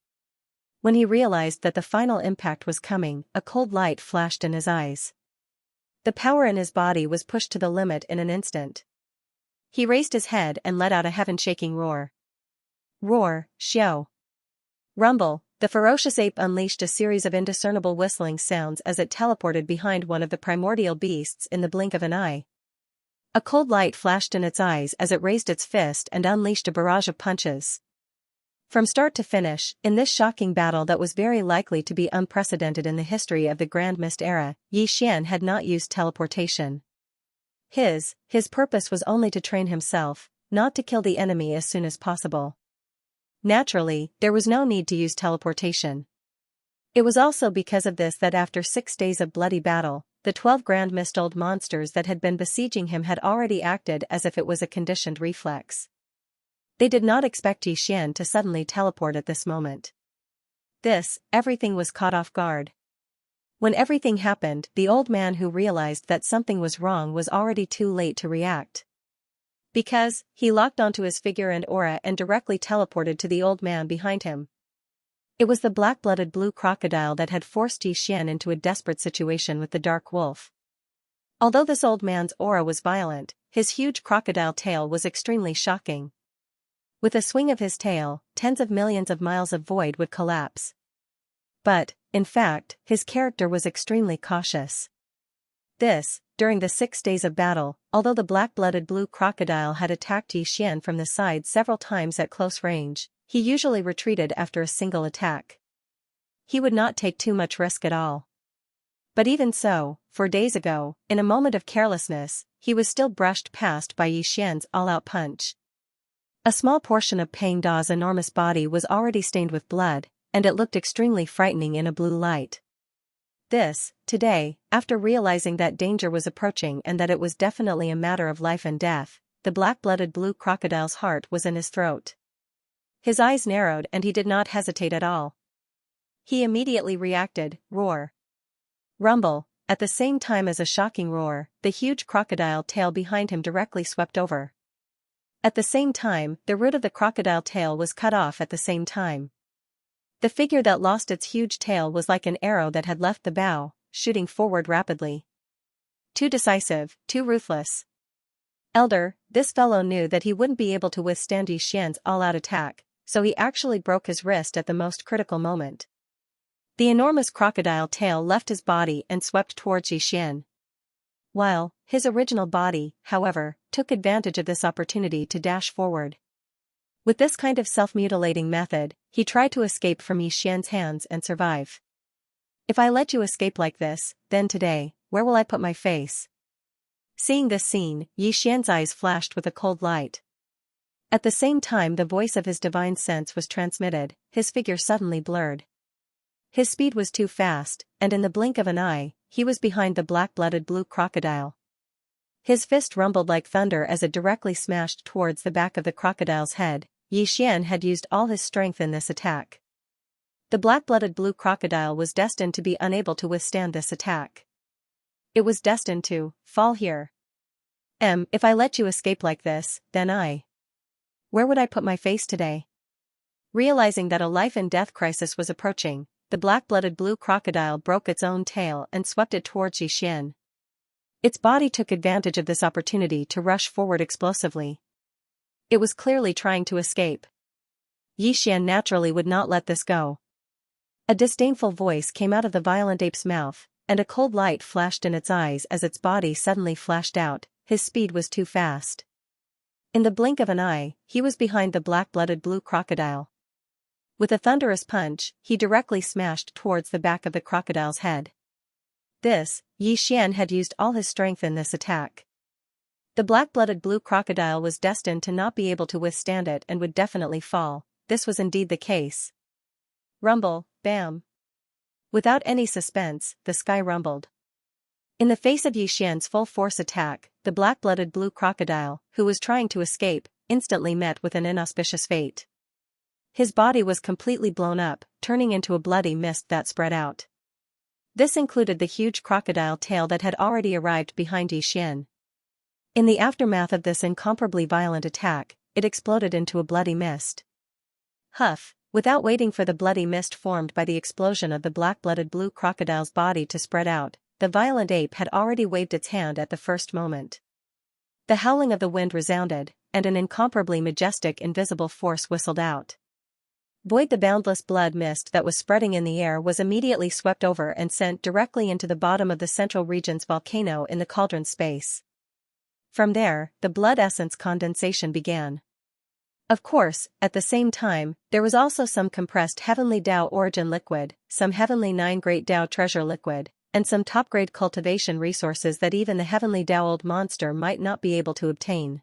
When he realized that the final impact was coming, a cold light flashed in his eyes. The power in his body was pushed to the limit in an instant. He raised his head and let out a heaven-shaking roar. Roar, xiao. Rumble, the ferocious ape unleashed a series of indiscernible whistling sounds as it teleported behind one of the primordial beasts in the blink of an eye. A cold light flashed in its eyes as it raised its fist and unleashed a barrage of punches. From start to finish, in this shocking battle that was very likely to be unprecedented in the history of the Grand Mist era, Yixian had not used teleportation. His purpose was only to train himself, not to kill the enemy as soon as possible. Naturally, there was no need to use teleportation. It was also because of this that after 6 days of bloody battle, the 12 Grand Mist Old Monsters that had been besieging him had already acted as if it was a conditioned reflex. They did not expect Yixian to suddenly teleport at this moment. Everything was caught off guard. When everything happened, the old man who realized that something was wrong was already too late to react. Because, he locked onto his figure and aura and directly teleported to the old man behind him. It was the black-blooded blue crocodile that had forced Yixian into a desperate situation with the dark wolf. Although this old man's aura was violent, his huge crocodile tail was extremely shocking. With a swing of his tail, tens of millions of miles of void would collapse. But, in fact, his character was extremely cautious. During the 6 days of battle, although the black-blooded blue crocodile had attacked Yixian from the side several times at close range, he usually retreated after a single attack. He would not take too much risk at all. But even so, 4 days ago, in a moment of carelessness, he was still brushed past by Yixian's all-out punch. A small portion of Pang Da's enormous body was already stained with blood, and it looked extremely frightening in a blue light. Today, after realizing that danger was approaching and that it was definitely a matter of life and death, the black-blooded blue crocodile's heart was in his throat. His eyes narrowed and he did not hesitate at all. He immediately reacted, roar. Rumble, at the same time as a shocking roar, the huge crocodile tail behind him directly swept over. At the same time, the root of the crocodile tail was cut off at the same time. The figure that lost its huge tail was like an arrow that had left the bow, shooting forward rapidly. Too decisive, too ruthless. Elder, this fellow knew that he wouldn't be able to withstand Yixian's all-out attack, so he actually broke his wrist at the most critical moment. The enormous crocodile tail left his body and swept towards Yixian. While his original body, however, took advantage of this opportunity to dash forward. With this kind of self-mutilating method, he tried to escape from Yixian's hands and survive. If I let you escape like this, then today, where will I put my face? Seeing this scene, Yixian's eyes flashed with a cold light. At the same time the voice of his divine sense was transmitted, his figure suddenly blurred. His speed was too fast, and in the blink of an eye, he was behind the black-blooded blue crocodile. His fist rumbled like thunder as it directly smashed towards the back of the crocodile's head. Yixian had used all his strength in this attack. The black-blooded blue crocodile was destined to be unable to withstand this attack. It was destined to fall here. If I let you escape like this, then where would I put my face today? Realizing that a life-and-death crisis was approaching, the black-blooded blue crocodile broke its own tail and swept it towards Yixian. Its body took advantage of this opportunity to rush forward explosively. It was clearly trying to escape. Yixian naturally would not let this go. A disdainful voice came out of the violent ape's mouth, and a cold light flashed in its eyes as its body suddenly flashed out. His speed was too fast. In the blink of an eye, he was behind the black-blooded blue crocodile. With a thunderous punch, he directly smashed towards the back of the crocodile's head. Yixian had used all his strength in this attack. The black-blooded blue crocodile was destined to not be able to withstand it and would definitely fall. This was indeed the case. Rumble, bam. Without any suspense, the sky rumbled. In the face of Yixian's full-force attack, the black-blooded blue crocodile, who was trying to escape, instantly met with an inauspicious fate. His body was completely blown up, turning into a bloody mist that spread out. This included the huge crocodile tail that had already arrived behind Yixian. In the aftermath of this incomparably violent attack, it exploded into a bloody mist. Huff! Without waiting for the bloody mist formed by the explosion of the black-blooded blue crocodile's body to spread out, the violent ape had already waved its hand at the first moment. The howling of the wind resounded, and an incomparably majestic invisible force whistled out. Void, the boundless blood mist that was spreading in the air was immediately swept over and sent directly into the bottom of the central region's volcano in the cauldron space. From there, the blood essence condensation began. Of course, at the same time, there was also some compressed Heavenly Tao origin liquid, some Heavenly 9 Great Tao treasure liquid, and some top-grade cultivation resources that even the Heavenly Tao old monster might not be able to obtain.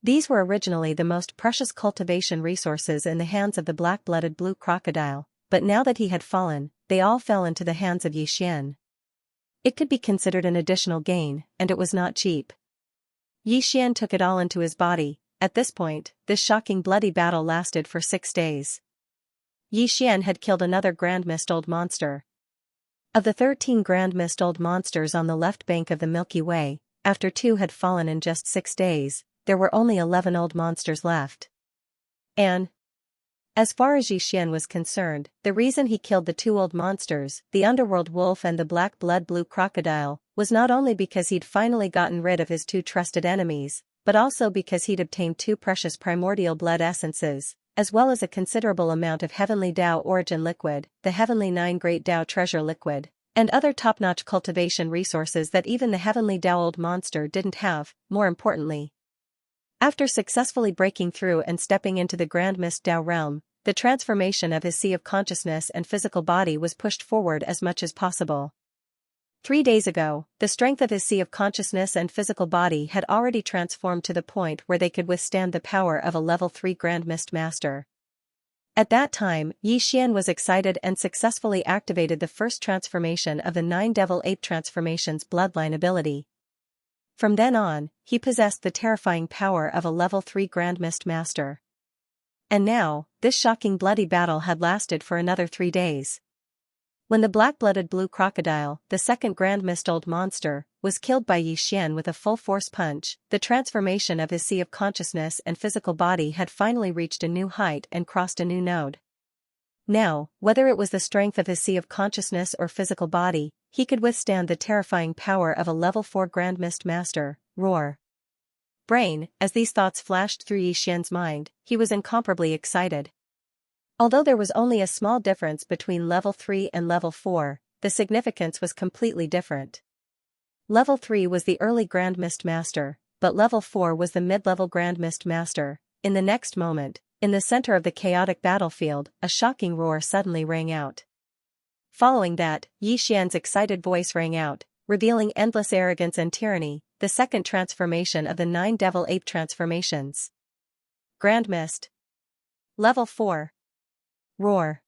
These were originally the most precious cultivation resources in the hands of the black-blooded blue crocodile, but now that he had fallen, they all fell into the hands of Yixian. It could be considered an additional gain, and it was not cheap. Yixian took it all into his body. At this point, this shocking bloody battle lasted for 6 days. Yixian had killed another Grand Mist Old monster. Of the 13 Grand Mist Old monsters on the left bank of the Milky Way, after 2 had fallen in just 6 days, there were only 11 old monsters left. And as far as Yixian was concerned, the reason he killed the 2 old monsters, the underworld wolf and the black-blood blue crocodile, was not only because he'd finally gotten rid of his 2 trusted enemies, but also because he'd obtained 2 precious primordial blood essences, as well as a considerable amount of Heavenly Tao origin liquid, the Heavenly 9 Great Tao treasure liquid, and other top-notch cultivation resources that even the Heavenly Tao old monster didn't have. More importantly, after successfully breaking through and stepping into the Grand Mist Tao realm, the transformation of his sea of consciousness and physical body was pushed forward as much as possible. 3 days ago, the strength of his sea of consciousness and physical body had already transformed to the point where they could withstand the power of a level 3 Grand Mist Master. At that time, Yixian was excited and successfully activated the first transformation of the 9 Devil Ape Transformations bloodline ability. From then on, he possessed the terrifying power of a level 3 Grand Mist Master. And now, this shocking bloody battle had lasted for another 3 days. When the black-blooded blue crocodile, the second Grand Mist Old monster, was killed by Yixian with a full-force punch, the transformation of his sea of consciousness and physical body had finally reached a new height and crossed a new node. Now, whether it was the strength of his sea of consciousness or physical body, he could withstand the terrifying power of a level 4 Grand Mist Master. Roar. Brain, as these thoughts flashed through Yi Xian's mind, he was incomparably excited. Although there was only a small difference between level 3 and level 4, the significance was completely different. Level 3 was the early Grand Mist Master, but level 4 was the mid-level Grand Mist Master. In the next moment, in the center of the chaotic battlefield, a shocking roar suddenly rang out. Following that, Yi Xian's excited voice rang out, revealing endless arrogance and tyranny, the second transformation of the 9 Devil Ape transformations. Grand Mist. Level 4. Roar.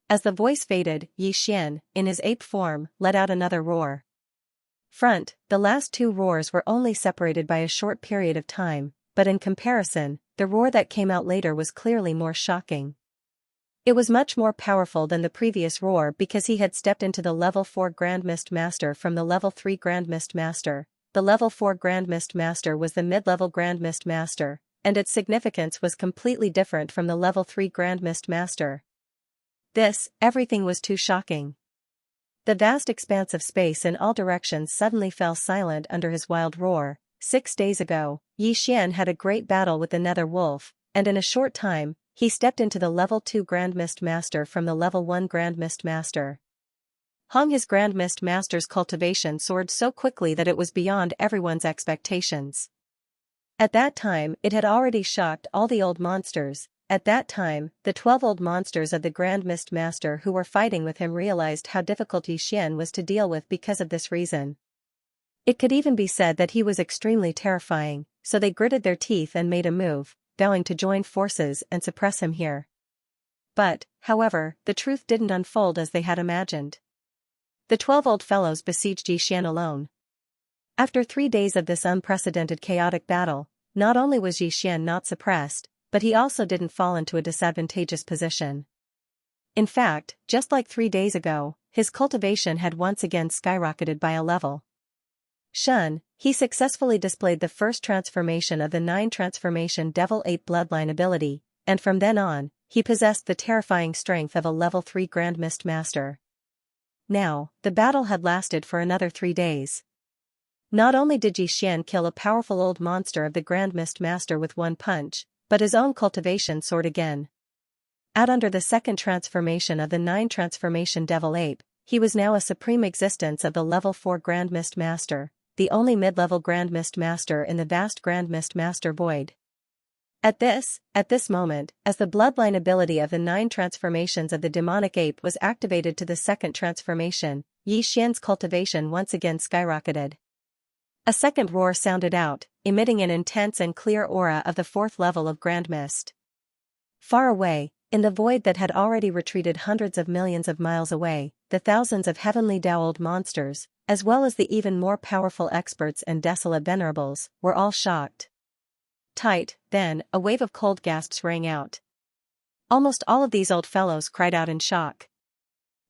As the voice faded, Yi Xian, in his ape form, let out another roar. The last 2 roars were only separated by a short period of time, but in comparison, the roar that came out later was clearly more shocking. It was much more powerful than the previous roar because he had stepped into the level 4 Grand Mist Master from the level 3 Grand Mist Master. The level 4 Grand Mist Master was the mid-level Grand Mist Master, and its significance was completely different from the level 3 Grand Mist Master. Everything was too shocking. The vast expanse of space in all directions suddenly fell silent under his wild roar. 6 days ago, Yi Xian had a great battle with the Nether Wolf, and in a short time, he stepped into the level 2 Grand Mist Master from the level 1 Grand Mist Master. His Grand Mist Master's cultivation soared so quickly that it was beyond everyone's expectations. At that time, it had already shocked all the old monsters. At that time, the 12 old monsters of the Grand Mist Master who were fighting with him realized how difficult Yi Xian was to deal with because of this reason. It could even be said that he was extremely terrifying, so they gritted their teeth and made a move, vowing to join forces and suppress him here. But, however, the truth didn't unfold as they had imagined. The 12 old fellows besieged Yi Xian alone. After 3 days of this unprecedented chaotic battle, not only was Yi Xian not suppressed, but he also didn't fall into a disadvantageous position. In fact, just like 3 days ago, his cultivation had once again skyrocketed by a level. He successfully displayed the first transformation of the 9 transformation Devil Ape bloodline ability, and from then on, he possessed the terrifying strength of a level 3 Grand Mist Master. Now, the battle had lasted for another 3 days. Not only did Yi Xian kill a powerful old monster of the Grand Mist Master with one punch, but his own cultivation soared again. Out under the second transformation of the 9 transformation Devil Ape, he was now a supreme existence of the level 4 Grand Mist Master, the only mid-level Grand Mist Master in the vast Grand Mist Master void. At this moment, as the bloodline ability of the 9 transformations of the demonic ape was activated to the second transformation, Yi Xian's cultivation once again skyrocketed. A second roar sounded out, emitting an intense and clear aura of the 4th level of Grand Mist. Far away, in the void that had already retreated hundreds of millions of miles away, the thousands of heavenly Dao-old monsters, as well as the even more powerful experts and desolate venerables, were all shocked. Then, a wave of cold gasps rang out. Almost all of these old fellows cried out in shock.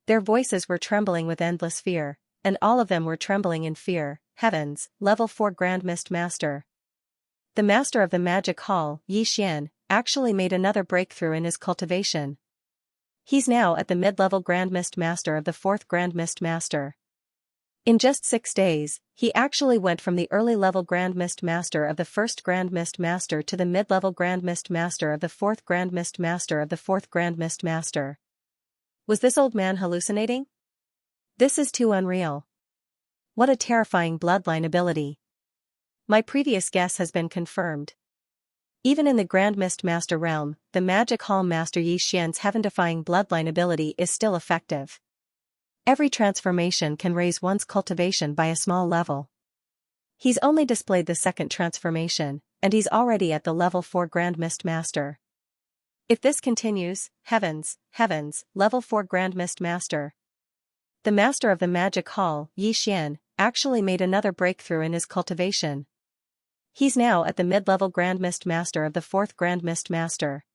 Their voices were trembling with endless fear, and all of them were trembling in fear. Heavens, level 4 Grand Mist Master. The master of the magic hall, Yi Xian, actually made another breakthrough in his cultivation. He's now at the mid-level Grand Mist Master of the 4th Grand Mist Master. In just 6 days, he actually went from the early-level Grand Mist Master of the 1st Grand Mist Master to the mid-level Grand Mist Master of the 4th Grand Mist Master of the 4th Grand Mist Master. Was this old man hallucinating? This is too unreal. What a terrifying bloodline ability. My previous guess has been confirmed. Even in the Grand Mist Master realm, the Magic Hall Master Yi Xian's heaven-defying bloodline ability is still effective. Every transformation can raise one's cultivation by a small level. He's only displayed the second transformation, and he's already at the level 4 Grand Mist Master. If this continues, heavens, level 4 Grand Mist Master. The master of the Magic Hall, Yi Xian, actually made another breakthrough in his cultivation. He's now at the mid-level Grand Mist Master of the 4th Grand Mist Master.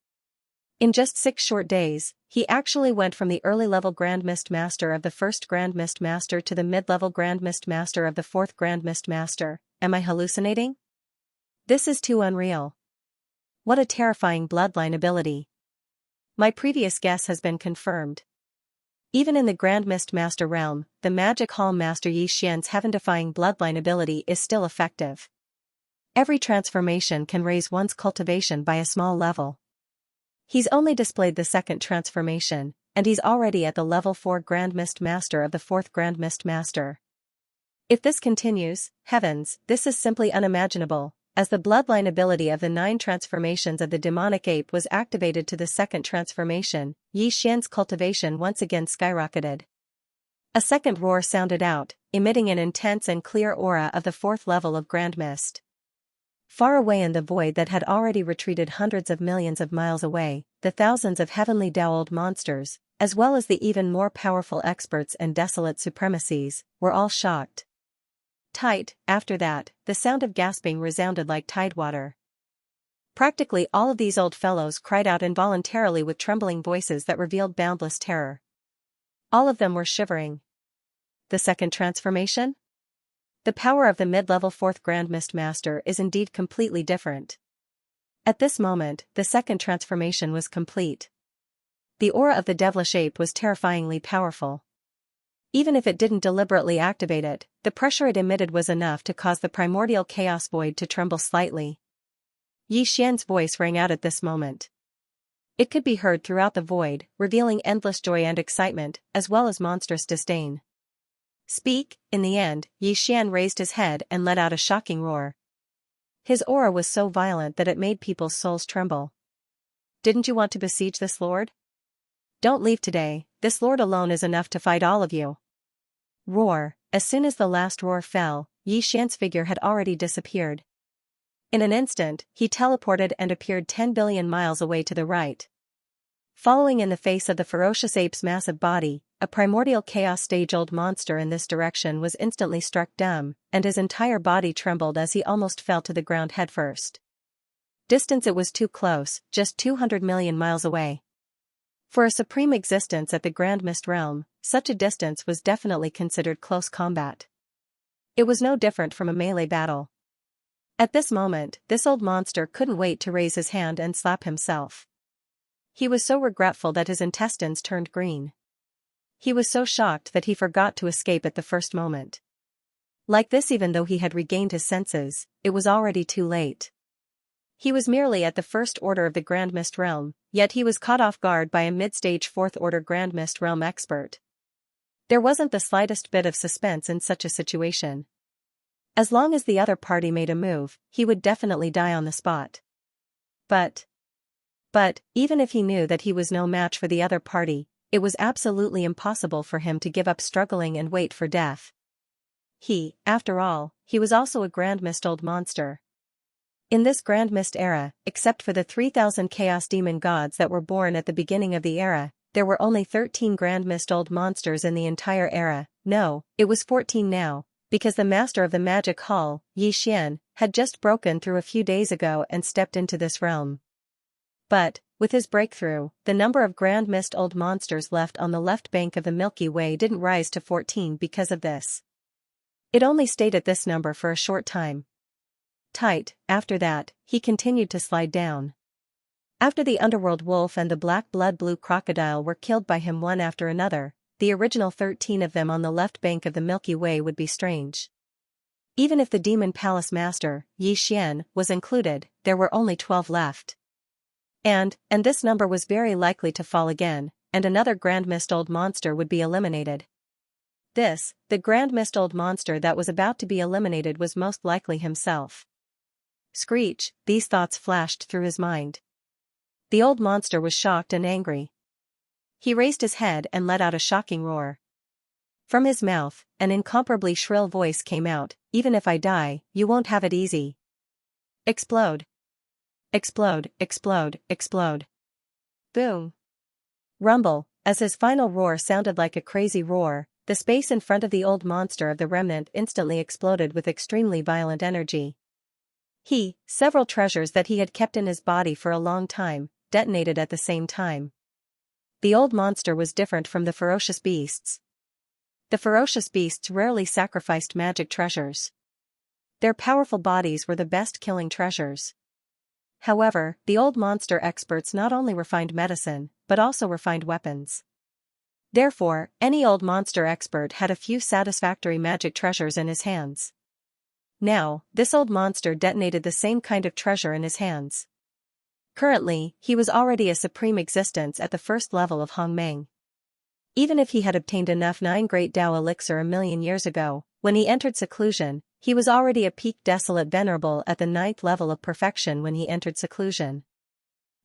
In just 6 short days, he actually went from the early-level Grand Mist Master of the 1st Grand Mist Master to the mid-level Grand Mist Master of the 4th Grand Mist Master. Am I hallucinating? This is too unreal. What a terrifying bloodline ability. My previous guess has been confirmed. Even in the Grand Mist Master realm, the Magic Hall Master Yi Xian's heaven-defying bloodline ability is still effective. Every transformation can raise one's cultivation by a small level. He's only displayed the second transformation, and he's already at the level 4 Grand Mist Master of the 4th Grand Mist Master. If this continues, heavens, this is simply unimaginable, as the bloodline ability of the 9 transformations of the demonic ape was activated to the second transformation. Yi Xian's cultivation once again skyrocketed. A second roar sounded out, emitting an intense and clear aura of the 4th level of Grand Mist. Far away in the void that had already retreated hundreds of millions of miles away, the thousands of heavenly dowled monsters, as well as the even more powerful experts and desolate supremacies, were all shocked. Tight, after that, the sound of gasping resounded like tidewater. Practically all of these old fellows cried out involuntarily with trembling voices that revealed boundless terror. All of them were shivering. The second transformation? The power of the mid-level 4th Grand Mist Master is indeed completely different. At this moment, the second transformation was complete. The aura of the devilish ape was terrifyingly powerful. Even if it didn't deliberately activate it, the pressure it emitted was enough to cause the primordial chaos void to tremble slightly. Yi Xian's voice rang out at this moment. It could be heard throughout the void, revealing endless joy and excitement, as well as monstrous disdain. Speak. In the end, Yi Xian raised his head and let out a shocking roar. His aura was so violent that it made people's souls tremble. Didn't you want to besiege this lord? Don't leave today, this lord alone is enough to fight all of you. Roar. As soon as the last roar fell, Yi Xian's figure had already disappeared. In an instant, he teleported and appeared 10 billion miles away to the right. Following in the face of the ferocious ape's massive body, a primordial chaos stage-old monster in this direction was instantly struck dumb, and his entire body trembled as he almost fell to the ground headfirst. Distance: it was too close, just 200 million miles away. For a supreme existence at the Grand Mist realm, such a distance was definitely considered close combat. It was no different from a melee battle. At this moment, this old monster couldn't wait to raise his hand and slap himself. He was so regretful that his intestines turned green. He was so shocked that he forgot to escape at the first moment. Like this, even though he had regained his senses, it was already too late. He was merely at the first order of the Grand Mist realm, yet he was caught off guard by a mid-stage 4th order Grand Mist realm expert. There wasn't the slightest bit of suspense in such a situation. As long as the other party made a move, he would definitely die on the spot. But even if he knew that he was no match for the other party, it was absolutely impossible for him to give up struggling and wait for death. After all, he was also a Grand Mist old monster. In this Grand Mist era, except for the 3,000 Chaos Demon gods that were born at the beginning of the era, there were only 13 Grand Mist old monsters in the entire era. No, it was 14 now, because the master of the Magic Hall, Yi Xian, had just broken through a few days ago and stepped into this realm. But, with his breakthrough, the number of Grand Mist old monsters left on the left bank of the Milky Way didn't rise to 14 because of this. It only stayed at this number for a short time. After that, he continued to slide down. After the underworld wolf and the black blood blue crocodile were killed by him one after another, the original 13 of them on the left bank of the Milky Way would be strange. Even if the Demon Palace Master, Yi Xian, was included, there were only 12 left. And this number was very likely to fall again, and another Grand Mist old monster would be eliminated. The Grand Mist old monster that was about to be eliminated was most likely himself. Screech, these thoughts flashed through his mind. The old monster was shocked and angry. He raised his head and let out a shocking roar. From his mouth, an incomparably shrill voice came out, "Even if I die, you won't have it easy." Explode. Explode, explode, explode. Boom. Rumble. As his final roar sounded like a crazy roar, the space in front of the old monster of the remnant instantly exploded with extremely violent energy. Several treasures that he had kept in his body for a long time, detonated at the same time. The old monster was different from the ferocious beasts. The ferocious beasts rarely sacrificed magic treasures. Their powerful bodies were the best killing treasures. However, the old monster experts not only refined medicine, but also refined weapons. Therefore, any old monster expert had a few satisfactory magic treasures in his hands. Now, this old monster detonated the same kind of treasure in his hands. Currently, he was already a supreme existence at the first level of Hongmeng. Even if he had obtained enough 9 Great Tao elixir a million years ago, when he entered seclusion, he was already a peak desolate venerable at the 9th level of perfection when he entered seclusion.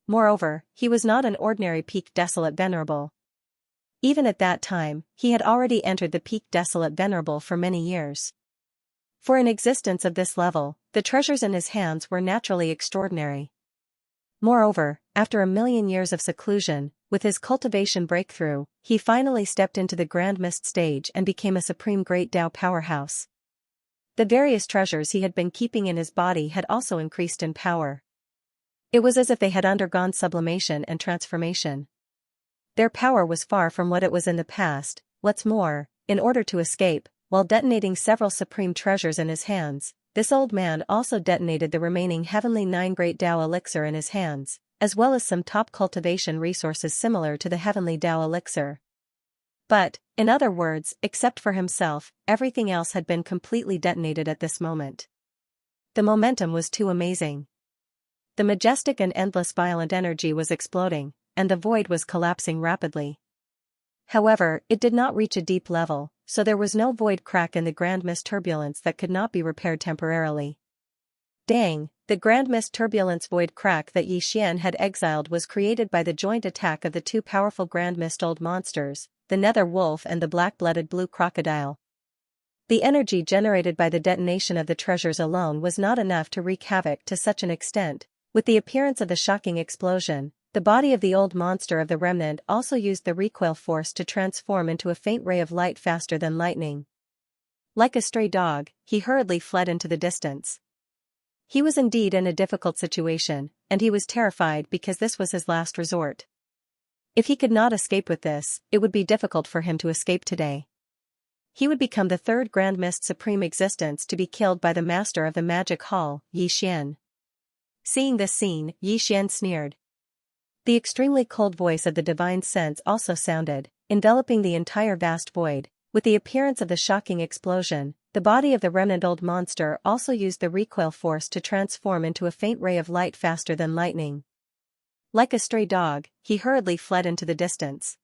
Moreover, he was not an ordinary peak desolate venerable. Even at that time, he had already entered the peak desolate venerable for many years. For an existence of this level, the treasures in his hands were naturally extraordinary. Moreover, after a million years of seclusion, with his cultivation breakthrough, he finally stepped into the Grand Mist stage and became a supreme Great Tao powerhouse. The various treasures he had been keeping in his body had also increased in power. It was as if they had undergone sublimation and transformation. Their power was far from what it was in the past. What's more, in order to escape, while detonating several supreme treasures in his hands, this old man also detonated the remaining heavenly 9 Great Tao elixir in his hands, as well as some top cultivation resources similar to the heavenly Tao elixir. But, in other words, except for himself, everything else had been completely detonated at this moment. The momentum was too amazing. The majestic and endless violent energy was exploding, and the void was collapsing rapidly. However, it did not reach a deep level, so there was no void crack in the Grand Mist turbulence that could not be repaired temporarily. Dang, the Grand Mist turbulence void crack that Xianxia had exiled was created by the joint attack of the two powerful Grand Mist old monsters, the Nether Wolf and the black-blooded blue crocodile. The energy generated by the detonation of the treasures alone was not enough to wreak havoc to such an extent. With the appearance of the shocking explosion, the body of the old monster of the remnant also used the recoil force to transform into a faint ray of light faster than lightning. Like a stray dog, he hurriedly fled into the distance. He was indeed in a difficult situation, and he was terrified because this was his last resort. If he could not escape with this, it would be difficult for him to escape today. He would become the 3rd Grand Mist supreme existence to be killed by the master of the magic hall, Xian. Seeing this scene, Xian sneered. The extremely cold voice of the divine sense also sounded, enveloping the entire vast void. With the appearance of the shocking explosion, the body of the remnant old monster also used the recoil force to transform into a faint ray of light faster than lightning. Like a stray dog, he hurriedly fled into the distance.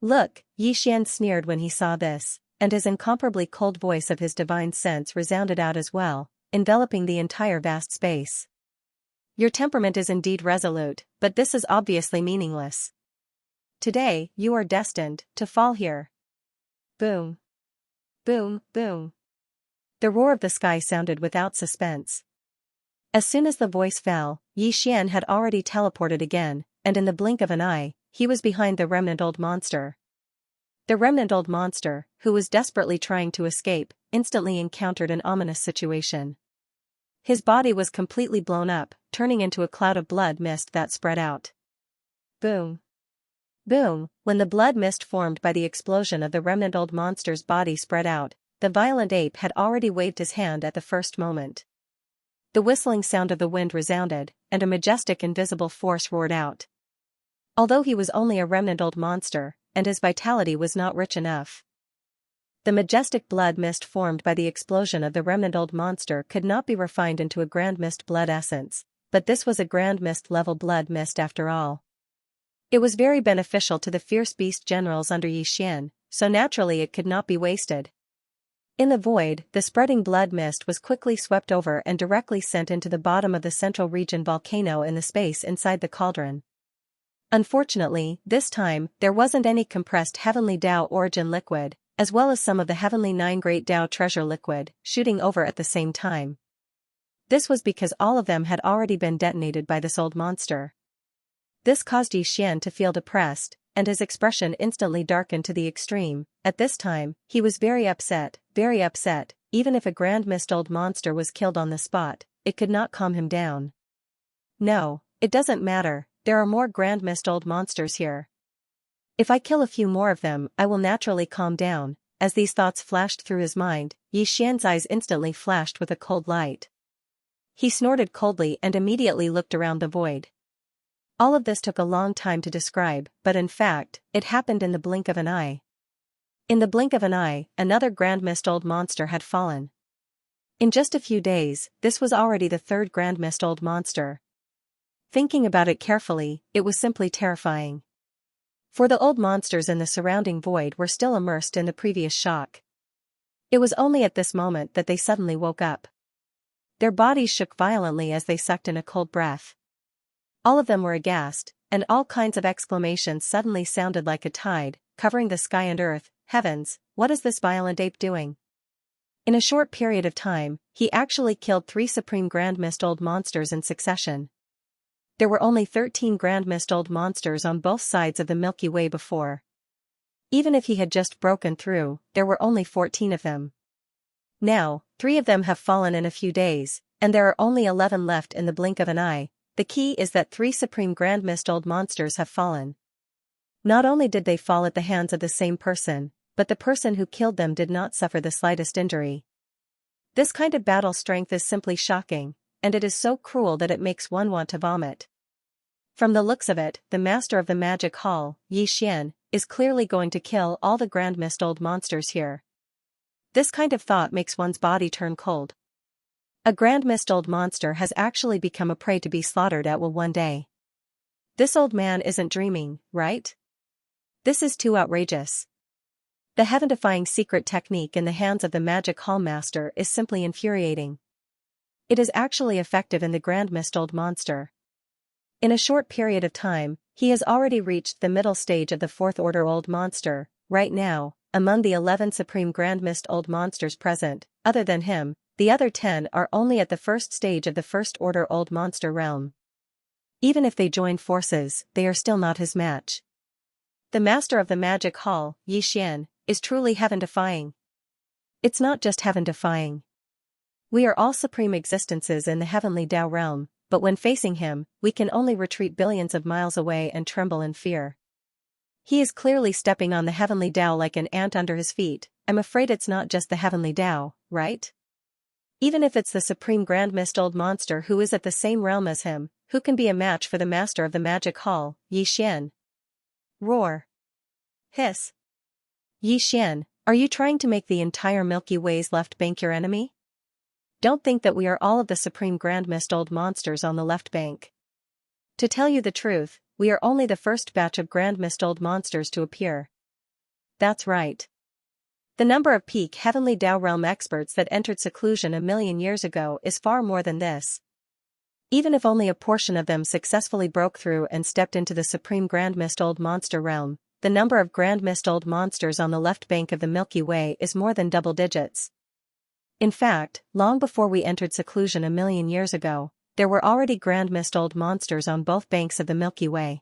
Look, Xian sneered when he saw this, and his incomparably cold voice of his divine sense resounded out as well, enveloping the entire vast space. Your temperament is indeed resolute, but this is obviously meaningless. Today, you are destined to fall here. Boom. Boom, boom. The roar of the sky sounded without suspense. As soon as the voice fell, Xian had already teleported again, and in the blink of an eye, he was behind the remnant old monster. The remnant old monster, who was desperately trying to escape, instantly encountered an ominous situation. His body was completely blown up, turning into a cloud of blood mist that spread out. Boom. Boom. When the blood mist formed by the explosion of the remnant old monster's body spread out, the violent ape had already waved his hand at the first moment. The whistling sound of the wind resounded, and a majestic invisible force roared out. Although he was only a remnant old monster, and his vitality was not rich enough, the majestic blood mist formed by the explosion of the remnant old monster could not be refined into a grand mist blood essence, but this was a grand mist level blood mist after all. It was very beneficial to the fierce beast generals under Xian, so naturally it could not be wasted. In the void, the spreading blood mist was quickly swept over and directly sent into the bottom of the central region volcano in the space inside the cauldron. Unfortunately, this time, there wasn't any compressed heavenly Tao origin liquid, as well as some of the heavenly 9 Great Tao treasure liquid, shooting over at the same time. This was because all of them had already been detonated by this old monster. This caused Xian to feel depressed, and his expression instantly darkened to the extreme. At this time, he was very upset, even if a grand mist old monster was killed on the spot, it could not calm him down. No, it doesn't matter, there are more grand mist old monsters here. If I kill a few more of them, I will naturally calm down. As these thoughts flashed through his mind, Xian's eyes instantly flashed with a cold light. He snorted coldly and immediately looked around the void. All of this took a long time to describe, but in fact, it happened in the blink of an eye. In the blink of an eye, another Grand Mist Old Monster had fallen. In just a few days, this was already the third Grand Mist Old Monster. Thinking about it carefully, it was simply terrifying. For the old monsters in the surrounding void were still immersed in the previous shock. It was only at this moment that they suddenly woke up. Their bodies shook violently as they sucked in a cold breath. All of them were aghast, and all kinds of exclamations suddenly sounded like a tide, covering the sky and earth. Heavens, what is this violent ape doing? In a short period of time, he actually killed 3 Supreme Grand Mist Old Monsters in succession. There were only 13 Grand Mist Old Monsters on both sides of the Milky Way before. Even if he had just broken through, there were only 14 of them. Now, 3 of them have fallen in a few days, and there are only 11 left in the blink of an eye. The key is that 3 Supreme Grand Mist Old Monsters have fallen. Not only did they fall at the hands of the same person, but the person who killed them did not suffer the slightest injury. This kind of battle strength is simply shocking, and it is so cruel that it makes one want to vomit. From the looks of it, the master of the magic hall, Xianxia, is clearly going to kill all the Grand Mist Old Monsters here. This kind of thought makes one's body turn cold. A Grand Mist Old Monster has actually become a prey to be slaughtered at will one day. This old man isn't dreaming, right? This is too outrageous. The heaven-defying secret technique in the hands of the magic hall master is simply infuriating. It is actually effective in the Grand Mist Old Monster. In a short period of time, he has already reached the middle stage of the 4th Order Old Monster. Right now, among the 11 Supreme Grand Mist Old Monsters present, other than him, the other 10 are only at the first stage of the 1st Order Old Monster realm. Even if they join forces, they are still not his match. The master of the magic hall, Xianxia, is truly heaven-defying. It's not just heaven-defying. We are all supreme existences in the heavenly Tao realm, but when facing him, we can only retreat billions of miles away and tremble in fear. He is clearly stepping on the heavenly Tao like an ant under his feet. I'm afraid it's not just the heavenly Tao, right? Even if it's the Supreme Grand Mist Old Monster who is at the same realm as him, who can be a match for the master of the magic hall, Xianxia? Roar. Hiss. Xianxia, are you trying to make the entire Milky Way's left bank your enemy? Don't think that we are all of the Supreme Grand Mist Old Monsters on the left bank. To tell you the truth, we are only the first batch of Grand Mist Old Monsters to appear. That's right. The number of peak Heavenly Tao realm experts that entered seclusion a million years ago is far more than this. Even if only a portion of them successfully broke through and stepped into the Supreme Grand Mist Old Monster realm, the number of Grand Mist Old Monsters on the left bank of the Milky Way is more than double digits. In fact, long before we entered seclusion a million years ago, there were already Grand Mist Old Monsters on both banks of the Milky Way.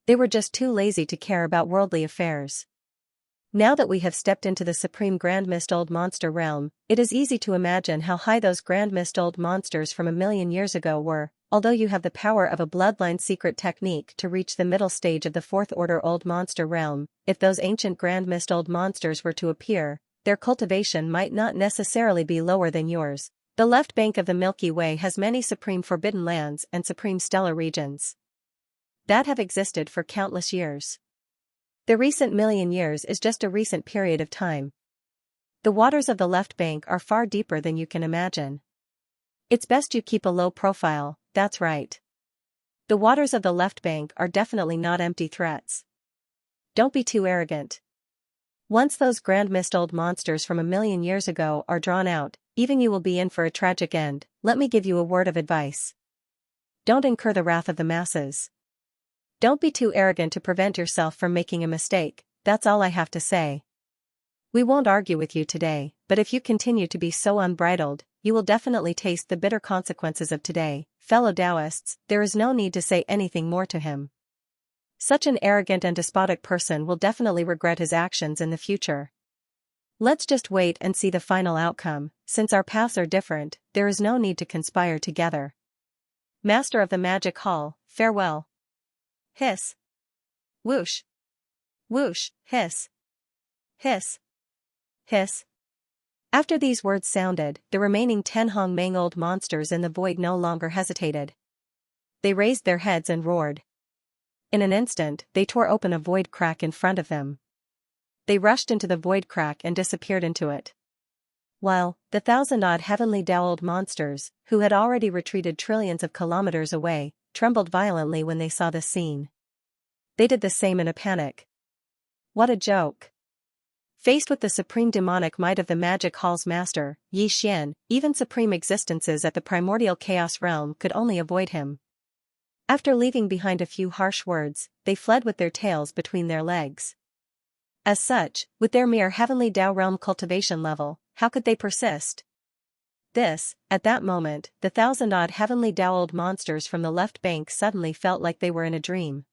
They were just too lazy to care about worldly affairs. Now that we have stepped into the Supreme Grand Mist Old Monster realm, it is easy to imagine how high those Grand Mist Old Monsters from a million years ago were. Although you have the power of a bloodline secret technique to reach the middle stage of the 4th Order Old Monster realm, if those ancient Grand Mist Old Monsters were to appear, their cultivation might not necessarily be lower than yours. The left bank of the Milky Way has many supreme forbidden lands and supreme stellar regions that have existed for countless years. The recent million years is just a recent period of time. The waters of the left bank are far deeper than you can imagine. It's best you keep a low profile, that's right. The waters of the left bank are definitely not empty threats. Don't be too arrogant. Once those Grand Mist Old Monsters from a million years ago are drawn out, even you will be in for a tragic end. Let me give you a word of advice. Don't incur the wrath of the masses. Don't be too arrogant to prevent yourself from making a mistake, that's all I have to say. We won't argue with you today, but if you continue to be so unbridled, you will definitely taste the bitter consequences of today. Fellow Taoists, there is no need to say anything more to him. Such an arrogant and despotic person will definitely regret his actions in the future. Let's just wait and see the final outcome. Since our paths are different, there is no need to conspire together. Master of the Magic Hall, farewell. Hiss. Whoosh. Whoosh, hiss. Hiss. Hiss. After these words sounded, the remaining 10 Hongmeng-old monsters in the void no longer hesitated. They raised their heads and roared. In an instant, they tore open a void crack in front of them. They rushed into the void crack and disappeared into it. While the 1,000-odd heavenly Dao-old monsters, who had already retreated trillions of kilometers away, trembled violently when they saw this scene. They did the same in a panic. What a joke! Faced with the supreme demonic might of the magic hall's master, Yi Xian, even supreme existences at the primordial chaos realm could only avoid him. After leaving behind a few harsh words, they fled with their tails between their legs. As such, with their mere heavenly Dao realm cultivation level, how could they persist? At that moment, the 1,000-odd heavenly Dao-old monsters from the left bank suddenly felt like they were in a dream.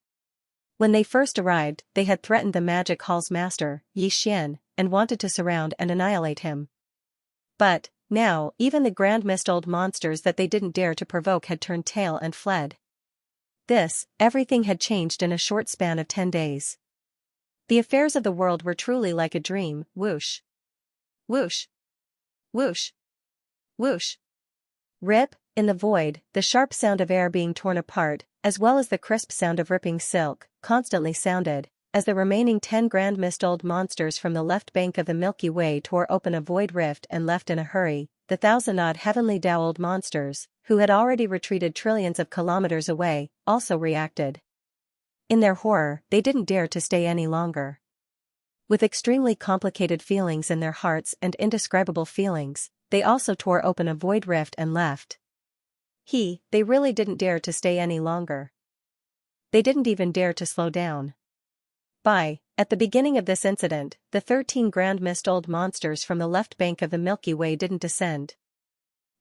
When they first arrived, they had threatened the magic hall's master, Yi Xian, and wanted to surround and annihilate him. But, now, even the grand mist-old monsters that they didn't dare to provoke had turned tail and fled. Everything had changed in a short span of 10 days. The affairs of the world were truly like a dream. Whoosh. Whoosh. Whoosh. Whoosh. Rip, in the void, the sharp sound of air being torn apart, as well as the crisp sound of ripping silk, constantly sounded, as the remaining 10 grand mist-old monsters from the left bank of the Milky Way tore open a void rift and left in a hurry. The 1,000-odd heavenly Dao-old monsters, who had already retreated trillions of kilometers away, also reacted. In their horror, they didn't dare to stay any longer. With extremely complicated feelings in their hearts and indescribable feelings, they also tore open a void rift and left. They really didn't dare to stay any longer. They didn't even dare to slow down. At the beginning of this incident, the 13 grand mist-old monsters from the left bank of the Milky Way didn't descend.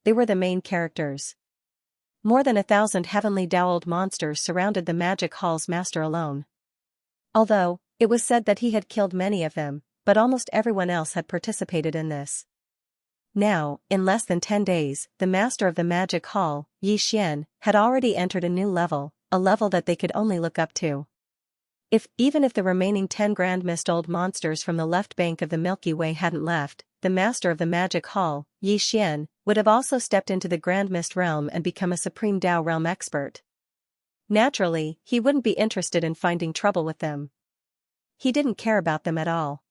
They were the main characters. More than 1,000 heavenly Dao-old monsters surrounded the magic hall's master alone. Although, it was said that he had killed many of them, but almost everyone else had participated in this. Now, in less than 10 days, the master of the magic hall, Yi Xian, had already entered a new level, a level that they could only look up to. Even if the remaining 10 grand mist-old monsters from the left bank of the Milky Way hadn't left, the master of the magic hall, Yi Xian, would have also stepped into the grand mist realm and become a supreme Dao realm expert. Naturally, he wouldn't be interested in finding trouble with them. He didn't care about them at all.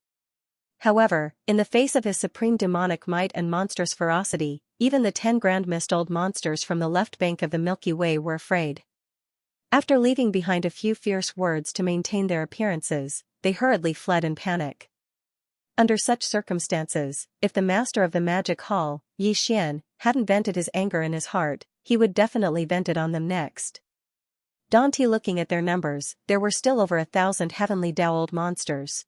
However, in the face of his supreme demonic might and monstrous ferocity, even the 10 grand mist-old monsters from the left bank of the Milky Way were afraid. After leaving behind a few fierce words to maintain their appearances, they hurriedly fled in panic. Under such circumstances, if the master of the magic hall, Yi Xian, hadn't vented his anger in his heart, he would definitely vent it on them next. Looking at their numbers, there were still over 1,000 heavenly Dao-old monsters.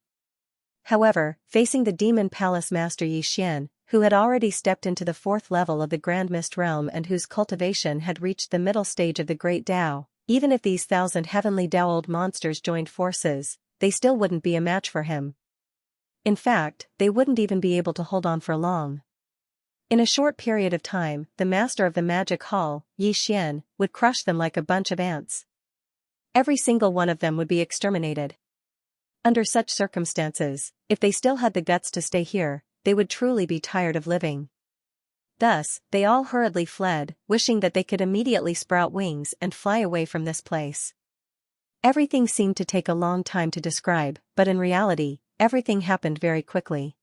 However, facing the demon palace master Yi Xian, who had already stepped into the 4th level of the Grand Mist realm and whose cultivation had reached the middle stage of the Great Dao, even if these 1,000 heavenly Dao-old monsters joined forces, they still wouldn't be a match for him. In fact, they wouldn't even be able to hold on for long. In a short period of time, the master of the magic hall, Yi Xian, would crush them like a bunch of ants. Every single one of them would be exterminated. Under such circumstances, if they still had the guts to stay here, they would truly be tired of living. Thus, they all hurriedly fled, wishing that they could immediately sprout wings and fly away from this place. Everything seemed to take a long time to describe, but in reality, everything happened very quickly.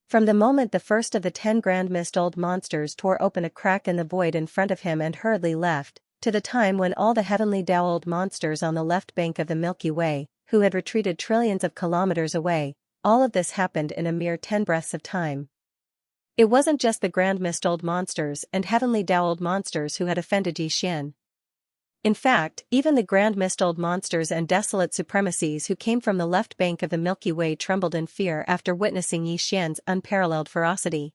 From the moment the first of the 10 grand mist-old monsters tore open a crack in the void in front of him and hurriedly left, to the time when all the heavenly Dao-old monsters on the left bank of the Milky Way, who had retreated trillions of kilometers away, all of this happened in a mere 10 breaths of time. It wasn't just the grand mist-old monsters and heavenly Dao-old monsters who had offended Yi Xian. In fact, even the grand mist-old monsters and desolate supremacies who came from the left bank of the Milky Way trembled in fear after witnessing Yi Xian's unparalleled ferocity.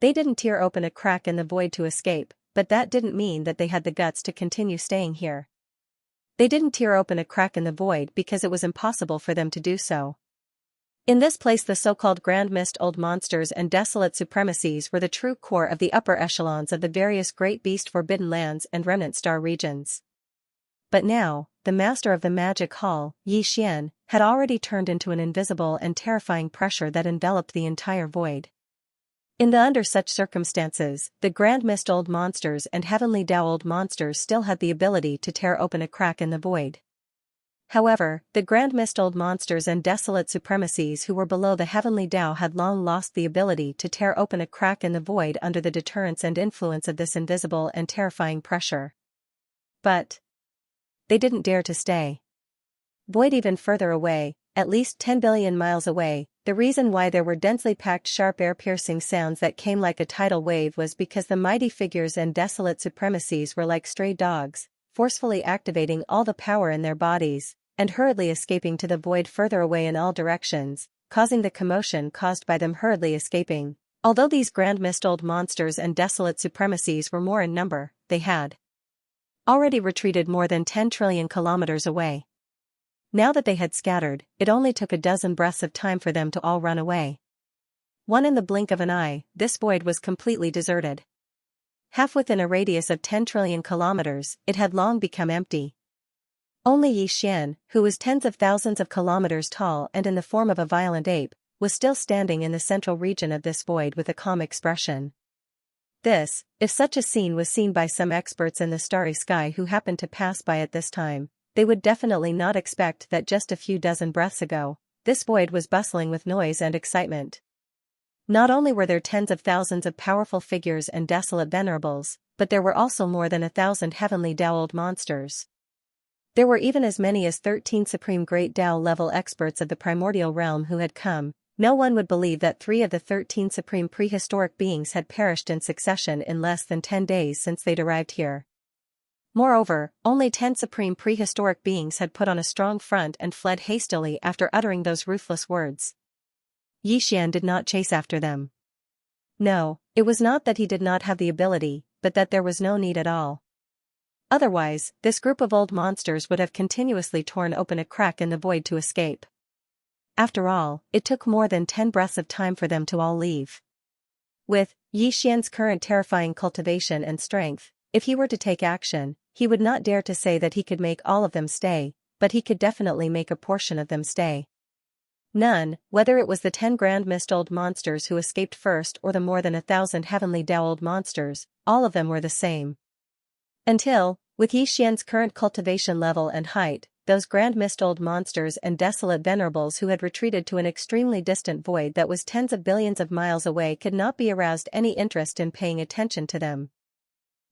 They didn't tear open a crack in the void to escape, but that didn't mean that they had the guts to continue staying here. They didn't tear open a crack in the void because it was impossible for them to do so. In this place the so-called grand mist-old monsters and desolate supremacies were the true core of the upper echelons of the various great beast forbidden lands and remnant star regions. But now, the master of the magic hall, Yi Xian, had already turned into an invisible and terrifying pressure that enveloped the entire void. Under such circumstances, the Grand Mist Old Monsters and Heavenly Tao Old Monsters still had the ability to tear open a crack in the void. However, the Grand Mist Old Monsters and Desolate Supremacies who were below the Heavenly Tao had long lost the ability to tear open a crack in the void under the deterrence and influence of this invisible and terrifying pressure. But they didn't dare to stay. Void even further away, at least 10 billion miles away. The reason why there were densely packed sharp air-piercing sounds that came like a tidal wave was because the mighty figures and desolate supremacies were like stray dogs, forcefully activating all the power in their bodies, and hurriedly escaping to the void further away in all directions, causing the commotion caused by them hurriedly escaping. Although these Grand Mist Old Monsters and desolate supremacies were more in number, they had already retreated more than 10 trillion kilometers away. Now that they had scattered, it only took a dozen breaths of time for them to all run away. One in the blink of an eye, this void was completely deserted. Half within a radius of 10 trillion kilometers, it had long become empty. Only Xianxia, who was tens of thousands of kilometers tall and in the form of a violent ape, was still standing in the central region of this void with a calm expression. This, if such a scene was seen by some experts in the starry sky who happened to pass by at this time, they would definitely not expect that just a few dozen breaths ago, this void was bustling with noise and excitement. Not only were there tens of thousands of powerful figures and desolate venerables, but there were also more than 1,000 heavenly Tao Old Monsters. There were even as many as 13 supreme great Tao level experts of the primordial realm who had come. No one would believe that 3 of the 13 supreme prehistoric beings had perished in succession in less than 10 days since they'd arrived here. Moreover, only 10 supreme prehistoric beings had put on a strong front and fled hastily after uttering those ruthless words. Xianxia did not chase after them. No, it was not that he did not have the ability, but that there was no need at all. Otherwise, this group of old monsters would have continuously torn open a crack in the void to escape. After all, it took more than 10 breaths of time for them to all leave. With Xianxia's current terrifying cultivation and strength, if he were to take action, he would not dare to say that he could make all of them stay, but he could definitely make a portion of them stay. None, whether it was the 10 Grand Mist Old Monsters who escaped first or the more than 1,000 Heavenly Tao Old Monsters, all of them were the same. Until, with Xianxia's current cultivation level and height, those Grand Mist Old Monsters and desolate venerables who had retreated to an extremely distant void that was tens of billions of miles away could not be aroused any interest in paying attention to them.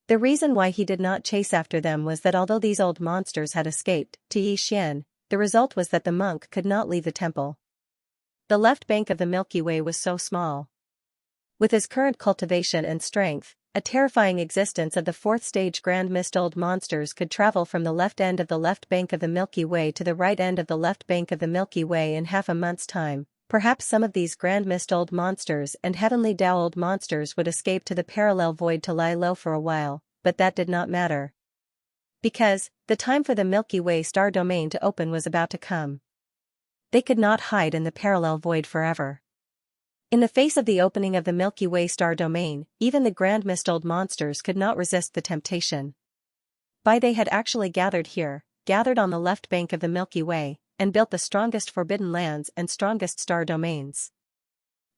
The reason why he did not chase after them was that although these old monsters had escaped, to Xianxia, the result was that the monk could not leave the temple. The left bank of the Milky Way was so small. With his current cultivation and strength, a terrifying existence of the 4th stage Grand Mist Old Monsters could travel from the left end of the left bank of the Milky Way to the right end of the left bank of the Milky Way in half a month's time. Perhaps some of these Grand Mist Old Monsters and Heavenly Tao Old Monsters would escape to the parallel void to lie low for a while, but that did not matter. Because, the time for the Milky Way star domain to open was about to come. They could not hide in the parallel void forever. In the face of the opening of the Milky Way star domain, even the Grand Mist Old Monsters could not resist the temptation. They had actually gathered here, gathered on the left bank of the Milky Way, and built the strongest forbidden lands and strongest star domains.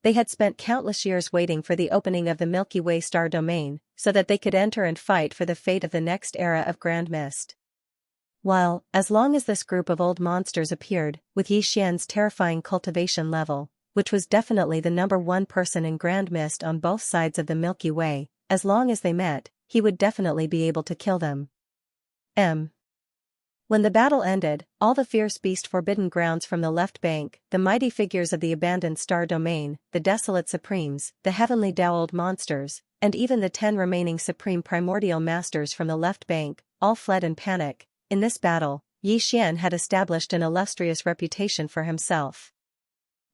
They had spent countless years waiting for the opening of the Milky Way star domain, so that they could enter and fight for the fate of the next era of Grand Mist. While, as long as this group of old monsters appeared, with Xianxia's terrifying cultivation level, which was definitely the #1 person in Grand Mist on both sides of the Milky Way, as long as they met, he would definitely be able to kill them. When the battle ended, all the fierce beast forbidden grounds from the left bank, the mighty figures of the abandoned star domain, the desolate supremes, the heavenly Tao Old Monsters, and even the 10 remaining supreme primordial masters from the left bank, all fled in panic. In this battle, Xianxia had established an illustrious reputation for himself.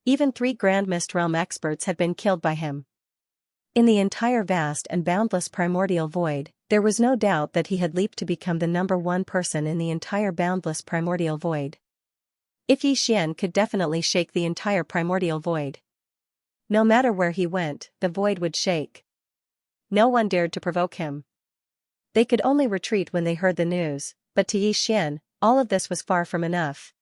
Even 3 Grand Mist Realm experts had been killed by him. In the entire vast and boundless primordial void, there was no doubt that he had leaped to become the #1 person in the entire boundless primordial void. If Xianxia could definitely shake the entire primordial void. No matter where he went, the void would shake. No one dared to provoke him. They could only retreat when they heard the news, but to Xianxia, all of this was far from enough.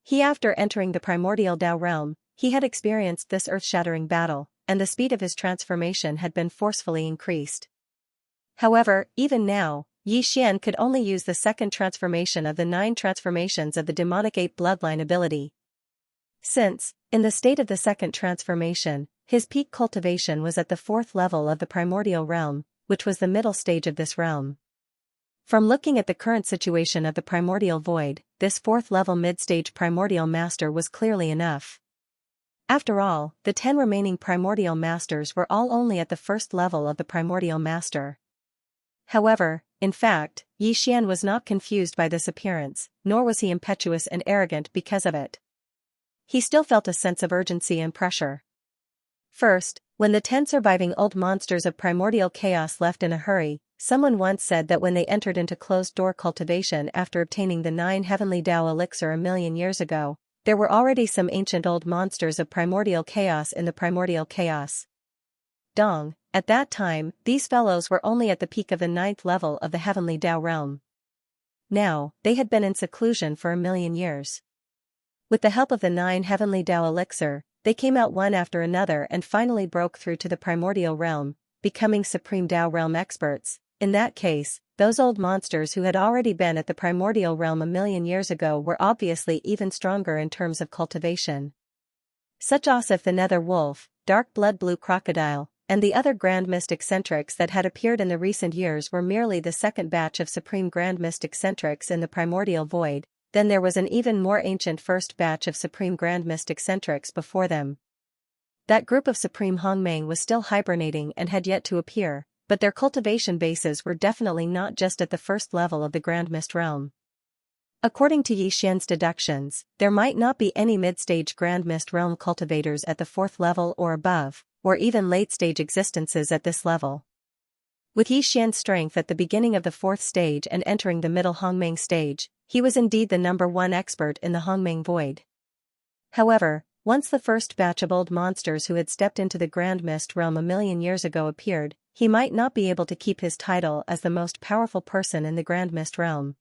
After entering the primordial Tao realm, he had experienced this earth-shattering battle, and the speed of his transformation had been forcefully increased. However, even now, Yi Xian could only use the second transformation of the 9 transformations of the demonic ape bloodline ability. Since, in the state of the second transformation, his peak cultivation was at the 4th level of the primordial realm, which was the middle stage of this realm. From looking at the current situation of the primordial void, this 4th level mid-stage primordial master was clearly enough. After all, the 10 remaining primordial masters were all only at the 1st level of the primordial master. However, in fact, Yi Xian was not confused by this appearance, nor was he impetuous and arrogant because of it. He still felt a sense of urgency and pressure. First, when the 10 surviving old monsters of primordial chaos left in a hurry, someone once said that when they entered into closed-door cultivation after obtaining the 9 heavenly Tao elixir a million years ago, there were already some ancient old monsters of primordial chaos in the primordial chaos. Dong, at that time, these fellows were only at the peak of the 9th level of the heavenly Tao realm. Now, they had been in seclusion for a million years. With the help of the 9 heavenly Tao elixir, they came out one after another and finally broke through to the primordial realm, becoming supreme Tao realm experts. In that case, those old monsters who had already been at the primordial realm a million years ago were obviously even stronger in terms of cultivation. Such as the nether wolf, dark blood blue crocodile, and the other Grand Mist eccentrics that had appeared in the recent years were merely the second batch of supreme Grand Mist eccentrics in the primordial void. Then there was an even more ancient first batch of supreme Grand Mist eccentrics before them. That group of supreme Hongmeng was still hibernating and had yet to appear, but their cultivation bases were definitely not just at the 1st level of the Grand Mist realm. According to Yi Xian's deductions, there might not be any mid-stage Grand Mist realm cultivators at the 4th level or above, or even late-stage existences at this level. With Yi Xian's strength at the beginning of the 4th stage and entering the middle Hongmeng stage, he was indeed the number 1 expert in the Hongmeng void. However, once the first batch of old monsters who had stepped into the Grand Mist realm a million years ago appeared, he might not be able to keep his title as the most powerful person in the Grand Mist realm.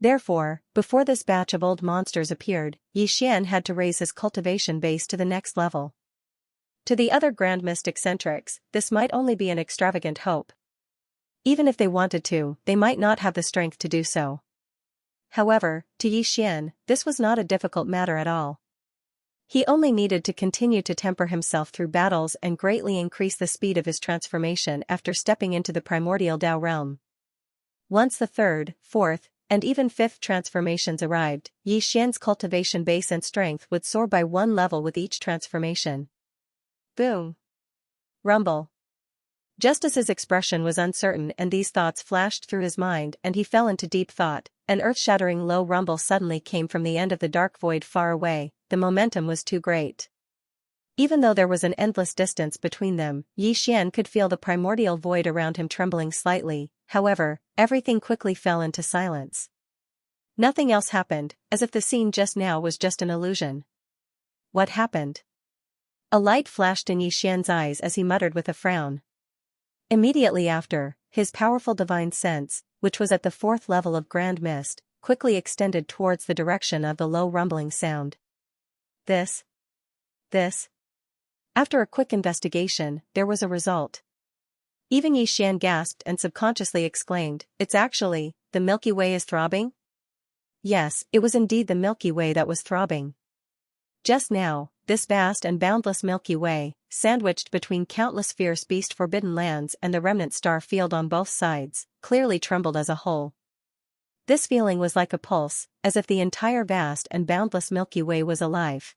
Therefore, before this batch of old monsters appeared, Yi Xian had to raise his cultivation base to the next level. To the other Grand Mist eccentrics, this might only be an extravagant hope. Even if they wanted to, they might not have the strength to do so. However, to Yi Xian, this was not a difficult matter at all. He only needed to continue to temper himself through battles and greatly increase the speed of his transformation after stepping into the primordial Tao realm. Once the 3rd, 4th, and even 5th transformations arrived, Yi Xian's cultivation base and strength would soar by 1 level with each transformation. Boom! Rumble! Just as his expression was uncertain and these thoughts flashed through his mind and he fell into deep thought, an earth-shattering low rumble suddenly came from the end of the dark void far away. The momentum was too great. Even though there was an endless distance between them, Yi Xian could feel the primordial void around him trembling slightly. However, everything quickly fell into silence. Nothing else happened, as if the scene just now was just an illusion. What happened? A light flashed in Yi Xian's eyes as he muttered with a frown. Immediately after, his powerful divine sense, which was at the 4th level of Grand Mist, quickly extended towards the direction of the low rumbling sound. This. After a quick investigation, there was a result. Even Yi Xian gasped and subconsciously exclaimed, "It's actually, the Milky Way is throbbing?" Yes, it was indeed the Milky Way that was throbbing. Just now, this vast and boundless Milky Way, sandwiched between countless fierce beast forbidden lands and the remnant star field on both sides, clearly trembled as a whole. This feeling was like a pulse, as if the entire vast and boundless Milky Way was alive.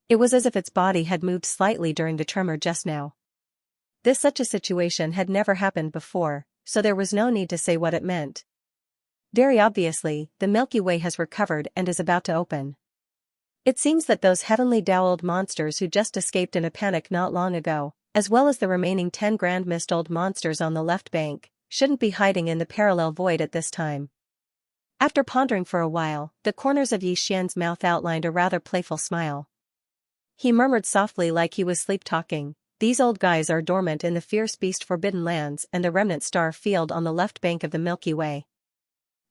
It was as if its body had moved slightly during the tremor just now. Such a situation had never happened before, so there was no need to say what it meant. Very obviously, the Milky Way has recovered and is about to open. It seems that those heavenly Tao-old monsters who just escaped in a panic not long ago, as well as the remaining 10 Grand Mist old monsters on the left bank, shouldn't be hiding in the parallel void at this time. After pondering for a while, the corners of Yi Xian's mouth outlined a rather playful smile. He murmured softly like he was sleep-talking, "These old guys are dormant in the fierce beast forbidden lands and the remnant star field on the left bank of the Milky Way.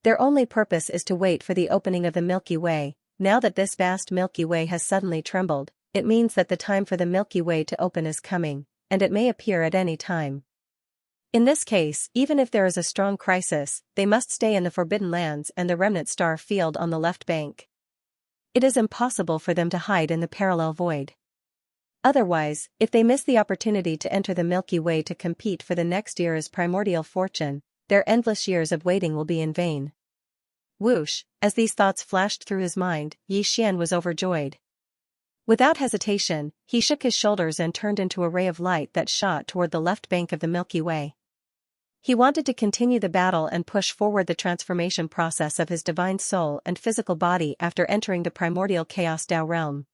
Their only purpose is to wait for the opening of the Milky Way. Now that this vast Milky Way has suddenly trembled, it means that the time for the Milky Way to open is coming, and it may appear at any time. In this case, even if there is a strong crisis, they must stay in the Forbidden Lands and the remnant star field on the left bank. It is impossible for them to hide in the parallel void. Otherwise, if they miss the opportunity to enter the Milky Way to compete for the next era's primordial fortune, their endless years of waiting will be in vain. Whoosh, as these thoughts flashed through his mind, Xian was overjoyed. Without hesitation, he shook his shoulders and turned into a ray of light that shot toward the left bank of the Milky Way. He wanted to continue the battle and push forward the transformation process of his divine soul and physical body after entering the primordial Chaos Tao realm.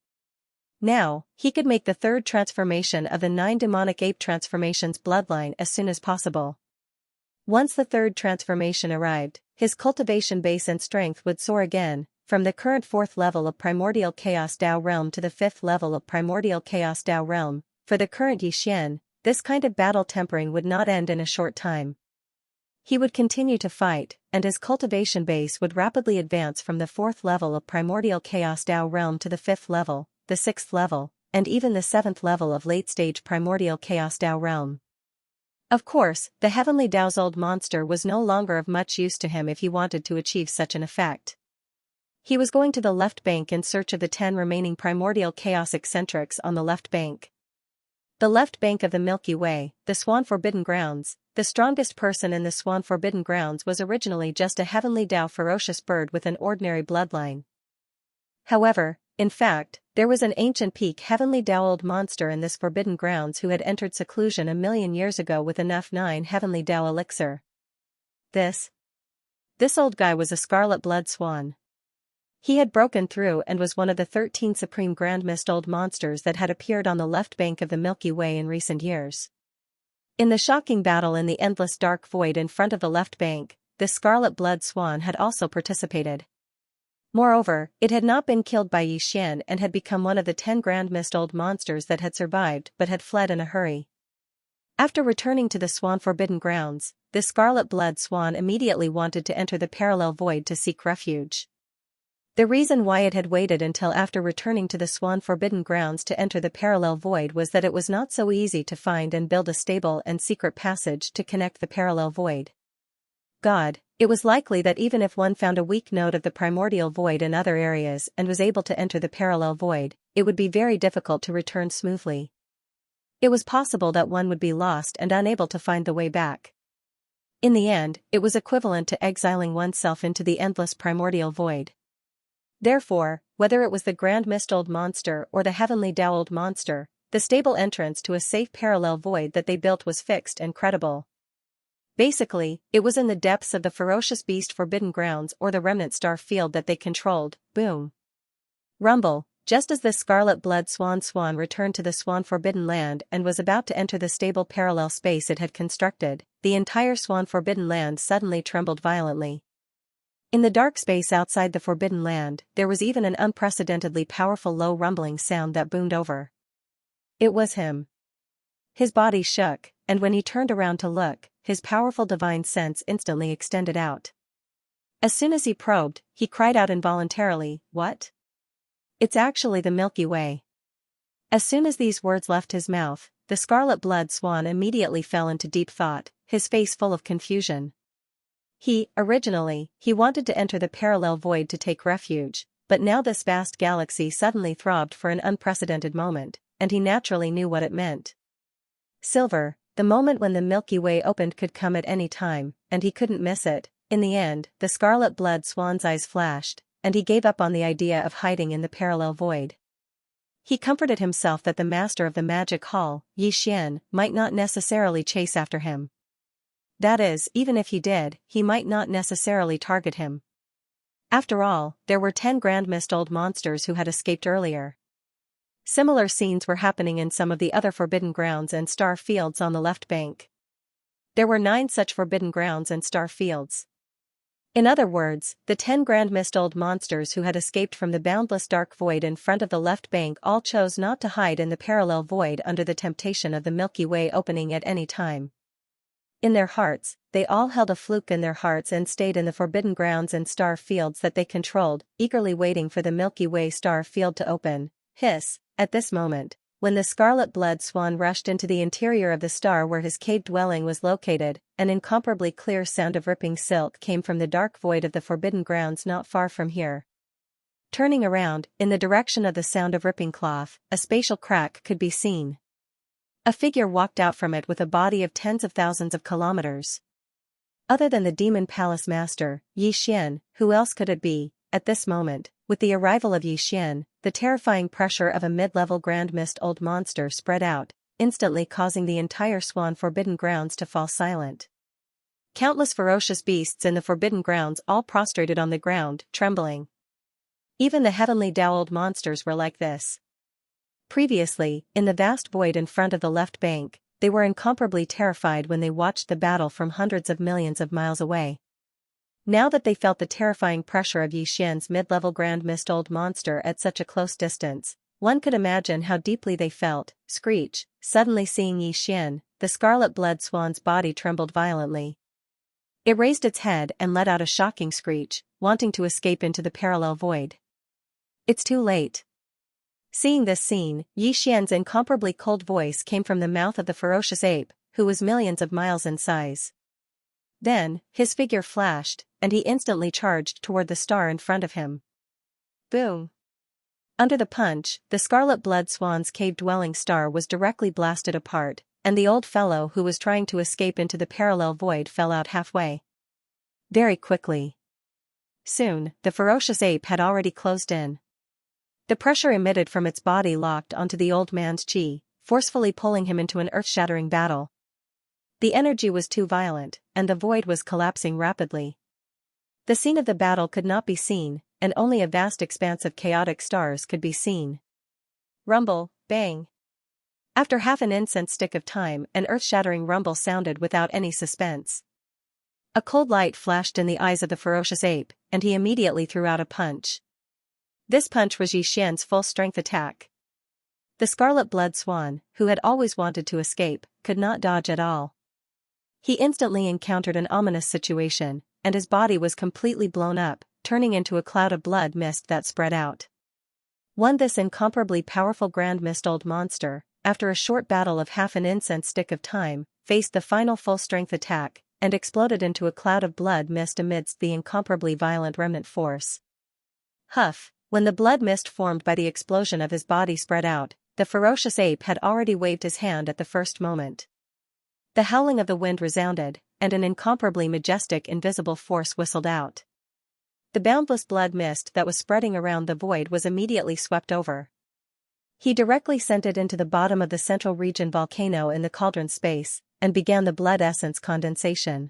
Now, he could make the third transformation of the 9 demonic ape transformations bloodline as soon as possible. Once the third transformation arrived, his cultivation base and strength would soar again, from the current 4th level of primordial Chaos Tao realm to the 5th level of primordial Chaos Tao realm. For the current Xian, this kind of battle tempering would not end in a short time. He would continue to fight, and his cultivation base would rapidly advance from the 4th level of primordial Chaos Tao realm to the 5th level, the 6th level, and even the 7th level of late-stage primordial Chaos Tao realm. Of course, the heavenly Tao's old monster was no longer of much use to him if he wanted to achieve such an effect. He was going to the left bank in search of the 10 remaining primordial chaos eccentrics on the left bank. The left bank of the Milky Way, the Swan Forbidden Grounds. The strongest person in the Swan Forbidden Grounds was originally just a heavenly Tao ferocious bird with an ordinary bloodline. However, in fact, there was an ancient peak heavenly Tao old monster in this Forbidden Grounds who had entered seclusion a million years ago with enough 9 heavenly Tao elixir. This old guy was a scarlet blood swan. He had broken through and was one of the 13 supreme Grand Mist old monsters that had appeared on the left bank of the Milky Way in recent years. In the shocking battle in the endless dark void in front of the left bank, the scarlet blood swan had also participated. Moreover, it had not been killed by Xian and had become one of the 10 Grand Mist old monsters that had survived but had fled in a hurry. After returning to the Swan Forbidden Grounds, the scarlet blood swan immediately wanted to enter the parallel void to seek refuge. The reason why it had waited until after returning to the Swan Forbidden Grounds to enter the parallel void was that it was not so easy to find and build a stable and secret passage to connect the parallel void. God, it was likely that even if one found a weak node of the primordial void in other areas and was able to enter the parallel void, it would be very difficult to return smoothly. It was possible that one would be lost and unable to find the way back. In the end, it was equivalent to exiling oneself into the endless primordial void. Therefore, whether it was the Grand Mist old monster or the heavenly Tao old monster, the stable entrance to a safe parallel void that they built was fixed and credible. Basically, it was in the depths of the ferocious beast Forbidden Grounds or the remnant star field that they controlled. Boom. Rumble, just as the scarlet blood swan returned to the Swan Forbidden Land and was about to enter the stable parallel space it had constructed, the entire Swan Forbidden Land suddenly trembled violently. In the dark space outside the Forbidden Land, there was even an unprecedentedly powerful low rumbling sound that boomed over. It was him. His body shook, and when he turned around to look, his powerful divine sense instantly extended out. As soon as he probed, he cried out involuntarily, "What? It's actually the Milky Way." As soon as these words left his mouth, the scarlet blood swan immediately fell into deep thought, his face full of confusion. Originally, he wanted to enter the parallel void to take refuge, but now this vast galaxy suddenly throbbed for an unprecedented moment, and he naturally knew what it meant. Silver, the moment when the Milky Way opened could come at any time, and he couldn't miss it. In the end, the scarlet blood swan's eyes flashed, and he gave up on the idea of hiding in the parallel void. He comforted himself that the master of the magic hall, Xian, might not necessarily chase after him. That is, even if he did, he might not necessarily target him. After all, there were 10 Grand Mist old monsters who had escaped earlier. Similar scenes were happening in some of the other Forbidden Grounds and star fields on the left bank. There were 9 such Forbidden Grounds and star fields. In other words, the 10 Grand Mist old monsters who had escaped from the boundless dark void in front of the left bank all chose not to hide in the parallel void under the temptation of the Milky Way opening at any time. In their hearts, they all held a fluke in their hearts and stayed in the Forbidden Grounds and star fields that they controlled, eagerly waiting for the Milky Way star field to open. Hiss, at this moment, when the scarlet blood swan rushed into the interior of the star where his cave dwelling was located, an incomparably clear sound of ripping silk came from the dark void of the forbidden grounds not far from here. Turning around, in the direction of the sound of ripping cloth, a spatial crack could be seen. A figure walked out from it with a body of tens of thousands of kilometers. Other than the Demon Palace Master, Xian, who else could it be? At this moment, with the arrival of Xian, the terrifying pressure of a mid-level Grand Mist Old Monster spread out, instantly causing the entire Swan Forbidden Grounds to fall silent. Countless ferocious beasts in the Forbidden Grounds all prostrated on the ground, trembling. Even the heavenly Tao Old Monsters were like this. Previously, in the vast void in front of the left bank, they were incomparably terrified when they watched the battle from hundreds of millions of miles away. Now that they felt the terrifying pressure of Xian's mid-level Grand Mist Old Monster at such a close distance, one could imagine how deeply they felt. Screech, suddenly seeing Xian, the scarlet blood swan's body trembled violently. It raised its head and let out a shocking screech, wanting to escape into the parallel void. It's too late. Seeing this scene, Xian's incomparably cold voice came from the mouth of the ferocious ape, who was millions of miles in size. Then, his figure flashed, and he instantly charged toward the star in front of him. Boom! Under the punch, the scarlet blood swan's cave-dwelling star was directly blasted apart, and the old fellow who was trying to escape into the parallel void fell out halfway. Very quickly. Soon, the ferocious ape had already closed in. The pressure emitted from its body locked onto the old man's chi, forcefully pulling him into an earth-shattering battle. The energy was too violent, and the void was collapsing rapidly. The scene of the battle could not be seen, and only a vast expanse of chaotic stars could be seen. Rumble, bang. After half an incense stick of time, an earth-shattering rumble sounded without any suspense. A cold light flashed in the eyes of the ferocious ape, and he immediately threw out a punch. This punch was Xian's full-strength attack. The scarlet blood swan, who had always wanted to escape, could not dodge at all. He instantly encountered an ominous situation, and his body was completely blown up, turning into a cloud of blood mist that spread out. This incomparably powerful Grand Mist Old Monster, after a short battle of half an incense stick of time, faced the final full-strength attack, and exploded into a cloud of blood mist amidst the incomparably violent remnant force. Huff! When the blood mist formed by the explosion of his body spread out, the ferocious ape had already waved his hand at the first moment. The howling of the wind resounded, and an incomparably majestic invisible force whistled out. The boundless blood mist that was spreading around the void was immediately swept over. He directly sent it into the bottom of the central region volcano in the cauldron space, and began the blood essence condensation.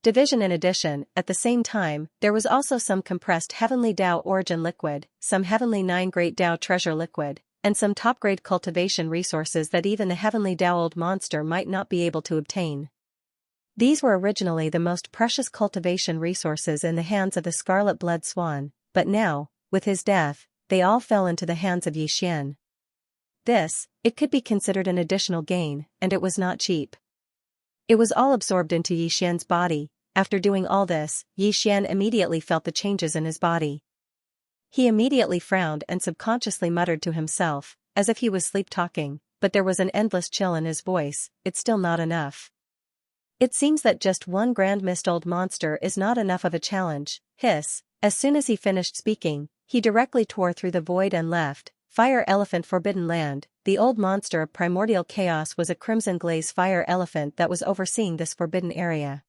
Division. In addition, at the same time, there was also some compressed Heavenly Tao origin liquid, some Heavenly 9 Great Tao treasure liquid, and some top-grade cultivation resources that even the Heavenly Tao Old Monster might not be able to obtain. These were originally the most precious cultivation resources in the hands of the Scarlet Blood Swan, but now, with his death, they all fell into the hands of Xian. It could be considered an additional gain, and it was not cheap. It was all absorbed into Xian's body. After doing all this, Xian immediately felt the changes in his body. He immediately frowned and subconsciously muttered to himself, as if he was sleep-talking, but there was an endless chill in his voice. It's still not enough. It seems that just one Grand Mist Old Monster is not enough of a challenge. Hiss. As soon as he finished speaking, he directly tore through the void and left. Fire Elephant Forbidden Land. The old monster of primordial chaos was a crimson glaze fire elephant that was overseeing this forbidden area.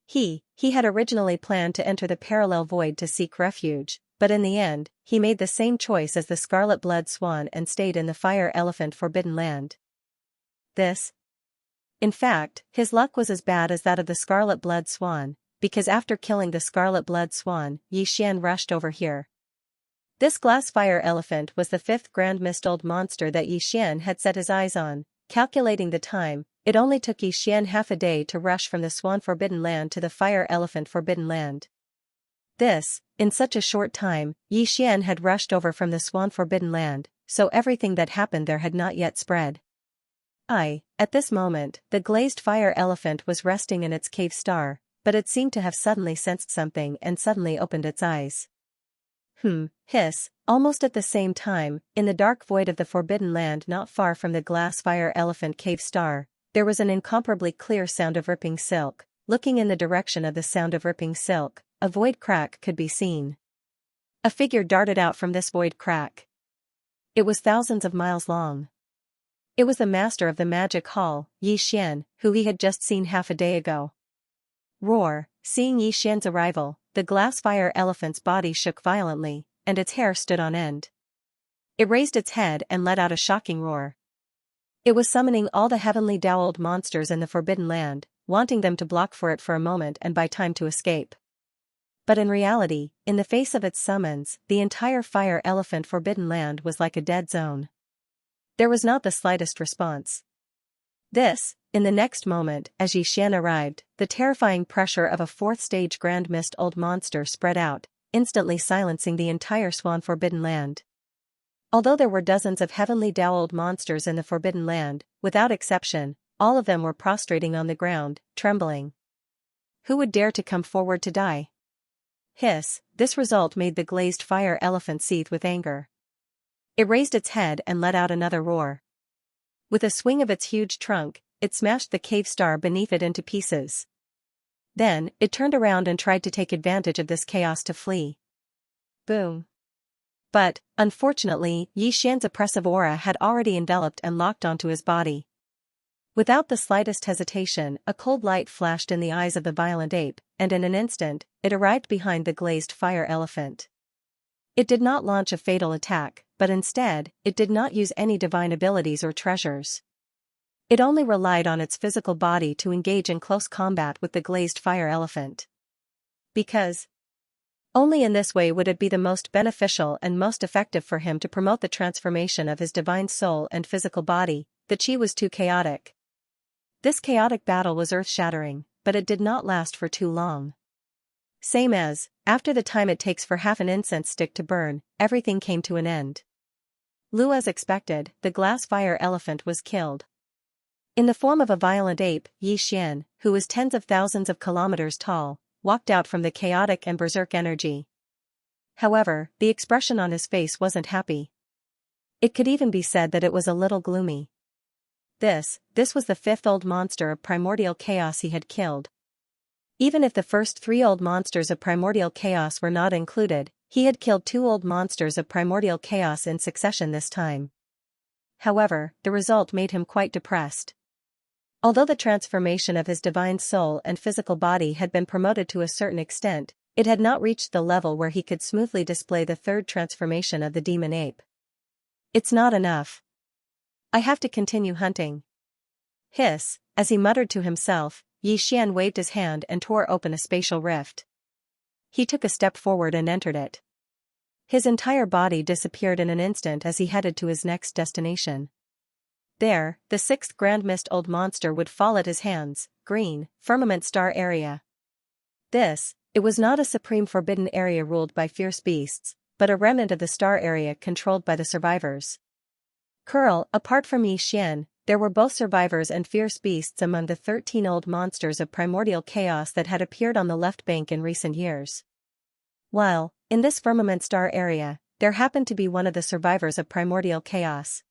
He had originally planned to enter the parallel void to seek refuge, but in the end, he made the same choice as the Scarlet Blood Swan and stayed in the Fire Elephant Forbidden Land. In fact, his luck was as bad as that of the Scarlet Blood Swan, because after killing the Scarlet Blood Swan, Xian rushed over here. This glass fire elephant was the 5th Grand Mist Old Monster that Xian had set his eyes on. Calculating the time, it only took Xian half a day to rush from the Swan Forbidden Land to the Fire Elephant Forbidden Land. In such a short time, Xian had rushed over from the Swan Forbidden Land, so everything that happened there had not yet spread. At this moment, the glazed fire elephant was resting in its cave star, but it seemed to have suddenly sensed something and suddenly opened its eyes. Hiss. Almost at the same time, in the dark void of the Forbidden Land not far from the glass fire elephant cave star, there was an incomparably clear sound of ripping silk. Looking in the direction of the sound of ripping silk, a void crack could be seen. A figure darted out from this void crack. It was thousands of miles long. It was the master of the magic hall, Yi Xian, who he had just seen half a day ago. Roar! Seeing Yi Xian's arrival, the glass fire elephant's body shook violently, and its hair stood on end. It raised its head and let out a shocking roar. It was summoning all the heavenly dowled monsters in the Forbidden Land, wanting them to block for it for a moment and buy time to escape. But in reality, in the face of its summons, the entire fire elephant Forbidden Land was like a dead zone. There was not the slightest response. In the next moment, as Yi Xian arrived, the terrifying pressure of a fourth-stage Grand Mist Old Monster spread out, instantly silencing the entire Swan Forbidden Land. Although there were dozens of heavenly dowled monsters in the Forbidden Land, without exception, all of them were prostrating on the ground, trembling. Who would dare to come forward to die? Hiss! This result made the glazed fire elephant seethe with anger. It raised its head and let out another roar. With a swing of its huge trunk, it smashed the cave star beneath it into pieces. Then, it turned around and tried to take advantage of this chaos to flee. Boom! But, unfortunately, Yi Xian's oppressive aura had already enveloped and locked onto his body. Without the slightest hesitation, a cold light flashed in the eyes of the violent ape, and in an instant, it arrived behind the glazed fire elephant. It did not launch a fatal attack, but instead, it did not use any divine abilities or treasures. It only relied on its physical body to engage in close combat with the glazed fire elephant. Because only in this way would it be the most beneficial and most effective for him to promote the transformation of his divine soul and physical body. The chi was too chaotic. This chaotic battle was earth-shattering, but it did not last for too long. Same as, after the time it takes for half an incense stick to burn, everything came to an end. As expected, the glass fire elephant was killed. In the form of a violent ape, Yi Xian, who was tens of thousands of kilometers tall, walked out from the chaotic and berserk energy. However, the expression on his face wasn't happy. It could even be said that it was a little gloomy. This was the fifth old monster of primordial chaos he had killed. Even if the first 3 old monsters of primordial chaos were not included, he had killed 2 old monsters of primordial chaos in succession this time. However, the result made him quite depressed. Although the transformation of his divine soul and physical body had been promoted to a certain extent, it had not reached the level where he could smoothly display the third transformation of the demon ape. It's not enough. I have to continue hunting. Hiss! As he muttered to himself, Yi Xian waved his hand and tore open a spatial rift. He took a step forward and entered it. His entire body disappeared in an instant as he headed to his next destination. There, the 6th Grand Mist Old Monster would fall at his hands. Green, Firmament Star Area. It was not a supreme forbidden area ruled by fierce beasts, but a remnant of the star area controlled by the survivors. Apart from Yi Xian, there were both survivors and fierce beasts among the 13 old monsters of primordial chaos that had appeared on the left bank in recent years. While, in this Firmament Star Area, there happened to be one of the survivors of primordial chaos.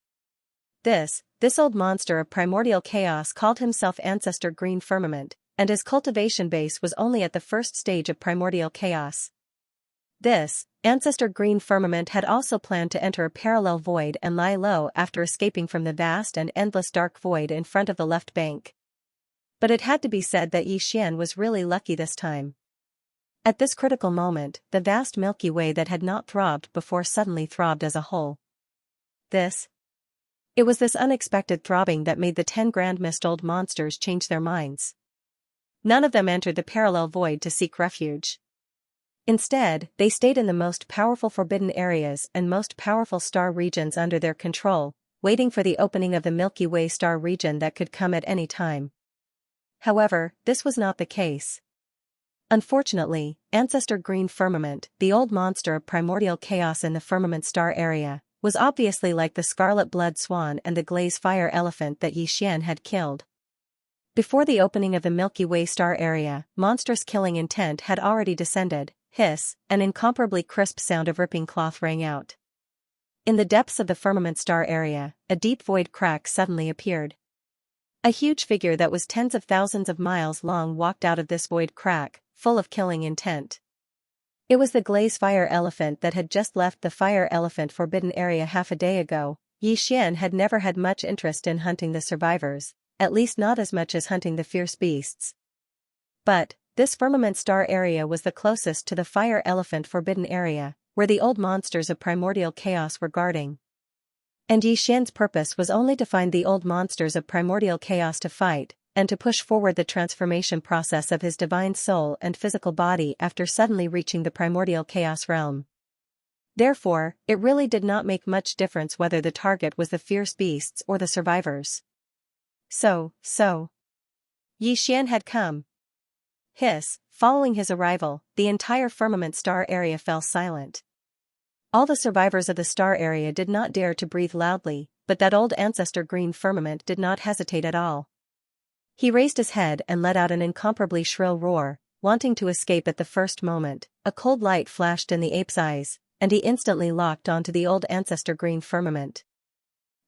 This old monster of primordial chaos called himself Ancestor Green Firmament, and his cultivation base was only at the first stage of primordial chaos. Ancestor Green Firmament had also planned to enter a parallel void and lie low after escaping from the vast and endless dark void in front of the left bank. But it had to be said that Yi Xian was really lucky this time. At this critical moment, the vast Milky Way that had not throbbed before suddenly throbbed as a whole. It was this unexpected throbbing that made the 10 Grand Mist Old Monsters change their minds. None of them entered the parallel void to seek refuge. Instead, they stayed in the most powerful forbidden areas and most powerful star regions under their control, waiting for the opening of the Milky Way star region that could come at any time. However, this was not the case. Unfortunately, Ancestor Green Firmament, the old monster of primordial chaos in the Firmament Star Area, was obviously like the Scarlet Blood Swan and the Glaze Fire Elephant that Yi Xian had killed. Before the opening of the Milky Way star area, monstrous killing intent had already descended. hiss, an incomparably crisp sound of ripping cloth rang out. In the depths of the firmament star area, a deep void crack suddenly appeared. A huge figure that was tens of thousands of miles long walked out of this void crack, full of killing intent. It was the glaze fire elephant that had just left the fire elephant forbidden area half a day ago. Xian had never had much interest in hunting the survivors, at least not as much as hunting the fierce beasts. But this firmament star area was the closest to the fire elephant forbidden area, where the old monsters of primordial chaos were guarding. And Xian's purpose was only to find the old monsters of primordial chaos to fight, and to push forward the transformation process of his divine soul and physical body after suddenly reaching the primordial chaos realm. Therefore, it really did not make much difference whether the target was the fierce beasts or the survivors. So. Xian had come. Hiss, following his arrival, the entire firmament star area fell silent. All the survivors of the star area did not dare to breathe loudly, but that old ancestor green firmament did not hesitate at all. He raised his head and let out an incomparably shrill roar, wanting to escape at the first moment. A cold light flashed in the ape's eyes, and he instantly locked onto the old ancestor green firmament.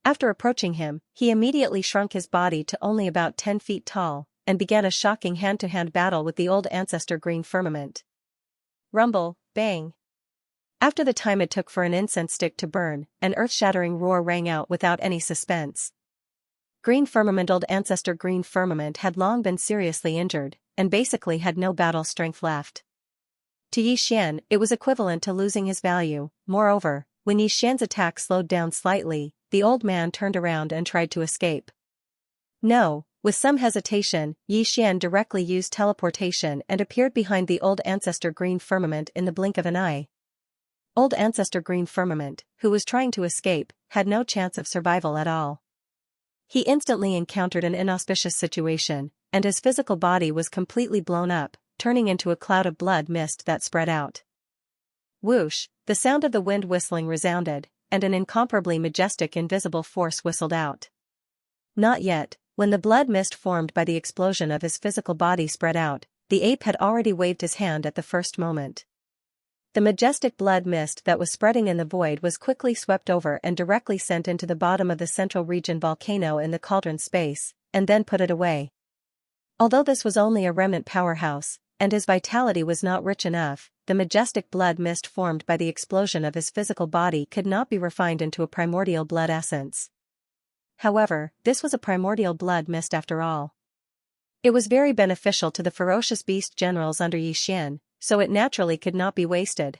After approaching him, he immediately shrunk his body to only about 10 feet tall, and began a shocking hand-to-hand battle with the old ancestor green firmament. Rumble, bang. After the time it took for an incense stick to burn, an earth-shattering roar rang out without any suspense. Green firmament Old ancestor green firmament had long been seriously injured, and basically had no battle strength left. To Xian, it was equivalent to losing his value. Moreover, when Xian's attack slowed down slightly, the old man turned around and tried to escape. No, with some hesitation, Xian directly used teleportation and appeared behind the old ancestor green firmament in the blink of an eye. Old ancestor green firmament, who was trying to escape, had no chance of survival at all. He instantly encountered an inauspicious situation, and his physical body was completely blown up, turning into a cloud of blood mist that spread out. Whoosh, the sound of the wind whistling resounded, and an incomparably majestic invisible force whistled out. Not yet. When the blood mist formed by the explosion of his physical body spread out, the ape had already waved his hand at the first moment. The majestic blood mist that was spreading in the void was quickly swept over and directly sent into the bottom of the central region volcano in the cauldron space, and then put it away. Although this was only a remnant powerhouse, and his vitality was not rich enough, the majestic blood mist formed by the explosion of his physical body could not be refined into a primordial blood essence. However, this was a primordial blood mist after all. It was very beneficial to the ferocious beast generals under Xian, so it naturally could not be wasted.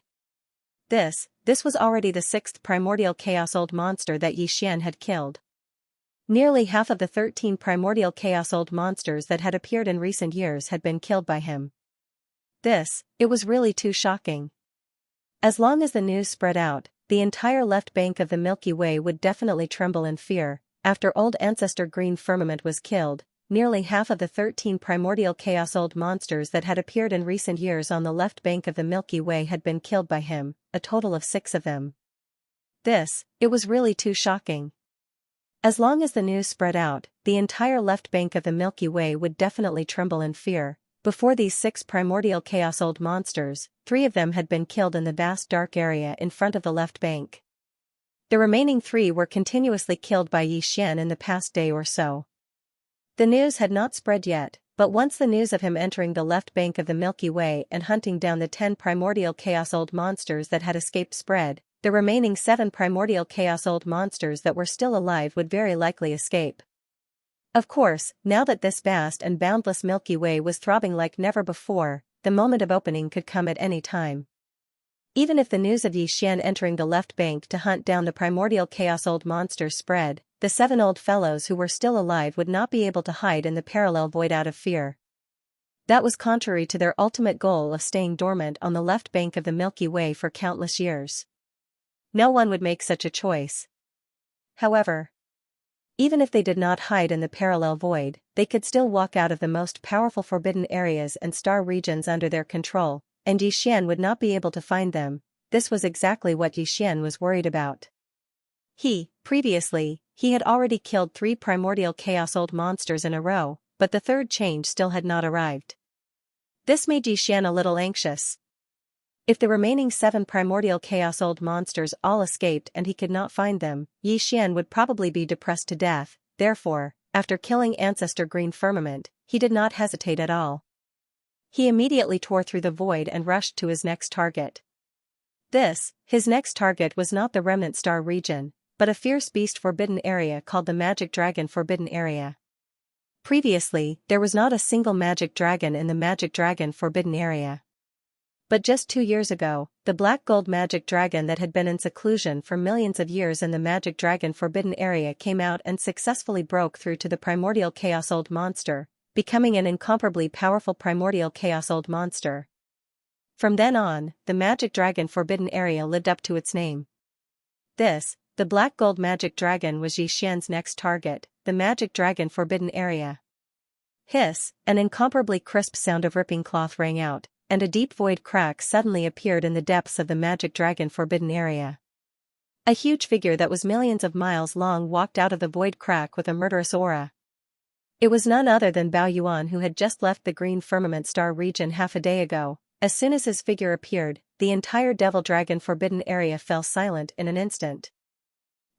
This was already the 6th primordial chaos old monster that Xian had killed. Nearly half of the 13 primordial chaos old monsters that had appeared in recent years had been killed by him. It was really too shocking. As long as the news spread out, the entire left bank of the Milky Way would definitely tremble in fear. After old ancestor green firmament was killed, nearly half of the 13 primordial chaos old monsters that had appeared in recent years on the left bank of the Milky Way had been killed by him, a total of 6 of them. It was really too shocking. As long as the news spread out, the entire left bank of the Milky Way would definitely tremble in fear. Before these 6 primordial chaos old monsters, 3 of them had been killed in the vast dark area in front of the left bank. The remaining 3 were continuously killed by Xian in the past day or so. The news had not spread yet, but once the news of him entering the left bank of the Milky Way and hunting down the 10 primordial chaos old monsters that had escaped spread, the remaining 7 primordial chaos old monsters that were still alive would very likely escape. Of course, now that this vast and boundless Milky Way was throbbing like never before, the moment of opening could come at any time. Even if the news of Xian entering the left bank to hunt down the primordial chaos old monsters spread, the 7 old fellows who were still alive would not be able to hide in the parallel void out of fear. That was contrary to their ultimate goal of staying dormant on the left bank of the Milky Way for countless years. No one would make such a choice. However, even if they did not hide in the parallel void, they could still walk out of the most powerful forbidden areas and star regions under their control, and Xian would not be able to find them. This was exactly what Xian was worried about. Previously, he had already killed 3 primordial chaos old monsters in a row, but the 3rd change still had not arrived. This made Xian a little anxious. If the remaining 7 primordial chaos old monsters all escaped and he could not find them, Xian would probably be depressed to death. Therefore, after killing Ancestor Green Firmament, he did not hesitate at all. He immediately tore through the void and rushed to his next target. His next target was not the Remnant Star region, but a fierce beast forbidden area called the Magic Dragon Forbidden Area. Previously, there was not a single magic dragon in the Magic Dragon Forbidden Area. But just 2 years ago, the black gold magic dragon that had been in seclusion for millions of years in the Magic Dragon Forbidden Area came out and successfully broke through to the primordial chaos old monster, becoming an incomparably powerful primordial chaos old monster. From then on, the Magic Dragon Forbidden Area lived up to its name. The black gold magic dragon was Xian's next target, the Magic Dragon Forbidden Area. Hiss, an incomparably crisp sound of ripping cloth rang out, and a deep void crack suddenly appeared in the depths of the Magic Dragon Forbidden Area. A huge figure that was millions of miles long walked out of the void crack with a murderous aura. It was none other than Bao Yuan, who had just left the Green Firmament Star region half a day ago. As soon as his figure appeared, the entire Devil Dragon Forbidden Area fell silent in an instant.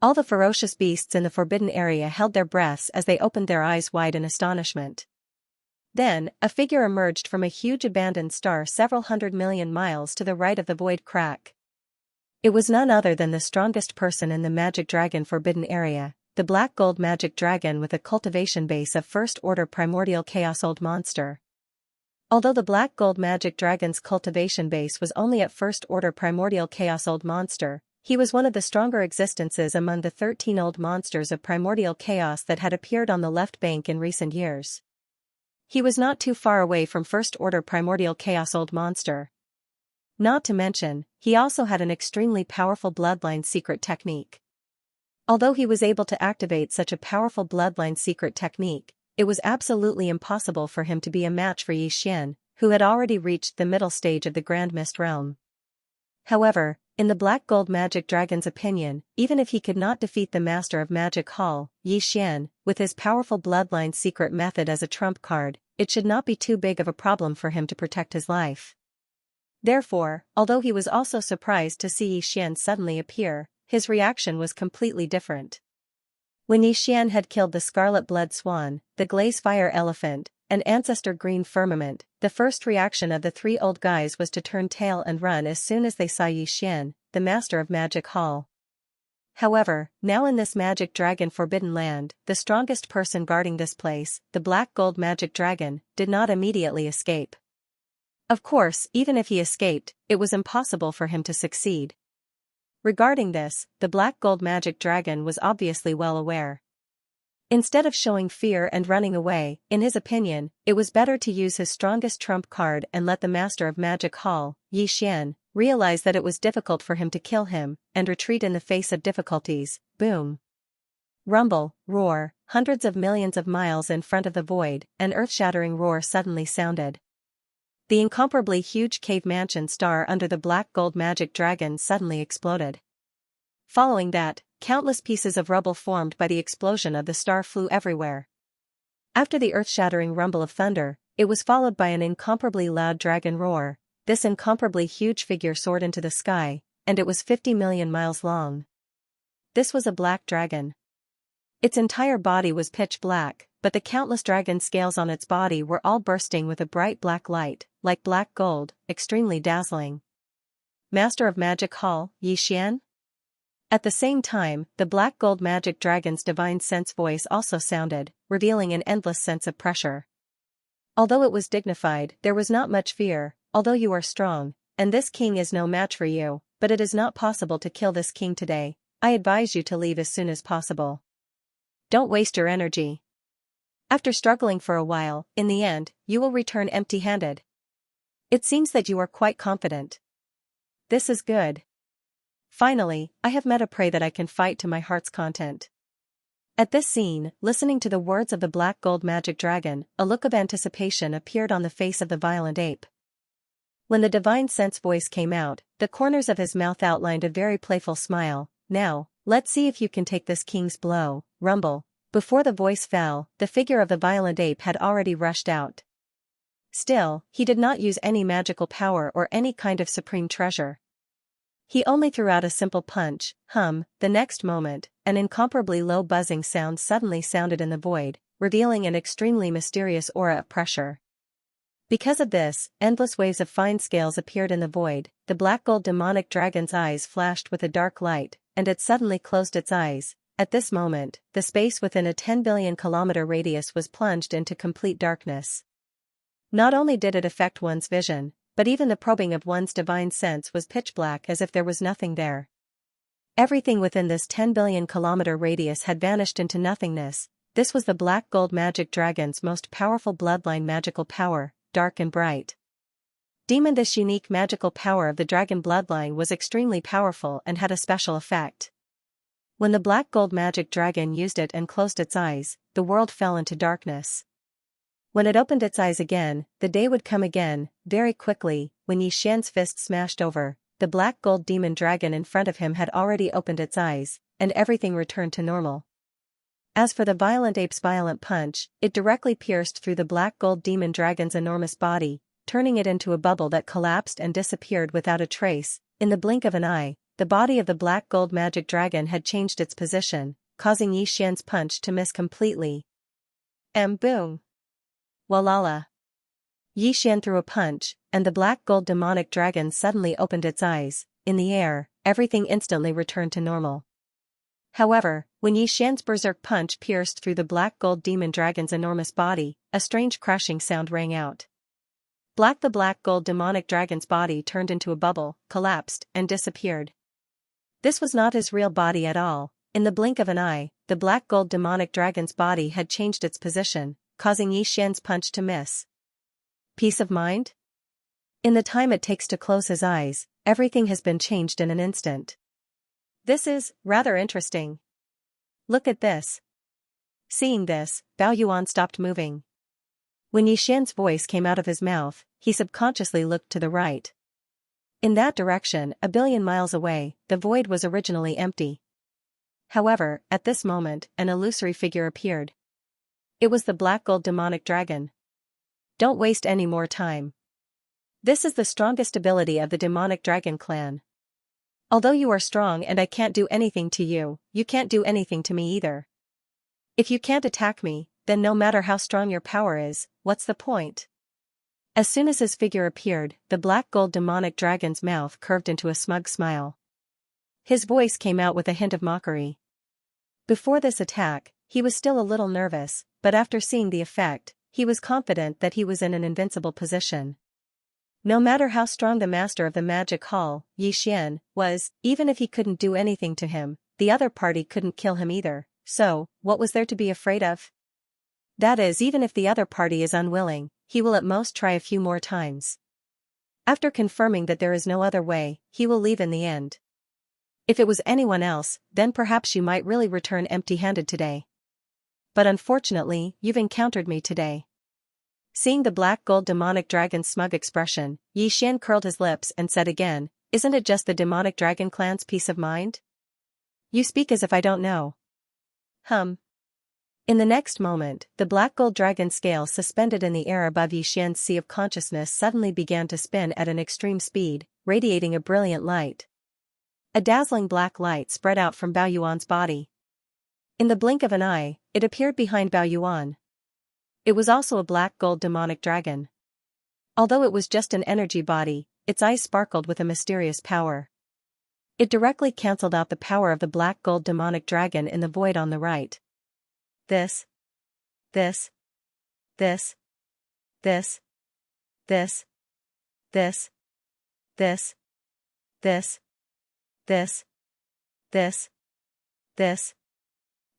All the ferocious beasts in the Forbidden Area held their breaths as they opened their eyes wide in astonishment. Then, a figure emerged from a huge abandoned star several 100 million miles to the right of the void crack. It was none other than the strongest person in the Magic Dragon Forbidden Area, the black gold magic dragon with a cultivation base of first-order primordial chaos old monster. Although the black gold magic dragon's cultivation base was only at first-order primordial chaos old monster, he was one of the stronger existences among the 13 old monsters of primordial chaos that had appeared on the left bank in recent years. He was not too far away from first-order primordial chaos old monster. Not to mention, he also had an extremely powerful bloodline secret technique. Although he was able to activate such a powerful bloodline secret technique, it was absolutely impossible for him to be a match for Xian, who had already reached the middle stage of the Grand Mist realm. However, in the Black Gold Magic Dragon's opinion, even if he could not defeat the Master of Magic Hall, Xian, with his powerful bloodline secret method as a trump card, it should not be too big of a problem for him to protect his life. Therefore, although he was also surprised to see Xian suddenly appear, his reaction was completely different. When Xian had killed the Scarlet Blood Swan, the Glaze Fire Elephant, and Ancestor Green Firmament, the first reaction of the 3 old guys was to turn tail and run as soon as they saw Xian, the Master of Magic Hall. However, now in this Magic Dragon Forbidden Land, the strongest person guarding this place, the Black Gold Magic Dragon, did not immediately escape. Of course, even if he escaped, it was impossible for him to succeed. Regarding this, the Black Gold Magic Dragon was obviously well aware. Instead of showing fear and running away, in his opinion, it was better to use his strongest trump card and let the Master of Magic Hall, Xian, realize that it was difficult for him to kill him, and retreat in the face of difficulties. Boom. Rumble, roar, hundreds of millions of miles in front of the void, an earth-shattering roar suddenly sounded. The incomparably huge cave mansion star under the Black Gold Magic Dragon suddenly exploded. Following that, countless pieces of rubble formed by the explosion of the star flew everywhere. After the earth-shattering rumble of thunder, it was followed by an incomparably loud dragon roar. This incomparably huge figure soared into the sky, and it was 50 million miles long. This was a black dragon. Its entire body was pitch black, but the countless dragon scales on its body were all bursting with a bright black light, like black gold, extremely dazzling. Master of Magic Hall, Xian? At the same time, the Black Gold Magic Dragon's divine sense voice also sounded, revealing an endless sense of pressure. Although it was dignified, there was not much fear. Although you are strong, and this king is no match for you, but it is not possible to kill this king today. I advise you to leave as soon as possible. Don't waste your energy. After struggling for a while, in the end, you will return empty-handed. It seems that you are quite confident. This is good. Finally, I have met a prey that I can fight to my heart's content. At this scene, listening to the words of the Black Gold Magic Dragon, a look of anticipation appeared on the face of the violent ape. When the divine sense voice came out, the corners of his mouth outlined a very playful smile. Now, let's see if you can take this king's blow. Rumble. Before the voice fell, the figure of the violent ape had already rushed out. Still, he did not use any magical power or any kind of supreme treasure. He only threw out a simple punch. The next moment, an incomparably low buzzing sound suddenly sounded in the void, revealing an extremely mysterious aura of pressure. Because of this, endless waves of fine scales appeared in the void. The black gold demonic dragon's eyes flashed with a dark light, and it suddenly closed its eyes. At this moment, the space within a 10 billion kilometer radius was plunged into complete darkness. Not only did it affect one's vision, but even the probing of one's divine sense was pitch black, as if there was nothing there. Everything within this 10 billion kilometer radius had vanished into nothingness. This was the black gold magic dragon's most powerful bloodline magical power, dark and bright. Demon. This unique magical power of the dragon bloodline was extremely powerful and had a special effect. When the black gold magic dragon used it and closed its eyes, the world fell into darkness. When it opened its eyes again, the day would come again. Very quickly, when Xianxia's fist smashed over, the black gold demon dragon in front of him had already opened its eyes, and everything returned to normal. As for the violent ape's violent punch, it directly pierced through the black gold demon dragon's enormous body, turning it into a bubble that collapsed and disappeared without a trace. In the blink of an eye, the body of the black gold magic dragon had changed its position, causing Xianxia's punch to miss completely. Boom! Walala! Xianxia threw a punch, and the black gold demonic dragon suddenly opened its eyes. In the air, everything instantly returned to normal. However, when Xianxia's berserk punch pierced through the black gold demon dragon's enormous body, a strange crashing sound rang out. The black gold demonic dragon's body turned into a bubble, collapsed, and disappeared. This was not his real body at all. In the blink of an eye, the black gold demonic dragon's body had changed its position, causing Xianxia's punch to miss. Peace of mind? In the time it takes to close his eyes, everything has been changed in an instant. This is rather interesting. Look at this. Seeing this, Bao Yuan stopped moving. When Xianxia's voice came out of his mouth, he subconsciously looked to the right. In that direction, a billion miles away, the void was originally empty. However, at this moment, an illusory figure appeared. It was the black gold demonic dragon. Don't waste any more time. This is the strongest ability of the demonic dragon clan. Although you are strong and I can't do anything to you, you can't do anything to me either. If you can't attack me, then no matter how strong your power is, what's the point? As soon as his figure appeared, the black gold demonic dragon's mouth curved into a smug smile. His voice came out with a hint of mockery. Before this attack, he was still a little nervous, but after seeing the effect, he was confident that he was in an invincible position. No matter how strong the master of the magic hall, Xianxia, was, even if he couldn't do anything to him, the other party couldn't kill him either, so, what was there to be afraid of? That is, even if the other party is unwilling, he will at most try a few more times. After confirming that there is no other way, he will leave in the end. If it was anyone else, then perhaps you might really return empty-handed today. But unfortunately, you've encountered me today. Seeing the black gold demonic dragon's smug expression, Xianxia curled his lips and said again, "Isn't it just the demonic dragon clan's peace of mind? You speak as if I don't know." In the next moment, the black gold dragon scale suspended in the air above Xianxia's sea of consciousness suddenly began to spin at an extreme speed, radiating a brilliant light. A dazzling black light spread out from Bao Yuan's body. In the blink of an eye, it appeared behind Bao Yuan. It was also a black gold demonic dragon. Although it was just an energy body, its eyes sparkled with a mysterious power. It directly cancelled out the power of the black gold demonic dragon in the void on the right. This, this, this, this, this, this, this, this, this, this, this,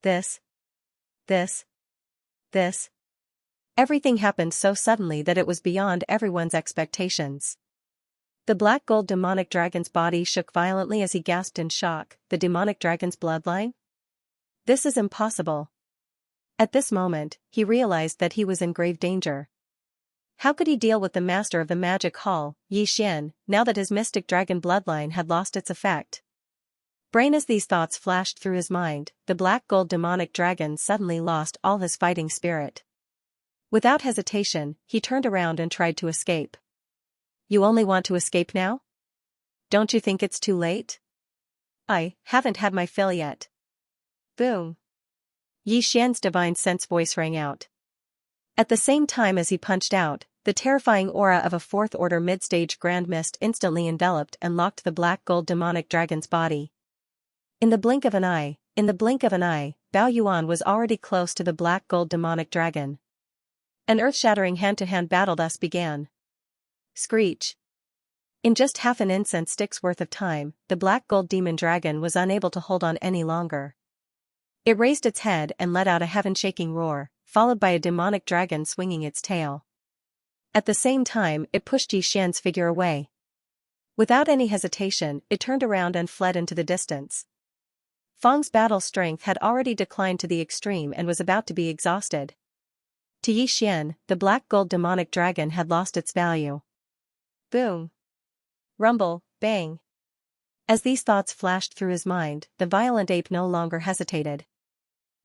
this, this, this. Everything happened so suddenly that it was beyond everyone's expectations. The black gold demonic dragon's body shook violently as he gasped in shock. The demonic dragon's bloodline? This is impossible. At this moment, he realized that he was in grave danger. How could he deal with the master of the magic hall, Xianxia, now that his mystic dragon bloodline had lost its effect? Brain. As these thoughts flashed through his mind, the black gold demonic dragon suddenly lost all his fighting spirit. Without hesitation, he turned around and tried to escape. You only want to escape now? Don't you think it's too late? I haven't had my fill yet. Boom. Yi Xian's divine sense voice rang out. At the same time as he punched out, the terrifying aura of a fourth-order mid-stage grand mist instantly enveloped and locked the black gold demonic dragon's body. In the blink of an eye, Bao Yuan was already close to the black gold demonic dragon. An earth-shattering hand-to-hand battle thus began. Screech. In just half an incense stick's worth of time, the black gold demon dragon was unable to hold on any longer. It raised its head and let out a heaven-shaking roar, followed by a demonic dragon swinging its tail. At the same time, it pushed Yi Xian's figure away. Without any hesitation, it turned around and fled into the distance. Fang's battle strength had already declined to the extreme and was about to be exhausted. To Yi Xian, the black gold demonic dragon had lost its value. Boom. Rumble, bang. As these thoughts flashed through his mind, the violent ape no longer hesitated.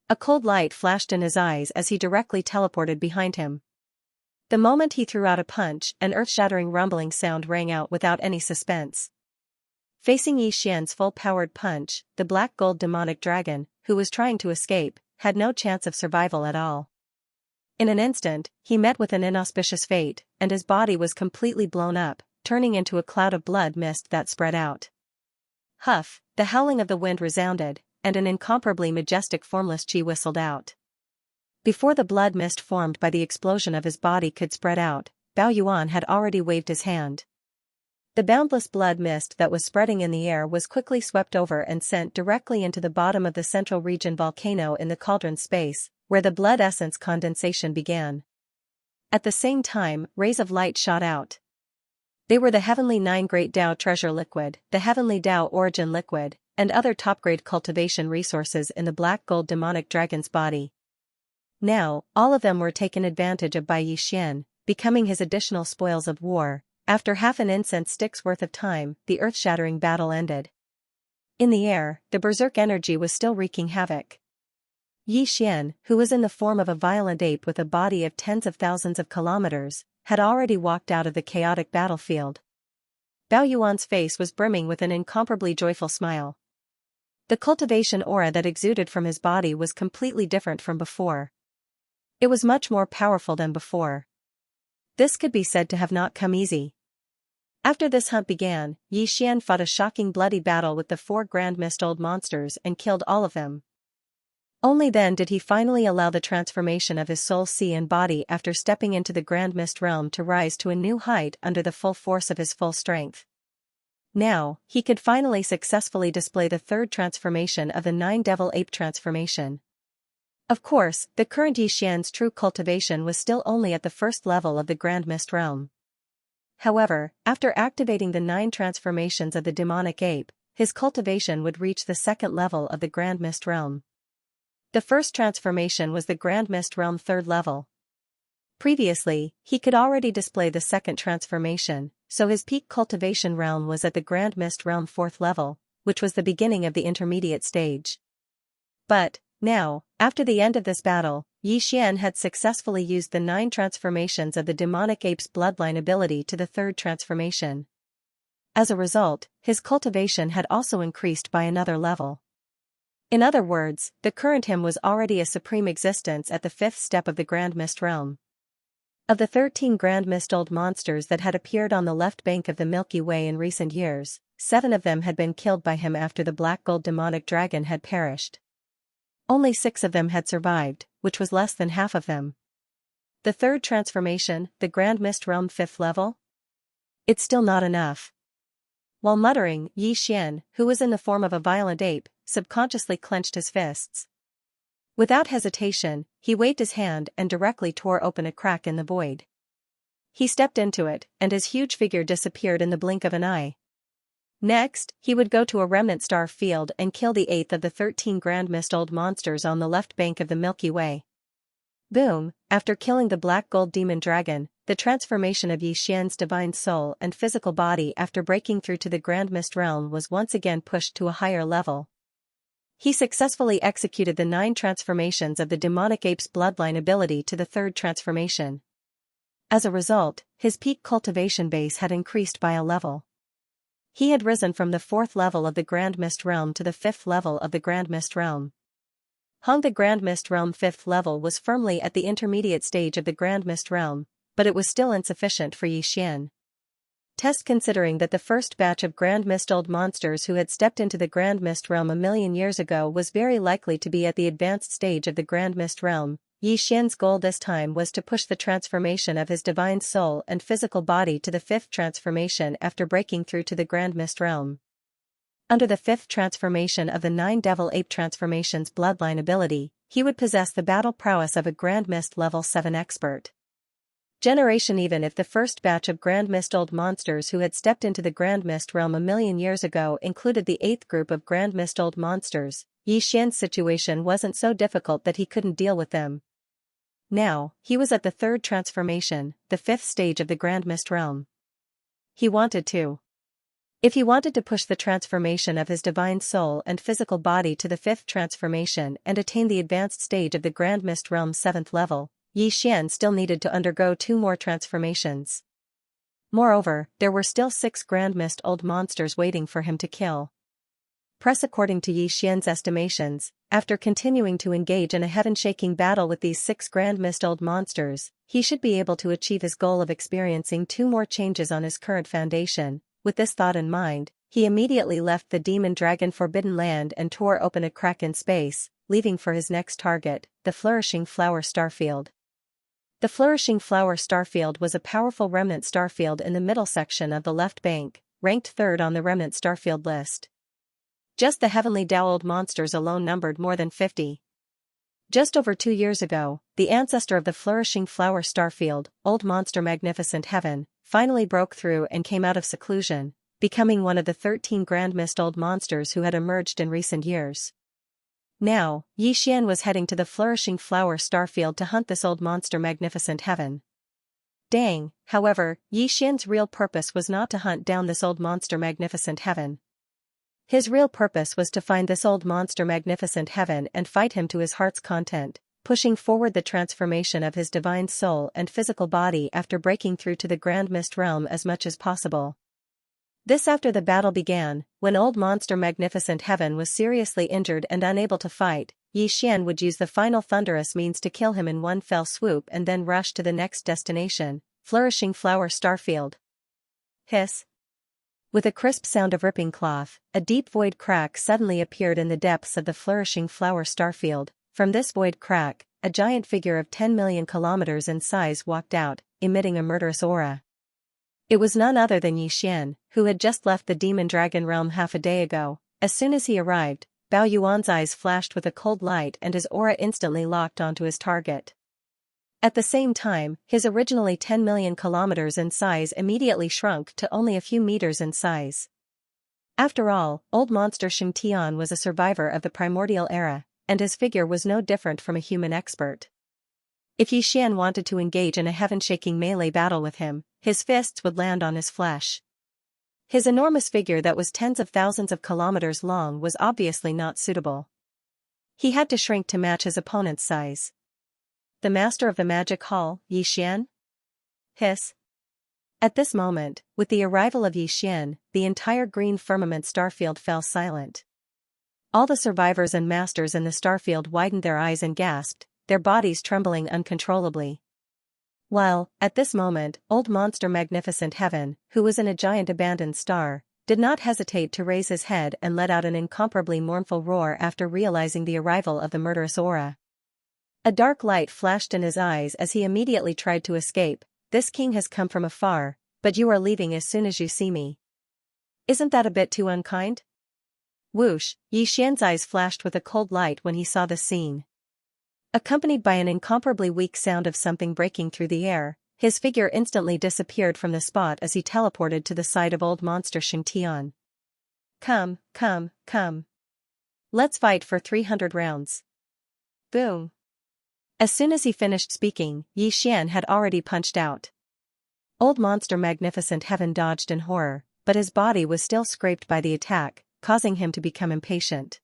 A cold light flashed in his eyes as he directly teleported behind him. The moment he threw out a punch, an earth-shattering rumbling sound rang out without any suspense. Facing Yi Xian's full-powered punch, the black gold demonic dragon, who was trying to escape, had no chance of survival at all. In an instant, he met with an inauspicious fate, and his body was completely blown up, turning into a cloud of blood mist that spread out. Huff, the howling of the wind resounded, and an incomparably majestic formless chi whistled out. Before the blood mist formed by the explosion of his body could spread out, Bao Yuan had already waved his hand. The boundless blood mist that was spreading in the air was quickly swept over and sent directly into the bottom of the central region volcano in the cauldron space, where the blood essence condensation began. At the same time, rays of light shot out. They were the Heavenly Nine Great Dao Treasure Liquid, the Heavenly Dao Origin Liquid, and other top-grade cultivation resources in the black gold demonic dragon's body. Now, all of them were taken advantage of by Yi Xian, becoming his additional spoils of war. After half an incense stick's worth of time, the earth-shattering battle ended. In the air, the berserk energy was still wreaking havoc. Yi Xian, who was in the form of a violent ape with a body of tens of thousands of kilometers, had already walked out of the chaotic battlefield. Bao Yuan's face was brimming with an incomparably joyful smile. The cultivation aura that exuded from his body was completely different from before. It was much more powerful than before. This could be said to have not come easy. After this hunt began, Yi Xian fought a shocking bloody battle with the 4 Grand Mist Old monsters and killed all of them. Only then did he finally allow the transformation of his soul sea and body after stepping into the Grand Mist realm to rise to a new height under the full force of his full strength. Now, he could finally successfully display the 3rd transformation of the 9 Devil Ape transformation. Of course, the current Yi Xian's true cultivation was still only at the 1st level of the Grand Mist realm. However, after activating the 9 transformations of the demonic ape, his cultivation would reach the 2nd level of the Grand Mist realm. The 1st transformation was the Grand Mist realm 3rd level. Previously, he could already display the 2nd transformation, so his peak cultivation realm was at the Grand Mist realm 4th level, which was the beginning of the intermediate stage. But, now, after the end of this battle, Yi Xian had successfully used the 9 transformations of the demonic ape's bloodline ability to the 3rd transformation. As a result, his cultivation had also increased by another level. In other words, the current him was already a supreme existence at the 5th step of the Grand Mist realm. Of the 13 Grand Mist Old monsters that had appeared on the left bank of the Milky Way in recent years, 7 of them had been killed by him after the black gold demonic dragon had perished. Only 6 of them had survived, which was less than half of them. The 3rd transformation, the Grand Mist realm 5th level? It's still not enough. While muttering, Yi Xian, who was in the form of a violent ape, subconsciously clenched his fists. Without hesitation, he waved his hand and directly tore open a crack in the void. He stepped into it, and his huge figure disappeared in the blink of an eye. Next, he would go to a remnant star field and kill the 8th of the 13 Grand Mist Old monsters on the left bank of the Milky Way. Boom, after killing the black gold demon dragon, the transformation of Yi Xian's divine soul and physical body after breaking through to the Grand Mist realm was once again pushed to a higher level. He successfully executed the 9 transformations of the demonic ape's bloodline ability to the 3rd transformation. As a result, his peak cultivation base had increased by a level. He had risen from the 4th level of the Grand Mist Realm to the 5th level of the Grand Mist Realm. The Grand Mist Realm 5th level was firmly at the intermediate stage of the Grand Mist Realm, but it was still insufficient for Xian. Considering that the first batch of Grand Mist Old monsters who had stepped into the Grand Mist Realm a million years ago was very likely to be at the advanced stage of the Grand Mist Realm, Xian's goal this time was to push the transformation of his divine soul and physical body to the 5th transformation after breaking through to the Grand Mist Realm. Under the 5th transformation of the 9 Devil Ape transformations bloodline ability, he would possess the battle prowess of a Grand Mist level 7 expert. Even if the first batch of Grand Mist Old monsters who had stepped into the Grand Mist Realm a million years ago included the 8th group of Grand Mist Old monsters, Xian's situation wasn't so difficult that he couldn't deal with them. Now, he was at the 3rd transformation, the 5th stage of the Grand Mist Realm. He wanted to. If he wanted to push the transformation of his divine soul and physical body to the 5th transformation and attain the advanced stage of the Grand Mist Realm 7th level, Xian still needed to undergo 2 more transformations. Moreover, there were still 6 Grand Mist Old monsters waiting for him to kill. According to Xian's estimations, after continuing to engage in a heaven-shaking battle with these 6 Grand Mist Old monsters, he should be able to achieve his goal of experiencing 2 more changes on his current foundation. With this thought in mind, he immediately left the Demon Dragon Forbidden Land and tore open a crack in space, leaving for his next target, the Flourishing Flower Starfield. The Flourishing Flower Starfield was a powerful remnant starfield in the middle section of the left bank, ranked 3rd on the remnant starfield list. Just the Heavenly Dowled monsters alone numbered more than 50. Just over 2 years ago, the ancestor of the Flourishing Flower Starfield, Old Monster Magnificent Heaven, finally broke through and came out of seclusion, becoming one of the 13 Grand Mist Old monsters who had emerged in recent years. Now, Xian was heading to the Flourishing Flower Starfield to hunt this Old Monster Magnificent Heaven. However, Xian's real purpose was not to hunt down this Old Monster Magnificent Heaven. His real purpose was to find this Old Monster Magnificent Heaven and fight him to his heart's content, pushing forward the transformation of his divine soul and physical body after breaking through to the Grand Mist Realm as much as possible. This after the battle began, when Old Monster Magnificent Heaven was seriously injured and unable to fight, Xian would use the final thunderous means to kill him in one fell swoop and then rush to the next destination, Flourishing Flower Starfield. Hiss. With a crisp sound of ripping cloth, a deep void crack suddenly appeared in the depths of the Flourishing Flower Starfield. From this void crack, a giant figure of 10 million kilometers in size walked out, emitting a murderous aura. It was none other than Xian, who had just left the Demon Dragon Realm half a day ago. As soon as he arrived, Bao Yuan's eyes flashed with a cold light and his aura instantly locked onto his target. At the same time, his originally 10 million kilometers in size immediately shrunk to only a few meters in size. After all, Old Monster Xianxia was a survivor of the primordial era, and his figure was no different from a human expert. If Xian wanted to engage in a heaven-shaking melee battle with him, his fists would land on his flesh. His enormous figure that was tens of thousands of kilometers long was obviously not suitable. He had to shrink to match his opponent's size. The master of the magic hall, Xian? Hiss. At this moment, with the arrival of Xian, the entire green firmament starfield fell silent. All the survivors and masters in the starfield widened their eyes and gasped, their bodies trembling uncontrollably. While, at this moment, Old Monster Magnificent Heaven, who was in a giant abandoned star, did not hesitate to raise his head and let out an incomparably mournful roar after realizing the arrival of the murderous aura. A dark light flashed in his eyes as he immediately tried to escape. This king has come from afar, but you are leaving as soon as you see me. Isn't that a bit too unkind? Whoosh, Xian's eyes flashed with a cold light when he saw the scene. Accompanied by an incomparably weak sound of something breaking through the air, his figure instantly disappeared from the spot as he teleported to the side of Old Monster Xianxia. Come. Let's fight for 300 rounds. Boom. As soon as he finished speaking, Xian had already punched out. Old Monster Magnificent Heaven dodged in horror, but his body was still scraped by the attack, causing him to become impatient.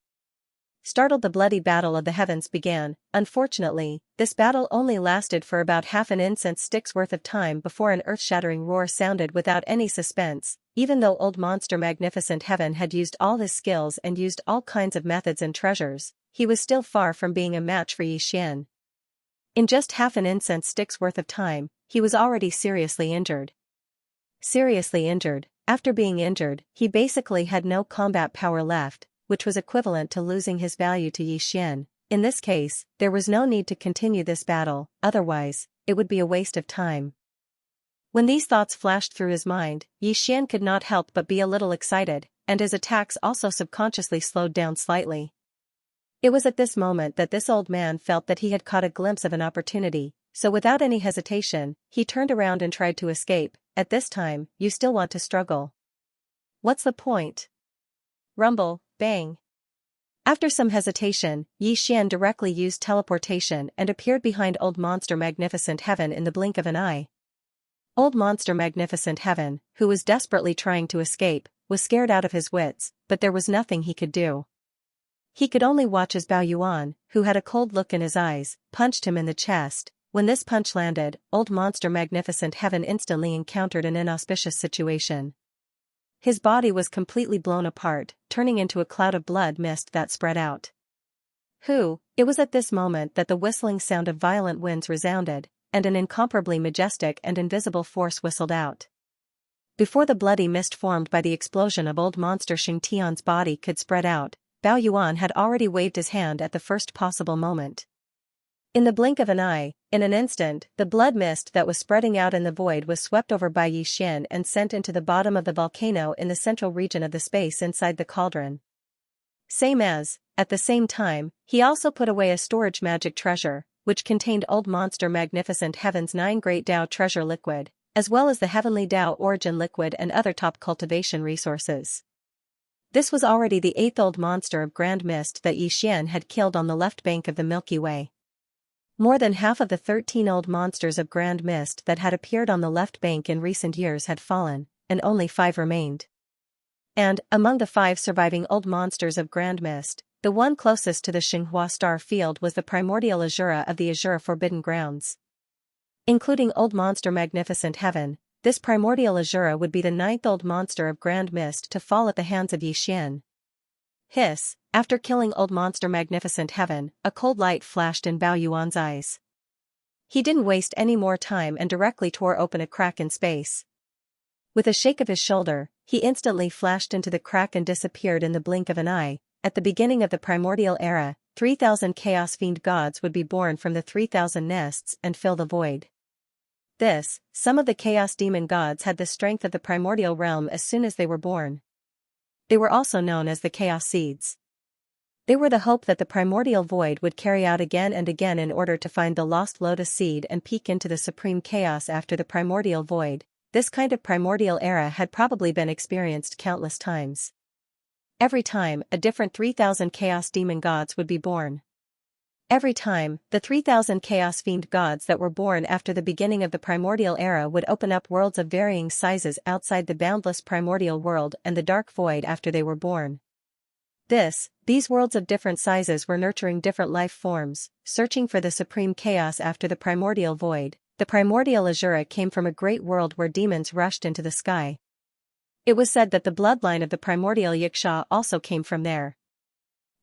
Startled, the bloody battle of the heavens began. Unfortunately, this battle only lasted for about half an incense stick's worth of time before an earth-shattering roar sounded without any suspense. Even though Old Monster Magnificent Heaven had used all his skills and used all kinds of methods and treasures, he was still far from being a match for Xian. In just half an incense stick's worth of time, he was already seriously injured. Seriously injured. After being injured, he basically had no combat power left, which was equivalent to losing his value to Xian. In this case, there was no need to continue this battle, otherwise, it would be a waste of time. When these thoughts flashed through his mind, Xian could not help but be a little excited, and his attacks also subconsciously slowed down slightly. It was at this moment that this old man felt that he had caught a glimpse of an opportunity, so without any hesitation, he turned around and tried to escape. At this time, you still want to struggle. What's the point? Rumble, bang. After some hesitation, Xian directly used teleportation and appeared behind Old Monster Magnificent Heaven in the blink of an eye. Old Monster Magnificent Heaven, who was desperately trying to escape, was scared out of his wits, but there was nothing he could do. He could only watch as Bao Yuan, who had a cold look in his eyes, punched him in the chest. When this punch landed, Old Monster Magnificent Heaven instantly encountered an inauspicious situation. His body was completely blown apart, turning into a cloud of blood mist that spread out. It was at this moment that the whistling sound of violent winds resounded, and an incomparably majestic and invisible force whistled out. Before the bloody mist formed by the explosion of Old Monster Xianxia's body could spread out, Bao Yuan had already waved his hand at the first possible moment. In the blink of an eye, in an instant, the blood mist that was spreading out in the void was swept over by Xian and sent into the bottom of the volcano in the central region of the space inside the cauldron. At the same time, he also put away a storage magic treasure, which contained Old Monster Magnificent Heaven's 9 Great Dao Treasure Liquid, as well as the Heavenly Dao Origin Liquid and other top cultivation resources. This was already the 8th Old Monster of Grand Mist that Xian had killed on the left bank of the Milky Way. More than half of the 13 old monsters of Grand Mist that had appeared on the left bank in recent years had fallen, and only 5 remained. And, among the 5 surviving old monsters of Grand Mist, the one closest to the Xianxia star field was the primordial Azura of the Azura Forbidden Grounds. Including Old Monster Magnificent Heaven, this primordial Azura would be the 9th old monster of Grand Mist to fall at the hands of Xian. Hiss. After killing Old Monster Magnificent Heaven, a cold light flashed in Bao Yuan's eyes. He didn't waste any more time and directly tore open a crack in space. With a shake of his shoulder, he instantly flashed into the crack and disappeared in the blink of an eye. At the beginning of the primordial era, 3,000 Chaos Fiend gods would be born from the 3,000 nests and fill the void. Some of the Chaos Demon gods had the strength of the primordial realm as soon as they were born. They were also known as the Chaos Seeds. They were the hope that the primordial void would carry out again and again in order to find the lost lotus seed and peek into the supreme chaos after the primordial void. This kind of primordial era had probably been experienced countless times. Every time, a different 3,000 chaos demon gods would be born. Every time, the 3,000 chaos fiend gods that were born after the beginning of the primordial era would open up worlds of varying sizes outside the boundless primordial world and the dark void after they were born. These worlds of different sizes were nurturing different life forms, searching for the supreme chaos after the primordial void. The primordial Azura came from a great world where demons rushed into the sky. It was said that the bloodline of the primordial Xianxia also came from there.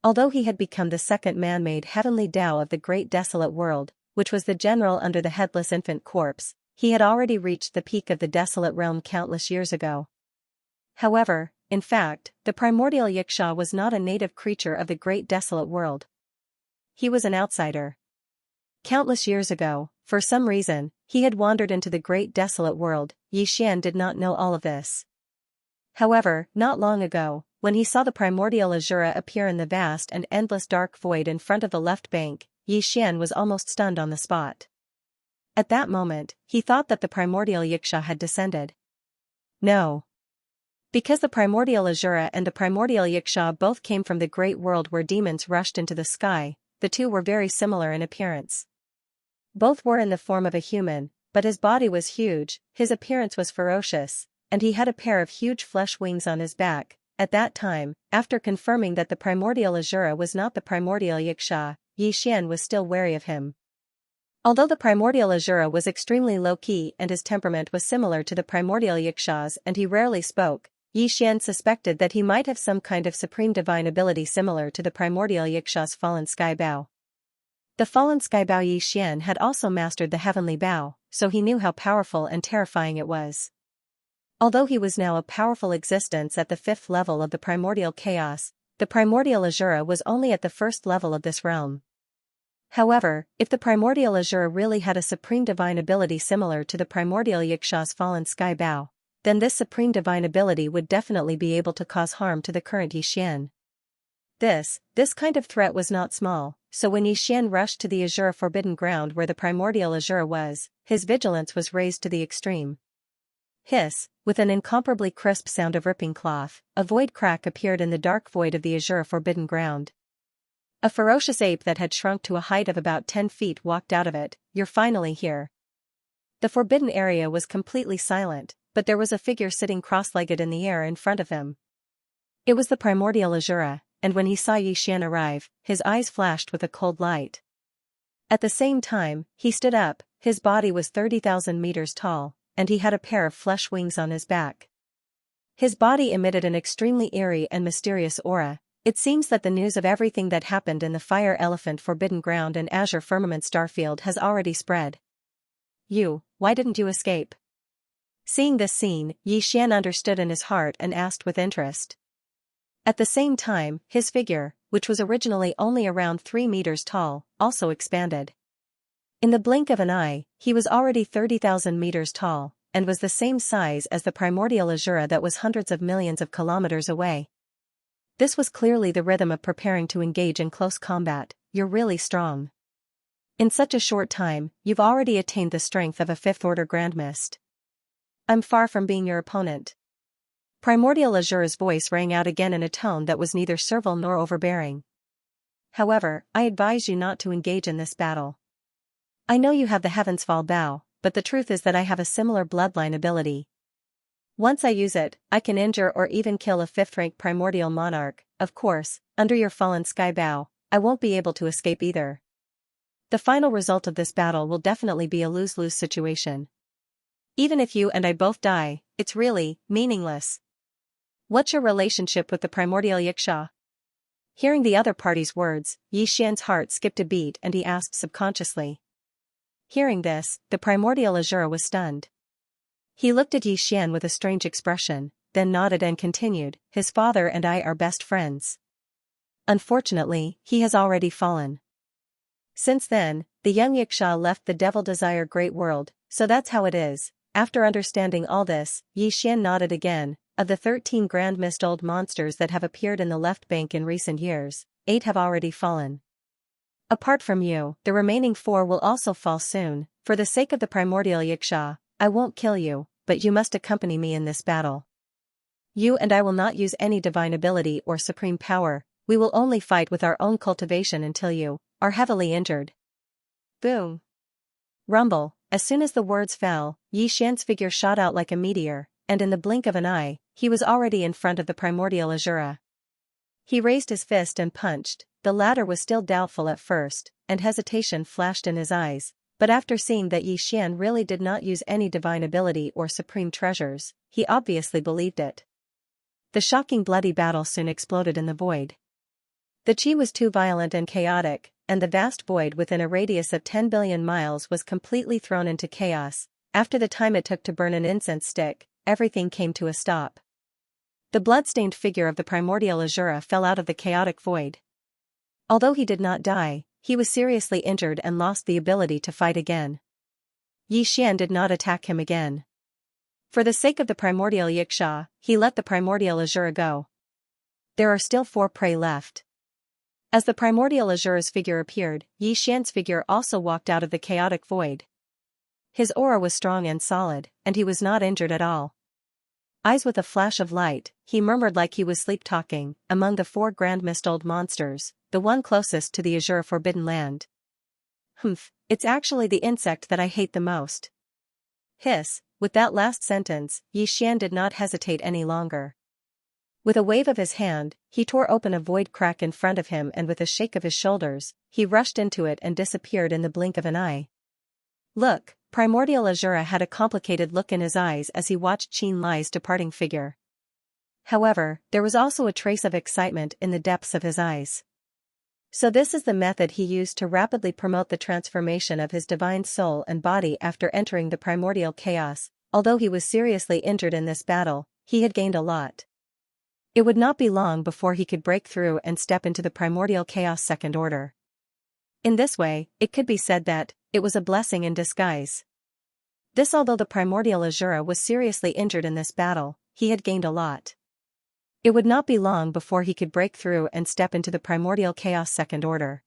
Although he had become the second man-made heavenly Tao of the great desolate world, which was the general under the headless infant corpse, he had already reached the peak of the desolate realm countless years ago. However, in fact, the primordial Xianxia was not a native creature of the great desolate world. He was an outsider. Countless years ago, for some reason, he had wandered into the great desolate world. Xian did not know all of this. However, not long ago, when he saw the primordial Azura appear in the vast and endless dark void in front of the left bank, Xian was almost stunned on the spot. At that moment, he thought that the primordial Xianxia had descended. No. Because the primordial Azura and the primordial Xianxia both came from the great world where demons rushed into the sky, the two were very similar in appearance. Both were in the form of a human, but his body was huge, his appearance was ferocious, and he had a pair of huge flesh wings on his back, at that time, after confirming that the primordial Azura was not the primordial Xianxia, Yi Xian was still wary of him. Although the primordial Azura was extremely low-key and his temperament was similar to the primordial Xianxia's and he rarely spoke, Yi Xian suspected that he might have some kind of supreme divine ability similar to the primordial Xianxia's fallen sky bow. The fallen sky bow Yi Xian had also mastered the heavenly bow, so he knew how powerful and terrifying it was. Although he was now a powerful existence at the 5th level of the primordial chaos, the primordial Azura was only at the 1st level of this realm. However, if the primordial Azura really had a supreme divine ability similar to the primordial Xianxia's fallen sky bow, then this supreme divine ability would definitely be able to cause harm to the current Yi Xian. This kind of threat was not small, so when Yi Xian rushed to the Azura forbidden ground where the primordial Azura was, his vigilance was raised to the extreme. Hiss, with an incomparably crisp sound of ripping cloth, a void crack appeared in the dark void of the Azura forbidden ground. A ferocious ape that had shrunk to a height of about 10 feet walked out of it. "You're finally here." The forbidden area was completely silent, but there was a figure sitting cross-legged in the air in front of him. It was the primordial Azura, and when he saw Yi Xian arrive, his eyes flashed with a cold light. At the same time, he stood up. His body was 30,000 meters tall, and he had a pair of flesh wings on his back. His body emitted an extremely eerie and mysterious aura. It seems that the news of everything that happened in the Fire Elephant Forbidden Ground and Azure Firmament Starfield has already spread. Why didn't you escape?" Seeing this scene, Yi Xian understood in his heart and asked with interest. At the same time, his figure, which was originally only around 3 meters tall, also expanded. In the blink of an eye, he was already 30,000 meters tall, and was the same size as the primordial Azura that was hundreds of millions of kilometers away. This was clearly the rhythm of preparing to engage in close combat. "You're really strong. In such a short time, you've already attained the strength of a 5th-order Grandmist. I'm far from being your opponent." Primordial Azura's voice rang out again in a tone that was neither servile nor overbearing. "However, I advise you not to engage in this battle. I know you have the Heaven's Fall bow, but the truth is that I have a similar bloodline ability. Once I use it, I can injure or even kill a 5th-rank primordial monarch. Of course, under your fallen sky bow, I won't be able to escape either. The final result of this battle will definitely be a lose-lose situation. Even if you and I both die, it's really meaningless." "What's your relationship with the primordial Xianxia?" Hearing the other party's words, Yi Xian's heart skipped a beat and he asked subconsciously. Hearing this, the primordial Azura was stunned. He looked at Yi Xian with a strange expression, then nodded and continued, "His father and I are best friends. Unfortunately, he has already fallen. Since then, the young Xianxia left the Devil Desire Great World, so that's how it is." After understanding all this, Yi Xian nodded again. "Of the 13 Grand Mist old monsters that have appeared in the left bank in recent years, 8 have already fallen. Apart from you, the remaining 4 will also fall soon. For the sake of the primordial Xianxia, I won't kill you, but you must accompany me in this battle. You and I will not use any divine ability or supreme power, we will only fight with our own cultivation until you are heavily injured." Boom! Rumble! As soon as the words fell, Yi Xian's figure shot out like a meteor, and in the blink of an eye, he was already in front of the primordial Azura. He raised his fist and punched. The latter was still doubtful at first, and hesitation flashed in his eyes, but after seeing that Yi Xian really did not use any divine ability or supreme treasures, he obviously believed it. The shocking bloody battle soon exploded in the void. The qi was too violent and chaotic, and the vast void within a radius of 10 billion miles was completely thrown into chaos. After the time it took to burn an incense stick, everything came to a stop. The blood-stained figure of the primordial Azura fell out of the chaotic void. Although he did not die, he was seriously injured and lost the ability to fight again. Yi Xian did not attack him again. For the sake of the primordial Xianxia, he let the primordial Azura go. There are still 4 prey left. As the primordial Azura's figure appeared, Yi Xian's figure also walked out of the chaotic void. His aura was strong and solid, and he was not injured at all. Eyes with a flash of light, he murmured like he was sleep-talking, "Among the 4 Grand Mist old monsters, the one closest to the Azure Forbidden Land. It's actually the insect that I hate the most." Hiss! With that last sentence, Yi Xian did not hesitate any longer. With a wave of his hand, he tore open a void crack in front of him, and with a shake of his shoulders, he rushed into it and disappeared in the blink of an eye. Look, Primordial Azura had a complicated look in his eyes as he watched Qin Li's departing figure. However, there was also a trace of excitement in the depths of his eyes. So this is the method he used to rapidly promote the transformation of his divine soul and body after entering the primordial chaos. Although he was seriously injured in this battle, he had gained a lot. It would not be long before he could break through and step into the primordial chaos second order. In this way, it could be said that it was a blessing in disguise. This, although the primordial Azura was seriously injured in this battle, he had gained a lot. It would not be long before he could break through and step into the primordial chaos second order.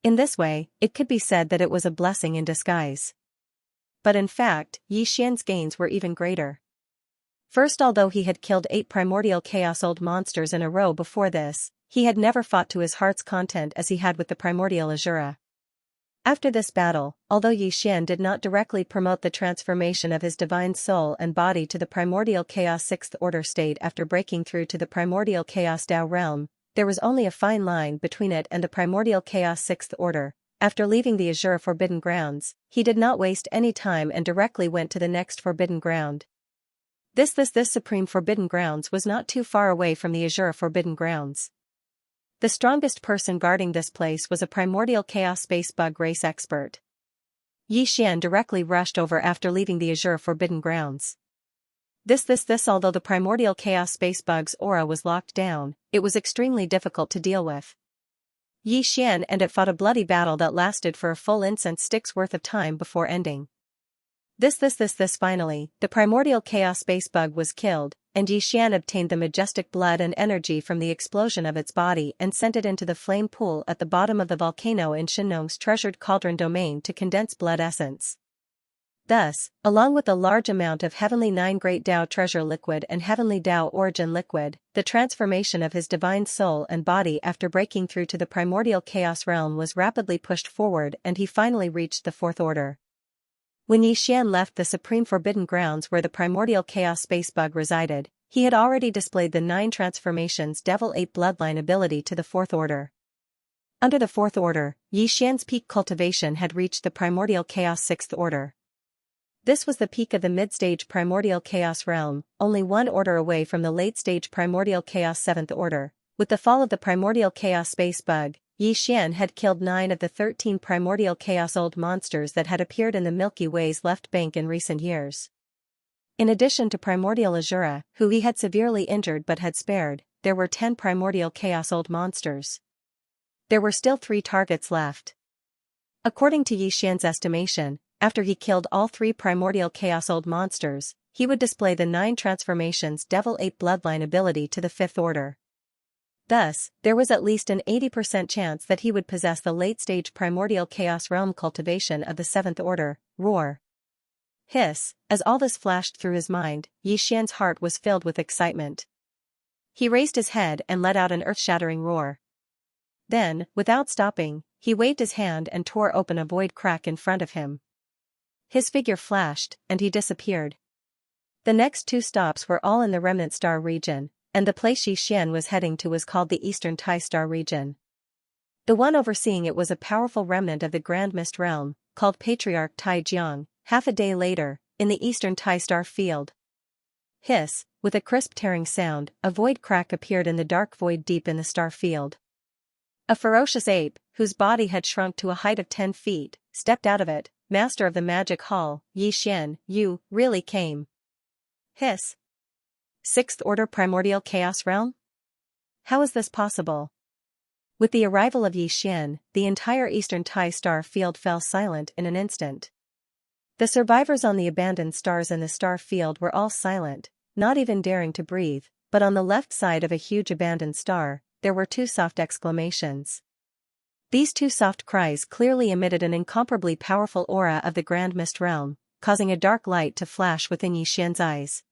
In this way, it could be said that it was a blessing in disguise. But in fact, Yi Xian's gains were even greater. First, although he had killed 8 primordial chaos old monsters in a row before this, he had never fought to his heart's content as he had with the primordial Azura. After this battle, although Yi Xian did not directly promote the transformation of his divine soul and body to the primordial chaos 6th order state after breaking through to the primordial chaos Tao realm, there was only a fine line between it and the primordial chaos 6th order. After leaving the Azure Forbidden Grounds, he did not waste any time and directly went to the next Forbidden Ground. This Supreme Forbidden Grounds was not too far away from the Azure Forbidden Grounds. The strongest person guarding this place was a primordial chaos space bug race expert. Yi Xian directly rushed over after leaving the Azure Forbidden Grounds. Although the primordial chaos space bug's aura was locked down, it was extremely difficult to deal with. Yi Xian and it fought a bloody battle that lasted for a full incense stick's worth of time before ending. Finally, the primordial chaos space bug was killed, and Yi Xian obtained the majestic blood and energy from the explosion of its body and sent it into the flame pool at the bottom of the volcano in Shenong's treasured cauldron domain to condense blood essence. Thus, along with a large amount of Heavenly 9 Great Tao treasure liquid and Heavenly Tao origin liquid, the transformation of his divine soul and body after breaking through to the primordial chaos realm was rapidly pushed forward, and he finally reached the 4th order. When Yi Xian left the Supreme Forbidden Grounds where the primordial chaos space bug resided, he had already displayed the 9 transformations Devil 8 bloodline ability to the 4th order. Under the 4th order, Yi Xian's peak cultivation had reached the primordial chaos 6th order. This was the peak of the mid-stage primordial chaos realm, only 1 order away from the late-stage primordial chaos 7th order. With the fall of the primordial chaos space bug, Yi Xian had killed 9 of the 13 primordial chaos old monsters that had appeared in the Milky Way's left bank in recent years. In addition to primordial Azura, who he had severely injured but had spared, there were 10 primordial chaos old monsters. There were still 3 targets left. According to Yi Xian's estimation, after he killed all 3 primordial chaos old monsters, he would display the 9 transformations Devil 8 bloodline ability to the 5th order. Thus, there was at least an 80% chance that he would possess the late-stage primordial chaos realm cultivation of the 7th order. Roar. Hiss, as all this flashed through his mind, Yi Xian's heart was filled with excitement. He raised his head and let out an earth-shattering roar. Then, without stopping, he waved his hand and tore open a void crack in front of him. His figure flashed, and he disappeared. The next 2 stops were all in the Remnant Star region, and the place Yi Xian was heading to was called the Eastern Tai Star region. The one overseeing it was a powerful remnant of the Grand Mist realm, called Patriarch Tai Jiang. Half a day later, in the Eastern Tai Star field. Hiss, with a crisp tearing sound, a void crack appeared in the dark void deep in the star field. A ferocious ape, whose body had shrunk to a height of 10 feet, stepped out of it. Master of the Magic Hall, Yi Xian, you really came. Hiss. 6th Order Primordial Chaos Realm? How is this possible? With the arrival of Yi Xian, the entire Eastern Tai Star field fell silent in an instant. The survivors on the abandoned stars in the star field were all silent, not even daring to breathe, but on the left side of a huge abandoned star, there were 2 soft exclamations. These 2 soft cries clearly emitted an incomparably powerful aura of the Grand Mist realm, causing a dark light to flash within Yi Xian's eyes.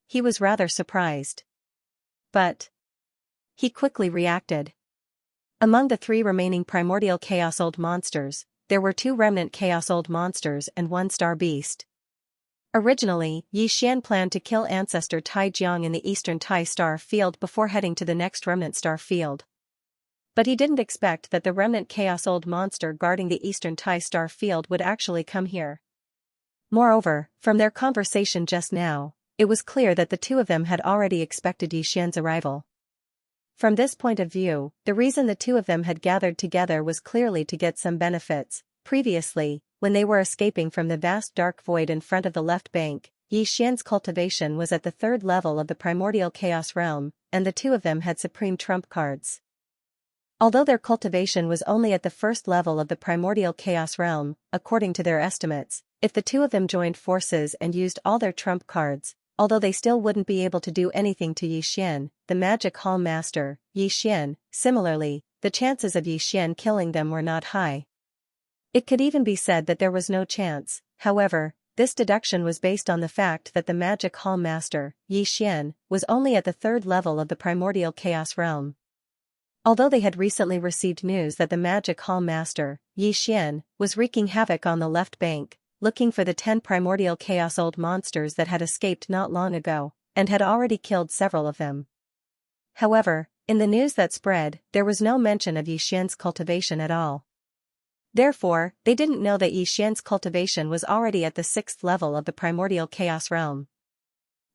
He was rather surprised. But he quickly reacted. Among the 3 remaining primordial chaos old monsters, there were 2 remnant chaos old monsters and 1 star beast. Originally, Yi Xian planned to kill ancestor Tai Jiang in the eastern Tai star field before heading to the next remnant star field. But he didn't expect that the remnant chaos old monster guarding the eastern Tai star field would actually come here. Moreover, from their conversation just now, it was clear that the two of them had already expected Yi Xian's arrival. From this point of view, the reason the two of them had gathered together was clearly to get some benefits. Previously, when they were escaping from the vast dark void in front of the left bank, Yi Xian's cultivation was at the third level of the primordial chaos realm, and the two of them had supreme trump cards. Although their cultivation was only at the first level of the primordial chaos realm, according to their estimates, if the two of them joined forces and used all their trump cards, although they still wouldn't be able to do anything to Yi Xian, the magic hall master, Yi Xian. Similarly, the chances of Yi Xian killing them were not high. It could even be said that there was no chance. However, this deduction was based on the fact that the magic hall master, Yi Xian, was only at the third level of the primordial chaos realm. Although they had recently received news that the magic hall master, Yi Xian, was wreaking havoc on the left bank, looking for the 10 primordial chaos old monsters that had escaped not long ago, and had already killed several of them. However, in the news that spread, there was no mention of Yi Xian's cultivation at all. Therefore, they didn't know that Yi Xian's cultivation was already at the 6th level of the primordial chaos realm.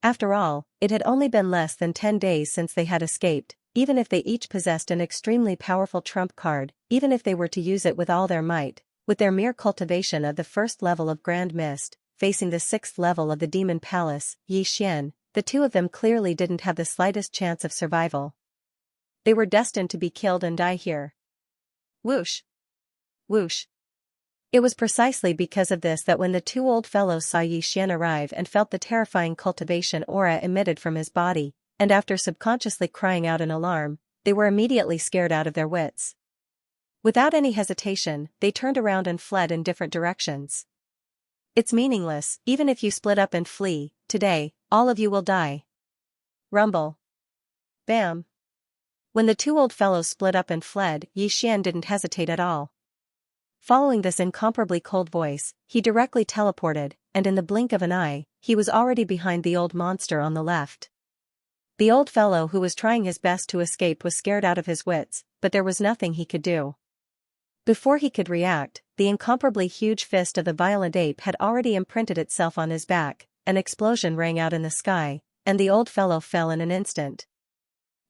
After all, it had only been less than 10 days since they had escaped. Even if they each possessed an extremely powerful trump card, even if they were to use it with all their might, with their mere cultivation of the first level of Grand Mist, facing the 6th level of the Demon Palace, Yi Xian, the two of them clearly didn't have the slightest chance of survival. They were destined to be killed and die here. Whoosh! Whoosh! It was precisely because of this that when the two old fellows saw Yi Xian arrive and felt the terrifying cultivation aura emitted from his body, and after subconsciously crying out in alarm, they were immediately scared out of their wits. Without any hesitation, they turned around and fled in different directions. It's meaningless, even if you split up and flee, today, all of you will die. Rumble. Bam. When the two old fellows split up and fled, Yi Xian didn't hesitate at all. Following this incomparably cold voice, he directly teleported, and in the blink of an eye, he was already behind the old monster on the left. The old fellow who was trying his best to escape was scared out of his wits, but there was nothing he could do. Before he could react, the incomparably huge fist of the violent ape had already imprinted itself on his back, an explosion rang out in the sky, and the old fellow fell in an instant.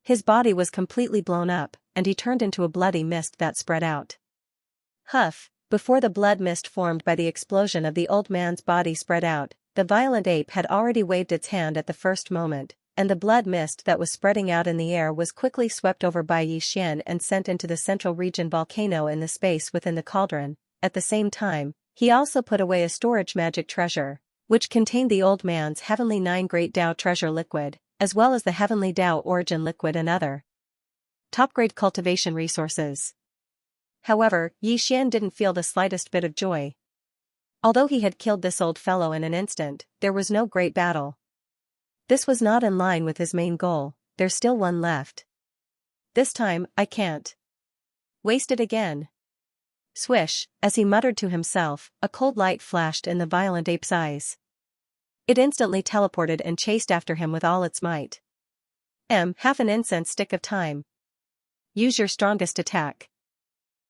His body was completely blown up, and he turned into a bloody mist that spread out. Huff! Before the blood mist formed by the explosion of the old man's body spread out, the violent ape had already waved its hand at the first moment, and the blood mist that was spreading out in the air was quickly swept over by Yi Xian and sent into the central region volcano in the space within the cauldron. At the same time, he also put away a storage magic treasure, which contained the old man's heavenly 9 Great Dao treasure liquid, as well as the heavenly Dao origin liquid and other top-grade cultivation resources. However, Yi Xian didn't feel the slightest bit of joy. Although he had killed this old fellow in an instant, there was no great battle. This was not in line with his main goal. There's still one left. This time, I can't waste it again. Swish, as he muttered to himself, a cold light flashed in the violent ape's eyes. It instantly teleported and chased after him with all its might. Half an incense stick of time. Use your strongest attack.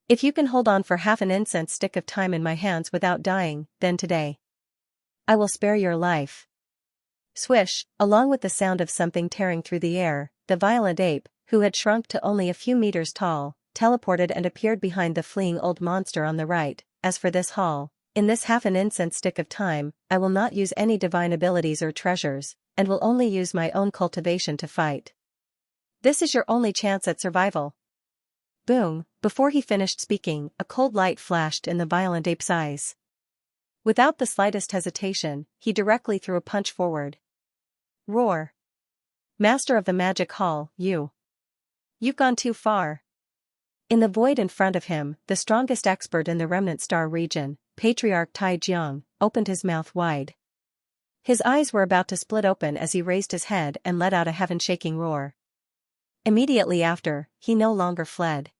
If you can hold on for half an incense stick of time in my hands without dying, then today I will spare your life. Swish, along with the sound of something tearing through the air, the violent ape, who had shrunk to only a few meters tall, teleported and appeared behind the fleeing old monster on the right. As for this haul, in this half an incense stick of time, I will not use any divine abilities or treasures, and will only use my own cultivation to fight. This is your only chance at survival. Boom! Before he finished speaking, a cold light flashed in the violent ape's eyes. Without the slightest hesitation, he directly threw a punch forward. Roar! Master of the Magic Hall, you've gone too far. In the void in front of him, the strongest expert in the Remnant Star region, Patriarch Tai Jiang, opened his mouth wide. His eyes were about to split open as he raised his head and let out a heaven-shaking roar. Immediately after, he no longer fled.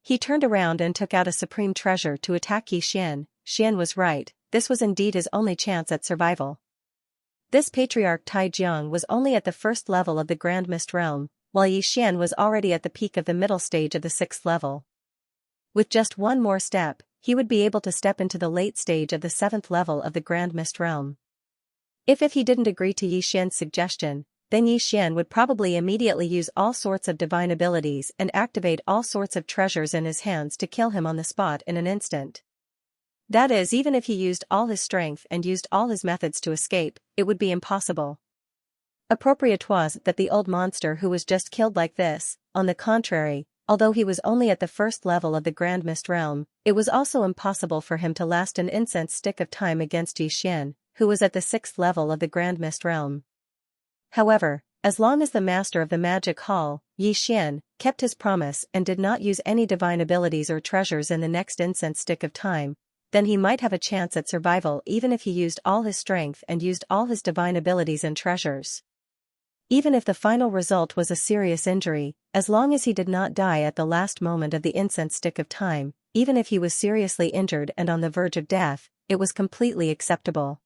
He turned around and took out a supreme treasure to attack Yi Xian. Xian was right, this was indeed his only chance at survival. This patriarch Tai Jiang was only at the first level of the Grand Mist realm, while Yi Xian was already at the peak of the middle stage of the sixth level. With just one more step, he would be able to step into the late stage of the seventh level of the Grand Mist realm. If he didn't agree to Yi Xian's suggestion, then Yi Xian would probably immediately use all sorts of divine abilities and activate all sorts of treasures in his hands to kill him on the spot in an instant. That is, even if he used all his strength and used all his methods to escape, it would be impossible. Appropriate was that the old monster who was just killed like this, on the contrary, although he was only at the first level of the Grand Mist realm, it was also impossible for him to last an incense stick of time against Yi Xian, who was at the sixth level of the Grand Mist realm. However, as long as the master of the magic hall, Yi Xian, kept his promise and did not use any divine abilities or treasures in the next incense stick of time, then he might have a chance at survival even if he used all his strength and used all his divine abilities and treasures. Even if the final result was a serious injury, as long as he did not die at the last moment of the incense stick of time, even if he was seriously injured and on the verge of death, it was completely acceptable.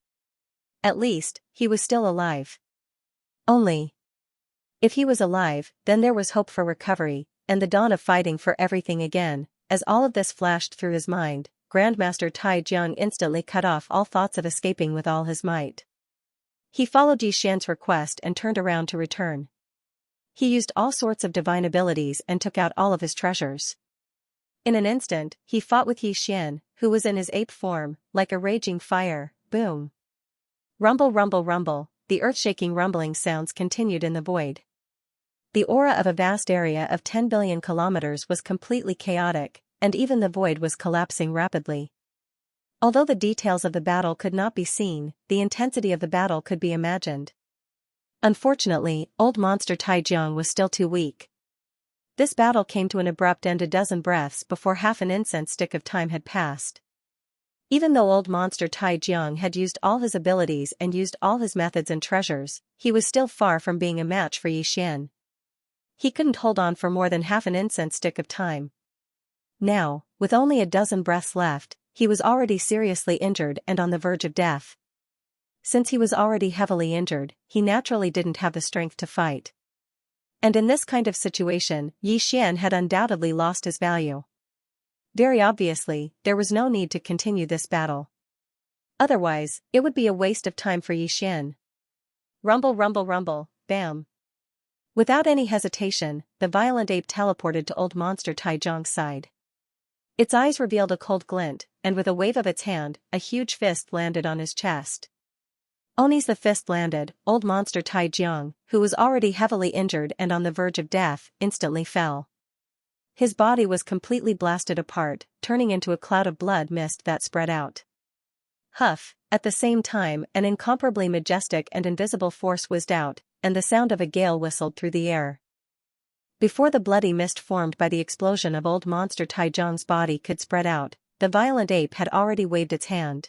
At least, he was still alive. Only if he was alive, then there was hope for recovery, and the dawn of fighting for everything again. As all of this flashed through his mind, Grandmaster Tai Jiang instantly cut off all thoughts of escaping with all his might. He followed Yi Xian's request and turned around to return. He used all sorts of divine abilities and took out all of his treasures. In an instant, he fought with Yi Xian, who was in his ape form, like a raging fire. Boom! Rumble, rumble, rumble, the earth-shaking rumbling sounds continued in the void. The aura of a vast area of 10 billion kilometers was completely chaotic, and even the void was collapsing rapidly. Although the details of the battle could not be seen, the intensity of the battle could be imagined. Unfortunately, old monster Tai Jiang was still too weak. This battle came to an abrupt end a dozen breaths before half an incense stick of time had passed. Even though old monster Tai Jiang had used all his abilities and used all his methods and treasures, he was still far from being a match for Yi Xian. He couldn't hold on for more than half an incense stick of time. Now, with only a dozen breaths left, he was already seriously injured and on the verge of death. Since he was already heavily injured, he naturally didn't have the strength to fight. And in this kind of situation, Yi Xian had undoubtedly lost his value. Very obviously, there was no need to continue this battle. Otherwise, it would be a waste of time for Yi Xian. Rumble, rumble, rumble, bam. Without any hesitation, the violent ape teleported to old monster Tai Jiang's side. Its eyes revealed a cold glint, and with a wave of its hand, a huge fist landed on his chest. As the fist landed, old monster Tai Jiang, who was already heavily injured and on the verge of death, instantly fell. His body was completely blasted apart, turning into a cloud of blood mist that spread out. Huff! At the same time, an incomparably majestic and invisible force whizzed out, and the sound of a gale whistled through the air. Before the bloody mist formed by the explosion of old monster Tai Jiang's body could spread out, the violent ape had already waved its hand.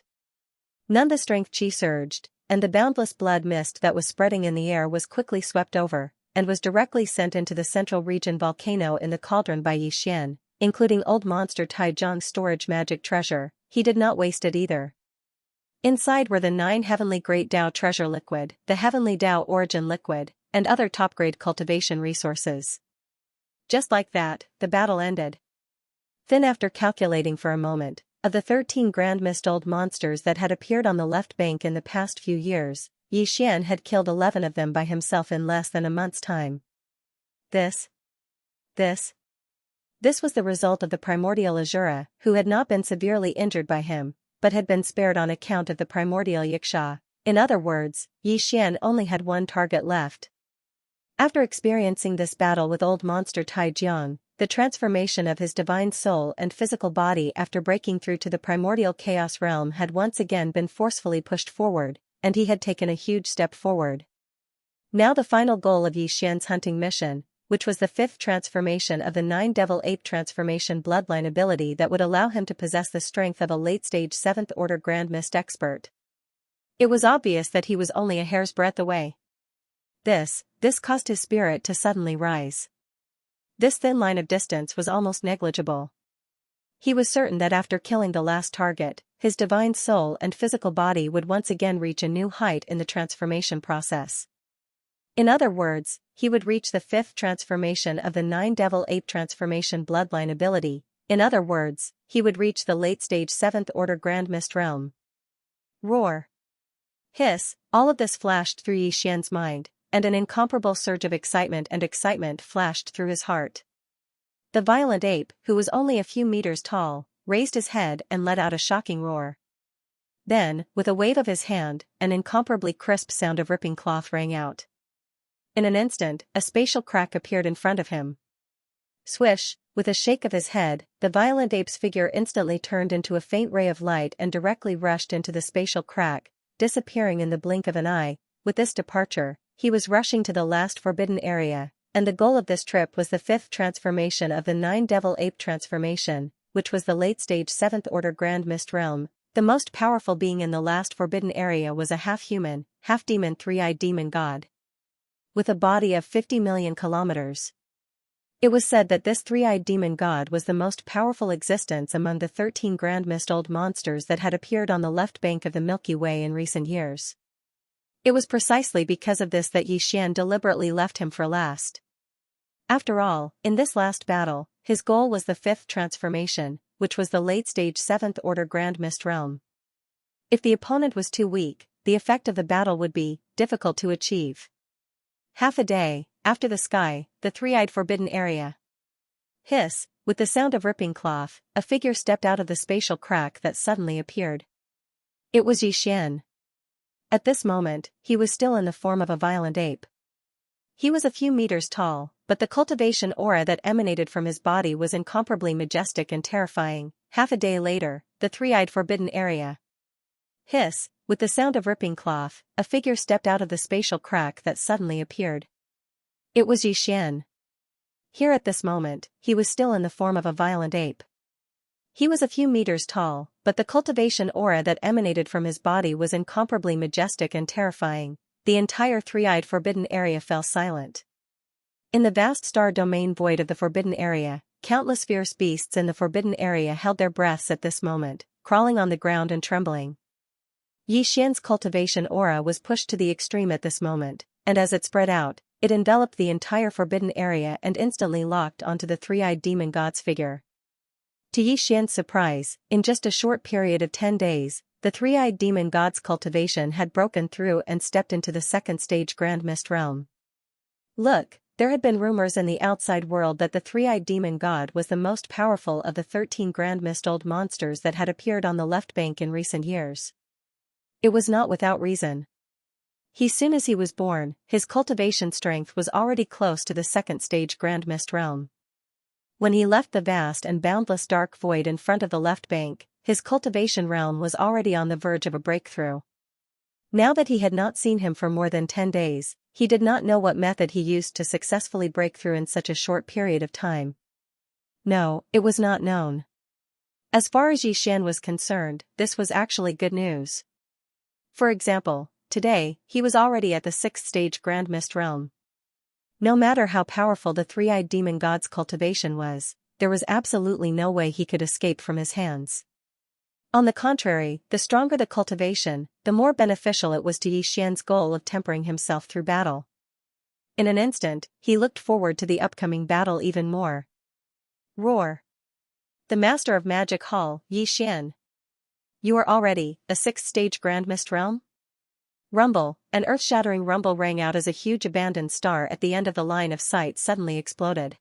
None the strength chi surged, and the boundless blood mist that was spreading in the air was quickly swept over, and was directly sent into the central region volcano in the cauldron by Yi Xian, including old monster Tai Jiang's storage magic treasure. He did not waste it either. Inside were the 9 heavenly Great Dao treasure liquid, the heavenly Dao origin liquid, and other top-grade cultivation resources. Just like that, the battle ended. Then, after calculating for a moment, of the 13 Grand Mist old monsters that had appeared on the left bank in the past few years, Yi Xian had killed 11 of them by himself in less than a month's time. This was the result of the primordial Azura, who had not been severely injured by him, but had been spared on account of the primordial Xianxia. In other words, Yi Xian only had one target left. After experiencing this battle with old monster Tai Jiang, the transformation of his divine soul and physical body after breaking through to the primordial chaos realm had once again been forcefully pushed forward, and he had taken a huge step forward. Now the final goal of Yi Xian's hunting mission, which was the 5th transformation of the 9 Devil Ape transformation bloodline ability that would allow him to possess the strength of a late-stage 7th Order Grand Mist expert. It was obvious that he was only a hair's breadth away. This caused his spirit to suddenly rise. This thin line of distance was almost negligible. He was certain that after killing the last target, his divine soul and physical body would once again reach a new height in the transformation process. In other words, he would reach the fifth transformation of the 9-devil-ape transformation bloodline ability. In other words, he would reach the late-stage 7th-order Grand Mist realm. Roar. Hiss, all of this flashed through Xian's mind, and an incomparable surge of excitement flashed through his heart. The violent ape, who was only a few meters tall, raised his head and let out a shocking roar. Then, with a wave of his hand, an incomparably crisp sound of ripping cloth rang out. In an instant, a spatial crack appeared in front of him. Swish, with a shake of his head, the violent ape's figure instantly turned into a faint ray of light and directly rushed into the spatial crack, disappearing in the blink of an eye. With this departure, he was rushing to the last forbidden area, and the goal of this trip was the fifth transformation of the 9-devil-ape transformation, which was the late-stage 7th-order Grand Mist realm. The most powerful being in the last forbidden area was a half-human, half-demon three-eyed demon god, with a body of 50 million kilometers. It was said that this three-eyed demon god was the most powerful existence among the 13 Grand Mist old monsters that had appeared on the left bank of the Milky Way in recent years. It was precisely because of this that Xian deliberately left him for last. After all, in this last battle, his goal was the fifth transformation, which was the late-stage 7th-order Grand Mist realm. If the opponent was too weak, the effect of the battle would be difficult to achieve. Half a day, after the sky, the three-eyed forbidden area. Hiss, with the sound of ripping cloth, a figure stepped out of the spatial crack that suddenly appeared. It was Xian. At this moment, he was still in the form of a violent ape. He was a few meters tall, but the cultivation aura that emanated from his body was incomparably majestic and terrifying. Half a day later, the three-eyed forbidden area. Hiss, with the sound of ripping cloth, a figure stepped out of the spatial crack that suddenly appeared. It was Xian. Here at this moment, he was still in the form of a violent ape. He was a few meters tall, but the cultivation aura that emanated from his body was incomparably majestic and terrifying. The entire three-eyed forbidden area fell silent. In the vast star domain void of the forbidden area, countless fierce beasts in the forbidden area held their breaths at this moment, crawling on the ground and trembling. Xian's cultivation aura was pushed to the extreme at this moment, and as it spread out, it enveloped the entire forbidden area and instantly locked onto the three-eyed demon god's figure. To Xian's surprise, in just a short period of 10 days, the three-eyed demon god's cultivation had broken through and stepped into the second-stage Grand Mist realm. Look, there had been rumors in the outside world that the three-eyed demon god was the most powerful of the 13 Grand Mist old monsters that had appeared on the left bank in recent years. It was not without reason. Soon as he was born, his cultivation strength was already close to the second-stage Grand Mist realm. When he left the vast and boundless dark void in front of the left bank, his cultivation realm was already on the verge of a breakthrough. Now that he had not seen him for more than 10 days, he did not know what method he used to successfully break through in such a short period of time. No, it was not known. As far as Xian was concerned, this was actually good news. For example, today, he was already at the 6th-stage Grand Mist realm. No matter how powerful the three-eyed demon god's cultivation was, there was absolutely no way he could escape from his hands. On the contrary, the stronger the cultivation, the more beneficial it was to Xian's goal of tempering himself through battle. In an instant, he looked forward to the upcoming battle even more. Roar. The Master of Magic Hall, Xian. You are already a 6th-stage Grand Mist realm? Rumble, an earth-shattering rumble rang out as a huge abandoned star at the end of the line of sight suddenly exploded.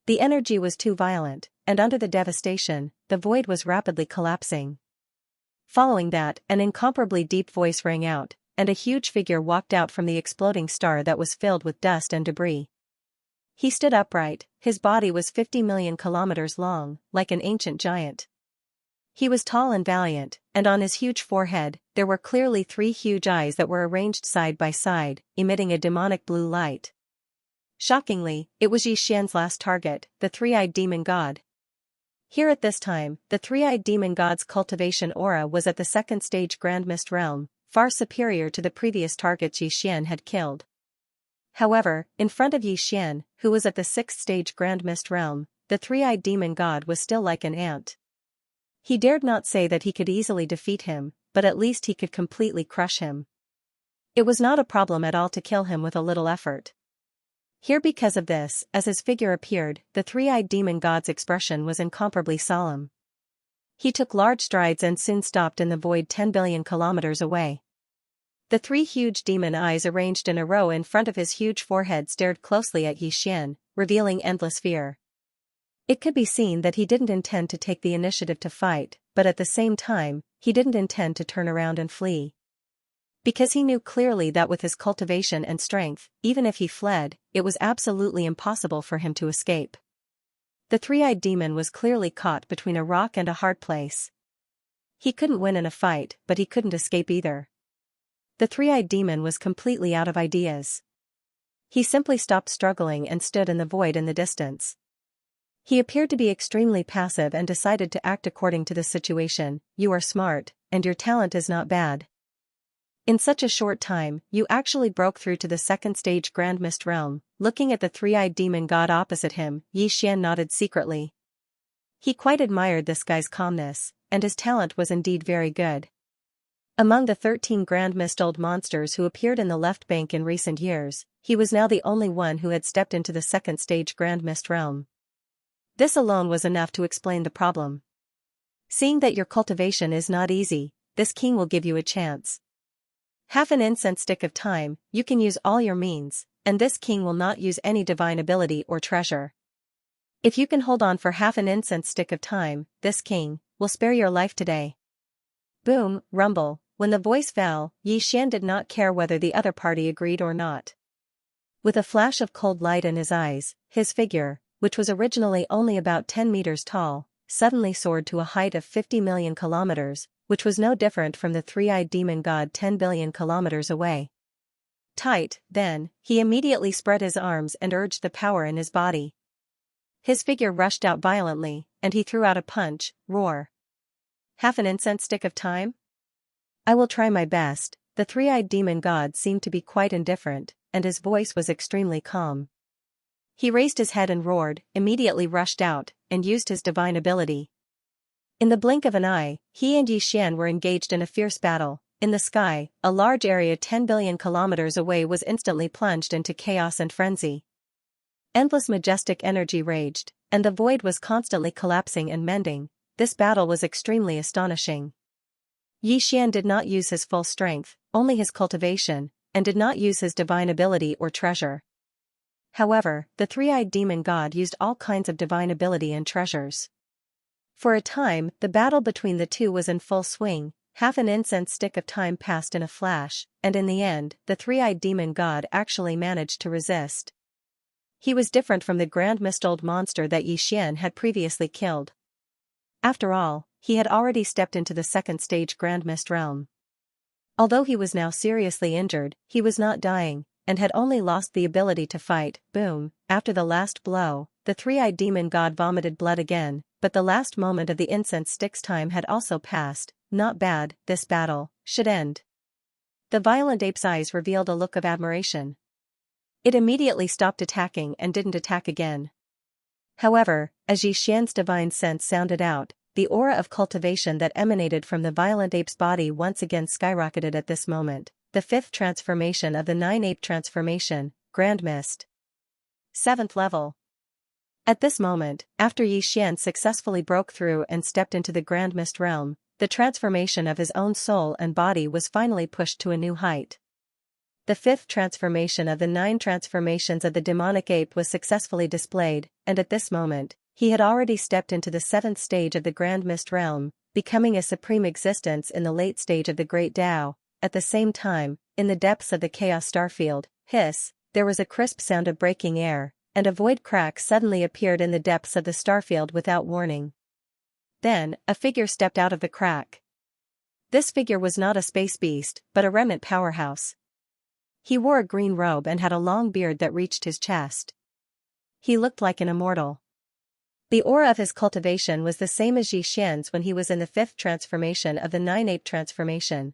The energy was too violent, and under the devastation, the void was rapidly collapsing. Following that, an incomparably deep voice rang out, and a huge figure walked out from the exploding star that was filled with dust and debris. He stood upright, his body was 50 million kilometers long, like an ancient giant. He was tall and valiant, and on his huge forehead, there were clearly 3 huge eyes that were arranged side by side, emitting a demonic blue light. Shockingly, it was Xian's last target, the three-eyed demon god. Here at this time, the three-eyed demon god's cultivation aura was at the 2nd-stage Grand Mist realm, far superior to the previous targets Xian had killed. However, in front of Xian, who was at the 6th-stage Grand Mist realm, the three-eyed demon god was still like an ant. He dared not say that he could easily defeat him, but at least he could completely crush him. It was not a problem at all to kill him with a little effort. Here because of this, as his figure appeared, the three-eyed demon god's expression was incomparably solemn. He took large strides and soon stopped in the void 10 billion kilometers away. The three huge demon eyes arranged in a row in front of his huge forehead stared closely at Xian, revealing endless fear. It could be seen that he didn't intend to take the initiative to fight, but at the same time, he didn't intend to turn around and flee. Because he knew clearly that with his cultivation and strength, even if he fled, it was absolutely impossible for him to escape. The three-eyed demon was clearly caught between a rock and a hard place. He couldn't win in a fight, but he couldn't escape either. The three-eyed demon was completely out of ideas. He simply stopped struggling and stood in the void in the distance. He appeared to be extremely passive and decided to act according to the situation. You are smart, and your talent is not bad. In such a short time, you actually broke through to the second stage Grand Mist realm. Looking at the three-eyed demon god opposite him, Xian nodded secretly. He quite admired this guy's calmness, and his talent was indeed very good. Among the 13 Grand Mist old monsters who appeared in the left bank in recent years, he was now the only one who had stepped into the second stage Grand Mist realm. This alone was enough to explain the problem. Seeing that your cultivation is not easy, this king will give you a chance. Half an incense stick of time, you can use all your means, and this king will not use any divine ability or treasure. If you can hold on for half an incense stick of time, this king will spare your life today. Boom, rumble, when the voice fell, Xian did not care whether the other party agreed or not. With a flash of cold light in his eyes, his figure, which was originally only about 10 meters tall, suddenly soared to a height of 50 million kilometers, which was no different from the three-eyed demon god 10 billion kilometers away. Tight, then, he immediately spread his arms and urged the power in his body. His figure rushed out violently, and he threw out a punch, roar. Half an incense stick of time? I will try my best. The three-eyed demon god seemed to be quite indifferent, and his voice was extremely calm. He raised his head and roared, immediately rushed out, and used his divine ability. In the blink of an eye, he and Xian were engaged in a fierce battle. In the sky, a large area 10 billion kilometers away was instantly plunged into chaos and frenzy. Endless majestic energy raged, and the void was constantly collapsing and mending. This battle was extremely astonishing. Xian did not use his full strength, only his cultivation, and did not use his divine ability or treasure. However, the three-eyed demon god used all kinds of divine ability and treasures. For a time, the battle between the two was in full swing. Half an incense stick of time passed in a flash, and in the end, the three-eyed demon god actually managed to resist. He was different from the Grand Mist old monster that Xian had previously killed. After all, he had already stepped into the second stage Grand Mist realm. Although he was now seriously injured, he was not dying, and had only lost the ability to fight. Boom, after the last blow, the three-eyed demon god vomited blood again, but the last moment of the incense stick's time had also passed. Not bad, this battle should end. The violent ape's eyes revealed a look of admiration. It immediately stopped attacking and didn't attack again. However, as Xian's divine sense sounded out, the aura of cultivation that emanated from the violent ape's body once again skyrocketed at this moment. The fifth transformation of the 9-ape transformation, Grand Mist. 7th level. At this moment, after Xian successfully broke through and stepped into the Grand Mist realm, the transformation of his own soul and body was finally pushed to a new height. The fifth transformation of the 9 transformations of the demonic ape was successfully displayed, and at this moment, he had already stepped into the 7th stage of the Grand Mist realm, becoming a supreme existence in the late stage of the Great Tao. At the same time, in the depths of the Chaos Starfield, there was a crisp sound of breaking air, and a void crack suddenly appeared in the depths of the starfield without warning. Then, a figure stepped out of the crack. This figure was not a space beast, but a remnant powerhouse. He wore a green robe and had a long beard that reached his chest. He looked like an immortal. The aura of his cultivation was the same as Xian's when he was in the 5th transformation of the 9-ape transformation.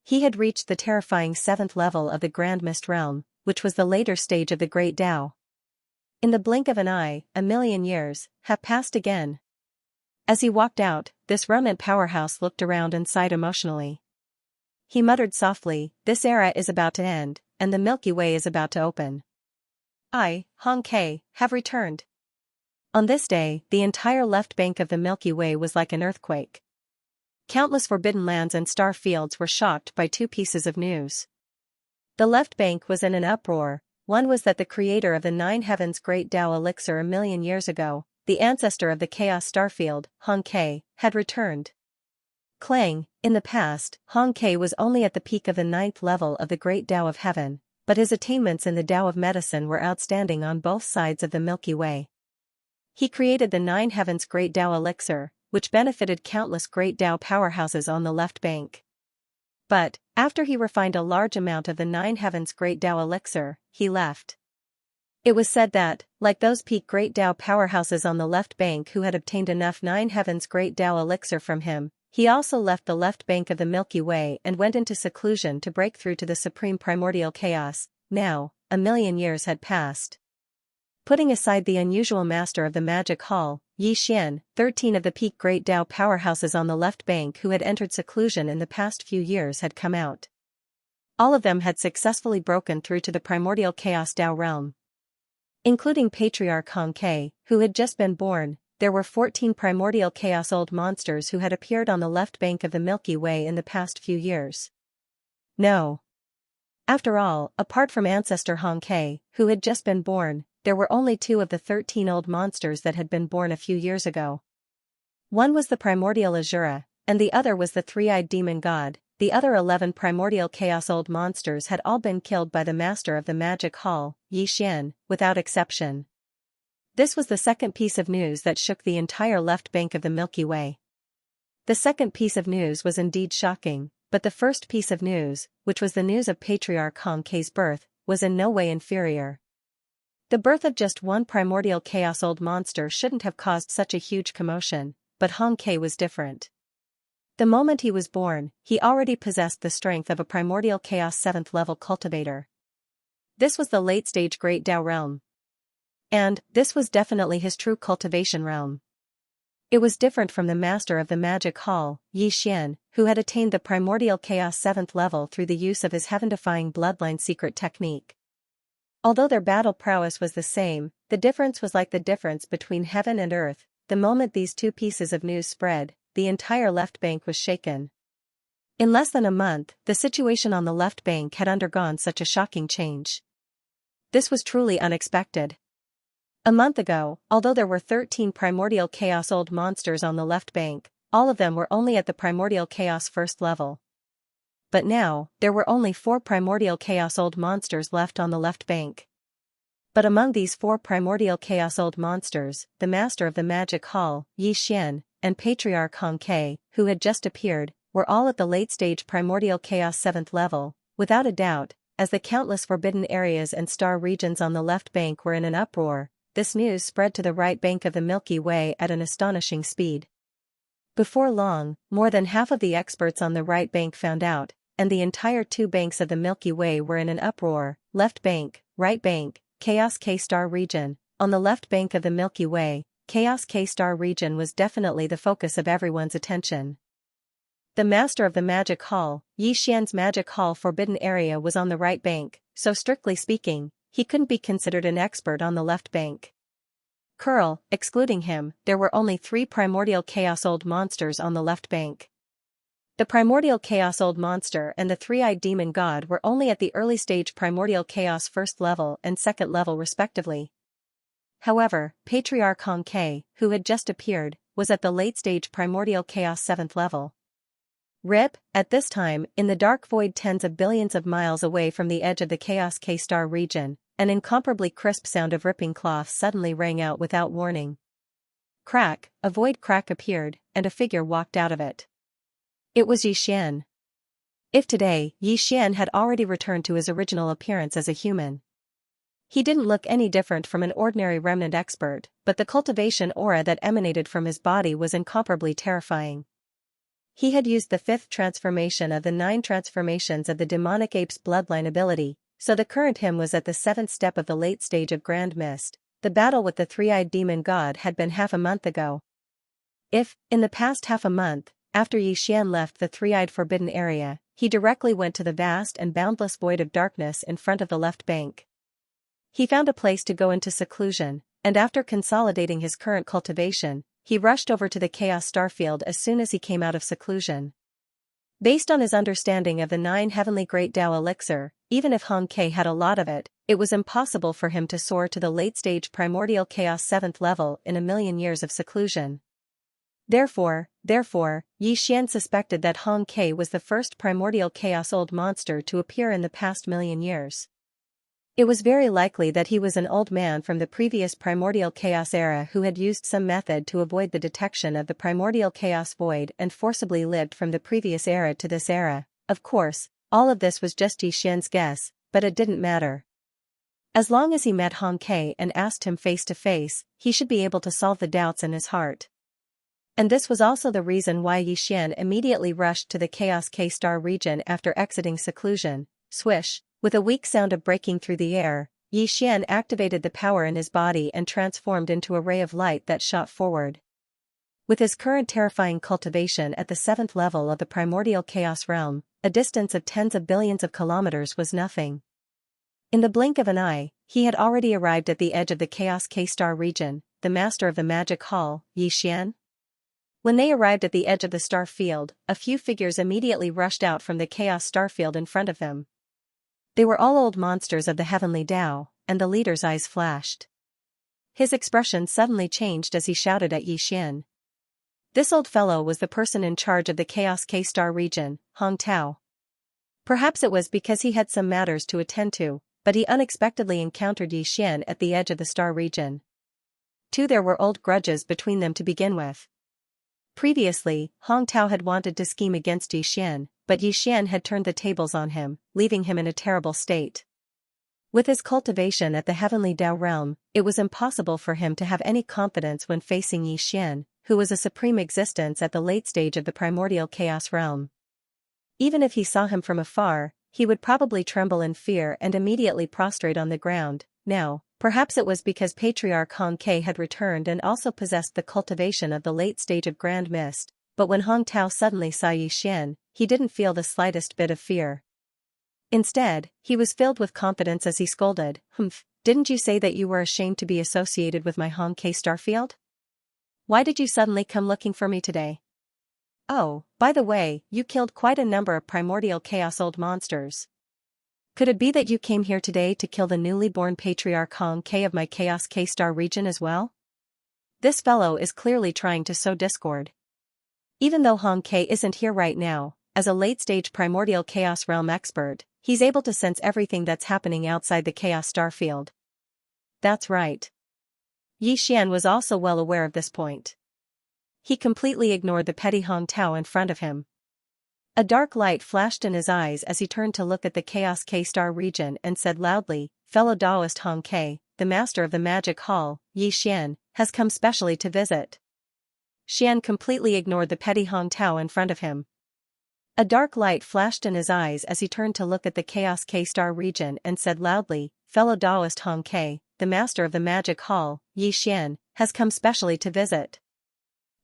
He had reached the terrifying 7th level of the Grand Mist realm, which was the later stage of the Great Tao. In the blink of an eye, 1,000,000 years have passed again. As he walked out, this remnant powerhouse looked around and sighed emotionally. He muttered softly, "This era is about to end, and the Milky Way is about to open. I, Hong Ke, have returned." On this day, the entire left bank of the Milky Way was like an earthquake. Countless forbidden lands and star fields were shocked by two pieces of news. The left bank was in an uproar. One was that the creator of the Nine Heavens Great Tao Elixir 1,000,000 years ago, the ancestor of the Chaos Starfield, Hong Ke, had returned. Clang, in the past, Hong Ke was only at the peak of the 9th level of the Great Tao of Heaven, but his attainments in the Tao of Medicine were outstanding on both sides of the Milky Way. He created the Nine Heavens Great Tao Elixir, which benefited countless Great Tao powerhouses on the left bank. But, after he refined a large amount of the Nine Heavens Great Tao Elixir, he left. It was said that, like those peak Great Tao powerhouses on the left bank who had obtained enough Nine Heavens Great Tao Elixir from him, he also left the left bank of the Milky Way and went into seclusion to break through to the supreme primordial chaos. Now, 1,000,000 years had passed. Putting aside the unusual master of the magic hall, Xianxia, 13 of the peak Great Tao powerhouses on the left bank who had entered seclusion in the past few years had come out. All of them had successfully broken through to the primordial chaos Tao realm. Including Patriarch Hong Ke, who had just been born, there were 14 primordial chaos old monsters who had appeared on the left bank of the Milky Way in the past few years. No. After all, apart from ancestor Hong Ke, who had just been born, there were only 2 of the 13 old monsters that had been born a few years ago. One was the primordial Azura, and the other was the three-eyed demon god. The other 11 primordial chaos old monsters had all been killed by the master of the magic hall, Xianxia, without exception. This was the second piece of news that shook the entire left bank of the Milky Way. The second piece of news was indeed shocking, but the first piece of news, which was the news of Patriarch Hong Ke's birth, was in no way inferior. The birth of just one primordial chaos old monster shouldn't have caused such a huge commotion, but Hong Ke was different. The moment he was born, he already possessed the strength of a primordial chaos 7th level cultivator. This was the late-stage Great Tao realm. And, this was definitely his true cultivation realm. It was different from the master of the magic hall, Xianxia, who had attained the primordial chaos 7th level through the use of his heaven-defying bloodline secret technique. Although their battle prowess was the same, the difference was like the difference between heaven and earth. The moment these two pieces of news spread, the entire left bank was shaken. In less than a month, the situation on the left bank had undergone such a shocking change. This was truly unexpected. A month ago, although there were 13 primordial chaos old monsters on the left bank, all of them were only at the primordial chaos 1st level. But now, there were only 4 primordial chaos old monsters left on the left bank. But among these 4 primordial chaos old monsters, the master of the magic hall, Xianxia, and Patriarch Hong Ke, who had just appeared, were all at the late-stage primordial chaos 7th level, without a doubt. As the countless forbidden areas and star regions on the left bank were in an uproar, this news spread to the right bank of the Milky Way at an astonishing speed. Before long, more than half of the experts on the right bank found out, and the entire 2 banks of the Milky Way were in an uproar. Left bank, right bank, Chaos K-star region. On the left bank of the Milky Way, Chaos K-star region was definitely the focus of everyone's attention. The master of the magic hall, Xianxia's magic hall forbidden area was on the right bank, so strictly speaking, he couldn't be considered an expert on the left bank. Curl, excluding him, there were only 3 primordial chaos old monsters on the left bank. The primordial chaos old monster and the three-eyed demon god were only at the early stage primordial chaos 1st level and 2nd level respectively. However, Patriarch Hong Ke, who had just appeared, was at the late stage primordial chaos 7th level. RIP, at this time, in the dark void tens of billions of miles away from the edge of the Chaos K-star region, an incomparably crisp sound of ripping cloth suddenly rang out without warning. Crack, a void crack appeared, and a figure walked out of it. It was Xianxia. If today, Xianxia had already returned to his original appearance as a human. He didn't look any different from an ordinary remnant expert, but the cultivation aura that emanated from his body was incomparably terrifying. He had used the 5th transformation of the 9 transformations of the demonic ape's bloodline ability, so the current him was at the 7th step of the late stage of Grand Mist, the battle with the three-eyed demon god had been half a month ago. If, in the past half a month, after Xian left the three-eyed forbidden area, he directly went to the vast and boundless void of darkness in front of the left bank. He found a place to go into seclusion, and after consolidating his current cultivation, he rushed over to the Chaos Starfield as soon as he came out of seclusion. Based on his understanding of the 9 heavenly Great Tao elixir, even if Hong Ke had a lot of it, it was impossible for him to soar to the late-stage primordial chaos 7th level in a million years of seclusion. Therefore, Yi Xian suspected that Hong Ke was the first primordial chaos old monster to appear in the past million years. It was very likely that he was an old man from the previous primordial chaos era who had used some method to avoid the detection of the primordial chaos void and forcibly lived from the previous era to this era. Of course, all of this was just Yi Xian's guess, but it didn't matter. As long as he met Hong Ke and asked him face to face, he should be able to solve the doubts in his heart. And this was also the reason why Yi Xian immediately rushed to the Chaos K-Star region after exiting seclusion. Swish, with a weak sound of breaking through the air, Yi Xian activated the power in his body and transformed into a ray of light that shot forward. With his current terrifying cultivation at the 7th level of the primordial chaos realm, a distance of tens of billions of kilometers was nothing. In the blink of an eye, he had already arrived at the edge of the Chaos K-Star region, the master of the magic hall, Yi Xian. When they arrived at the edge of the star field, a few figures immediately rushed out from the Chaos Starfield in front of them. They were all old monsters of the heavenly Tao, and the leader's eyes flashed. His expression suddenly changed as he shouted at Yi Xian. This old fellow was the person in charge of the Chaos K-Star region, Hong Tao. Perhaps it was because he had some matters to attend to, but he unexpectedly encountered Yi Xian at the edge of the star region. There were old grudges between them to begin with. Previously, Hong Tao had wanted to scheme against Yi Xian, but Yi Xian had turned the tables on him, leaving him in a terrible state. With his cultivation at the heavenly Tao realm, it was impossible for him to have any confidence when facing Yi Xian, who was a supreme existence at the late stage of the primordial chaos realm. Even if he saw him from afar, he would probably tremble in fear and immediately prostrate on the ground. Now, perhaps it was because Patriarch Hong Ke had returned and also possessed the cultivation of the late stage of Grand Mist, but when Hong Tao suddenly saw Yi Xian, he didn't feel the slightest bit of fear. Instead, he was filled with confidence as he scolded, didn't you say that you were ashamed to be associated with my Hong Ke Starfield? Why did you suddenly come looking for me today? Oh, by the way, you killed quite a number of primordial chaos old monsters. Could it be that you came here today to kill the newly born Patriarch Hong Ke of my Chaos K-Star region as well? This fellow is clearly trying to sow discord. Even though Hong Ke isn't here right now, as a late-stage primordial chaos realm expert, he's able to sense everything that's happening outside the Chaos Starfield. That's right. Yi Xian was also well aware of this point. He completely ignored the petty Hong Tao in front of him. A dark light flashed in his eyes as he turned to look at the Chaos K-Star region and said loudly, fellow Taoist Hong Ke, the master of the magic hall, Yi Xian, has come specially to visit. Xian completely ignored the petty Hong Tao in front of him. A dark light flashed in his eyes as he turned to look at the Chaos K-Star region and said loudly, fellow Taoist Hong Ke, the master of the magic hall, Yi Xian, has come specially to visit.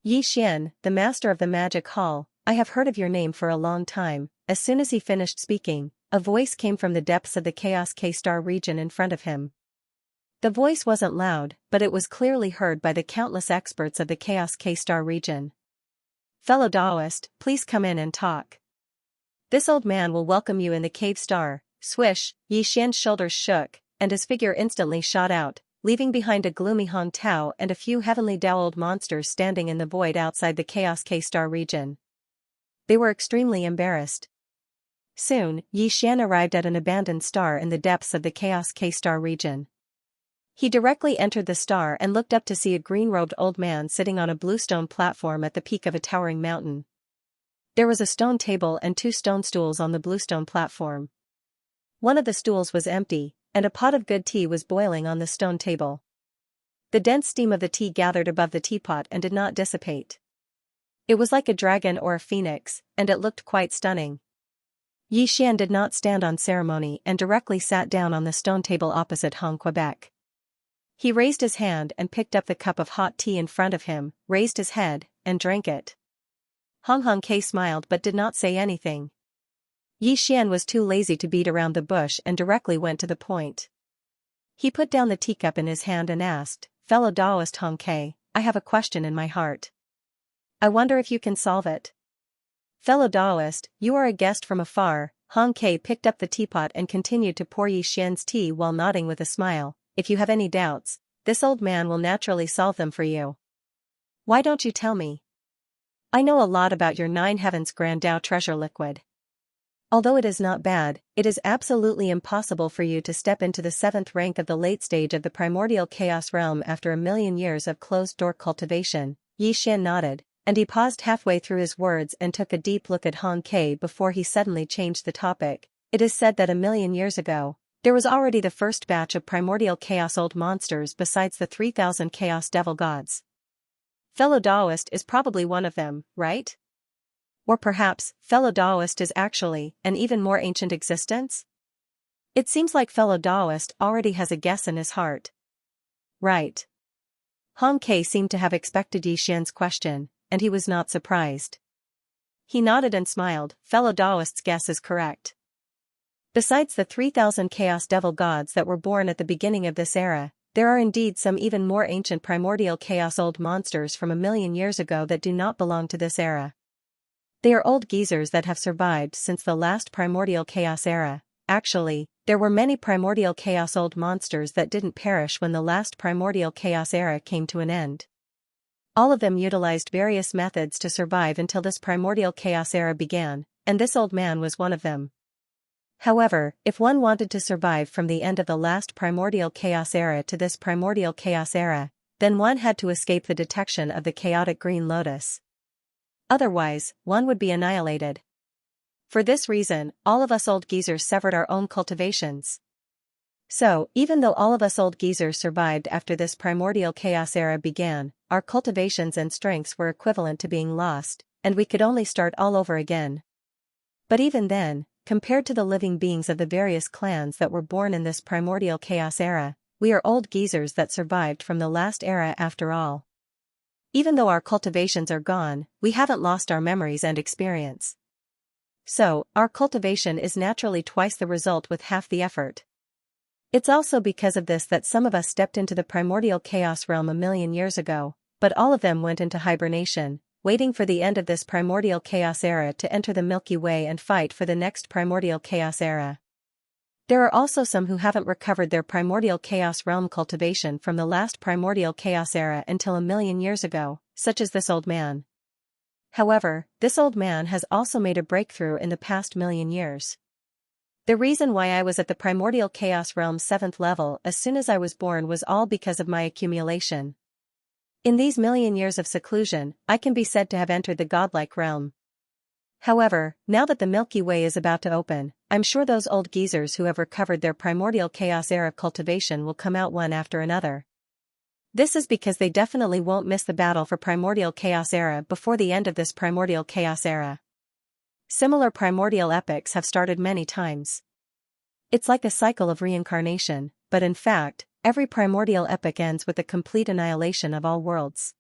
Yi Xian, the master of the magic hall, I have heard of your name for a long time. As soon as he finished speaking, a voice came from the depths of the Chaos K-Star region in front of him. The voice wasn't loud, but it was clearly heard by the countless experts of the Chaos K-Star region. Fellow Taoist, please come in and talk. This old man will welcome you in the cave star. Swish, Yi Xian's shoulders shook, and his figure instantly shot out, leaving behind a gloomy Hong Tao and a few heavenly Tao old monsters standing in the void outside the Chaos K-Star region. They were extremely embarrassed. Soon, Yi Xian arrived at an abandoned star in the depths of the Chaos K-Star region. He directly entered the star and looked up to see a green-robed old man sitting on a bluestone platform at the peak of a towering mountain. There was a stone table and 2 stone stools on the bluestone platform. One of the stools was empty, and a pot of good tea was boiling on the stone table. The dense steam of the tea gathered above the teapot and did not dissipate. It was like a dragon or a phoenix, and it looked quite stunning. Yi Xian did not stand on ceremony and directly sat down on the stone table opposite Hong Quebec. He raised his hand and picked up the cup of hot tea in front of him, raised his head, and drank it. Hong Ke smiled but did not say anything. Yi Xian was too lazy to beat around the bush and directly went to the point. He put down the teacup in his hand and asked, "Fellow Taoist Hong Ke, I have a question in my heart. I wonder if you can solve it." "Fellow Taoist, you are a guest from afar." Hong Ke picked up the teapot and continued to pour Yi Xian's tea while nodding with a smile. "If you have any doubts, this old man will naturally solve them for you. Why don't you tell me? I know a lot about your Nine Heavens Grand Tao treasure liquid. Although it is not bad, it is absolutely impossible for you to step into the 7th rank of the late stage of the primordial chaos realm after a million years of closed-door cultivation." Yi Xian nodded, and he paused halfway through his words and took a deep look at Hong Ke before he suddenly changed the topic. "It is said that a million years ago, there was already the first batch of primordial chaos old monsters besides the 3,000 chaos devil gods. Fellow Taoist is probably one of them, right? Or perhaps, Fellow Taoist is actually an even more ancient existence? It seems like Fellow Taoist already has a guess in his heart." "Right." Hong Ke seemed to have expected Yi Xian's question, and he was not surprised. He nodded and smiled. "Fellow Taoist's guess is correct. Besides the 3,000 chaos devil gods that were born at the beginning of this era, there are indeed some even more ancient primordial chaos old monsters from a million years ago that do not belong to this era. They are old geezers that have survived since the last primordial chaos era. Actually, there were many primordial chaos old monsters that didn't perish when the last primordial chaos era came to an end. All of them utilized various methods to survive until this primordial chaos era began, and this old man was one of them. However, if one wanted to survive from the end of the last primordial chaos era to this primordial chaos era, then one had to escape the detection of the chaotic green lotus. Otherwise, one would be annihilated. For this reason, all of us old geezers severed our own cultivations. So, even though all of us old geezers survived after this primordial chaos era began, our cultivations and strengths were equivalent to being lost, and we could only start all over again. But even then, compared to the living beings of the various clans that were born in this primordial chaos era, we are old geezers that survived from the last era after all. Even though our cultivations are gone, we haven't lost our memories and experience. So, our cultivation is naturally twice the result with half the effort. It's also because of this that some of us stepped into the primordial chaos realm a million years ago, but all of them went into hibernation, waiting for the end of this primordial chaos era to enter the Milky Way and fight for the next primordial chaos era. There are also some who haven't recovered their primordial chaos realm cultivation from the last primordial chaos era until a million years ago, such as this old man. However, this old man has also made a breakthrough in the past million years. The reason why I was at the primordial chaos realm 7th level as soon as I was born was all because of my accumulation. In these million years of seclusion, I can be said to have entered the godlike realm. However, now that the Milky Way is about to open, I'm sure those old geezers who have recovered their primordial chaos era cultivation will come out one after another. This is because they definitely won't miss the battle for primordial chaos era before the end of this primordial chaos era. Similar primordial epics have started many times. It's like a cycle of reincarnation, but in fact, every primordial epic ends with the complete annihilation of all worlds.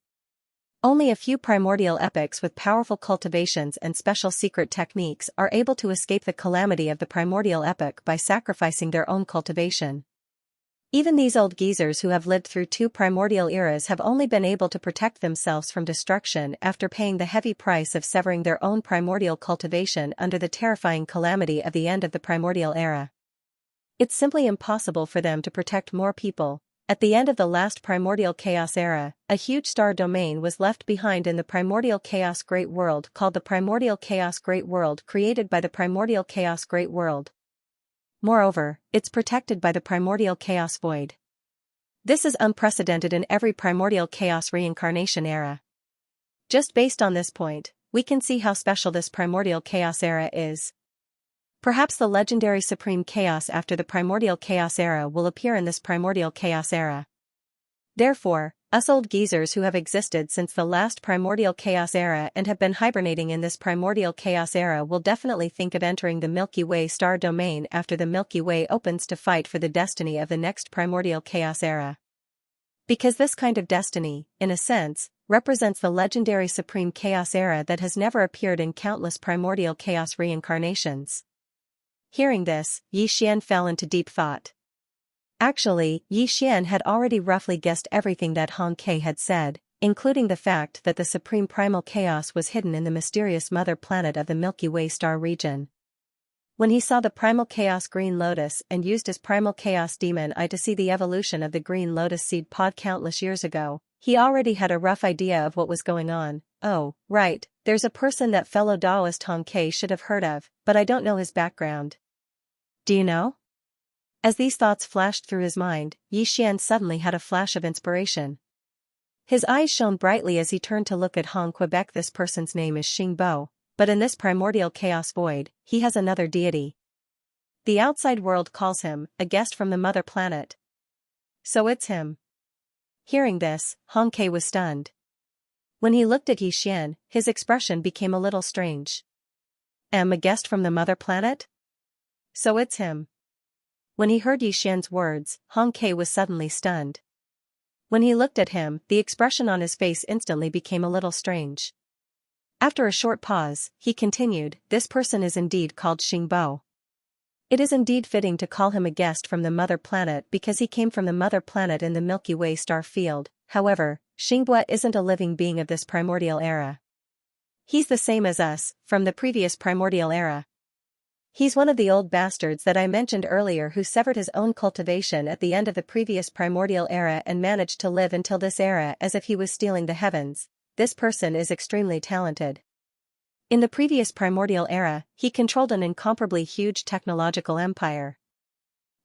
Only a few primordial epics with powerful cultivations and special secret techniques are able to escape the calamity of the primordial epic by sacrificing their own cultivation. Even these old geezers who have lived through 2 primordial eras have only been able to protect themselves from destruction after paying the heavy price of severing their own primordial cultivation under the terrifying calamity of the end of the primordial era. It's simply impossible for them to protect more people. At the end of the last primordial chaos era, a huge star domain was left behind in the primordial chaos great world called the primordial chaos great world created by the primordial chaos great world. Moreover, it's protected by the primordial chaos void. This is unprecedented in every primordial chaos reincarnation era. Just based on this point, we can see how special this primordial chaos era is. Perhaps the legendary supreme chaos after the primordial chaos era will appear in this primordial chaos era. Therefore, us old geezers who have existed since the last primordial chaos era and have been hibernating in this primordial chaos era will definitely think of entering the Milky Way star domain after the Milky Way opens to fight for the destiny of the next primordial chaos era. Because this kind of destiny, in a sense, represents the legendary supreme chaos era that has never appeared in countless primordial chaos reincarnations. Hearing this, Yi Xian fell into deep thought. Actually, Yi Xian had already roughly guessed everything that Hong Ke had said, including the fact that the supreme primal chaos was hidden in the mysterious mother planet of the Milky Way star region. When he saw the primal chaos green lotus and used his primal chaos demon eye to see the evolution of the green lotus seed pod countless years ago, he already had a rough idea of what was going on. Oh, right, there's a person that fellow Taoist Hong Ke should have heard of, but I don't know his background. Do you know? As these thoughts flashed through his mind, Yi Xian suddenly had a flash of inspiration. His eyes shone brightly as he turned to look at Hong Quebec. This person's name is Xing Bo, but in this primordial chaos void, he has another deity. The outside world calls him a guest from the mother planet. So it's him. Hearing this, Hong Ke was stunned. When he looked at Yi Xian, his expression became a little strange. Am a guest from the mother planet? So it's him. When he heard Yi Xian's words, Hong Ke was suddenly stunned. When he looked at him, the expression on his face instantly became a little strange. After a short pause, he continued, this person is indeed called Xing Bo. It is indeed fitting to call him a guest from the mother planet because he came from the mother planet in the Milky Way star field. However, Xing Bo isn't a living being of this primordial era. He's the same as us, from the previous primordial era. He's one of the old bastards that I mentioned earlier who severed his own cultivation at the end of the previous primordial era and managed to live until this era as if he was stealing the heavens. This person is extremely talented. In the previous primordial era, he controlled an incomparably huge technological empire.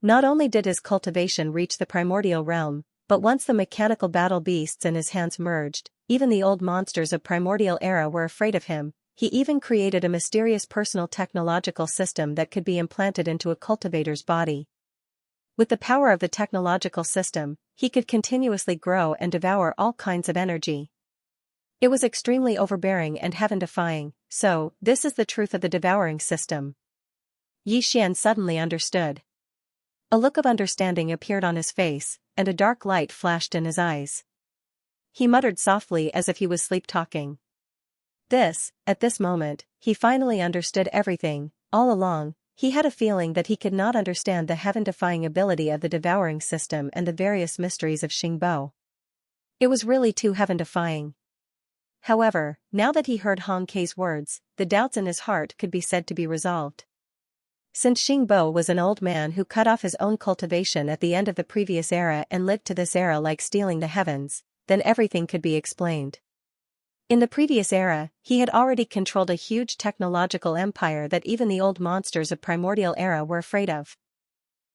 Not only did his cultivation reach the primordial realm, but once the mechanical battle beasts in his hands merged, even the old monsters of primordial era were afraid of him. He even created a mysterious personal technological system that could be implanted into a cultivator's body. With the power of the technological system, he could continuously grow and devour all kinds of energy. It was extremely overbearing and heaven-defying. So, this is the truth of the devouring system. Yi Xian suddenly understood. A look of understanding appeared on his face, and a dark light flashed in his eyes. He muttered softly as if he was sleep-talking. At this moment, he finally understood everything. All along, he had a feeling that he could not understand the heaven-defying ability of the devouring system and the various mysteries of Xing Bo. It was really too heaven-defying. However, now that he heard Hong Ke's words, the doubts in his heart could be said to be resolved. Since Xing Bo was an old man who cut off his own cultivation at the end of the previous era and lived to this era like stealing the heavens, then everything could be explained. In the previous era, he had already controlled a huge technological empire that even the old monsters of primordial era were afraid of.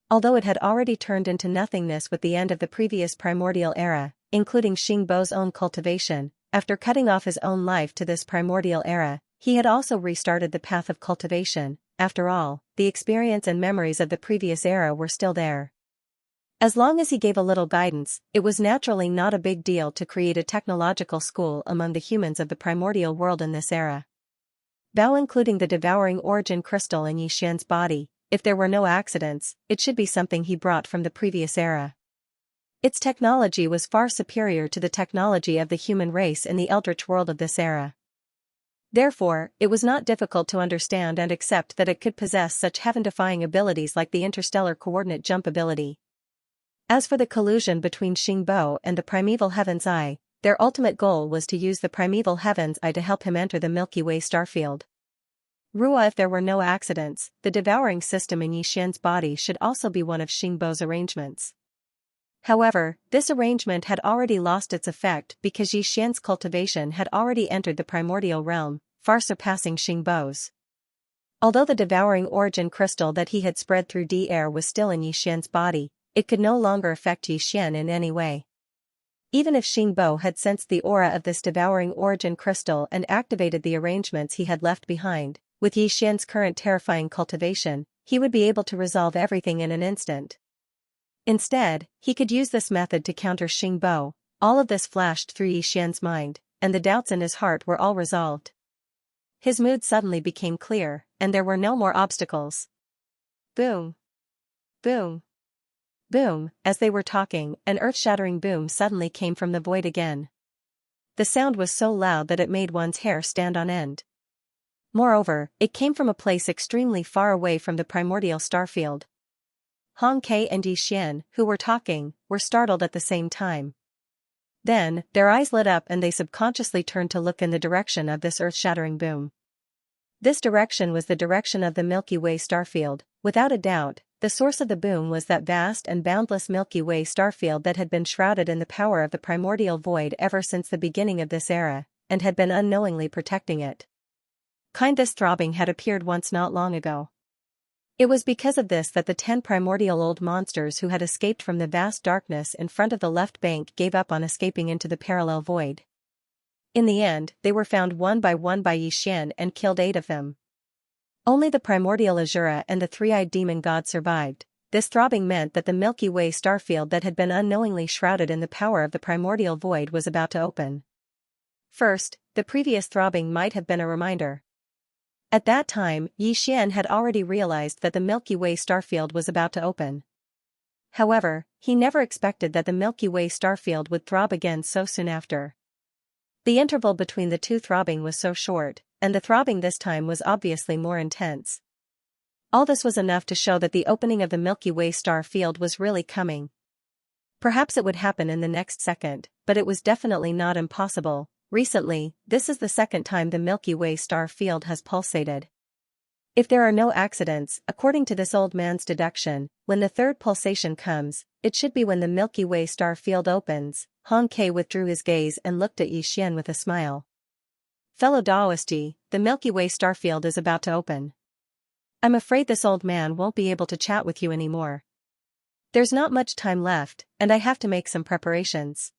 Although it had already turned into nothingness with the end of the previous primordial era, including Xing Bo's own cultivation, after cutting off his own life to this primordial era, he had also restarted the path of cultivation. After all, the experience and memories of the previous era were still there. As long as he gave a little guidance, it was naturally not a big deal to create a technological school among the humans of the primordial world in this era. Bao including the devouring origin crystal in Yi Xian's body, if there were no accidents, it should be something he brought from the previous era. Its technology was far superior to the technology of the human race in the eldritch world of this era. Therefore, it was not difficult to understand and accept that it could possess such heaven-defying abilities like the interstellar coordinate jump ability. As for the collusion between Xing Bo and the primeval heaven's eye, their ultimate goal was to use the primeval heaven's eye to help him enter the Milky Way starfield. Rua, if there were no accidents, the devouring system in Yi Xian's body should also be one of Xing Bo's arrangements. However, this arrangement had already lost its effect because Yi Xian's cultivation had already entered the primordial realm, far surpassing Xing Bo's. Although the devouring origin crystal that he had spread through the air was still in Yi Xian's body, it could no longer affect Yi Xian in any way. Even if Xing Bo had sensed the aura of this devouring origin crystal and activated the arrangements he had left behind, with Yi Xian's current terrifying cultivation, he would be able to resolve everything in an instant. Instead, he could use this method to counter Xing Bo. All of this flashed through Yi Xian's mind, and the doubts in his heart were all resolved. His mood suddenly became clear, and there were no more obstacles. Boom! Boom! Boom, as they were talking, an earth-shattering boom suddenly came from the void again. The sound was so loud that it made one's hair stand on end. Moreover, it came from a place extremely far away from the primordial starfield. Hong Ke and Yi Xian, who were talking, were startled at the same time. Then, their eyes lit up and they subconsciously turned to look in the direction of this earth-shattering boom. This direction was the direction of the Milky Way starfield. Without a doubt, the source of the boom was that vast and boundless Milky Way starfield that had been shrouded in the power of the primordial void ever since the beginning of this era, and had been unknowingly protecting it. This throbbing had appeared once not long ago. It was because of this that the 10 primordial old monsters who had escaped from the vast darkness in front of the left bank gave up on escaping into the parallel void. In the end, they were found one by Yi Xian and killed 8 of them. Only the primordial Azura and the three-eyed demon god survived. This throbbing meant that the Milky Way starfield that had been unknowingly shrouded in the power of the primordial void was about to open. First, the previous throbbing might have been a reminder. At that time, Yi Xian had already realized that the Milky Way starfield was about to open. However, he never expected that the Milky Way starfield would throb again so soon after. The interval between the two throbbing was so short, and the throbbing this time was obviously more intense. All this was enough to show that the opening of the Milky Way star field was really coming. Perhaps it would happen in the next second, but it was definitely not impossible. Recently, this is the second time the Milky Way star field has pulsated. If there are no accidents, according to this old man's deduction, when the third pulsation comes, it should be when the Milky Way star field opens. Hong Ke withdrew his gaze and looked at Yi Xian with a smile. Fellow Daoist Yi, the Milky Way starfield is about to open. I'm afraid this old man won't be able to chat with you anymore. There's not much time left, and I have to make some preparations.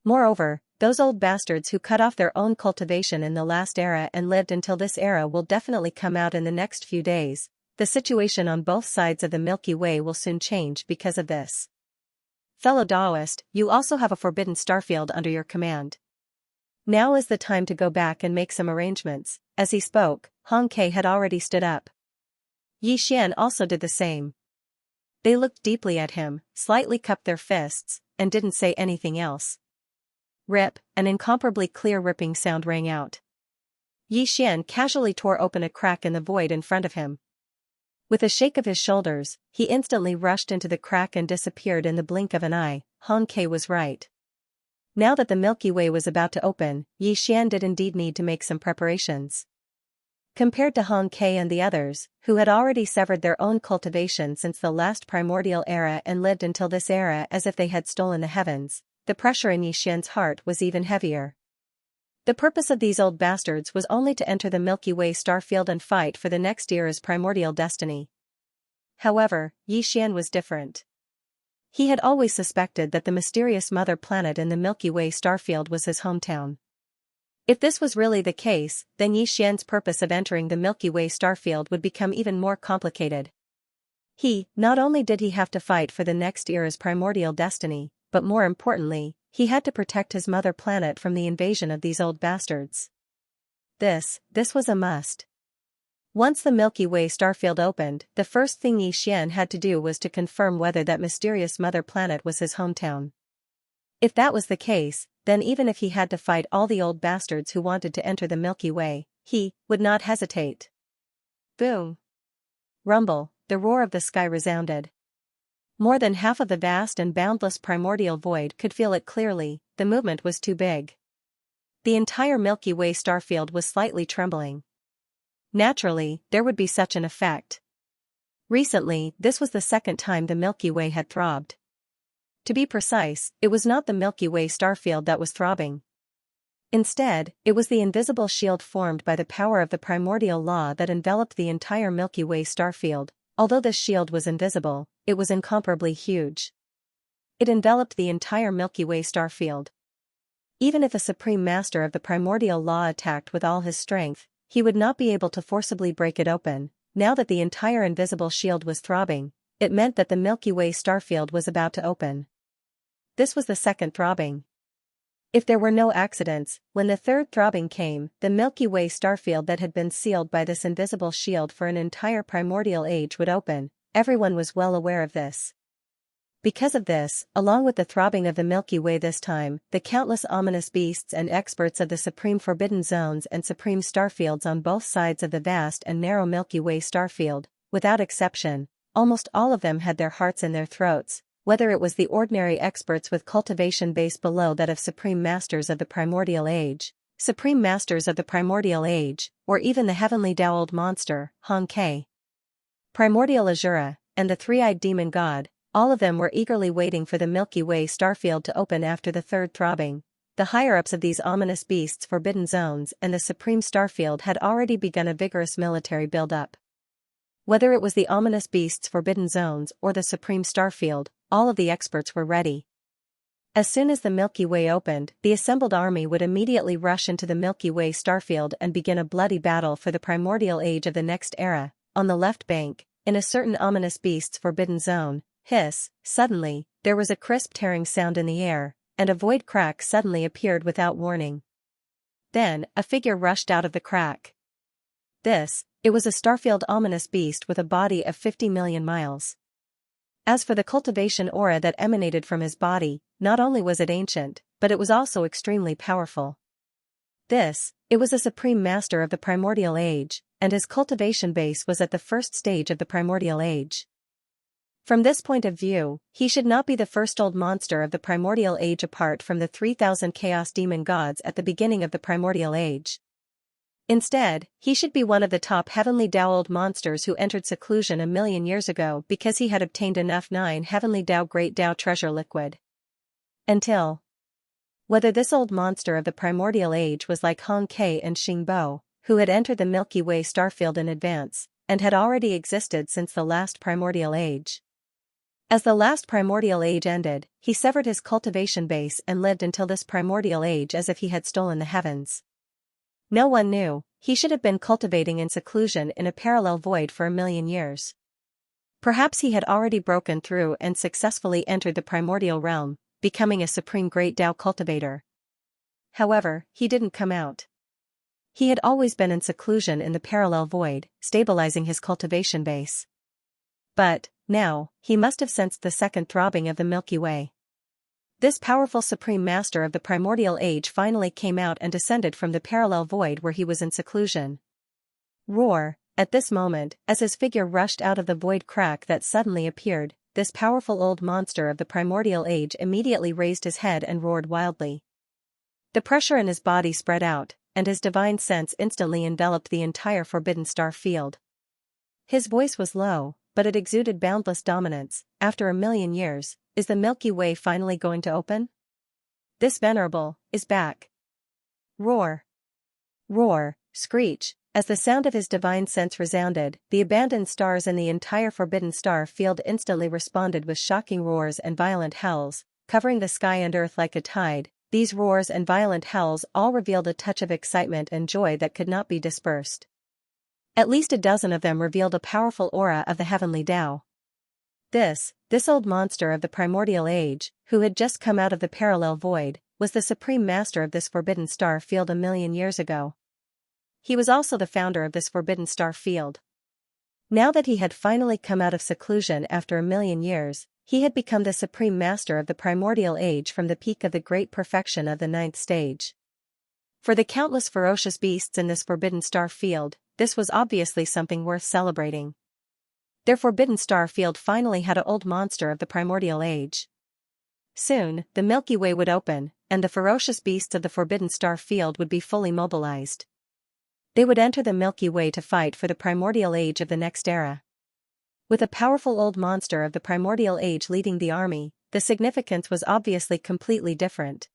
Moreover, those old bastards who cut off their own cultivation in the last era and lived until this era will definitely come out in the next few days. The situation on both sides of the Milky Way will soon change because of this. Fellow Daoist, you also have a forbidden starfield under your command. Now is the time to go back and make some arrangements. As he spoke, Hong Ke had already stood up. Yi Xian also did the same. They looked deeply at him, slightly cupped their fists, and didn't say anything else. Rip, an incomparably clear ripping sound rang out. Yi Xian casually tore open a crack in the void in front of him. With a shake of his shoulders, he instantly rushed into the crack and disappeared in the blink of an eye. Hong Ke was right. Now that the Milky Way was about to open, Yi Xian did indeed need to make some preparations. Compared to Hong Ke and the others, who had already severed their own cultivation since the last primordial era and lived until this era as if they had stolen the heavens, the pressure in Yi Xian's heart was even heavier. The purpose of these old bastards was only to enter the Milky Way starfield and fight for the next era's primordial destiny. However, Yi Xian was different. He had always suspected that the mysterious mother planet in the Milky Way starfield was his hometown. If this was really the case, then Yi Xian's purpose of entering the Milky Way starfield would become even more complicated. Not only did he have to fight for the next era's primordial destiny, but more importantly, he had to protect his mother planet from the invasion of these old bastards. This was a must. Once the Milky Way starfield opened, the first thing Yi Xian had to do was to confirm whether that mysterious mother planet was his hometown. If that was the case, then even if he had to fight all the old bastards who wanted to enter the Milky Way, he would not hesitate. Boom! Rumble, the roar of the sky resounded. More than half of the vast and boundless primordial void could feel it clearly. The movement was too big. The entire Milky Way starfield was slightly trembling. Naturally, there would be such an effect. Recently, this was the second time the Milky Way had throbbed. To be precise, it was not the Milky Way starfield that was throbbing. Instead, it was the invisible shield formed by the power of the primordial law that enveloped the entire Milky Way starfield. Although this shield was invisible, it was incomparably huge. It enveloped the entire Milky Way starfield. Even if a supreme master of the primordial law attacked with all his strength, he would not be able to forcibly break it open. Now that the entire invisible shield was throbbing, it meant that the Milky Way starfield was about to open. This was the second throbbing. If there were no accidents, when the third throbbing came, the Milky Way starfield that had been sealed by this invisible shield for an entire primordial age would open. Everyone was well aware of this. Because of this, along with the throbbing of the Milky Way this time, the countless ominous beasts and experts of the supreme forbidden zones and supreme starfields on both sides of the vast and narrow Milky Way starfield, without exception, almost all of them had their hearts in their throats, whether it was the ordinary experts with cultivation base below that of supreme masters of the primordial age, or even the heavenly Tao old monster, Xianxia, primordial Azura, and the three-eyed demon god. All of them were eagerly waiting for the Milky Way starfield to open after the third throbbing. The higher-ups of these ominous beasts' forbidden zones and the supreme starfield had already begun a vigorous military build-up. Whether it was the ominous beasts' forbidden zones or the supreme starfield, all of the experts were ready. As soon as the Milky Way opened, the assembled army would immediately rush into the Milky Way starfield and begin a bloody battle for the primordial age of the next era. On the left bank, in a certain ominous beast's forbidden zone, suddenly, there was a crisp tearing sound in the air, and a void crack suddenly appeared without warning. Then, a figure rushed out of the crack. It was a starfield ominous beast with a body of 50 million miles. As for the cultivation aura that emanated from his body, not only was it ancient, but it was also extremely powerful. It was a supreme master of the primordial age, and his cultivation base was at the first stage of the primordial age. From this point of view, he should not be the first old monster of the primordial age apart from the 3,000 chaos demon gods at the beginning of the primordial age. Instead, he should be one of the top heavenly Tao old monsters who entered seclusion a million years ago because he had obtained enough 9 heavenly Tao great Tao treasure liquid. Whether this old monster of the primordial age was like Xianxia and Xingbo, who had entered the Milky Way starfield in advance, and had already existed since the last primordial age. As the last primordial age ended, he severed his cultivation base and lived until this primordial age as if he had stolen the heavens. No one knew, he should have been cultivating in seclusion in a parallel void for a million years. Perhaps he had already broken through and successfully entered the primordial realm, becoming a supreme great Tao cultivator. However, he didn't come out. He had always been in seclusion in the parallel void, stabilizing his cultivation base. But, now, he must have sensed the second throbbing of the Milky Way. This powerful supreme master of the primordial age finally came out and descended from the parallel void where he was in seclusion. Roar! At this moment, as his figure rushed out of the void crack that suddenly appeared, this powerful old monster of the primordial age immediately raised his head and roared wildly. The pressure in his body spread out, and his divine sense instantly enveloped the entire forbidden star field. His voice was low, but it exuded boundless dominance. After a million years, is the Milky Way finally going to open? This venerable is back. Roar! Roar! Screech! As the sound of his divine sense resounded, the abandoned stars in the entire forbidden star field instantly responded with shocking roars and violent howls, covering the sky and earth like a tide. These roars and violent howls all revealed a touch of excitement and joy that could not be dispersed. At least a dozen of them revealed a powerful aura of the heavenly Tao. This old monster of the primordial age, who had just come out of the parallel void, was the supreme master of this forbidden star field a million years ago. He was also the founder of this forbidden star field. Now that he had finally come out of seclusion after a million years, he had become the supreme master of the primordial age from the peak of the great perfection of the 9th stage. For the countless ferocious beasts in this forbidden star field, this was obviously something worth celebrating. Their forbidden star field finally had an old monster of the primordial age. Soon, the Milky Way would open, and the ferocious beasts of the forbidden star field would be fully mobilized. They would enter the Milky Way to fight for the primordial age of the next era. With a powerful old monster of the primordial age leading the army, the significance was obviously completely different.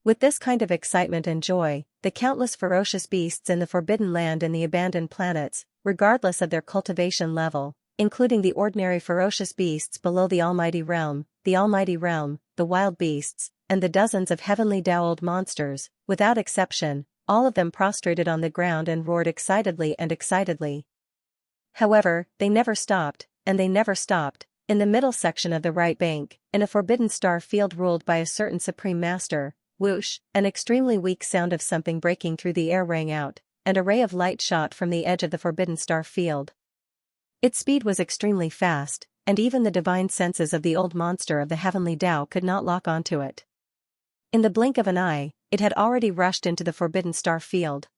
With this kind of excitement and joy, the countless ferocious beasts in the Forbidden Land and the abandoned planets, regardless of their cultivation level, including the ordinary ferocious beasts below the Almighty Realm, the wild beasts, and the dozens of heavenly Tao old monsters, without exception, all of them prostrated on the ground and roared excitedly. However, they never stopped, and they never stopped. In the middle section of the right bank, in a forbidden star field ruled by a certain supreme master, whoosh, an extremely weak sound of something breaking through the air rang out, and a ray of light shot from the edge of the forbidden star field. Its speed was extremely fast, and even the divine senses of the old monster of the heavenly Tao could not lock onto it. In the blink of an eye, it had already rushed into the forbidden star field.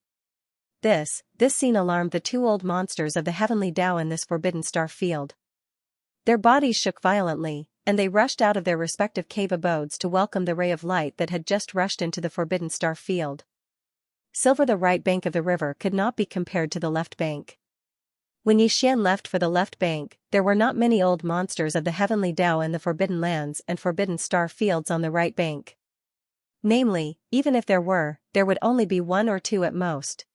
This scene alarmed the two old monsters of the heavenly Tao in this forbidden star field. Their bodies shook violently, and they rushed out of their respective cave abodes to welcome the ray of light that had just rushed into the forbidden star field. Silver, the right bank of the river, could not be compared to the left bank. When Yixian left for the left bank, there were not many old monsters of the heavenly Tao in the forbidden lands and forbidden star fields on the right bank. Namely, even if there would only be one or two at most.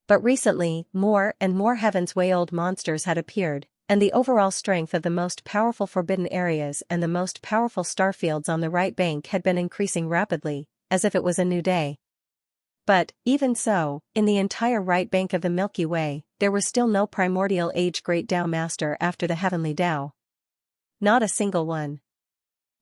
But recently, more and more Heaven's Way old monsters had appeared, and the overall strength of the most powerful forbidden areas and the most powerful starfields on the right bank had been increasing rapidly, as if it was a new day. But, even so, in the entire right bank of the Milky Way, there was still no primordial age great Tao master after the heavenly Tao. Not a single one.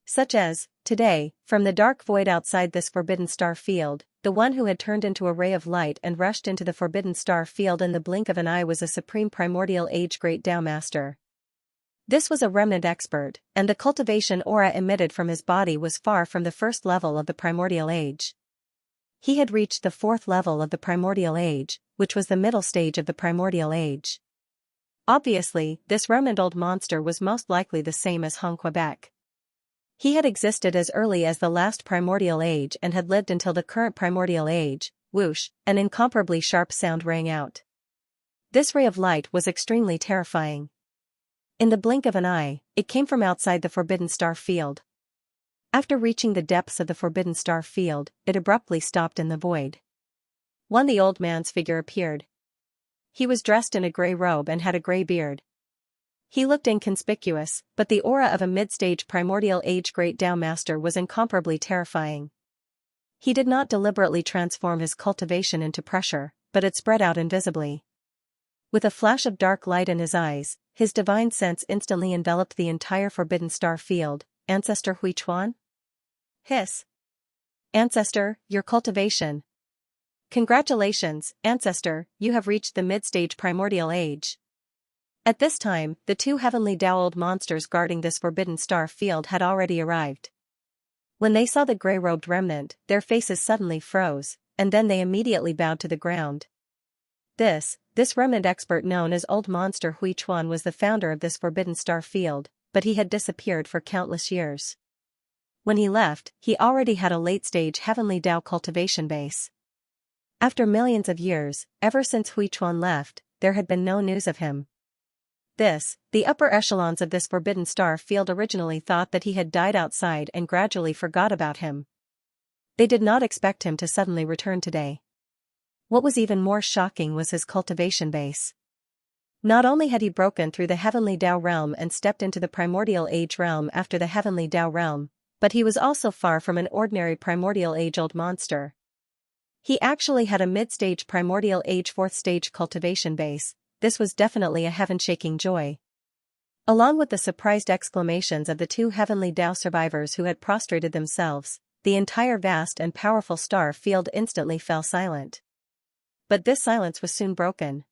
Such as, today, from the dark void outside this forbidden star field, the one who had turned into a ray of light and rushed into the forbidden star field in the blink of an eye was a supreme primordial age great Tao master. This was a remnant expert, and the cultivation aura emitted from his body was far from the first level of the primordial age. He had reached the fourth level of the primordial age, which was the middle stage of the primordial age. Obviously, this remnant old monster was most likely the same as Hong Quebec. He had existed as early as the last primordial age and had lived until the current primordial age. Whoosh, an incomparably sharp sound rang out. This ray of light was extremely terrifying. In the blink of an eye, it came from outside the forbidden star field. After reaching the depths of the forbidden star field, it abruptly stopped in the void. The old man's figure appeared. He was dressed in a gray robe and had a gray beard. He looked inconspicuous, but the aura of a mid-stage primordial age great Tao master was incomparably terrifying. He did not deliberately transform his cultivation into pressure, but it spread out invisibly. With a flash of dark light in his eyes, his divine sense instantly enveloped the entire forbidden star field. Ancestor Huichuan? Hiss. Ancestor, your cultivation. Congratulations, Ancestor, you have reached the mid-stage primordial age. At this time, the two heavenly Tao old monsters guarding this forbidden star field had already arrived. When they saw the gray-robed remnant, their faces suddenly froze, and then they immediately bowed to the ground. This remnant expert known as Old Monster Huichuan was the founder of this forbidden star field, but he had disappeared for countless years. When he left, he already had a late-stage heavenly Tao cultivation base. After millions of years, ever since Huichuan left, there had been no news of him. The upper echelons of this forbidden star field originally thought that he had died outside and gradually forgot about him. They did not expect him to suddenly return today. What was even more shocking was his cultivation base. Not only had he broken through the heavenly Tao realm and stepped into the primordial age realm after the heavenly Tao realm, but he was also far from an ordinary primordial age old monster. He actually had a mid-stage primordial age fourth stage cultivation base. This was definitely a heaven-shaking joy. Along with the surprised exclamations of the two heavenly Tao survivors who had prostrated themselves, the entire vast and powerful star field instantly fell silent. But this silence was soon broken.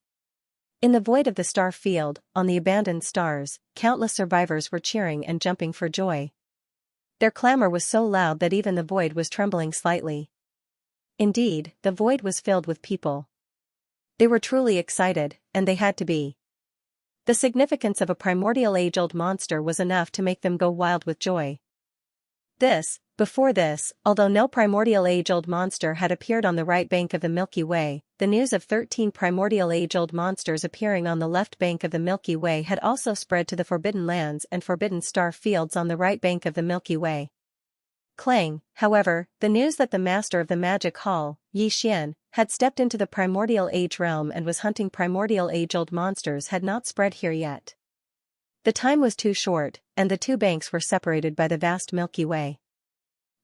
In the void of the star field, on the abandoned stars, countless survivors were cheering and jumping for joy. Their clamor was so loud that even the void was trembling slightly. Indeed, the void was filled with people. They were truly excited, and they had to be. The significance of a primordial age-old monster was enough to make them go wild with joy. Before this, although no primordial age-old monster had appeared on the right bank of the Milky Way, the news of 13 primordial age-old monsters appearing on the left bank of the Milky Way had also spread to the forbidden lands and forbidden star fields on the right bank of the Milky Way. Clang, however, the news that the master of the magic hall, Yixian, had stepped into the primordial age realm and was hunting primordial age-old monsters had not spread here yet. The time was too short, and the two banks were separated by the vast Milky Way.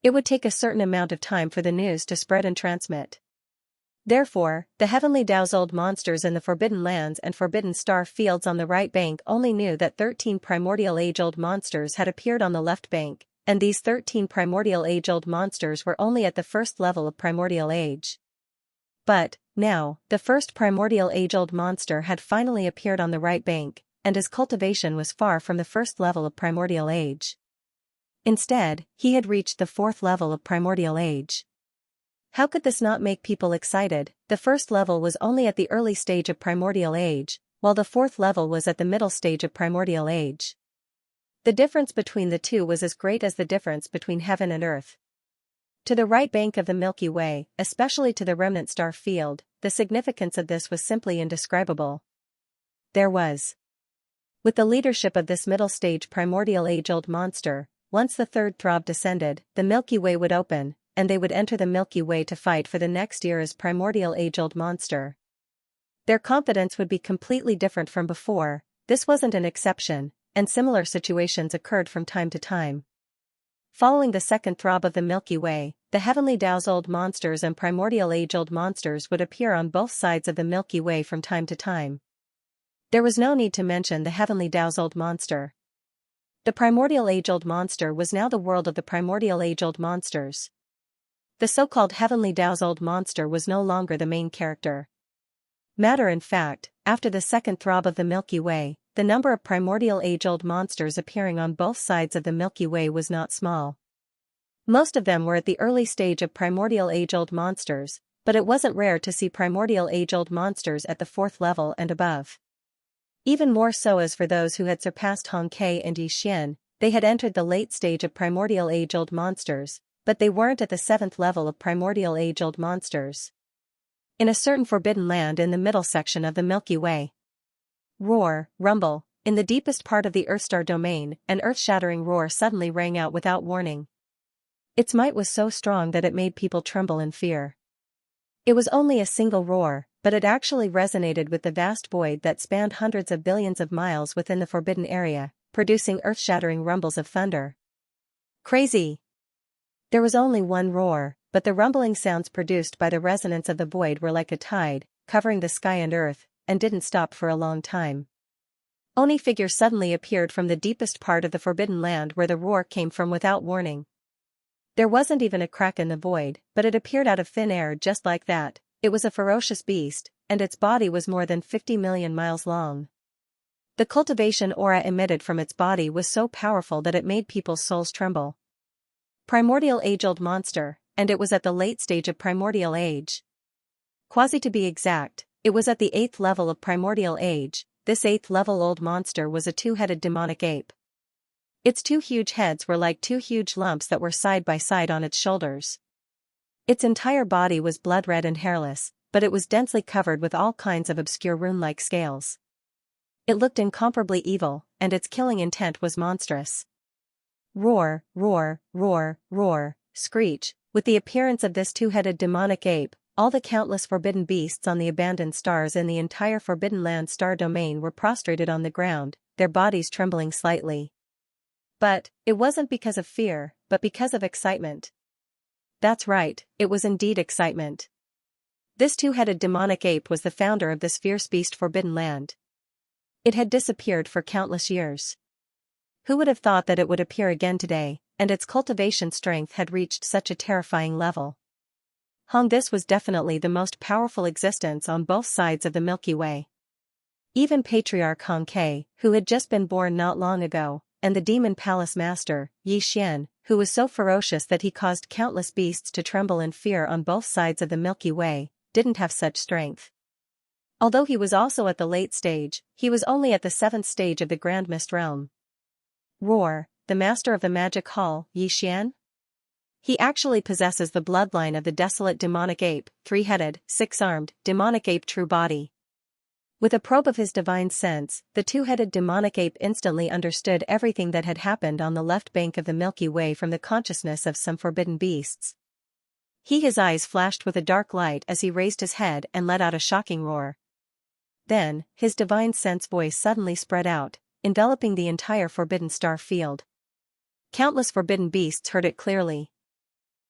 It would take a certain amount of time for the news to spread and transmit. Therefore, the heavenly Tao's old monsters in the forbidden lands and forbidden star fields on the right bank only knew that 13 primordial age-old monsters had appeared on the left bank, and these 13 primordial age-old monsters were only at the first level of primordial age. But, now, the first primordial age-old monster had finally appeared on the right bank, and his cultivation was far from the first level of primordial age. Instead, he had reached the fourth level of primordial age. How could this not make people excited? The first level was only at the early stage of primordial age, while the fourth level was at the middle stage of primordial age. The difference between the two was as great as the difference between heaven and earth. To the right bank of the Milky Way, especially to the remnant star field, the significance of this was simply indescribable. There was. With the leadership of this middle stage primordial age-old monster, once the third throb descended, the Milky Way would open, and they would enter the Milky Way to fight for the next era's primordial age-old monster. Their confidence would be completely different from before. This wasn't an exception, and similar situations occurred from time to time. Following the second throb of the Milky Way, the heavenly Dao's-old monsters and primordial age-old monsters would appear on both sides of the Milky Way from time to time. There was no need to mention the heavenly Dao's-old monster. The primordial age-old monster was now the world of the primordial age-old monsters. The so-called heavenly Dao's-old monster was no longer the main character. Matter in fact, after the second throb of the Milky Way, the number of primordial age-old monsters appearing on both sides of the Milky Way was not small. Most of them were at the early stage of primordial age-old monsters, but it wasn't rare to see primordial age-old monsters at the fourth level and above. Even more so as for those who had surpassed Xianxia and Xianxia, they had entered the late stage of primordial age-old monsters, but they weren't at the seventh level of primordial age-old monsters. In a certain forbidden land in the middle section of the Milky Way. Roar, rumble, in the deepest part of the Earthstar domain, an earth-shattering roar suddenly rang out without warning. Its might was so strong that it made people tremble in fear. It was only a single roar, but it actually resonated with the vast void that spanned hundreds of billions of miles within the forbidden area, producing earth-shattering rumbles of thunder. Crazy! There was only one roar, but the rumbling sounds produced by the resonance of the void were like a tide, covering the sky and earth, and didn't stop for a long time. Oni figure suddenly appeared from the deepest part of the forbidden land where the roar came from without warning. There wasn't even a crack in the void, but it appeared out of thin air just like that. It was a ferocious beast, and its body was more than 50 million miles long. The cultivation aura emitted from its body was so powerful that it made people's souls tremble. Primordial age-old monster, and it was at the late stage of primordial age. Quasi to be exact, it was at the 8th level of primordial age. This 8th level old monster was a two-headed demonic ape. Its two huge heads were like two huge lumps that were side by side on its shoulders. Its entire body was blood-red and hairless, but it was densely covered with all kinds of obscure rune-like scales. It looked incomparably evil, and its killing intent was monstrous. Roar, roar, roar, roar, screech. With the appearance of this two-headed demonic ape, all the countless forbidden beasts on the abandoned stars in the entire Forbidden Land star domain were prostrated on the ground, their bodies trembling slightly. But, it wasn't because of fear, but because of excitement. That's right, it was indeed excitement. This two-headed demonic ape was the founder of this fierce beast Forbidden Land. It had disappeared for countless years. Who would have thought that it would appear again today, and its cultivation strength had reached such a terrifying level? This was definitely the most powerful existence on both sides of the Milky Way. Even Patriarch Xianxia, who had just been born not long ago, and the Demon Palace Master, Xianxia, who was so ferocious that he caused countless beasts to tremble in fear on both sides of the Milky Way, didn't have such strength. Although he was also at the late stage, he was only at the 7th stage of the Grand Mist Realm. Roar, the master of the Magic Hall, Xianxia? He actually possesses the bloodline of the desolate demonic ape, three-headed, six-armed, demonic ape true body. With a probe of his divine sense, the two-headed demonic ape instantly understood everything that had happened on the left bank of the Milky Way from the consciousness of some forbidden beasts. His eyes flashed with a dark light as he raised his head and let out a shocking roar. Then, his divine sense voice suddenly spread out, enveloping the entire forbidden star field. Countless forbidden beasts heard it clearly.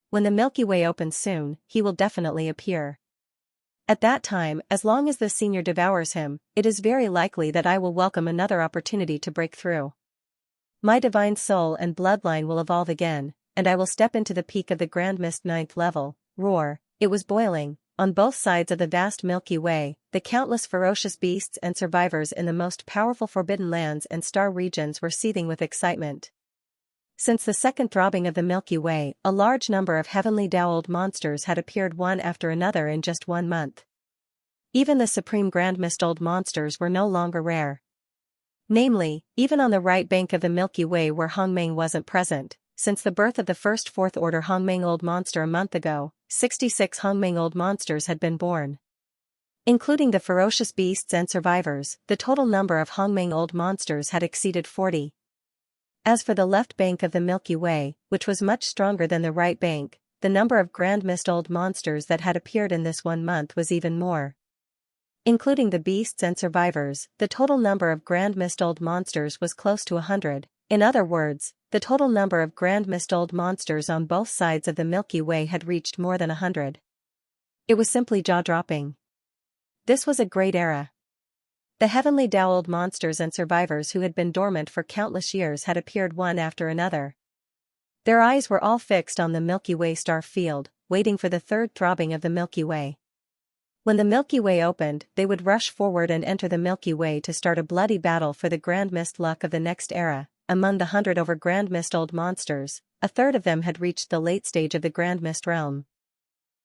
When the Milky Way opens soon, he will definitely appear. At that time, as long as the senior devours him, it is very likely that I will welcome another opportunity to break through. My divine soul and bloodline will evolve again, and I will step into the peak of the Grand Mist 9th level. Roar, it was boiling, on both sides of the vast Milky Way, the countless ferocious beasts and survivors in the most powerful forbidden lands and star regions were seething with excitement. Since the second throbbing of the Milky Way, a large number of heavenly Dao-old monsters had appeared one after another in just 1 month. Even the supreme Grand Mist-old monsters were no longer rare. Namely, even on the right bank of the Milky Way where Hongmeng wasn't present, since the birth of the first fourth-order Hongmeng-old monster a month ago, 66 Hongmeng-old monsters had been born. Including the ferocious beasts and survivors, the total number of Hongmeng-old monsters had exceeded 40. As for the left bank of the Milky Way, which was much stronger than the right bank, the number of Grand Mist-old monsters that had appeared in this 1 month was even more. Including the beasts and survivors, the total number of Grand Mist-old monsters was close to 100. In other words, the total number of Grand Mist-old monsters on both sides of the Milky Way had reached more than 100. It was simply jaw-dropping. This was a great era. The heavenly Dao-old monsters and survivors who had been dormant for countless years had appeared one after another. Their eyes were all fixed on the Milky Way star field, waiting for the third throbbing of the Milky Way. When the Milky Way opened, they would rush forward and enter the Milky Way to start a bloody battle for the Grand Mist luck of the next era. Among the 100 over Grand Mist-old monsters, a third of them had reached the late stage of the Grand Mist realm.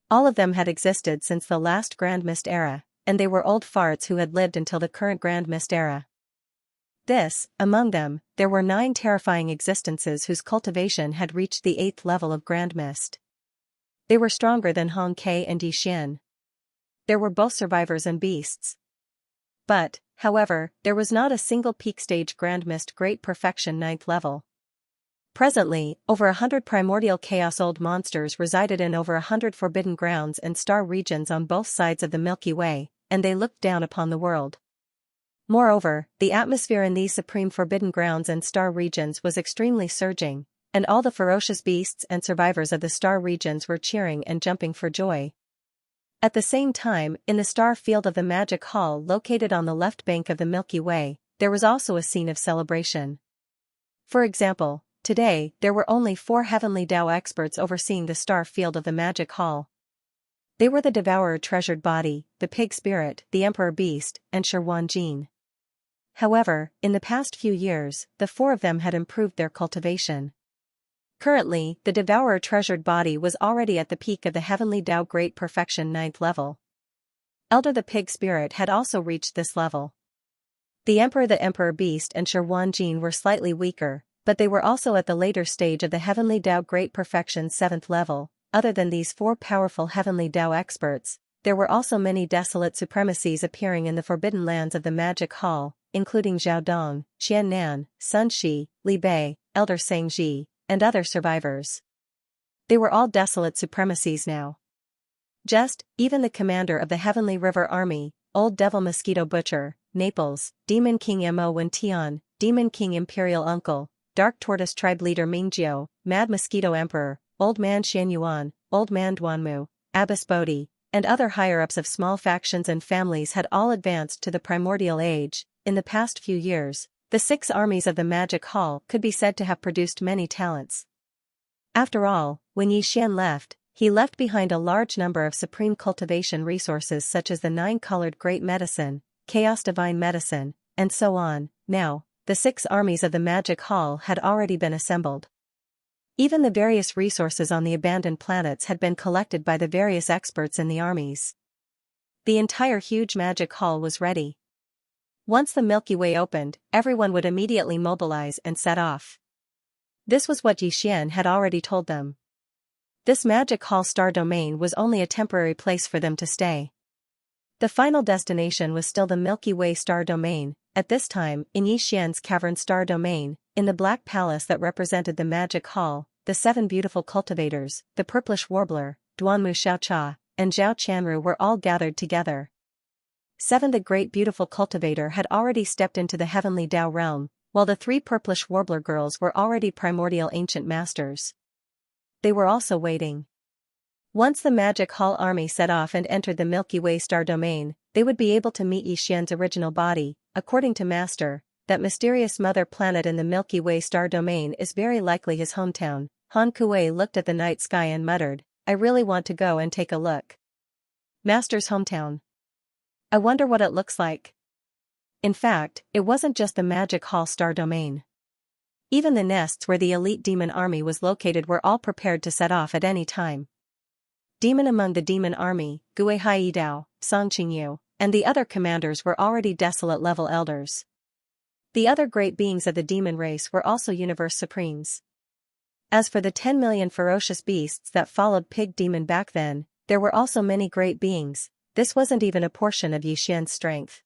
All of them had existed since the last Grand Mist era, and they were old farts who had lived until the current Grand Mist era. Among them, there were 9 terrifying existences whose cultivation had reached the 8th level of Grand Mist. They were stronger than Hong Ke and Yixian. There were both survivors and beasts. But, however, there was not a single peak stage Grand Mist Great Perfection 9th level. Presently, over 100 primordial chaos-old monsters resided in over 100 forbidden grounds and star regions on both sides of the Milky Way, and they looked down upon the world. Moreover, the atmosphere in these supreme forbidden grounds and star regions was extremely surging, and all the ferocious beasts and survivors of the star regions were cheering and jumping for joy. At the same time, in the star field of the Magic Hall located on the left bank of the Milky Way, there was also a scene of celebration. For example, today, there were only 4 heavenly Dao experts overseeing the star field of the Magic Hall. They were the Devourer Treasured Body, the Pig Spirit, the Emperor Beast, and Shi Jin. However, in the past few years, the 4 of them had improved their cultivation. Currently, the Devourer Treasured Body was already at the peak of the Heavenly Dao Great Perfection 9th level. Elder the Pig Spirit had also reached this level. The Emperor Beast and Shi Jin were slightly weaker, but they were also at the later stage of the Heavenly Dao Great Perfection 7th level. Other than these 4 powerful Heavenly Dao experts, there were also many desolate supremacies appearing in the forbidden lands of the Magic Hall, including Zhao Dong, Qian Nan, Sun Shi, Li Bei, Elder Sang Ji, and other survivors. They were all desolate supremacies now. Even the commander of the Heavenly River Army, Old Devil Mosquito Butcher, Naples, Demon King Mo Wen Tian, Demon King Imperial Uncle, Dark Tortoise Tribe Leader Mingjiu, Mad Mosquito Emperor, Old Man Xian Yuan, Old Man Duanmu, Abbess Bodhi, and other higher-ups of small factions and families had all advanced to the primordial age. In the past few years, the 6 armies of the Magic Hall could be said to have produced many talents. After all, when Yixian left, he left behind a large number of supreme cultivation resources such as the 9-colored Great Medicine, Chaos Divine Medicine, and so on. Now, the 6 armies of the Magic Hall had already been assembled. Even the various resources on the abandoned planets had been collected by the various experts in the armies. The entire huge Magic Hall was ready. Once the Milky Way opened, everyone would immediately mobilize and set off. This was what Yixian had already told them. This Magic Hall star domain was only a temporary place for them to stay. The final destination was still the Milky Way star domain. At this time, in Yixian's cavern star domain, in the black palace that represented the Magic Hall, the 7 beautiful cultivators, the Purplish Warbler, Duanmu Xiaocha, and Zhao Chanru were all gathered together. 7 The Great Beautiful Cultivator had already stepped into the Heavenly Dao realm, while the 3 Purplish Warbler girls were already primordial ancient masters. They were also waiting. Once the Magic Hall army set off and entered the Milky Way star domain, they would be able to meet Yixian's original body. According to Master, that mysterious mother planet in the Milky Way star domain is very likely his hometown. Han Kuei looked at the night sky and muttered, "I really want to go and take a look." Master's hometown. I wonder what it looks like. In fact, it wasn't just the Magic Hall Star Domain. Even the nests where the elite demon army was located were all prepared to set off at any time. Demon among the demon army, Gui Hai Dao, Song Qingyu, and the other commanders were already desolate level elders. The other great beings of the demon race were also universe supremes. As for the 10 million ferocious beasts that followed Pig Demon back then, there were also many great beings. This wasn't even a portion of Yi Xian's strength.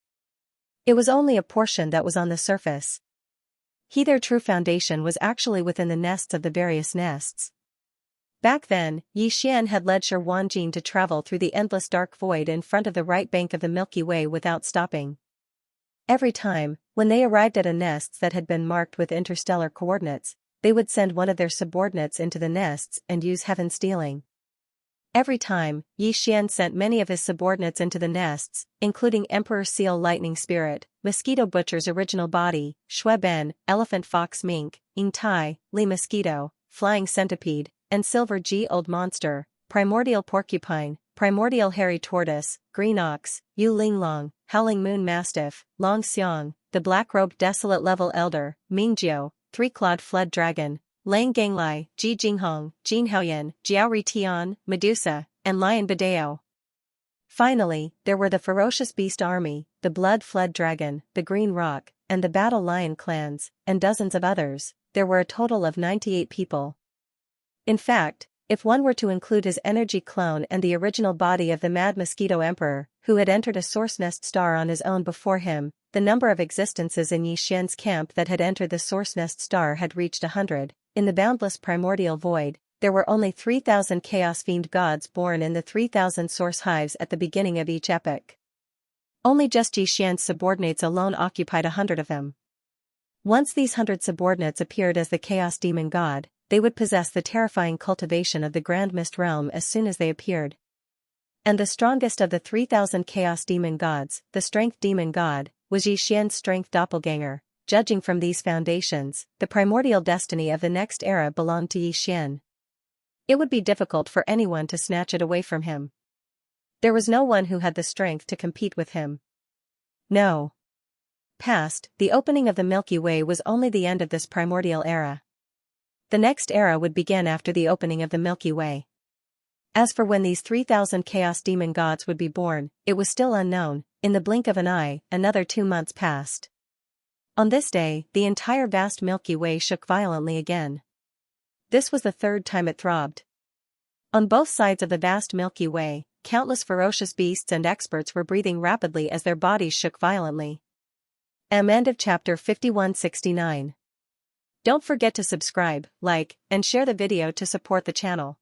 It was only a portion that was on the surface. Their true foundation was actually within the nests of the various nests. Back then, Yi Xian had led Shi Wanjin to travel through the endless dark void in front of the right bank of the Milky Way without stopping. Every time, when they arrived at a nest that had been marked with interstellar coordinates, they would send one of their subordinates into the nests and use heaven stealing. Every time, Yi Xian sent many of his subordinates into the nests, including Emperor Seal Lightning Spirit, Mosquito Butcher's original body, Shui Ben, Elephant Fox Mink, Ying Tai, Li Mosquito, Flying Centipede, and Silver G Old Monster, Primordial Porcupine, Primordial Hairy Tortoise, Green Ox, Yu Linglong, Howling Moon Mastiff, Long Xiong, the Black-Robed Desolate Level Elder, Mingjiu, Three-Clawed Fled Dragon, Lang Ganglai, Ji Jinghong, Jin Haoyan, Jiao Ri Tian, Medusa, and Lion Badeo. Finally, there were the Ferocious Beast Army, the Blood-Fled Dragon, the Green Rock, and the Battle Lion clans, and dozens of others. There were a total of 98 people. In fact, if one were to include his energy clone and the original body of the Mad Mosquito Emperor, who had entered a Source Nest Star on his own before him, the number of existences in Yi Xian's camp that had entered the Source Nest Star had reached 100. In the boundless primordial void, there were only 3,000 chaos-fiend gods born in the 3,000 source hives at the beginning of each epoch. Only just Yi Xian's subordinates alone occupied 100 of them. Once these 100 subordinates appeared as the Chaos Demon God, they would possess the terrifying cultivation of the Grand Mist Realm as soon as they appeared. And the strongest of the 3,000 Chaos Demon Gods, the Strength Demon God, was Yi Xian's Strength Doppelganger. Judging from these foundations, the primordial destiny of the next era belonged to Yi Xian. It would be difficult for anyone to snatch it away from him. There was no one who had the strength to compete with him. No. Past, the opening of the Milky Way was only the end of this primordial era. The next era would begin after the opening of the Milky Way. As for when these 3,000 Chaos Demon Gods would be born, it was still unknown. In the blink of an eye, another 2 months passed. On this day, the entire vast Milky Way shook violently again. This was the 3rd time it throbbed. On both sides of the vast Milky Way, countless ferocious beasts and experts were breathing rapidly as their bodies shook violently. End of chapter 5169. Don't forget to subscribe, like, and share the video to support the channel.